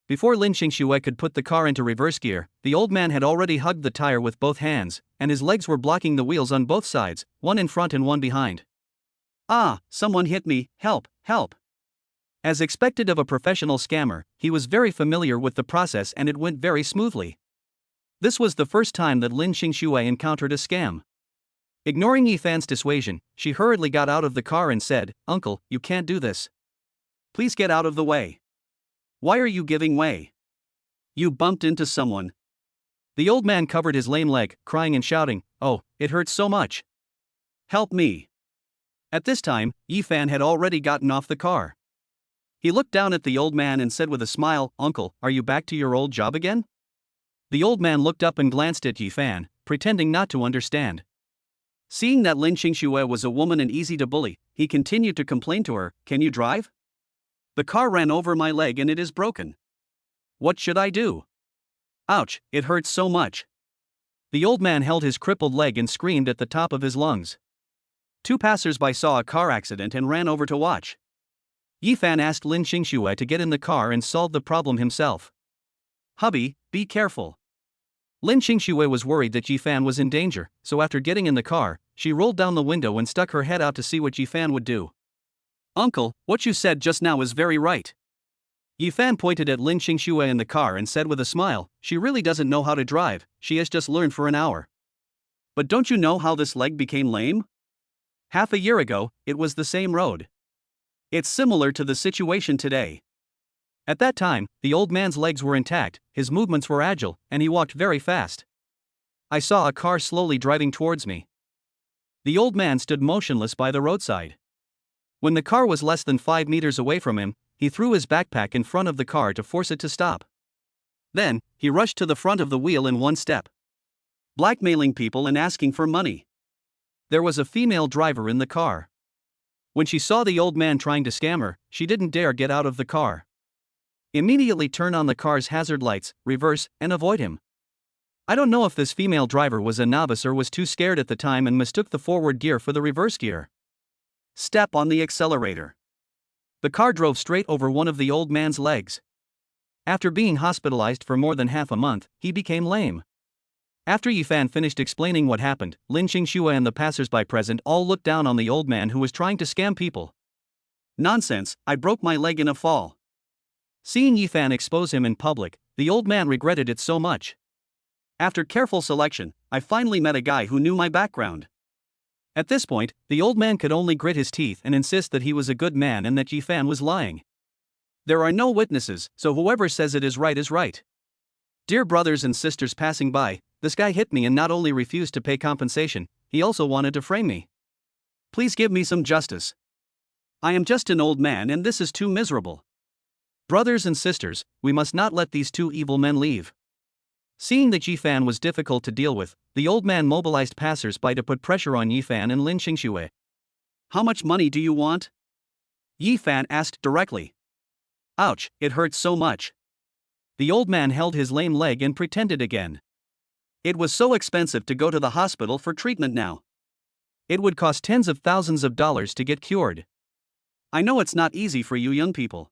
Before Lin Xingxue could put the car into reverse gear, the old man had already hugged the tire with both hands, and his legs were blocking the wheels on both sides, one in front and one behind. Ah, someone hit me, help, help. As expected of a professional scammer, he was very familiar with the process and it went very smoothly. This was the first time that Lin Xingxue encountered a scam. Ignoring Yifan's dissuasion, she hurriedly got out of the car and said, Uncle, you can't do this. Please get out of the way. Why are you giving way? You bumped into someone. The old man covered his lame leg, crying and shouting, Oh, it hurts so much. Help me. At this time, Yifan had already gotten off the car. He looked down at the old man and said with a smile, Uncle, are you back to your old job again? The old man looked up and glanced at Yifan, pretending not to understand. Seeing that Lin Xingxue was a woman and easy to bully, he continued to complain to her, Can you drive? The car ran over my leg and it is broken. What should I do? Ouch, it hurts so much. The old man held his crippled leg and screamed at the top of his lungs. Two passers-by saw a car accident and ran over to watch. Yifan asked Lin Xingxue to get in the car and solve the problem himself. Hubby, be careful. Lin Xingxue was worried that Yifan was in danger, so after getting in the car, she rolled down the window and stuck her head out to see what Yifan would do. Uncle, what you said just now is very right. Yifan pointed at Lin Xingxue in the car and said with a smile, She really doesn't know how to drive, she has just learned for an hour. But don't you know how this leg became lame? Half a year ago, it was the same road. It's similar to the situation today. At that time, the old man's legs were intact, his movements were agile, and he walked very fast. I saw a car slowly driving towards me. The old man stood motionless by the roadside. When the car was less than 5 meters away from him, he threw his backpack in front of the car to force it to stop. Then, he rushed to the front of the wheel in one step, blackmailing people and asking for money. There was a female driver in the car. When she saw the old man trying to scam her, she didn't dare get out of the car. Immediately turn on the car's hazard lights, reverse, and avoid him. I don't know if this female driver was a novice or was too scared at the time and mistook the forward gear for the reverse gear. Step on the accelerator. The car drove straight over one of the old man's legs. After being hospitalized for more than half a month, he became lame. After Yifan finished explaining what happened, Lin Qingxue and the passersby present all looked down on the old man who was trying to scam people. Nonsense, I broke my leg in a fall. Seeing Yifan expose him in public, the old man regretted it so much. After careful selection, I finally met a guy who knew my background. At this point, the old man could only grit his teeth and insist that he was a good man and that Yifan was lying. There are no witnesses, so whoever says it is right is right. Dear brothers and sisters passing by, this guy hit me and not only refused to pay compensation, he also wanted to frame me. Please give me some justice. I am just an old man and this is too miserable. Brothers and sisters, we must not let these two evil men leave. Seeing that Yifan was difficult to deal with, the old man mobilized passers-by to put pressure on Yifan and Lin Qingxue. How much money do you want? Yifan asked directly. Ouch, it hurts so much. The old man held his lame leg and pretended again. It was so expensive to go to the hospital for treatment now. It would cost tens of thousands of dollars to get cured. I know it's not easy for you young people.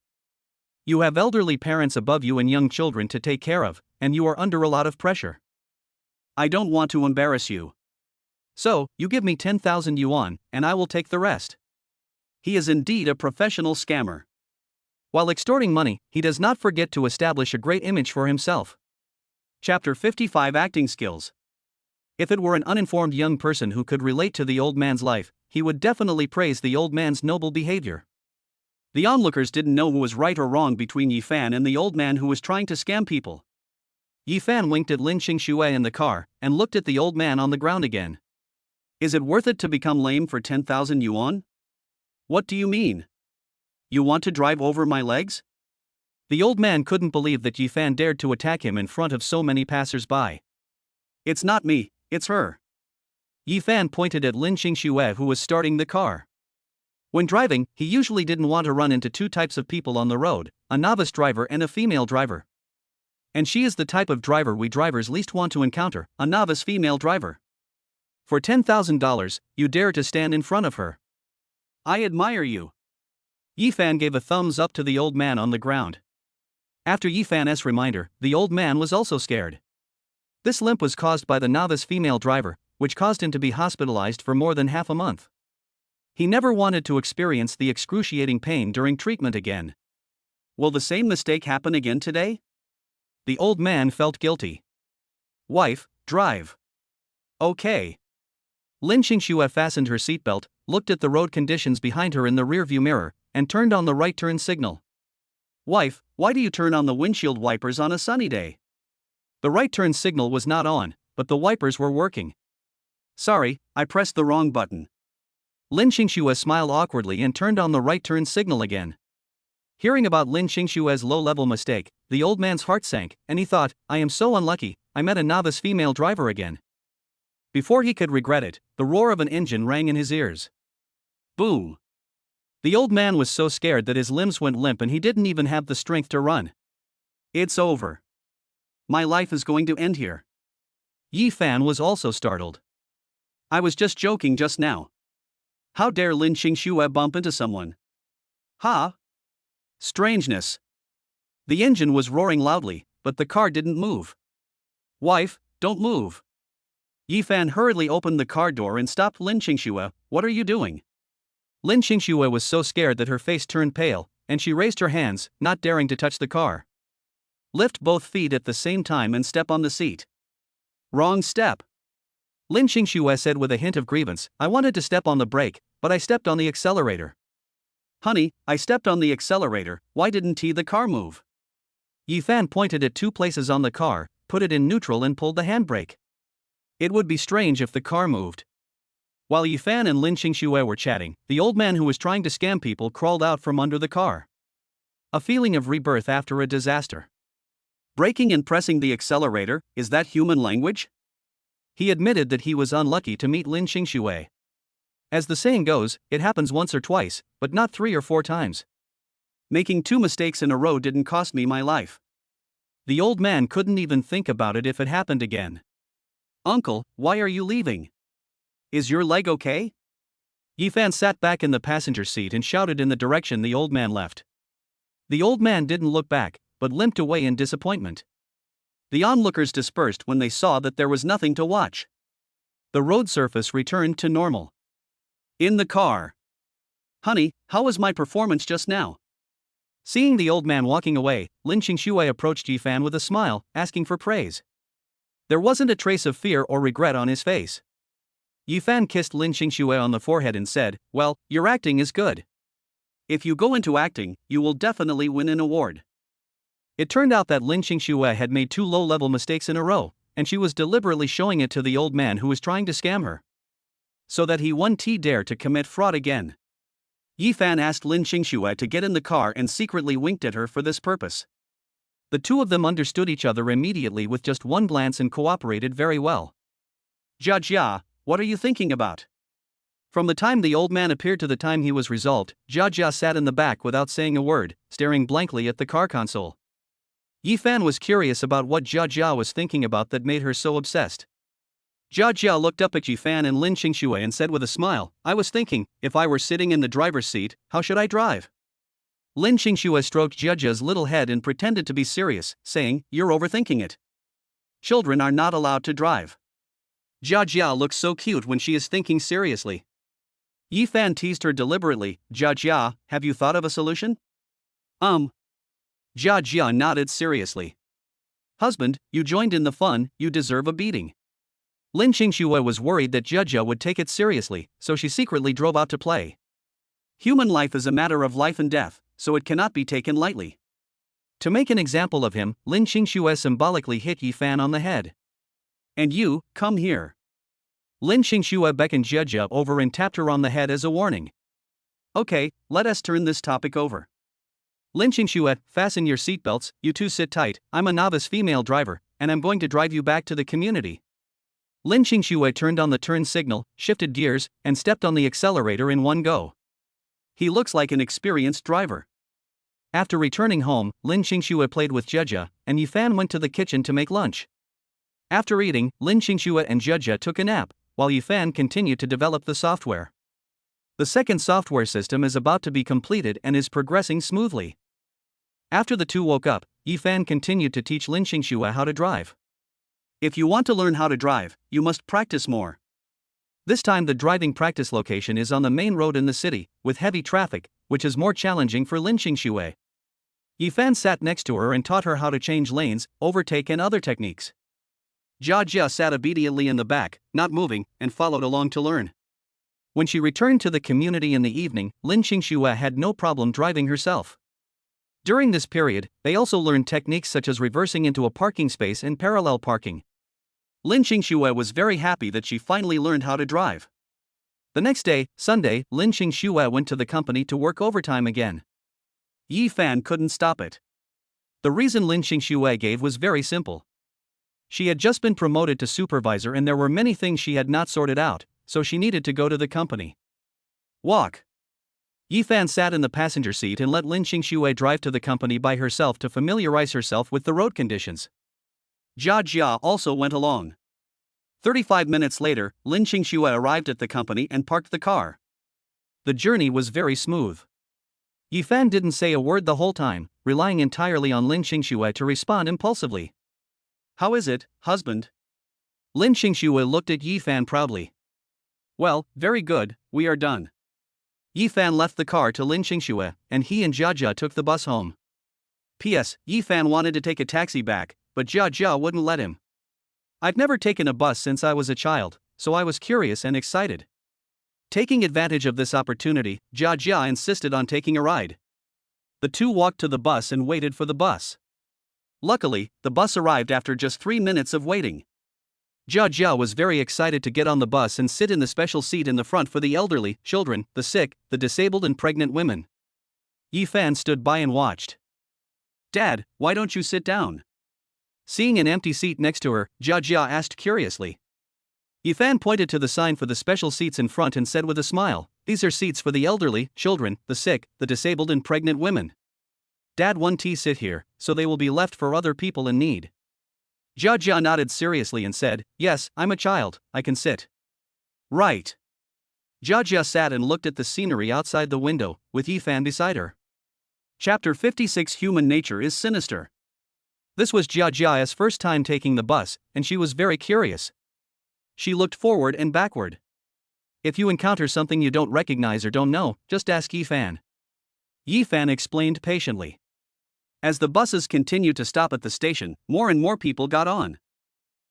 You have elderly parents above you and young children to take care of, and you are under a lot of pressure. I don't want to embarrass you. So, you give me 10,000 yuan, and I will take the rest. He is indeed a professional scammer. While extorting money, he does not forget to establish a great image for himself. Chapter 55 Acting Skills. If it were an uninformed young person who could relate to the old man's life, he would definitely praise the old man's noble behavior. The onlookers didn't know who was right or wrong between Yifan and the old man who was trying to scam people. Yifan winked at Lin Qingxue in the car, and looked at the old man on the ground again. Is it worth it to become lame for 10,000 yuan? What do you mean? You want to drive over my legs? The old man couldn't believe that Yifan dared to attack him in front of so many passers-by. It's not me, it's her. Yifan pointed at Lin Qingxue who was starting the car. When driving, he usually didn't want to run into two types of people on the road, a novice driver and a female driver. And she is the type of driver we drivers least want to encounter, a novice female driver. For $10,000, you dare to stand in front of her. I admire you. Yifan gave a thumbs up to the old man on the ground. After Yifan's reminder, the old man was also scared. This limp was caused by the novice female driver, which caused him to be hospitalized for more than half a month. He never wanted to experience the excruciating pain during treatment again. Will the same mistake happen again today? The old man felt guilty. Wife, drive. Okay. Lin Qingxue fastened her seatbelt, looked at the road conditions behind her in the rearview mirror, and turned on the right turn signal. Wife, why do you turn on the windshield wipers on a sunny day? The right turn signal was not on, but the wipers were working. Sorry, I pressed the wrong button. Lin Qingxue smiled awkwardly and turned on the right turn signal again. Hearing about Lin Qingxue's low-level mistake, the old man's heart sank, and he thought, I am so unlucky, I met a novice female driver again. Before he could regret it, the roar of an engine rang in his ears. Boom! The old man was so scared that his limbs went limp and he didn't even have the strength to run. It's over. My life is going to end here. Yifan was also startled. I was just joking just now. How dare Lin Qingxue bump into someone? Ha! Strangeness. The engine was roaring loudly, but the car didn't move. Wife, don't move. Yifan hurriedly opened the car door and stopped Lin Qingxue. What are you doing? Lin Qingxue was so scared that her face turned pale, and she raised her hands, not daring to touch the car. Lift both feet at the same time and step on the seat. Wrong step. Lin Qingxue said with a hint of grievance, I wanted to step on the brake, but I stepped on the accelerator. Honey, I stepped on the accelerator, why didn't the car move? Yifan pointed at two places on the car, put it in neutral and pulled the handbrake. It would be strange if the car moved. While Yifan and Lin Qingxue were chatting, the old man who was trying to scam people crawled out from under the car. A feeling of rebirth after a disaster. Braking and pressing the accelerator, is that human language? He admitted that he was unlucky to meet Lin Xingshui. As the saying goes, it happens once or twice, but not 3 or 4 times. Making 2 mistakes in a row didn't cost me my life. The old man couldn't even think about it if it happened again. Uncle, why are you leaving? Is your leg okay? Yifan sat back in the passenger seat and shouted in the direction the old man left. The old man didn't look back, but limped away in disappointment. The onlookers dispersed when they saw that there was nothing to watch. The road surface returned to normal. In the car. Honey, how was my performance just now? Seeing the old man walking away, Lin Xingshui approached Yifan with a smile, asking for praise. There wasn't a trace of fear or regret on his face. Yifan kissed Lin Xingshui on the forehead and said, "Well, your acting is good. If you go into acting, you will definitely win an award." It turned out that Lin Xingshui had made 2 low-level mistakes in a row, and she was deliberately showing it to the old man who was trying to scam her. So that he wouldn't dare to commit fraud again. Yifan asked Lin Xingshui to get in the car and secretly winked at her for this purpose. The two of them understood each other immediately with just one glance and cooperated very well. "Jia, what are you thinking about?" From the time the old man appeared to the time he was resolved, Jia sat in the back without saying a word, staring blankly at the car console. Yifan was curious about what Jia was thinking about that made her so obsessed. Jia looked up at Yifan and Lin Xingshui and said with a smile, "I was thinking, if I were sitting in the driver's seat, how should I drive?" Lin Xingshui stroked Jia's little head and pretended to be serious, saying, "You're overthinking it. Children are not allowed to drive." Jia looks so cute when she is thinking seriously. Yifan teased her deliberately, "Jia, have you thought of a solution?" Jia nodded seriously. "Husband, you joined in the fun, you deserve a beating." Lin Xingshui was worried that Jia would take it seriously, so she secretly drove out to play. Human life is a matter of life and death, so it cannot be taken lightly. To make an example of him, Lin Xingshui symbolically hit Yifan on the head. "And you, come here." Lin Xingshui beckoned Jia over and tapped her on the head as a warning. "Okay, let us turn this topic over. Lin Xingshui, fasten your seatbelts, you two sit tight, I'm a novice female driver, and I'm going to drive you back to the community." Lin Xingshui turned on the turn signal, shifted gears, and stepped on the accelerator in one go. He looks like an experienced driver. After returning home, Lin Xingshui played with Jia, and Yifan went to the kitchen to make lunch. After eating, Lin Xingshui and Jia took a nap, while Yifan continued to develop the software. The second software system is about to be completed and is progressing smoothly. After the two woke up, Yifan continued to teach Lin Xingshui how to drive. "If you want to learn how to drive, you must practice more." This time the driving practice location is on the main road in the city, with heavy traffic, which is more challenging for Lin Xingshui. Yifan sat next to her and taught her how to change lanes, overtake and other techniques. Jia sat obediently in the back, not moving, and followed along to learn. When she returned to the community in the evening, Lin Xingshui had no problem driving herself. During this period, they also learned techniques such as reversing into a parking space and parallel parking. Lin Xingshui was very happy that she finally learned how to drive. The next day, Sunday, Lin Xingshui went to the company to work overtime again. Yifan couldn't stop it. The reason Lin Xingshui gave was very simple. She had just been promoted to supervisor and there were many things she had not sorted out, so she needed to go to the company. Walk. Yifan sat in the passenger seat and let Lin Xingshui drive to the company by herself to familiarize herself with the road conditions. Jia also went along. 35 minutes later, Lin Xingshui arrived at the company and parked the car. The journey was very smooth. Yifan didn't say a word the whole time, relying entirely on Lin Xingshui to respond impulsively. "How is it, husband?" Lin Xingshui looked at Yifan proudly. "Well, very good, we are done." Yifan left the car to Lin Xingshui, and he and Jia took the bus home. P.S. Yifan wanted to take a taxi back, but Jia wouldn't let him. "I've never taken a bus since I was a child, so I was curious and excited." Taking advantage of this opportunity, Jia insisted on taking a ride. The two walked to the bus and waited for the bus. Luckily, the bus arrived after just 3 minutes of waiting. Jia was very excited to get on the bus and sit in the special seat in the front for the elderly, children, the sick, the disabled and pregnant women. Yi-fan stood by and watched. "Dad, why don't you sit down?" Seeing an empty seat next to her, Jia asked curiously. Yi-fan pointed to the sign for the special seats in front and said with a smile, "These are seats for the elderly, children, the sick, the disabled and pregnant women. Dad won't sit here, so they will be left for other people in need." Jia nodded seriously and said, "Yes, I'm a child, I can sit." "Right." Jia sat and looked at the scenery outside the window, with Yi-fan beside her. Chapter 56 Human Nature is Sinister. This was Jia's first time taking the bus, and she was very curious. She looked forward and backward. "If you encounter something you don't recognize or don't know, just ask Yi-fan." Yi-fan explained patiently. As the buses continued to stop at the station, more and more people got on.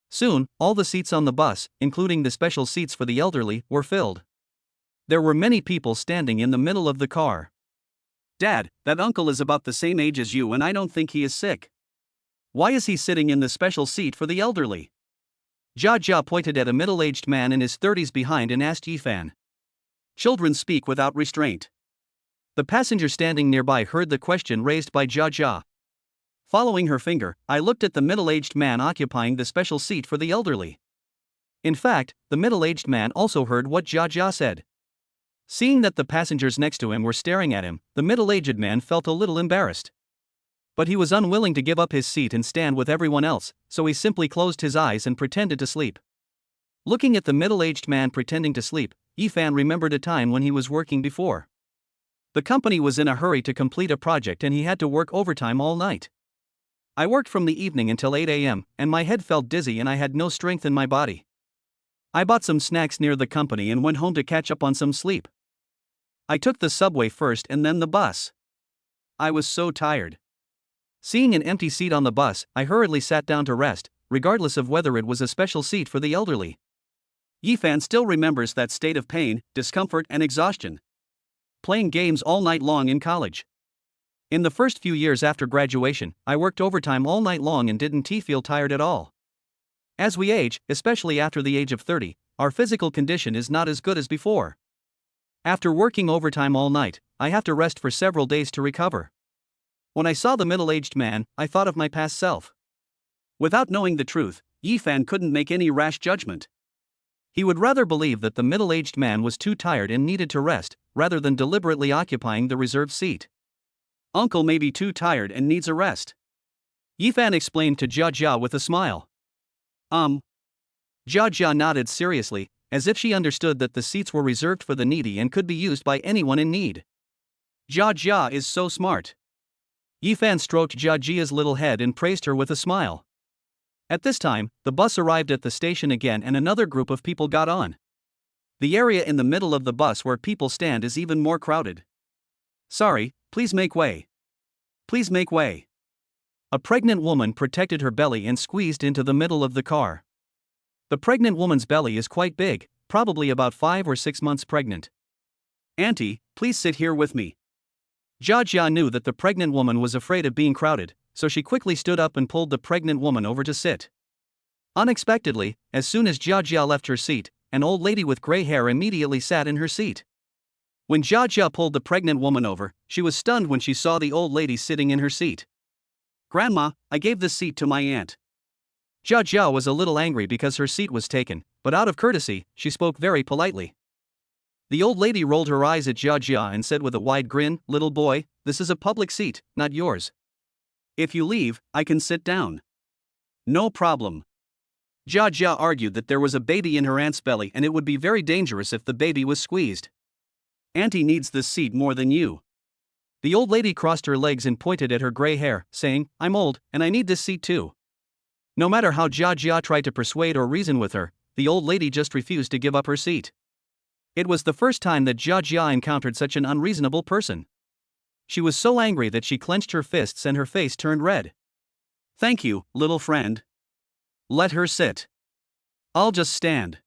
Soon, all the seats on the bus, including the special seats for the elderly, were filled. There were many people standing in the middle of the car. "Dad, that uncle is about the same age as you and I don't think he is sick. Why is he sitting in the special seat for the elderly?" Jia pointed at a middle-aged man in his 30s behind and asked Yi-fan. Children speak without restraint. The passenger standing nearby heard the question raised by Jia. Following her finger, I looked at the middle-aged man occupying the special seat for the elderly. In fact, the middle-aged man also heard what Jia said. Seeing that the passengers next to him were staring at him, the middle-aged man felt a little embarrassed. But he was unwilling to give up his seat and stand with everyone else, so he simply closed his eyes and pretended to sleep. Looking at the middle-aged man pretending to sleep, Yi-fan remembered a time when he was working before. The company was in a hurry to complete a project and he had to work overtime all night. I worked from the evening until 8 a.m., and my head felt dizzy and I had no strength in my body. I bought some snacks near the company and went home to catch up on some sleep. I took the subway first and then the bus. I was so tired. Seeing an empty seat on the bus, I hurriedly sat down to rest, regardless of whether it was a special seat for the elderly. Yi-fan still remembers that state of pain, discomfort and exhaustion. Playing games all night long in college. In the first few years after graduation, I worked overtime all night long and didn't feel tired at all. As we age, especially after the age of 30, our physical condition is not as good as before. After working overtime all night, I have to rest for several days to recover. When I saw the middle-aged man, I thought of my past self. Without knowing the truth, Yi-fan couldn't make any rash judgment. He would rather believe that the middle-aged man was too tired and needed to rest, rather than deliberately occupying the reserved seat. "Uncle may be too tired and needs a rest," Yi-fan explained to Jia with a smile. Jia nodded seriously, as if she understood that the seats were reserved for the needy and could be used by anyone in need. Jia is so smart. Yi-fan stroked Jia's little head and praised her with a smile. At this time, the bus arrived at the station again and another group of people got on. The area in the middle of the bus where people stand is even more crowded. "Sorry, please make way. Please make way." A pregnant woman protected her belly and squeezed into the middle of the car. The pregnant woman's belly is quite big, probably about 5 or 6 months pregnant. "Auntie, please sit here with me." Jia knew that the pregnant woman was afraid of being crowded, so she quickly stood up and pulled the pregnant woman over to sit. Unexpectedly, as soon as Jia left her seat, an old lady with gray hair immediately sat in her seat. When Jia pulled the pregnant woman over, she was stunned when she saw the old lady sitting in her seat. "Grandma, I gave this seat to my aunt." Jia was a little angry because her seat was taken, but out of courtesy, she spoke very politely. The old lady rolled her eyes at Jia and said with a wide grin, "Little boy, this is a public seat, not yours. If you leave, I can sit down." "No problem." Jia argued that there was a baby in her aunt's belly and it would be very dangerous if the baby was squeezed. "Auntie needs this seat more than you." The old lady crossed her legs and pointed at her gray hair, saying, "I'm old, and I need this seat too." No matter how Jia tried to persuade or reason with her, the old lady just refused to give up her seat. It was the first time that Jia encountered such an unreasonable person. She was so angry that she clenched her fists and her face turned red. "Thank you, little friend. Let her sit. I'll just stand."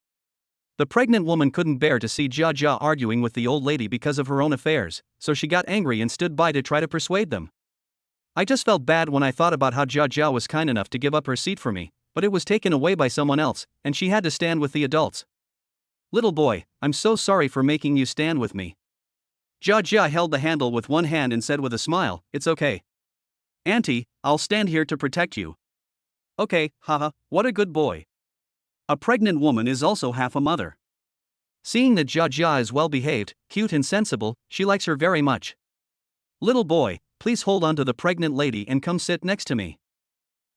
The pregnant woman couldn't bear to see Jia arguing with the old lady because of her own affairs, so she got angry and stood by to try to persuade them. I just felt bad when I thought about how Jia was kind enough to give up her seat for me, but it was taken away by someone else, and she had to stand with the adults. "Little boy, I'm so sorry for making you stand with me." Jia Jia held the handle with one hand and said with a smile, "It's okay. Auntie, I'll stand here to protect you." "Okay, haha, what a good boy." A pregnant woman is also half a mother. Seeing that Jia Jia is well behaved, cute and sensible, she likes her very much. "Little boy, please hold on to the pregnant lady and come sit next to me."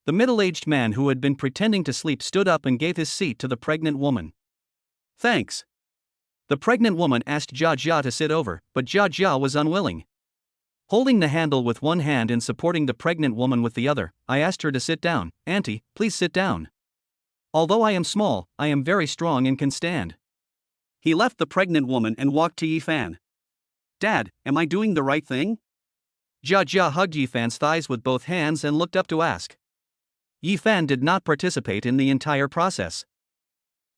The middle-aged man who had been pretending to sleep stood up and gave his seat to the pregnant woman. "Thanks." The pregnant woman asked Jia Jia to sit over, but Jia Jia was unwilling. Holding the handle with one hand and supporting the pregnant woman with the other, I asked her to sit down. "Auntie, please sit down. Although I am small, I am very strong and can stand." He left the pregnant woman and walked to Yifan. "Dad, am I doing the right thing?" Jia Jia hugged Yifan's thighs with both hands and looked up to ask. Yifan did not participate in the entire process.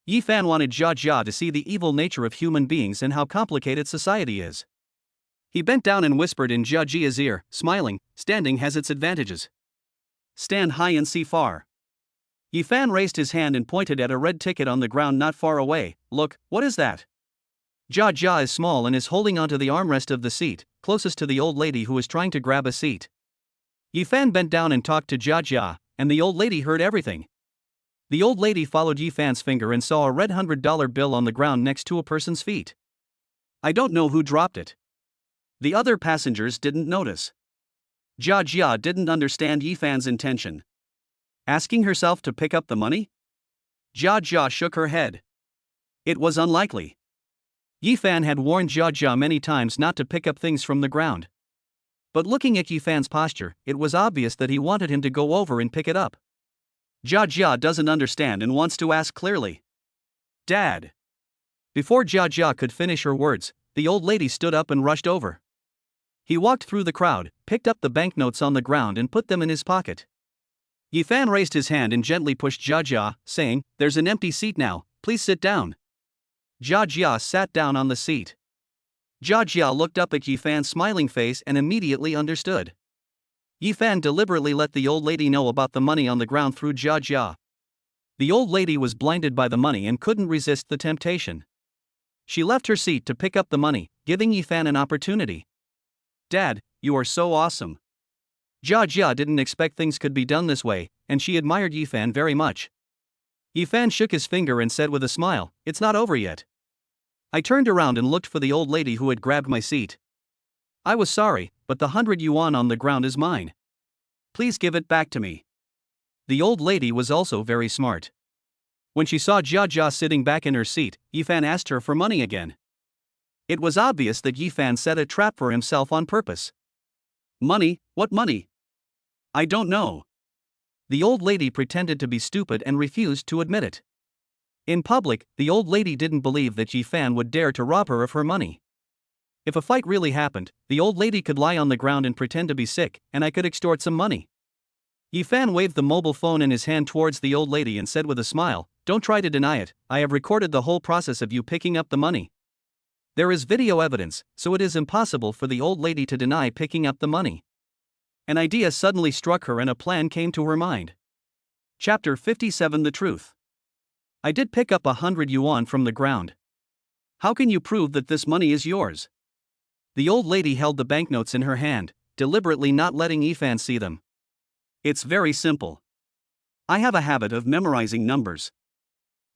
Yifan wanted Jia Jia to see the evil nature of human beings and how complicated society is. He bent down and whispered in Jia Jia's ear, smiling, "Standing has its advantages. Stand high and see far." Yifan raised his hand and pointed at a red ticket on the ground not far away. "Look, what is that?" Jia Jia is small and is holding onto the armrest of the seat, closest to the old lady who is trying to grab a seat. Yifan bent down and talked to Jia Jia, and the old lady heard everything. The old lady followed Yifan's finger and saw a red $100 bill on the ground next to a person's feet. "I don't know who dropped it." The other passengers didn't notice. Jia Jia didn't understand Yifan's intention. Asking herself to pick up the money? Jia Jia shook her head. It was unlikely. Yifan had warned Jia Jia many times not to pick up things from the ground. But looking at Yifan's posture, it was obvious that he wanted him to go over and pick it up. Jia Jia doesn't understand and wants to ask clearly. "Dad." Before Jia Jia could finish her words, the old lady stood up and rushed over. He walked through the crowd, picked up the banknotes on the ground and put them in his pocket. Yifan raised his hand and gently pushed Jia Jia, saying, "There's an empty seat now, please sit down." Jia Jia sat down on the seat. Jia Jia looked up at Yifan's smiling face and immediately understood. Yifan deliberately let the old lady know about the money on the ground through Jia Jia. The old lady was blinded by the money and couldn't resist the temptation. She left her seat to pick up the money, giving Yifan an opportunity. "Dad, you are so awesome." Jia Jia didn't expect things could be done this way, and she admired Yifan very much. Yifan shook his finger and said with a smile, "It's not over yet." I turned around and looked for the old lady who had grabbed my seat. "I was sorry, but the 100 yuan on the ground is mine. Please give it back to me." The old lady was also very smart. When she saw Jia Jia sitting back in her seat, Yifan asked her for money again. It was obvious that Yifan set a trap for himself on purpose. "Money? What money? I don't know." The old lady pretended to be stupid and refused to admit it. In public, the old lady didn't believe that Yifan would dare to rob her of her money. If a fight really happened, the old lady could lie on the ground and pretend to be sick, and I could extort some money. Yifan waved the mobile phone in his hand towards the old lady and said with a smile, "Don't try to deny it, I have recorded the whole process of you picking up the money. There is video evidence, so it is impossible for the old lady to deny picking up the money." An idea suddenly struck her and a plan came to her mind. Chapter 57 The Truth. "I did pick up 100 yuan from the ground. How can you prove that this money is yours?" The old lady held the banknotes in her hand, deliberately not letting Yifan see them. "It's very simple. I have a habit of memorizing numbers."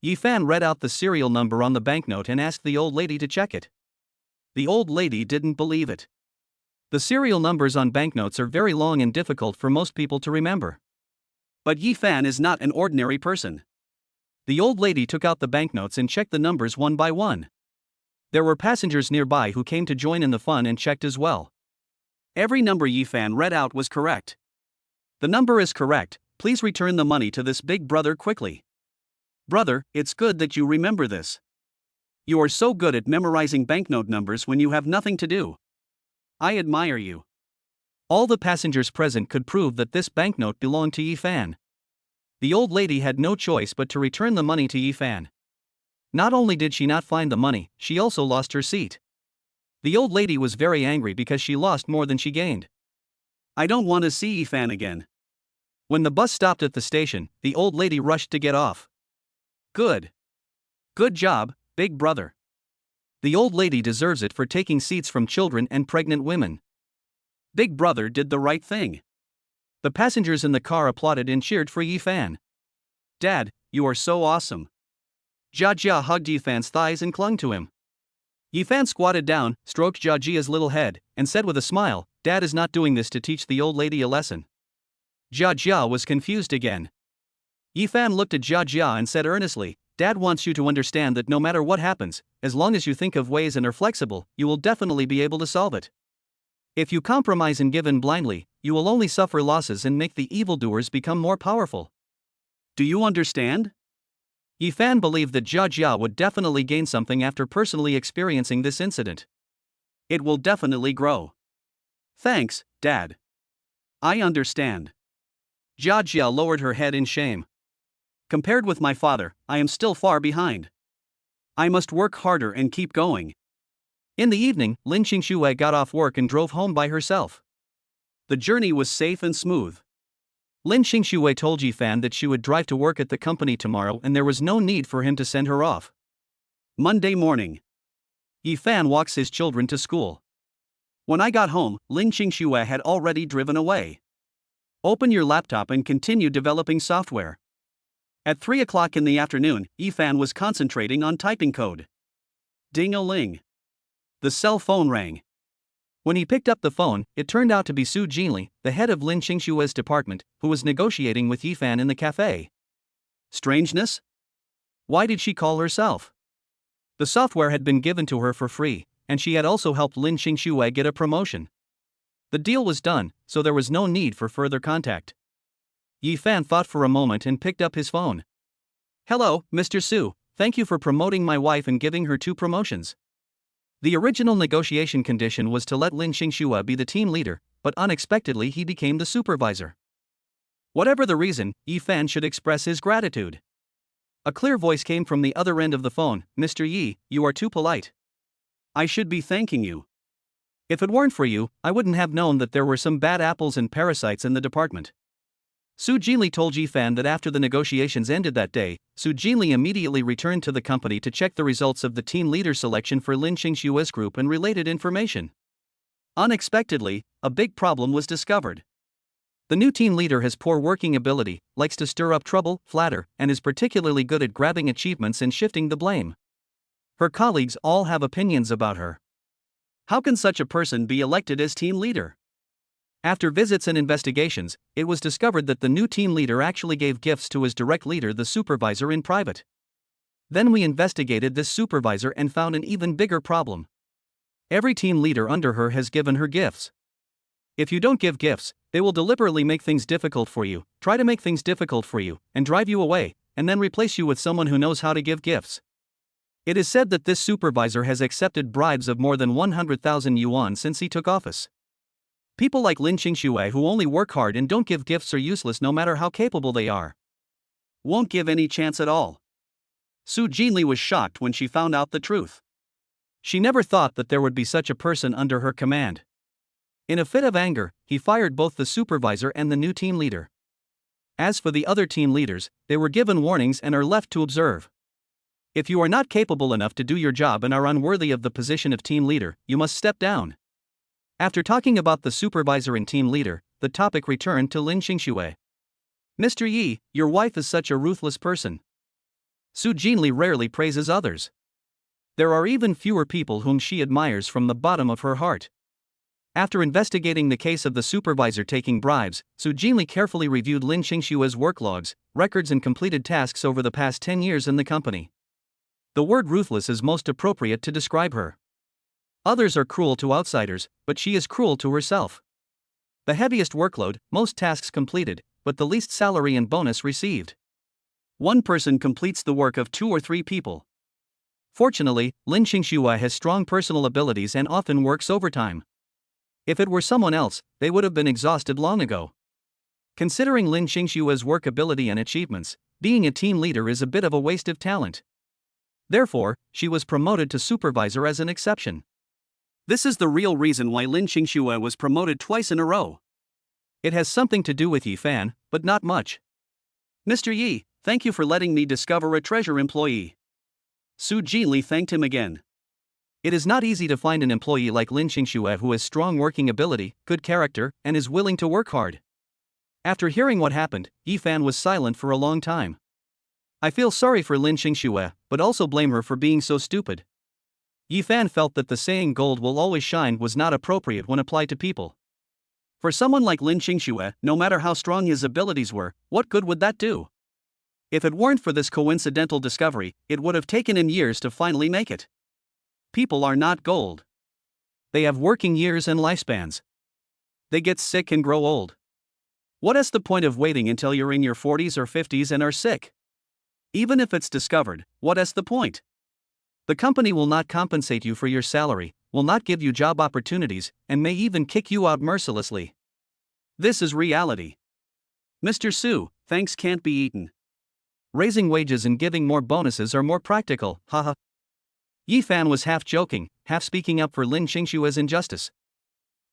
Yifan read out the serial number on the banknote and asked the old lady to check it. The old lady didn't believe it. The serial numbers on banknotes are very long and difficult for most people to remember. But Yifan is not an ordinary person. The old lady took out the banknotes and checked the numbers one by one. There were passengers nearby who came to join in the fun and checked as well. Every number Yifan read out was correct. "The number is correct, please return the money to this big brother quickly." "Brother, it's good that you remember this. You are so good at memorizing banknote numbers when you have nothing to do. I admire you." All the passengers present could prove that this banknote belonged to Yifan. The old lady had no choice but to return the money to Yifan. Not only did she not find the money, she also lost her seat. The old lady was very angry because she lost more than she gained. "I don't want to see Yifan again." When the bus stopped at the station, the old lady rushed to get off. Good job, big brother." The old lady deserves it for taking seats from children and pregnant women. Big Brother did the right thing. The passengers in the car applauded and cheered for Yi Fan. Dad, you are so awesome. Jia Jia hugged Yi Fan's thighs and clung to him. Yi Fan squatted down, stroked Jia Jia's little head, and said with a smile, Dad is not doing this to teach the old lady a lesson. Jia Jia was confused again. Yi Fan looked at Jia Jia and said earnestly, Dad wants you to understand that no matter what happens, as long as you think of ways and are flexible, you will definitely be able to solve it. If you compromise and give in blindly, you will only suffer losses and make the evildoers become more powerful. Do you understand? Yi Fan believed that Jia Jia would definitely gain something after personally experiencing this incident. It will definitely grow. Thanks, Dad. I understand. Jia Jia lowered her head in shame. Compared with my father, I am still far behind. I must work harder and keep going. In the evening, Lin Qingxue got off work and drove home by herself. The journey was safe and smooth. Lin Qingxue told Yi Fan that she would drive to work at the company tomorrow and there was no need for him to send her off. Monday morning. Yi Fan walks his children to school. When I got home, Lin Qingxue had already driven away. Open your laptop and continue developing software. At 3 o'clock in the afternoon, Yi Fan was concentrating on typing code. Ding-a-ling. The cell phone rang. When he picked up the phone, it turned out to be Su Jinli, the head of Lin Qingxue's department, who was negotiating with Yi Fan in the cafe. Strangeness? Why did she call herself? The software had been given to her for free, and she had also helped Lin Qingxue get a promotion. The deal was done, so there was no need for further contact. Yi Fan thought for a moment and picked up his phone. Hello, Mr. Su, thank you for promoting my wife and giving her 2 promotions. The original negotiation condition was to let Lin Qingxue be the team leader, but unexpectedly he became the supervisor. Whatever the reason, Yi Fan should express his gratitude. A clear voice came from the other end of the phone, Mr. Yi, you are too polite. I should be thanking you. If it weren't for you, I wouldn't have known that there were some bad apples and parasites in the department. Su Jinli told Yi Fan that after the negotiations ended that day, Su Jinli immediately returned to the company to check the results of the team leader selection for Lin Qingxue's group and related information. Unexpectedly, a big problem was discovered. The new team leader has poor working ability, likes to stir up trouble, flatter, and is particularly good at grabbing achievements and shifting the blame. Her colleagues all have opinions about her. How can such a person be elected as team leader? After visits and investigations, it was discovered that the new team leader actually gave gifts to his direct leader, the supervisor, in private. Then we investigated this supervisor and found an even bigger problem. Every team leader under her has given her gifts. If you don't give gifts, they will deliberately make things difficult for you, try to make things difficult for you, and drive you away, and then replace you with someone who knows how to give gifts. It is said that this supervisor has accepted bribes of more than 100,000 yuan since he took office. People like Lin Qingxue who only work hard and don't give gifts are useless no matter how capable they are. Won't give any chance at all. Su Jinli was shocked when she found out the truth. She never thought that there would be such a person under her command. In a fit of anger, he fired both the supervisor and the new team leader. As for the other team leaders, they were given warnings and are left to observe. If you are not capable enough to do your job and are unworthy of the position of team leader, you must step down. After talking about the supervisor and team leader, the topic returned to Lin Qingxue. Mr. Yi, your wife is such a ruthless person. Su Jinli rarely praises others. There are even fewer people whom she admires from the bottom of her heart. After investigating the case of the supervisor taking bribes, Su Jinli carefully reviewed Lin Qingxue's work logs, records and completed tasks over the past 10 years in the company. The word ruthless is most appropriate to describe her. Others are cruel to outsiders, but she is cruel to herself. The heaviest workload, most tasks completed, but the least salary and bonus received. One person completes the work of 2 or 3 people. Fortunately, Lin Qingxue has strong personal abilities and often works overtime. If it were someone else, they would have been exhausted long ago. Considering Lin Qingxue's work ability and achievements, being a team leader is a bit of a waste of talent. Therefore, she was promoted to supervisor as an exception. This is the real reason why Lin Qingxue was promoted twice in a row. It has something to do with Yi Fan, but not much. Mr. Yi, thank you for letting me discover a treasure employee. Su Jinli thanked him again. It is not easy to find an employee like Lin Xingxue who has strong working ability, good character, and is willing to work hard. After hearing what happened, Yifan was silent for a long time. I feel sorry for Lin Xingxue, but also blame her for being so stupid. Yifan felt that the saying gold will always shine was not appropriate when applied to people. For someone like Lin Xingxue, no matter how strong his abilities were, what good would that do? If it weren't for this coincidental discovery, it would have taken him years to finally make it. People are not gold. They have working years and lifespans. They get sick and grow old. What is the point of waiting until you're in your 40s or 50s and are sick? Even if it's discovered, what is the point? The company will not compensate you for your salary, will not give you job opportunities, and may even kick you out mercilessly. This is reality. Mr. Su, thanks can't be eaten. Raising wages and giving more bonuses are more practical, haha. Yifan was half joking, half speaking up for Lin Xingxue's injustice.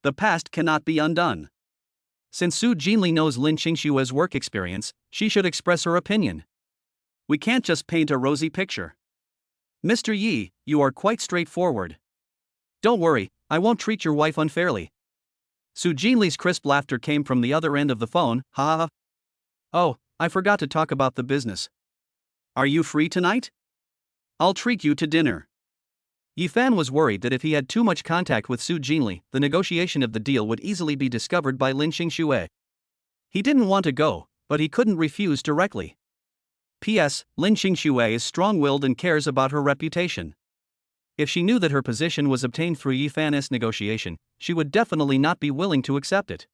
The past cannot be undone. Since Su Jinli knows Lin Xingxue's work experience, she should express her opinion. We can't just paint a rosy picture. Mr. Yi, you are quite straightforward. Don't worry, I won't treat your wife unfairly. Su Jinli's crisp laughter came from the other end of the phone, ha ha. Oh, I forgot to talk about the business. Are you free tonight? I'll treat you to dinner. Yifan was worried that if he had too much contact with Su Jinli, the negotiation of the deal would easily be discovered by Lin Xingxue. He didn't want to go, but he couldn't refuse directly. P.S. Lin Xingxue is strong-willed and cares about her reputation. If she knew that her position was obtained through Yifan's negotiation, she would definitely not be willing to accept it.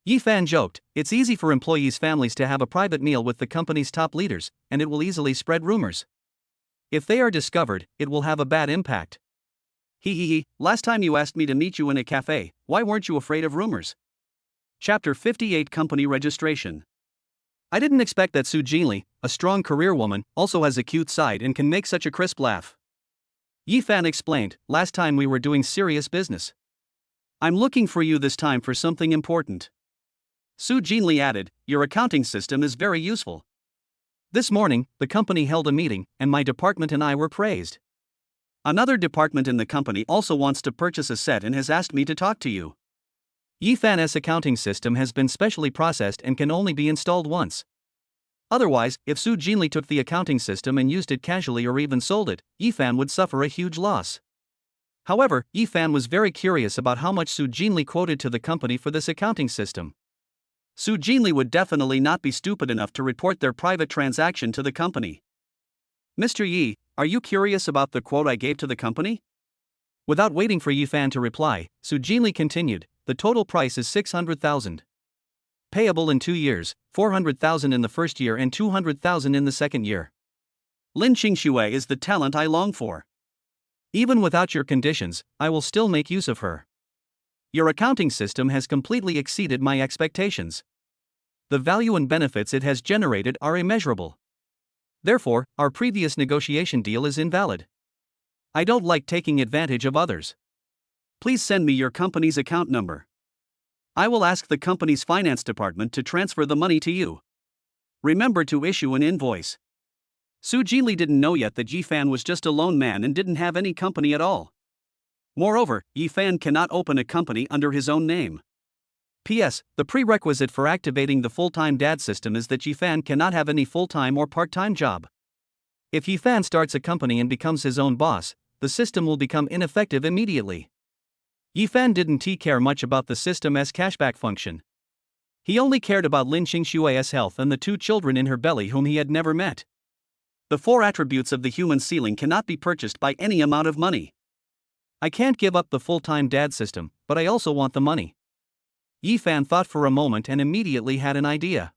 Yifan joked, it's easy for employees' families to have a private meal with the company's top leaders, and it will easily spread rumors. If they are discovered, it will have a bad impact. Last time you asked me to meet you in a cafe, why weren't you afraid of rumors? Chapter 58 Company Registration. I didn't expect that Su Jinli, a strong career woman, also has a cute side and can make such a crisp laugh. Yifan explained, last time we were doing serious business. I'm looking for you this time for something important. Su Jinli added, your accounting system is very useful. This morning, the company held a meeting, and my department and I were praised. Another department in the company also wants to purchase a set and has asked me to talk to you. Yifan's accounting system has been specially processed and can only be installed once. Otherwise, if Su Jinli took the accounting system and used it casually or even sold it, Yifan would suffer a huge loss. However, Yifan was very curious about how much Su Jinli quoted to the company for this accounting system. Su Jinli would definitely not be stupid enough to report their private transaction to the company. Mr. Yi, are you curious about the quote I gave to the company? Without waiting for Yifan to reply, Su Jinli continued, the total price is 600,000. Payable in 2 years, 400,000 in the first year and 200,000 in the second year. Lin Xingxue is the talent I long for. Even without your conditions, I will still make use of her. Your accounting system has completely exceeded my expectations. The value and benefits it has generated are immeasurable. Therefore, our previous negotiation deal is invalid. I don't like taking advantage of others. Please send me your company's account number. I will ask the company's finance department to transfer the money to you. Remember to issue an invoice. Su Jinli didn't know yet that Yifan was just a lone man and didn't have any company at all. Moreover, Yifan cannot open a company under his own name. P.S. The prerequisite for activating the full-time dad system is that Yifan cannot have any full-time or part-time job. If Yifan starts a company and becomes his own boss, the system will become ineffective immediately. Yifan didn't care much about the system as cashback function. He only cared about Lin Xingxue's health and the 2 children in her belly whom he had never met. The 4 attributes of the human ceiling cannot be purchased by any amount of money. I can't give up the full-time dad system, but I also want the money. Yifan thought for a moment and immediately had an idea.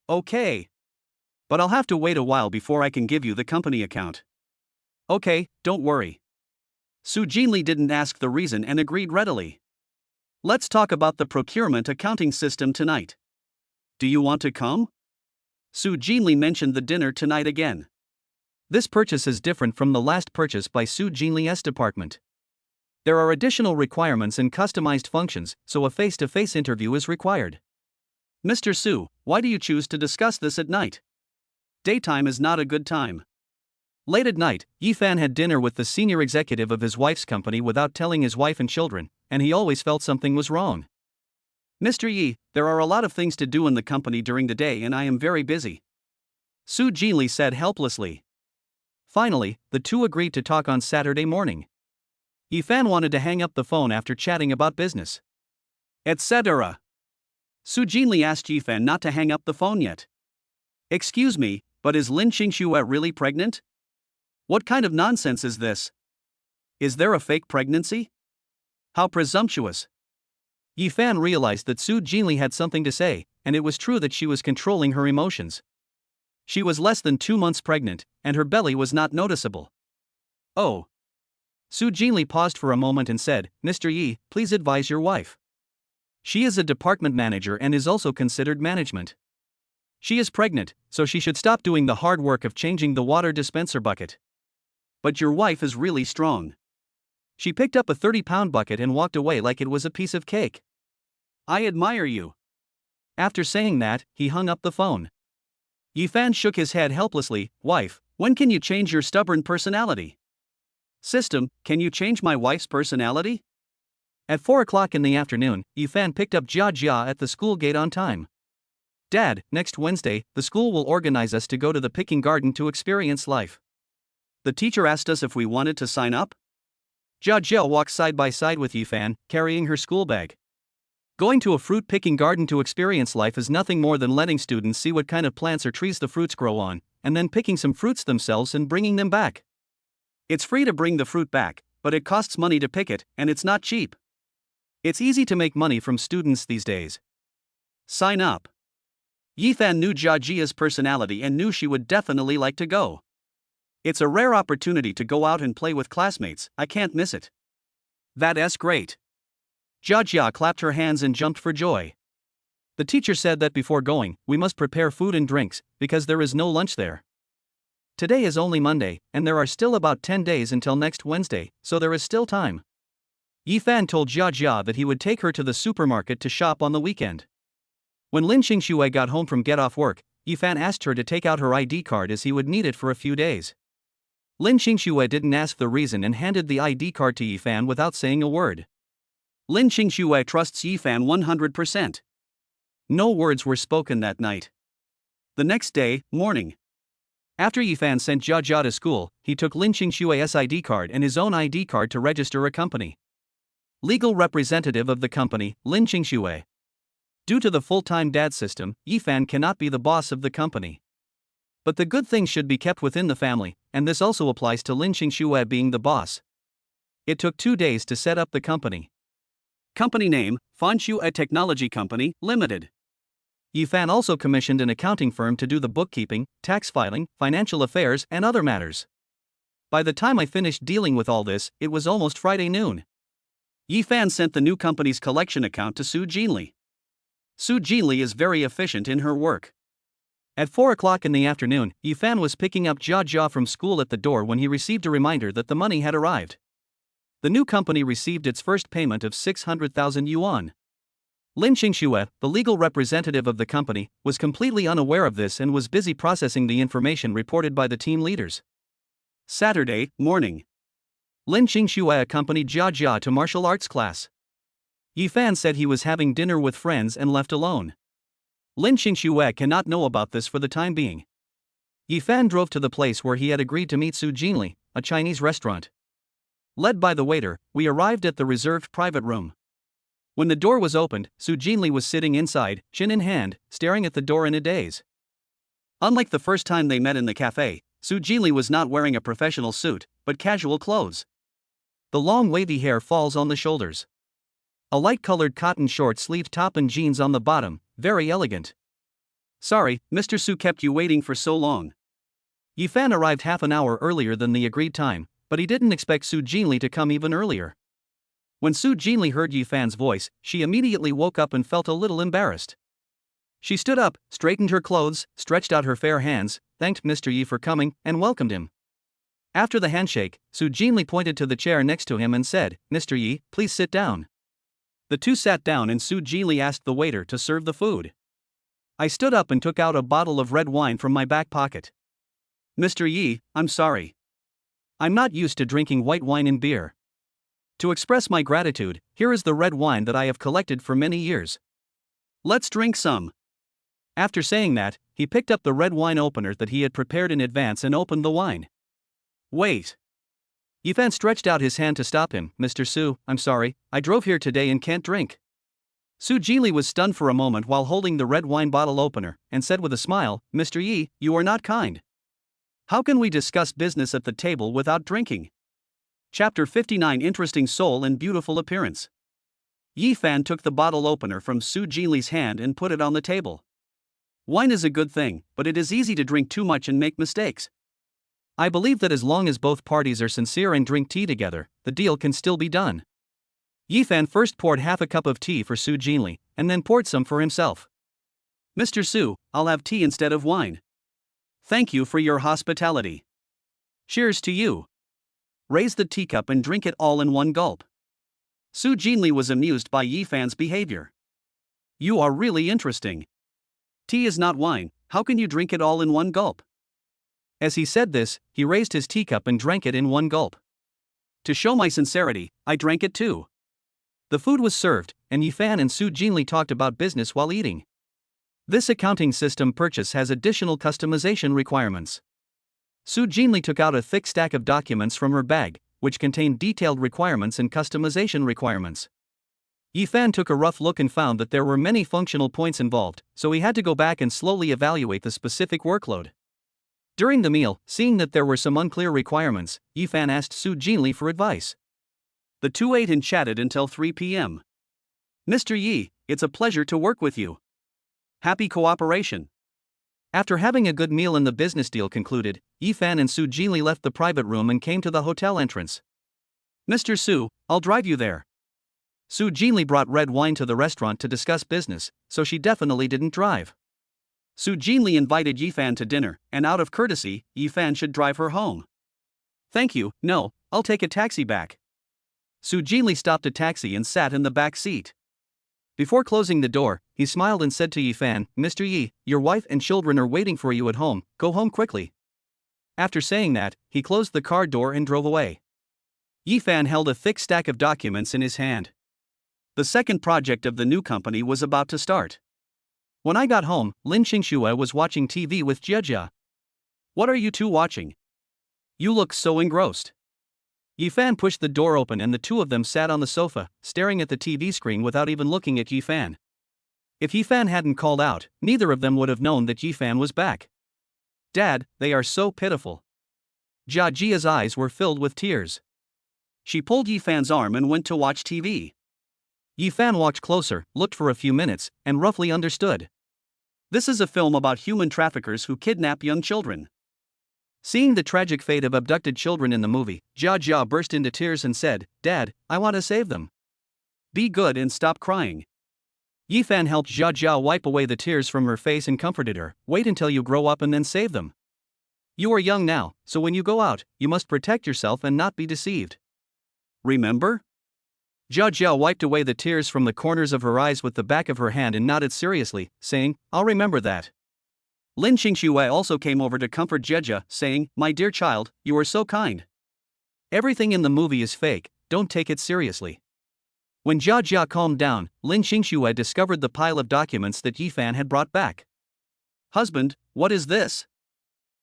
Okay. But I'll have to wait a while before I can give you the company account. Okay, don't worry. Su Jinli didn't ask the reason and agreed readily. Let's talk about the procurement accounting system tonight. Do you want to come? Su Jinli mentioned the dinner tonight again. This purchase is different from the last purchase by Su Jinli's department. There are additional requirements and customized functions, so a face-to-face interview is required. Mr. Su, why do you choose to discuss this at night? Daytime is not a good time. Late at night, Yifan had dinner with the senior executive of his wife's company without telling his wife and children, and he always felt something was wrong. Mr. Yi, there are a lot of things to do in the company during the day and I am very busy, Su Jinli said helplessly. Finally, the two agreed to talk on Saturday morning. Yifan wanted to hang up the phone after chatting about business, etc. Su Jinli asked Yifan not to hang up the phone yet. Excuse me, but is Lin Qingxue really pregnant? What kind of nonsense is this? Is there a fake pregnancy? How presumptuous. Yifan realized that Su Jinli had something to say, and it was true that she was controlling her emotions. She was less than 2 months pregnant, and her belly was not noticeable. Oh. Su Jinli paused for a moment and said, Mr. Yi, please advise your wife. She is a department manager and is also considered management. She is pregnant, so she should stop doing the hard work of changing the water dispenser bucket. But your wife is really strong. She picked up a 30-pound bucket and walked away like it was a piece of cake. I admire you. After saying that, he hung up the phone. Yifan shook his head helplessly. Wife, when can you change your stubborn personality? System, can you change my wife's personality? At 4 o'clock in the afternoon, Yifan picked up Jia Jia at the school gate on time. Dad, next Wednesday, the school will organize us to go to the picking garden to experience life. The teacher asked us if we wanted to sign up. Jia Jia walked side by side with Yifan, carrying her school bag. Going to a fruit picking garden to experience life is nothing more than letting students see what kind of plants or trees the fruits grow on, and then picking some fruits themselves and bringing them back. It's free to bring the fruit back, but it costs money to pick it, and it's not cheap. It's easy to make money from students these days. Sign up. Yifan knew Jia Jia's personality and knew she would definitely like to go. It's a rare opportunity to go out and play with classmates, I can't miss it. That's great. Jia Jia clapped her hands and jumped for joy. The teacher said that before going, we must prepare food and drinks, because there is no lunch there. Today is only Monday, and there are still about 10 days until next Wednesday, so there is still time. Yifan told Jia Jia that he would take her to the supermarket to shop on the weekend. When Lin Qingxue got home from get off work, Yifan asked her to take out her ID card as he would need it for a few days. Lin Qingxue didn't ask the reason and handed the ID card to Yifan without saying a word. Lin Qingxue trusts Yifan 100%. No words were spoken that night. The next day, morning. After Yifan sent Jia Jia to school, he took Lin Qingxue's ID card and his own ID card to register a company. Legal representative of the company, Lin Qingxue. Due to the full-time dad system, Yifan cannot be the boss of the company. But the good things should be kept within the family, and this also applies to Lin Qingxue being the boss. It took 2 days to set up the company. Company name, Fanxue Technology Company, Limited. Yifan also commissioned an accounting firm to do the bookkeeping, tax filing, financial affairs, and other matters. By the time I finished dealing with all this, it was almost Friday noon. Yifan sent the new company's collection account to Su Jinli. Su Jinli is very efficient in her work. At 4 o'clock in the afternoon, Yifan was picking up Jia Jia from school at the door when he received a reminder that the money had arrived. The new company received its first payment of 600,000 yuan. Lin Qingxue, the legal representative of the company, was completely unaware of this and was busy processing the information reported by the team leaders. Saturday morning. Lin Qingxue accompanied Jia Jia to martial arts class. Yifan said he was having dinner with friends and left alone. Lin Qingxue cannot know about this for the time being. Yifan drove to the place where he had agreed to meet Su Jinli, a Chinese restaurant. Led by the waiter, we arrived at the reserved private room. When the door was opened, Su Jinli was sitting inside, chin in hand, staring at the door in a daze. Unlike the first time they met in the cafe, Su Jinli was not wearing a professional suit, but casual clothes. The long wavy hair falls on the shoulders. A light-colored cotton short-sleeved top and jeans on the bottom, very elegant. Sorry, Mr. Su kept you waiting for so long. Yifan arrived half an hour earlier than the agreed time, but he didn't expect Su Jinli to come even earlier. When Su Jinli heard Yifan's voice, she immediately woke up and felt a little embarrassed. She stood up, straightened her clothes, stretched out her fair hands, thanked Mr. Yi for coming, and welcomed him. After the handshake, Su Jinli pointed to the chair next to him and said, Mr. Yi, please sit down. The two sat down and Su Jinli asked the waiter to serve the food. I stood up and took out a bottle of red wine from my back pocket. Mr. Yi, I'm sorry. I'm not used to drinking white wine and beer. To express my gratitude, here is the red wine that I have collected for many years. Let's drink some. After saying that, he picked up the red wine opener that he had prepared in advance and opened the wine. Wait. Yifan stretched out his hand to stop him. Mr. Su, I'm sorry, I drove here today and can't drink. Su Jili was stunned for a moment while holding the red wine bottle opener, and said with a smile, Mr. Yi, you are not kind. How can we discuss business at the table without drinking? Chapter 59 Interesting Soul and Beautiful Appearance. Yi Fan took the bottle opener from Su Jili's hand and put it on the table. Wine is a good thing, but it is easy to drink too much and make mistakes. I believe that as long as both parties are sincere and drink tea together, the deal can still be done. Yi Fan first poured half a cup of tea for Su Jili, and then poured some for himself. Mr. Su, I'll have tea instead of wine. Thank you for your hospitality. Cheers to you. Raise the teacup and drink it all in one gulp. Su Jili was amused by Yi Fan's behavior. You are really interesting. Tea is not wine, how can you drink it all in one gulp? As he said this, he raised his teacup and drank it in one gulp. To show my sincerity, I drank it too. The food was served, and Yi Fan and Su Jili talked about business while eating. This accounting system purchase has additional customization requirements. Su Jili took out a thick stack of documents from her bag, which contained detailed requirements and customization requirements. Yi Fan took a rough look and found that there were many functional points involved, so he had to go back and slowly evaluate the specific workload. During the meal, seeing that there were some unclear requirements, Yi Fan asked Su Jili for advice. The two ate and chatted until 3 p.m. Mr. Yi, it's a pleasure to work with you. Happy cooperation. After having a good meal and the business deal concluded, Yi Fan and Su Jili left the private room and came to the hotel entrance. Mr. Su, I'll drive you there. Su Jili brought red wine to the restaurant to discuss business, so she definitely didn't drive. Su Jili invited Yi Fan to dinner, and out of courtesy, Yi Fan should drive her home. Thank you, no, I'll take a taxi back. Su Jili stopped a taxi and sat in the back seat. Before closing the door, he smiled and said to Yi Fan, Mr. Yi, your wife and children are waiting for you at home, go home quickly. After saying that, he closed the car door and drove away. Yi Fan held a thick stack of documents in his hand. The second project of the new company was about to start. When I got home, Lin Qingxue was watching TV with Jia. What are you two watching? You look so engrossed. Yi Fan pushed the door open and the two of them sat on the sofa, staring at the TV screen without even looking at Yi Fan. If Yi Fan hadn't called out, neither of them would have known that Yi Fan was back. Dad, they are so pitiful. Jia's eyes were filled with tears. She pulled Yi Fan's arm and went to watch TV. Yi Fan walked closer, looked for a few minutes, and roughly understood. This is a film about human traffickers who kidnap young children. Seeing the tragic fate of abducted children in the movie, Jia burst into tears and said, Dad, I want to save them. Be good and stop crying. Yi Fan helped Jia wipe away the tears from her face and comforted her, wait until you grow up and then save them. You are young now, so when you go out, you must protect yourself and not be deceived. Remember? Jia wiped away the tears from the corners of her eyes with the back of her hand and nodded seriously, saying, I'll remember that. Lin Qingxue also came over to comfort Jia, saying, My dear child, you are so kind. Everything in the movie is fake, don't take it seriously. When Jia calmed down, Lin Qingxue discovered the pile of documents that Yi Fan had brought back. Husband, what is this?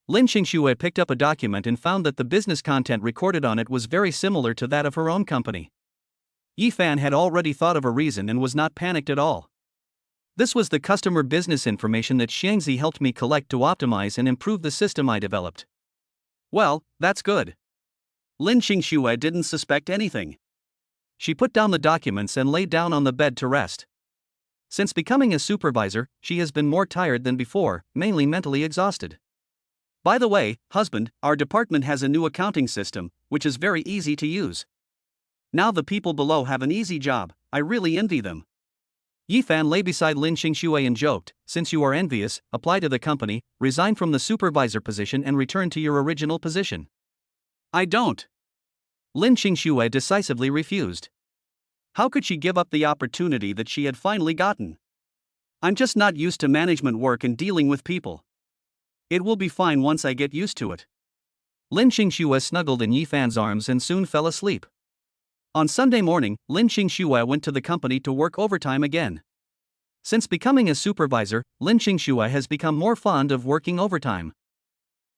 Lin Qingxue picked up a document and found that the business content recorded on it was very similar to that of her own company. Yi Fan had already thought of a reason and was not panicked at all. This was the customer business information that Xiangzi helped me collect to optimize and improve the system I developed. Well, that's good. Lin Qingxue didn't suspect anything. She put down the documents and lay down on the bed to rest. Since becoming a supervisor, she has been more tired than before, mainly mentally exhausted. By the way, husband, our department has a new accounting system, which is very easy to use. Now the people below have an easy job, I really envy them. Yi Fan lay beside Lin Qingxue and joked, since you are envious, apply to the company, resign from the supervisor position and return to your original position. I don't. Lin Qingxue decisively refused. How could she give up the opportunity that she had finally gotten? I'm just not used to management work and dealing with people. It will be fine once I get used to it. Lin Qingxue snuggled in Yi Fan's arms and soon fell asleep. On Sunday morning, Lin Qingxue went to the company to work overtime again. Since becoming a supervisor, Lin Qingxue has become more fond of working overtime.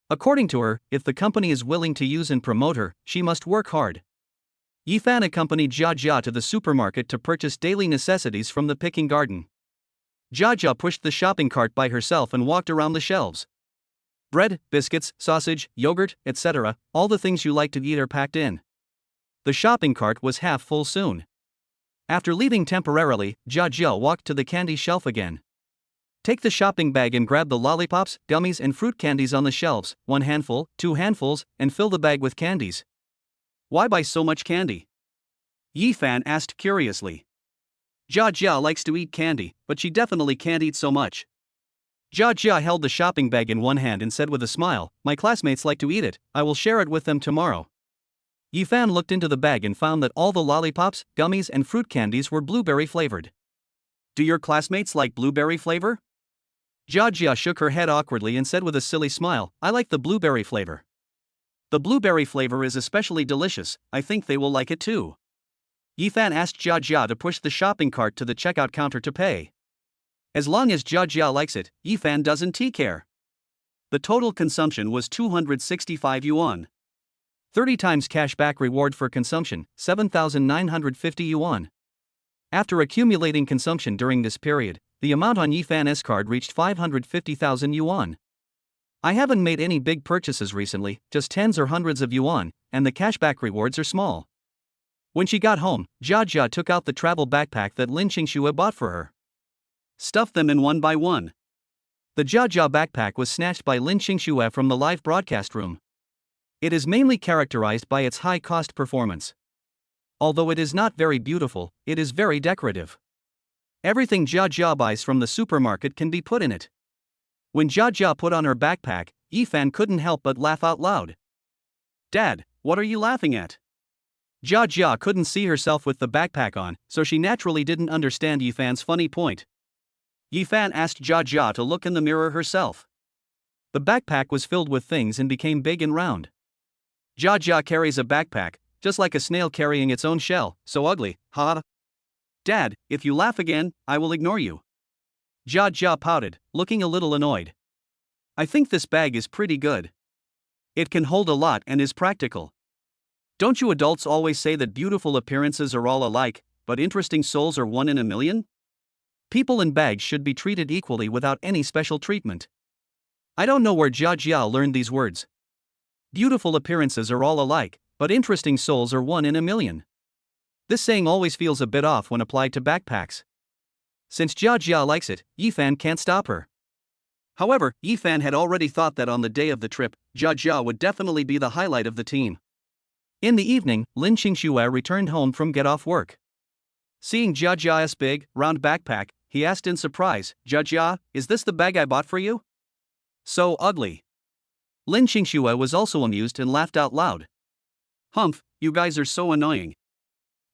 According to her, if the company is willing to use and promote her, she must work hard. Yi Fan accompanied Jia Jia to the supermarket to purchase daily necessities from the picking garden. Jia Jia pushed the shopping cart by herself and walked around the shelves. Bread, biscuits, sausage, yogurt, etc., all the things you like to eat are packed in. The shopping cart was half full soon. After leaving temporarily, Jia Jia walked to the candy shelf again. Take the shopping bag and grab the lollipops, gummies and fruit candies on the shelves, 1 handful, 2 handfuls, and fill the bag with candies. Why buy so much candy? Yi Fan asked curiously. Jia Jia likes to eat candy, but she definitely can't eat so much. Jia Jia held the shopping bag in one hand and said with a smile, "My classmates like to eat it, I will share it with them tomorrow." Yi Fan looked into the bag and found that all the lollipops, gummies and fruit candies were blueberry flavored. Do your classmates like blueberry flavor? Jia Jia shook her head awkwardly and said with a silly smile, "I like the blueberry flavor. The blueberry flavor is especially delicious, I think they will like it too." Yi Fan asked Jia Jia to push the shopping cart to the checkout counter to pay. As long as Jia Jia likes it, Yi Fan doesn't care. The total consumption was 265 yuan. 30 times cashback reward for consumption, 7,950 yuan. After accumulating consumption during this period, the amount on Yi Fan's card reached 550,000 yuan. I haven't made any big purchases recently, just tens or hundreds of yuan, and the cashback rewards are small. When she got home, Jia Jia took out the travel backpack that Lin Qingxue bought for her. Stuffed them in one by one. The Jia Jia backpack was snatched by Lin Qingxue from the live broadcast room. It is mainly characterized by its high-cost performance. Although it is not very beautiful, it is very decorative. Everything Jia Jia buys from the supermarket can be put in it. When Jia Jia put on her backpack, Yi Fan couldn't help but laugh out loud. "Dad, what are you laughing at?" Jia Jia couldn't see herself with the backpack on, so she naturally didn't understand Yi Fan's funny point. Yi Fan asked Jia Jia to look in the mirror herself. The backpack was filled with things and became big and round. Jia Jia carries a backpack, just like a snail carrying its own shell, so ugly, ha. "Dad, if you laugh again, I will ignore you." Jia Jia pouted, looking a little annoyed. "I think this bag is pretty good. It can hold a lot and is practical. Don't you adults always say that beautiful appearances are all alike, but interesting souls are 1 in a million? People in bags should be treated equally without any special treatment." I don't know where Jia Jia learned these words. Beautiful appearances are all alike, but interesting souls are 1 in a million. This saying always feels a bit off when applied to backpacks. Since Jia Jia likes it, Yi Fan can't stop her. However, Yi Fan had already thought that on the day of the trip, Jia Jia would definitely be the highlight of the team. In the evening, Lin Qingxue returned home from get-off work. Seeing Jia Jia's big, round backpack, he asked in surprise, "Jia Jia, is this the bag I bought for you? So ugly." Lin Qingxue was also amused and laughed out loud. "Humph, you guys are so annoying."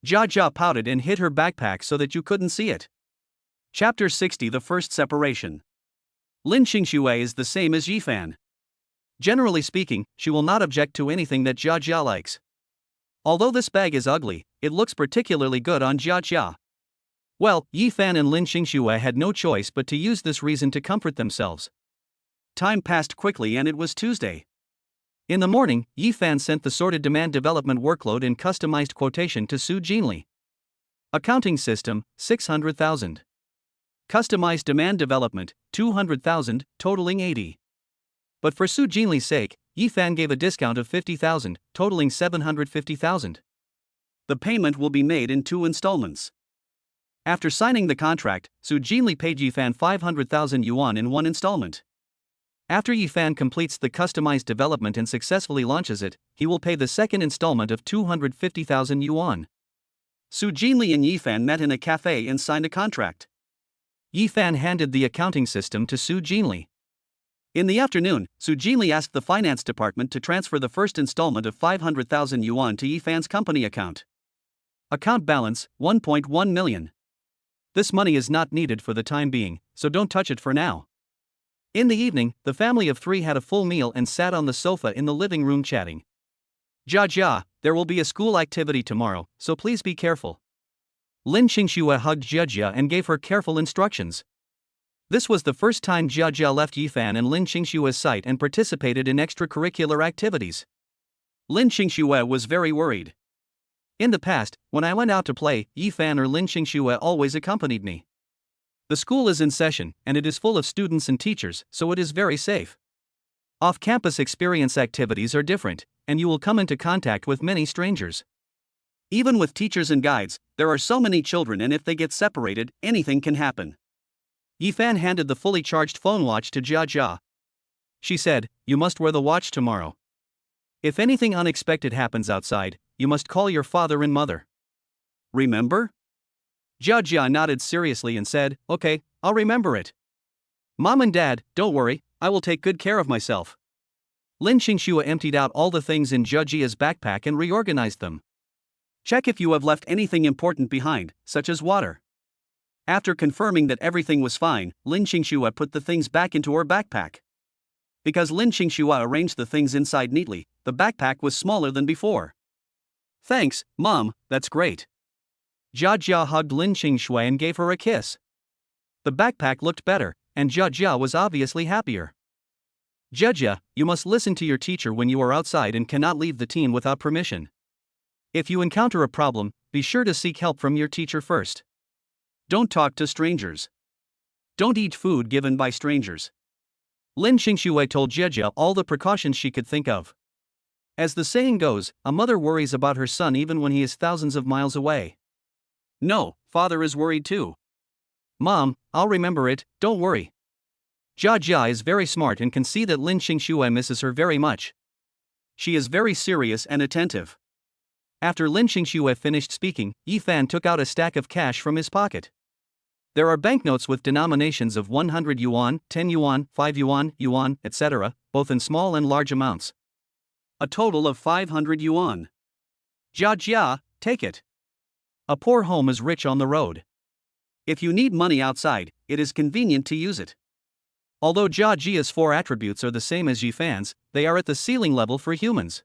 Jia Jia pouted and hid her backpack so that you couldn't see it. Chapter 60 The First Separation. Lin Qingxue is the same as Yi Fan. Generally speaking, she will not object to anything that Jia Jia likes. Although this bag is ugly, it looks particularly good on Jia Jia. Well, Yi Fan and Lin Qingxue had no choice but to use this reason to comfort themselves. Time passed quickly and it was Tuesday. In the morning, Yi Fan sent the sorted demand development workload in customized quotation to Su Jinli. Accounting system, 600,000. Customized demand development, 200,000, totaling 80. But for Su Jinli's sake, Yi Fan gave a discount of 50,000, totaling 750,000. The payment will be made in 2 installments. After signing the contract, Su Jinli paid Yi Fan 500,000 yuan in 1 installment. After Yi Fan completes the customized development and successfully launches it, he will pay the second installment of 250,000 yuan. Su Jinli and Yi Fan met in a cafe and signed a contract. Yi Fan handed the accounting system to Su Jinli. In the afternoon, Su Jinli asked the finance department to transfer the first installment of 500,000 yuan to Yi Fan's company account. Account balance, 1.1 million. This money is not needed for the time being, so don't touch it for now. In the evening, the family of 3 had a full meal and sat on the sofa in the living room chatting. Jia, there will be a school activity tomorrow, so please be careful. Lin Qingxue hugged Jia and gave her careful instructions. This was the first time Jia left Yifan and Lin Qingxue's sight and participated in extracurricular activities. Lin Qingxue was very worried. In the past, when I went out to play, Yifan or Lin Qingxue always accompanied me. The school is in session, and it is full of students and teachers, so it is very safe. Off-campus experience activities are different, and you will come into contact with many strangers. Even with teachers and guides, there are so many children, and if they get separated, anything can happen. Yifan handed the fully charged phone watch to Jia. She said, "You must wear the watch tomorrow. If anything unexpected happens outside, you must call your father and mother. Remember?" Jia nodded seriously and said, "Okay, I'll remember it. Mom and Dad, don't worry, I will take good care of myself." Lin Qingxue emptied out all the things in Jia's backpack and reorganized them. "Check if you have left anything important behind, such as water." After confirming that everything was fine, Lin Qingxue put the things back into her backpack. Because Lin Qingxue arranged the things inside neatly, the backpack was smaller than before. "Thanks, Mom, that's great." Jia hugged Lin Qingxue and gave her a kiss. The backpack looked better, and Jia was obviously happier. "Jia, you must listen to your teacher when you are outside and cannot leave the team without permission. If you encounter a problem, be sure to seek help from your teacher first. Don't talk to strangers. Don't eat food given by strangers." Lin Qingxue told Jia all the precautions she could think of. As the saying goes, a mother worries about her son even when he is thousands of miles away. "No, father is worried too." "Mom, I'll remember it, don't worry." Jia is very smart and can see that Lin Qingxue misses her very much. She is very serious and attentive. After Lin Qingxue finished speaking, Yifan took out a stack of cash from his pocket. There are banknotes with denominations of 100 yuan, 10 yuan, 5 yuan, etc., both in small and large amounts. A total of 500 yuan. "Jia, take it. A poor home is rich on the road. If you need money outside, it is convenient to use it." Although Jia's 4 attributes are the same as Yifan's, they are at the ceiling level for humans.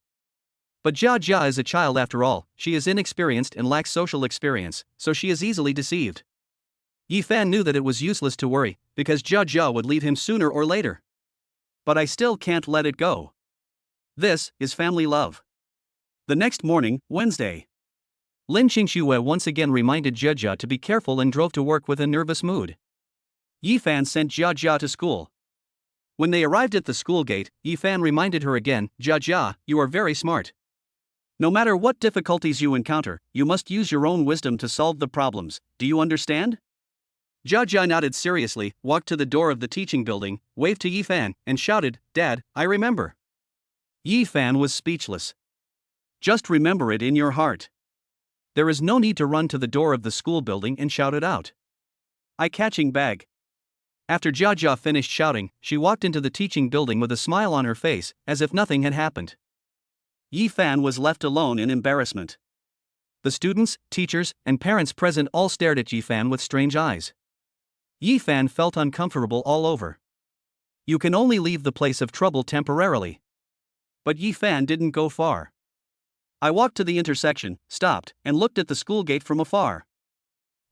But Jia is a child after all, she is inexperienced and lacks social experience, so she is easily deceived. Yifan knew that it was useless to worry, because Jia would leave him sooner or later. But I still can't let it go. This is family love. The next morning, Wednesday. Lin Qingxue once again reminded Jia to be careful and drove to work with a nervous mood. Yifan sent Jia to school. When they arrived at the school gate, Yifan reminded her again, "Jia, you are very smart. No matter what difficulties you encounter, you must use your own wisdom to solve the problems, do you understand?" Jia nodded seriously, walked to the door of the teaching building, waved to Yifan, and shouted, "Dad, I remember." Yifan was speechless. Just remember it in your heart. There is no need to run to the door of the school building and shout it out. Eye-catching bag. After Jia finished shouting, she walked into the teaching building with a smile on her face, as if nothing had happened. Yifan was left alone in embarrassment. The students, teachers, and parents present all stared at Yifan with strange eyes. Yifan felt uncomfortable all over. You can only leave the place of trouble temporarily. But Yifan didn't go far. I walked to the intersection, stopped, and looked at the school gate from afar.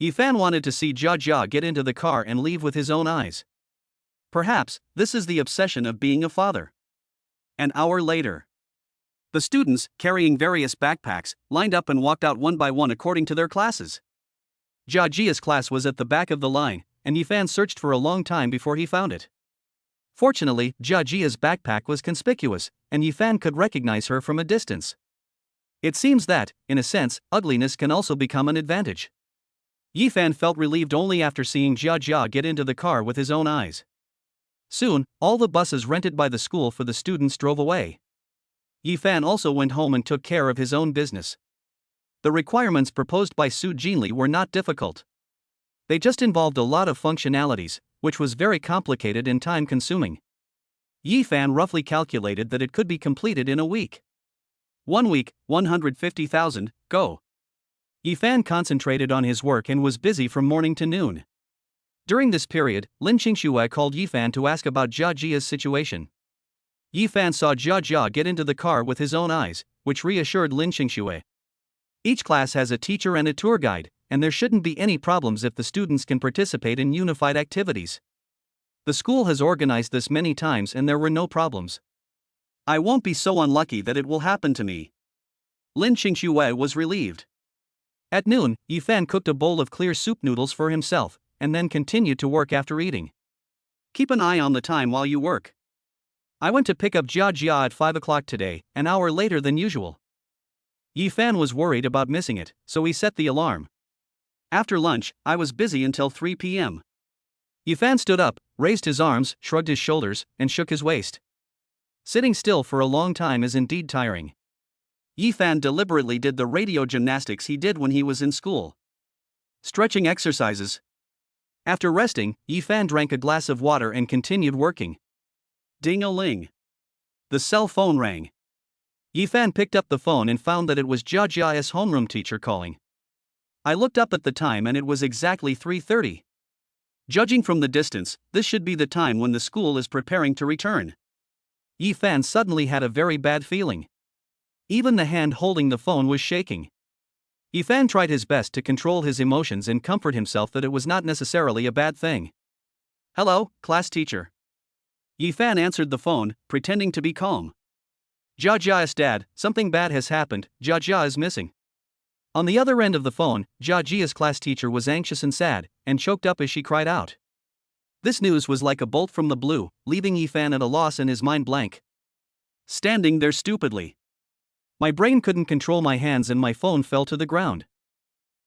Yifan wanted to see Jia get into the car and leave with his own eyes. Perhaps, this is the obsession of being a father. An hour later. The students, carrying various backpacks, lined up and walked out one by one according to their classes. Jia's class was at the back of the line, and Yifan searched for a long time before he found it. Fortunately, Jia's backpack was conspicuous, and Yifan could recognize her from a distance. It seems that, in a sense, ugliness can also become an advantage. Yifan felt relieved only after seeing Jia get into the car with his own eyes. Soon, all the buses rented by the school for the students drove away. Yifan also went home and took care of his own business. The requirements proposed by Su Jinli were not difficult. They just involved a lot of functionalities, which was very complicated and time-consuming. Yifan roughly calculated that it could be completed in a week. 1 week, 150,000, go. Yifan concentrated on his work and was busy from morning to noon. During this period, Lin Qingxue called Yifan to ask about Jia Jia's situation. Yifan saw Jia Jia get into the car with his own eyes, which reassured Lin Qingxue. Each class has a teacher and a tour guide, and there shouldn't be any problems if the students can participate in unified activities. The school has organized this many times and there were no problems. I won't be so unlucky that it will happen to me. Lin Qingxue was relieved. At noon, Yifan cooked a bowl of clear soup noodles for himself, and then continued to work after eating. Keep an eye on the time while you work. I went to pick up Jia Jia at 5 o'clock today, an hour later than usual. Yifan was worried about missing it, so he set the alarm. After lunch, I was busy until 3 p.m. Yifan stood up, raised his arms, shrugged his shoulders, and shook his waist. Sitting still for a long time is indeed tiring. Yifan deliberately did the radio gymnastics he did when he was in school. Stretching exercises. After resting, Yifan drank a glass of water and continued working. Ding-a-ling. The cell phone rang. Yifan picked up the phone and found that it was Jia Jia's homeroom teacher calling. I looked up at the time and it was exactly 3:30. Judging from the distance, this should be the time when the school is preparing to return. Yifan suddenly had a very bad feeling. Even the hand holding the phone was shaking. Yifan tried his best to control his emotions and comfort himself that it was not necessarily a bad thing. Hello, class teacher. Yifan answered the phone, pretending to be calm. Jia Jia's dad, something bad has happened, Jia Jia is missing. On the other end of the phone, Jia Jia's class teacher was anxious and sad, and choked up as she cried out. This news was like a bolt from the blue, leaving Yifan at a loss and his mind blank. Standing there stupidly. My brain couldn't control my hands and my phone fell to the ground.